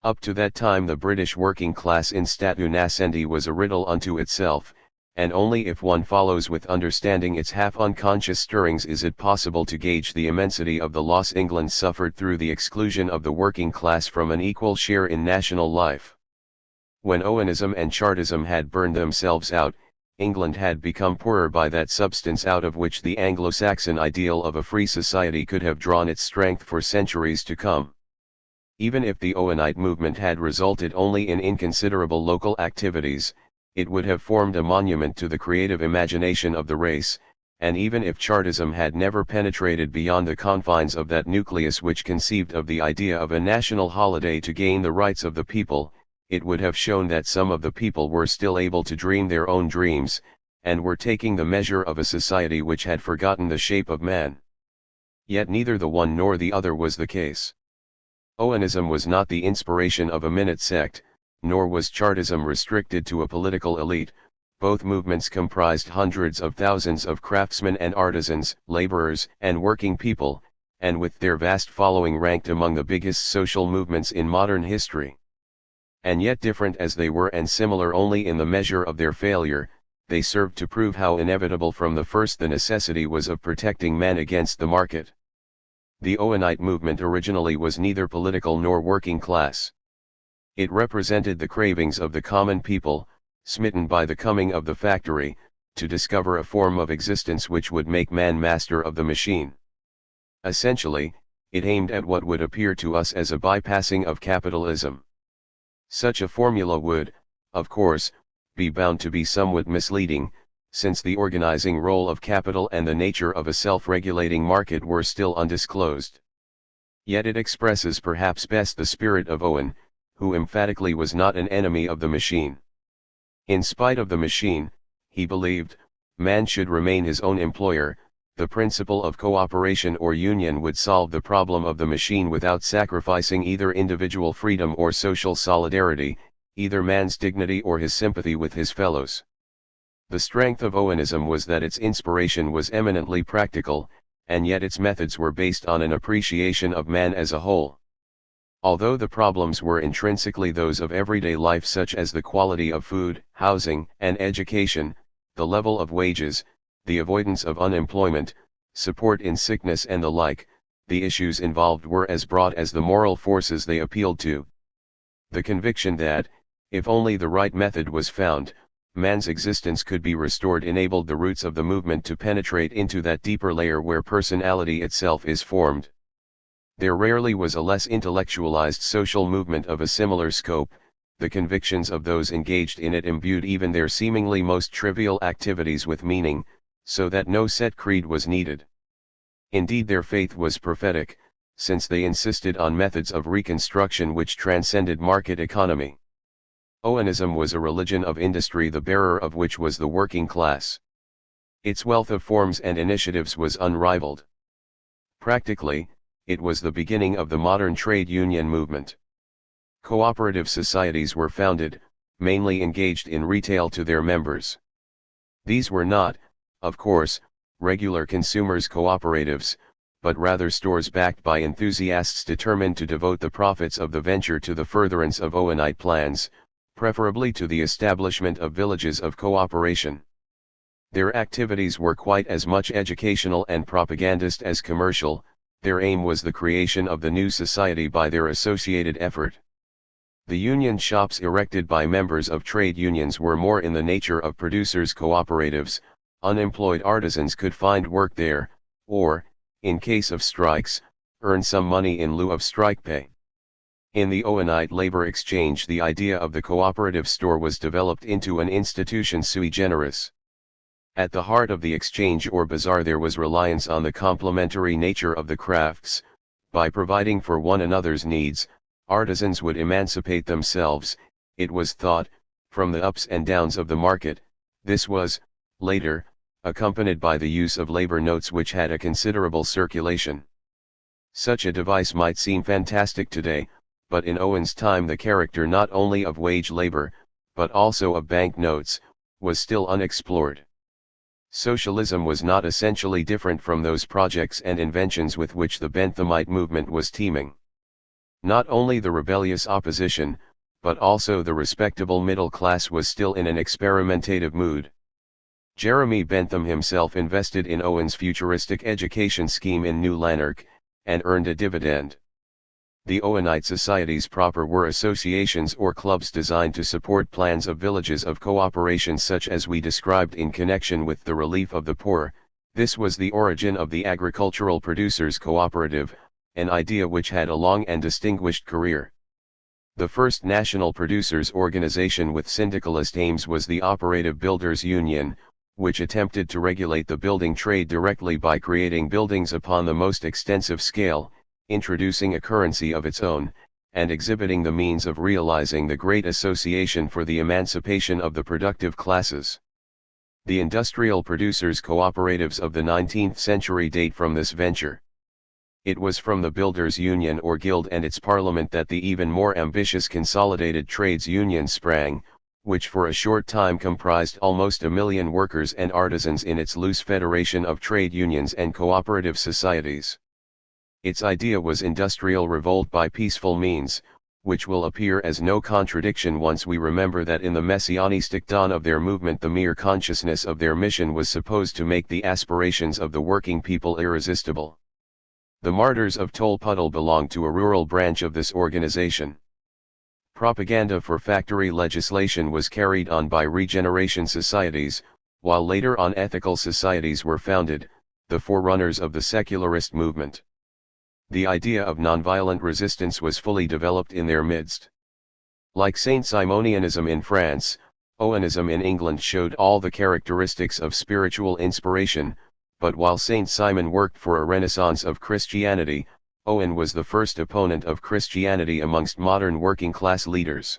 Up to that time the British working class in statu nascendi was a riddle unto itself, and only if one follows with understanding its half-unconscious stirrings is it possible to gauge the immensity of the loss England suffered through the exclusion of the working class from an equal share in national life. When Owenism and Chartism had burned themselves out, England had become poorer by that substance out of which the Anglo-Saxon ideal of a free society could have drawn its strength for centuries to come. Even if the Owenite movement had resulted only in inconsiderable local activities, it would have formed a monument to the creative imagination of the race, and even if Chartism had never penetrated beyond the confines of that nucleus which conceived of the idea of a national holiday to gain the rights of the people, it would have shown that some of the people were still able to dream their own dreams, and were taking the measure of a society which had forgotten the shape of man. Yet neither the one nor the other was the case. Owenism was not the inspiration of a minute sect, nor was Chartism restricted to a political elite. Both movements comprised hundreds of thousands of craftsmen and artisans, laborers and working people, and with their vast following ranked among the biggest social movements in modern history. And yet different as they were and similar only in the measure of their failure, they served to prove how inevitable from the first the necessity was of protecting man against the market. The Owenite movement originally was neither political nor working class. It represented the cravings of the common people, smitten by the coming of the factory, to discover a form of existence which would make man master of the machine. Essentially, it aimed at what would appear to us as a bypassing of capitalism. Such a formula would, of course, be bound to be somewhat misleading, since the organizing role of capital and the nature of a self-regulating market were still undisclosed. Yet it expresses perhaps best the spirit of Owen, who emphatically was not an enemy of the machine. In spite of the machine, he believed, man should remain his own employer. The principle of cooperation or union would solve the problem of the machine without sacrificing either individual freedom or social solidarity, either man's dignity or his sympathy with his fellows. The strength of Owenism was that its inspiration was eminently practical, and yet its methods were based on an appreciation of man as a whole. Although the problems were intrinsically those of everyday life such as the quality of food, housing, and education, the level of wages, the avoidance of unemployment, support in sickness and the like, the issues involved were as broad as the moral forces they appealed to. The conviction that, if only the right method was found, man's existence could be restored enabled the roots of the movement to penetrate into that deeper layer where personality itself is formed. There rarely was a less intellectualized social movement of a similar scope. The convictions of those engaged in it imbued even their seemingly most trivial activities with meaning, so that no set creed was needed. Indeed, their faith was prophetic, since they insisted on methods of reconstruction which transcended market economy. Owenism was a religion of industry, the bearer of which was the working class. Its wealth of forms and initiatives was unrivaled. Practically, it was the beginning of the modern trade union movement. Cooperative societies were founded, mainly engaged in retail to their members. These were not, of course, regular consumers' cooperatives, but rather stores backed by enthusiasts determined to devote the profits of the venture to the furtherance of Owenite plans, preferably to the establishment of villages of cooperation. Their activities were quite as much educational and propagandist as commercial. Their aim was the creation of the new society by their associated effort. The union shops erected by members of trade unions were more in the nature of producers' cooperatives. Unemployed artisans could find work there, or, in case of strikes, earn some money in lieu of strike pay. In the Owenite labor exchange, the idea of the cooperative store was developed into an institution sui generis. At the heart of the exchange or bazaar there was reliance on the complementary nature of the crafts. By providing for one another's needs, artisans would emancipate themselves, it was thought, from the ups and downs of the market. This was, later, accompanied by the use of labor notes which had a considerable circulation. Such a device might seem fantastic today, but in Owen's time the character not only of wage labor, but also of bank notes, was still unexplored. Socialism was not essentially different from those projects and inventions with which the Benthamite movement was teeming. Not only the rebellious opposition, but also the respectable middle class was still in an experimentative mood. Jeremy Bentham himself invested in Owen's futuristic education scheme in New Lanark, and earned a dividend. The Owenite societies proper were associations or clubs designed to support plans of villages of cooperation such as we described in connection with the relief of the poor. This was the origin of the agricultural producers cooperative, an idea which had a long and distinguished career. The first national producers' organization with syndicalist aims was the Operative Builders Union, which attempted to regulate the building trade directly by creating buildings upon the most extensive scale, introducing a currency of its own, and exhibiting the means of realizing the Great Association for the Emancipation of the Productive Classes. The industrial producers' cooperatives of the 19th century date from this venture. It was from the Builders' Union or Guild and its parliament that the even more ambitious Consolidated Trades Union sprang, which for a short time comprised almost 1 million workers and artisans in its loose federation of trade unions and cooperative societies. Its idea was industrial revolt by peaceful means, which will appear as no contradiction once we remember that in the messianistic dawn of their movement the mere consciousness of their mission was supposed to make the aspirations of the working people irresistible. The Martyrs of Tolpuddle belonged to a rural branch of this organization. Propaganda for factory legislation was carried on by regeneration societies, while later on ethical societies were founded, the forerunners of the secularist movement. The idea of nonviolent resistance was fully developed in their midst. Like Saint-Simonianism in France, Owenism in England showed all the characteristics of spiritual inspiration, but while Saint Simon worked for a renaissance of Christianity, Owen was the first opponent of Christianity amongst modern working-class leaders.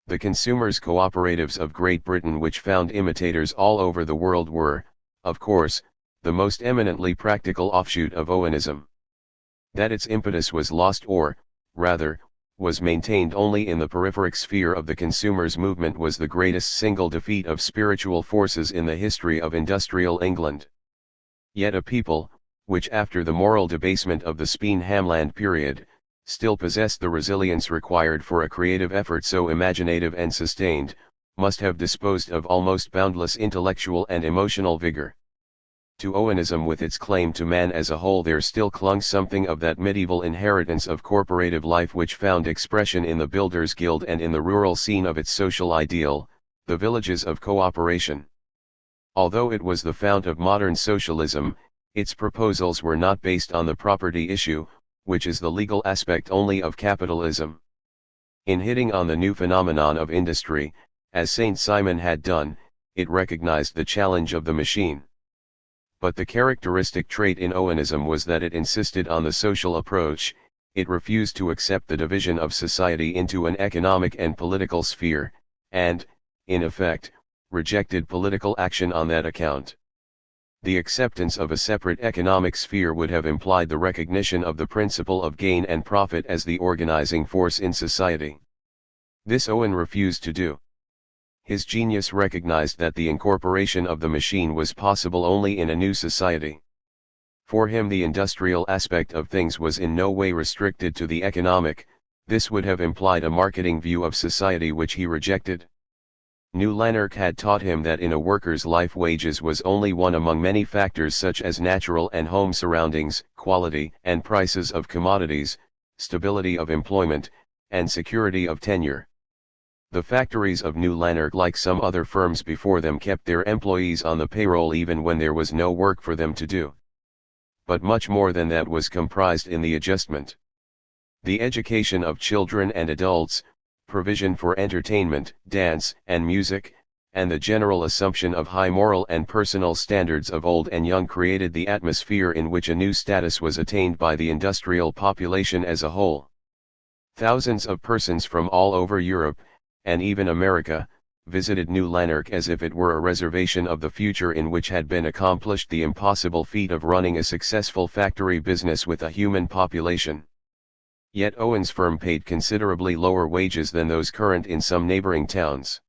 The consumers' cooperatives of Great Britain, which found imitators all over the world, were, of course, the most eminently practical offshoot of Owenism. That its impetus was lost or, rather, was maintained only in the peripheric sphere of the consumers' movement was the greatest single defeat of spiritual forces in the history of industrial England. Yet a people, which after the moral debasement of the Speen-Hamland period, still possessed the resilience required for a creative effort so imaginative and sustained, must have disposed of almost boundless intellectual and emotional vigor. To Owenism with its claim to man as a whole there still clung something of that medieval inheritance of corporative life which found expression in the Builders' Guild and in the rural scene of its social ideal, the villages of cooperation. Although it was the fount of modern socialism, its proposals were not based on the property issue, which is the legal aspect only of capitalism. In hitting on the new phenomenon of industry, as Saint Simon had done, it recognized the challenge of the machine. But the characteristic trait in Owenism was that it insisted on the social approach. It refused to accept the division of society into an economic and political sphere, and, in effect, rejected political action on that account. The acceptance of a separate economic sphere would have implied the recognition of the principle of gain and profit as the organizing force in society. This Owen refused to do. His genius recognized that the incorporation of the machine was possible only in a new society. For him the industrial aspect of things was in no way restricted to the economic. This would have implied a marketing view of society which he rejected. New Lanark had taught him that in a worker's life wages was only one among many factors such as natural and home surroundings, quality and prices of commodities, stability of employment, and security of tenure. The factories of New Lanark, like some other firms before them, kept their employees on the payroll even when there was no work for them to do. But much more than that was comprised in the adjustment. The education of children and adults, provision for entertainment, dance, and music, and the general assumption of high moral and personal standards of old and young created the atmosphere in which a new status was attained by the industrial population as a whole. Thousands of persons from all over Europe, and even America, visited New Lanark as if it were a reservation of the future in which had been accomplished the impossible feat of running a successful factory business with a human population. Yet Owen's firm paid considerably lower wages than those current in some neighboring towns.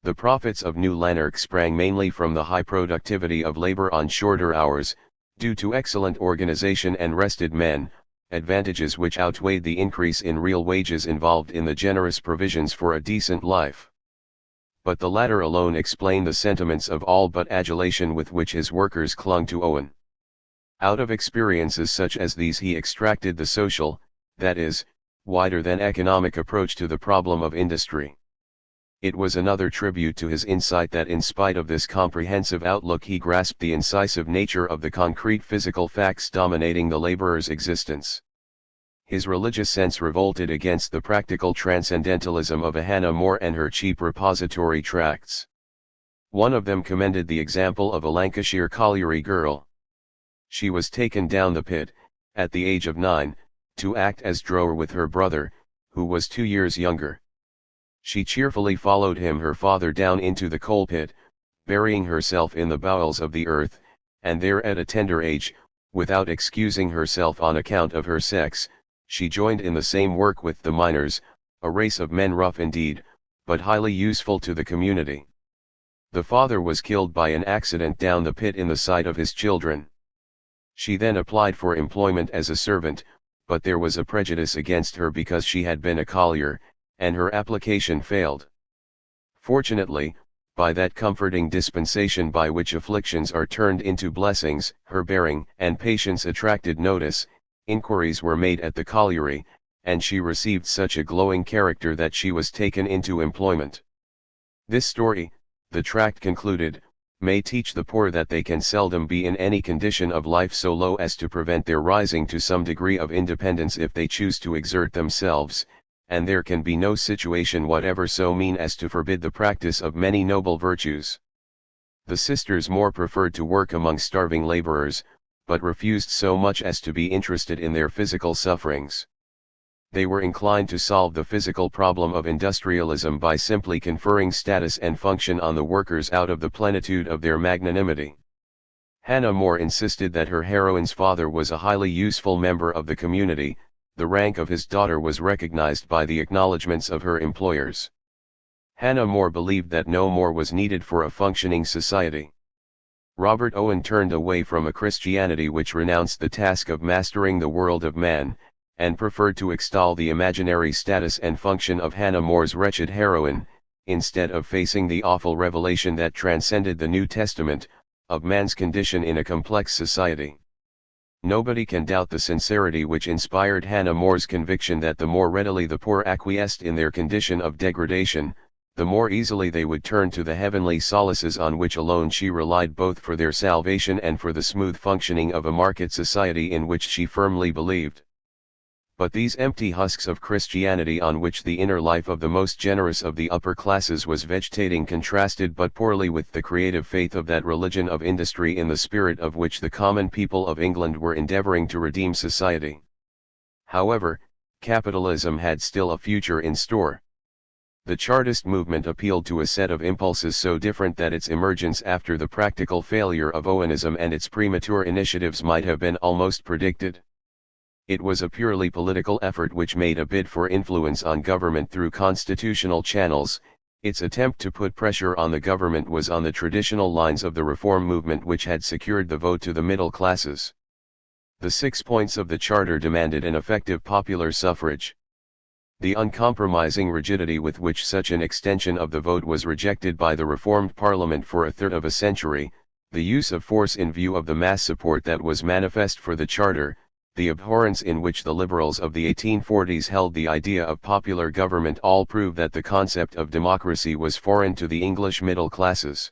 The profits of New Lanark sprang mainly from the high productivity of labor on shorter hours, due to excellent organization and rested men, advantages which outweighed the increase in real wages involved in the generous provisions for a decent life. But the latter alone explain the sentiments of all but adulation with which his workers clung to Owen. Out of experiences such as these he extracted the social, that is, wider than economic approach to the problem of industry. It was another tribute to his insight that in spite of this comprehensive outlook he grasped the incisive nature of the concrete physical facts dominating the laborer's existence. His religious sense revolted against the practical transcendentalism of a Hannah More and her cheap repository tracts. One of them commended the example of a Lancashire colliery girl. She was taken down the pit, at the age of 9, to act as drawer with her brother, who was 2 years younger. She cheerfully followed her father down into the coal pit, burying herself in the bowels of the earth, and there at a tender age, without excusing herself on account of her sex, she joined in the same work with the miners, a race of men rough indeed, but highly useful to the community. The father was killed by an accident down the pit in the sight of his children. She then applied for employment as a servant, but there was a prejudice against her because she had been a collier, and her application failed. Fortunately, by that comforting dispensation by which afflictions are turned into blessings, her bearing and patience attracted notice, inquiries were made at the colliery, and she received such a glowing character that she was taken into employment. This story, the tract concluded, may teach the poor that they can seldom be in any condition of life so low as to prevent their rising to some degree of independence if they choose to exert themselves, and there can be no situation whatever so mean as to forbid the practice of many noble virtues. The sisters More preferred to work among starving laborers, but refused so much as to be interested in their physical sufferings. They were inclined to solve the physical problem of industrialism by simply conferring status and function on the workers out of the plenitude of their magnanimity. Hannah More insisted that her heroine's father was a highly useful member of the community. The rank of his daughter was recognized by the acknowledgments of her employers. Hannah More believed that no more was needed for a functioning society. Robert Owen turned away from a Christianity which renounced the task of mastering the world of man, and preferred to extol the imaginary status and function of Hannah More's wretched heroine, instead of facing the awful revelation that transcended the New Testament, of man's condition in a complex society. Nobody can doubt the sincerity which inspired Hannah More's conviction that the more readily the poor acquiesced in their condition of degradation, the more easily they would turn to the heavenly solaces on which alone she relied both for their salvation and for the smooth functioning of a market society in which she firmly believed. But these empty husks of Christianity on which the inner life of the most generous of the upper classes was vegetating contrasted but poorly with the creative faith of that religion of industry in the spirit of which the common people of England were endeavouring to redeem society. However, capitalism had still a future in store. The Chartist movement appealed to a set of impulses so different that its emergence after the practical failure of Owenism and its premature initiatives might have been almost predicted. It was a purely political effort which made a bid for influence on government through constitutional channels. Its attempt to put pressure on the government was on the traditional lines of the reform movement which had secured the vote to the middle classes. The 6 points of the Charter demanded an effective popular suffrage. The uncompromising rigidity with which such an extension of the vote was rejected by the Reformed Parliament for a third of a century, the use of force in view of the mass support that was manifest for the Charter, the abhorrence in which the liberals of the 1840s held the idea of popular government all prove that the concept of democracy was foreign to the English middle classes.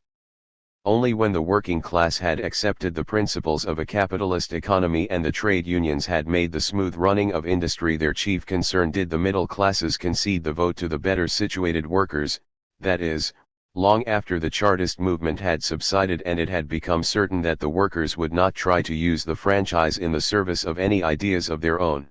Only when the working class had accepted the principles of a capitalist economy and the trade unions had made the smooth running of industry their chief concern did the middle classes concede the vote to the better situated workers, that is, long after the Chartist movement had subsided and it had become certain that the workers would not try to use the franchise in the service of any ideas of their own.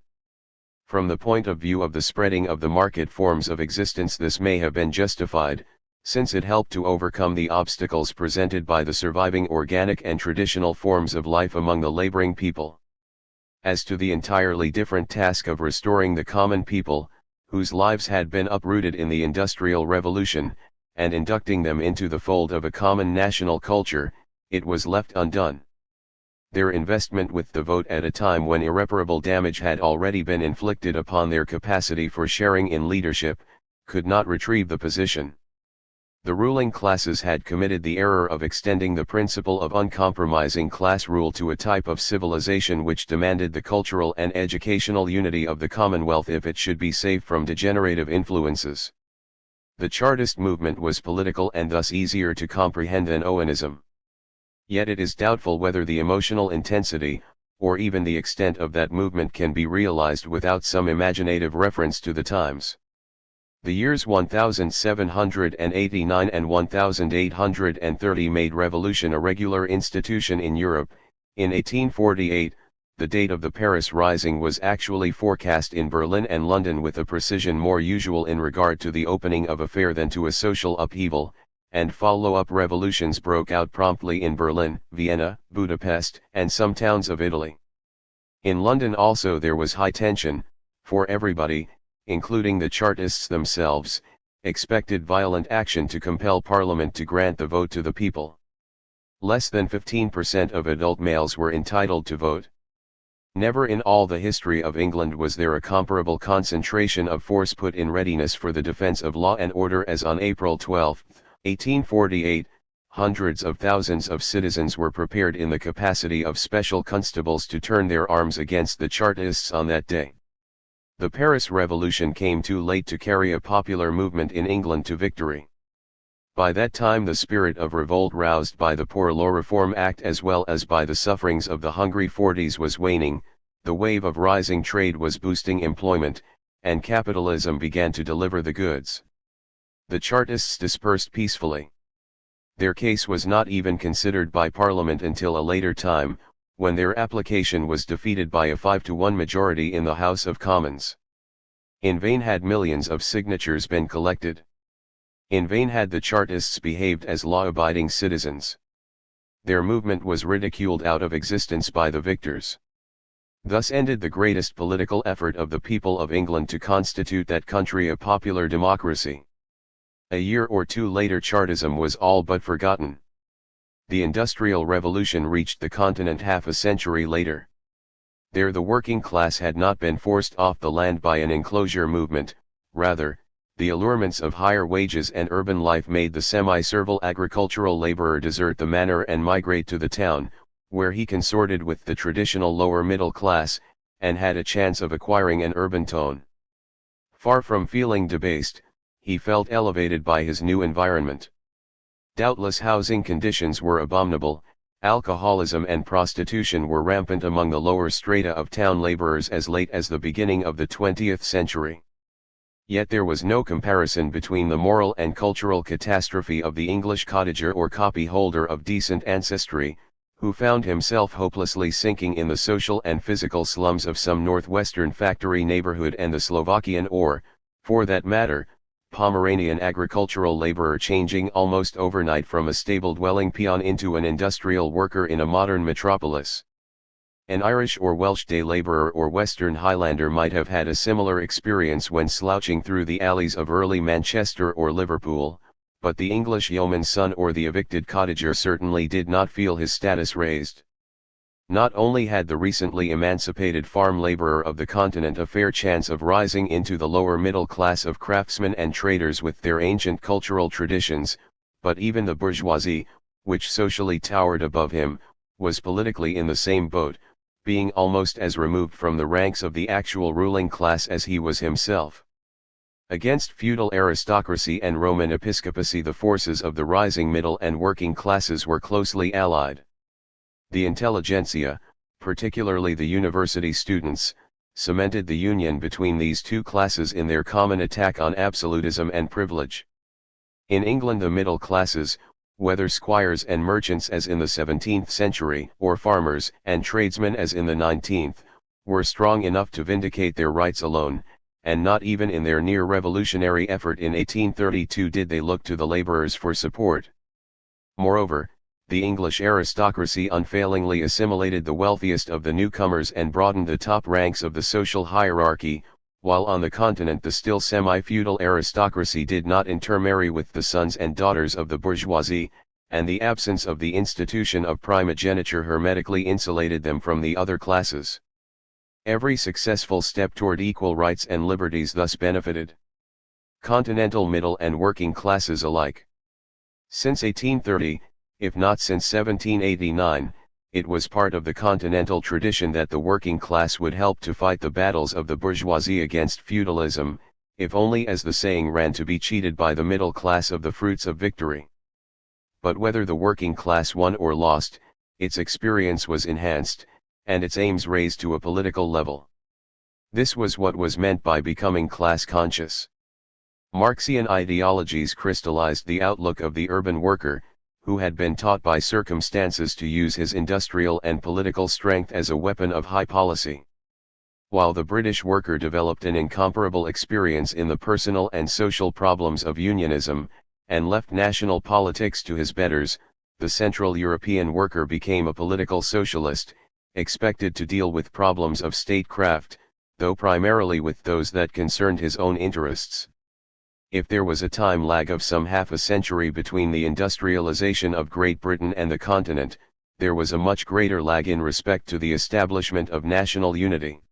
From the point of view of the spreading of the market forms of existence, this may have been justified, since it helped to overcome the obstacles presented by the surviving organic and traditional forms of life among the laboring people. As to the entirely different task of restoring the common people, whose lives had been uprooted in the Industrial Revolution, and inducting them into the fold of a common national culture, it was left undone. Their investment with the vote at a time when irreparable damage had already been inflicted upon their capacity for sharing in leadership, could not retrieve the position. The ruling classes had committed the error of extending the principle of uncompromising class rule to a type of civilization which demanded the cultural and educational unity of the Commonwealth if it should be safe from degenerative influences. The Chartist movement was political and thus easier to comprehend than Owenism. Yet it is doubtful whether the emotional intensity, or even the extent of that movement can be realized without some imaginative reference to the times. The years 1789 and 1830 made revolution a regular institution in Europe. In 1848, the date of the Paris Rising was actually forecast in Berlin and London with a precision more usual in regard to the opening of a fair than to a social upheaval, and follow-up revolutions broke out promptly in Berlin, Vienna, Budapest, and some towns of Italy. In London also there was high tension, for everybody, including the Chartists themselves, expected violent action to compel Parliament to grant the vote to the people. Less than 15% of adult males were entitled to vote. Never in all the history of England was there a comparable concentration of force put in readiness for the defense of law and order as on April 12, 1848, hundreds of thousands of citizens were prepared in the capacity of special constables to turn their arms against the Chartists on that day. The Paris Revolution came too late to carry a popular movement in England to victory. By that time the spirit of revolt roused by the Poor Law Reform Act as well as by the sufferings of the hungry forties was waning, the wave of rising trade was boosting employment, and capitalism began to deliver the goods. The Chartists dispersed peacefully. Their case was not even considered by Parliament until a later time, when their application was defeated by a 5-to-1 majority in the House of Commons. In vain had millions of signatures been collected. In vain had the Chartists behaved as law-abiding citizens. Their movement was ridiculed out of existence by the victors. Thus ended the greatest political effort of the people of England to constitute that country a popular democracy. A year or two later Chartism was all but forgotten. The Industrial Revolution reached the continent half a century later. There the working class had not been forced off the land by an enclosure movement, rather, the allurements of higher wages and urban life made the semi-servile agricultural laborer desert the manor and migrate to the town, where he consorted with the traditional lower middle class, and had a chance of acquiring an urban tone. Far from feeling debased, he felt elevated by his new environment. Doubtless housing conditions were abominable, alcoholism and prostitution were rampant among the lower strata of town laborers as late as the beginning of the 20th century. Yet there was no comparison between the moral and cultural catastrophe of the English cottager or copyholder of decent ancestry, who found himself hopelessly sinking in the social and physical slums of some northwestern factory neighborhood, and the Slovakian or, for that matter, Pomeranian agricultural laborer changing almost overnight from a stable-dwelling peon into an industrial worker in a modern metropolis. An Irish or Welsh day laborer or Western Highlander might have had a similar experience when slouching through the alleys of early Manchester or Liverpool, but the English yeoman's son or the evicted cottager certainly did not feel his status raised. Not only had the recently emancipated farm laborer of the continent a fair chance of rising into the lower middle class of craftsmen and traders with their ancient cultural traditions, but even the bourgeoisie, which socially towered above him, was politically in the same boat, being almost as removed from the ranks of the actual ruling class as he was himself. Against feudal aristocracy and Roman episcopacy, the forces of the rising middle and working classes were closely allied. The intelligentsia, particularly the university students, cemented the union between these two classes in their common attack on absolutism and privilege. In England, the middle classes, whether squires and merchants as in the 17th century, or farmers and tradesmen as in the 19th, were strong enough to vindicate their rights alone, and not even in their near-revolutionary effort in 1832 did they look to the labourers for support. Moreover, the English aristocracy unfailingly assimilated the wealthiest of the newcomers and broadened the top ranks of the social hierarchy, while on the continent the still semi-feudal aristocracy did not intermarry with the sons and daughters of the bourgeoisie, and the absence of the institution of primogeniture hermetically insulated them from the other classes. Every successful step toward equal rights and liberties thus benefited continental middle and working classes alike. Since 1830, if not since 1789, it was part of the continental tradition that the working class would help to fight the battles of the bourgeoisie against feudalism, if only, as the saying ran, to be cheated by the middle class of the fruits of victory. But whether the working class won or lost, its experience was enhanced, and its aims raised to a political level. This was what was meant by becoming class conscious. Marxian ideologies crystallized the outlook of the urban worker, who had been taught by circumstances to use his industrial and political strength as a weapon of high policy. While the British worker developed an incomparable experience in the personal and social problems of unionism, and left national politics to his betters, the Central European worker became a political socialist, expected to deal with problems of statecraft, though primarily with those that concerned his own interests. If there was a time lag of some half a century between the industrialization of Great Britain and the continent, there was a much greater lag in respect to the establishment of national unity.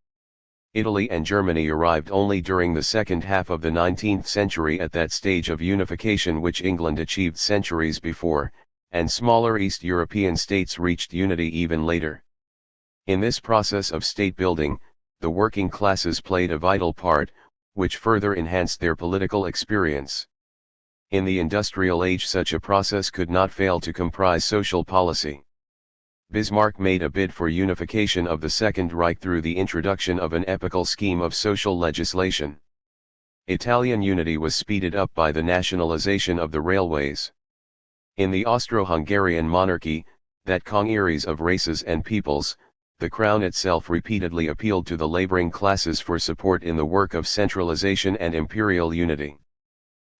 Italy and Germany arrived only during the second half of the 19th century at that stage of unification which England achieved centuries before, and smaller East European states reached unity even later. In this process of state building, the working classes played a vital part, which further enhanced their political experience. In the industrial age, such a process could not fail to comprise social policy. Bismarck made a bid for unification of the Second Reich through the introduction of an epical scheme of social legislation. Italian unity was speeded up by the nationalization of the railways. In the Austro-Hungarian monarchy, that congeries of races and peoples, the crown itself repeatedly appealed to the laboring classes for support in the work of centralization and imperial unity.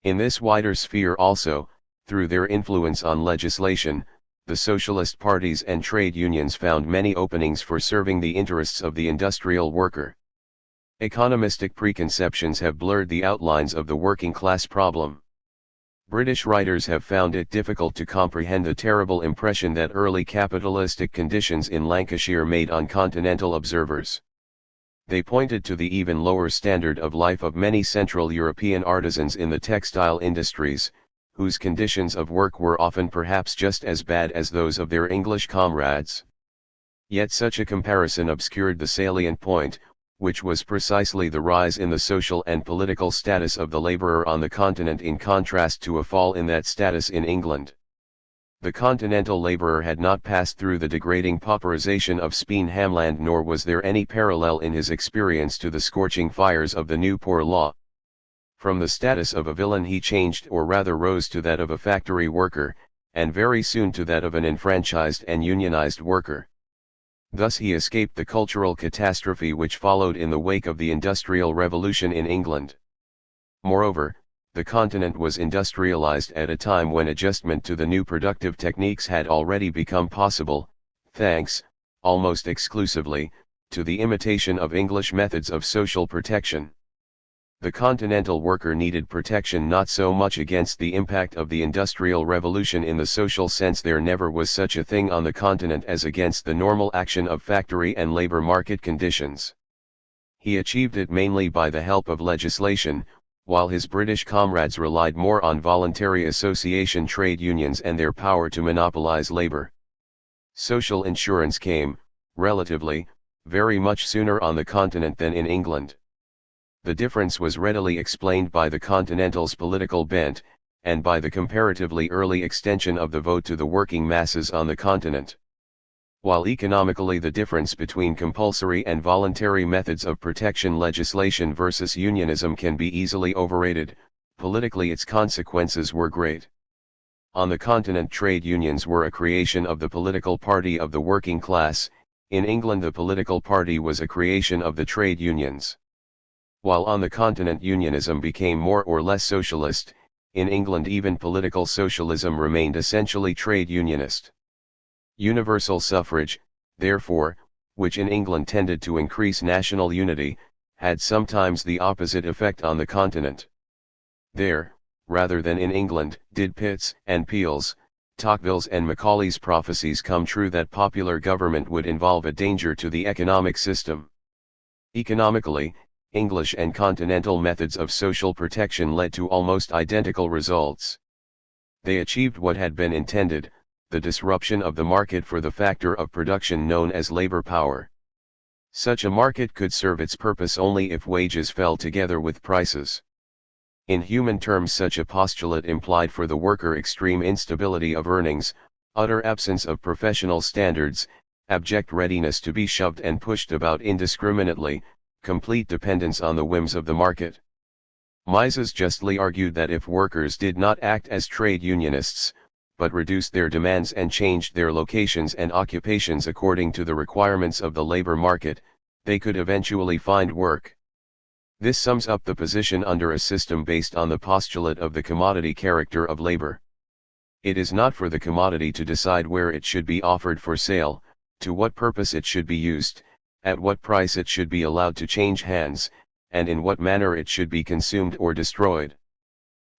In this wider sphere also, through their influence on legislation, the socialist parties and trade unions found many openings for serving the interests of the industrial worker. Economistic preconceptions have blurred the outlines of the working class problem. British writers have found it difficult to comprehend the terrible impression that early capitalistic conditions in Lancashire made on continental observers. They pointed to the even lower standard of life of many Central European artisans in the textile industries, whose conditions of work were often perhaps just as bad as those of their English comrades. Yet such a comparison obscured the salient point, which was precisely the rise in the social and political status of the labourer on the continent in contrast to a fall in that status in England. The continental labourer had not passed through the degrading pauperization of Speen Hamland, nor was there any parallel in his experience to the scorching fires of the New Poor Law. From the status of a villain he changed, or rather rose, to that of a factory worker, and very soon to that of an enfranchised and unionized worker. Thus he escaped the cultural catastrophe which followed in the wake of the Industrial Revolution in England. Moreover, the continent was industrialized at a time when adjustment to the new productive techniques had already become possible, thanks, almost exclusively, to the imitation of English methods of social protection. The continental worker needed protection not so much against the impact of the Industrial Revolution in the social sense — there never was such a thing on the continent — as against the normal action of factory and labor market conditions. He achieved it mainly by the help of legislation, while his British comrades relied more on voluntary association trade unions and their power to monopolize labor. Social insurance came, relatively, very much sooner on the continent than in England. The difference was readily explained by the Continental's political bent, and by the comparatively early extension of the vote to the working masses on the continent. While economically the difference between compulsory and voluntary methods of protection legislation versus unionism can be easily overrated, politically its consequences were great. On the continent trade unions were a creation of the political party of the working class. In England the political party was a creation of the trade unions. While on the continent unionism became more or less socialist, in England even political socialism remained essentially trade unionist. Universal suffrage, therefore, which in England tended to increase national unity, had sometimes the opposite effect on the continent. There, rather than in England, did Pitt's and Peel's, Tocqueville's and Macaulay's prophecies come true that popular government would involve a danger to the economic system. Economically, English and continental methods of social protection led to almost identical results. They achieved what had been intended, the disruption of the market for the factor of production known as labor power. Such a market could serve its purpose only if wages fell together with prices. In human terms such a postulate implied for the worker extreme instability of earnings, utter absence of professional standards, abject readiness to be shoved and pushed about indiscriminately, complete dependence on the whims of the market. Mises justly argued that if workers did not act as trade unionists, but reduced their demands and changed their locations and occupations according to the requirements of the labor market, they could eventually find work. This sums up the position under a system based on the postulate of the commodity character of labor. It is not for the commodity to decide where it should be offered for sale, to what purpose it should be used, at what price it should be allowed to change hands, and in what manner it should be consumed or destroyed.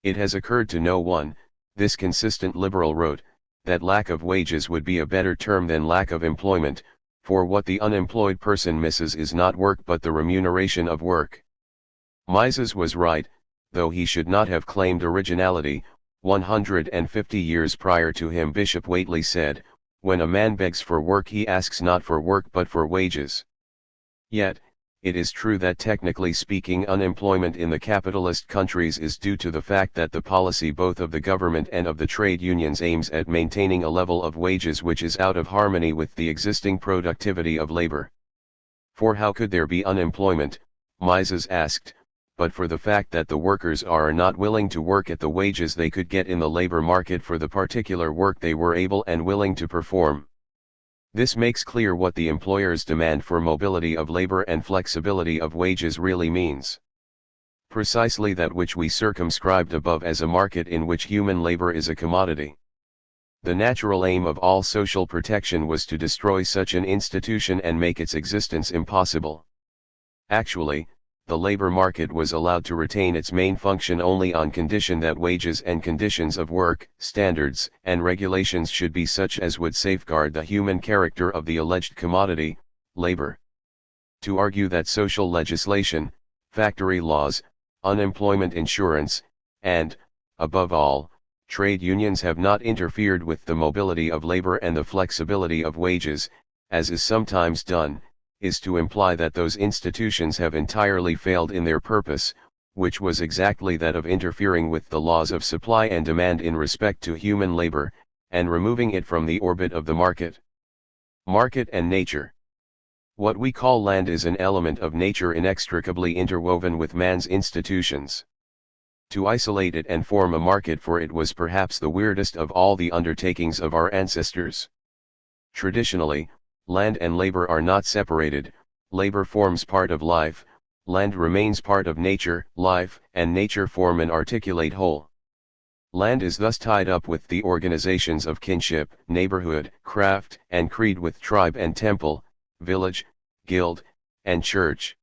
It has occurred to no one, this consistent liberal wrote, that lack of wages would be a better term than lack of employment, for what the unemployed person misses is not work but the remuneration of work. Mises was right, though he should not have claimed originality. 150 years prior to him Bishop Whately said, "When a man begs for work he asks not for work but for wages." Yet, it is true that technically speaking unemployment in the capitalist countries is due to the fact that the policy both of the government and of the trade unions aims at maintaining a level of wages which is out of harmony with the existing productivity of labor. For how could there be unemployment, Mises asked, but for the fact that the workers are not willing to work at the wages they could get in the labor market for the particular work they were able and willing to perform. This makes clear what the employer's demand for mobility of labor and flexibility of wages really means. Precisely that which we circumscribed above as a market in which human labor is a commodity. The natural aim of all social protection was to destroy such an institution and make its existence impossible. Actually, the labor market was allowed to retain its main function only on condition that wages and conditions of work, standards, and regulations should be such as would safeguard the human character of the alleged commodity, labor. To argue that social legislation, factory laws, unemployment insurance, and, above all, trade unions have not interfered with the mobility of labor and the flexibility of wages, as is sometimes done, is to imply that those institutions have entirely failed in their purpose, which was exactly that of interfering with the laws of supply and demand in respect to human labor, and removing it from the orbit of the market. Market and nature. What we call land is an element of nature inextricably interwoven with man's institutions. To isolate it and form a market for it was perhaps the weirdest of all the undertakings of our ancestors. Traditionally, land and labor are not separated, labor forms part of life, land remains part of nature, life and nature form an articulate whole. Land is thus tied up with the organizations of kinship, neighborhood, craft, and creed with tribe and temple, village, guild, and church.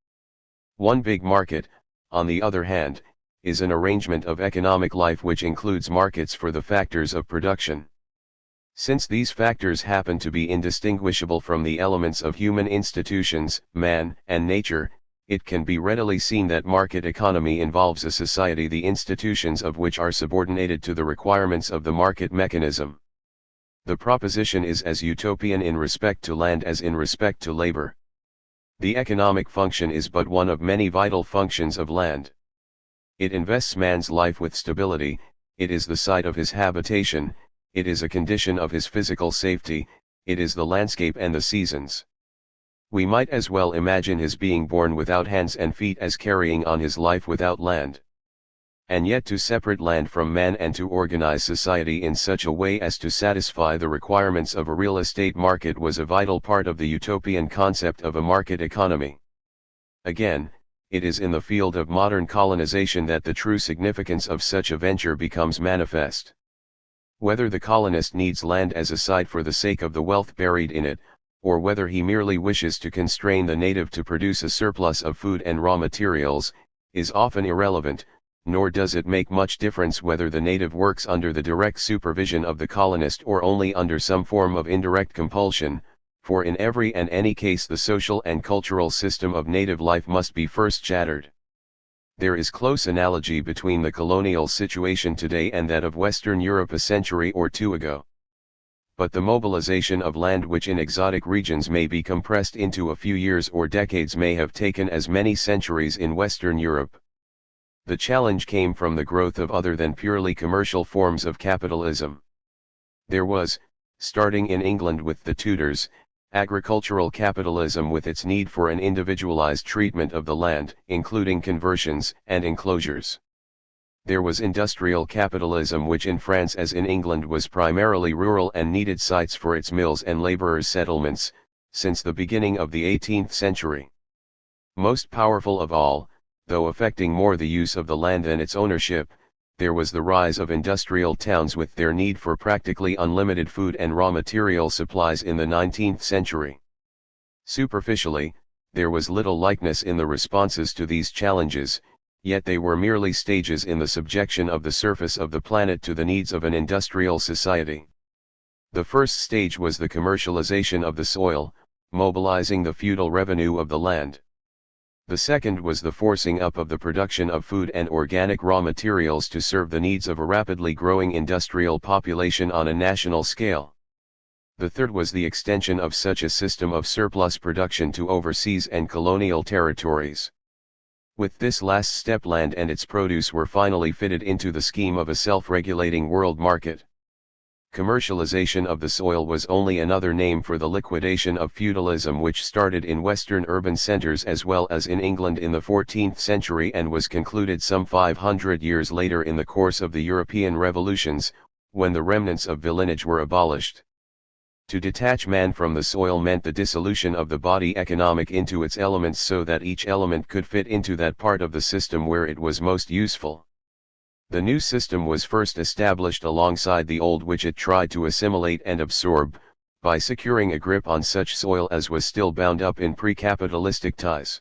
One big market, on the other hand, is an arrangement of economic life which includes markets for the factors of production. Since these factors happen to be indistinguishable from the elements of human institutions, man, and nature, it can be readily seen that market economy involves a society the institutions of which are subordinated to the requirements of the market mechanism. The proposition is as utopian in respect to land as in respect to labor. The economic function is but one of many vital functions of land. It invests man's life with stability, it is the site of his habitation, it is a condition of his physical safety, it is the landscape and the seasons. We might as well imagine his being born without hands and feet as carrying on his life without land. And yet to separate land from man and to organize society in such a way as to satisfy the requirements of a real estate market was a vital part of the utopian concept of a market economy. Again, it is in the field of modern colonization that the true significance of such a venture becomes manifest. Whether the colonist needs land as a site for the sake of the wealth buried in it, or whether he merely wishes to constrain the native to produce a surplus of food and raw materials, is often irrelevant, nor does it make much difference whether the native works under the direct supervision of the colonist or only under some form of indirect compulsion, for in every and any case the social and cultural system of native life must be first shattered. There is close analogy between the colonial situation today and that of Western Europe a century or two ago. But the mobilization of land which in exotic regions may be compressed into a few years or decades may have taken as many centuries in Western Europe. The challenge came from the growth of other than purely commercial forms of capitalism. There was, starting in England with the Tudors, agricultural capitalism with its need for an individualized treatment of the land, including conversions and enclosures. There was industrial capitalism which in France as in England was primarily rural and needed sites for its mills and laborers' settlements, since the beginning of the 18th century. Most powerful of all, though affecting more the use of the land than its ownership, there was the rise of industrial towns with their need for practically unlimited food and raw material supplies in the 19th century. Superficially, there was little likeness in the responses to these challenges, yet they were merely stages in the subjection of the surface of the planet to the needs of an industrial society. The first stage was the commercialization of the soil, mobilizing the feudal revenue of the land. The second was the forcing up of the production of food and organic raw materials to serve the needs of a rapidly growing industrial population on a national scale. The third was the extension of such a system of surplus production to overseas and colonial territories. With this last step, land and its produce were finally fitted into the scheme of a self-regulating world market. Commercialization of the soil was only another name for the liquidation of feudalism which started in Western urban centers as well as in England in the 14th century and was concluded some 500 years later in the course of the European revolutions, when the remnants of villeinage were abolished. To detach man from the soil meant the dissolution of the body economic into its elements so that each element could fit into that part of the system where it was most useful. The new system was first established alongside the old which it tried to assimilate and absorb, by securing a grip on such soil as was still bound up in pre-capitalistic ties.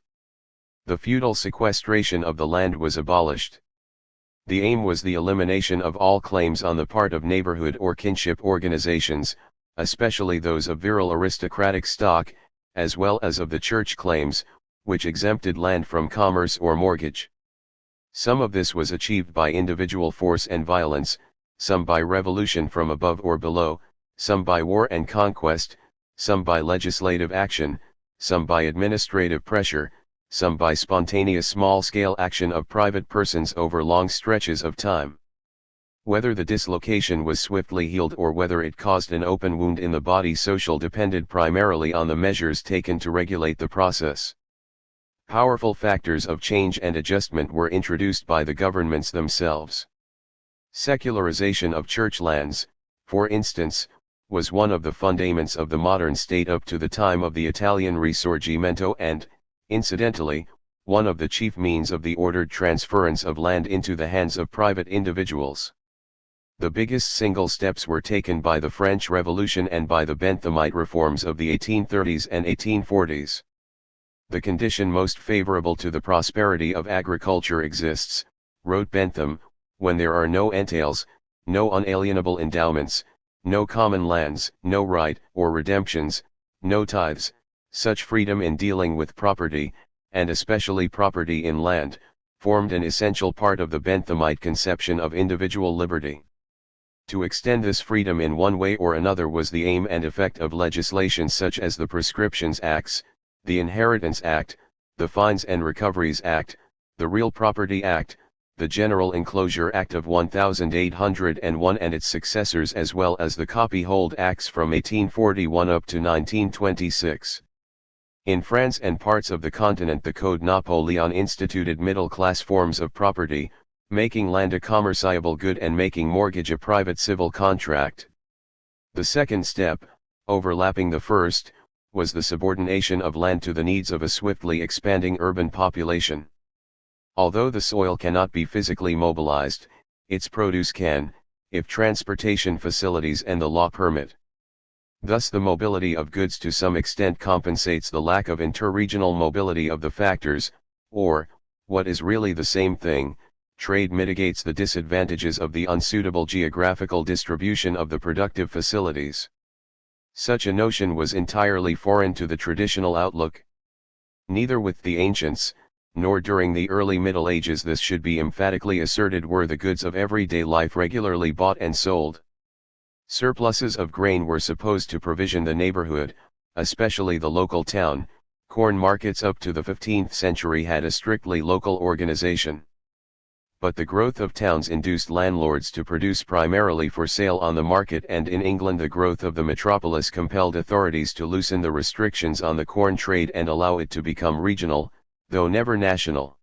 The feudal sequestration of the land was abolished. The aim was the elimination of all claims on the part of neighborhood or kinship organizations, especially those of virile aristocratic stock, as well as of the church claims, which exempted land from commerce or mortgage. Some of this was achieved by individual force and violence, some by revolution from above or below, some by war and conquest, some by legislative action, some by administrative pressure, some by spontaneous small-scale action of private persons over long stretches of time. Whether the dislocation was swiftly healed or whether it caused an open wound in the body social depended primarily on the measures taken to regulate the process. Powerful factors of change and adjustment were introduced by the governments themselves. Secularization of church lands, for instance, was one of the fundaments of the modern state up to the time of the Italian Risorgimento and, incidentally, one of the chief means of the ordered transference of land into the hands of private individuals. The biggest single steps were taken by the French Revolution and by the Benthamite reforms of the 1830s and 1840s. The condition most favorable to the prosperity of agriculture exists, wrote Bentham, when there are no entails, no unalienable endowments, no common lands, no right or redemptions, no tithes. Such freedom in dealing with property, and especially property in land, formed an essential part of the Benthamite conception of individual liberty. To extend this freedom in one way or another was the aim and effect of legislation such as the Prescriptions Acts, the Inheritance Act, the Fines and Recoveries Act, the Real Property Act, the General Enclosure Act of 1801 and its successors, as well as the Copyhold Acts from 1841 up to 1926. In France and parts of the continent, the Code Napoleon instituted middle-class forms of property, making land a commerciable good and making mortgage a private civil contract. The second step, overlapping the first, was the subordination of land to the needs of a swiftly expanding urban population. Although the soil cannot be physically mobilized, its produce can, if transportation facilities and the law permit. Thus the mobility of goods to some extent compensates the lack of interregional mobility of the factors, or, what is really the same thing, trade mitigates the disadvantages of the unsuitable geographical distribution of the productive facilities. Such a notion was entirely foreign to the traditional outlook. Neither with the ancients, nor during the early Middle Ages this should be emphatically asserted were the goods of everyday life regularly bought and sold. Surpluses of grain were supposed to provision the neighborhood, especially the local town. Corn markets up to the 15th century had a strictly local organization. But the growth of towns induced landlords to produce primarily for sale on the market, and in England the growth of the metropolis compelled authorities to loosen the restrictions on the corn trade and allow it to become regional, though never national.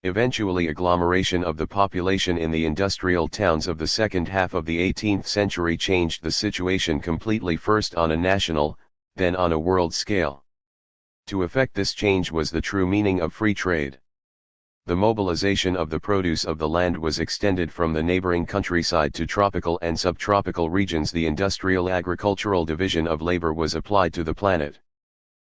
Eventually agglomeration of the population in the industrial towns of the second half of the 18th century changed the situation completely, first on a national, then on a world scale. To effect this change was the true meaning of free trade. The mobilization of the produce of the land was extended from the neighboring countryside to tropical and subtropical regions. The industrial agricultural division of labor was applied to the planet.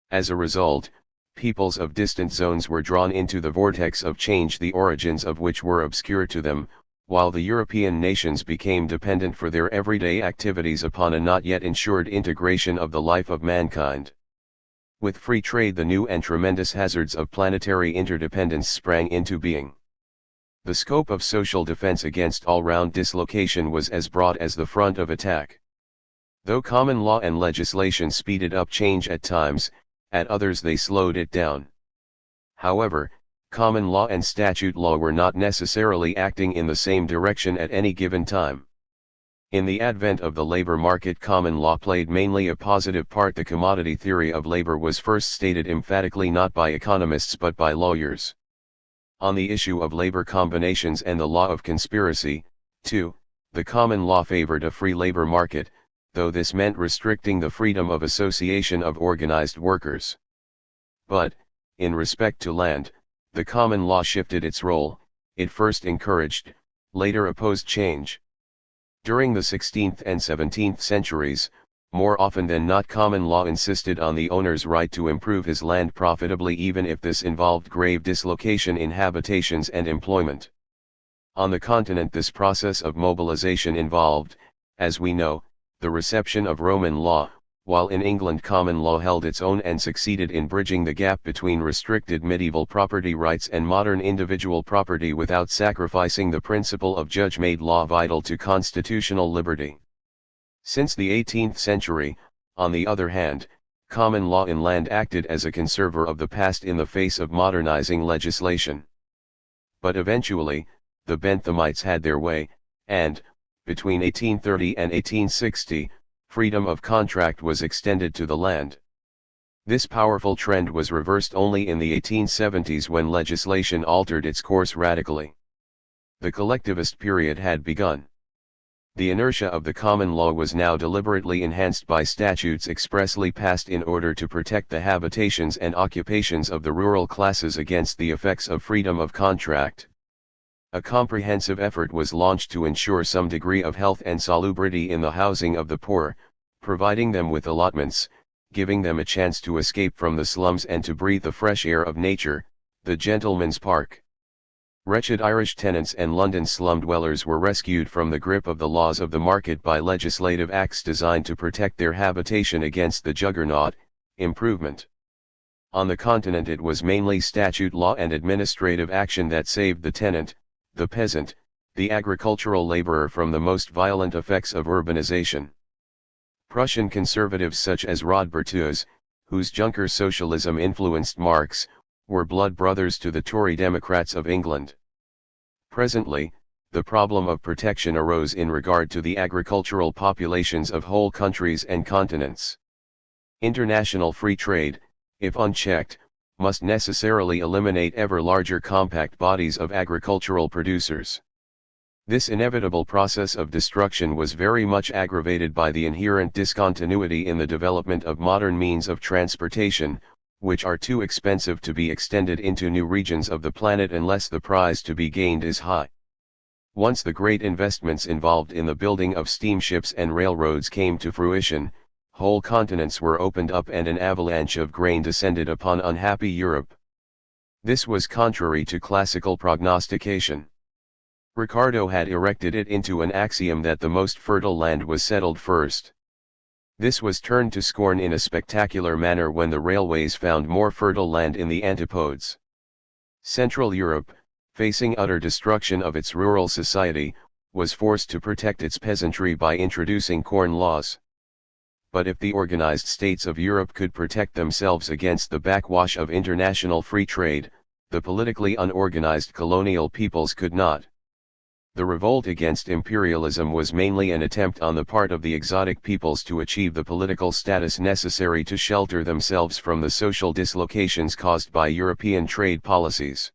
As a result, peoples of distant zones were drawn into the vortex of change, the origins of which were obscure to them, while the European nations became dependent for their everyday activities upon a not yet ensured integration of the life of mankind. With free trade, the new and tremendous hazards of planetary interdependence sprang into being. The scope of social defense against all-round dislocation was as broad as the front of attack. Though common law and legislation speeded up change at times, at others they slowed it down. However, common law and statute law were not necessarily acting in the same direction at any given time. In the advent of the labor market, common law played mainly a positive part. The commodity theory of labor was first stated emphatically not by economists but by lawyers. On the issue of labor combinations and the law of conspiracy, too, the common law favored a free labor market, though this meant restricting the freedom of association of organized workers. But, in respect to land, the common law shifted its role. It first encouraged, later opposed change. During the 16th and 17th centuries, more often than not common law insisted on the owner's right to improve his land profitably, even if this involved grave dislocation in habitations and employment. On the continent this process of mobilization involved, as we know, the reception of Roman law, while in England common law held its own and succeeded in bridging the gap between restricted medieval property rights and modern individual property without sacrificing the principle of judge-made law vital to constitutional liberty. Since the 18th century, on the other hand, common law in land acted as a conserver of the past in the face of modernizing legislation. But eventually, the Benthamites had their way, and, between 1830 and 1860, freedom of contract was extended to the land. This powerful trend was reversed only in the 1870s when legislation altered its course radically. The collectivist period had begun. The inertia of the common law was now deliberately enhanced by statutes expressly passed in order to protect the habitations and occupations of the rural classes against the effects of freedom of contract. A comprehensive effort was launched to ensure some degree of health and salubrity in the housing of the poor, providing them with allotments, giving them a chance to escape from the slums and to breathe the fresh air of nature, the gentleman's park. Wretched Irish tenants and London slum dwellers were rescued from the grip of the laws of the market by legislative acts designed to protect their habitation against the juggernaut, improvement. On the continent it was mainly statute law and administrative action that saved the tenant, the peasant, the agricultural laborer from the most violent effects of urbanization. Prussian conservatives such as Rodbertus, whose Junker socialism influenced Marx, were blood brothers to the Tory Democrats of England. Presently, the problem of protection arose in regard to the agricultural populations of whole countries and continents. International free trade, if unchecked, must necessarily eliminate ever larger compact bodies of agricultural producers. This inevitable process of destruction was very much aggravated by the inherent discontinuity in the development of modern means of transportation, which are too expensive to be extended into new regions of the planet unless the prize to be gained is high. Once the great investments involved in the building of steamships and railroads came to fruition, whole continents were opened up and an avalanche of grain descended upon unhappy Europe. This was contrary to classical prognostication. Ricardo had erected it into an axiom that the most fertile land was settled first. This was turned to scorn in a spectacular manner when the railways found more fertile land in the antipodes. Central Europe, facing utter destruction of its rural society, was forced to protect its peasantry by introducing corn laws. But if the organized states of Europe could protect themselves against the backwash of international free trade, the politically unorganized colonial peoples could not. The revolt against imperialism was mainly an attempt on the part of the exotic peoples to achieve the political status necessary to shelter themselves from the social dislocations caused by European trade policies.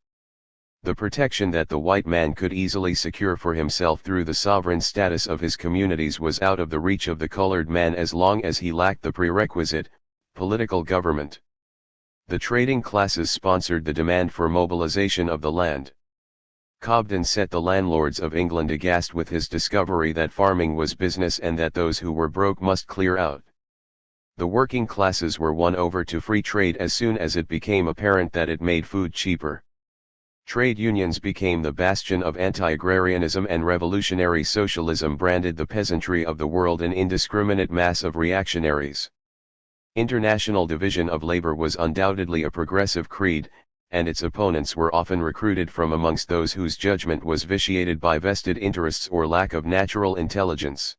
The protection that the white man could easily secure for himself through the sovereign status of his communities was out of the reach of the colored man as long as he lacked the prerequisite, political government. The trading classes sponsored the demand for mobilization of the land. Cobden set the landlords of England aghast with his discovery that farming was business and that those who were broke must clear out. The working classes were won over to free trade as soon as it became apparent that it made food cheaper. Trade unions became the bastion of anti-agrarianism, and revolutionary socialism branded the peasantry of the world an indiscriminate mass of reactionaries. International division of labor was undoubtedly a progressive creed, and its opponents were often recruited from amongst those whose judgment was vitiated by vested interests or lack of natural intelligence.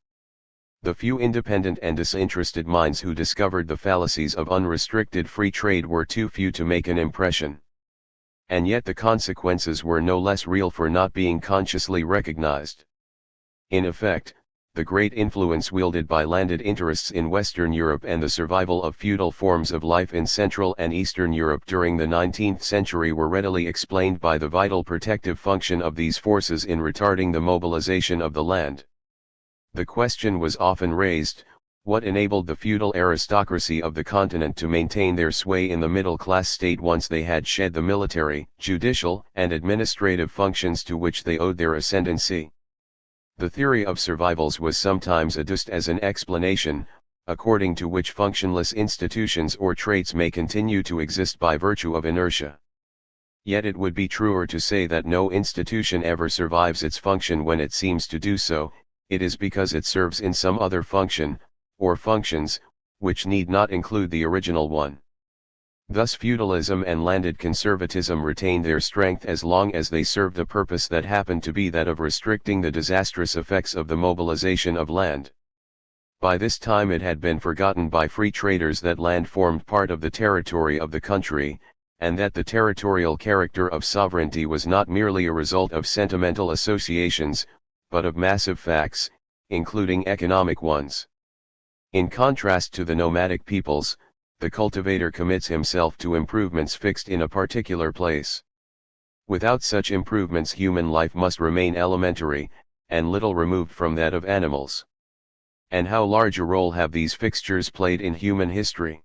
The few independent and disinterested minds who discovered the fallacies of unrestricted free trade were too few to make an impression. And yet the consequences were no less real for not being consciously recognized. In effect, the great influence wielded by landed interests in Western Europe and the survival of feudal forms of life in Central and Eastern Europe during the 19th century were readily explained by the vital protective function of these forces in retarding the mobilization of the land. The question was often raised, what enabled the feudal aristocracy of the continent to maintain their sway in the middle-class state once they had shed the military, judicial, and administrative functions to which they owed their ascendancy? The theory of survivals was sometimes adduced as an explanation, according to which functionless institutions or traits may continue to exist by virtue of inertia. Yet it would be truer to say that no institution ever survives its function when it seems to do so. It is because it serves in some other function, or functions, which need not include the original one. Thus feudalism and landed conservatism retained their strength as long as they served a purpose that happened to be that of restricting the disastrous effects of the mobilization of land. By this time it had been forgotten by free traders that land formed part of the territory of the country, and that the territorial character of sovereignty was not merely a result of sentimental associations, but of massive facts, including economic ones. In contrast to the nomadic peoples, the cultivator commits himself to improvements fixed in a particular place. Without such improvements human life must remain elementary, and little removed from that of animals. And how large a role have these fixtures played in human history?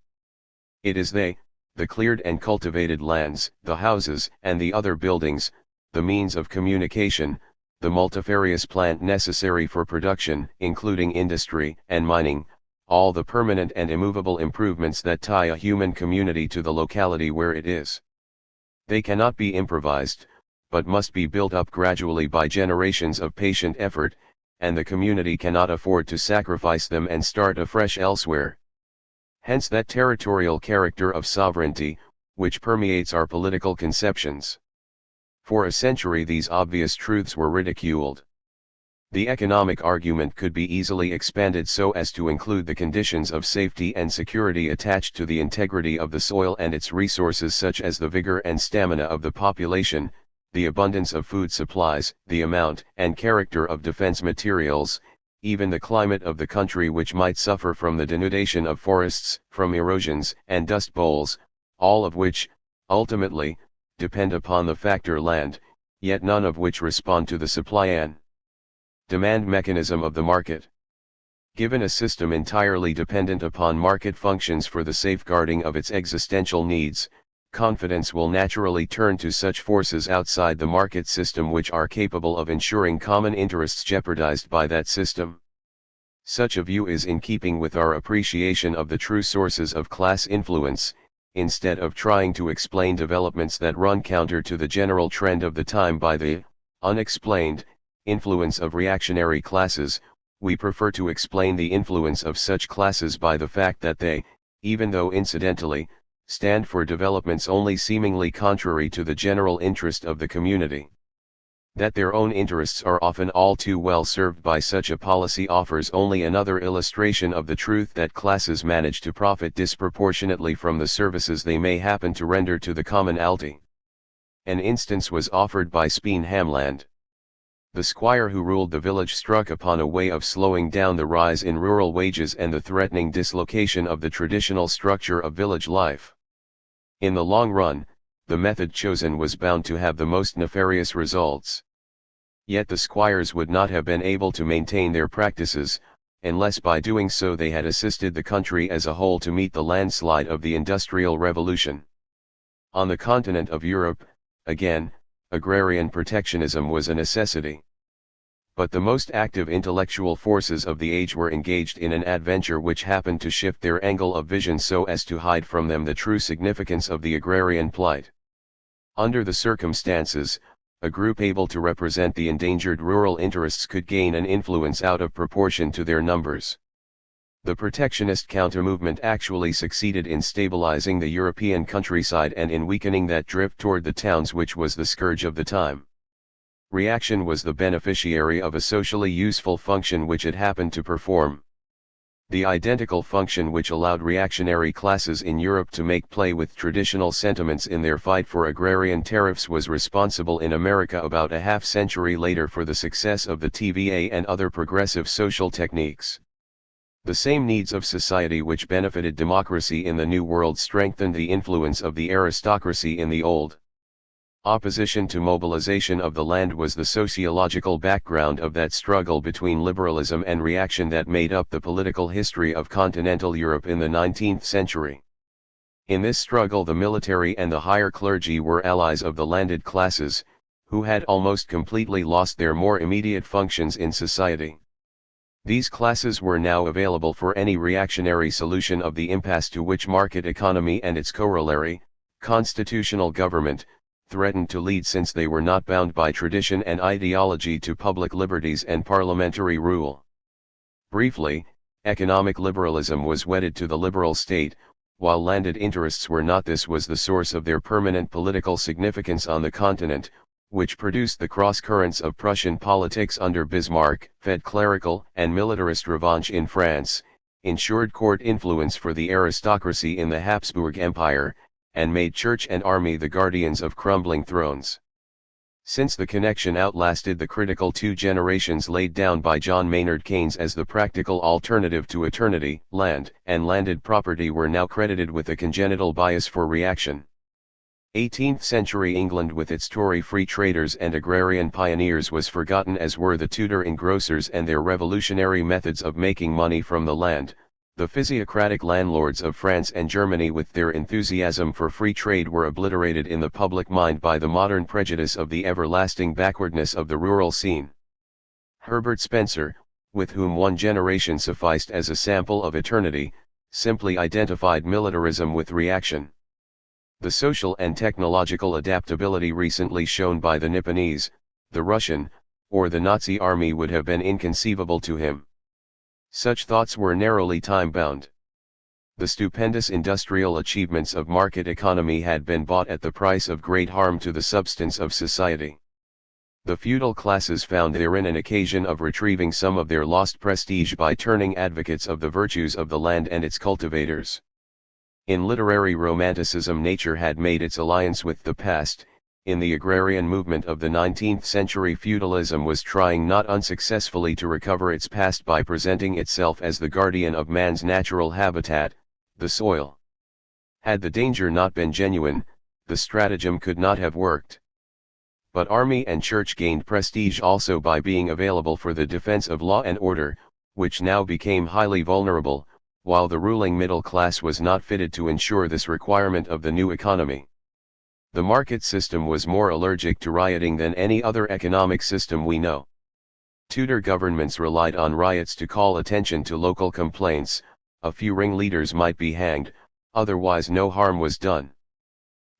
It is they, the cleared and cultivated lands, the houses and the other buildings, the means of communication, the multifarious plant necessary for production, including industry and mining, all the permanent and immovable improvements that tie a human community to the locality where it is. They cannot be improvised, but must be built up gradually by generations of patient effort, and the community cannot afford to sacrifice them and start afresh elsewhere. Hence that territorial character of sovereignty, which permeates our political conceptions. For a century these obvious truths were ridiculed. The economic argument could be easily expanded so as to include the conditions of safety and security attached to the integrity of the soil and its resources, such as the vigor and stamina of the population, the abundance of food supplies, the amount and character of defense materials, even the climate of the country, which might suffer from the denudation of forests, from erosions and dust bowls, all of which, ultimately, depend upon the factor land, yet none of which respond to the supply and demand mechanism of the market. Given a system entirely dependent upon market functions for the safeguarding of its existential needs, confidence will naturally turn to such forces outside the market system which are capable of ensuring common interests jeopardized by that system. Such a view is in keeping with our appreciation of the true sources of class influence. Instead of trying to explain developments that run counter to the general trend of the time by the unexplained influence of reactionary classes, we prefer to explain the influence of such classes by the fact that they, even though incidentally, stand for developments only seemingly contrary to the general interest of the community. That their own interests are often all too well served by such a policy offers only another illustration of the truth that classes manage to profit disproportionately from the services they may happen to render to the commonalty. An instance was offered by Speen Hamland. The squire who ruled the village struck upon a way of slowing down the rise in rural wages and the threatening dislocation of the traditional structure of village life. In the long run, the method chosen was bound to have the most nefarious results. Yet the squires would not have been able to maintain their practices, unless by doing so they had assisted the country as a whole to meet the landslide of the Industrial Revolution. On the continent of Europe, again, agrarian protectionism was a necessity. But the most active intellectual forces of the age were engaged in an adventure which happened to shift their angle of vision so as to hide from them the true significance of the agrarian plight. Under the circumstances, a group able to represent the endangered rural interests could gain an influence out of proportion to their numbers. The protectionist counter-movement actually succeeded in stabilizing the European countryside and in weakening that drift toward the towns which was the scourge of the time. Reaction was the beneficiary of a socially useful function which it happened to perform. The identical function which allowed reactionary classes in Europe to make play with traditional sentiments in their fight for agrarian tariffs was responsible in America about a half-century later for the success of the TVA and other progressive social techniques. The same needs of society which benefited democracy in the New World strengthened the influence of the aristocracy in the Old. Opposition to mobilization of the land was the sociological background of that struggle between liberalism and reaction that made up the political history of continental Europe in the 19th century. In this struggle the military and the higher clergy were allies of the landed classes, who had almost completely lost their more immediate functions in society. These classes were now available for any reactionary solution of the impasse to which market economy and its corollary, constitutional government, threatened to lead, since they were not bound by tradition and ideology to public liberties and parliamentary rule. Briefly, economic liberalism was wedded to the liberal state, while landed interests were not. This was the source of their permanent political significance on the continent, which produced the cross-currents of Prussian politics under Bismarck, fed clerical and militarist revanche in France, ensured court influence for the aristocracy in the Habsburg Empire, and made church and army the guardians of crumbling thrones. Since the connection outlasted the critical 2 generations laid down by John Maynard Keynes as the practical alternative to eternity, land and landed property were now credited with a congenital bias for reaction. 18th century England with its Tory free traders and agrarian pioneers was forgotten, as were the Tudor engrossers and their revolutionary methods of making money from the land. The physiocratic landlords of France and Germany with their enthusiasm for free trade were obliterated in the public mind by the modern prejudice of the everlasting backwardness of the rural scene. Herbert Spencer, with whom one generation sufficed as a sample of eternity, simply identified militarism with reaction. The social and technological adaptability recently shown by the Nipponese, the Russian, or the Nazi army would have been inconceivable to him. Such thoughts were narrowly time-bound. The stupendous industrial achievements of market economy had been bought at the price of great harm to the substance of society. The feudal classes found therein an occasion of retrieving some of their lost prestige by turning advocates of the virtues of the land and its cultivators. In literary romanticism, nature had made its alliance with the past. In the agrarian movement of the 19th century, feudalism was trying not unsuccessfully to recover its past by presenting itself as the guardian of man's natural habitat, the soil. Had the danger not been genuine, the stratagem could not have worked. But army and church gained prestige also by being available for the defense of law and order, which now became highly vulnerable, while the ruling middle class was not fitted to ensure this requirement of the new economy. The market system was more allergic to rioting than any other economic system we know. Tudor governments relied on riots to call attention to local complaints. A few ringleaders might be hanged, otherwise no harm was done.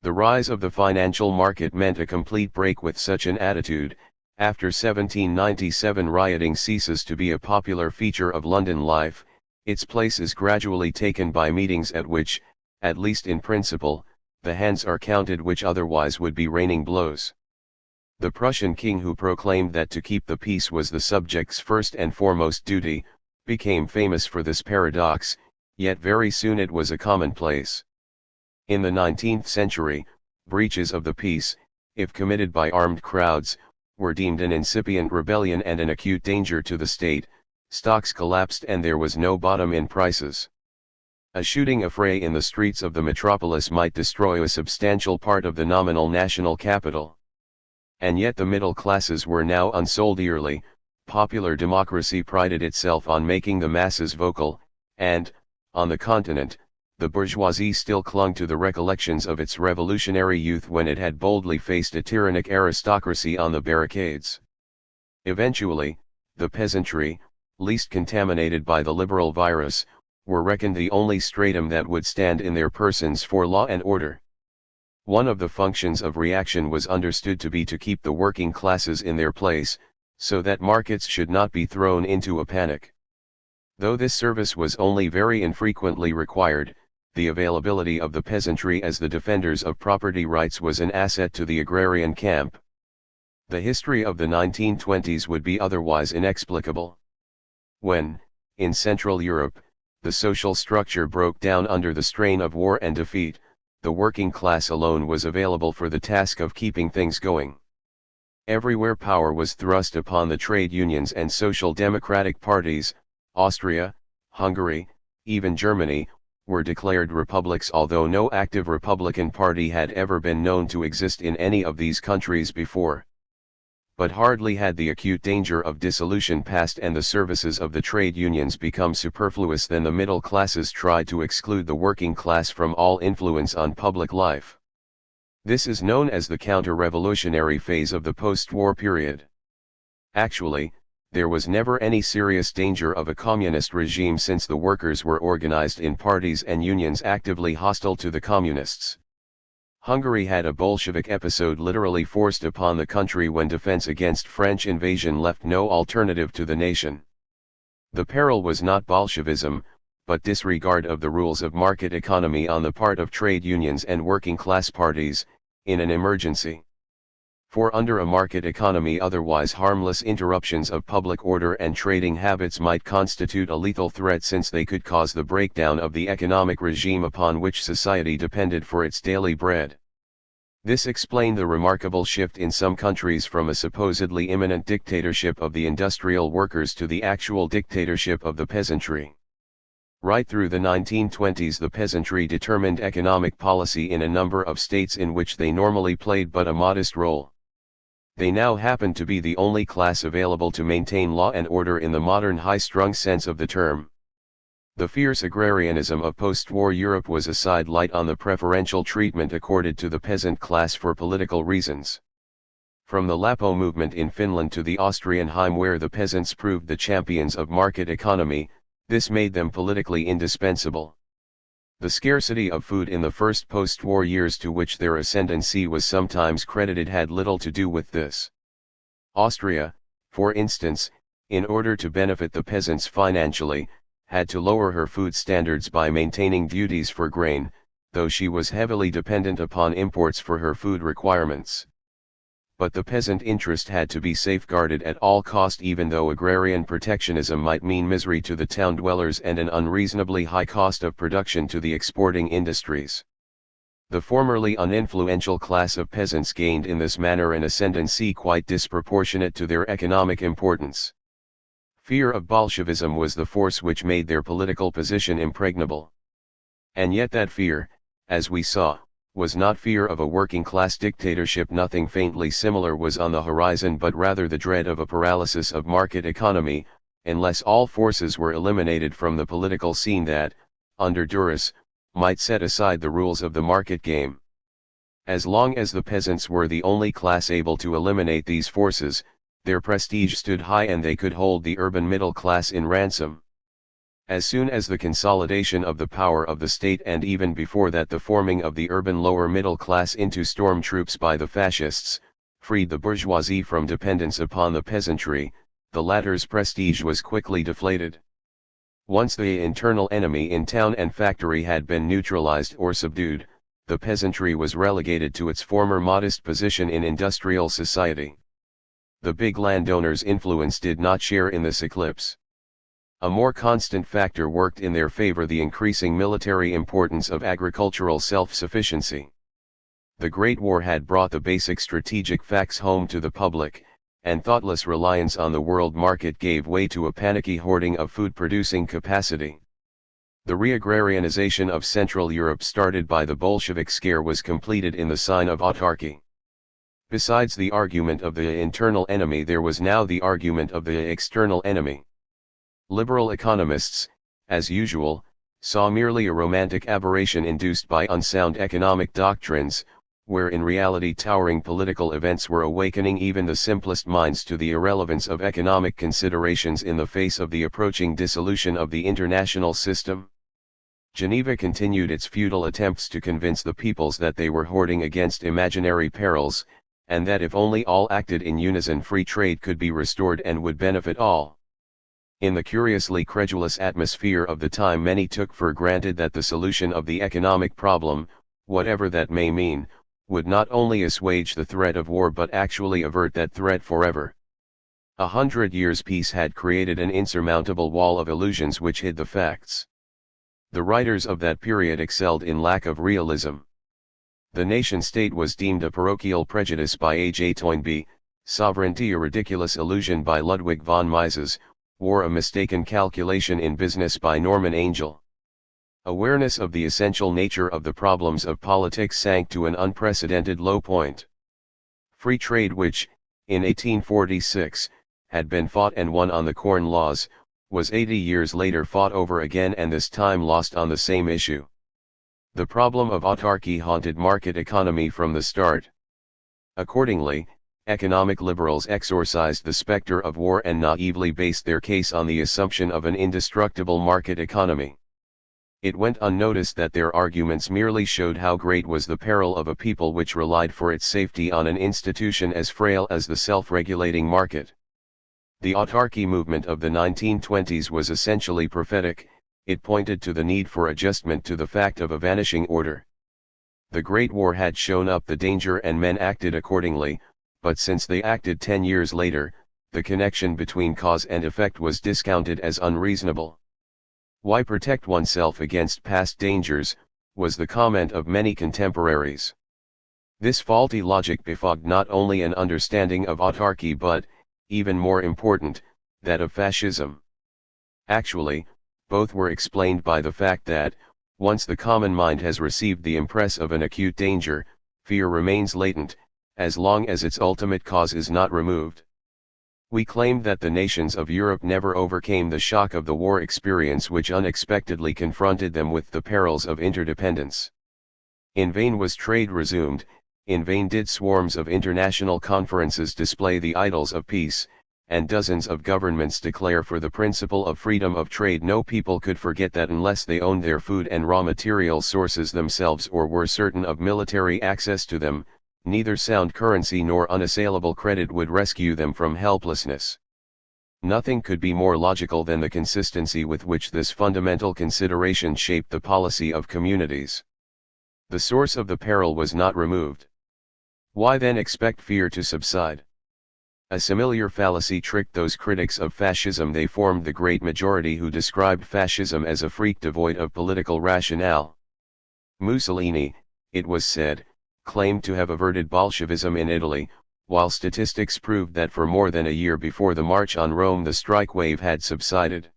The rise of the financial market meant a complete break with such an attitude. After 1797, rioting ceases to be a popular feature of London life. Its place is gradually taken by meetings at which, at least in principle, the hands are counted which otherwise would be raining blows. The Prussian king, who proclaimed that to keep the peace was the subject's first and foremost duty, became famous for this paradox, yet very soon it was a commonplace. In the 19th century, breaches of the peace, if committed by armed crowds, were deemed an incipient rebellion and an acute danger to the state. Stocks collapsed and there was no bottom in prices. A shooting affray in the streets of the metropolis might destroy a substantial part of the nominal national capital. And yet the middle classes were now unsold dearly. Popular democracy prided itself on making the masses vocal, and, on the continent, the bourgeoisie still clung to the recollections of its revolutionary youth when it had boldly faced a tyrannic aristocracy on the barricades. Eventually, the peasantry, least contaminated by the liberal virus, were reckoned the only stratum that would stand in their persons for law and order. One of the functions of reaction was understood to be to keep the working classes in their place, so that markets should not be thrown into a panic. Though this service was only very infrequently required, the availability of the peasantry as the defenders of property rights was an asset to the agrarian camp. The history of the 1920s would be otherwise inexplicable. When, in Central Europe, the social structure broke down under the strain of war and defeat, the working class alone was available for the task of keeping things going. Everywhere power was thrust upon the trade unions and social democratic parties. Austria, Hungary, even Germany, were declared republics, although no active Republican Party had ever been known to exist in any of these countries before. But hardly had the acute danger of dissolution passed and the services of the trade unions become superfluous than the middle classes tried to exclude the working class from all influence on public life. This is known as the counter-revolutionary phase of the post-war period. Actually, there was never any serious danger of a communist regime, since the workers were organized in parties and unions actively hostile to the communists. Hungary had a Bolshevik episode literally forced upon the country when defense against French invasion left no alternative to the nation. The peril was not Bolshevism, but disregard of the rules of market economy on the part of trade unions and working class parties, in an emergency. For under a market economy otherwise harmless interruptions of public order and trading habits might constitute a lethal threat, since they could cause the breakdown of the economic regime upon which society depended for its daily bread. This explained the remarkable shift in some countries from a supposedly imminent dictatorship of the industrial workers to the actual dictatorship of the peasantry. Right through the 1920s the peasantry determined economic policy in a number of states in which they normally played but a modest role. They now happened to be the only class available to maintain law and order in the modern high-strung sense of the term. The fierce agrarianism of post-war Europe was a sidelight on the preferential treatment accorded to the peasant class for political reasons. From the Lapo movement in Finland to the Austrian Heim, where the peasants proved the champions of market economy, this made them politically indispensable. The scarcity of food in the first post-war years, to which their ascendancy was sometimes credited, had little to do with this. Austria, for instance, in order to benefit the peasants financially, had to lower her food standards by maintaining duties for grain, though she was heavily dependent upon imports for her food requirements. but the peasant interest had to be safeguarded at all cost, even though agrarian protectionism might mean misery to the town dwellers and an unreasonably high cost of production to the exporting industries. The formerly uninfluential class of peasants gained in this manner an ascendancy quite disproportionate to their economic importance. Fear of Bolshevism was the force which made their political position impregnable. And yet that fear, as we saw, was not fear of a working-class dictatorship. Nothing faintly similar was on the horizon, but rather the dread of a paralysis of market economy, unless all forces were eliminated from the political scene that, under duress, might set aside the rules of the market game. As long as the peasants were the only class able to eliminate these forces, their prestige stood high and they could hold the urban middle class in ransom. As soon as the consolidation of the power of the state, and even before that the forming of the urban lower middle class into storm troops by the fascists, freed the bourgeoisie from dependence upon the peasantry, the latter's prestige was quickly deflated. Once the internal enemy in town and factory had been neutralized or subdued, the peasantry was relegated to its former modest position in industrial society. The big landowners' influence did not share in this eclipse. A more constant factor worked in their favor: the increasing military importance of agricultural self-sufficiency. The Great War had brought the basic strategic facts home to the public, and thoughtless reliance on the world market gave way to a panicky hoarding of food-producing capacity. The re-agrarianization of Central Europe started by the Bolshevik scare was completed in the sign of autarky. Besides the argument of the internal enemy, there was now the argument of the external enemy. Liberal economists, as usual, saw merely a romantic aberration induced by unsound economic doctrines, where in reality towering political events were awakening even the simplest minds to the irrelevance of economic considerations in the face of the approaching dissolution of the international system. Geneva continued its futile attempts to convince the peoples that they were hoarding against imaginary perils, and that if only all acted in unison free trade could be restored and would benefit all. In the curiously credulous atmosphere of the time, many took for granted that the solution of the economic problem, whatever that may mean, would not only assuage the threat of war but actually avert that threat forever. 100 years' peace had created an insurmountable wall of illusions which hid the facts. The writers of that period excelled in lack of realism. The nation-state was deemed a parochial prejudice by A. J. Toynbee, sovereignty a ridiculous illusion by Ludwig von Mises, war a mistaken calculation in business by Norman Angell. Awareness of the essential nature of the problems of politics sank to an unprecedented low point. Free trade, which, in 1846, had been fought and won on the Corn Laws, was 80 years later fought over again and this time lost on the same issue. The problem of autarky haunted market economy from the start. Accordingly, economic liberals exorcised the specter of war and naively based their case on the assumption of an indestructible market economy. It went unnoticed that their arguments merely showed how great was the peril of a people which relied for its safety on an institution as frail as the self-regulating market. The autarky movement of the 1920s was essentially prophetic. It pointed to the need for adjustment to the fact of a vanishing order. The Great War had shown up the danger and men acted accordingly, but since they acted 10 years later, the connection between cause and effect was discounted as unreasonable. Why protect oneself against past dangers, was the comment of many contemporaries. This faulty logic befogged not only an understanding of autarky but, even more important, that of fascism. Actually, both were explained by the fact that, once the common mind has received the impress of an acute danger, fear remains latent, as long as its ultimate cause is not removed. We claimed that the nations of Europe never overcame the shock of the war experience which unexpectedly confronted them with the perils of interdependence. In vain was trade resumed, in vain did swarms of international conferences display the idols of peace, and dozens of governments declare for the principle of freedom of trade. No people could forget that unless they owned their food and raw material sources themselves or were certain of military access to them, neither sound currency nor unassailable credit would rescue them from helplessness. Nothing could be more logical than the consistency with which this fundamental consideration shaped the policy of communities. The source of the peril was not removed. Why then expect fear to subside? A similar fallacy tricked those critics of fascism. They formed the great majority who described fascism as a freak devoid of political rationale. Mussolini, it was said, claimed to have averted Bolshevism in Italy, while statistics proved that for more than a year before the March on Rome the strike wave had subsided.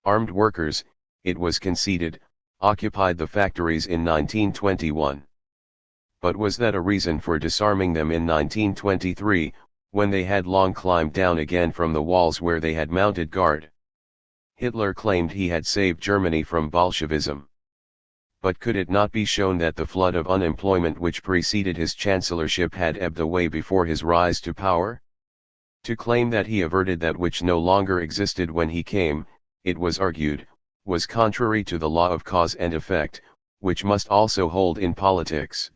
Armed workers, it was conceded, occupied the factories in 1921. But was that a reason for disarming them in 1923, when they had long climbed down again from the walls where they had mounted guard? Hitler claimed he had saved Germany from Bolshevism. But could it not be shown that the flood of unemployment which preceded his chancellorship had ebbed away before his rise to power? To claim that he averted that which no longer existed when he came, it was argued, was contrary to the law of cause and effect, which must also hold in politics.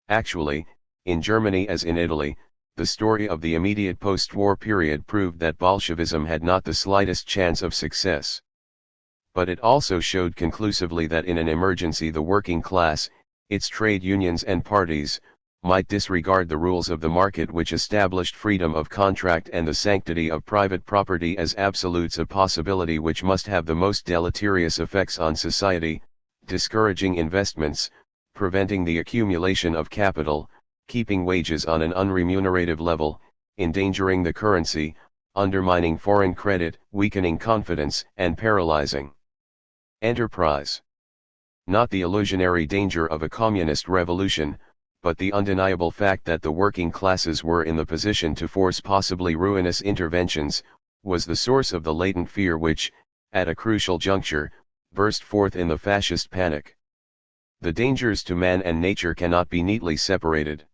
Actually, in Germany as in Italy, the story of the immediate post-war period proved that Bolshevism had not the slightest chance of success. But it also showed conclusively that in an emergency the working class, its trade unions and parties, might disregard the rules of the market which established freedom of contract and the sanctity of private property as absolutes, a possibility which must have the most deleterious effects on society, discouraging investments, preventing the accumulation of capital, keeping wages on an unremunerative level, endangering the currency, undermining foreign credit, weakening confidence, and paralyzing enterprise. Not the illusionary danger of a communist revolution, but the undeniable fact that the working classes were in the position to force possibly ruinous interventions, was the source of the latent fear which, at a crucial juncture, burst forth in the fascist panic. The dangers to man and nature cannot be neatly separated.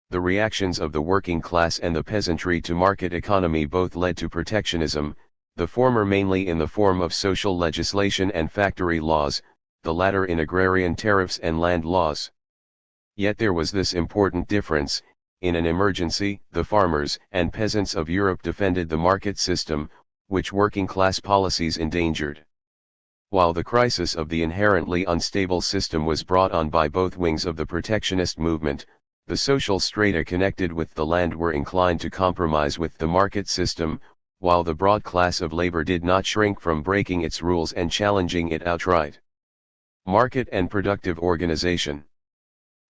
The reactions of the working class and the peasantry to market economy both led to protectionism, the former mainly in the form of social legislation and factory laws, the latter in agrarian tariffs and land laws. Yet there was this important difference: in an emergency, the farmers and peasants of Europe defended the market system, which working class policies endangered. While the crisis of the inherently unstable system was brought on by both wings of the protectionist movement, the social strata connected with the land were inclined to compromise with the market system, while the broad class of labor did not shrink from breaking its rules and challenging it outright. Market and productive organization.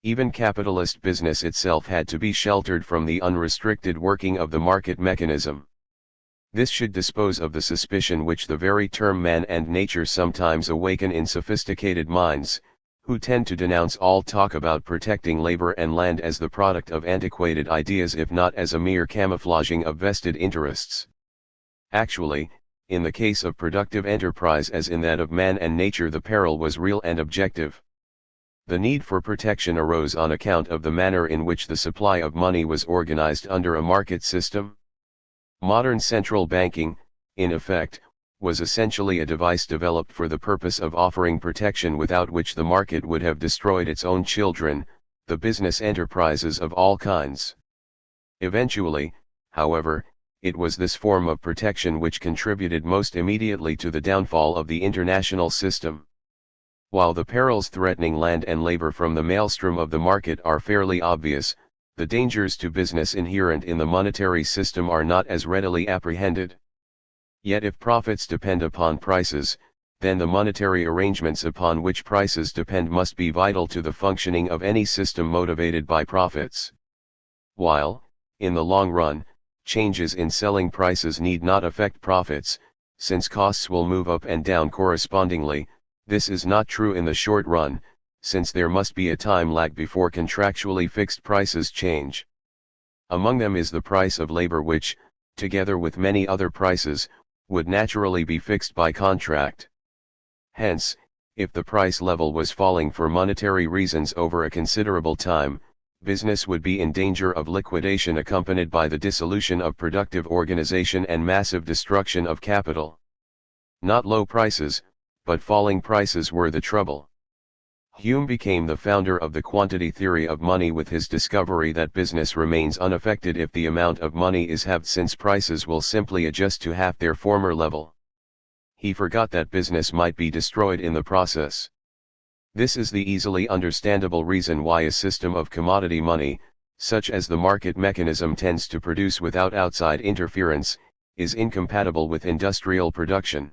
Even capitalist business itself had to be sheltered from the unrestricted working of the market mechanism. This should dispose of the suspicion which the very term man and nature sometimes awaken in sophisticated minds, who tend to denounce all talk about protecting labor and land as the product of antiquated ideas, if not as a mere camouflaging of vested interests. Actually, in the case of productive enterprise as in that of man and nature, the peril was real and objective. The need for protection arose on account of the manner in which the supply of money was organized under a market system. Modern central banking, in effect, was essentially a device developed for the purpose of offering protection without which the market would have destroyed its own children, the business enterprises of all kinds. Eventually, however, it was this form of protection which contributed most immediately to the downfall of the international system. While the perils threatening land and labor from the maelstrom of the market are fairly obvious, the dangers to business inherent in the monetary system are not as readily apprehended. Yet if profits depend upon prices, then the monetary arrangements upon which prices depend must be vital to the functioning of any system motivated by profits. While, in the long run, changes in selling prices need not affect profits, since costs will move up and down correspondingly, this is not true in the short run, since there must be a time lag before contractually fixed prices change. Among them is the price of labor which, together with many other prices, would naturally be fixed by contract. Hence, if the price level was falling for monetary reasons over a considerable time, business would be in danger of liquidation accompanied by the dissolution of productive organization and massive destruction of capital. Not low prices, but falling prices were the trouble. Hume became the founder of the quantity theory of money with his discovery that business remains unaffected if the amount of money is halved, since prices will simply adjust to half their former level. He forgot that business might be destroyed in the process. This is the easily understandable reason why a system of commodity money, such as the market mechanism tends to produce without outside interference, is incompatible with industrial production.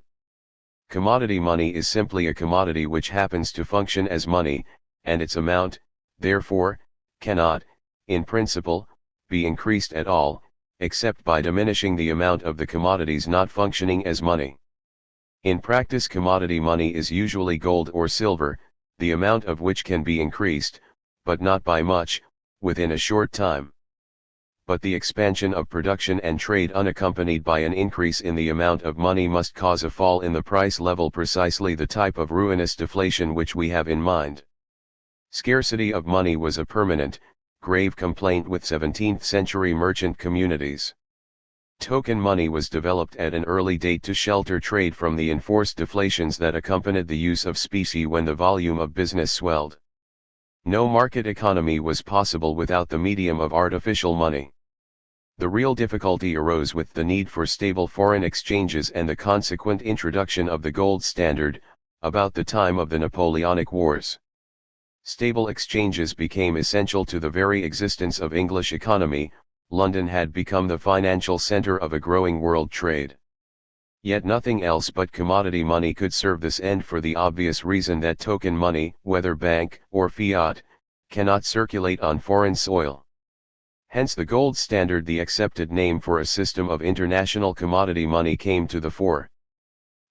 Commodity money is simply a commodity which happens to function as money, and its amount, therefore, cannot, in principle, be increased at all, except by diminishing the amount of the commodities not functioning as money. In practice, commodity money is usually gold or silver, the amount of which can be increased, but not by much, within a short time. But the expansion of production and trade unaccompanied by an increase in the amount of money must cause a fall in the price level, precisely the type of ruinous deflation which we have in mind. Scarcity of money was a permanent, grave complaint with 17th-century merchant communities. Token money was developed at an early date to shelter trade from the enforced deflations that accompanied the use of specie when the volume of business swelled. No market economy was possible without the medium of artificial money. The real difficulty arose with the need for stable foreign exchanges and the consequent introduction of the gold standard, about the time of the Napoleonic Wars. Stable exchanges became essential to the very existence of English economy. London had become the financial centre of a growing world trade. Yet nothing else but commodity money could serve this end, for the obvious reason that token money, whether bank or fiat, cannot circulate on foreign soil. Hence the gold standard, the accepted name for a system of international commodity money, came to the fore.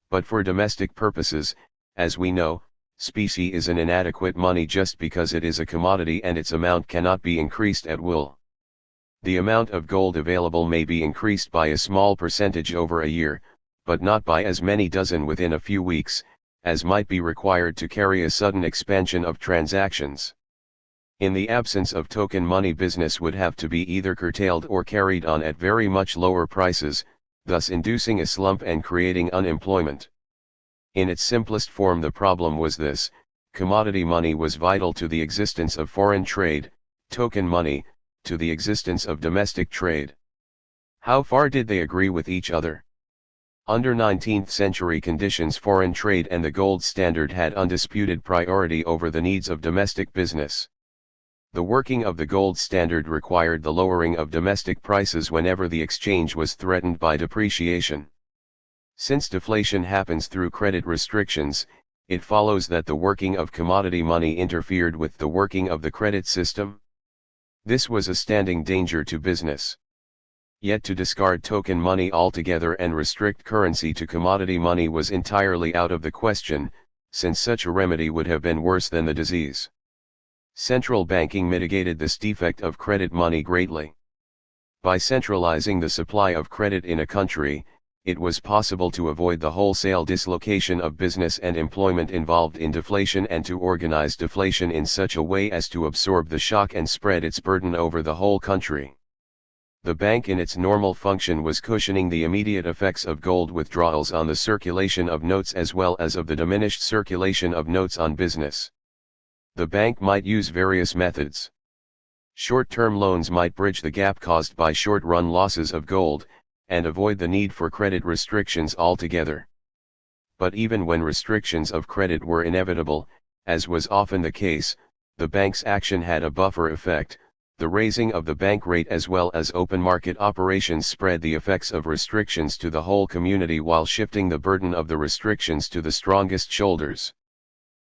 But for domestic purposes, as we know, specie is an inadequate money just because it is a commodity and its amount cannot be increased at will. The amount of gold available may be increased by a small percentage over a year, but not by as many dozen within a few weeks, as might be required to carry a sudden expansion of transactions. In the absence of token money, business would have to be either curtailed or carried on at very much lower prices, thus inducing a slump and creating unemployment. In its simplest form, the problem was this: commodity money was vital to the existence of foreign trade, token money, to the existence of domestic trade. How far did they agree with each other? Under 19th century conditions, foreign trade and the gold standard had undisputed priority over the needs of domestic business. The working of the gold standard required the lowering of domestic prices whenever the exchange was threatened by depreciation. Since deflation happens through credit restrictions, it follows that the working of commodity money interfered with the working of the credit system. This was a standing danger to business. Yet to discard token money altogether and restrict currency to commodity money was entirely out of the question, since such a remedy would have been worse than the disease. Central banking mitigated this defect of credit money greatly. By centralizing the supply of credit in a country, it was possible to avoid the wholesale dislocation of business and employment involved in deflation, and to organize deflation in such a way as to absorb the shock and spread its burden over the whole country. The bank in its normal function was cushioning the immediate effects of gold withdrawals on the circulation of notes as well as of the diminished circulation of notes on business. The bank might use various methods. Short-term loans might bridge the gap caused by short-run losses of gold, and avoid the need for credit restrictions altogether. But even when restrictions of credit were inevitable, as was often the case, the bank's action had a buffer effect. The raising of the bank rate as well as open market operations spread the effects of restrictions to the whole community while shifting the burden of the restrictions to the strongest shoulders.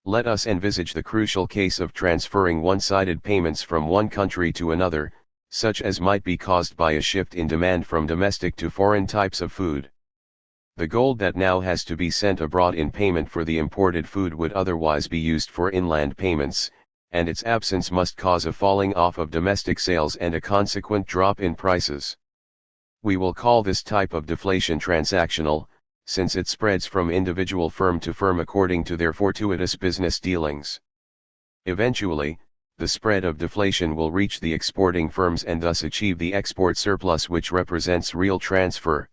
Let us envisage the crucial case of transferring one-sided payments from one country to another, such as might be caused by a shift in demand from domestic to foreign types of food. The gold that now has to be sent abroad in payment for the imported food would otherwise be used for inland payments, and its absence must cause a falling off of domestic sales and a consequent drop in prices. We will call this type of deflation transactional, since it spreads from individual firm to firm according to their fortuitous business dealings. Eventually, the spread of deflation will reach the exporting firms and thus achieve the export surplus which represents real transfer.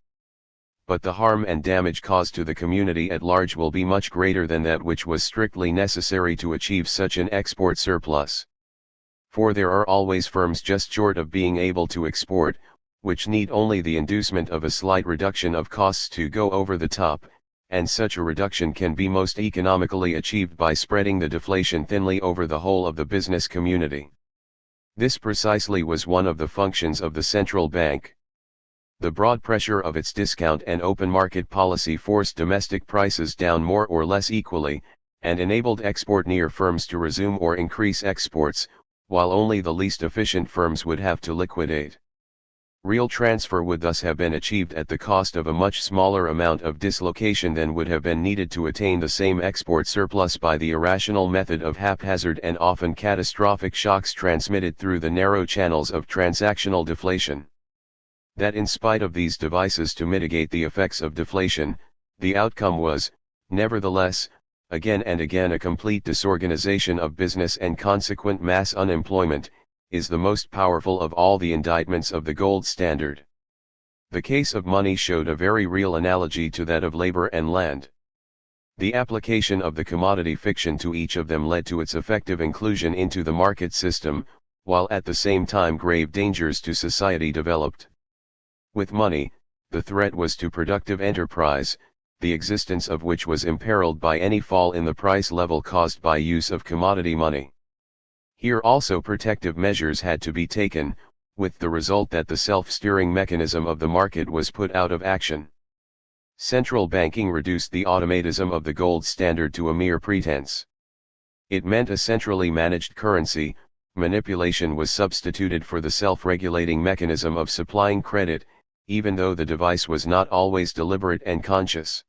But the harm and damage caused to the community at large will be much greater than that which was strictly necessary to achieve such an export surplus. For there are always firms just short of being able to export, which need only the inducement of a slight reduction of costs to go over the top, and such a reduction can be most economically achieved by spreading the deflation thinly over the whole of the business community. This precisely was one of the functions of the central bank. The broad pressure of its discount and open market policy forced domestic prices down more or less equally, and enabled export-near firms to resume or increase exports, while only the least efficient firms would have to liquidate. Real transfer would thus have been achieved at the cost of a much smaller amount of dislocation than would have been needed to attain the same export surplus by the irrational method of haphazard and often catastrophic shocks transmitted through the narrow channels of transactional deflation. That in spite of these devices to mitigate the effects of deflation, the outcome was, nevertheless, again and again a complete disorganization of business and consequent mass unemployment, is the most powerful of all the indictments of the gold standard. The case of money showed a very real analogy to that of labor and land. The application of the commodity fiction to each of them led to its effective inclusion into the market system, while at the same time grave dangers to society developed. With money, the threat was to productive enterprise, the existence of which was imperiled by any fall in the price level caused by use of commodity money. Here also protective measures had to be taken, with the result that the self-steering mechanism of the market was put out of action. Central banking reduced the automatism of the gold standard to a mere pretense. It meant a centrally managed currency. Manipulation was substituted for the self-regulating mechanism of supplying credit, even though the device was not always deliberate and conscious.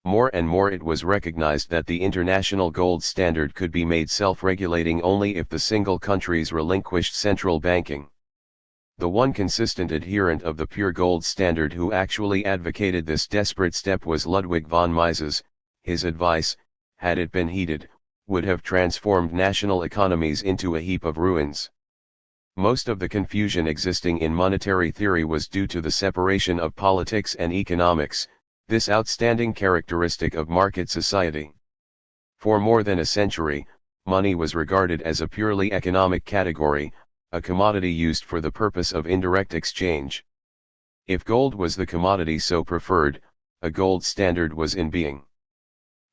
More and more it was recognized that the international gold standard could be made self-regulating only if the single countries relinquished central banking. The one consistent adherent of the pure gold standard who actually advocated this desperate step was Ludwig von Mises. His advice, had it been heeded, would have transformed national economies into a heap of ruins. Most of the confusion existing in monetary theory was due to the separation of politics and economics, this outstanding characteristic of market society. For more than a century, money was regarded as a purely economic category, a commodity used for the purpose of indirect exchange. If gold was the commodity so preferred, a gold standard was in being.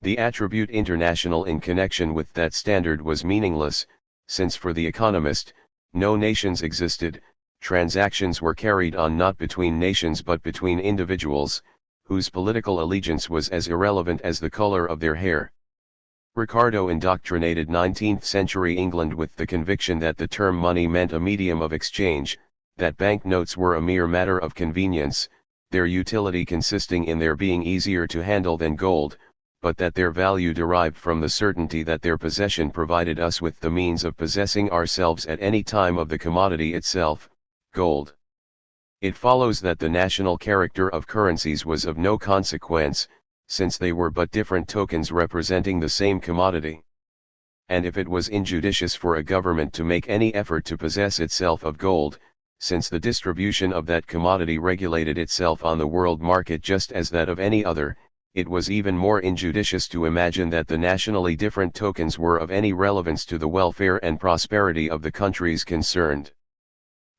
The attribute international in connection with that standard was meaningless, since for the economist, no nations existed. Transactions were carried on not between nations but between individuals, whose political allegiance was as irrelevant as the color of their hair. Ricardo indoctrinated 19th-century England with the conviction that the term money meant a medium of exchange, that banknotes were a mere matter of convenience, their utility consisting in their being easier to handle than gold, but that their value derived from the certainty that their possession provided us with the means of possessing ourselves at any time of the commodity itself, gold. It follows that the national character of currencies was of no consequence, since they were but different tokens representing the same commodity. And if it was injudicious for a government to make any effort to possess itself of gold, since the distribution of that commodity regulated itself on the world market just as that of any other, it was even more injudicious to imagine that the nationally different tokens were of any relevance to the welfare and prosperity of the countries concerned.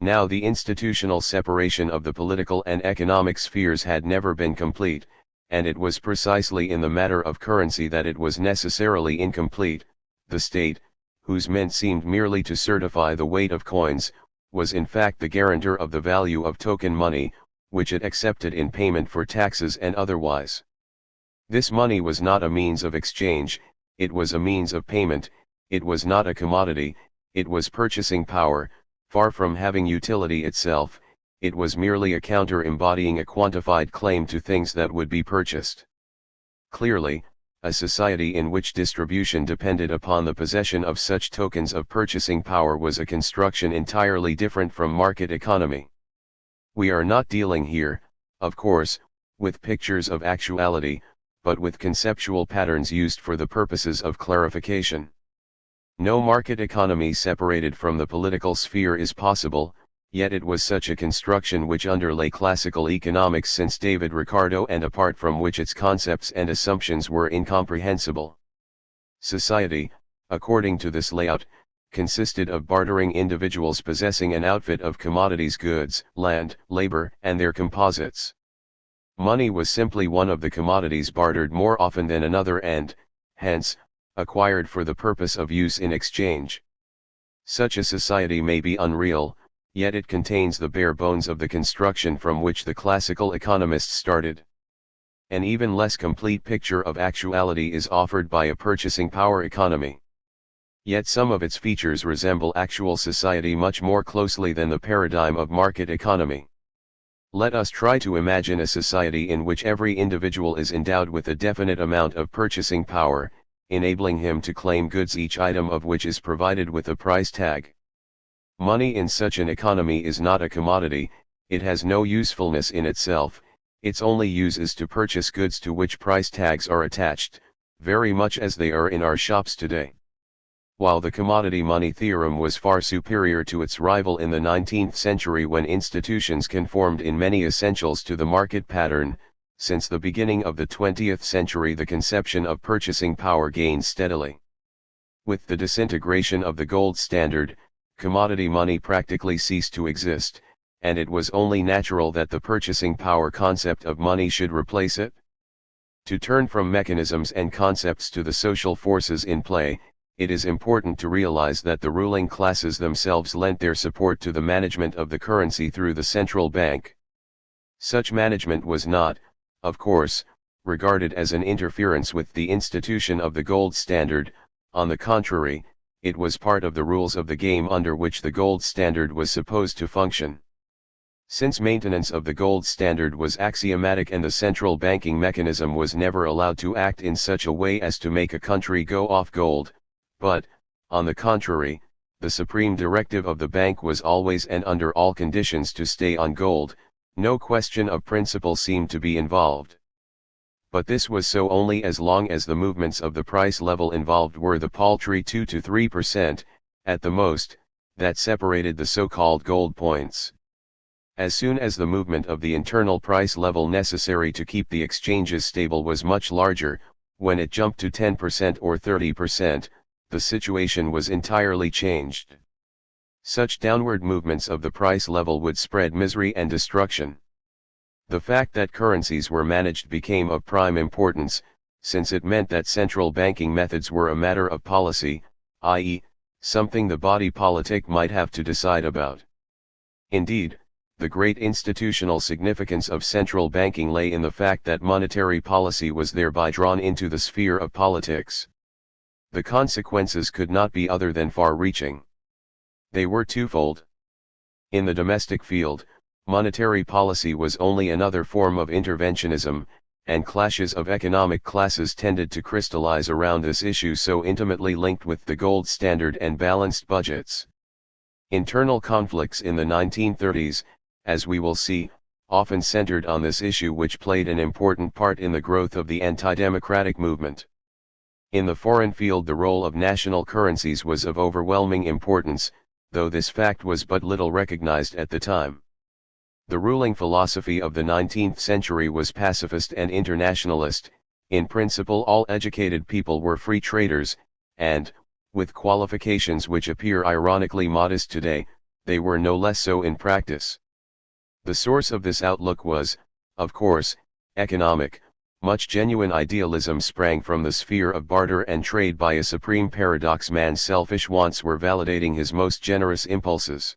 Now the institutional separation of the political and economic spheres had never been complete, and it was precisely in the matter of currency that it was necessarily incomplete. The state, whose mint seemed merely to certify the weight of coins, was in fact the guarantor of the value of token money, which it accepted in payment for taxes and otherwise. This money was not a means of exchange, it was a means of payment. It was not a commodity, it was purchasing power. Far from having utility itself, it was merely a counter embodying a quantified claim to things that would be purchased. Clearly, a society in which distribution depended upon the possession of such tokens of purchasing power was a construction entirely different from market economy. We are not dealing here, of course, with pictures of actuality, but with conceptual patterns used for the purposes of clarification. No market economy separated from the political sphere is possible, yet it was such a construction which underlay classical economics since David Ricardo, and apart from which its concepts and assumptions were incomprehensible. Society, according to this layout, consisted of bartering individuals possessing an outfit of commodities, goods, land, labor, and their composites. Money was simply one of the commodities bartered more often than another and, hence, acquired for the purpose of use in exchange. Such a society may be unreal, yet it contains the bare bones of the construction from which the classical economists started. An even less complete picture of actuality is offered by a purchasing power economy. Yet some of its features resemble actual society much more closely than the paradigm of market economy. Let us try to imagine a society in which every individual is endowed with a definite amount of purchasing power, enabling him to claim goods, each item of which is provided with a price tag. Money in such an economy is not a commodity, it has no usefulness in itself, its only use is to purchase goods to which price tags are attached, very much as they are in our shops today. While the commodity money theorem was far superior to its rival in the 19th century, when institutions conformed in many essentials to the market pattern, since the beginning of the 20th century the conception of purchasing power gained steadily. With the disintegration of the gold standard, commodity money practically ceased to exist, and it was only natural that the purchasing power concept of money should replace it. To turn from mechanisms and concepts to the social forces in play, it is important to realize that the ruling classes themselves lent their support to the management of the currency through the central bank. Such management was not, of course, regarded as an interference with the institution of the gold standard, on the contrary, it was part of the rules of the game under which the gold standard was supposed to function. Since maintenance of the gold standard was axiomatic and the central banking mechanism was never allowed to act in such a way as to make a country go off gold, but, on the contrary, the supreme directive of the bank was always and under all conditions to stay on gold, no question of principle seemed to be involved. But this was so only as long as the movements of the price level involved were the paltry 2 to 3%, at the most, that separated the so-called gold points. As soon as the movement of the internal price level necessary to keep the exchanges stable was much larger, when it jumped to 10% or 30%, the situation was entirely changed. Such downward movements of the price level would spread misery and destruction. The fact that currencies were managed became of prime importance, since it meant that central banking methods were a matter of policy, i.e., something the body politic might have to decide about. Indeed, the great institutional significance of central banking lay in the fact that monetary policy was thereby drawn into the sphere of politics. The consequences could not be other than far-reaching. They were twofold. In the domestic field, monetary policy was only another form of interventionism, and clashes of economic classes tended to crystallize around this issue so intimately linked with the gold standard and balanced budgets. Internal conflicts in the 1930s, as we will see, often centered on this issue, which played an important part in the growth of the anti-democratic movement. In the foreign field, the role of national currencies was of overwhelming importance, though this fact was but little recognized at the time. The ruling philosophy of the 19th century was pacifist and internationalist. In principle, all educated people were free traders, and, with qualifications which appear ironically modest today, they were no less so in practice. The source of this outlook was, of course, economic. Much genuine idealism sprang from the sphere of barter and trade. By a supreme paradox, man's selfish wants were validating his most generous impulses.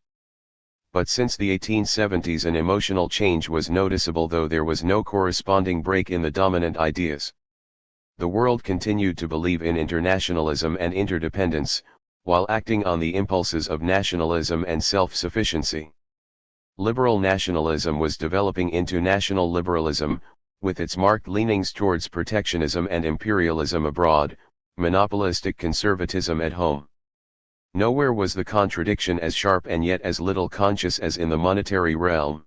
But since the 1870s an emotional change was noticeable, though there was no corresponding break in the dominant ideas. The world continued to believe in internationalism and interdependence, while acting on the impulses of nationalism and self-sufficiency. Liberal nationalism was developing into national liberalism, with its marked leanings towards protectionism and imperialism abroad, monopolistic conservatism at home. Nowhere was the contradiction as sharp and yet as little conscious as in the monetary realm.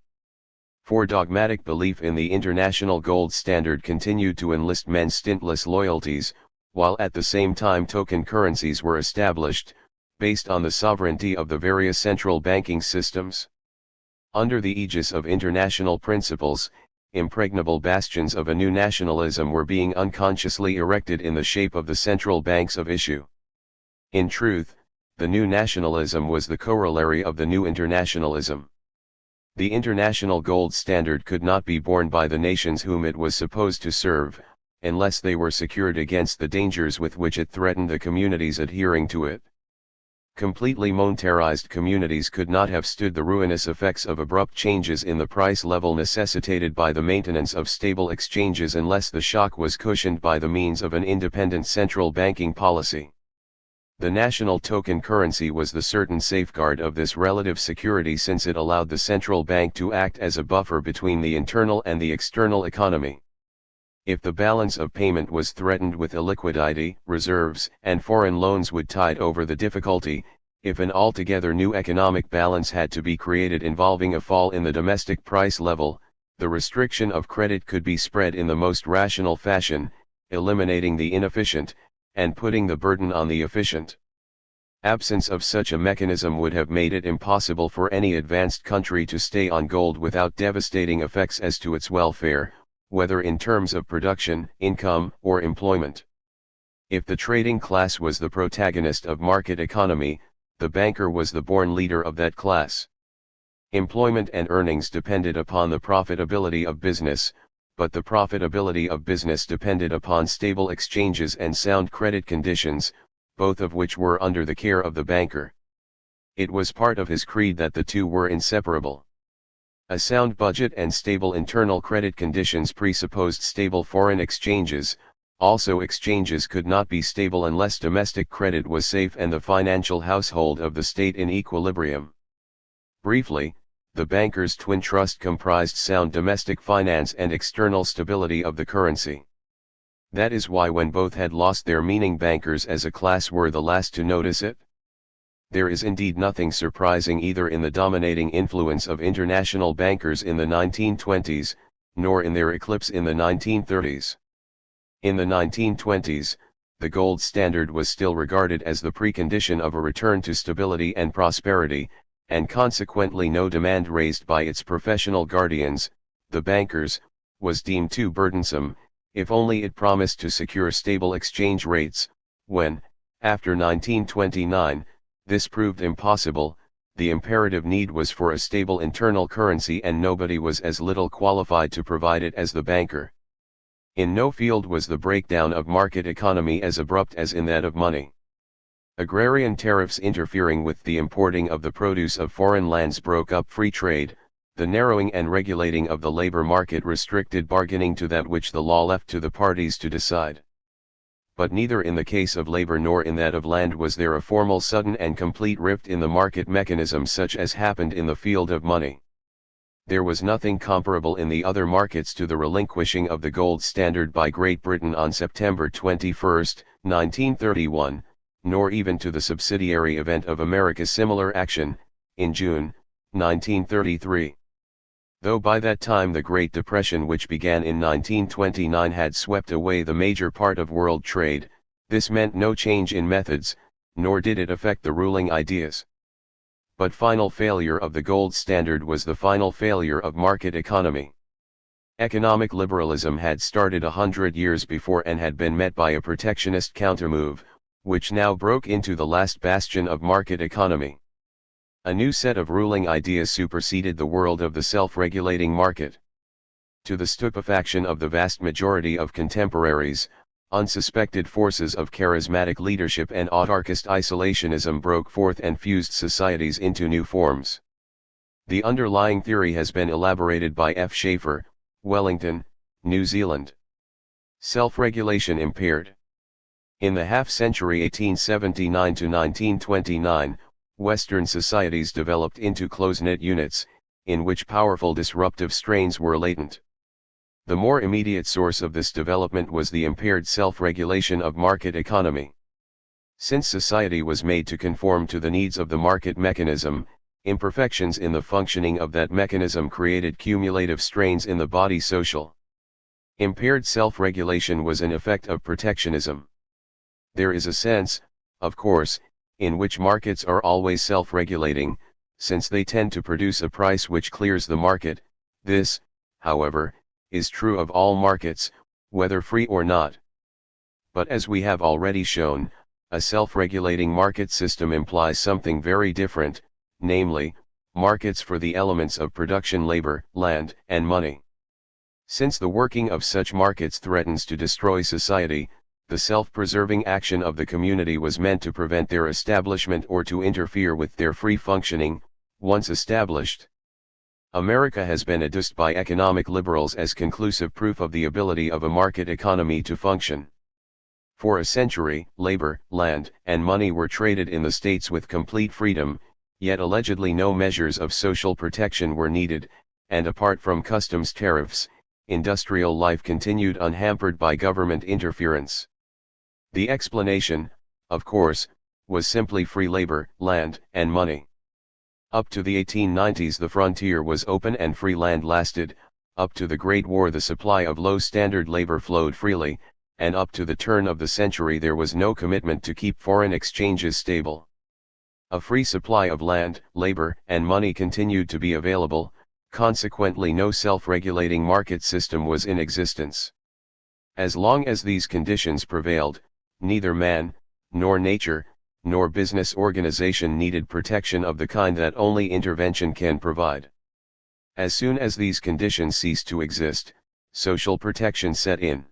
For dogmatic belief in the international gold standard continued to enlist men's stintless loyalties, while at the same time token currencies were established, based on the sovereignty of the various central banking systems. Under the aegis of international principles, impregnable bastions of a new nationalism were being unconsciously erected in the shape of the central banks of issue. In truth, the new nationalism was the corollary of the new internationalism. The international gold standard could not be borne by the nations whom it was supposed to serve, unless they were secured against the dangers with which it threatened the communities adhering to it. Completely monetarized communities could not have stood the ruinous effects of abrupt changes in the price level necessitated by the maintenance of stable exchanges unless the shock was cushioned by the means of an independent central banking policy. The national token currency was the certain safeguard of this relative security, since it allowed the central bank to act as a buffer between the internal and the external economy. If the balance of payment was threatened with illiquidity, reserves and foreign loans would tide over the difficulty. If an altogether new economic balance had to be created involving a fall in the domestic price level, the restriction of credit could be spread in the most rational fashion, eliminating the inefficient, and putting the burden on the efficient. Absence of such a mechanism would have made it impossible for any advanced country to stay on gold without devastating effects as to its welfare, whether in terms of production, income, or employment. If the trading class was the protagonist of market economy, the banker was the born leader of that class. Employment and earnings depended upon the profitability of business, but the profitability of business depended upon stable exchanges and sound credit conditions, both of which were under the care of the banker. It was part of his creed that the two were inseparable. A sound budget and stable internal credit conditions presupposed stable foreign exchanges. Also, exchanges could not be stable unless domestic credit was safe and the financial household of the state in equilibrium. Briefly, the banker's twin trust comprised sound domestic finance and external stability of the currency. That is why when both had lost their meaning, bankers as a class were the last to notice it. There is indeed nothing surprising either in the dominating influence of international bankers in the 1920s, nor in their eclipse in the 1930s. In the 1920s, the gold standard was still regarded as the precondition of a return to stability and prosperity, and consequently no demand raised by its professional guardians, the bankers, was deemed too burdensome, if only it promised to secure stable exchange rates. When, after 1929, this proved impossible, the imperative need was for a stable internal currency, and nobody was as little qualified to provide it as the banker. In no field was the breakdown of market economy as abrupt as in that of money. Agrarian tariffs interfering with the importing of the produce of foreign lands broke up free trade. The narrowing and regulating of the labor market restricted bargaining to that which the law left to the parties to decide. But neither in the case of labor nor in that of land was there a formal, sudden and complete rift in the market mechanism such as happened in the field of money. There was nothing comparable in the other markets to the relinquishing of the gold standard by Great Britain on September 21, 1931, nor even to the subsidiary event of America's similar action, in June, 1933. Though by that time the Great Depression, which began in 1929, had swept away the major part of world trade, this meant no change in methods, nor did it affect the ruling ideas. But final failure of the gold standard was the final failure of market economy. Economic liberalism had started 100 years before and had been met by a protectionist countermove, which now broke into the last bastion of market economy. A new set of ruling ideas superseded the world of the self-regulating market. To the stupefaction of the vast majority of contemporaries, unsuspected forces of charismatic leadership and autarkist isolationism broke forth and fused societies into new forms. The underlying theory has been elaborated by F. Schaefer, Wellington, New Zealand. Self-regulation impaired. In the half-century 1879 to 1929, Western societies developed into close-knit units, in which powerful disruptive strains were latent. The more immediate source of this development was the impaired self-regulation of market economy. Since society was made to conform to the needs of the market mechanism, imperfections in the functioning of that mechanism created cumulative strains in the body social. Impaired self-regulation was an effect of protectionism. There is a sense, of course, in which markets are always self-regulating, since they tend to produce a price which clears the market. This, however, is true of all markets, whether free or not. But as we have already shown, a self-regulating market system implies something very different, namely, markets for the elements of production: labor, land, and money. Since the working of such markets threatens to destroy society, the self-preserving action of the community was meant to prevent their establishment or to interfere with their free functioning, once established. America has been adduced by economic liberals as conclusive proof of the ability of a market economy to function. For a century, labor, land, and money were traded in the states with complete freedom, yet allegedly no measures of social protection were needed, and apart from customs tariffs, industrial life continued unhampered by government interference. The explanation, of course, was simply free labor, land, and money. Up to the 1890s the frontier was open and free land lasted, up to the Great War the supply of low-standard labor flowed freely, and up to the turn of the century there was no commitment to keep foreign exchanges stable. A free supply of land, labor, and money continued to be available, consequently no self-regulating market system was in existence. As long as these conditions prevailed, neither man, nor nature, nor business organization needed protection of the kind that only intervention can provide. As soon as these conditions ceased to exist, social protection set in.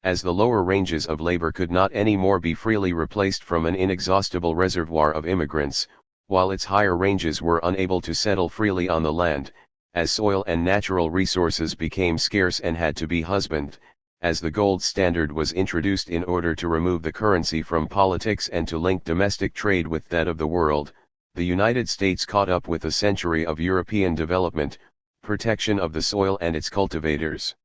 As the lower ranges of labor could not any more be freely replaced from an inexhaustible reservoir of immigrants, while its higher ranges were unable to settle freely on the land, as soil and natural resources became scarce and had to be husbanded, as the gold standard was introduced in order to remove the currency from politics and to link domestic trade with that of the world, the United States caught up with a century of European development, protection of the soil and its cultivators.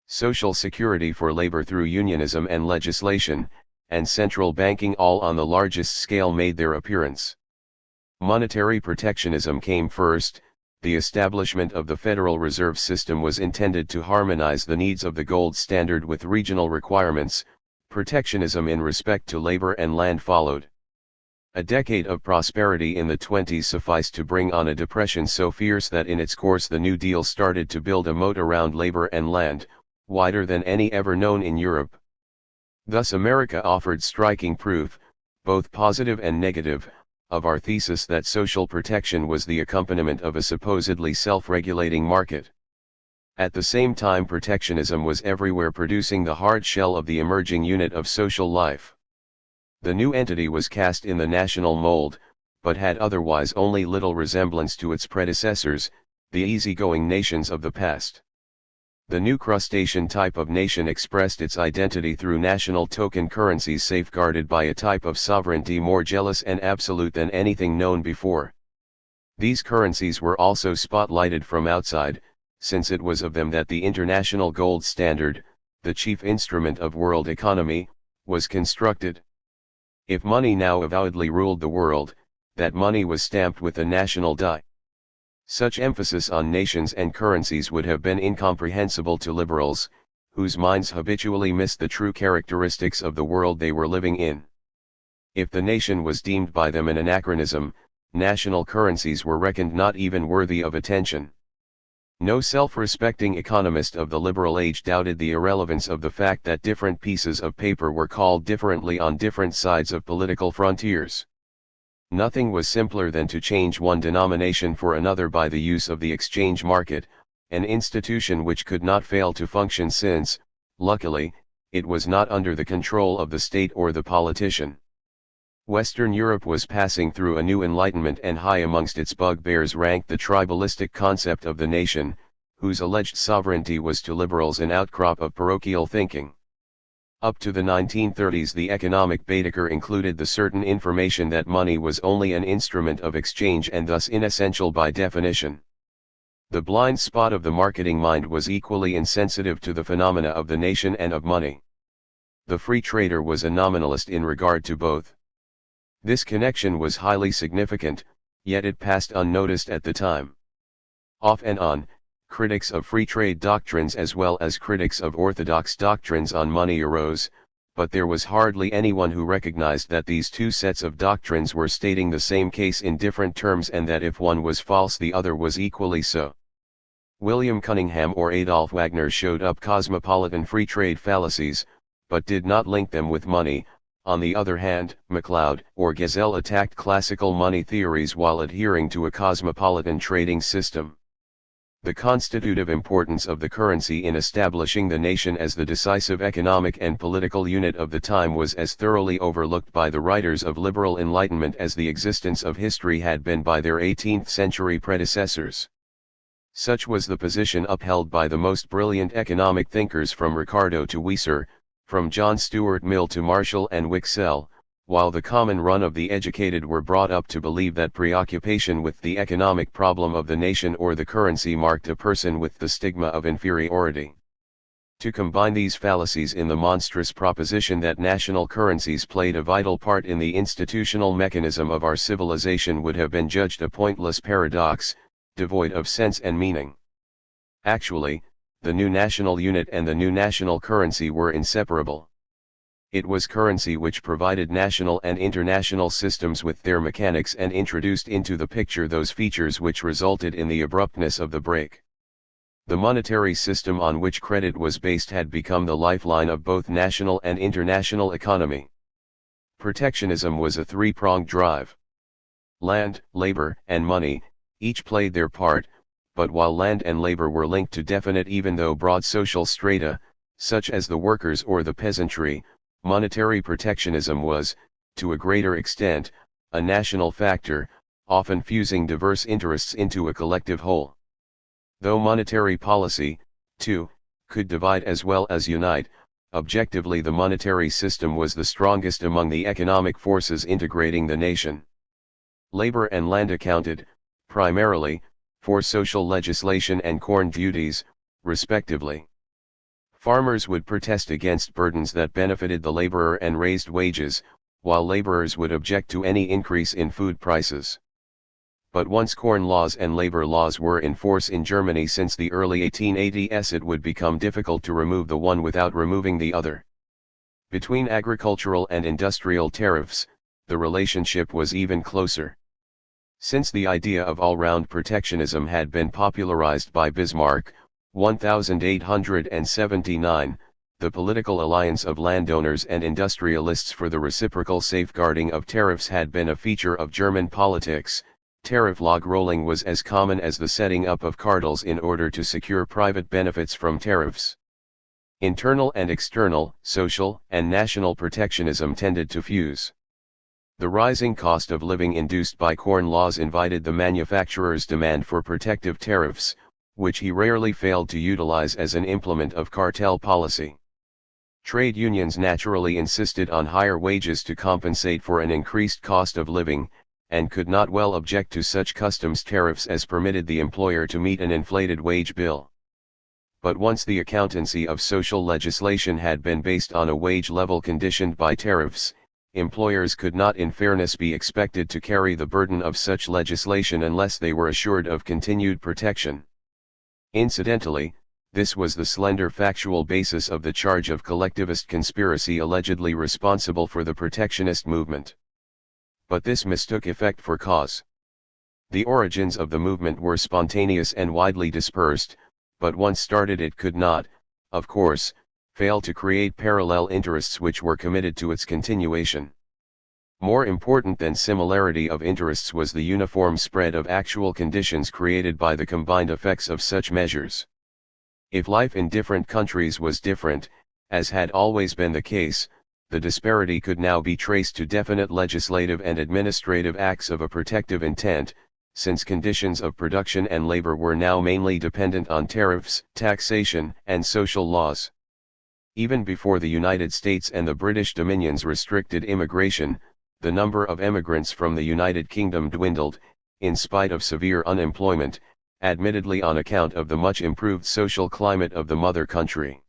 Social security for labor through unionism and legislation, and central banking all on the largest scale made their appearance. Monetary protectionism came first. The establishment of the Federal Reserve System was intended to harmonize the needs of the gold standard with regional requirements. Protectionism in respect to labor and land followed. A decade of prosperity in the 20s sufficed to bring on a depression so fierce that in its course the New Deal started to build a moat around labor and land, wider than any ever known in Europe. Thus America offered striking proof, both positive and negative, of our thesis that social protection was the accompaniment of a supposedly self-regulating market. At the same time protectionism was everywhere producing the hard shell of the emerging unit of social life. The new entity was cast in the national mold, but had otherwise only little resemblance to its predecessors, the easygoing nations of the past. The new crustacean type of nation expressed its identity through national token currencies safeguarded by a type of sovereignty more jealous and absolute than anything known before. These currencies were also spotlighted from outside, since it was of them that the international gold standard, the chief instrument of world economy, was constructed. If money now avowedly ruled the world, that money was stamped with a national die. Such emphasis on nations and currencies would have been incomprehensible to liberals, whose minds habitually missed the true characteristics of the world they were living in. If the nation was deemed by them an anachronism, national currencies were reckoned not even worthy of attention. No self-respecting economist of the liberal age doubted the irrelevance of the fact that different pieces of paper were called differently on different sides of political frontiers. Nothing was simpler than to change one denomination for another by the use of the exchange market, an institution which could not fail to function since, luckily, it was not under the control of the state or the politician. Western Europe was passing through a new enlightenment, and high amongst its bugbears ranked the tribalistic concept of the nation, whose alleged sovereignty was to liberals an outcrop of parochial thinking. Up to the 1930s the economic Baedeker included the certain information that money was only an instrument of exchange and thus inessential by definition. The blind spot of the marketing mind was equally insensitive to the phenomena of the nation and of money. The free trader was a nominalist in regard to both. This connection was highly significant, yet it passed unnoticed at the time. Off and on, critics of free trade doctrines as well as critics of orthodox doctrines on money arose, but there was hardly anyone who recognized that these two sets of doctrines were stating the same case in different terms, and that if one was false the other was equally so. William Cunningham or Adolf Wagner showed up cosmopolitan free trade fallacies, but did not link them with money. On the other hand, MacLeod or Gesell attacked classical money theories while adhering to a cosmopolitan trading system. The constitutive importance of the currency in establishing the nation as the decisive economic and political unit of the time was as thoroughly overlooked by the writers of liberal enlightenment as the existence of history had been by their 18th-century predecessors. Such was the position upheld by the most brilliant economic thinkers from Ricardo to Wieser, from John Stuart Mill to Marshall and Wicksell, while the common run of the educated were brought up to believe that preoccupation with the economic problem of the nation or the currency marked a person with the stigma of inferiority. To combine these fallacies in the monstrous proposition that national currencies played a vital part in the institutional mechanism of our civilization would have been judged a pointless paradox, devoid of sense and meaning. Actually, the new national unit and the new national currency were inseparable. It was currency which provided national and international systems with their mechanics and introduced into the picture those features which resulted in the abruptness of the break. The monetary system on which credit was based had become the lifeline of both national and international economy. Protectionism was a three-pronged drive. Land, labor, and money, each played their part, but while land and labor were linked to definite even though broad social strata, such as the workers or the peasantry, monetary protectionism was, to a greater extent, a national factor, often fusing diverse interests into a collective whole. Though monetary policy, too, could divide as well as unite, objectively the monetary system was the strongest among the economic forces integrating the nation. Labor and land accounted, primarily, for social legislation and corn duties, respectively. Farmers would protest against burdens that benefited the laborer and raised wages, while laborers would object to any increase in food prices. But once corn laws and labor laws were in force in Germany since the early 1880s, it would become difficult to remove the one without removing the other. Between agricultural and industrial tariffs, the relationship was even closer. Since the idea of all-round protectionism had been popularized by Bismarck, 1879, the political alliance of landowners and industrialists for the reciprocal safeguarding of tariffs had been a feature of German politics. Tariff log rolling was as common as the setting up of cartels in order to secure private benefits from tariffs. Internal and external, social and national protectionism tended to fuse. The rising cost of living induced by corn laws invited the manufacturer's demand for protective tariffs, which he rarely failed to utilize as an implement of cartel policy. Trade unions naturally insisted on higher wages to compensate for an increased cost of living, and could not well object to such customs tariffs as permitted the employer to meet an inflated wage bill. But once the accountancy of social legislation had been based on a wage level conditioned by tariffs, employers could not in fairness be expected to carry the burden of such legislation unless they were assured of continued protection. Incidentally, this was the slender factual basis of the charge of collectivist conspiracy allegedly responsible for the protectionist movement. But this mistook effect for cause. The origins of the movement were spontaneous and widely dispersed, but once started it could not, of course, fail to create parallel interests which were committed to its continuation. More important than similarity of interests was the uniform spread of actual conditions created by the combined effects of such measures. If life in different countries was different, as had always been the case, the disparity could now be traced to definite legislative and administrative acts of a protective intent, since conditions of production and labor were now mainly dependent on tariffs, taxation, and social laws. Even before the United States and the British dominions restricted immigration, the number of emigrants from the United Kingdom dwindled, in spite of severe unemployment, admittedly on account of the much improved social climate of the mother country.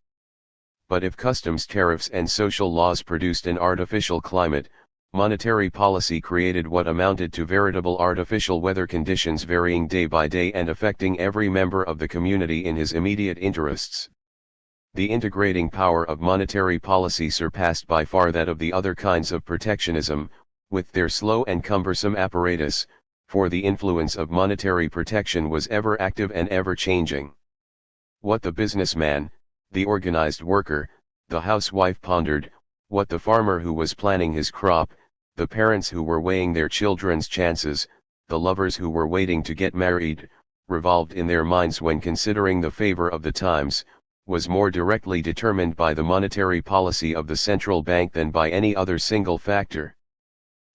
But if customs tariffs and social laws produced an artificial climate, monetary policy created what amounted to veritable artificial weather conditions varying day by day and affecting every member of the community in his immediate interests. The integrating power of monetary policy surpassed by far that of the other kinds of protectionism, with their slow and cumbersome apparatus, for the influence of monetary protection was ever active and ever changing. What the businessman, the organized worker, the housewife pondered, what the farmer who was planning his crop, the parents who were weighing their children's chances, the lovers who were waiting to get married, revolved in their minds when considering the favor of the times, was more directly determined by the monetary policy of the central bank than by any other single factor.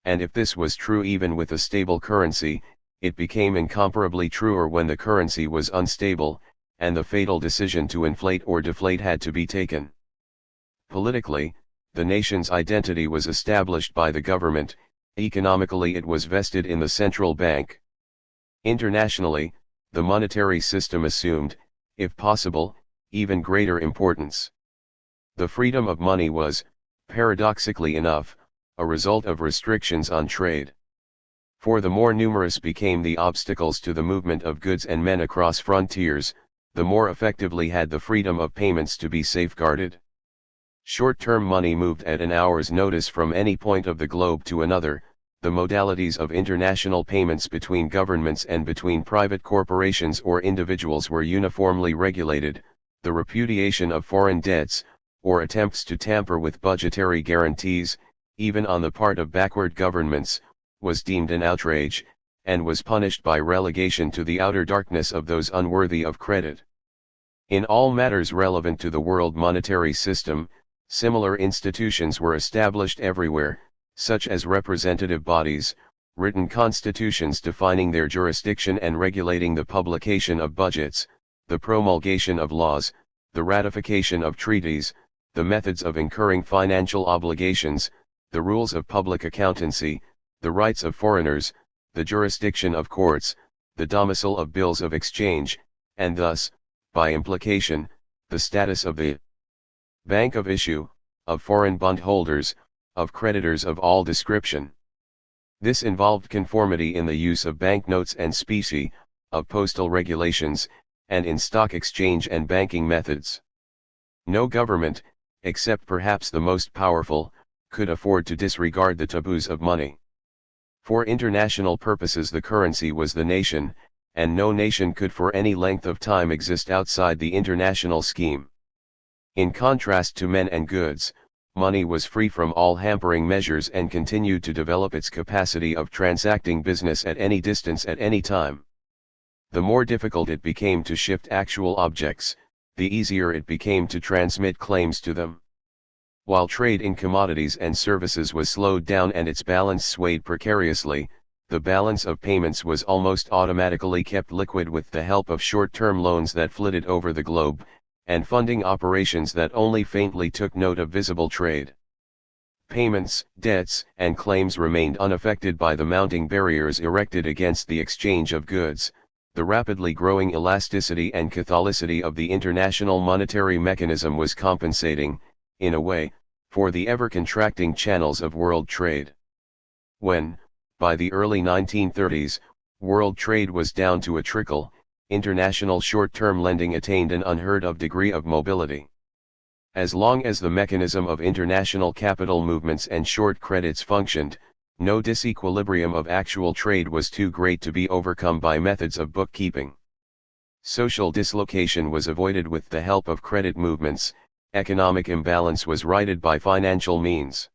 And if this was true even with a stable currency, it became incomparably truer when the currency was unstable, and the fatal decision to inflate or deflate had to be taken. Politically, the nation's identity was established by the government, economically it was vested in the central bank. Internationally, the monetary system assumed, if possible, even greater importance. The freedom of money was, paradoxically enough, a result of restrictions on trade. For the more numerous became the obstacles to the movement of goods and men across frontiers, the more effectively had the freedom of payments to be safeguarded. Short-term money moved at an hour's notice from any point of the globe to another, the modalities of international payments between governments and between private corporations or individuals were uniformly regulated, the repudiation of foreign debts, or attempts to tamper with budgetary guarantees, even on the part of backward governments, was deemed an outrage, and was punished by relegation to the outer darkness of those unworthy of credit. In all matters relevant to the world monetary system, similar institutions were established everywhere, such as representative bodies, written constitutions defining their jurisdiction and regulating the publication of budgets, the promulgation of laws, the ratification of treaties, the methods of incurring financial obligations, the rules of public accountancy, the rights of foreigners, the jurisdiction of courts, the domicile of bills of exchange, and thus, by implication, the status of the bank of issue, of foreign bondholders, of creditors of all description. This involved conformity in the use of banknotes and specie, of postal regulations, and in stock exchange and banking methods. No government, except perhaps the most powerful, could afford to disregard the taboos of money. For international purposes the currency was the nation, and no nation could for any length of time exist outside the international scheme. In contrast to men and goods, money was free from all hampering measures and continued to develop its capacity of transacting business at any distance at any time. The more difficult it became to shift actual objects, the easier it became to transmit claims to them. While trade in commodities and services was slowed down and its balance swayed precariously, the balance of payments was almost automatically kept liquid with the help of short-term loans that flitted over the globe, and funding operations that only faintly took note of visible trade. Payments, debts, and claims remained unaffected by the mounting barriers erected against the exchange of goods. The rapidly growing elasticity and catholicity of the international monetary mechanism was compensating, in a way, for the ever-contracting channels of world trade. When, by the early 1930s, world trade was down to a trickle, international short-term lending attained an unheard-of degree of mobility. As long as the mechanism of international capital movements and short credits functioned, no disequilibrium of actual trade was too great to be overcome by methods of bookkeeping. Social dislocation was avoided with the help of credit movements, economic imbalance was righted by financial means.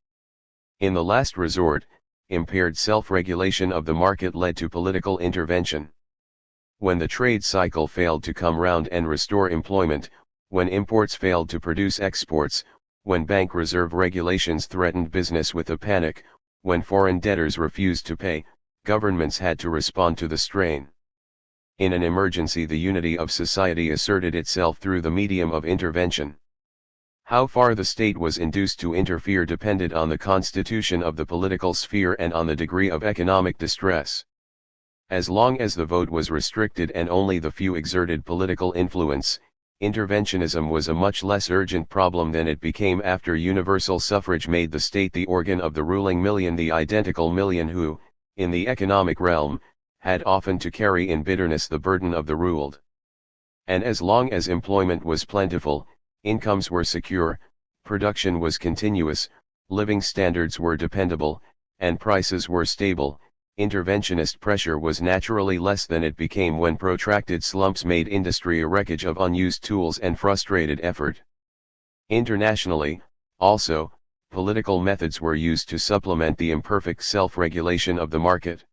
In the last resort, impaired self-regulation of the market led to political intervention. When the trade cycle failed to come round and restore employment, when imports failed to produce exports, when bank reserve regulations threatened business with a panic, when foreign debtors refused to pay, governments had to respond to the strain. In an emergency the unity of society asserted itself through the medium of intervention. How far the state was induced to interfere depended on the constitution of the political sphere and on the degree of economic distress. As long as the vote was restricted and only the few exerted political influence, interventionism was a much less urgent problem than it became after universal suffrage made the state the organ of the ruling million, the identical million who, in the economic realm, had often to carry in bitterness the burden of the ruled. And as long as employment was plentiful, incomes were secure, production was continuous, living standards were dependable, and prices were stable, interventionist pressure was naturally less than it became when protracted slumps made industry a wreckage of unused tools and frustrated effort. Internationally, also, political methods were used to supplement the imperfect self-regulation of the market.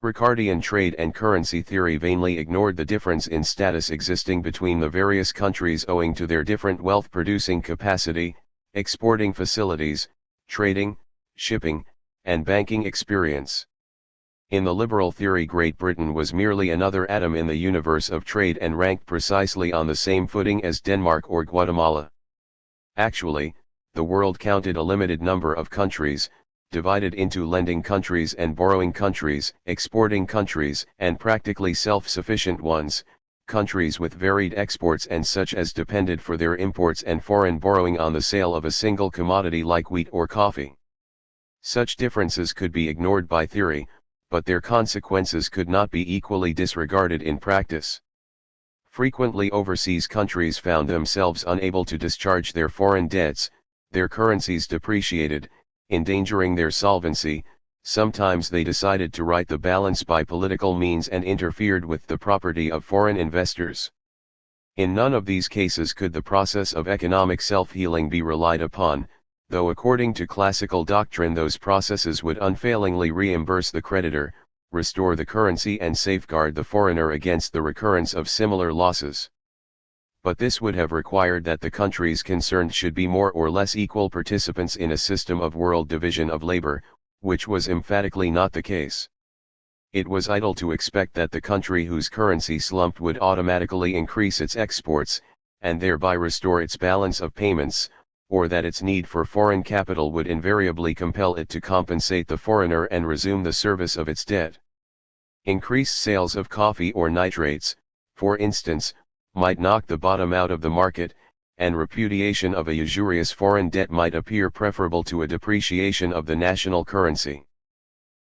Ricardian trade and currency theory vainly ignored the difference in status existing between the various countries owing to their different wealth-producing capacity, exporting facilities, trading, shipping, and banking experience. In the liberal theory, Great Britain was merely another atom in the universe of trade and ranked precisely on the same footing as Denmark or Guatemala. Actually, the world counted a limited number of countries, divided into lending countries and borrowing countries, exporting countries and practically self-sufficient ones, countries with varied exports and such as depended for their imports and foreign borrowing on the sale of a single commodity like wheat or coffee. Such differences could be ignored by theory, but their consequences could not be equally disregarded in practice. Frequently overseas countries found themselves unable to discharge their foreign debts, their currencies depreciated, endangering their solvency. Sometimes they decided to right the balance by political means and interfered with the property of foreign investors. In none of these cases could the process of economic self-healing be relied upon, though according to classical doctrine those processes would unfailingly reimburse the creditor, restore the currency and safeguard the foreigner against the recurrence of similar losses. But this would have required that the countries concerned should be more or less equal participants in a system of world division of labor, which was emphatically not the case. It was idle to expect that the country whose currency slumped would automatically increase its exports, and thereby restore its balance of payments, or that its need for foreign capital would invariably compel it to compensate the foreigner and resume the service of its debt. Increased sales of coffee or nitrates, for instance, might knock the bottom out of the market, and repudiation of a usurious foreign debt might appear preferable to a depreciation of the national currency.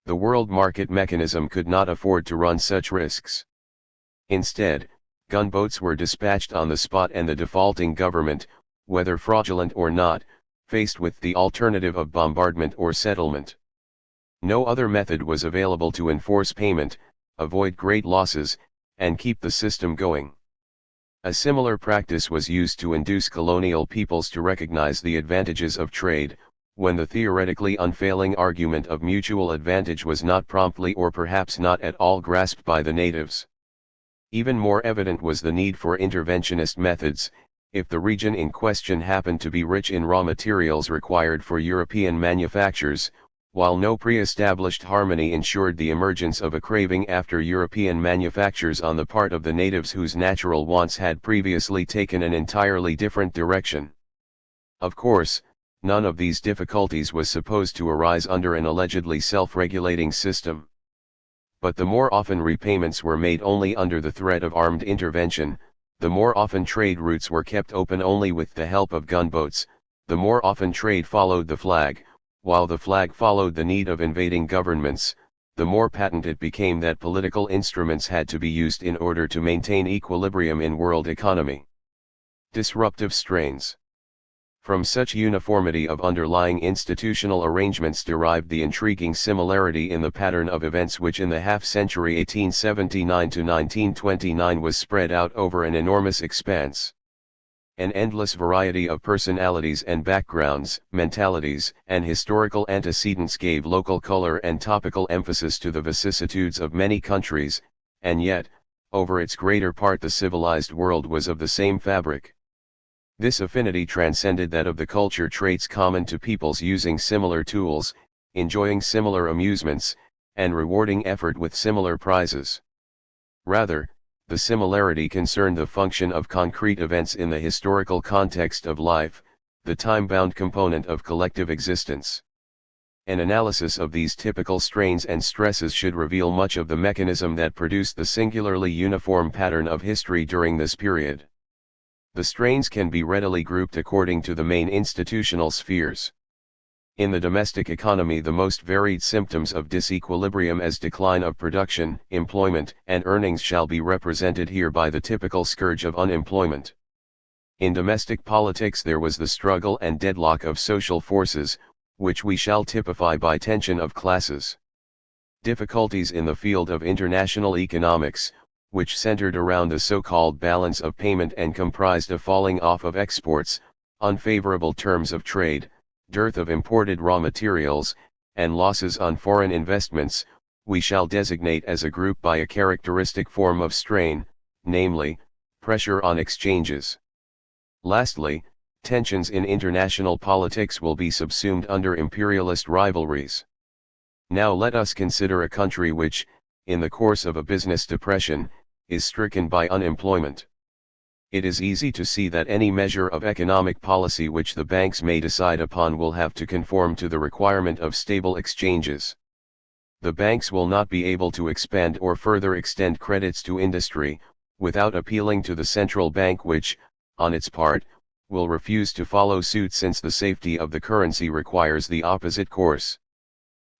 The world market mechanism could not afford to run such risks. Instead, gunboats were dispatched on the spot, and the defaulting government, whether fraudulent or not, faced with the alternative of bombardment or settlement. No other method was available to enforce payment, avoid great losses, and keep the system going. A similar practice was used to induce colonial peoples to recognize the advantages of trade, when the theoretically unfailing argument of mutual advantage was not promptly or perhaps not at all grasped by the natives. Even more evident was the need for interventionist methods. If the region in question happened to be rich in raw materials required for European manufactures, while no pre-established harmony ensured the emergence of a craving after European manufactures on the part of the natives whose natural wants had previously taken an entirely different direction. Of course, none of these difficulties was supposed to arise under an allegedly self-regulating system. But the more often repayments were made only under the threat of armed intervention, the more often trade routes were kept open only with the help of gunboats, the more often trade followed the flag, while the flag followed the need of invading governments, the more patent it became that political instruments had to be used in order to maintain equilibrium in world economy. Disruptive strains. From such uniformity of underlying institutional arrangements derived the intriguing similarity in the pattern of events which in the half-century 1879 to 1929 was spread out over an enormous expanse. An endless variety of personalities and backgrounds, mentalities, and historical antecedents gave local color and topical emphasis to the vicissitudes of many countries, and yet, over its greater part the civilized world was of the same fabric. This affinity transcended that of the culture traits common to peoples using similar tools, enjoying similar amusements, and rewarding effort with similar prizes. Rather, the similarity concerned the function of concrete events in the historical context of life, the time-bound component of collective existence. An analysis of these typical strains and stresses should reveal much of the mechanism that produced the singularly uniform pattern of history during this period. The strains can be readily grouped according to the main institutional spheres. In the domestic economy, the most varied symptoms of disequilibrium as decline of production, employment, and earnings shall be represented here by the typical scourge of unemployment. In domestic politics there was the struggle and deadlock of social forces, which we shall typify by tension of classes. Difficulties in the field of international economics, which centered around the so-called balance of payment and comprised a falling off of exports, unfavorable terms of trade, dearth of imported raw materials, and losses on foreign investments, we shall designate as a group by a characteristic form of strain, namely, pressure on exchanges. Lastly, tensions in international politics will be subsumed under imperialist rivalries. Now let us consider a country which, in the course of a business depression, is stricken by unemployment. It is easy to see that any measure of economic policy which the banks may decide upon will have to conform to the requirement of stable exchanges. The banks will not be able to expand or further extend credits to industry, without appealing to the central bank which, on its part, will refuse to follow suit since the safety of the currency requires the opposite course.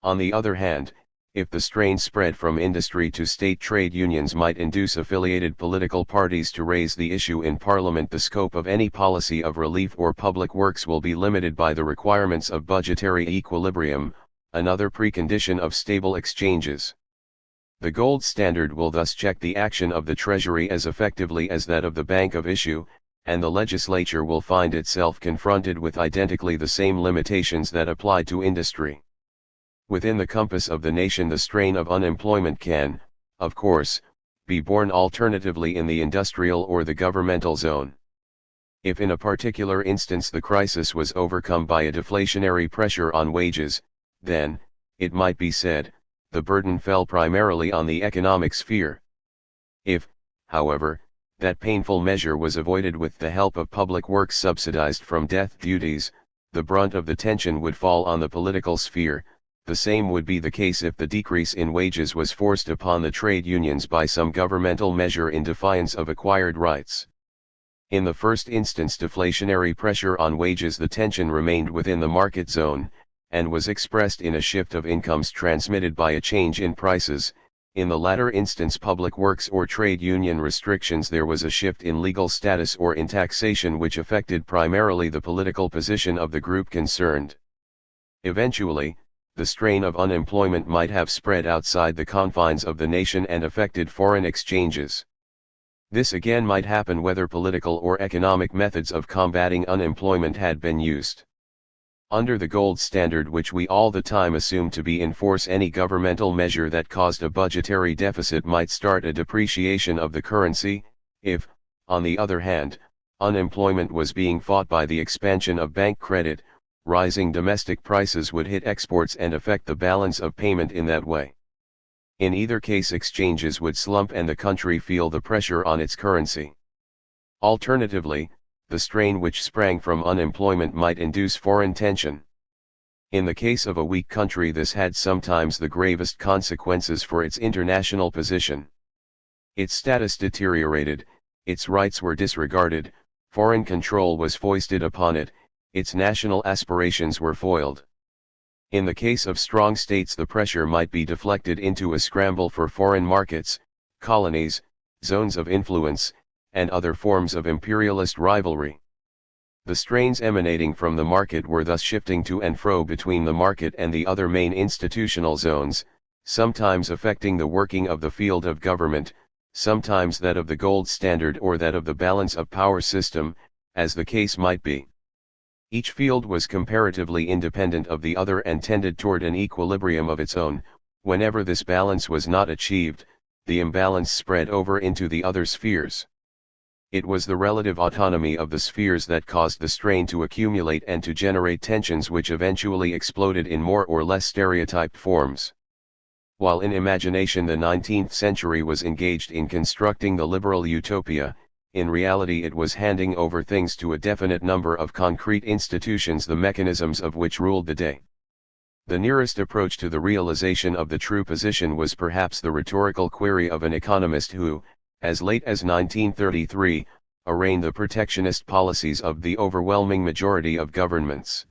On the other hand, if the strain spread from industry to state trade unions might induce affiliated political parties to raise the issue in Parliament, the scope of any policy of relief or public works will be limited by the requirements of budgetary equilibrium, another precondition of stable exchanges. The gold standard will thus check the action of the Treasury as effectively as that of the Bank of Issue, and the legislature will find itself confronted with identically the same limitations that apply to industry. Within the compass of the nation, the strain of unemployment can, of course, be borne alternatively in the industrial or the governmental zone. If in a particular instance the crisis was overcome by a deflationary pressure on wages, then, it might be said, the burden fell primarily on the economic sphere. If, however, that painful measure was avoided with the help of public works subsidized from death duties, the brunt of the tension would fall on the political sphere. The same would be the case if the decrease in wages was forced upon the trade unions by some governmental measure in defiance of acquired rights. In the first instance, deflationary pressure on wages, the tension remained within the market zone, and was expressed in a shift of incomes transmitted by a change in prices. In the latter instance, public works or trade union restrictions, there was a shift in legal status or in taxation which affected primarily the political position of the group concerned. Eventually, the strain of unemployment might have spread outside the confines of the nation and affected foreign exchanges. This again might happen whether political or economic methods of combating unemployment had been used. Under the gold standard, which we all the time assume to be in force, any governmental measure that caused a budgetary deficit might start a depreciation of the currency. If, on the other hand, unemployment was being fought by the expansion of bank credit, rising domestic prices would hit exports and affect the balance of payment in that way. In either case, exchanges would slump and the country feel the pressure on its currency. Alternatively, the strain which sprang from unemployment might induce foreign tension. In the case of a weak country, this had sometimes the gravest consequences for its international position. Its status deteriorated, its rights were disregarded, foreign control was foisted upon it, its national aspirations were foiled. In the case of strong states, the pressure might be deflected into a scramble for foreign markets, colonies, zones of influence, and other forms of imperialist rivalry. The strains emanating from the market were thus shifting to and fro between the market and the other main institutional zones, sometimes affecting the working of the field of government, sometimes that of the gold standard or that of the balance of power system, as the case might be. Each field was comparatively independent of the other and tended toward an equilibrium of its own. Whenever this balance was not achieved, the imbalance spread over into the other spheres. It was the relative autonomy of the spheres that caused the strain to accumulate and to generate tensions which eventually exploded in more or less stereotyped forms. While in imagination the 19th century was engaged in constructing the liberal utopia, in reality it was handing over things to a definite number of concrete institutions, the mechanisms of which ruled the day. The nearest approach to the realization of the true position was perhaps the rhetorical query of an economist who, as late as 1933, arraigned the protectionist policies of the overwhelming majority of governments.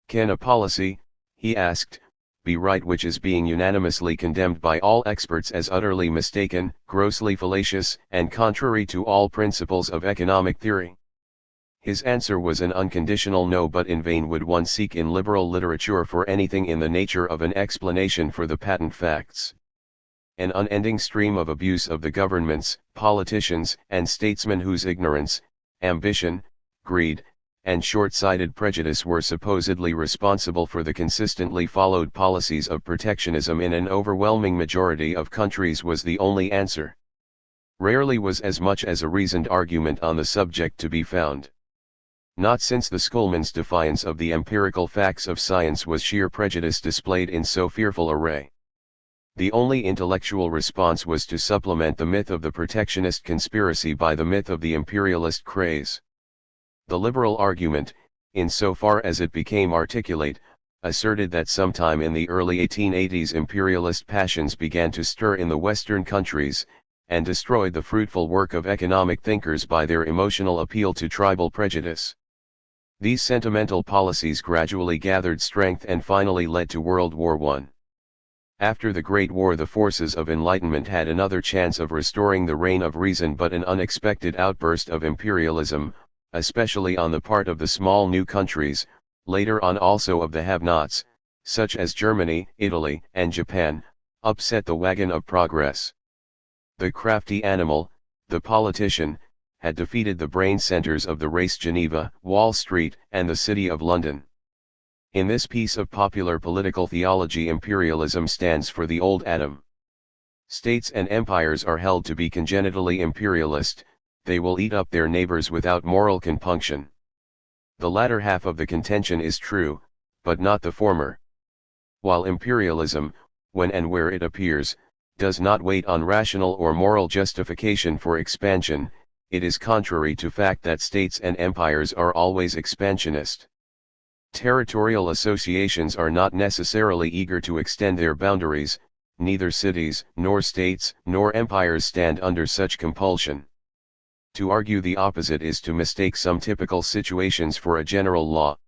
Can a policy, he asked, be right which is being unanimously condemned by all experts as utterly mistaken, grossly fallacious, and contrary to all principles of economic theory? His answer was an unconditional no, but in vain would one seek in liberal literature for anything in the nature of an explanation for the patent facts. An unending stream of abuse of the governments, politicians, and statesmen whose ignorance, ambition, greed, and short-sighted prejudice were supposedly responsible for the consistently followed policies of protectionism in an overwhelming majority of countries was the only answer. Rarely was as much as a reasoned argument on the subject to be found. Not since the schoolman's defiance of the empirical facts of science was sheer prejudice displayed in so fearful array. The only intellectual response was to supplement the myth of the protectionist conspiracy by the myth of the imperialist craze. The liberal argument, in so far as it became articulate, asserted that sometime in the early 1880s imperialist passions began to stir in the Western countries, and destroyed the fruitful work of economic thinkers by their emotional appeal to tribal prejudice. These sentimental policies gradually gathered strength and finally led to World War I. After the Great War, the forces of enlightenment had another chance of restoring the reign of reason, but an unexpected outburst of imperialism, especially on the part of the small new countries, later on also of the have-nots, such as Germany, Italy, and Japan, upset the wagon of progress. The crafty animal, the politician, had defeated the brain centers of the race: Geneva, Wall Street, and the City of London. In this piece of popular political theology, imperialism stands for the old Adam. States and empires are held to be congenitally imperialist. They will eat up their neighbors without moral compunction. The latter half of the contention is true, but not the former. While imperialism, when and where it appears, does not wait on rational or moral justification for expansion, it is contrary to fact that states and empires are always expansionist. Territorial associations are not necessarily eager to extend their boundaries. Neither cities, nor states, nor empires stand under such compulsion. To argue the opposite is to mistake some typical situations for a general law.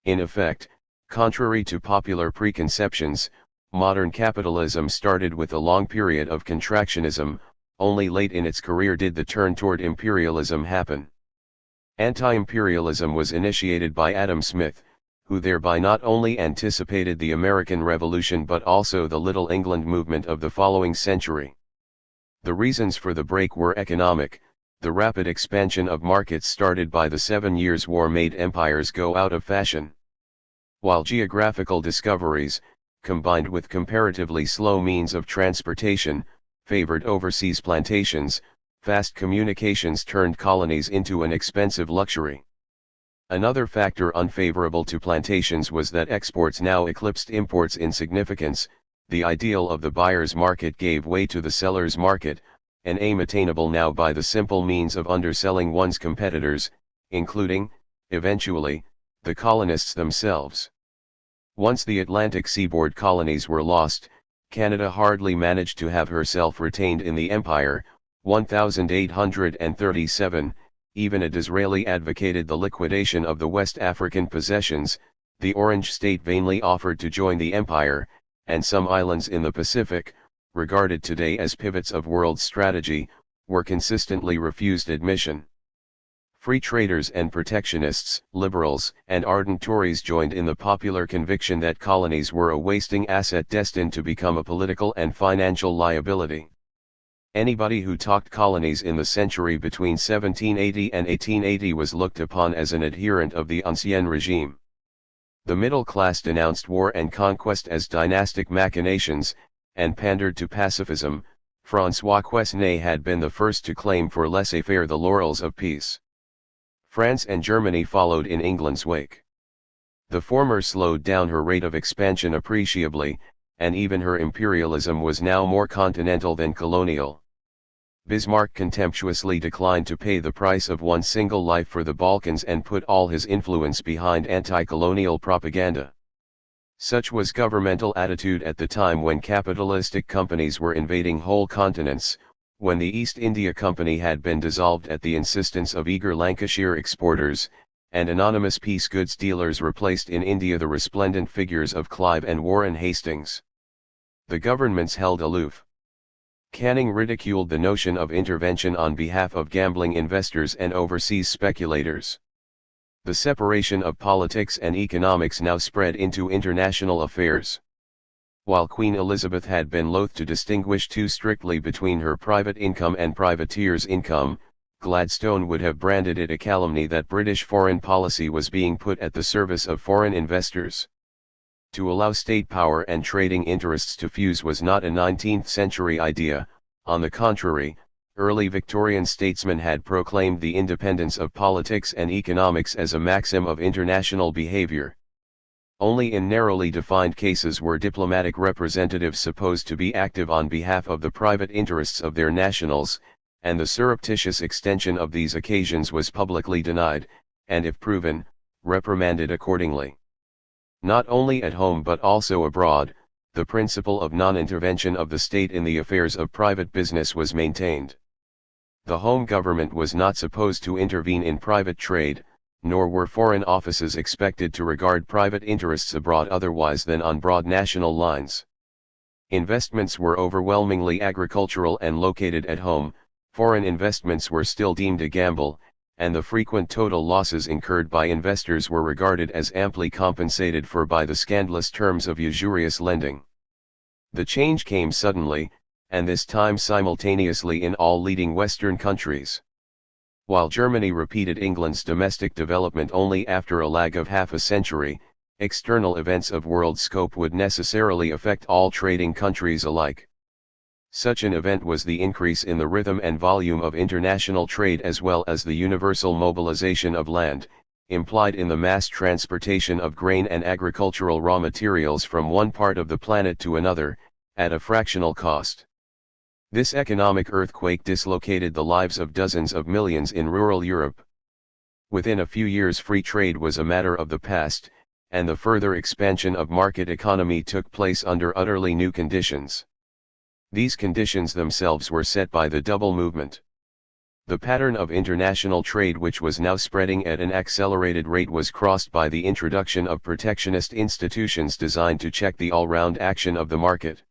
In effect, contrary to popular preconceptions, modern capitalism started with a long period of contractionism. Only late in its career did the turn toward imperialism happen. Anti-imperialism was initiated by Adam Smith, who thereby not only anticipated the American Revolution but also the Little England movement of the following century. The reasons for the break were economic. The rapid expansion of markets started by the 7 Years' War made empires go out of fashion. While geographical discoveries, combined with comparatively slow means of transportation, favored overseas plantations, fast communications turned colonies into an expensive luxury. Another factor unfavorable to plantations was that exports now eclipsed imports in significance. The ideal of the buyer's market gave way to the seller's market, an aim attainable now by the simple means of underselling one's competitors, including, eventually, the colonists themselves. Once the Atlantic seaboard colonies were lost, Canada hardly managed to have herself retained in the empire. 1837, even a Disraeli advocated the liquidation of the West African possessions. The Orange State vainly offered to join the empire, and some islands in the Pacific, regarded today as pivots of world strategy, were consistently refused admission. Free traders and protectionists, liberals and ardent Tories joined in the popular conviction that colonies were a wasting asset destined to become a political and financial liability. Anybody who talked colonies in the century between 1780 and 1880 was looked upon as an adherent of the Ancien regime. The middle class denounced war and conquest as dynastic machinations, and pandered to pacifism. François Quesnay had been the first to claim for laissez-faire the laurels of peace. France and Germany followed in England's wake. The former slowed down her rate of expansion appreciably, and even her imperialism was now more continental than colonial. Bismarck contemptuously declined to pay the price of one single life for the Balkans and put all his influence behind anti-colonial propaganda. Such was governmental attitude at the time when capitalistic companies were invading whole continents, when the East India Company had been dissolved at the insistence of eager Lancashire exporters, and anonymous peace goods dealers replaced in India the resplendent figures of Clive and Warren Hastings. The governments held aloof. Canning ridiculed the notion of intervention on behalf of gambling investors and overseas speculators. The separation of politics and economics now spread into international affairs. While Queen Elizabeth had been loath to distinguish too strictly between her private income and privateers' income, Gladstone would have branded it a calumny that British foreign policy was being put at the service of foreign investors. To allow state power and trading interests to fuse was not a 19th century idea. On the contrary, early Victorian statesmen had proclaimed the independence of politics and economics as a maxim of international behavior. Only in narrowly defined cases were diplomatic representatives supposed to be active on behalf of the private interests of their nationals, and the surreptitious extension of these occasions was publicly denied, and if proven, reprimanded accordingly. Not only at home but also abroad, the principle of non-intervention of the state in the affairs of private business was maintained. The home government was not supposed to intervene in private trade, nor were foreign offices expected to regard private interests abroad otherwise than on broad national lines. Investments were overwhelmingly agricultural and located at home. Foreign investments were still deemed a gamble, and the frequent total losses incurred by investors were regarded as amply compensated for by the scandalous terms of usurious lending. The change came suddenly, and this time simultaneously in all leading Western countries. While Germany repeated England's domestic development only after a lag of half a century, external events of world scope would necessarily affect all trading countries alike. Such an event was the increase in the rhythm and volume of international trade as well as the universal mobilization of land, implied in the mass transportation of grain and agricultural raw materials from one part of the planet to another, at a fractional cost. This economic earthquake dislocated the lives of dozens of millions in rural Europe. Within a few years free trade was a matter of the past, and the further expansion of market economy took place under utterly new conditions. These conditions themselves were set by the double movement. The pattern of international trade which was now spreading at an accelerated rate was crossed by the introduction of protectionist institutions designed to check the all-round action of the market.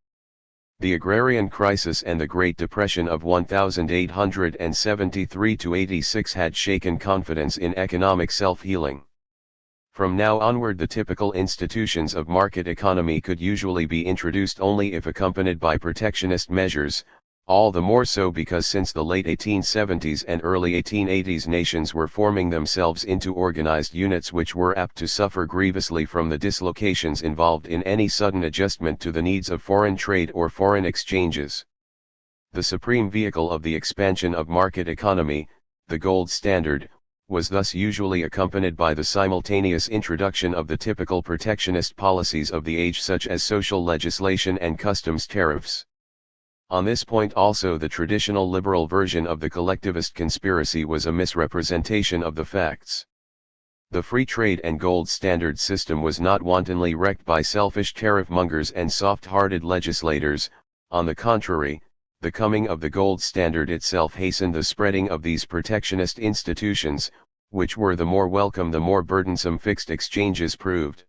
The agrarian crisis and the Great Depression of 1873–86 had shaken confidence in economic self-healing. From now onward the typical institutions of market economy could usually be introduced only if accompanied by protectionist measures, all the more so because since the late 1870s and early 1880s nations were forming themselves into organized units which were apt to suffer grievously from the dislocations involved in any sudden adjustment to the needs of foreign trade or foreign exchanges. The supreme vehicle of the expansion of market economy, the gold standard, was thus usually accompanied by the simultaneous introduction of the typical protectionist policies of the age such as social legislation and customs tariffs. On this point also the traditional liberal version of the collectivist conspiracy was a misrepresentation of the facts. The free trade and gold standard system was not wantonly wrecked by selfish tariff mongers and soft-hearted legislators. On the contrary, the coming of the gold standard itself hastened the spreading of these protectionist institutions, which were the more welcome the more burdensome fixed exchanges proved.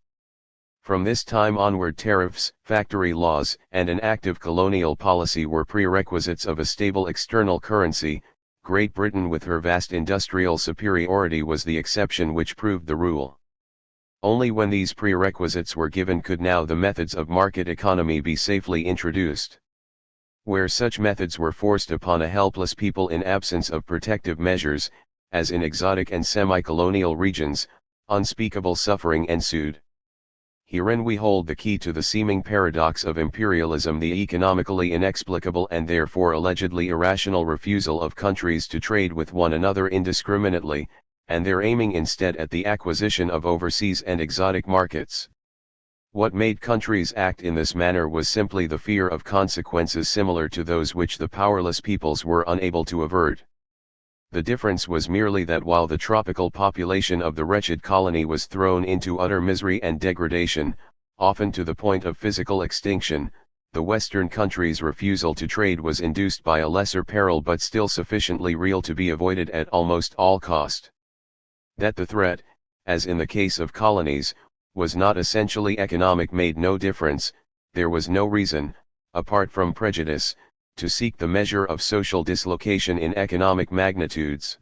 From this time onward tariffs, factory laws, and an active colonial policy were prerequisites of a stable external currency. Great Britain with her vast industrial superiority was the exception which proved the rule. Only when these prerequisites were given could now the methods of market economy be safely introduced. Where such methods were forced upon a helpless people in absence of protective measures, as in exotic and semi-colonial regions, unspeakable suffering ensued. Herein we hold the key to the seeming paradox of imperialism, the economically inexplicable and therefore allegedly irrational refusal of countries to trade with one another indiscriminately, and their aiming instead at the acquisition of overseas and exotic markets. What made countries act in this manner was simply the fear of consequences similar to those which the powerless peoples were unable to avert. The difference was merely that while the tropical population of the wretched colony was thrown into utter misery and degradation, often to the point of physical extinction, the Western countries' refusal to trade was induced by a lesser peril but still sufficiently real to be avoided at almost all cost. That the threat, as in the case of colonies, was not essentially economic made no difference. There was no reason, apart from prejudice, to seek the measure of social dislocation in economic magnitudes.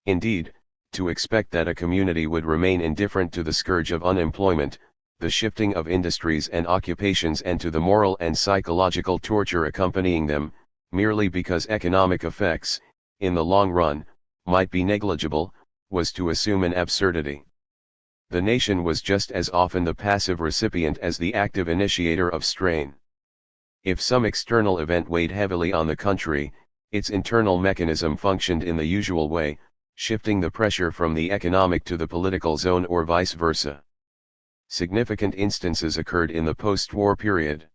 Indeed, to expect that a community would remain indifferent to the scourge of unemployment, the shifting of industries and occupations and to the moral and psychological torture accompanying them, merely because economic effects, in the long run, might be negligible, was to assume an absurdity. The nation was just as often the passive recipient as the active initiator of strain. If some external event weighed heavily on the country, its internal mechanism functioned in the usual way, shifting the pressure from the economic to the political zone or vice versa. Significant instances occurred in the post-war period.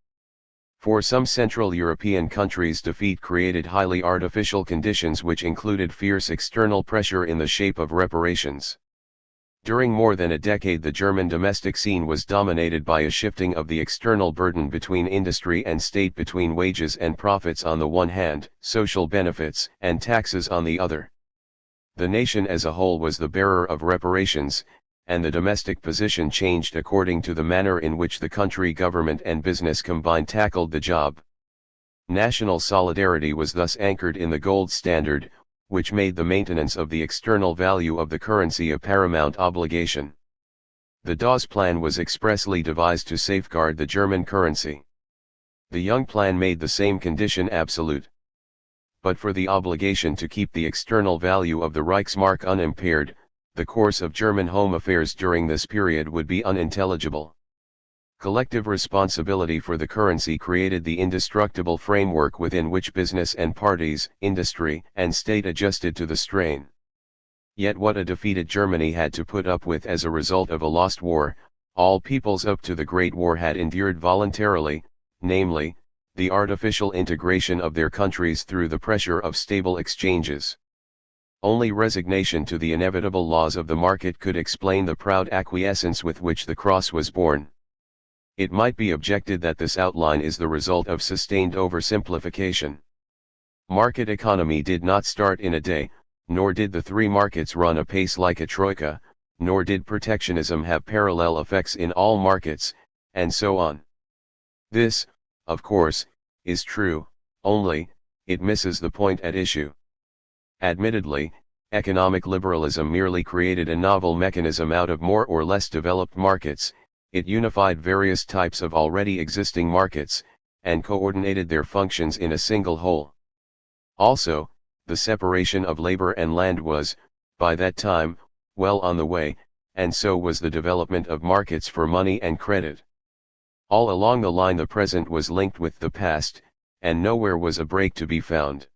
For some Central European countries, defeat created highly artificial conditions which included fierce external pressure in the shape of reparations. During more than a decade, the German domestic scene was dominated by a shifting of the external burden between industry and state, between wages and profits on the one hand, social benefits and taxes on the other. The nation as a whole was the bearer of reparations, and the domestic position changed according to the manner in which the country government and business combined tackled the job. National solidarity was thus anchored in the gold standard, which made the maintenance of the external value of the currency a paramount obligation. The Dawes Plan was expressly devised to safeguard the German currency. The Young Plan made the same condition absolute. But for the obligation to keep the external value of the Reichsmark unimpaired, the course of German home affairs during this period would be unintelligible. Collective responsibility for the currency created the indestructible framework within which business and parties, industry and state adjusted to the strain. Yet what a defeated Germany had to put up with as a result of a lost war, all peoples up to the Great War had endured voluntarily, namely, the artificial integration of their countries through the pressure of stable exchanges. Only resignation to the inevitable laws of the market could explain the proud acquiescence with which the cross was borne. It might be objected that this outline is the result of sustained oversimplification. Market economy did not start in a day, nor did the three markets run apace like a troika, nor did protectionism have parallel effects in all markets, and so on. This, of course, is true, only, it misses the point at issue. Admittedly, economic liberalism merely created a novel mechanism out of more or less developed markets. It unified various types of already existing markets, and coordinated their functions in a single whole. Also, the separation of labor and land was, by that time, well on the way, and so was the development of markets for money and credit. All along the line the present was linked with the past, and nowhere was a break to be found.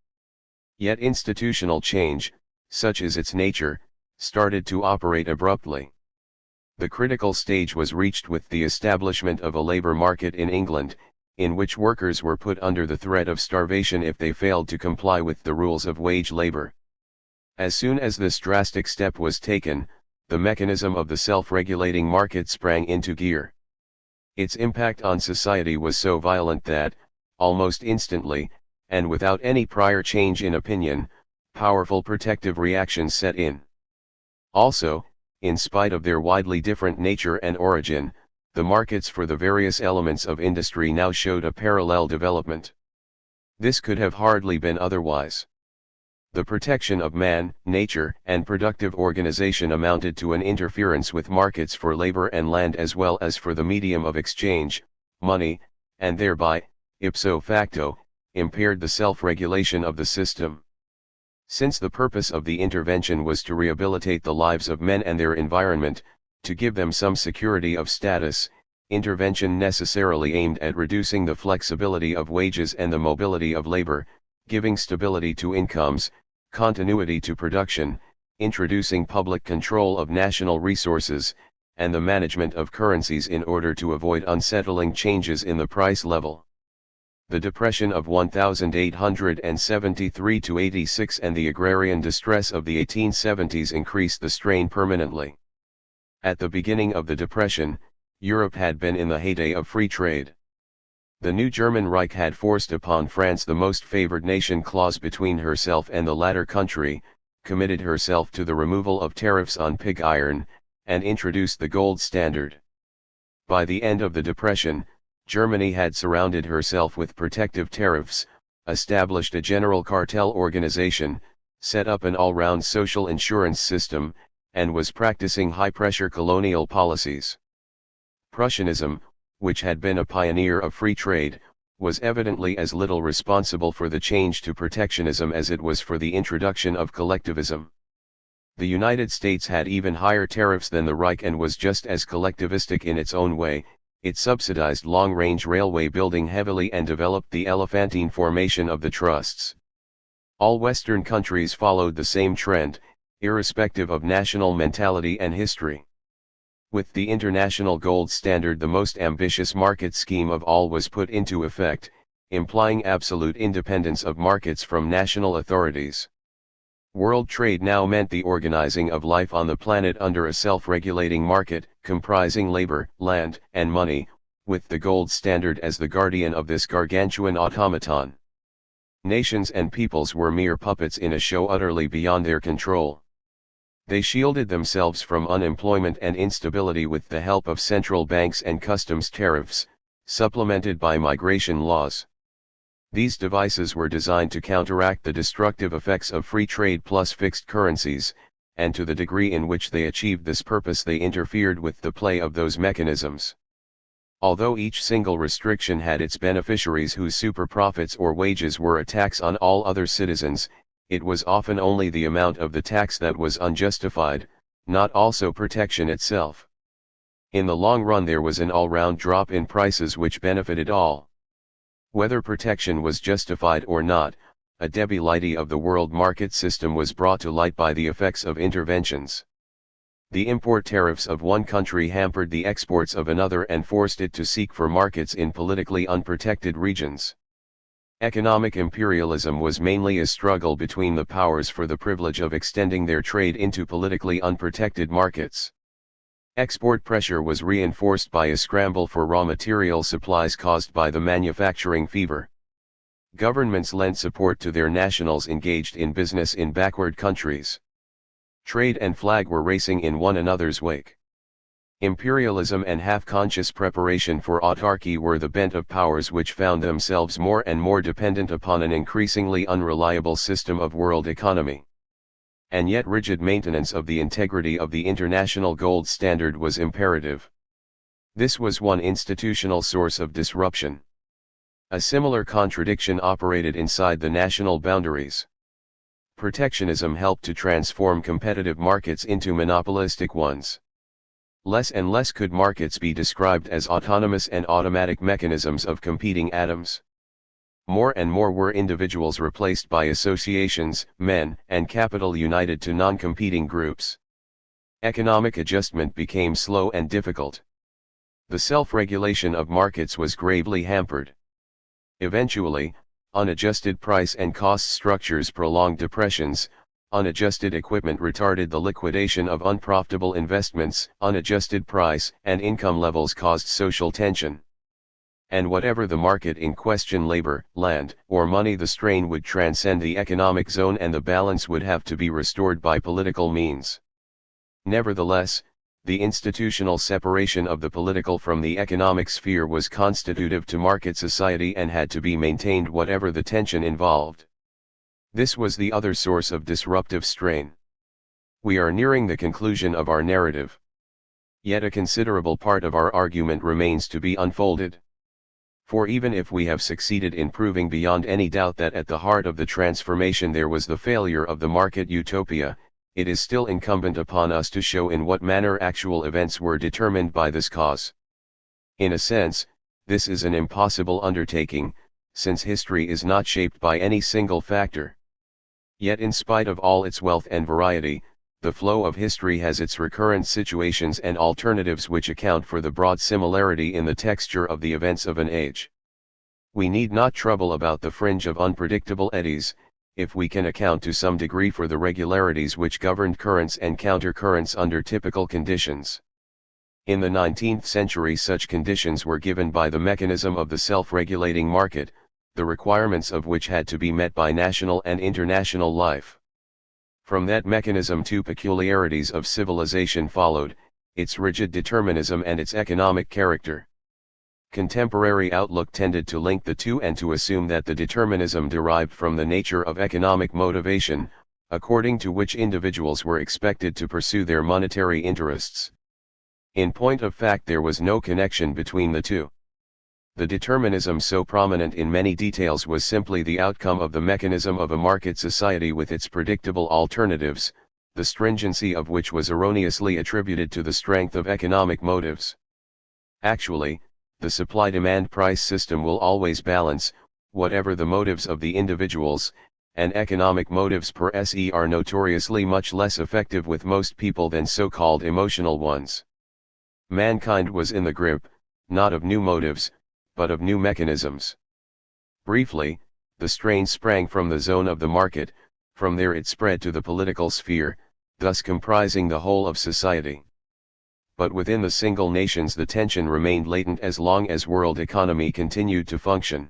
Yet institutional change, such is its nature, started to operate abruptly. The critical stage was reached with the establishment of a labor market in England, in which workers were put under the threat of starvation if they failed to comply with the rules of wage labor. As soon as this drastic step was taken, the mechanism of the self-regulating market sprang into gear. Its impact on society was so violent that, almost instantly, and without any prior change in opinion, powerful protective reactions set in. Also, in spite of their widely different nature and origin, the markets for the various elements of industry now showed a parallel development. This could have hardly been otherwise. The protection of man, nature, and productive organization amounted to an interference with markets for labor and land as well as for the medium of exchange, money, and thereby, ipso facto, impaired the self-regulation of the system. Since the purpose of the intervention was to rehabilitate the lives of men and their environment, to give them some security of status, intervention necessarily aimed at reducing the flexibility of wages and the mobility of labor, giving stability to incomes, continuity to production, introducing public control of national resources, and the management of currencies in order to avoid unsettling changes in the price level. The Depression of 1873–86 and the agrarian distress of the 1870s increased the strain permanently. At the beginning of the Depression, Europe had been in the heyday of free trade. The new German Reich had forced upon France the most favored nation clause between herself and the latter country, committed herself to the removal of tariffs on pig iron, and introduced the gold standard. By the end of the Depression, Germany had surrounded herself with protective tariffs, established a general cartel organization, set up an all-round social insurance system, and was practicing high-pressure colonial policies. Prussianism, which had been a pioneer of free trade, was evidently as little responsible for the change to protectionism as it was for the introduction of collectivism. The United States had even higher tariffs than the Reich and was just as collectivistic in its own way. It subsidized long-range railway building heavily and developed the elephantine formation of the trusts. All Western countries followed the same trend, irrespective of national mentality and history. With the international gold standard, the most ambitious market scheme of all was put into effect, implying absolute independence of markets from national authorities. World trade now meant the organizing of life on the planet under a self-regulating market, comprising labor, land, and money, with the gold standard as the guardian of this gargantuan automaton. Nations and peoples were mere puppets in a show utterly beyond their control. They shielded themselves from unemployment and instability with the help of central banks and customs tariffs, supplemented by migration laws. These devices were designed to counteract the destructive effects of free trade plus fixed currencies, and to the degree in which they achieved this purpose they interfered with the play of those mechanisms. Although each single restriction had its beneficiaries whose super profits or wages were a tax on all other citizens, it was often only the amount of the tax that was unjustified, not also protection itself. In the long run there was an all-round drop in prices which benefited all. Whether protection was justified or not, a debility of the world market system was brought to light by the effects of interventions. The import tariffs of one country hampered the exports of another and forced it to seek for markets in politically unprotected regions. Economic imperialism was mainly a struggle between the powers for the privilege of extending their trade into politically unprotected markets. Export pressure was reinforced by a scramble for raw material supplies caused by the manufacturing fever. Governments lent support to their nationals engaged in business in backward countries. Trade and flag were racing in one another's wake. Imperialism and half-conscious preparation for autarky were the bent of powers which found themselves more and more dependent upon an increasingly unreliable system of world economy. And yet rigid maintenance of the integrity of the international gold standard was imperative. This was one institutional source of disruption. A similar contradiction operated inside the national boundaries. Protectionism helped to transform competitive markets into monopolistic ones. Less and less could markets be described as autonomous and automatic mechanisms of competing atoms. More and more were individuals replaced by associations, men, and capital united to non-competing groups. Economic adjustment became slow and difficult. The self-regulation of markets was gravely hampered. Eventually, unadjusted price and cost structures prolonged depressions, unadjusted equipment retarded the liquidation of unprofitable investments, unadjusted price and income levels caused social tension. And whatever the market in question, labor, land, or money, the strain would transcend the economic zone and the balance would have to be restored by political means. Nevertheless, the institutional separation of the political from the economic sphere was constitutive to market society and had to be maintained whatever the tension involved. This was the other source of disruptive strain. We are nearing the conclusion of our narrative. Yet a considerable part of our argument remains to be unfolded. For even if we have succeeded in proving beyond any doubt that at the heart of the transformation there was the failure of the market utopia, it is still incumbent upon us to show in what manner actual events were determined by this cause. In a sense, this is an impossible undertaking, since history is not shaped by any single factor. Yet in spite of all its wealth and variety, the flow of history has its recurrent situations and alternatives which account for the broad similarity in the texture of the events of an age. We need not trouble about the fringe of unpredictable eddies, if we can account to some degree for the regularities which governed currents and countercurrents under typical conditions. In the 19th century such conditions were given by the mechanism of the self-regulating market, the requirements of which had to be met by national and international life. From that mechanism two peculiarities of civilization followed, its rigid determinism and its economic character. Contemporary outlook tended to link the two and to assume that the determinism derived from the nature of economic motivation, according to which individuals were expected to pursue their monetary interests. In point of fact there was no connection between the two. The determinism so prominent in many details was simply the outcome of the mechanism of a market society with its predictable alternatives, the stringency of which was erroneously attributed to the strength of economic motives. Actually, the supply-demand price system will always balance, whatever the motives of the individuals, and economic motives per se are notoriously much less effective with most people than so-called emotional ones. Mankind was in the grip, not of new motives, but of new mechanisms. Briefly, the strain sprang from the zone of the market, from there it spread to the political sphere, thus comprising the whole of society. But within the single nations the tension remained latent as long as world economy continued to function.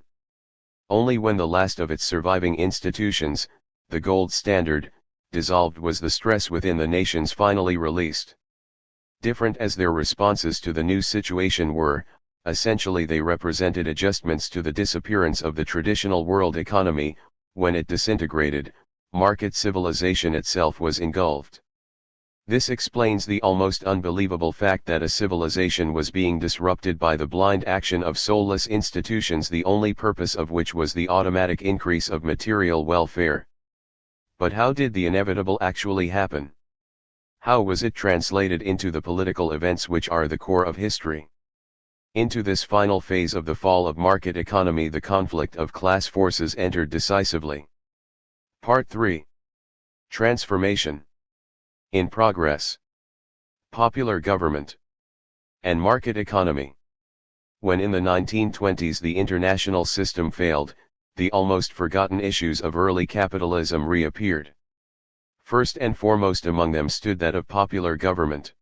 Only when the last of its surviving institutions, the gold standard, dissolved was the stress within the nations finally released. Different as their responses to the new situation were, essentially they represented adjustments to the disappearance of the traditional world economy. When it disintegrated, market civilization itself was engulfed. This explains the almost unbelievable fact that a civilization was being disrupted by the blind action of soulless institutions, the only purpose of which was the automatic increase of material welfare. But how did the inevitable actually happen? How was it translated into the political events which are the core of history? Into this final phase of the fall of market economy the conflict of class forces entered decisively. Part 3. Transformation. In progress. Popular government. And market economy. When in the 1920s the international system failed, the almost forgotten issues of early capitalism reappeared. First and foremost among them stood that of popular government.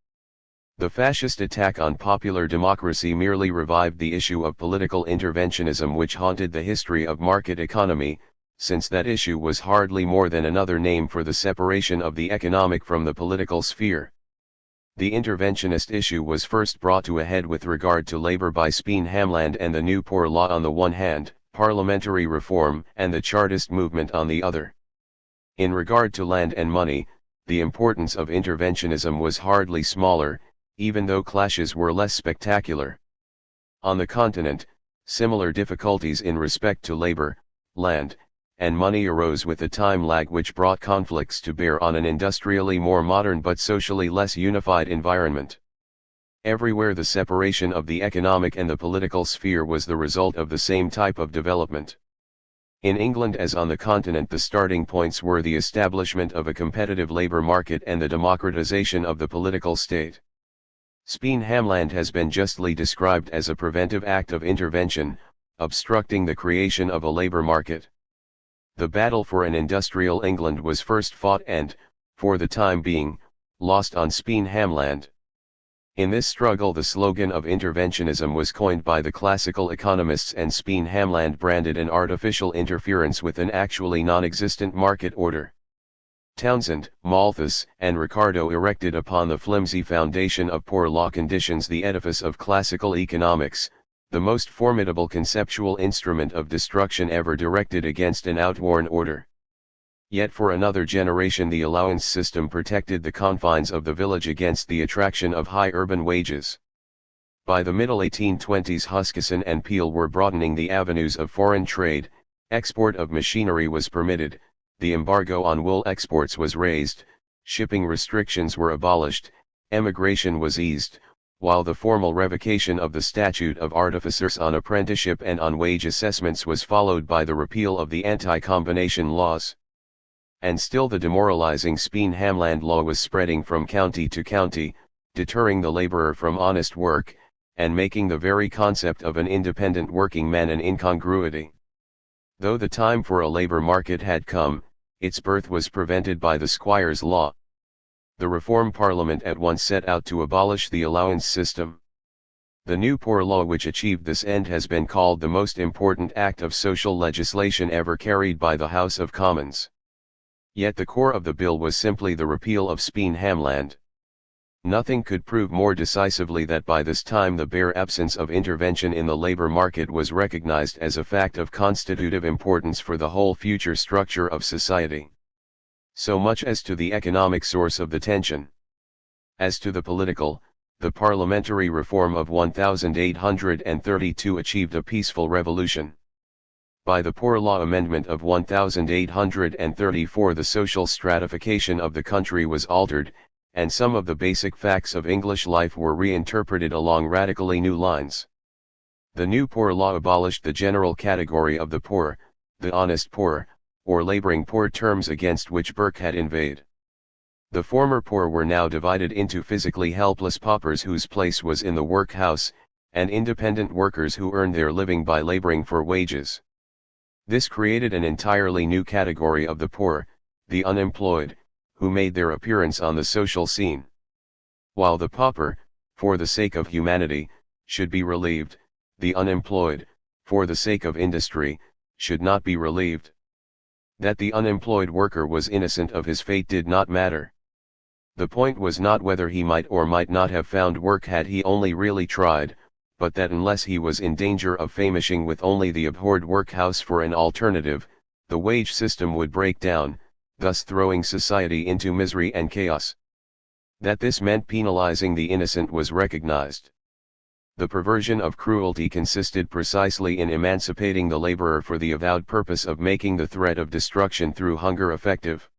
The fascist attack on popular democracy merely revived the issue of political interventionism which haunted the history of market economy, since that issue was hardly more than another name for the separation of the economic from the political sphere. The interventionist issue was first brought to a head with regard to labor by Speen-Hamland and the New Poor Law on the one hand, parliamentary reform and the Chartist movement on the other. In regard to land and money, the importance of interventionism was hardly smaller, even though clashes were less spectacular. On the continent, similar difficulties in respect to labor, land, and money arose with a time lag which brought conflicts to bear on an industrially more modern but socially less unified environment. Everywhere the separation of the economic and the political sphere was the result of the same type of development. In England as on the continent the starting points were the establishment of a competitive labor market and the democratization of the political state. Speen-Hamland has been justly described as a preventive act of intervention, obstructing the creation of a labor market. The battle for an industrial England was first fought and, for the time being, lost on Speen-Hamland. In this struggle the slogan of interventionism was coined by the classical economists and Speen-Hamland branded an artificial interference with an actually non-existent market order. Townsend, Malthus, and Ricardo erected upon the flimsy foundation of poor law conditions the edifice of classical economics, the most formidable conceptual instrument of destruction ever directed against an outworn order. Yet for another generation the allowance system protected the confines of the village against the attraction of high urban wages. By the middle 1820s Huskisson and Peel were broadening the avenues of foreign trade, export of machinery was permitted, the embargo on wool exports was raised, shipping restrictions were abolished, emigration was eased, while the formal revocation of the statute of artificers on apprenticeship and on wage assessments was followed by the repeal of the anti-combination laws. And still the demoralizing Speen-Hamland law was spreading from county to county, deterring the laborer from honest work, and making the very concept of an independent working man an incongruity. Though the time for a labor market had come, its birth was prevented by the Squire's Law. The Reform Parliament at once set out to abolish the allowance system. The New Poor Law which achieved this end has been called the most important act of social legislation ever carried by the House of Commons. Yet the core of the bill was simply the repeal of Speen-Hamland. Nothing could prove more decisively that by this time the bare absence of intervention in the labor market was recognized as a fact of constitutive importance for the whole future structure of society. So much as to the economic source of the tension. As to the political, the parliamentary reform of 1832 achieved a peaceful revolution. By the Poor Law Amendment of 1834 the social stratification of the country was altered, and some of the basic facts of English life were reinterpreted along radically new lines. The new Poor Law abolished the general category of the poor, the honest poor, or laboring poor, terms against which Burke had inveighed. The former poor were now divided into physically helpless paupers whose place was in the workhouse, and independent workers who earned their living by laboring for wages. This created an entirely new category of the poor, the unemployed, who made their appearance on the social scene. While the pauper, for the sake of humanity, should be relieved, the unemployed, for the sake of industry, should not be relieved. That the unemployed worker was innocent of his fate did not matter. The point was not whether he might or might not have found work had he only really tried, but that unless he was in danger of famishing with only the abhorred workhouse for an alternative, the wage system would break down, thus throwing society into misery and chaos. That this meant penalizing the innocent was recognized. The perversion of cruelty consisted precisely in emancipating the laborer for the avowed purpose of making the threat of destruction through hunger effective.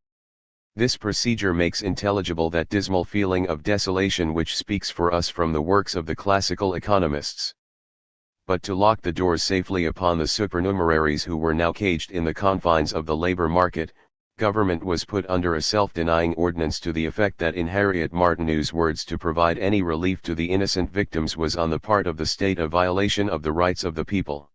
This procedure makes intelligible that dismal feeling of desolation which speaks for us from the works of the classical economists. But to lock the doors safely upon the supernumeraries who were now caged in the confines of the labor market, government was put under a self-denying ordinance to the effect that in Harriet Martineau's words, to provide any relief to the innocent victims was on the part of the state a violation of the rights of the people.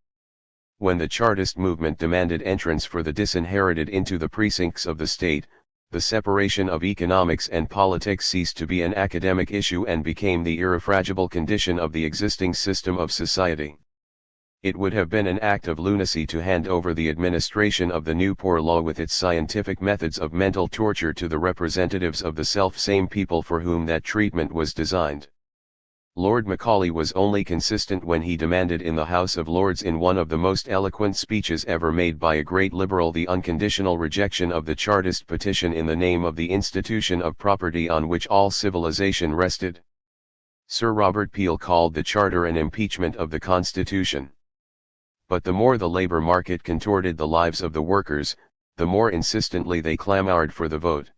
When the Chartist movement demanded entrance for the disinherited into the precincts of the state, the separation of economics and politics ceased to be an academic issue and became the irrefragable condition of the existing system of society. It would have been an act of lunacy to hand over the administration of the new Poor Law with its scientific methods of mental torture to the representatives of the self-same people for whom that treatment was designed. Lord Macaulay was only consistent when he demanded in the House of Lords in one of the most eloquent speeches ever made by a great liberal the unconditional rejection of the Chartist petition in the name of the institution of property on which all civilization rested. Sir Robert Peel called the Charter an impeachment of the Constitution. But the more the labor market contorted the lives of the workers, the more insistently they clamored for the vote.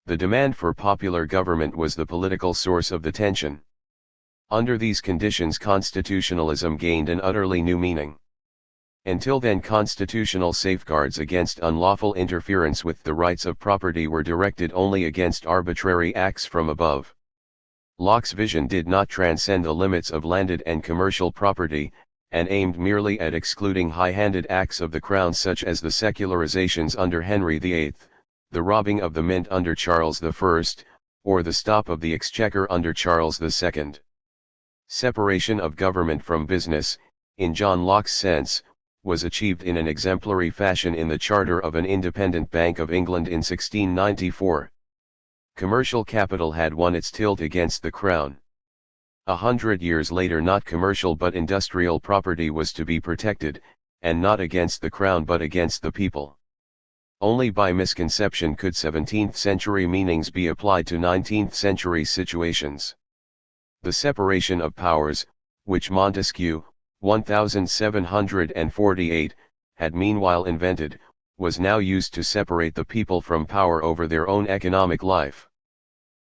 The demand for popular government was the political source of the tension. Under these conditions constitutionalism gained an utterly new meaning. Until then constitutional safeguards against unlawful interference with the rights of property were directed only against arbitrary acts from above. Locke's vision did not transcend the limits of landed and commercial property, and aimed merely at excluding high-handed acts of the crown such as the secularizations under Henry VIII, the robbing of the mint under Charles I, or the stop of the exchequer under Charles II. Separation of government from business, in John Locke's sense, was achieved in an exemplary fashion in the charter of an independent Bank of England in 1694. Commercial capital had won its tilt against the crown. 100 years later not commercial but industrial property was to be protected, and not against the crown but against the people. Only by misconception could 17th-century meanings be applied to 19th-century situations. The separation of powers, which Montesquieu, 1748, had meanwhile invented, was now used to separate the people from power over their own economic life.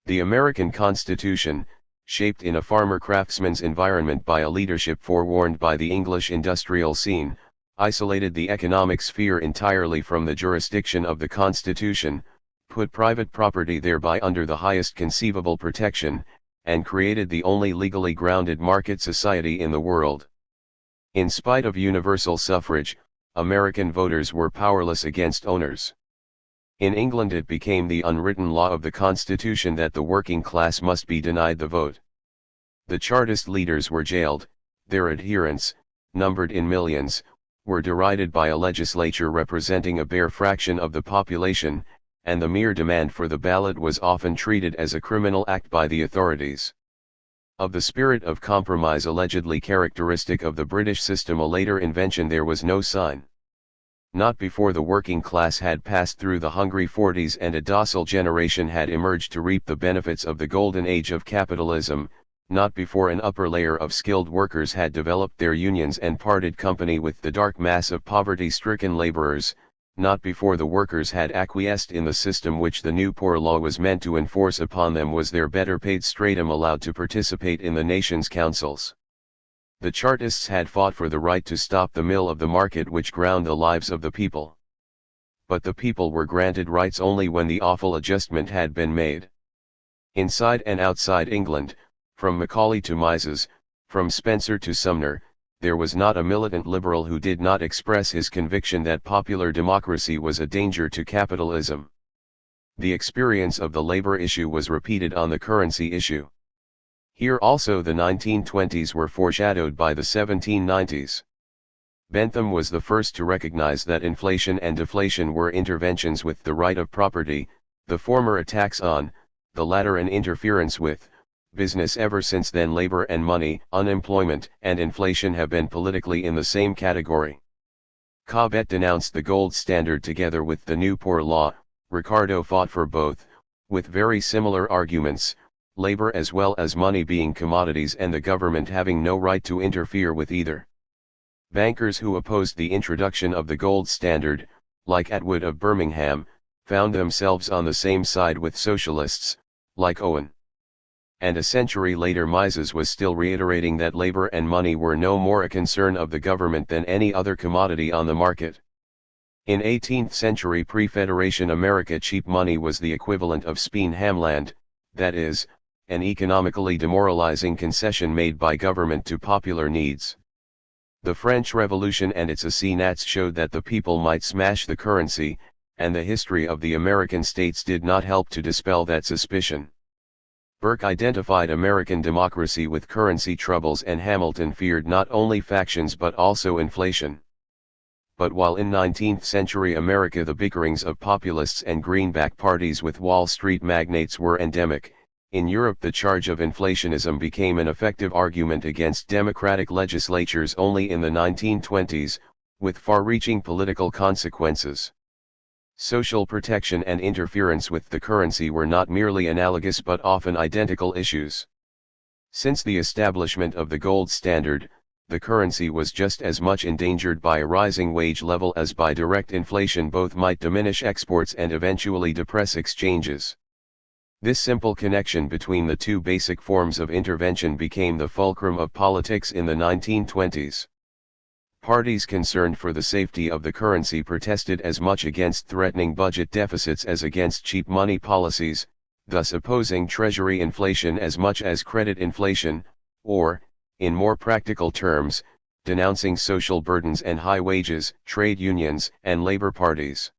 The American Constitution, shaped in a farmer-craftsman's environment by a leadership forewarned by the English industrial scene, isolated the economic sphere entirely from the jurisdiction of the Constitution, put private property thereby under the highest conceivable protection, and created the only legally grounded market society in the world. In spite of universal suffrage, American voters were powerless against owners. In England it became the unwritten law of the Constitution that the working class must be denied the vote. The Chartist leaders were jailed, their adherents, numbered in millions, were derided by a legislature representing a bare fraction of the population, and the mere demand for the ballot was often treated as a criminal act by the authorities. Of the spirit of compromise allegedly characteristic of the British system, a later invention, there was no sign. Not before the working class had passed through the hungry 40s and a docile generation had emerged to reap the benefits of the golden age of capitalism, not before an upper layer of skilled workers had developed their unions and parted company with the dark mass of poverty-stricken laborers, not before the workers had acquiesced in the system which the new poor law was meant to enforce upon them, was their better-paid stratum allowed to participate in the nation's councils. The Chartists had fought for the right to stop the mill of the market which ground the lives of the people. But the people were granted rights only when the awful adjustment had been made. Inside and outside England, from Macaulay to Mises, from Spencer to Sumner, there was not a militant liberal who did not express his conviction that popular democracy was a danger to capitalism. The experience of the labor issue was repeated on the currency issue. Here also the 1920s were foreshadowed by the 1790s. Bentham was the first to recognize that inflation and deflation were interventions with the right of property, the former attacks on, the latter an interference with, business. Ever since then labor and money, unemployment and inflation have been politically in the same category. Cobbett denounced the gold standard together with the new poor law. Ricardo fought for both, with very similar arguments, labor as well as money being commodities and the government having no right to interfere with either. Bankers who opposed the introduction of the gold standard, like Atwood of Birmingham, found themselves on the same side with socialists, like Owen. And a century later Mises was still reiterating that labor and money were no more a concern of the government than any other commodity on the market. In 18th century pre-Federation America cheap money was the equivalent of speen hamland, that is, an economically demoralizing concession made by government to popular needs. The French Revolution and its assignats showed that the people might smash the currency, and the history of the American states did not help to dispel that suspicion. Burke identified American democracy with currency troubles, and Hamilton feared not only factions but also inflation. But while in 19th century America the bickerings of populists and greenback parties with Wall Street magnates were endemic, in Europe the charge of inflationism became an effective argument against democratic legislatures only in the 1920s, with far-reaching political consequences. Social protection and interference with the currency were not merely analogous but often identical issues. Since the establishment of the gold standard, the currency was just as much endangered by a rising wage level as by direct inflation. Both might diminish exports and eventually depress exchanges. This simple connection between the two basic forms of intervention became the fulcrum of politics in the 1920s. Parties concerned for the safety of the currency protested as much against threatening budget deficits as against cheap money policies, thus opposing treasury inflation as much as credit inflation, or, in more practical terms, denouncing social burdens and high wages, trade unions, and labor parties.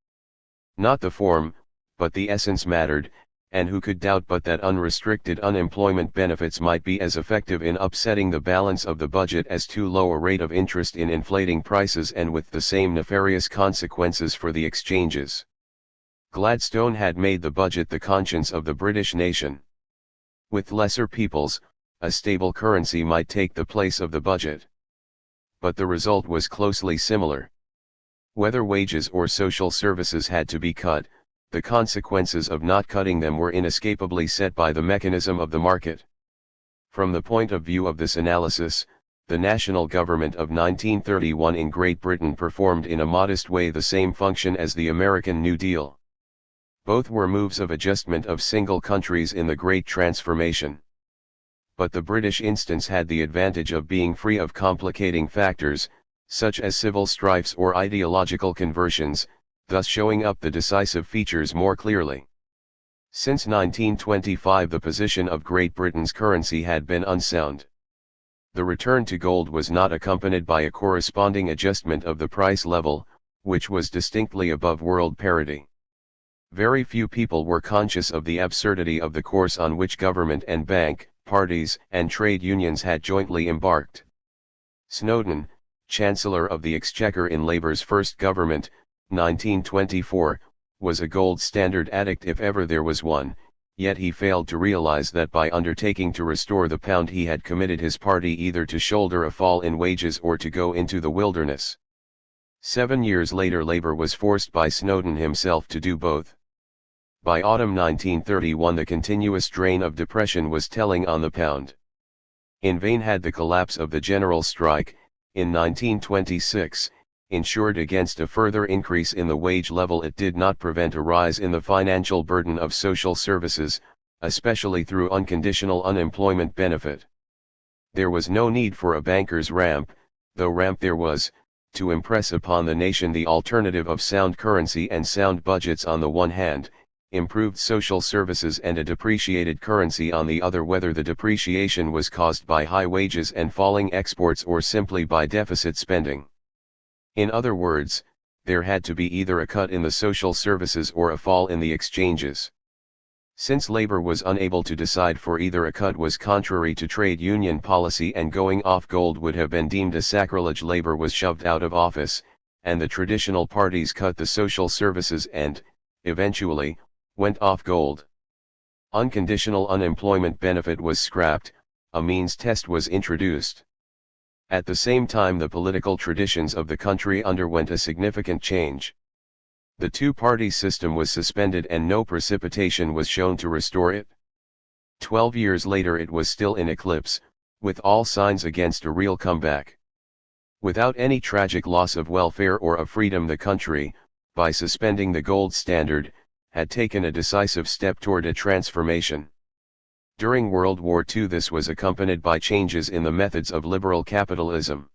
Not the form, but the essence mattered, and who could doubt but that unrestricted unemployment benefits might be as effective in upsetting the balance of the budget as too low a rate of interest in inflating prices, and with the same nefarious consequences for the exchanges. Gladstone had made the budget the conscience of the British nation. With lesser peoples, a stable currency might take the place of the budget. But the result was closely similar. Whether wages or social services had to be cut, the consequences of not cutting them were inescapably set by the mechanism of the market. From the point of view of this analysis, the national government of 1931 in Great Britain performed in a modest way the same function as the American New Deal. Both were moves of adjustment of single countries in the Great Transformation. But the British instance had the advantage of being free of complicating factors, such as civil strifes or ideological conversions, thus showing up the decisive features more clearly. Since 1925 the position of Great Britain's currency had been unsound. The return to gold was not accompanied by a corresponding adjustment of the price level, which was distinctly above world parity. Very few people were conscious of the absurdity of the course on which government and bank, parties, and trade unions had jointly embarked. Snowden, Chancellor of the Exchequer in Labour's first government, 1924, was a gold standard addict if ever there was one, yet he failed to realize that by undertaking to restore the pound he had committed his party either to shoulder a fall in wages or to go into the wilderness. 7 years later Labour was forced by Snowden himself to do both. By autumn 1931 the continuous drain of depression was telling on the pound. In vain had the collapse of the general strike, in 1926, insured against a further increase in the wage level. It did not prevent a rise in the financial burden of social services, especially through unconditional unemployment benefit. There was no need for a banker's ramp, though ramp there was, to impress upon the nation the alternative of sound currency and sound budgets on the one hand, improved social services and a depreciated currency on the other, whether the depreciation was caused by high wages and falling exports or simply by deficit spending. In other words, there had to be either a cut in the social services or a fall in the exchanges. Since labor was unable to decide for either, a cut was contrary to trade union policy and going off gold would have been deemed a sacrilege. Labor was shoved out of office, and the traditional parties cut the social services and, eventually, went off gold. Unconditional unemployment benefit was scrapped, a means test was introduced. At the same time, the political traditions of the country underwent a significant change. The two-party system was suspended and no precipitation was shown to restore it. 12 years later it was still in eclipse, with all signs against a real comeback. Without any tragic loss of welfare or of freedom, the country, by suspending the gold standard, had taken a decisive step toward a transformation. During World War II this was accompanied by changes in the methods of liberal capitalism.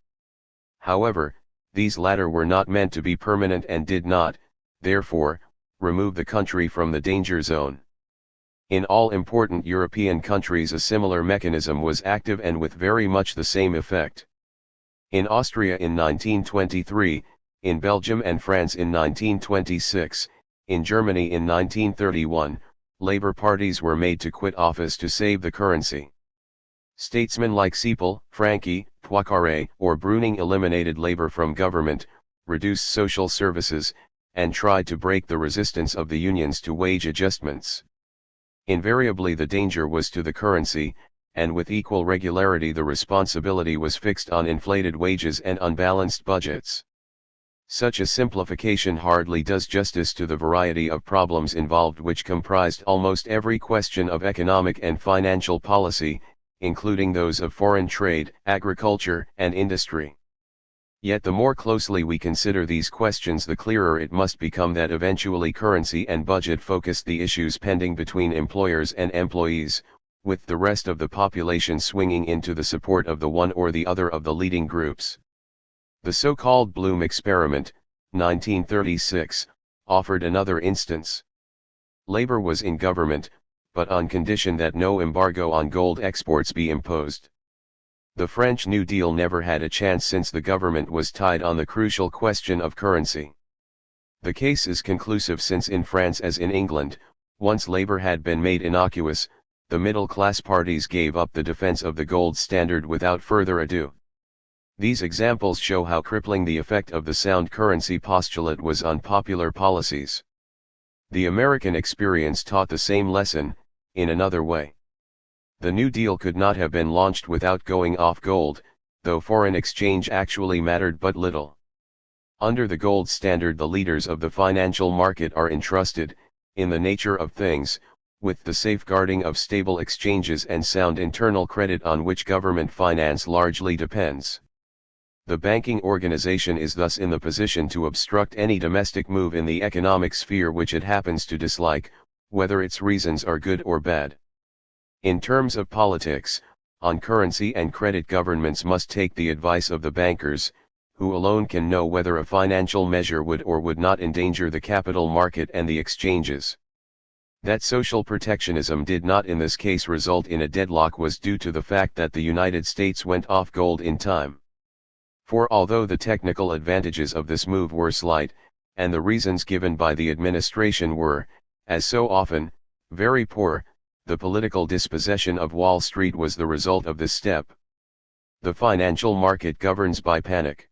However, these latter were not meant to be permanent and did not, therefore, remove the country from the danger zone. In all important European countries a similar mechanism was active and with very much the same effect. In Austria in 1923, in Belgium and France in 1926, in Germany in 1931, labor parties were made to quit office to save the currency. Statesmen like Seipel, Franke, Poincaré, or Brüning eliminated labor from government, reduced social services, and tried to break the resistance of the unions to wage adjustments. Invariably the danger was to the currency, and with equal regularity the responsibility was fixed on inflated wages and unbalanced budgets. Such a simplification hardly does justice to the variety of problems involved, which comprised almost every question of economic and financial policy, including those of foreign trade, agriculture, and industry. Yet the more closely we consider these questions, the clearer it must become that eventually currency and budget focused the issues pending between employers and employees, with the rest of the population swinging into the support of the one or the other of the leading groups. The so-called Bloom experiment, 1936, offered another instance. Labor was in government, but on condition that no embargo on gold exports be imposed. The French New Deal never had a chance since the government was tied on the crucial question of currency. The case is conclusive since in France as in England, once labor had been made innocuous, the middle-class parties gave up the defense of the gold standard without further ado. These examples show how crippling the effect of the sound currency postulate was on popular policies. The American experience taught the same lesson, in another way. The New Deal could not have been launched without going off gold, though foreign exchange actually mattered but little. Under the gold standard the leaders of the financial market are entrusted, in the nature of things, with the safeguarding of stable exchanges and sound internal credit on which government finance largely depends. The banking organization is thus in the position to obstruct any domestic move in the economic sphere which it happens to dislike, whether its reasons are good or bad. In terms of politics, on currency and credit governments must take the advice of the bankers, who alone can know whether a financial measure would or would not endanger the capital market and the exchanges. That social protectionism did not in this case result in a deadlock was due to the fact that the United States went off gold in time. For although the technical advantages of this move were slight, and the reasons given by the administration were, as so often, very poor, the political dispossession of Wall Street was the result of this step. The financial market governs by panic.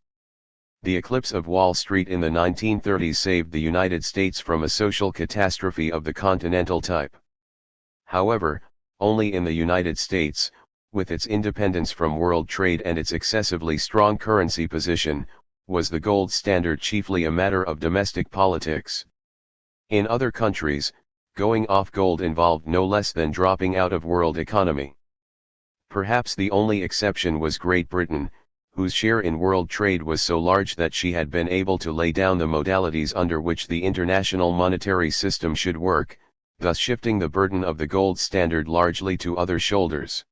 The eclipse of Wall Street in the 1930s saved the United States from a social catastrophe of the continental type. However, only in the United States, with its independence from world trade and its excessively strong currency position, was the gold standard chiefly a matter of domestic politics. In other countries, going off gold involved no less than dropping out of world economy. Perhaps the only exception was Great Britain, whose share in world trade was so large that she had been able to lay down the modalities under which the international monetary system should work, thus shifting the burden of the gold standard largely to other shoulders.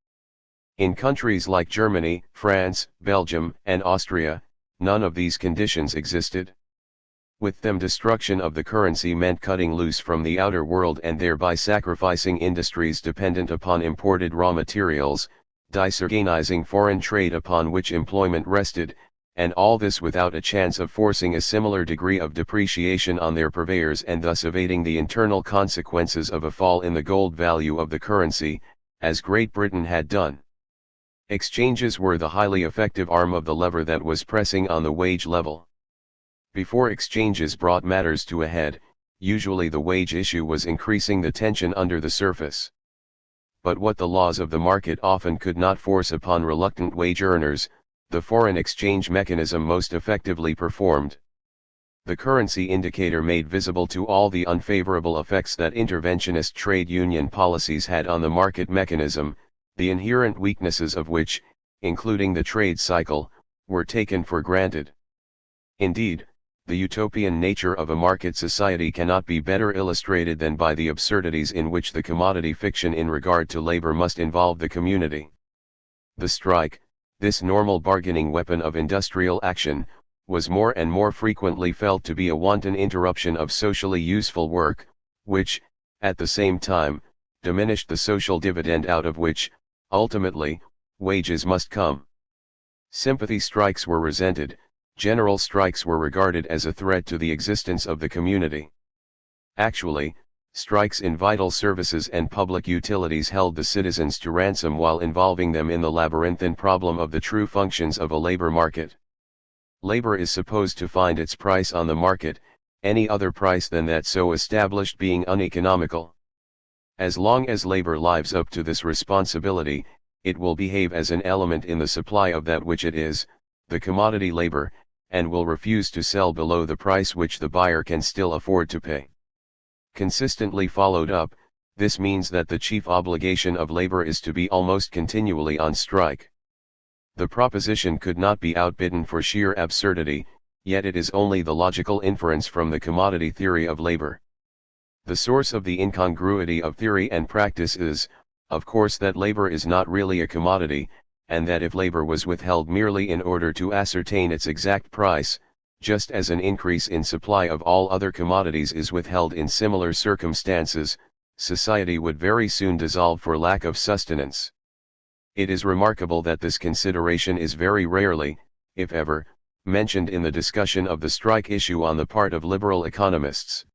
In countries like Germany, France, Belgium, and Austria, none of these conditions existed. With them, destruction of the currency meant cutting loose from the outer world and thereby sacrificing industries dependent upon imported raw materials, disorganizing foreign trade upon which employment rested, and all this without a chance of forcing a similar degree of depreciation on their purveyors and thus evading the internal consequences of a fall in the gold value of the currency, as Great Britain had done. Exchanges were the highly effective arm of the lever that was pressing on the wage level. Before exchanges brought matters to a head, usually the wage issue was increasing the tension under the surface. But what the laws of the market often could not force upon reluctant wage earners, the foreign exchange mechanism most effectively performed. The currency indicator made visible to all the unfavorable effects that interventionist trade union policies had on the market mechanism, the inherent weaknesses of which, including the trade cycle, were taken for granted. Indeed, the utopian nature of a market society cannot be better illustrated than by the absurdities in which the commodity fiction in regard to labor must involve the community. The strike, this normal bargaining weapon of industrial action, was more and more frequently felt to be a wanton interruption of socially useful work, which, at the same time, diminished the social dividend out of which, ultimately, wages must come. Sympathy strikes were resented. General strikes were regarded as a threat to the existence of the community. Actually, strikes in vital services and public utilities held the citizens to ransom while involving them in the labyrinthine problem of the true functions of a labor market. Labor is supposed to find its price on the market, any other price than that so established being uneconomical. As long as labor lives up to this responsibility, it will behave as an element in the supply of that which it is, the commodity labor, and will refuse to sell below the price which the buyer can still afford to pay. Consistently followed up, this means that the chief obligation of labor is to be almost continually on strike. The proposition could not be outbidden for sheer absurdity, yet it is only the logical inference from the commodity theory of labor. The source of the incongruity of theory and practice is, of course, that labor is not really a commodity, and that if labor was withheld merely in order to ascertain its exact price, just as an increase in supply of all other commodities is withheld in similar circumstances, society would very soon dissolve for lack of sustenance. It is remarkable that this consideration is very rarely, if ever, mentioned in the discussion of the strike issue on the part of liberal economists.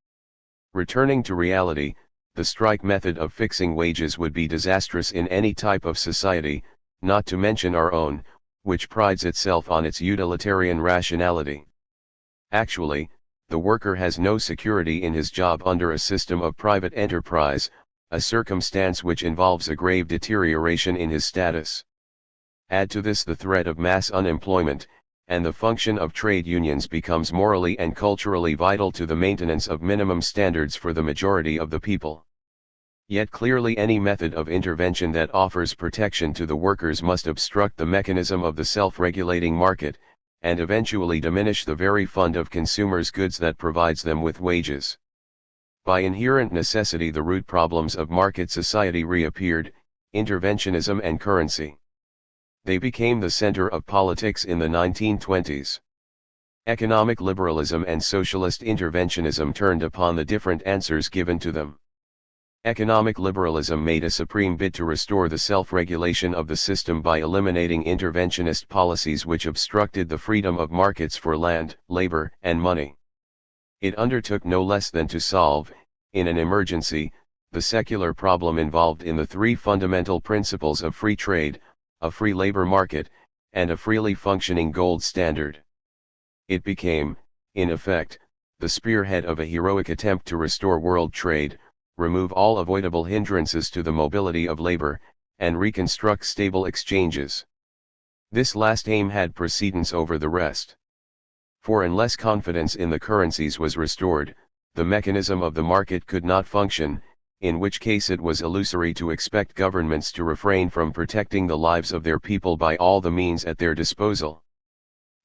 Returning to reality, the strike method of fixing wages would be disastrous in any type of society, not to mention our own, which prides itself on its utilitarian rationality. Actually, the worker has no security in his job under a system of private enterprise, a circumstance which involves a grave deterioration in his status. Add to this the threat of mass unemployment, and the function of trade unions becomes morally and culturally vital to the maintenance of minimum standards for the majority of the people. Yet clearly any method of intervention that offers protection to the workers must obstruct the mechanism of the self-regulating market, and eventually diminish the very fund of consumers' goods that provides them with wages. By inherent necessity the root problems of market society reappeared, interventionism and currency. They became the center of politics in the 1920s. Economic liberalism and socialist interventionism turned upon the different answers given to them. Economic liberalism made a supreme bid to restore the self-regulation of the system by eliminating interventionist policies which obstructed the freedom of markets for land, labor, and money. It undertook no less than to solve, in an emergency, the secular problem involved in the three fundamental principles of free trade, a free labor market, and a freely functioning gold standard. It became, in effect, the spearhead of a heroic attempt to restore world trade, remove all avoidable hindrances to the mobility of labor, and reconstruct stable exchanges. This last aim had precedence over the rest. For unless confidence in the currencies was restored, the mechanism of the market could not function, in which case it was illusory to expect governments to refrain from protecting the lives of their people by all the means at their disposal.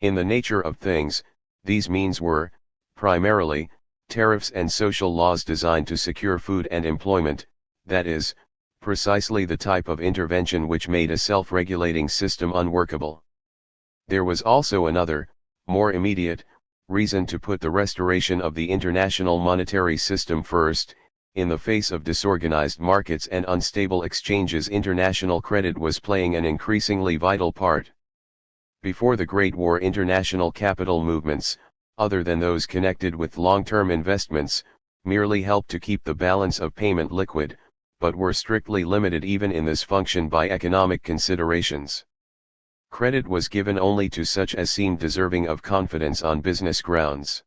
In the nature of things, these means were, primarily, tariffs and social laws designed to secure food and employment, that is, precisely the type of intervention which made a self-regulating system unworkable. There was also another, more immediate, reason to put the restoration of the international monetary system first. In the face of disorganized markets and unstable exchanges, international credit was playing an increasingly vital part. Before the Great War, international capital movements, other than those connected with long-term investments, merely helped to keep the balance of payment liquid, but were strictly limited even in this function by economic considerations. Credit was given only to such as seemed deserving of confidence on business grounds.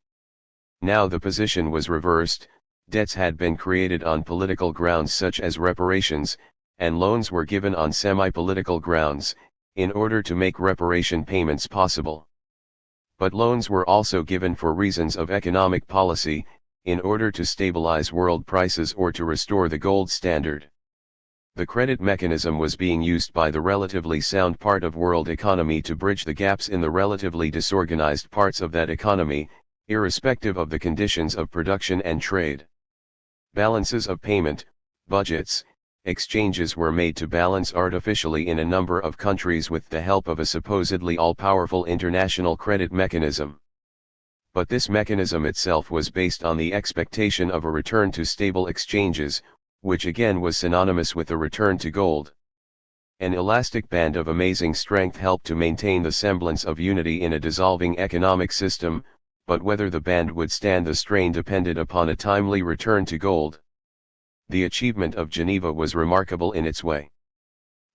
Now the position was reversed. Debts had been created on political grounds such as reparations, and loans were given on semi-political grounds, in order to make reparation payments possible. But loans were also given for reasons of economic policy, in order to stabilize world prices or to restore the gold standard. The credit mechanism was being used by the relatively sound part of world economy to bridge the gaps in the relatively disorganized parts of that economy, irrespective of the conditions of production and trade. Balances of payment, budgets, exchanges were made to balance artificially in a number of countries with the help of a supposedly all-powerful international credit mechanism. But this mechanism itself was based on the expectation of a return to stable exchanges, which again was synonymous with a return to gold. An elastic band of amazing strength helped to maintain the semblance of unity in a dissolving economic system, but whether the band would stand the strain depended upon a timely return to gold. The achievement of Geneva was remarkable in its way.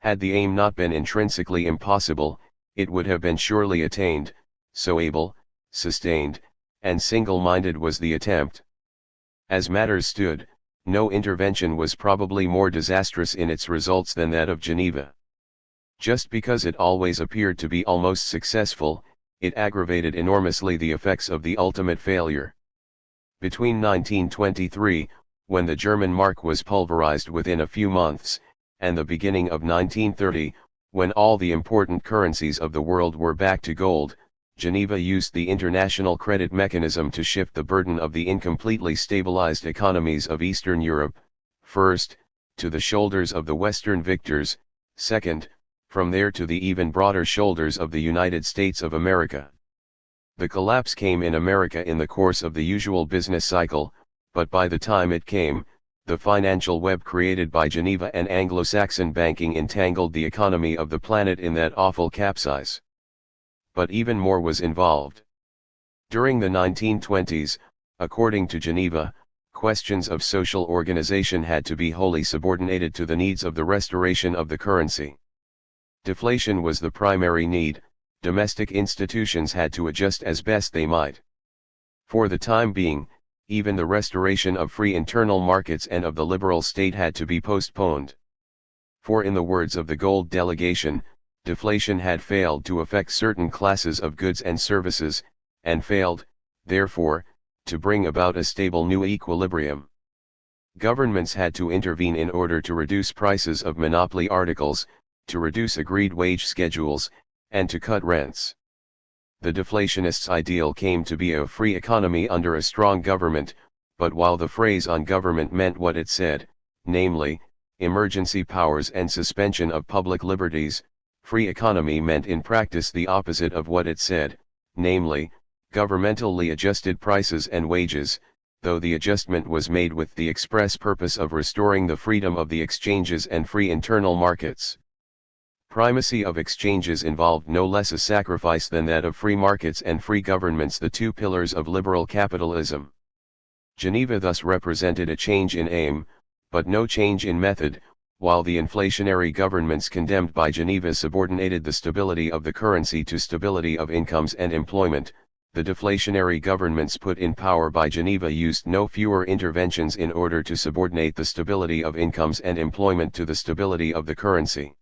Had the aim not been intrinsically impossible, it would have been surely attained, so able, sustained, and single-minded was the attempt. As matters stood, no intervention was probably more disastrous in its results than that of Geneva. Just because it always appeared to be almost successful, it aggravated enormously the effects of the ultimate failure. Between 1923, when the German mark was pulverized within a few months, and the beginning of 1930, when all the important currencies of the world were back to gold, Geneva used the international credit mechanism to shift the burden of the incompletely stabilized economies of Eastern Europe, first, to the shoulders of the Western victors, second, from there to the even broader shoulders of the United States of America. The collapse came in America in the course of the usual business cycle, but by the time it came, the financial web created by Geneva and Anglo-Saxon banking entangled the economy of the planet in that awful capsize. But even more was involved. During the 1920s, according to Geneva, questions of social organization had to be wholly subordinated to the needs of the restoration of the currency. Deflation was the primary need. Domestic institutions had to adjust as best they might. For the time being, even the restoration of free internal markets and of the liberal state had to be postponed. For in the words of the gold delegation, deflation had failed to affect certain classes of goods and services, and failed, therefore, to bring about a stable new equilibrium. Governments had to intervene in order to reduce prices of monopoly articles, to reduce agreed wage schedules, and to cut rents. The deflationists' ideal came to be a free economy under a strong government, but while the phrase on government meant what it said, namely, emergency powers and suspension of public liberties, free economy meant in practice the opposite of what it said, namely, governmentally adjusted prices and wages, though the adjustment was made with the express purpose of restoring the freedom of the exchanges and free internal markets. Primacy of exchanges involved no less a sacrifice than that of free markets and free governments, the two pillars of liberal capitalism. Geneva thus represented a change in aim, but no change in method. While the inflationary governments condemned by Geneva subordinated the stability of the currency to stability of incomes and employment, the deflationary governments put in power by Geneva used no fewer interventions in order to subordinate the stability of incomes and employment to the stability of the currency.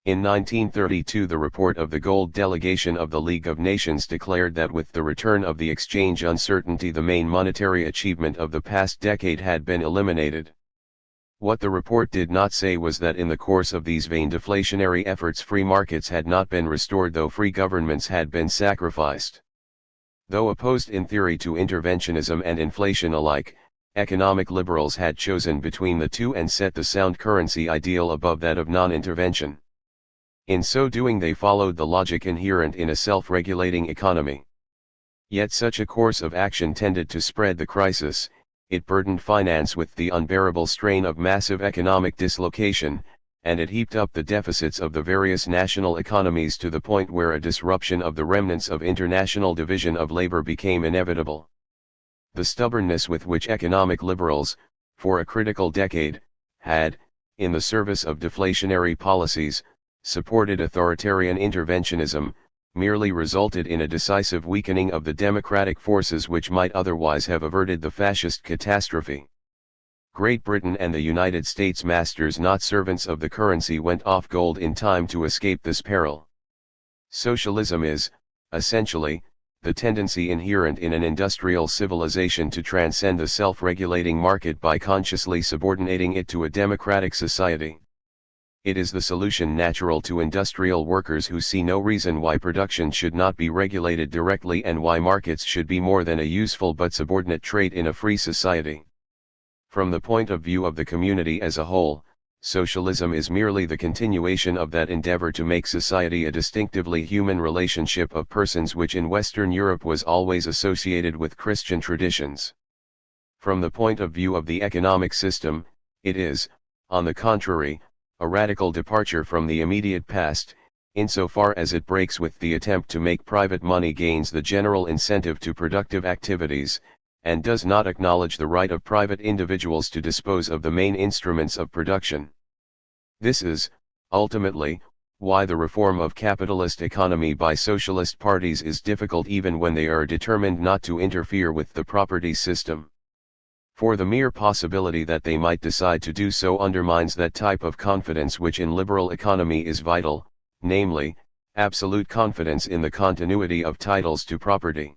In 1932, the report of the Gold Delegation of the League of Nations declared that with the return of the exchange uncertainty, the main monetary achievement of the past decade had been eliminated. What the report did not say was that in the course of these vain deflationary efforts free markets had not been restored, though free governments had been sacrificed. Though opposed in theory to interventionism and inflation alike, economic liberals had chosen between the two and set the sound currency ideal above that of non-intervention. In so doing they followed the logic inherent in a self-regulating economy. Yet such a course of action tended to spread the crisis. It burdened finance with the unbearable strain of massive economic dislocation, and it heaped up the deficits of the various national economies to the point where a disruption of the remnants of international division of labor became inevitable. The stubbornness with which economic liberals, for a critical decade, had, in the service of deflationary policies, supported authoritarian interventionism, merely resulted in a decisive weakening of the democratic forces which might otherwise have averted the fascist catastrophe. Great Britain and the United States, masters not servants of the currency, went off gold in time to escape this peril. Socialism is, essentially, the tendency inherent in an industrial civilization to transcend the self-regulating market by consciously subordinating it to a democratic society. It is the solution natural to industrial workers who see no reason why production should not be regulated directly and why markets should be more than a useful but subordinate trait in a free society. From the point of view of the community as a whole, socialism is merely the continuation of that endeavor to make society a distinctively human relationship of persons which in Western Europe was always associated with Christian traditions. From the point of view of the economic system, it is, on the contrary, a radical departure from the immediate past, insofar as it breaks with the attempt to make private money gains the general incentive to productive activities, and does not acknowledge the right of private individuals to dispose of the main instruments of production. This is, ultimately, why the reform of capitalist economy by socialist parties is difficult even when they are determined not to interfere with the property system. For the mere possibility that they might decide to do so undermines that type of confidence which in liberal economy is vital, namely, absolute confidence in the continuity of titles to property.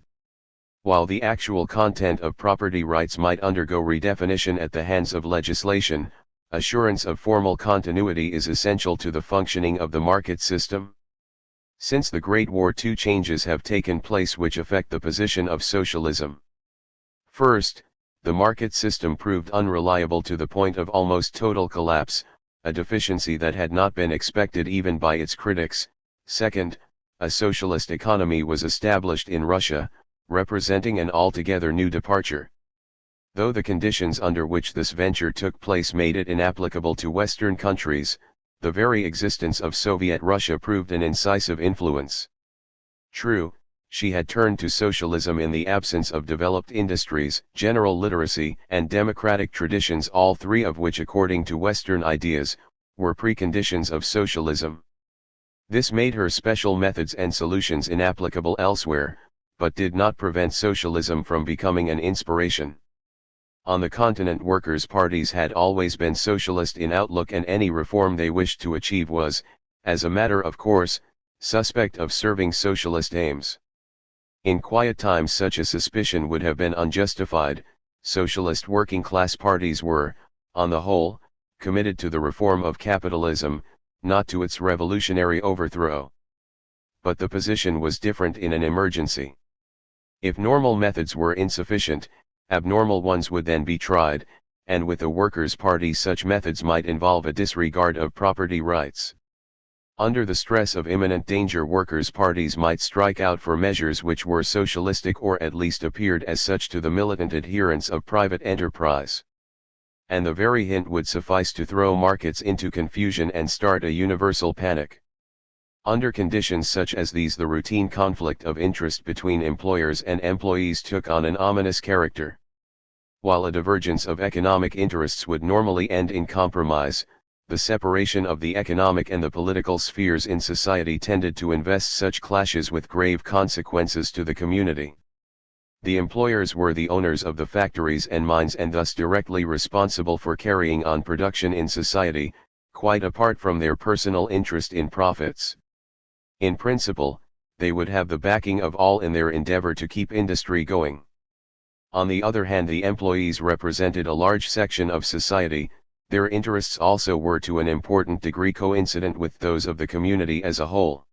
While the actual content of property rights might undergo redefinition at the hands of legislation, assurance of formal continuity is essential to the functioning of the market system. Since the Great War, two changes have taken place which affect the position of socialism. First, the market system proved unreliable to the point of almost total collapse, a deficiency that had not been expected even by its critics. Second, a socialist economy was established in Russia, representing an altogether new departure. Though the conditions under which this venture took place made it inapplicable to Western countries, the very existence of Soviet Russia proved an incisive influence. True, she had turned to socialism in the absence of developed industries, general literacy, and democratic traditions, all three of which, according to Western ideas, were preconditions of socialism. This made her special methods and solutions inapplicable elsewhere, but did not prevent socialism from becoming an inspiration. On the continent, workers' parties had always been socialist in outlook, and any reform they wished to achieve was, as a matter of course, suspect of serving socialist aims. In quiet times such a suspicion would have been unjustified. Socialist working class parties were, on the whole, committed to the reform of capitalism, not to its revolutionary overthrow. But the position was different in an emergency. If normal methods were insufficient, abnormal ones would then be tried, and with a workers' party such methods might involve a disregard of property rights. Under the stress of imminent danger, workers' parties might strike out for measures which were socialistic, or at least appeared as such to the militant adherents of private enterprise. And the very hint would suffice to throw markets into confusion and start a universal panic. Under conditions such as these, the routine conflict of interest between employers and employees took on an ominous character. While a divergence of economic interests would normally end in compromise, the separation of the economic and the political spheres in society tended to invest such clashes with grave consequences to the community. The employers were the owners of the factories and mines, and thus directly responsible for carrying on production in society, quite apart from their personal interest in profits. In principle, they would have the backing of all in their endeavor to keep industry going. On the other hand, the employees represented a large section of society, Their interests also were to an important degree coincident with those of the community as a whole.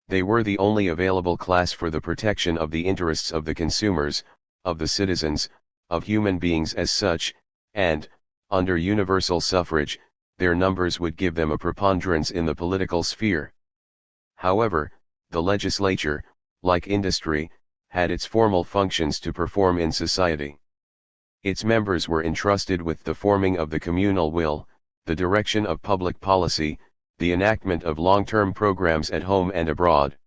They were the only available class for the protection of the interests of the consumers, of the citizens, of human beings as such, and, under universal suffrage, their numbers would give them a preponderance in the political sphere. However, the legislature, like industry, had its formal functions to perform in society. Its members were entrusted with the forming of the communal will, the direction of public policy, the enactment of long-term programs at home and abroad.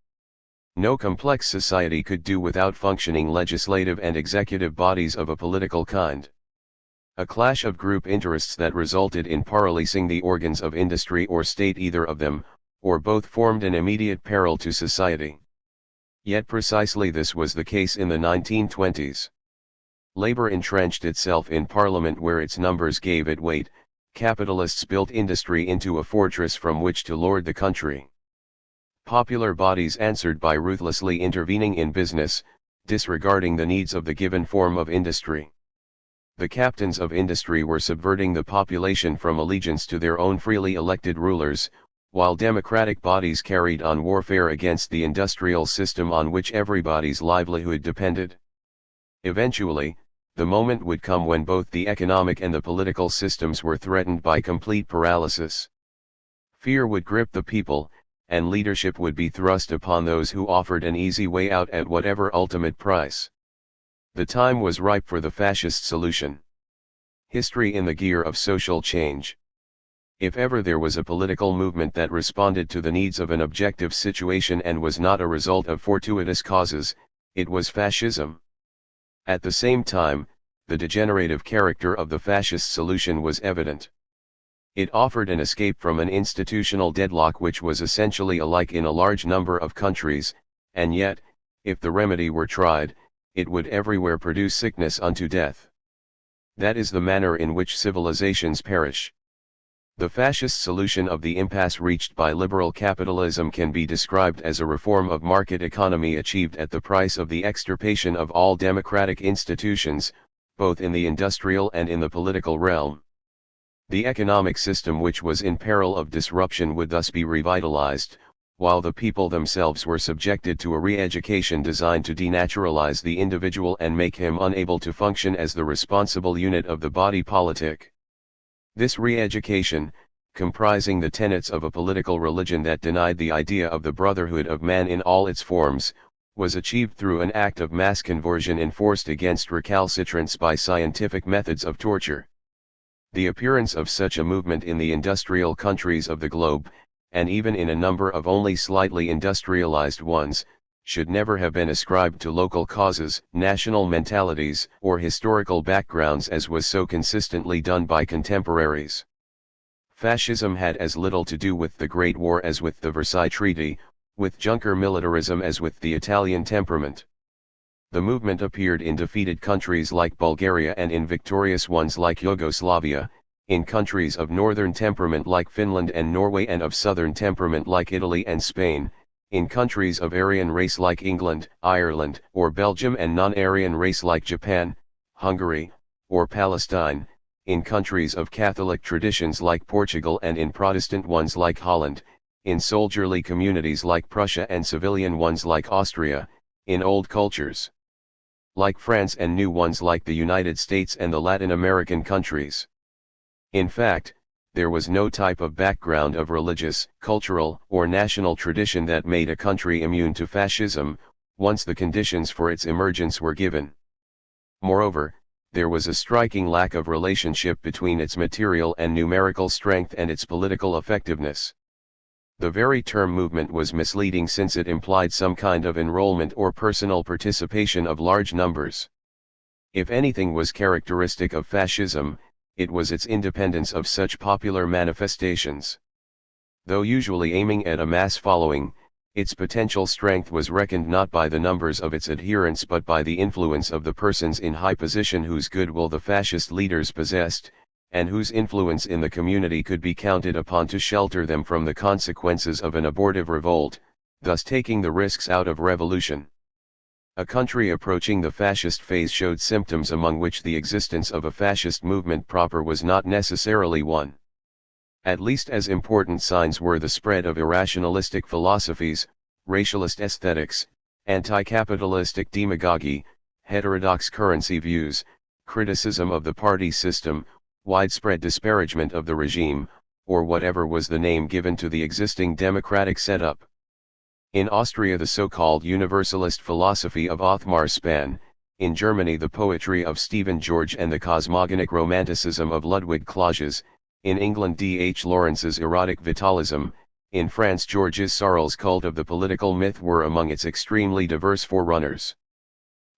No complex society could do without functioning legislative and executive bodies of a political kind. A clash of group interests that resulted in paralyzing the organs of industry or state, either of them, or both, formed an immediate peril to society. Yet precisely this was the case in the 1920s. Labor entrenched itself in Parliament where its numbers gave it weight. Capitalists built industry into a fortress from which to lord the country. Popular bodies answered by ruthlessly intervening in business, disregarding the needs of the given form of industry. The captains of industry were subverting the population from allegiance to their own freely elected rulers, while democratic bodies carried on warfare against the industrial system on which everybody's livelihood depended. Eventually, the moment would come when both the economic and the political systems were threatened by complete paralysis. Fear would grip the people, and leadership would be thrust upon those who offered an easy way out at whatever ultimate price. The time was ripe for the fascist solution. History in the gear of social change. If ever there was a political movement that responded to the needs of an objective situation and was not a result of fortuitous causes, it was fascism. At the same time, the degenerative character of the fascist solution was evident. It offered an escape from an institutional deadlock which was essentially alike in a large number of countries, and yet, if the remedy were tried, it would everywhere produce sickness unto death. That is the manner in which civilizations perish. The fascist solution of the impasse reached by liberal capitalism can be described as a reform of market economy achieved at the price of the extirpation of all democratic institutions, both in the industrial and in the political realm. The economic system which was in peril of disruption would thus be revitalized, while the people themselves were subjected to a re-education designed to denaturalize the individual and make him unable to function as the responsible unit of the body politic. This re-education, comprising the tenets of a political religion that denied the idea of the brotherhood of man in all its forms, was achieved through an act of mass conversion enforced against recalcitrants by scientific methods of torture. The appearance of such a movement in the industrial countries of the globe, and even in a number of only slightly industrialized ones, should never have been ascribed to local causes, national mentalities, or historical backgrounds as was so consistently done by contemporaries. Fascism had as little to do with the Great War as with the Versailles Treaty, with Junker militarism as with the Italian temperament. The movement appeared in defeated countries like Bulgaria and in victorious ones like Yugoslavia, in countries of northern temperament like Finland and Norway and of southern temperament like Italy and Spain, in countries of Aryan race like England, Ireland, or Belgium and non-Aryan race like Japan, Hungary, or Palestine, in countries of Catholic traditions like Portugal and in Protestant ones like Holland, in soldierly communities like Prussia and civilian ones like Austria, in old cultures like France and new ones like the United States and the Latin American countries. In fact, there was no type of background of religious, cultural, or national tradition that made a country immune to fascism, once the conditions for its emergence were given. Moreover, there was a striking lack of relationship between its material and numerical strength and its political effectiveness. The very term movement was misleading since it implied some kind of enrollment or personal participation of large numbers. If anything was characteristic of fascism, it was its independence of such popular manifestations. Though usually aiming at a mass following, its potential strength was reckoned not by the numbers of its adherents but by the influence of the persons in high position whose goodwill the fascist leaders possessed, and whose influence in the community could be counted upon to shelter them from the consequences of an abortive revolt, thus taking the risks out of revolution. A country approaching the fascist phase showed symptoms among which the existence of a fascist movement proper was not necessarily one. At least as important signs were the spread of irrationalistic philosophies, racialist aesthetics, anti-capitalistic demagogy, heterodox currency views, criticism of the party system, widespread disparagement of the regime, or whatever was the name given to the existing democratic setup. In Austria the so-called universalist philosophy of Othmar Spann, in Germany the poetry of Stephen George and the cosmogonic romanticism of Ludwig Clausius, in England D. H. Lawrence's erotic vitalism, in France Georges Sorel's cult of the political myth were among its extremely diverse forerunners.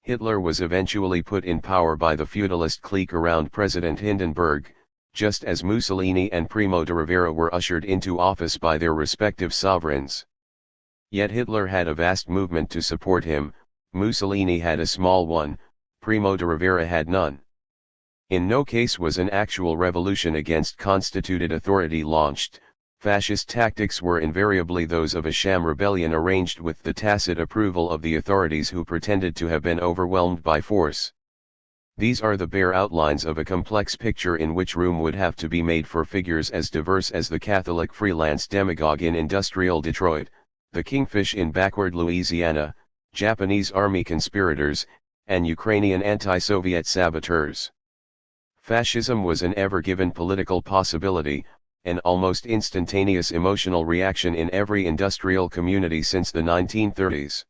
Hitler was eventually put in power by the feudalist clique around President Hindenburg, just as Mussolini and Primo de Rivera were ushered into office by their respective sovereigns. Yet Hitler had a vast movement to support him, Mussolini had a small one, Primo de Rivera had none. In no case was an actual revolution against constituted authority launched. Fascist tactics were invariably those of a sham rebellion arranged with the tacit approval of the authorities who pretended to have been overwhelmed by force. These are the bare outlines of a complex picture in which room would have to be made for figures as diverse as the Catholic freelance demagogue in industrial Detroit, the kingfish in backward Louisiana, Japanese army conspirators, and Ukrainian anti-Soviet saboteurs. Fascism was an ever-given political possibility, an almost instantaneous emotional reaction in every industrial community since the 1930s.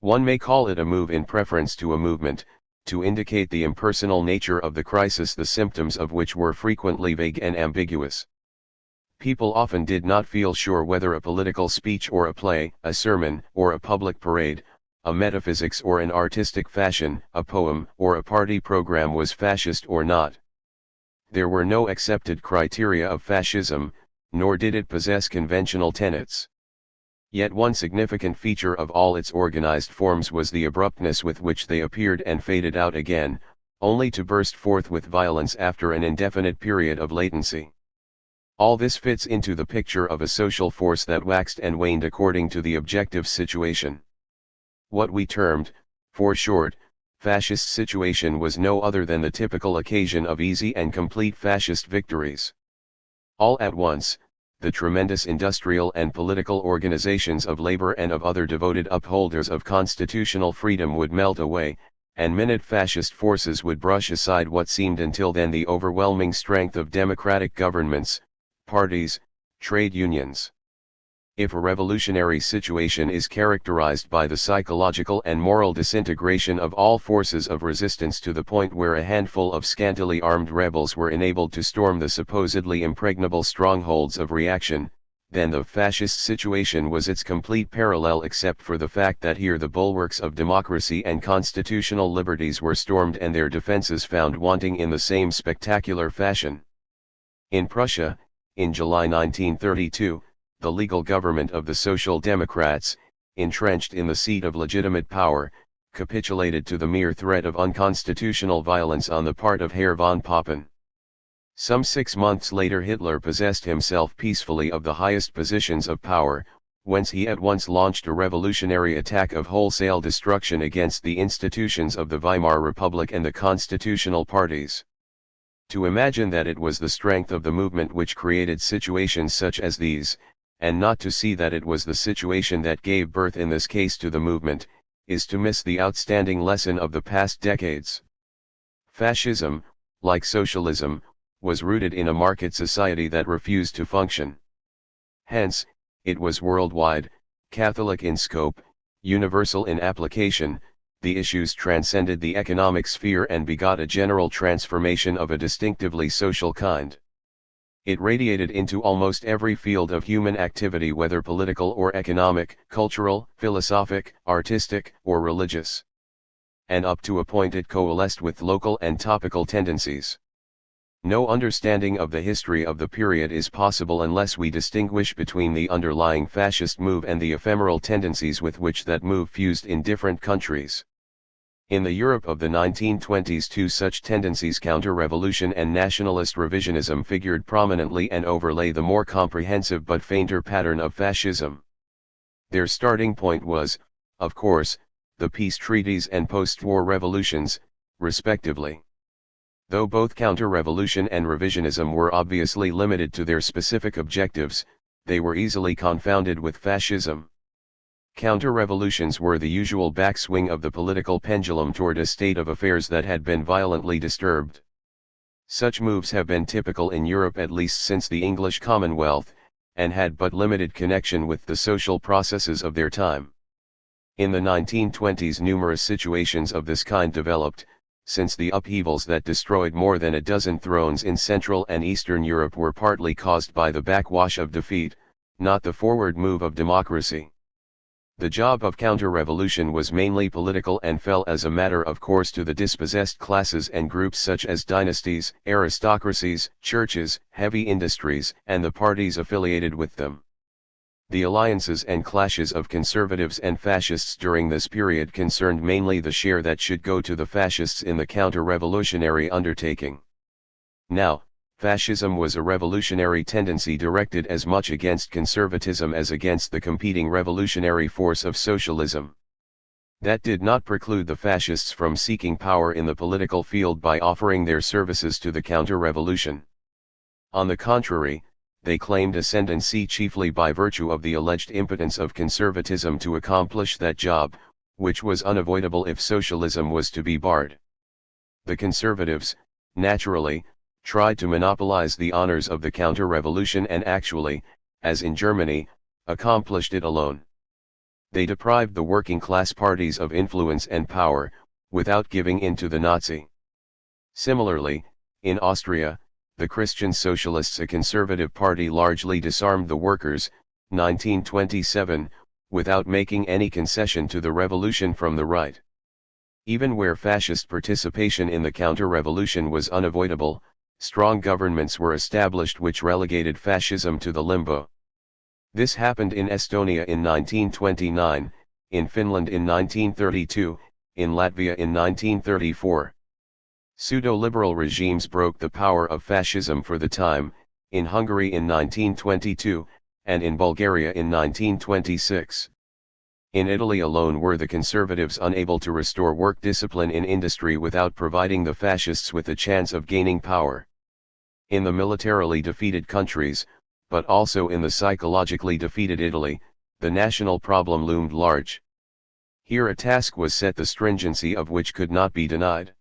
One may call it a move in preference to a movement, to indicate the impersonal nature of the crisis, the symptoms of which were frequently vague and ambiguous. People often did not feel sure whether a political speech or a play, a sermon or a public parade, a metaphysics or an artistic fashion, a poem or a party program was fascist or not. There were no accepted criteria of fascism, nor did it possess conventional tenets. Yet one significant feature of all its organized forms was the abruptness with which they appeared and faded out again, only to burst forth with violence after an indefinite period of latency. All this fits into the picture of a social force that waxed and waned according to the objective situation. What we termed, for short, fascist situation was no other than the typical occasion of easy and complete fascist victories. All at once, the tremendous industrial and political organizations of labor and of other devoted upholders of constitutional freedom would melt away, and minute fascist forces would brush aside what seemed until then the overwhelming strength of democratic governments, parties, trade unions. If a revolutionary situation is characterized by the psychological and moral disintegration of all forces of resistance to the point where a handful of scantily armed rebels were enabled to storm the supposedly impregnable strongholds of reaction, then the fascist situation was its complete parallel, except for the fact that here the bulwarks of democracy and constitutional liberties were stormed and their defenses found wanting in the same spectacular fashion. In Prussia, in July 1932, the legal government of the Social Democrats, entrenched in the seat of legitimate power, capitulated to the mere threat of unconstitutional violence on the part of Herr von Papen. Some 6 months later Hitler possessed himself peacefully of the highest positions of power, whence he at once launched a revolutionary attack of wholesale destruction against the institutions of the Weimar Republic and the constitutional parties. To imagine that it was the strength of the movement which created situations such as these, and not to see that it was the situation that gave birth in this case to the movement, is to miss the outstanding lesson of the past decades. Fascism, like socialism, was rooted in a market society that refused to function. Hence, it was worldwide, Catholic in scope, universal in application. The issues transcended the economic sphere and begot a general transformation of a distinctively social kind. It radiated into almost every field of human activity, whether political or economic, cultural, philosophic, artistic, or religious. And up to a point it coalesced with local and topical tendencies. No understanding of the history of the period is possible unless we distinguish between the underlying fascist move and the ephemeral tendencies with which that move fused in different countries. In the Europe of the 1920s, two such tendencies, counter-revolution and nationalist revisionism, figured prominently and overlay the more comprehensive but fainter pattern of fascism. Their starting point was, of course, the peace treaties and post-war revolutions, respectively. Though both counter-revolution and revisionism were obviously limited to their specific objectives, they were easily confounded with fascism. Counter-revolutions were the usual backswing of the political pendulum toward a state of affairs that had been violently disturbed. Such moves have been typical in Europe at least since the English Commonwealth, and had but limited connection with the social processes of their time. In the 1920s numerous situations of this kind developed, since the upheavals that destroyed more than a dozen thrones in Central and Eastern Europe were partly caused by the backwash of defeat, not the forward move of democracy. The job of counter-revolution was mainly political and fell as a matter of course to the dispossessed classes and groups such as dynasties, aristocracies, churches, heavy industries, and the parties affiliated with them. The alliances and clashes of conservatives and fascists during this period concerned mainly the share that should go to the fascists in the counter-revolutionary undertaking. Now, fascism was a revolutionary tendency directed as much against conservatism as against the competing revolutionary force of socialism. That did not preclude the fascists from seeking power in the political field by offering their services to the counter-revolution. On the contrary, they claimed ascendancy chiefly by virtue of the alleged impotence of conservatism to accomplish that job, which was unavoidable if socialism was to be barred. The conservatives, naturally, tried to monopolize the honors of the counter-revolution and actually, as in Germany, accomplished it alone. They deprived the working-class parties of influence and power, without giving in to the Nazi. Similarly, in Austria, the Christian Socialists, a conservative party, largely disarmed the workers, 1927, without making any concession to the revolution from the right. Even where fascist participation in the counter-revolution was unavoidable, strong governments were established which relegated fascism to the limbo. This happened in Estonia in 1929, in Finland in 1932, in Latvia in 1934. Pseudo-liberal regimes broke the power of fascism for the time, in Hungary in 1922, and in Bulgaria in 1926. In Italy alone were the conservatives unable to restore work discipline in industry without providing the fascists with a chance of gaining power. In the militarily defeated countries, but also in the psychologically defeated Italy, the national problem loomed large. Here a task was set the stringency of which could not be denied.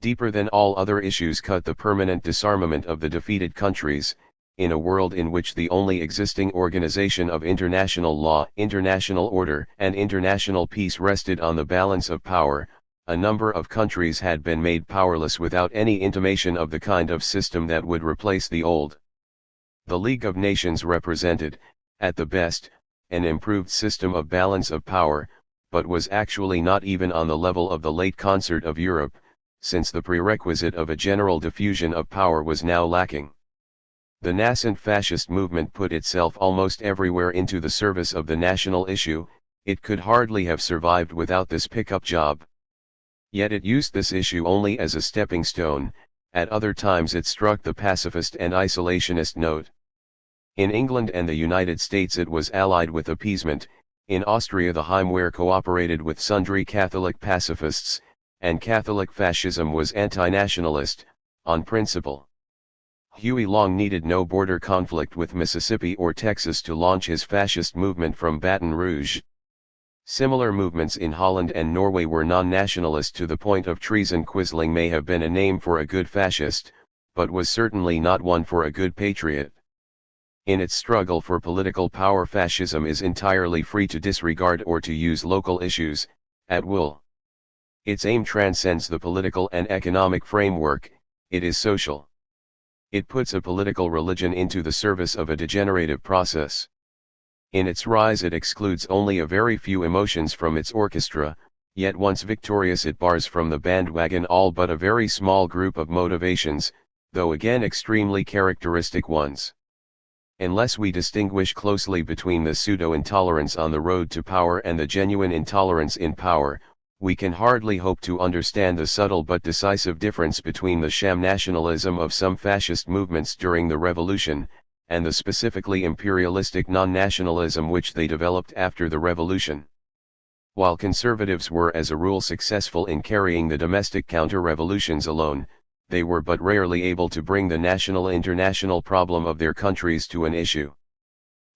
Deeper than all other issues cut the permanent disarmament of the defeated countries, in a world in which the only existing organization of international law, international order, and international peace rested on the balance of power. A number of countries had been made powerless without any intimation of the kind of system that would replace the old. The League of Nations represented, at the best, an improved system of balance of power, but was actually not even on the level of the late concert of Europe, since the prerequisite of a general diffusion of power was now lacking. The nascent fascist movement put itself almost everywhere into the service of the national issue. It could hardly have survived without this pickup job. Yet it used this issue only as a stepping stone. At other times it struck the pacifist and isolationist note. In England and the United States it was allied with appeasement. In Austria the Heimwehr cooperated with sundry Catholic pacifists, and Catholic fascism was anti-nationalist, on principle. Huey Long needed no border conflict with Mississippi or Texas to launch his fascist movement from Baton Rouge. Similar movements in Holland and Norway were non-nationalist to the point of treason. Quisling may have been a name for a good fascist, but was certainly not one for a good patriot. In its struggle for political power, fascism is entirely free to disregard or to use local issues, at will. Its aim transcends the political and economic framework. It is social. It puts a political religion into the service of a degenerative process. In its rise it excludes only a very few emotions from its orchestra, yet once victorious it bars from the bandwagon all but a very small group of motivations, though again extremely characteristic ones. Unless we distinguish closely between the pseudo-intolerance on the road to power and the genuine intolerance in power, we can hardly hope to understand the subtle but decisive difference between the sham nationalism of some fascist movements during the revolution, and the specifically imperialistic non-nationalism which they developed after the revolution. While conservatives were as a rule successful in carrying the domestic counter-revolutions alone, they were but rarely able to bring the national-international problem of their countries to an issue.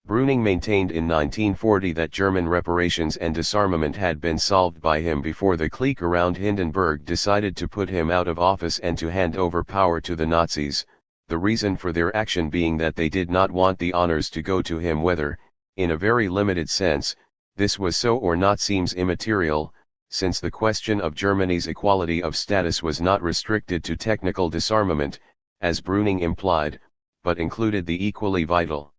Brüning maintained in 1940 that German reparations and disarmament had been solved by him before the clique around Hindenburg decided to put him out of office and to hand over power to the Nazis, the reason for their action being that they did not want the honors to go to him. Whether, in a very limited sense, this was so or not seems immaterial, since the question of Germany's equality of status was not restricted to technical disarmament, as Brüning implied, but included the equally vital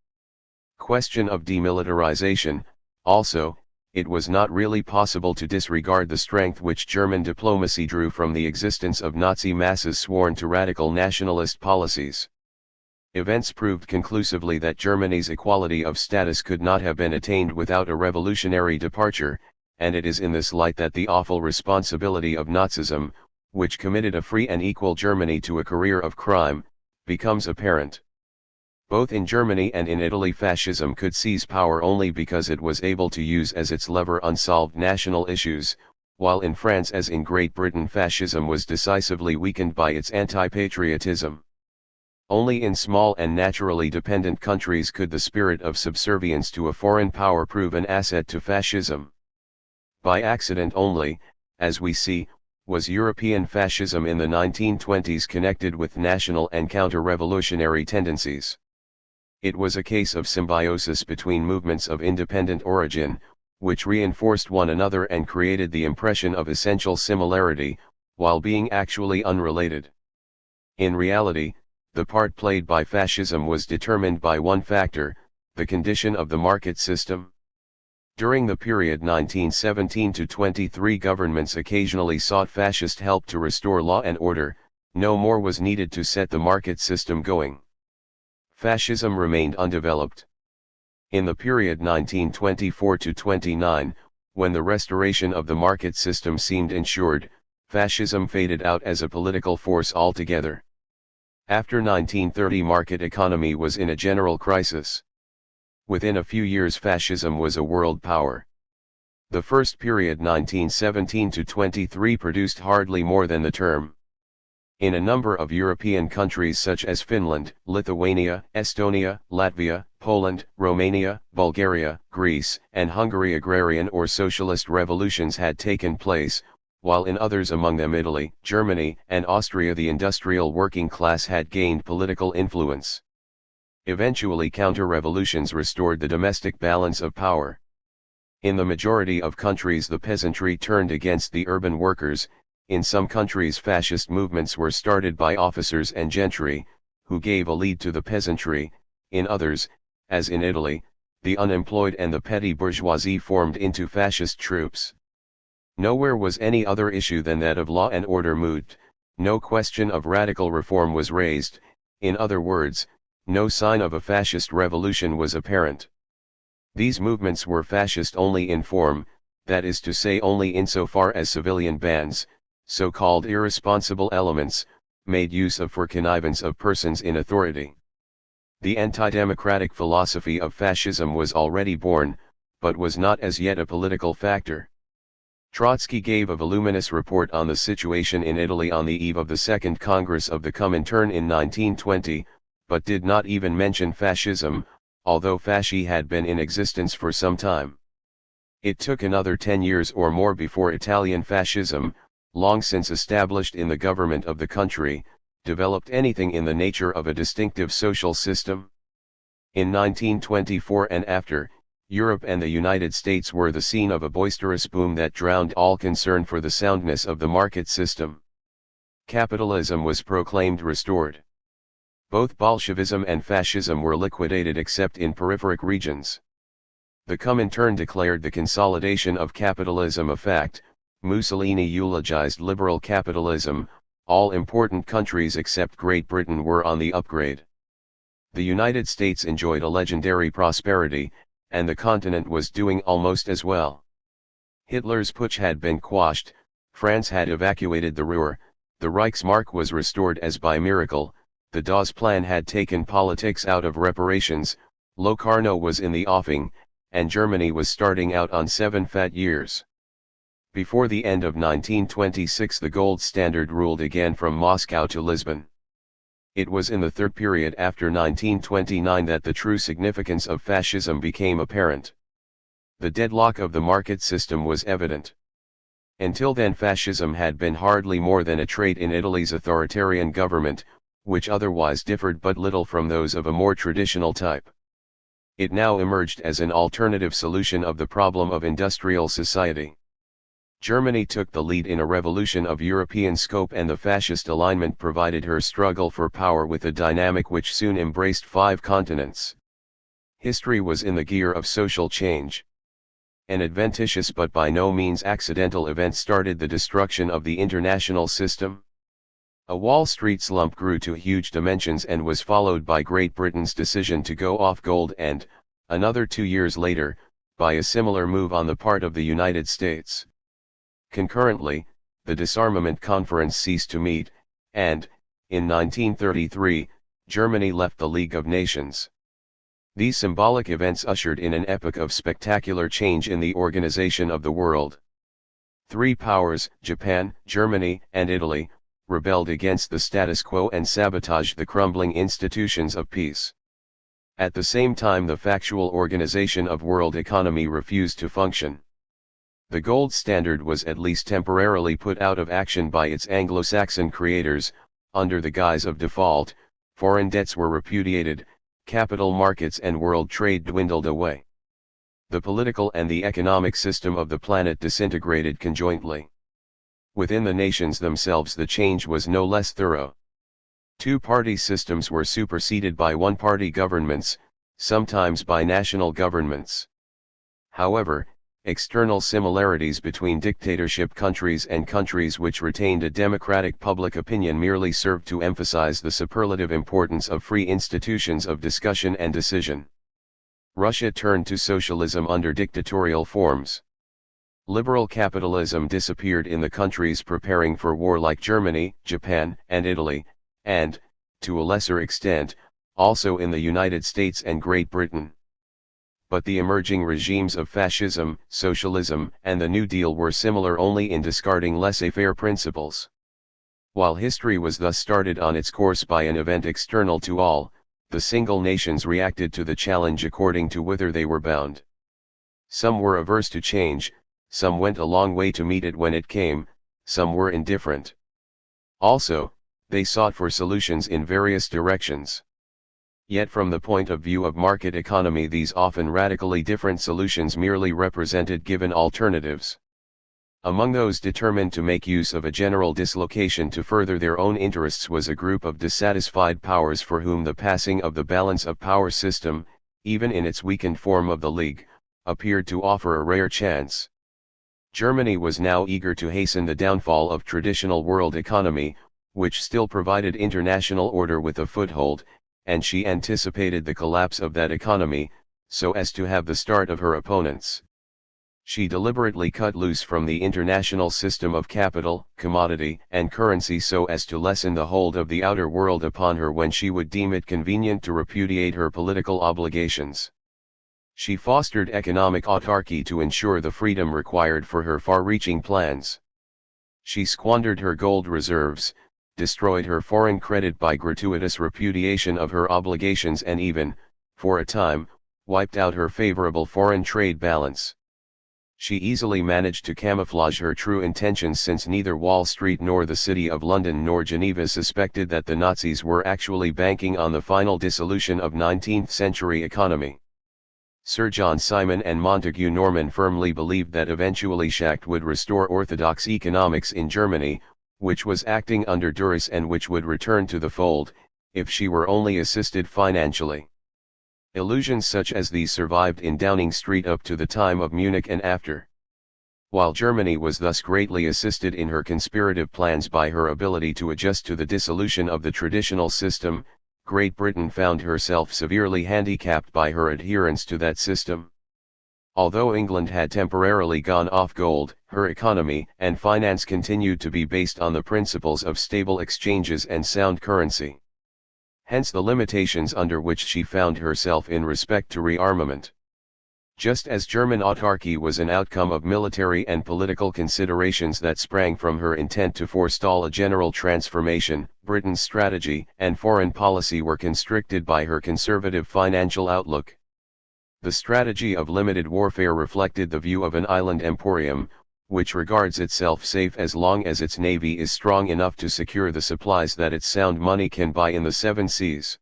question of demilitarization. Also, it was not really possible to disregard the strength which German diplomacy drew from the existence of Nazi masses sworn to radical nationalist policies. Events proved conclusively that Germany's equality of status could not have been attained without a revolutionary departure, and it is in this light that the awful responsibility of Nazism, which committed a free and equal Germany to a career of crime, becomes apparent. Both in Germany and in Italy fascism could seize power only because it was able to use as its lever unsolved national issues, while in France as in Great Britain fascism was decisively weakened by its anti-patriotism. Only in small and naturally dependent countries could the spirit of subservience to a foreign power prove an asset to fascism. By accident only, as we see, was European fascism in the 1920s connected with national and counter-revolutionary tendencies. It was a case of symbiosis between movements of independent origin, which reinforced one another and created the impression of essential similarity, while being actually unrelated. In reality, the part played by fascism was determined by one factor, the condition of the market system. During the period 1917 to 23, governments occasionally sought fascist help to restore law and order. No more was needed to set the market system going. Fascism remained undeveloped. In the period 1924 to 29, when the restoration of the market system seemed ensured, fascism faded out as a political force altogether. After 1930, market economy was in a general crisis. Within a few years fascism was a world power. The first period 1917 to 23 produced hardly more than the term. In a number of European countries such as Finland, Lithuania, Estonia, Latvia, Poland, Romania, Bulgaria, Greece, and Hungary agrarian or socialist revolutions had taken place, while in others, among them Italy, Germany, and Austria, the industrial working class had gained political influence. Eventually counter-revolutions restored the domestic balance of power. In the majority of countries the peasantry turned against the urban workers. In some countries fascist movements were started by officers and gentry, who gave a lead to the peasantry. In others, as in Italy, the unemployed and the petty bourgeoisie formed into fascist troops. Nowhere was any other issue than that of law and order moved, no question of radical reform was raised, in other words, no sign of a fascist revolution was apparent. These movements were fascist only in form, that is to say only insofar as civilian bands, so-called irresponsible elements, made use of for connivance of persons in authority. The anti-democratic philosophy of fascism was already born, but was not as yet a political factor. Trotsky gave a voluminous report on the situation in Italy on the eve of the Second Congress of the Comintern in 1920, but did not even mention fascism, although fasci had been in existence for some time. It took another 10 years or more before Italian fascism, long since established in the government of the country, developed anything in the nature of a distinctive social system. In 1924 and after, Europe and the United States were the scene of a boisterous boom that drowned all concern for the soundness of the market system. Capitalism was proclaimed restored. Both Bolshevism and fascism were liquidated except in peripheric regions. The Comintern declared the consolidation of capitalism a fact. Mussolini eulogized liberal capitalism. All important countries except Great Britain were on the upgrade. The United States enjoyed a legendary prosperity, and the continent was doing almost as well. Hitler's putsch had been quashed, France had evacuated the Ruhr, the Reichsmark was restored as by miracle, the Dawes Plan had taken politics out of reparations, Locarno was in the offing, and Germany was starting out on 7 fat years. Before the end of 1926 the gold standard ruled again from Moscow to Lisbon. It was in the third period after 1929 that the true significance of fascism became apparent. The deadlock of the market system was evident. Until then fascism had been hardly more than a trait in Italy's authoritarian government, which otherwise differed but little from those of a more traditional type. It now emerged as an alternative solution of the problem of industrial society. Germany took the lead in a revolution of European scope, and the fascist alignment provided her struggle for power with a dynamic which soon embraced 5 continents. History was in the gear of social change. An adventitious but by no means accidental event started the destruction of the international system. A Wall Street slump grew to huge dimensions and was followed by Great Britain's decision to go off gold and, another 2 years later, by a similar move on the part of the United States. Concurrently, the Disarmament Conference ceased to meet, and, in 1933, Germany left the League of Nations. These symbolic events ushered in an epoch of spectacular change in the organization of the world. 3 powers, Japan, Germany, and Italy, rebelled against the status quo and sabotaged the crumbling institutions of peace. At the same time, the factual organization of world economy refused to function. The gold standard was at least temporarily put out of action by its Anglo-Saxon creators. Under the guise of default, foreign debts were repudiated, capital markets and world trade dwindled away. The political and the economic system of the planet disintegrated conjointly. Within the nations themselves the change was no less thorough. 2-party systems were superseded by one-party governments, sometimes by national governments. However, external similarities between dictatorship countries and countries which retained a democratic public opinion merely served to emphasize the superlative importance of free institutions of discussion and decision. Russia turned to socialism under dictatorial forms. Liberal capitalism disappeared in the countries preparing for war like Germany, Japan, and Italy, and, to a lesser extent, also in the United States and Great Britain. But the emerging regimes of fascism, socialism, and the New Deal were similar only in discarding laissez-faire principles. While history was thus started on its course by an event external to all, the single nations reacted to the challenge according to whither they were bound. Some were averse to change, some went a long way to meet it when it came, some were indifferent. Also, they sought for solutions in various directions. Yet from the point of view of market economy these often radically different solutions merely represented given alternatives. Among those determined to make use of a general dislocation to further their own interests was a group of dissatisfied powers for whom the passing of the balance of power system, even in its weakened form of the League, appeared to offer a rare chance. Germany was now eager to hasten the downfall of traditional world economy, which still provided international order with a foothold, and she anticipated the collapse of that economy, so as to have the start of her opponents. She deliberately cut loose from the international system of capital, commodity, and currency so as to lessen the hold of the outer world upon her when she would deem it convenient to repudiate her political obligations. She fostered economic autarky to ensure the freedom required for her far-reaching plans. She squandered her gold reserves, destroyed her foreign credit by gratuitous repudiation of her obligations, and even, for a time, wiped out her favorable foreign trade balance. She easily managed to camouflage her true intentions, since neither Wall Street nor the City of London nor Geneva suspected that the Nazis were actually banking on the final dissolution of 19th-century economy. Sir John Simon and Montague Norman firmly believed that eventually Schacht would restore orthodox economics in Germany, which was acting under duress and which would return to the fold, if she were only assisted financially. Illusions such as these survived in Downing Street up to the time of Munich and after. While Germany was thus greatly assisted in her conspirative plans by her ability to adjust to the dissolution of the traditional system, Great Britain found herself severely handicapped by her adherence to that system. Although England had temporarily gone off gold, her economy and finance continued to be based on the principles of stable exchanges and sound currency. Hence the limitations under which she found herself in respect to rearmament. Just as German autarky was an outcome of military and political considerations that sprang from her intent to forestall a general transformation, Britain's strategy and foreign policy were constricted by her conservative financial outlook. The strategy of limited warfare reflected the view of an island emporium, which regards itself safe as long as its navy is strong enough to secure the supplies that its sound money can buy in the seven seas.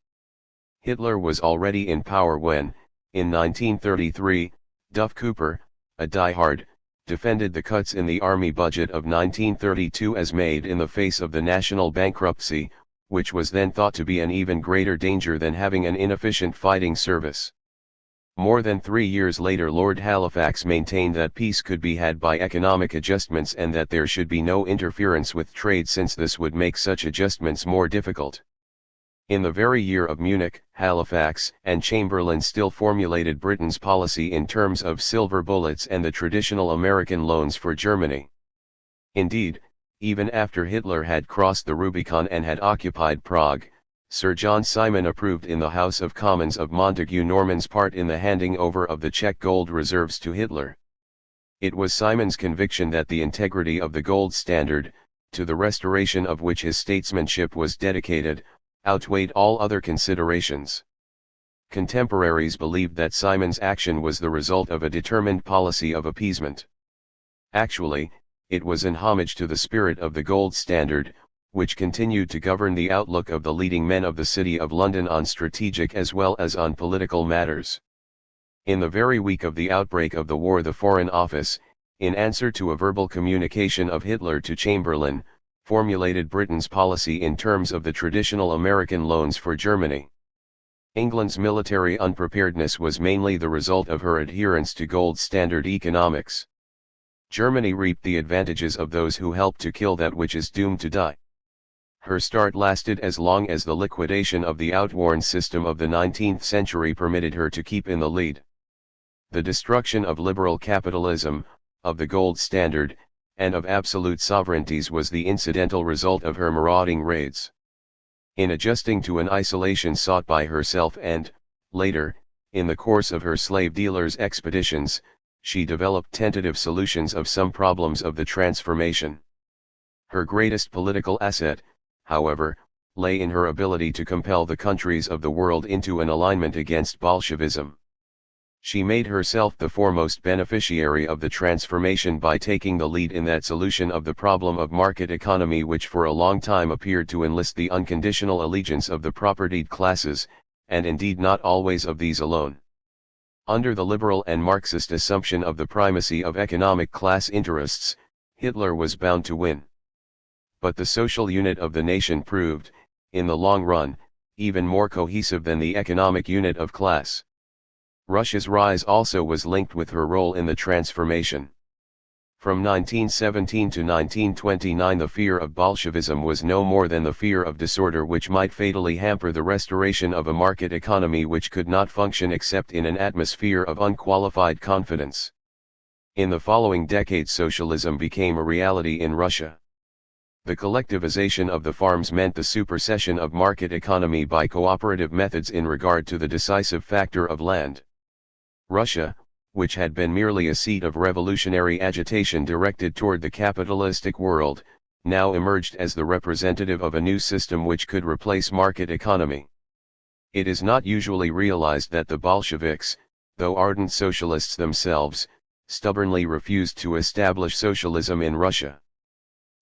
Hitler was already in power when, in 1933, Duff Cooper, a diehard, defended the cuts in the army budget of 1932 as made in the face of the national bankruptcy, which was then thought to be an even greater danger than having an inefficient fighting service. More than 3 years later, Lord Halifax maintained that peace could be had by economic adjustments and that there should be no interference with trade, since this would make such adjustments more difficult. In the very year of Munich, Halifax and Chamberlain still formulated Britain's policy in terms of silver bullets and the traditional American loans for Germany. Indeed, even after Hitler had crossed the Rubicon and had occupied Prague, Sir John Simon approved in the House of Commons of Montague Norman's part in the handing over of the Czech gold reserves to Hitler. It was Simon's conviction that the integrity of the gold standard, to the restoration of which his statesmanship was dedicated, outweighed all other considerations. Contemporaries believed that Simon's action was the result of a determined policy of appeasement. Actually, it was in homage to the spirit of the gold standard, which continued to govern the outlook of the leading men of the City of London on strategic as well as on political matters. In the very week of the outbreak of the war, the Foreign Office, in answer to a verbal communication of Hitler to Chamberlain, formulated Britain's policy in terms of the traditional American loans for Germany. England's military unpreparedness was mainly the result of her adherence to gold standard economics. Germany reaped the advantages of those who help to kill that which is doomed to die. Her start lasted as long as the liquidation of the outworn system of the 19th century permitted her to keep in the lead. The destruction of liberal capitalism, of the gold standard, and of absolute sovereignties was the incidental result of her marauding raids. In adjusting to an isolation sought by herself and, later, in the course of her slave dealers' expeditions, she developed tentative solutions of some problems of the transformation. Her greatest political asset, however, lay in her ability to compel the countries of the world into an alignment against Bolshevism. She made herself the foremost beneficiary of the transformation by taking the lead in that solution of the problem of market economy which for a long time appeared to enlist the unconditional allegiance of the propertied classes, and indeed not always of these alone. Under the liberal and Marxist assumption of the primacy of economic class interests, Hitler was bound to win. But the social unit of the nation proved, in the long run, even more cohesive than the economic unit of class. Russia's rise also was linked with her role in the transformation. From 1917 to 1929 the fear of Bolshevism was no more than the fear of disorder which might fatally hamper the restoration of a market economy which could not function except in an atmosphere of unqualified confidence. In the following decades socialism became a reality in Russia. The collectivization of the farms meant the supersession of market economy by cooperative methods in regard to the decisive factor of land. Russia, which had been merely a seat of revolutionary agitation directed toward the capitalistic world, now emerged as the representative of a new system which could replace market economy. It is not usually realized that the Bolsheviks, though ardent socialists themselves, stubbornly refused to establish socialism in Russia.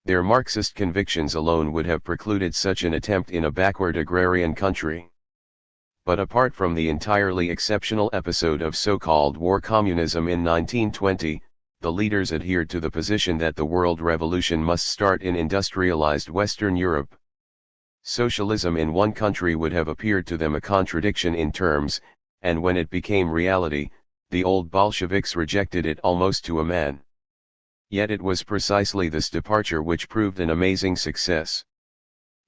Their Marxist convictions alone would have precluded such an attempt in a backward agrarian country. But apart from the entirely exceptional episode of so-called war communism in 1920, the leaders adhered to the position that the world revolution must start in industrialized Western Europe. Socialism in one country would have appeared to them a contradiction in terms, and when it became reality, the old Bolsheviks rejected it almost to a man. Yet it was precisely this departure which proved an amazing success.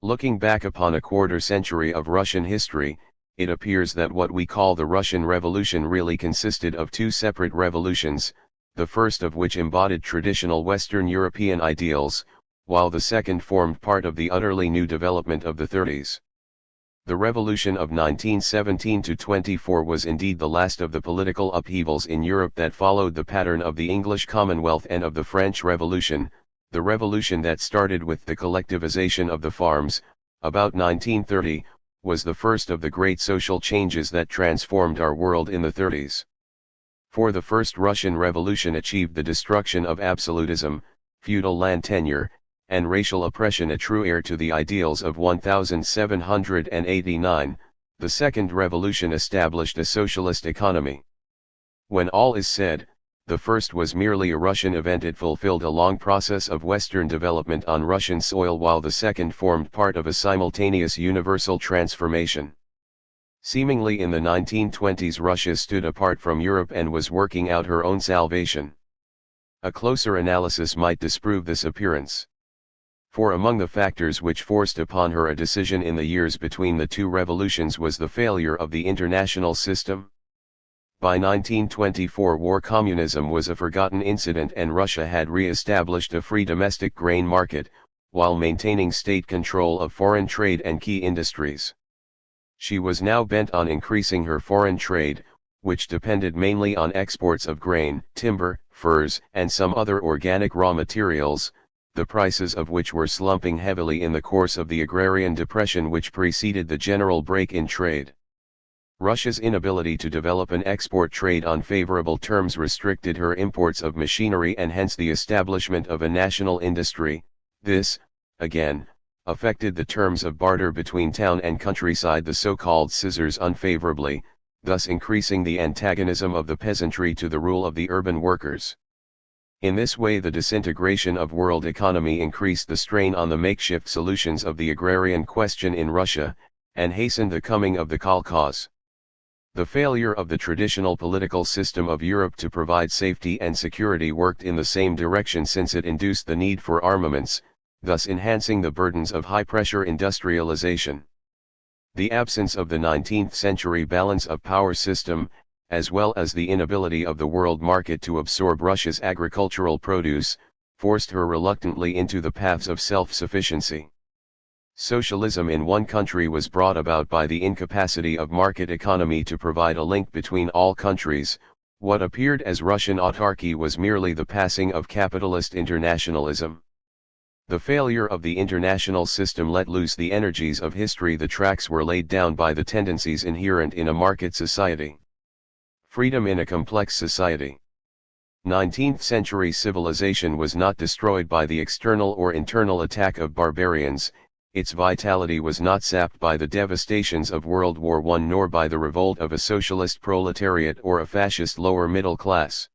Looking back upon a quarter century of Russian history, it appears that what we call the Russian Revolution really consisted of two separate revolutions, the first of which embodied traditional Western European ideals, while the second formed part of the utterly new development of the 30s. The revolution of 1917–24 was indeed the last of the political upheavals in Europe that followed the pattern of the English Commonwealth and of the French Revolution, the revolution that started with the collectivization of the farms, about 1930, was the first of the great social changes that transformed our world in the 30s. For the first Russian Revolution achieved the destruction of absolutism, feudal land tenure, and racial oppression, a true heir to the ideals of 1789, the Second Revolution established a socialist economy. When all is said, the first was merely a Russian event. It fulfilled a long process of Western development on Russian soil, while the second formed part of a simultaneous universal transformation. Seemingly in the 1920s, Russia stood apart from Europe and was working out her own salvation. A closer analysis might disprove this appearance. For among the factors which forced upon her a decision in the years between the two revolutions was the failure of the international system. By 1924, war communism was a forgotten incident, and Russia had re-established a free domestic grain market, while maintaining state control of foreign trade and key industries. She was now bent on increasing her foreign trade, which depended mainly on exports of grain, timber, furs, and some other organic raw materials, the prices of which were slumping heavily in the course of the agrarian depression which preceded the general break in trade. Russia's inability to develop an export trade on favorable terms restricted her imports of machinery and hence the establishment of a national industry. This, again, affected the terms of barter between town and countryside, the so-called scissors, unfavorably, thus increasing the antagonism of the peasantry to the rule of the urban workers. In this way, the disintegration of world economy increased the strain on the makeshift solutions of the agrarian question in Russia, and hastened the coming of the kolkhoz. The failure of the traditional political system of Europe to provide safety and security worked in the same direction, since it induced the need for armaments, thus enhancing the burdens of high-pressure industrialization. The absence of the 19th century balance of power system, as well as the inability of the world market to absorb Russia's agricultural produce, forced her reluctantly into the paths of self-sufficiency. Socialism in one country was brought about by the incapacity of market economy to provide a link between all countries. What appeared as Russian autarky was merely the passing of capitalist internationalism. The failure of the international system let loose the energies of history. The tracks were laid down by the tendencies inherent in a market society. Freedom in a complex society. 19th century civilization was not destroyed by the external or internal attack of barbarians, its vitality was not sapped by the devastations of World War I nor by the revolt of a socialist proletariat or a fascist lower middle class.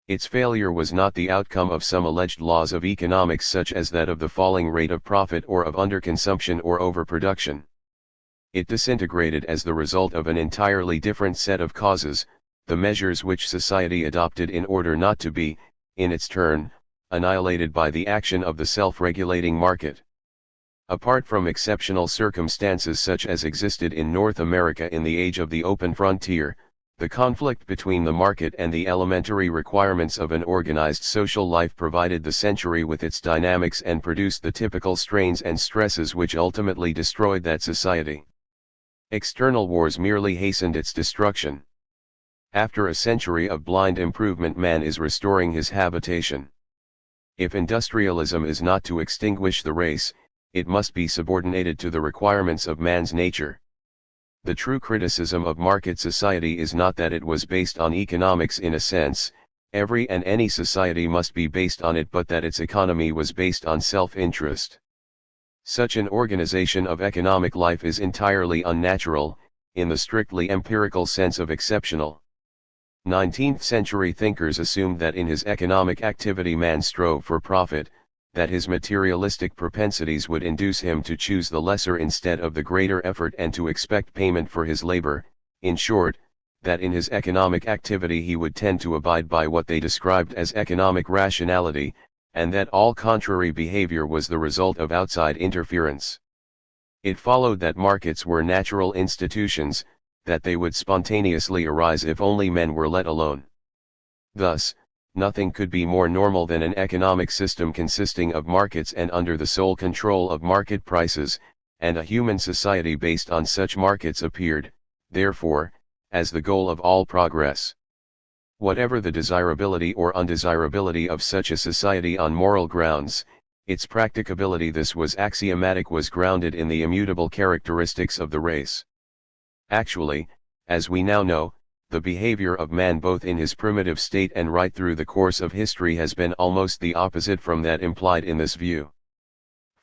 Its failure was not the outcome of some alleged laws of economics such as that of the falling rate of profit or of underconsumption or overproduction. It disintegrated as the result of an entirely different set of causes, the measures which society adopted in order not to be, in its turn, annihilated by the action of the self-regulating market. Apart from exceptional circumstances such as existed in North America in the age of the open frontier, the conflict between the market and the elementary requirements of an organized social life provided the century with its dynamics and produced the typical strains and stresses which ultimately destroyed that society. External wars merely hastened its destruction. After a century of blind improvement, man is restoring his habitation. If industrialism is not to extinguish the race, it must be subordinated to the requirements of man's nature. The true criticism of market society is not that it was based on economics in a sense, every and any society must be based on it, but that its economy was based on self-interest. Such an organization of economic life is entirely unnatural, in the strictly empirical sense of exceptional. 19th century thinkers assumed that in his economic activity man strove for profit, that his materialistic propensities would induce him to choose the lesser instead of the greater effort and to expect payment for his labor, in short, that in his economic activity he would tend to abide by what they described as economic rationality, and that all contrary behavior was the result of outside interference. It followed that markets were natural institutions, that they would spontaneously arise if only men were let alone. Thus, nothing could be more normal than an economic system consisting of markets and under the sole control of market prices, and a human society based on such markets appeared, therefore, as the goal of all progress. Whatever the desirability or undesirability of such a society on moral grounds, its practicability, this was axiomatic, was grounded in the immutable characteristics of the race. Actually, as we now know, the behavior of man both in his primitive state and right through the course of history has been almost the opposite from that implied in this view.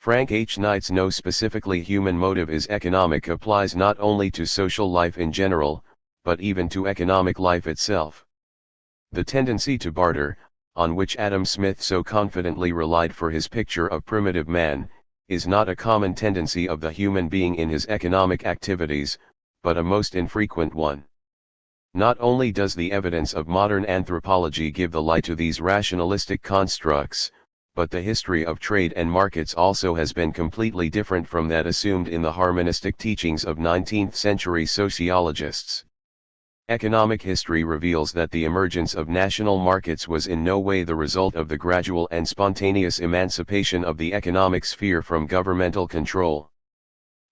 Frank H. Knight's "no specifically human motive is economic" applies not only to social life in general, but even to economic life itself. The tendency to barter, on which Adam Smith so confidently relied for his picture of primitive man, is not a common tendency of the human being in his economic activities, but a most infrequent one. Not only does the evidence of modern anthropology give the lie to these rationalistic constructs, but the history of trade and markets also has been completely different from that assumed in the harmonistic teachings of 19th-century sociologists. Economic history reveals that the emergence of national markets was in no way the result of the gradual and spontaneous emancipation of the economic sphere from governmental control.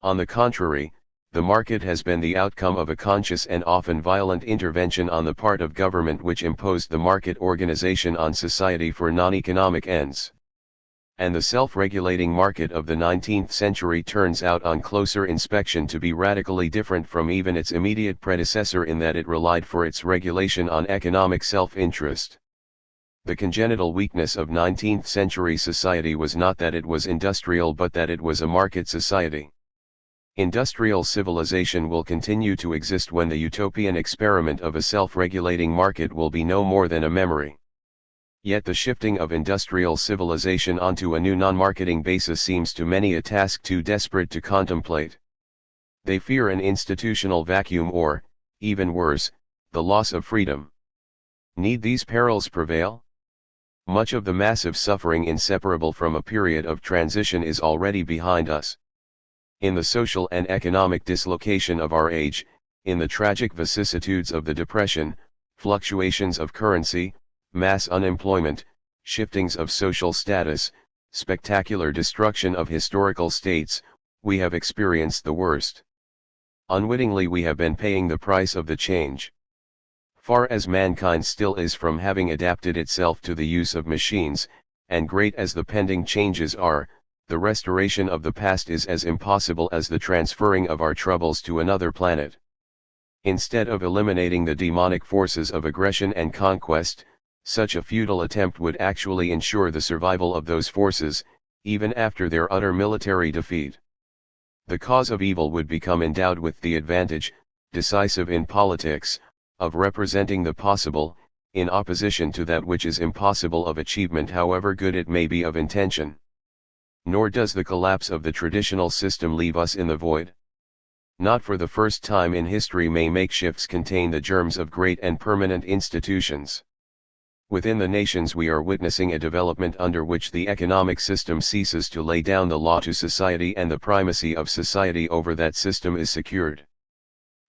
On the contrary, the market has been the outcome of a conscious and often violent intervention on the part of government which imposed the market organization on society for non-economic ends. And the self-regulating market of the 19th century turns out on closer inspection to be radically different from even its immediate predecessor in that it relied for its regulation on economic self-interest. The congenital weakness of 19th century society was not that it was industrial but that it was a market society. Industrial civilization will continue to exist when the utopian experiment of a self-regulating market will be no more than a memory. Yet the shifting of industrial civilization onto a new non-marketing basis seems to many a task too desperate to contemplate. They fear an institutional vacuum or, even worse, the loss of freedom. Need these perils prevail? Much of the massive suffering inseparable from a period of transition is already behind us. In the social and economic dislocation of our age, in the tragic vicissitudes of the Depression, fluctuations of currency, mass unemployment, shiftings of social status, spectacular destruction of historical states, we have experienced the worst. Unwittingly we have been paying the price of the change. Far as mankind still is from having adapted itself to the use of machines, and great as the pending changes are, the restoration of the past is as impossible as the transferring of our troubles to another planet. Instead of eliminating the demonic forces of aggression and conquest, such a futile attempt would actually ensure the survival of those forces, even after their utter military defeat. The cause of evil would become endowed with the advantage, decisive in politics, of representing the possible, in opposition to that which is impossible of achievement however good it may be of intention. Nor does the collapse of the traditional system leave us in the void. Not for the first time in history may makeshifts contain the germs of great and permanent institutions. Within the nations we are witnessing a development under which the economic system ceases to lay down the law to society and the primacy of society over that system is secured.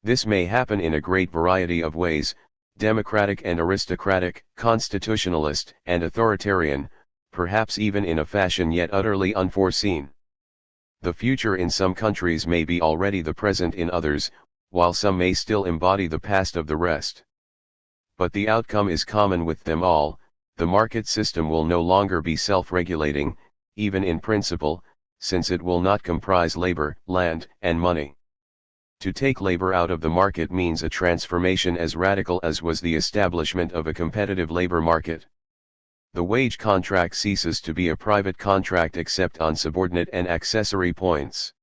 This may happen in a great variety of ways, democratic and aristocratic, constitutionalist and authoritarian, perhaps even in a fashion yet utterly unforeseen. The future in some countries may be already the present in others, while some may still embody the past of the rest. But the outcome is common with them all. The market system will no longer be self-regulating, even in principle, since it will not comprise labor, land, and money. To take labor out of the market means a transformation as radical as was the establishment of a competitive labor market. The wage contract ceases to be a private contract except on subordinate and accessory points.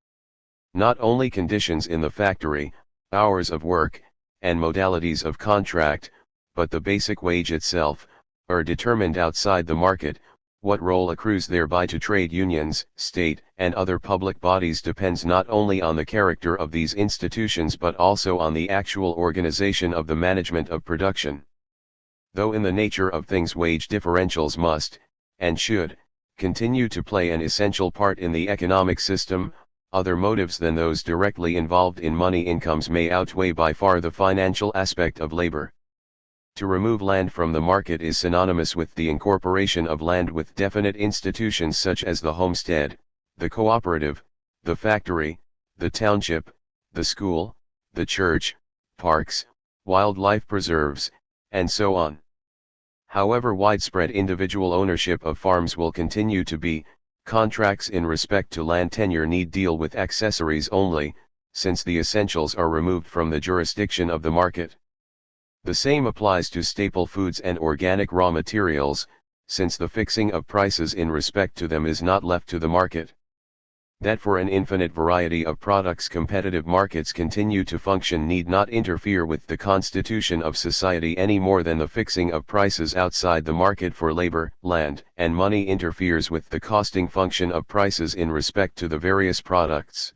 Not only conditions in the factory, hours of work, and modalities of contract, but the basic wage itself, are determined outside the market. What role accrues thereby to trade unions, state, and other public bodies depends not only on the character of these institutions but also on the actual organization of the management of production. Though in the nature of things wage differentials must, and should, continue to play an essential part in the economic system, other motives than those directly involved in money incomes may outweigh by far the financial aspect of labor. To remove land from the market is synonymous with the incorporation of land with definite institutions such as the homestead, the cooperative, the factory, the township, the school, the church, parks, wildlife preserves, and so on. However, widespread individual ownership of farms will continue to be. Contracts in respect to land tenure need deal with accessories only, since the essentials are removed from the jurisdiction of the market. The same applies to staple foods and organic raw materials, since the fixing of prices in respect to them is not left to the market. That for an infinite variety of products competitive markets continue to function need not interfere with the constitution of society any more than the fixing of prices outside the market for labor, land, and money interferes with the costing function of prices in respect to the various products.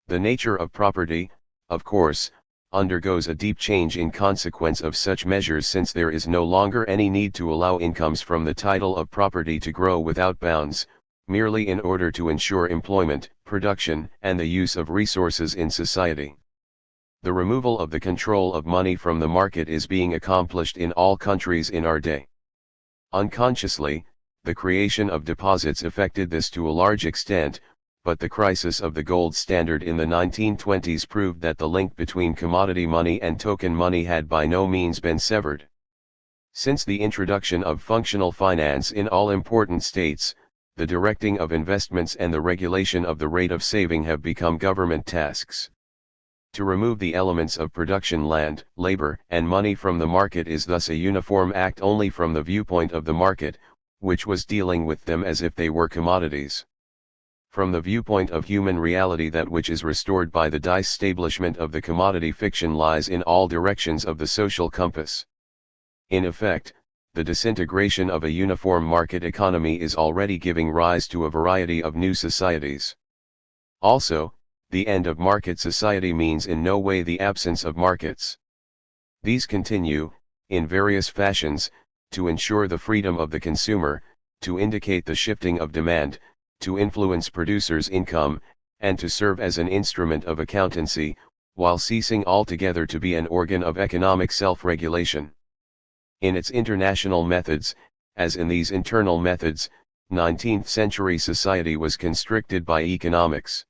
The nature of property, of course, undergoes a deep change in consequence of such measures, since there is no longer any need to allow incomes from the title of property to grow without bounds, merely in order to ensure employment, production, and the use of resources in society. The removal of the control of money from the market is being accomplished in all countries in our day. Unconsciously, the creation of deposits affected this to a large extent, but the crisis of the gold standard in the 1920s proved that the link between commodity money and token money had by no means been severed. Since the introduction of functional finance in all important states, the directing of investments and the regulation of the rate of saving have become government tasks. To remove the elements of production, land, labor, and money from the market is thus a uniform act only from the viewpoint of the market, which was dealing with them as if they were commodities. From the viewpoint of human reality, that which is restored by the disestablishment of the commodity fiction lies in all directions of the social compass. In effect, the disintegration of a uniform market economy is already giving rise to a variety of new societies. Also, the end of market society means in no way the absence of markets. These continue, in various fashions, to ensure the freedom of the consumer, to indicate the shifting of demand, to influence producers' income, and to serve as an instrument of accountancy, while ceasing altogether to be an organ of economic self-regulation. In its international methods, as in these internal methods, 19th-century society was constricted by economics.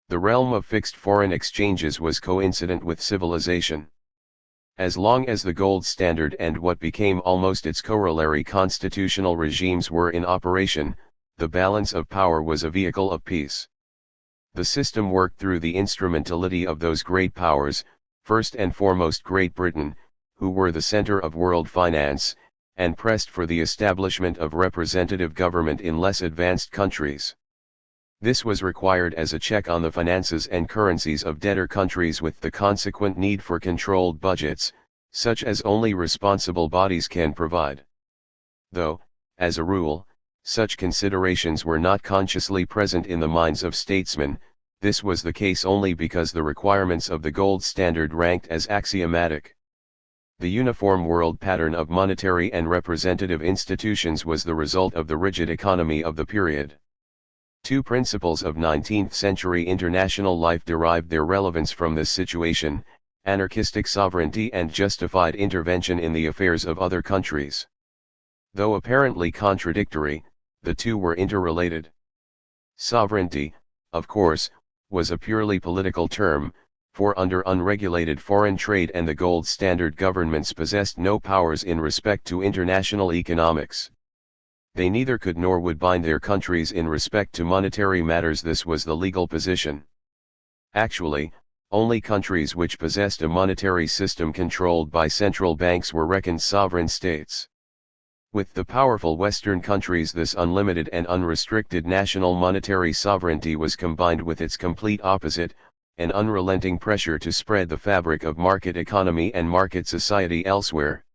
The realm of fixed foreign exchanges was coincident with civilization. As long as the gold standard and what became almost its corollary constitutional regimes were in operation, the balance of power was a vehicle of peace. The system worked through the instrumentality of those great powers, first and foremost Great Britain, who were the center of world finance, and pressed for the establishment of representative government in less advanced countries. This was required as a check on the finances and currencies of debtor countries, with the consequent need for controlled budgets, such as only responsible bodies can provide. Though, as a rule, such considerations were not consciously present in the minds of statesmen, this was the case only because the requirements of the gold standard ranked as axiomatic. The uniform world pattern of monetary and representative institutions was the result of the rigid economy of the period. Two principles of 19th-century international life derived their relevance from this situation: anarchistic sovereignty and justified intervention in the affairs of other countries. Though apparently contradictory, the two were interrelated. Sovereignty, of course, was a purely political term, for under unregulated foreign trade and the gold standard, governments possessed no powers in respect to international economics. They neither could nor would bind their countries in respect to monetary matters. This was the legal position. Actually, only countries which possessed a monetary system controlled by central banks were reckoned sovereign states. With the powerful Western countries, this unlimited and unrestricted national monetary sovereignty was combined with its complete opposite, an unrelenting pressure to spread the fabric of market economy and market society elsewhere.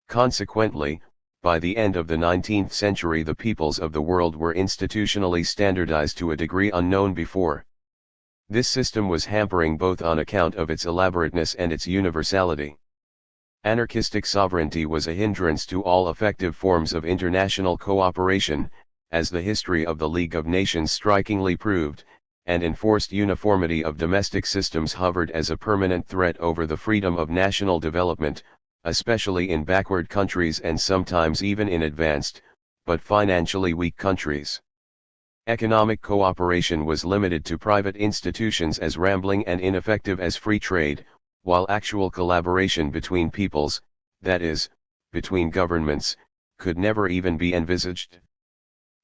Consequently, by the end of the 19th century, the peoples of the world were institutionally standardized to a degree unknown before. This system was hampering both on account of its elaborateness and its universality. Anarchistic sovereignty was a hindrance to all effective forms of international cooperation, as the history of the League of Nations strikingly proved, and enforced uniformity of domestic systems hovered as a permanent threat over the freedom of national development, especially in backward countries and sometimes even in advanced, but financially weak countries. Economic cooperation was limited to private institutions as rambling and ineffective as free trade, while actual collaboration between peoples, that is, between governments, could never even be envisaged.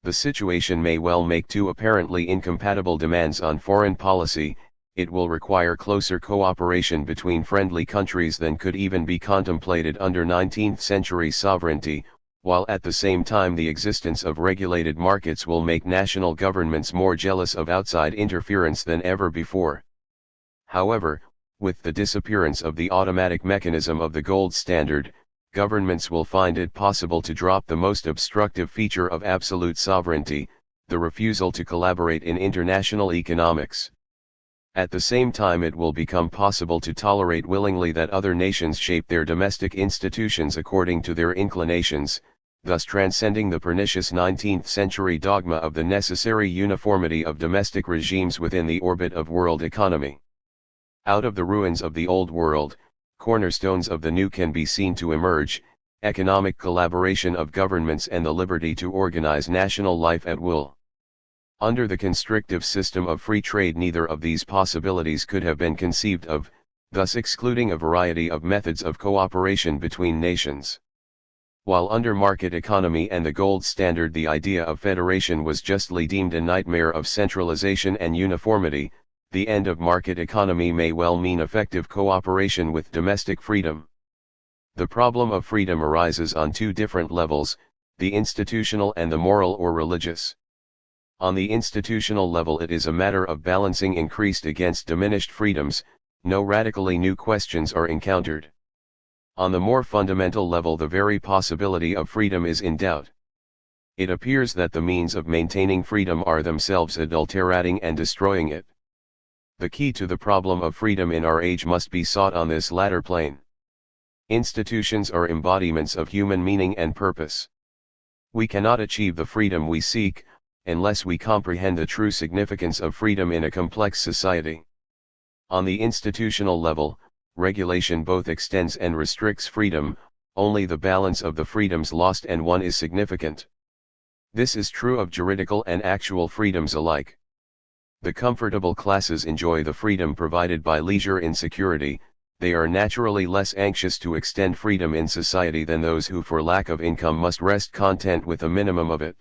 The situation may well make two apparently incompatible demands on foreign policy. It will require closer cooperation between friendly countries than could even be contemplated under 19th-century sovereignty, while at the same time the existence of regulated markets will make national governments more jealous of outside interference than ever before. However, with the disappearance of the automatic mechanism of the gold standard, governments will find it possible to drop the most obstructive feature of absolute sovereignty, the refusal to collaborate in international economics. At the same time it will become possible to tolerate willingly that other nations shape their domestic institutions according to their inclinations, thus transcending the pernicious 19th-century dogma of the necessary uniformity of domestic regimes within the orbit of world economy. Out of the ruins of the old world, cornerstones of the new can be seen to emerge: economic collaboration of governments and the liberty to organize national life at will. Under the constrictive system of free trade neither of these possibilities could have been conceived of, thus excluding a variety of methods of cooperation between nations. While under market economy and the gold standard the idea of federation was justly deemed a nightmare of centralization and uniformity, the end of market economy may well mean effective cooperation with domestic freedom. The problem of freedom arises on two different levels, the institutional and the moral or religious. On the institutional level it is a matter of balancing increased against diminished freedoms. No radically new questions are encountered. On the more fundamental level the very possibility of freedom is in doubt. It appears that the means of maintaining freedom are themselves adulterating and destroying it. The key to the problem of freedom in our age must be sought on this latter plane. Institutions are embodiments of human meaning and purpose. We cannot achieve the freedom we seek, unless we comprehend the true significance of freedom in a complex society. On the institutional level, regulation both extends and restricts freedom. Only the balance of the freedoms lost and won is significant. This is true of juridical and actual freedoms alike. The comfortable classes enjoy the freedom provided by leisure in security. They are naturally less anxious to extend freedom in society than those who for lack of income must rest content with a minimum of it.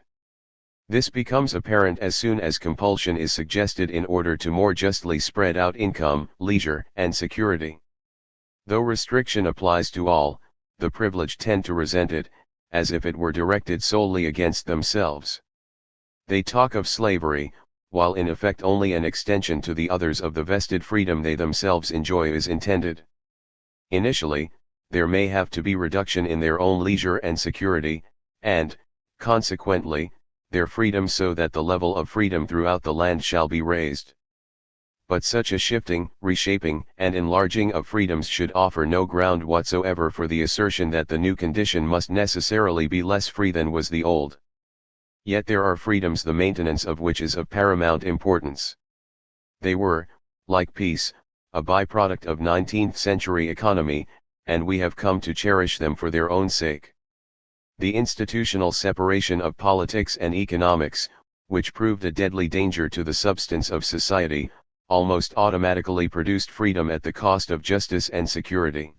This becomes apparent as soon as compulsion is suggested in order to more justly spread out income, leisure, and security. Though restriction applies to all, the privileged tend to resent it, as if it were directed solely against themselves. They talk of slavery, while in effect only an extension to the others of the vested freedom they themselves enjoy is intended. Initially, there may have to be reduction in their own leisure and security, and, consequently, their freedom, so that the level of freedom throughout the land shall be raised. But such a shifting, reshaping, and enlarging of freedoms should offer no ground whatsoever for the assertion that the new condition must necessarily be less free than was the old. Yet there are freedoms the maintenance of which is of paramount importance. They were, like peace, a byproduct of 19th-century economy, and we have come to cherish them for their own sake. The institutional separation of politics and economics, which proved a deadly danger to the substance of society, almost automatically produced freedom at the cost of justice and security.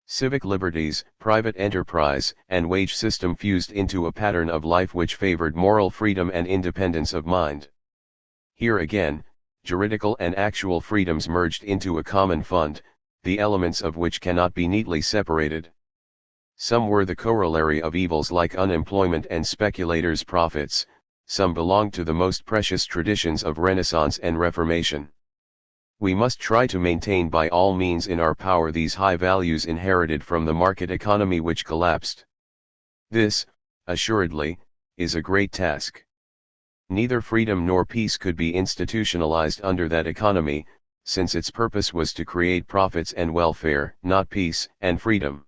Civic liberties, private enterprise, and wage system fused into a pattern of life which favored moral freedom and independence of mind. Here again, juridical and actual freedoms merged into a common fund, the elements of which cannot be neatly separated. Some were the corollary of evils like unemployment and speculators' profits, some belonged to the most precious traditions of Renaissance and Reformation. We must try to maintain by all means in our power these high values inherited from the market economy which collapsed. This, assuredly, is a great task. Neither freedom nor peace could be institutionalized under that economy, since its purpose was to create profits and welfare, not peace and freedom.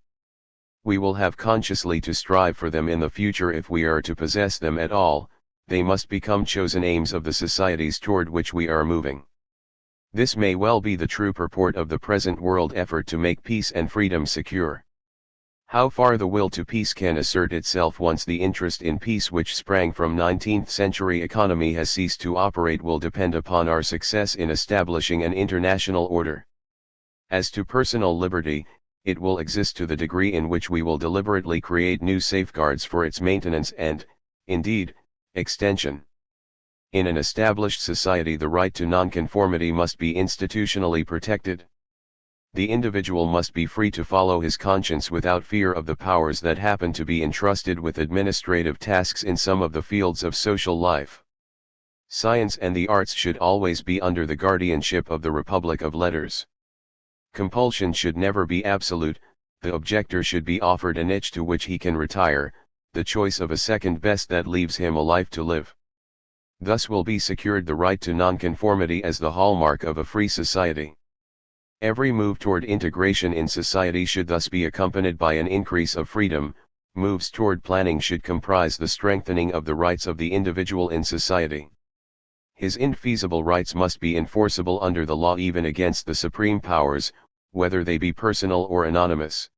We will have consciously to strive for them in the future if we are to possess them at all. They must become chosen aims of the societies toward which we are moving. This may well be the true purport of the present world effort to make peace and freedom secure. How far the will to peace can assert itself once the interest in peace which sprang from 19th-century economy has ceased to operate will depend upon our success in establishing an international order. As to personal liberty, it will exist to the degree in which we will deliberately create new safeguards for its maintenance and, indeed, extension. In an established society, the right to nonconformity must be institutionally protected. The individual must be free to follow his conscience without fear of the powers that happen to be entrusted with administrative tasks in some of the fields of social life. Science and the arts should always be under the guardianship of the Republic of Letters. Compulsion should never be absolute, the objector should be offered a niche to which he can retire, the choice of a second best that leaves him a life to live. Thus will be secured the right to nonconformity as the hallmark of a free society. Every move toward integration in society should thus be accompanied by an increase of freedom. Moves toward planning should comprise the strengthening of the rights of the individual in society. His infeasible rights must be enforceable under the law even against the supreme powers, whether they be personal or anonymous.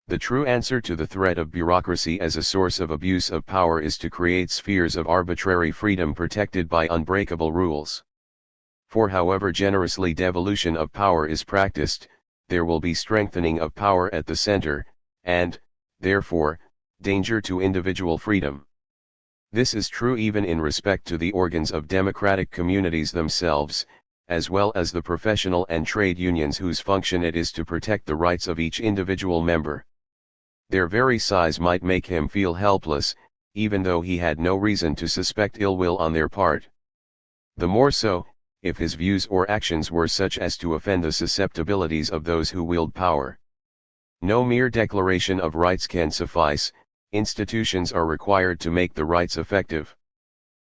The true answer to the threat of bureaucracy as a source of abuse of power is to create spheres of arbitrary freedom protected by unbreakable rules. For however generously devolution of power is practiced, there will be strengthening of power at the center, and, therefore, danger to individual freedom. This is true even in respect to the organs of democratic communities themselves, as well as the professional and trade unions whose function it is to protect the rights of each individual member. Their very size might make him feel helpless, even though he had no reason to suspect ill will on their part. The more so, if his views or actions were such as to offend the susceptibilities of those who wield power. No mere declaration of rights can suffice, institutions are required to make the rights effective.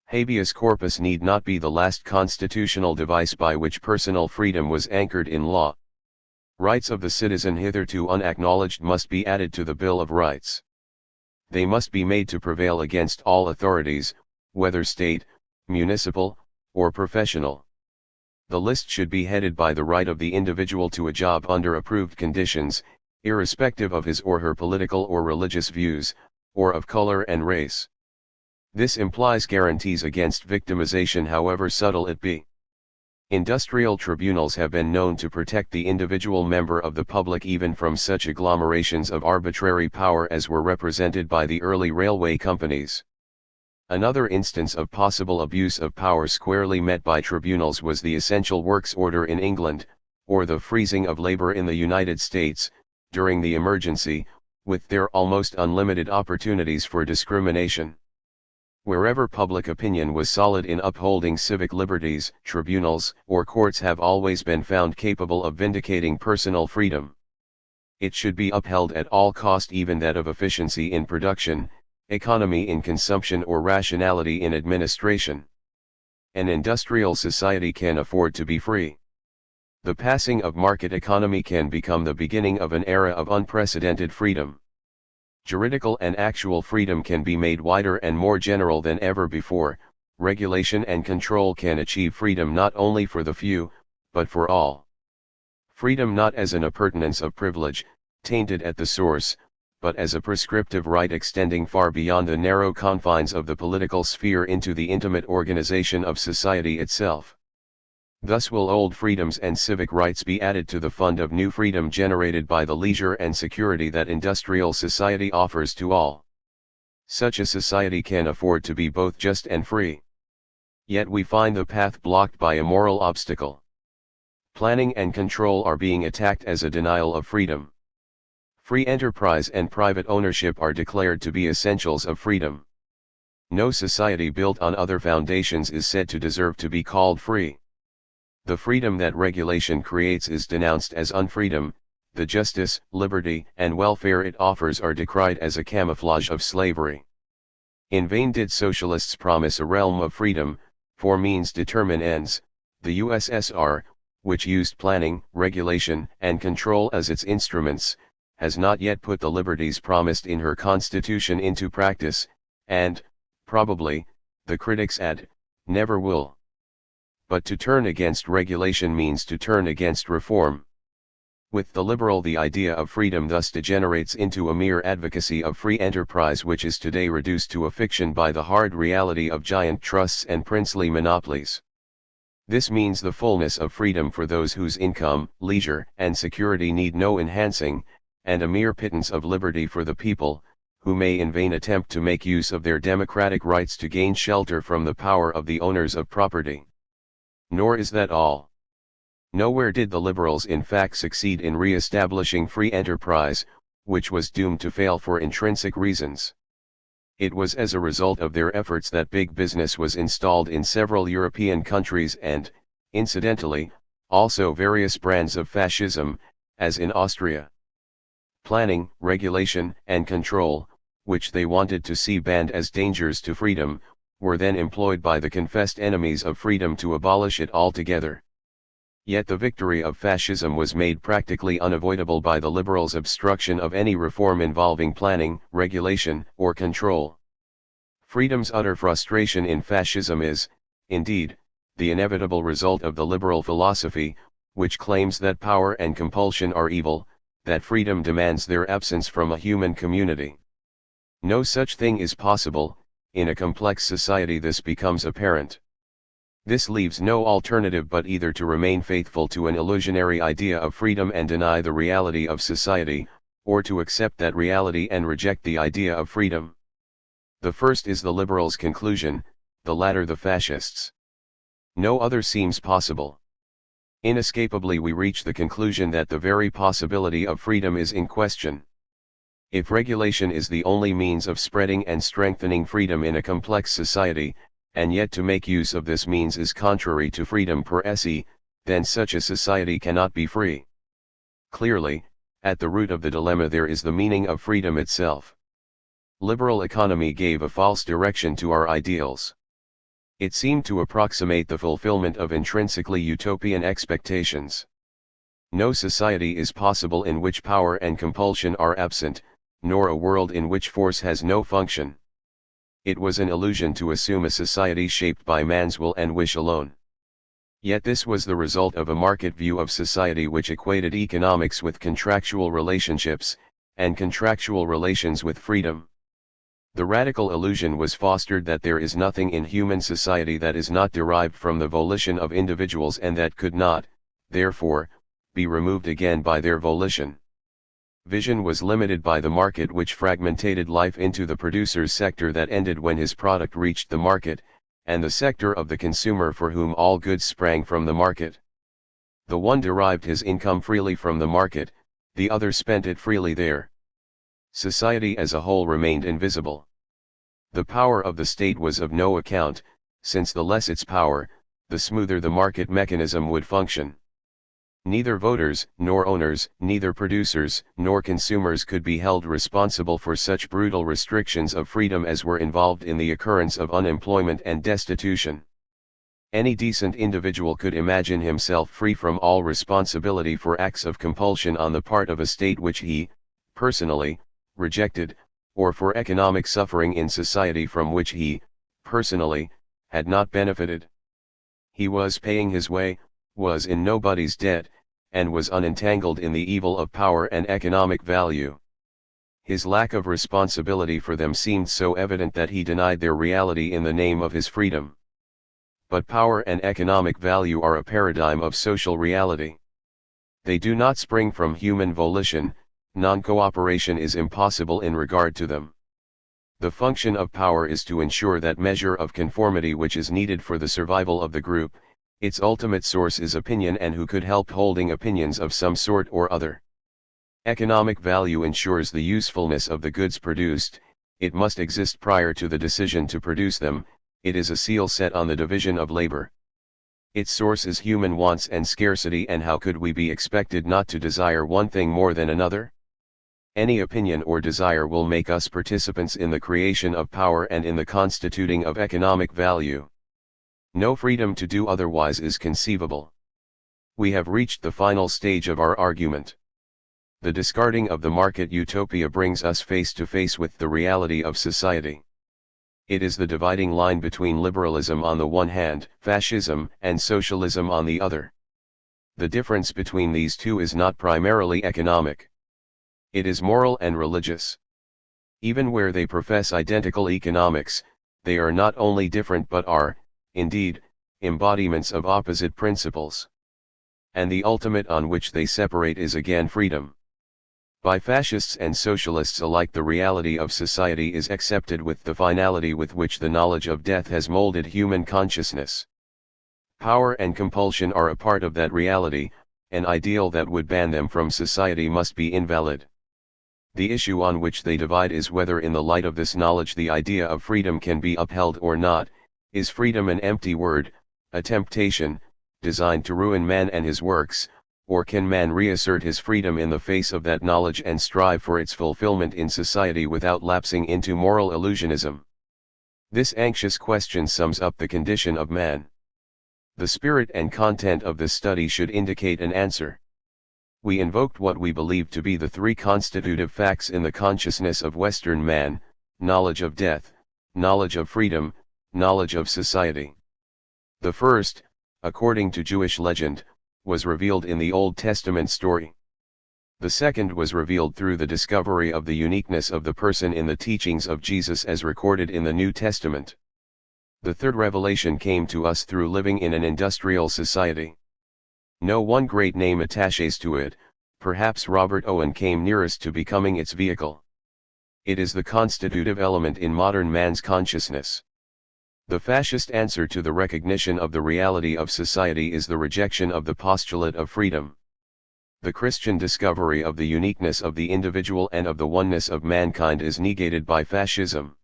Habeas corpus need not be the last constitutional device by which personal freedom was anchored in law. Rights of the citizen hitherto unacknowledged must be added to the Bill of Rights. They must be made to prevail against all authorities, whether state, municipal, or professional. The list should be headed by the right of the individual to a job under approved conditions, irrespective of his or her political or religious views, or of color and race. This implies guarantees against victimization, however subtle it be. Industrial tribunals have been known to protect the individual member of the public even from such agglomerations of arbitrary power as were represented by the early railway companies. Another instance of possible abuse of power squarely met by tribunals was the Essential Works Order in England, or the freezing of labor in the United States, during the emergency, with their almost unlimited opportunities for discrimination. Wherever public opinion was solid in upholding civic liberties, tribunals or courts have always been found capable of vindicating personal freedom. It should be upheld at all cost, even that of efficiency in production, economy in consumption, or rationality in administration. An industrial society can afford to be free. The passing of market economy can become the beginning of an era of unprecedented freedom. Juridical and actual freedom can be made wider and more general than ever before. Regulation and control can achieve freedom not only for the few, but for all. Freedom not as an appurtenance of privilege, tainted at the source, but as a prescriptive right extending far beyond the narrow confines of the political sphere into the intimate organization of society itself. Thus will old freedoms and civic rights be added to the fund of new freedom generated by the leisure and security that industrial society offers to all. Such a society can afford to be both just and free. Yet we find the path blocked by a moral obstacle. Planning and control are being attacked as a denial of freedom. Free enterprise and private ownership are declared to be essentials of freedom. No society built on other foundations is said to deserve to be called free. The freedom that regulation creates is denounced as unfreedom. The justice, liberty, and welfare it offers are decried as a camouflage of slavery. In vain did socialists promise a realm of freedom, for means determine ends. The USSR, which used planning, regulation, and control as its instruments, has not yet put the liberties promised in her constitution into practice, and, probably, the critics add, never will. But to turn against regulation means to turn against reform. With the liberal, the idea of freedom thus degenerates into a mere advocacy of free enterprise, which is today reduced to a fiction by the hard reality of giant trusts and princely monopolies. This means the fullness of freedom for those whose income, leisure, and security need no enhancing, and a mere pittance of liberty for the people, who may in vain attempt to make use of their democratic rights to gain shelter from the power of the owners of property. Nor is that all. Nowhere did the liberals in fact succeed in re-establishing free enterprise, which was doomed to fail for intrinsic reasons. It was as a result of their efforts that big business was installed in several European countries and, incidentally, also various brands of fascism, as in Austria. Planning, regulation, and control, which they wanted to see banned as dangers to freedom, were then employed by the confessed enemies of freedom to abolish it altogether. Yet the victory of fascism was made practically unavoidable by the liberals' obstruction of any reform involving planning, regulation, or control. Freedom's utter frustration in fascism is, indeed, the inevitable result of the liberal philosophy, which claims that power and compulsion are evil, that freedom demands their absence from a human community. No such thing is possible. In a complex society this becomes apparent. This leaves no alternative but either to remain faithful to an illusionary idea of freedom and deny the reality of society, or to accept that reality and reject the idea of freedom. The first is the liberals' conclusion, the latter the fascists'. No other seems possible. Inescapably we reach the conclusion that the very possibility of freedom is in question. If regulation is the only means of spreading and strengthening freedom in a complex society, and yet to make use of this means is contrary to freedom per se, then such a society cannot be free. Clearly, at the root of the dilemma there is the meaning of freedom itself. Liberal economy gave a false direction to our ideals. It seemed to approximate the fulfillment of intrinsically utopian expectations. No society is possible in which power and compulsion are absent, nor a world in which force has no function. It was an illusion to assume a society shaped by man's will and wish alone. Yet this was the result of a market view of society which equated economics with contractual relationships, and contractual relations with freedom. The radical illusion was fostered that there is nothing in human society that is not derived from the volition of individuals and that could not, therefore, be removed again by their volition. Vision was limited by the market, which fragmented life into the producer's sector that ended when his product reached the market, and the sector of the consumer for whom all goods sprang from the market. The one derived his income freely from the market, the other spent it freely there. Society as a whole remained invisible. The power of the state was of no account, since the less its power, the smoother the market mechanism would function. Neither voters, nor owners, neither producers, nor consumers could be held responsible for such brutal restrictions of freedom as were involved in the occurrence of unemployment and destitution. Any decent individual could imagine himself free from all responsibility for acts of compulsion on the part of a state which he, personally, rejected, or for economic suffering in society from which he, personally, had not benefited. He was paying his way, was in nobody's debt, and was unentangled in the evil of power and economic value. His lack of responsibility for them seemed so evident that he denied their reality in the name of his freedom. But power and economic value are a paradigm of social reality. They do not spring from human volition. Non-cooperation is impossible in regard to them. The function of power is to ensure that measure of conformity which is needed for the survival of the group. Its ultimate source is opinion, and who could help holding opinions of some sort or other? Economic value ensures the usefulness of the goods produced. It must exist prior to the decision to produce them. It is a seal set on the division of labor. Its source is human wants and scarcity, and how could we be expected not to desire one thing more than another? Any opinion or desire will make us participants in the creation of power and in the constituting of economic value. No freedom to do otherwise is conceivable. We have reached the final stage of our argument. The discarding of the market utopia brings us face to face with the reality of society. It is the dividing line between liberalism on the one hand, fascism and socialism on the other. the difference between these two is not primarily economic. It is moral and religious. Even where they profess identical economics, they are not only different but are, indeed, embodiments of opposite principles. And the ultimate on which they separate is again freedom. By fascists and socialists alike, the reality of society is accepted with the finality with which the knowledge of death has molded human consciousness. Power and compulsion are a part of that reality. An ideal that would ban them from society must be invalid. The issue on which they divide is whether in the light of this knowledge the idea of freedom can be upheld or not. Is freedom an empty word, a temptation, designed to ruin man and his works, or can man reassert his freedom in the face of that knowledge and strive for its fulfillment in society without lapsing into moral illusionism? This anxious question sums up the condition of man. The spirit and content of this study should indicate an answer. We invoked what we believe to be the three constitutive facts in the consciousness of Western man: knowledge of death, knowledge of freedom, knowledge of society. The first, according to Jewish legend, was revealed in the Old Testament story. The second was revealed through the discovery of the uniqueness of the person in the teachings of Jesus as recorded in the New Testament. The third revelation came to us through living in an industrial society. No one great name attaches to it, perhaps Robert Owen came nearest to becoming its vehicle. It is the constitutive element in modern man's consciousness. The fascist answer to the recognition of the reality of society is the rejection of the postulate of freedom. The Christian discovery of the uniqueness of the individual and of the oneness of mankind is negated by fascism.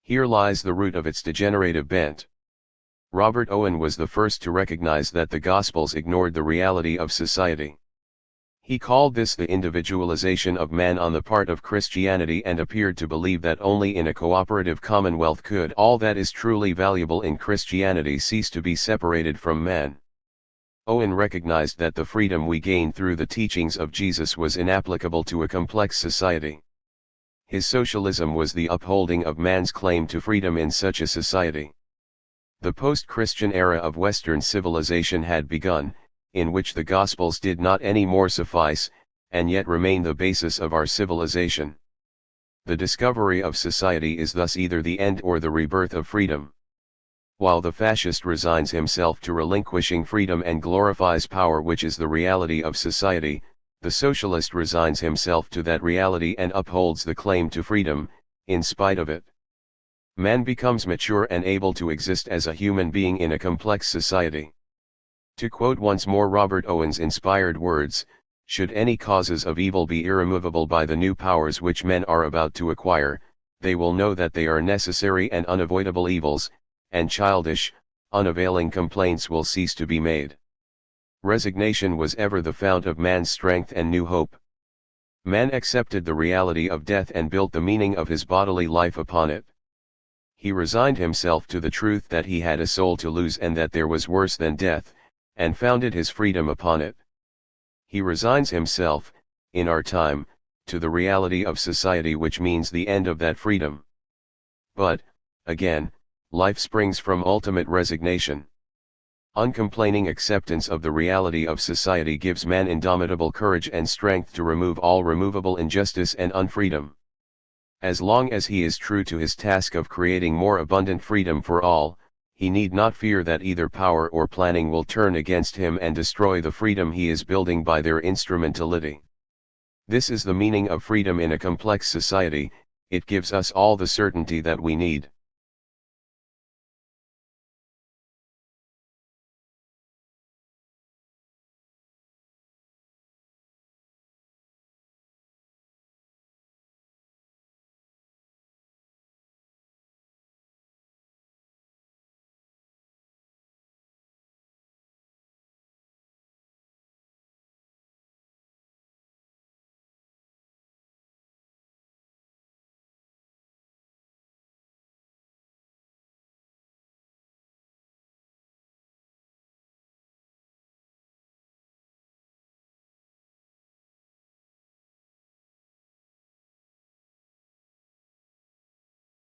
Here lies the root of its degenerative bent. Robert Owen was the first to recognize that the Gospels ignored the reality of society. He called this the individualization of man on the part of Christianity and appeared to believe that only in a cooperative commonwealth could all that is truly valuable in Christianity cease to be separated from man. Owen recognized that the freedom we gain through the teachings of Jesus was inapplicable to a complex society. His socialism was the upholding of man's claim to freedom in such a society. The post-Christian era of Western civilization had begun, in which the Gospels did not any more suffice, and yet remain the basis of our civilization. The discovery of society is thus either the end or the rebirth of freedom. While the fascist resigns himself to relinquishing freedom and glorifies power, which is the reality of society, the socialist resigns himself to that reality and upholds the claim to freedom, in spite of it. Man becomes mature and able to exist as a human being in a complex society. To quote once more Robert Owen's inspired words, should any causes of evil be irremovable by the new powers which men are about to acquire, they will know that they are necessary and unavoidable evils, and childish, unavailing complaints will cease to be made. Resignation was ever the fount of man's strength and new hope. Man accepted the reality of death and built the meaning of his bodily life upon it. He resigned himself to the truth that he had a soul to lose and that there was worse than death, and founded his freedom upon it. He resigns himself, in our time, to the reality of society, which means the end of that freedom. But, again, life springs from ultimate resignation. Uncomplaining acceptance of the reality of society gives man indomitable courage and strength to remove all removable injustice and unfreedom. As long as he is true to his task of creating more abundant freedom for all, he need not fear that either power or planning will turn against him and destroy the freedom he is building by their instrumentality. This is the meaning of freedom in a complex society. It gives us all the certainty that we need.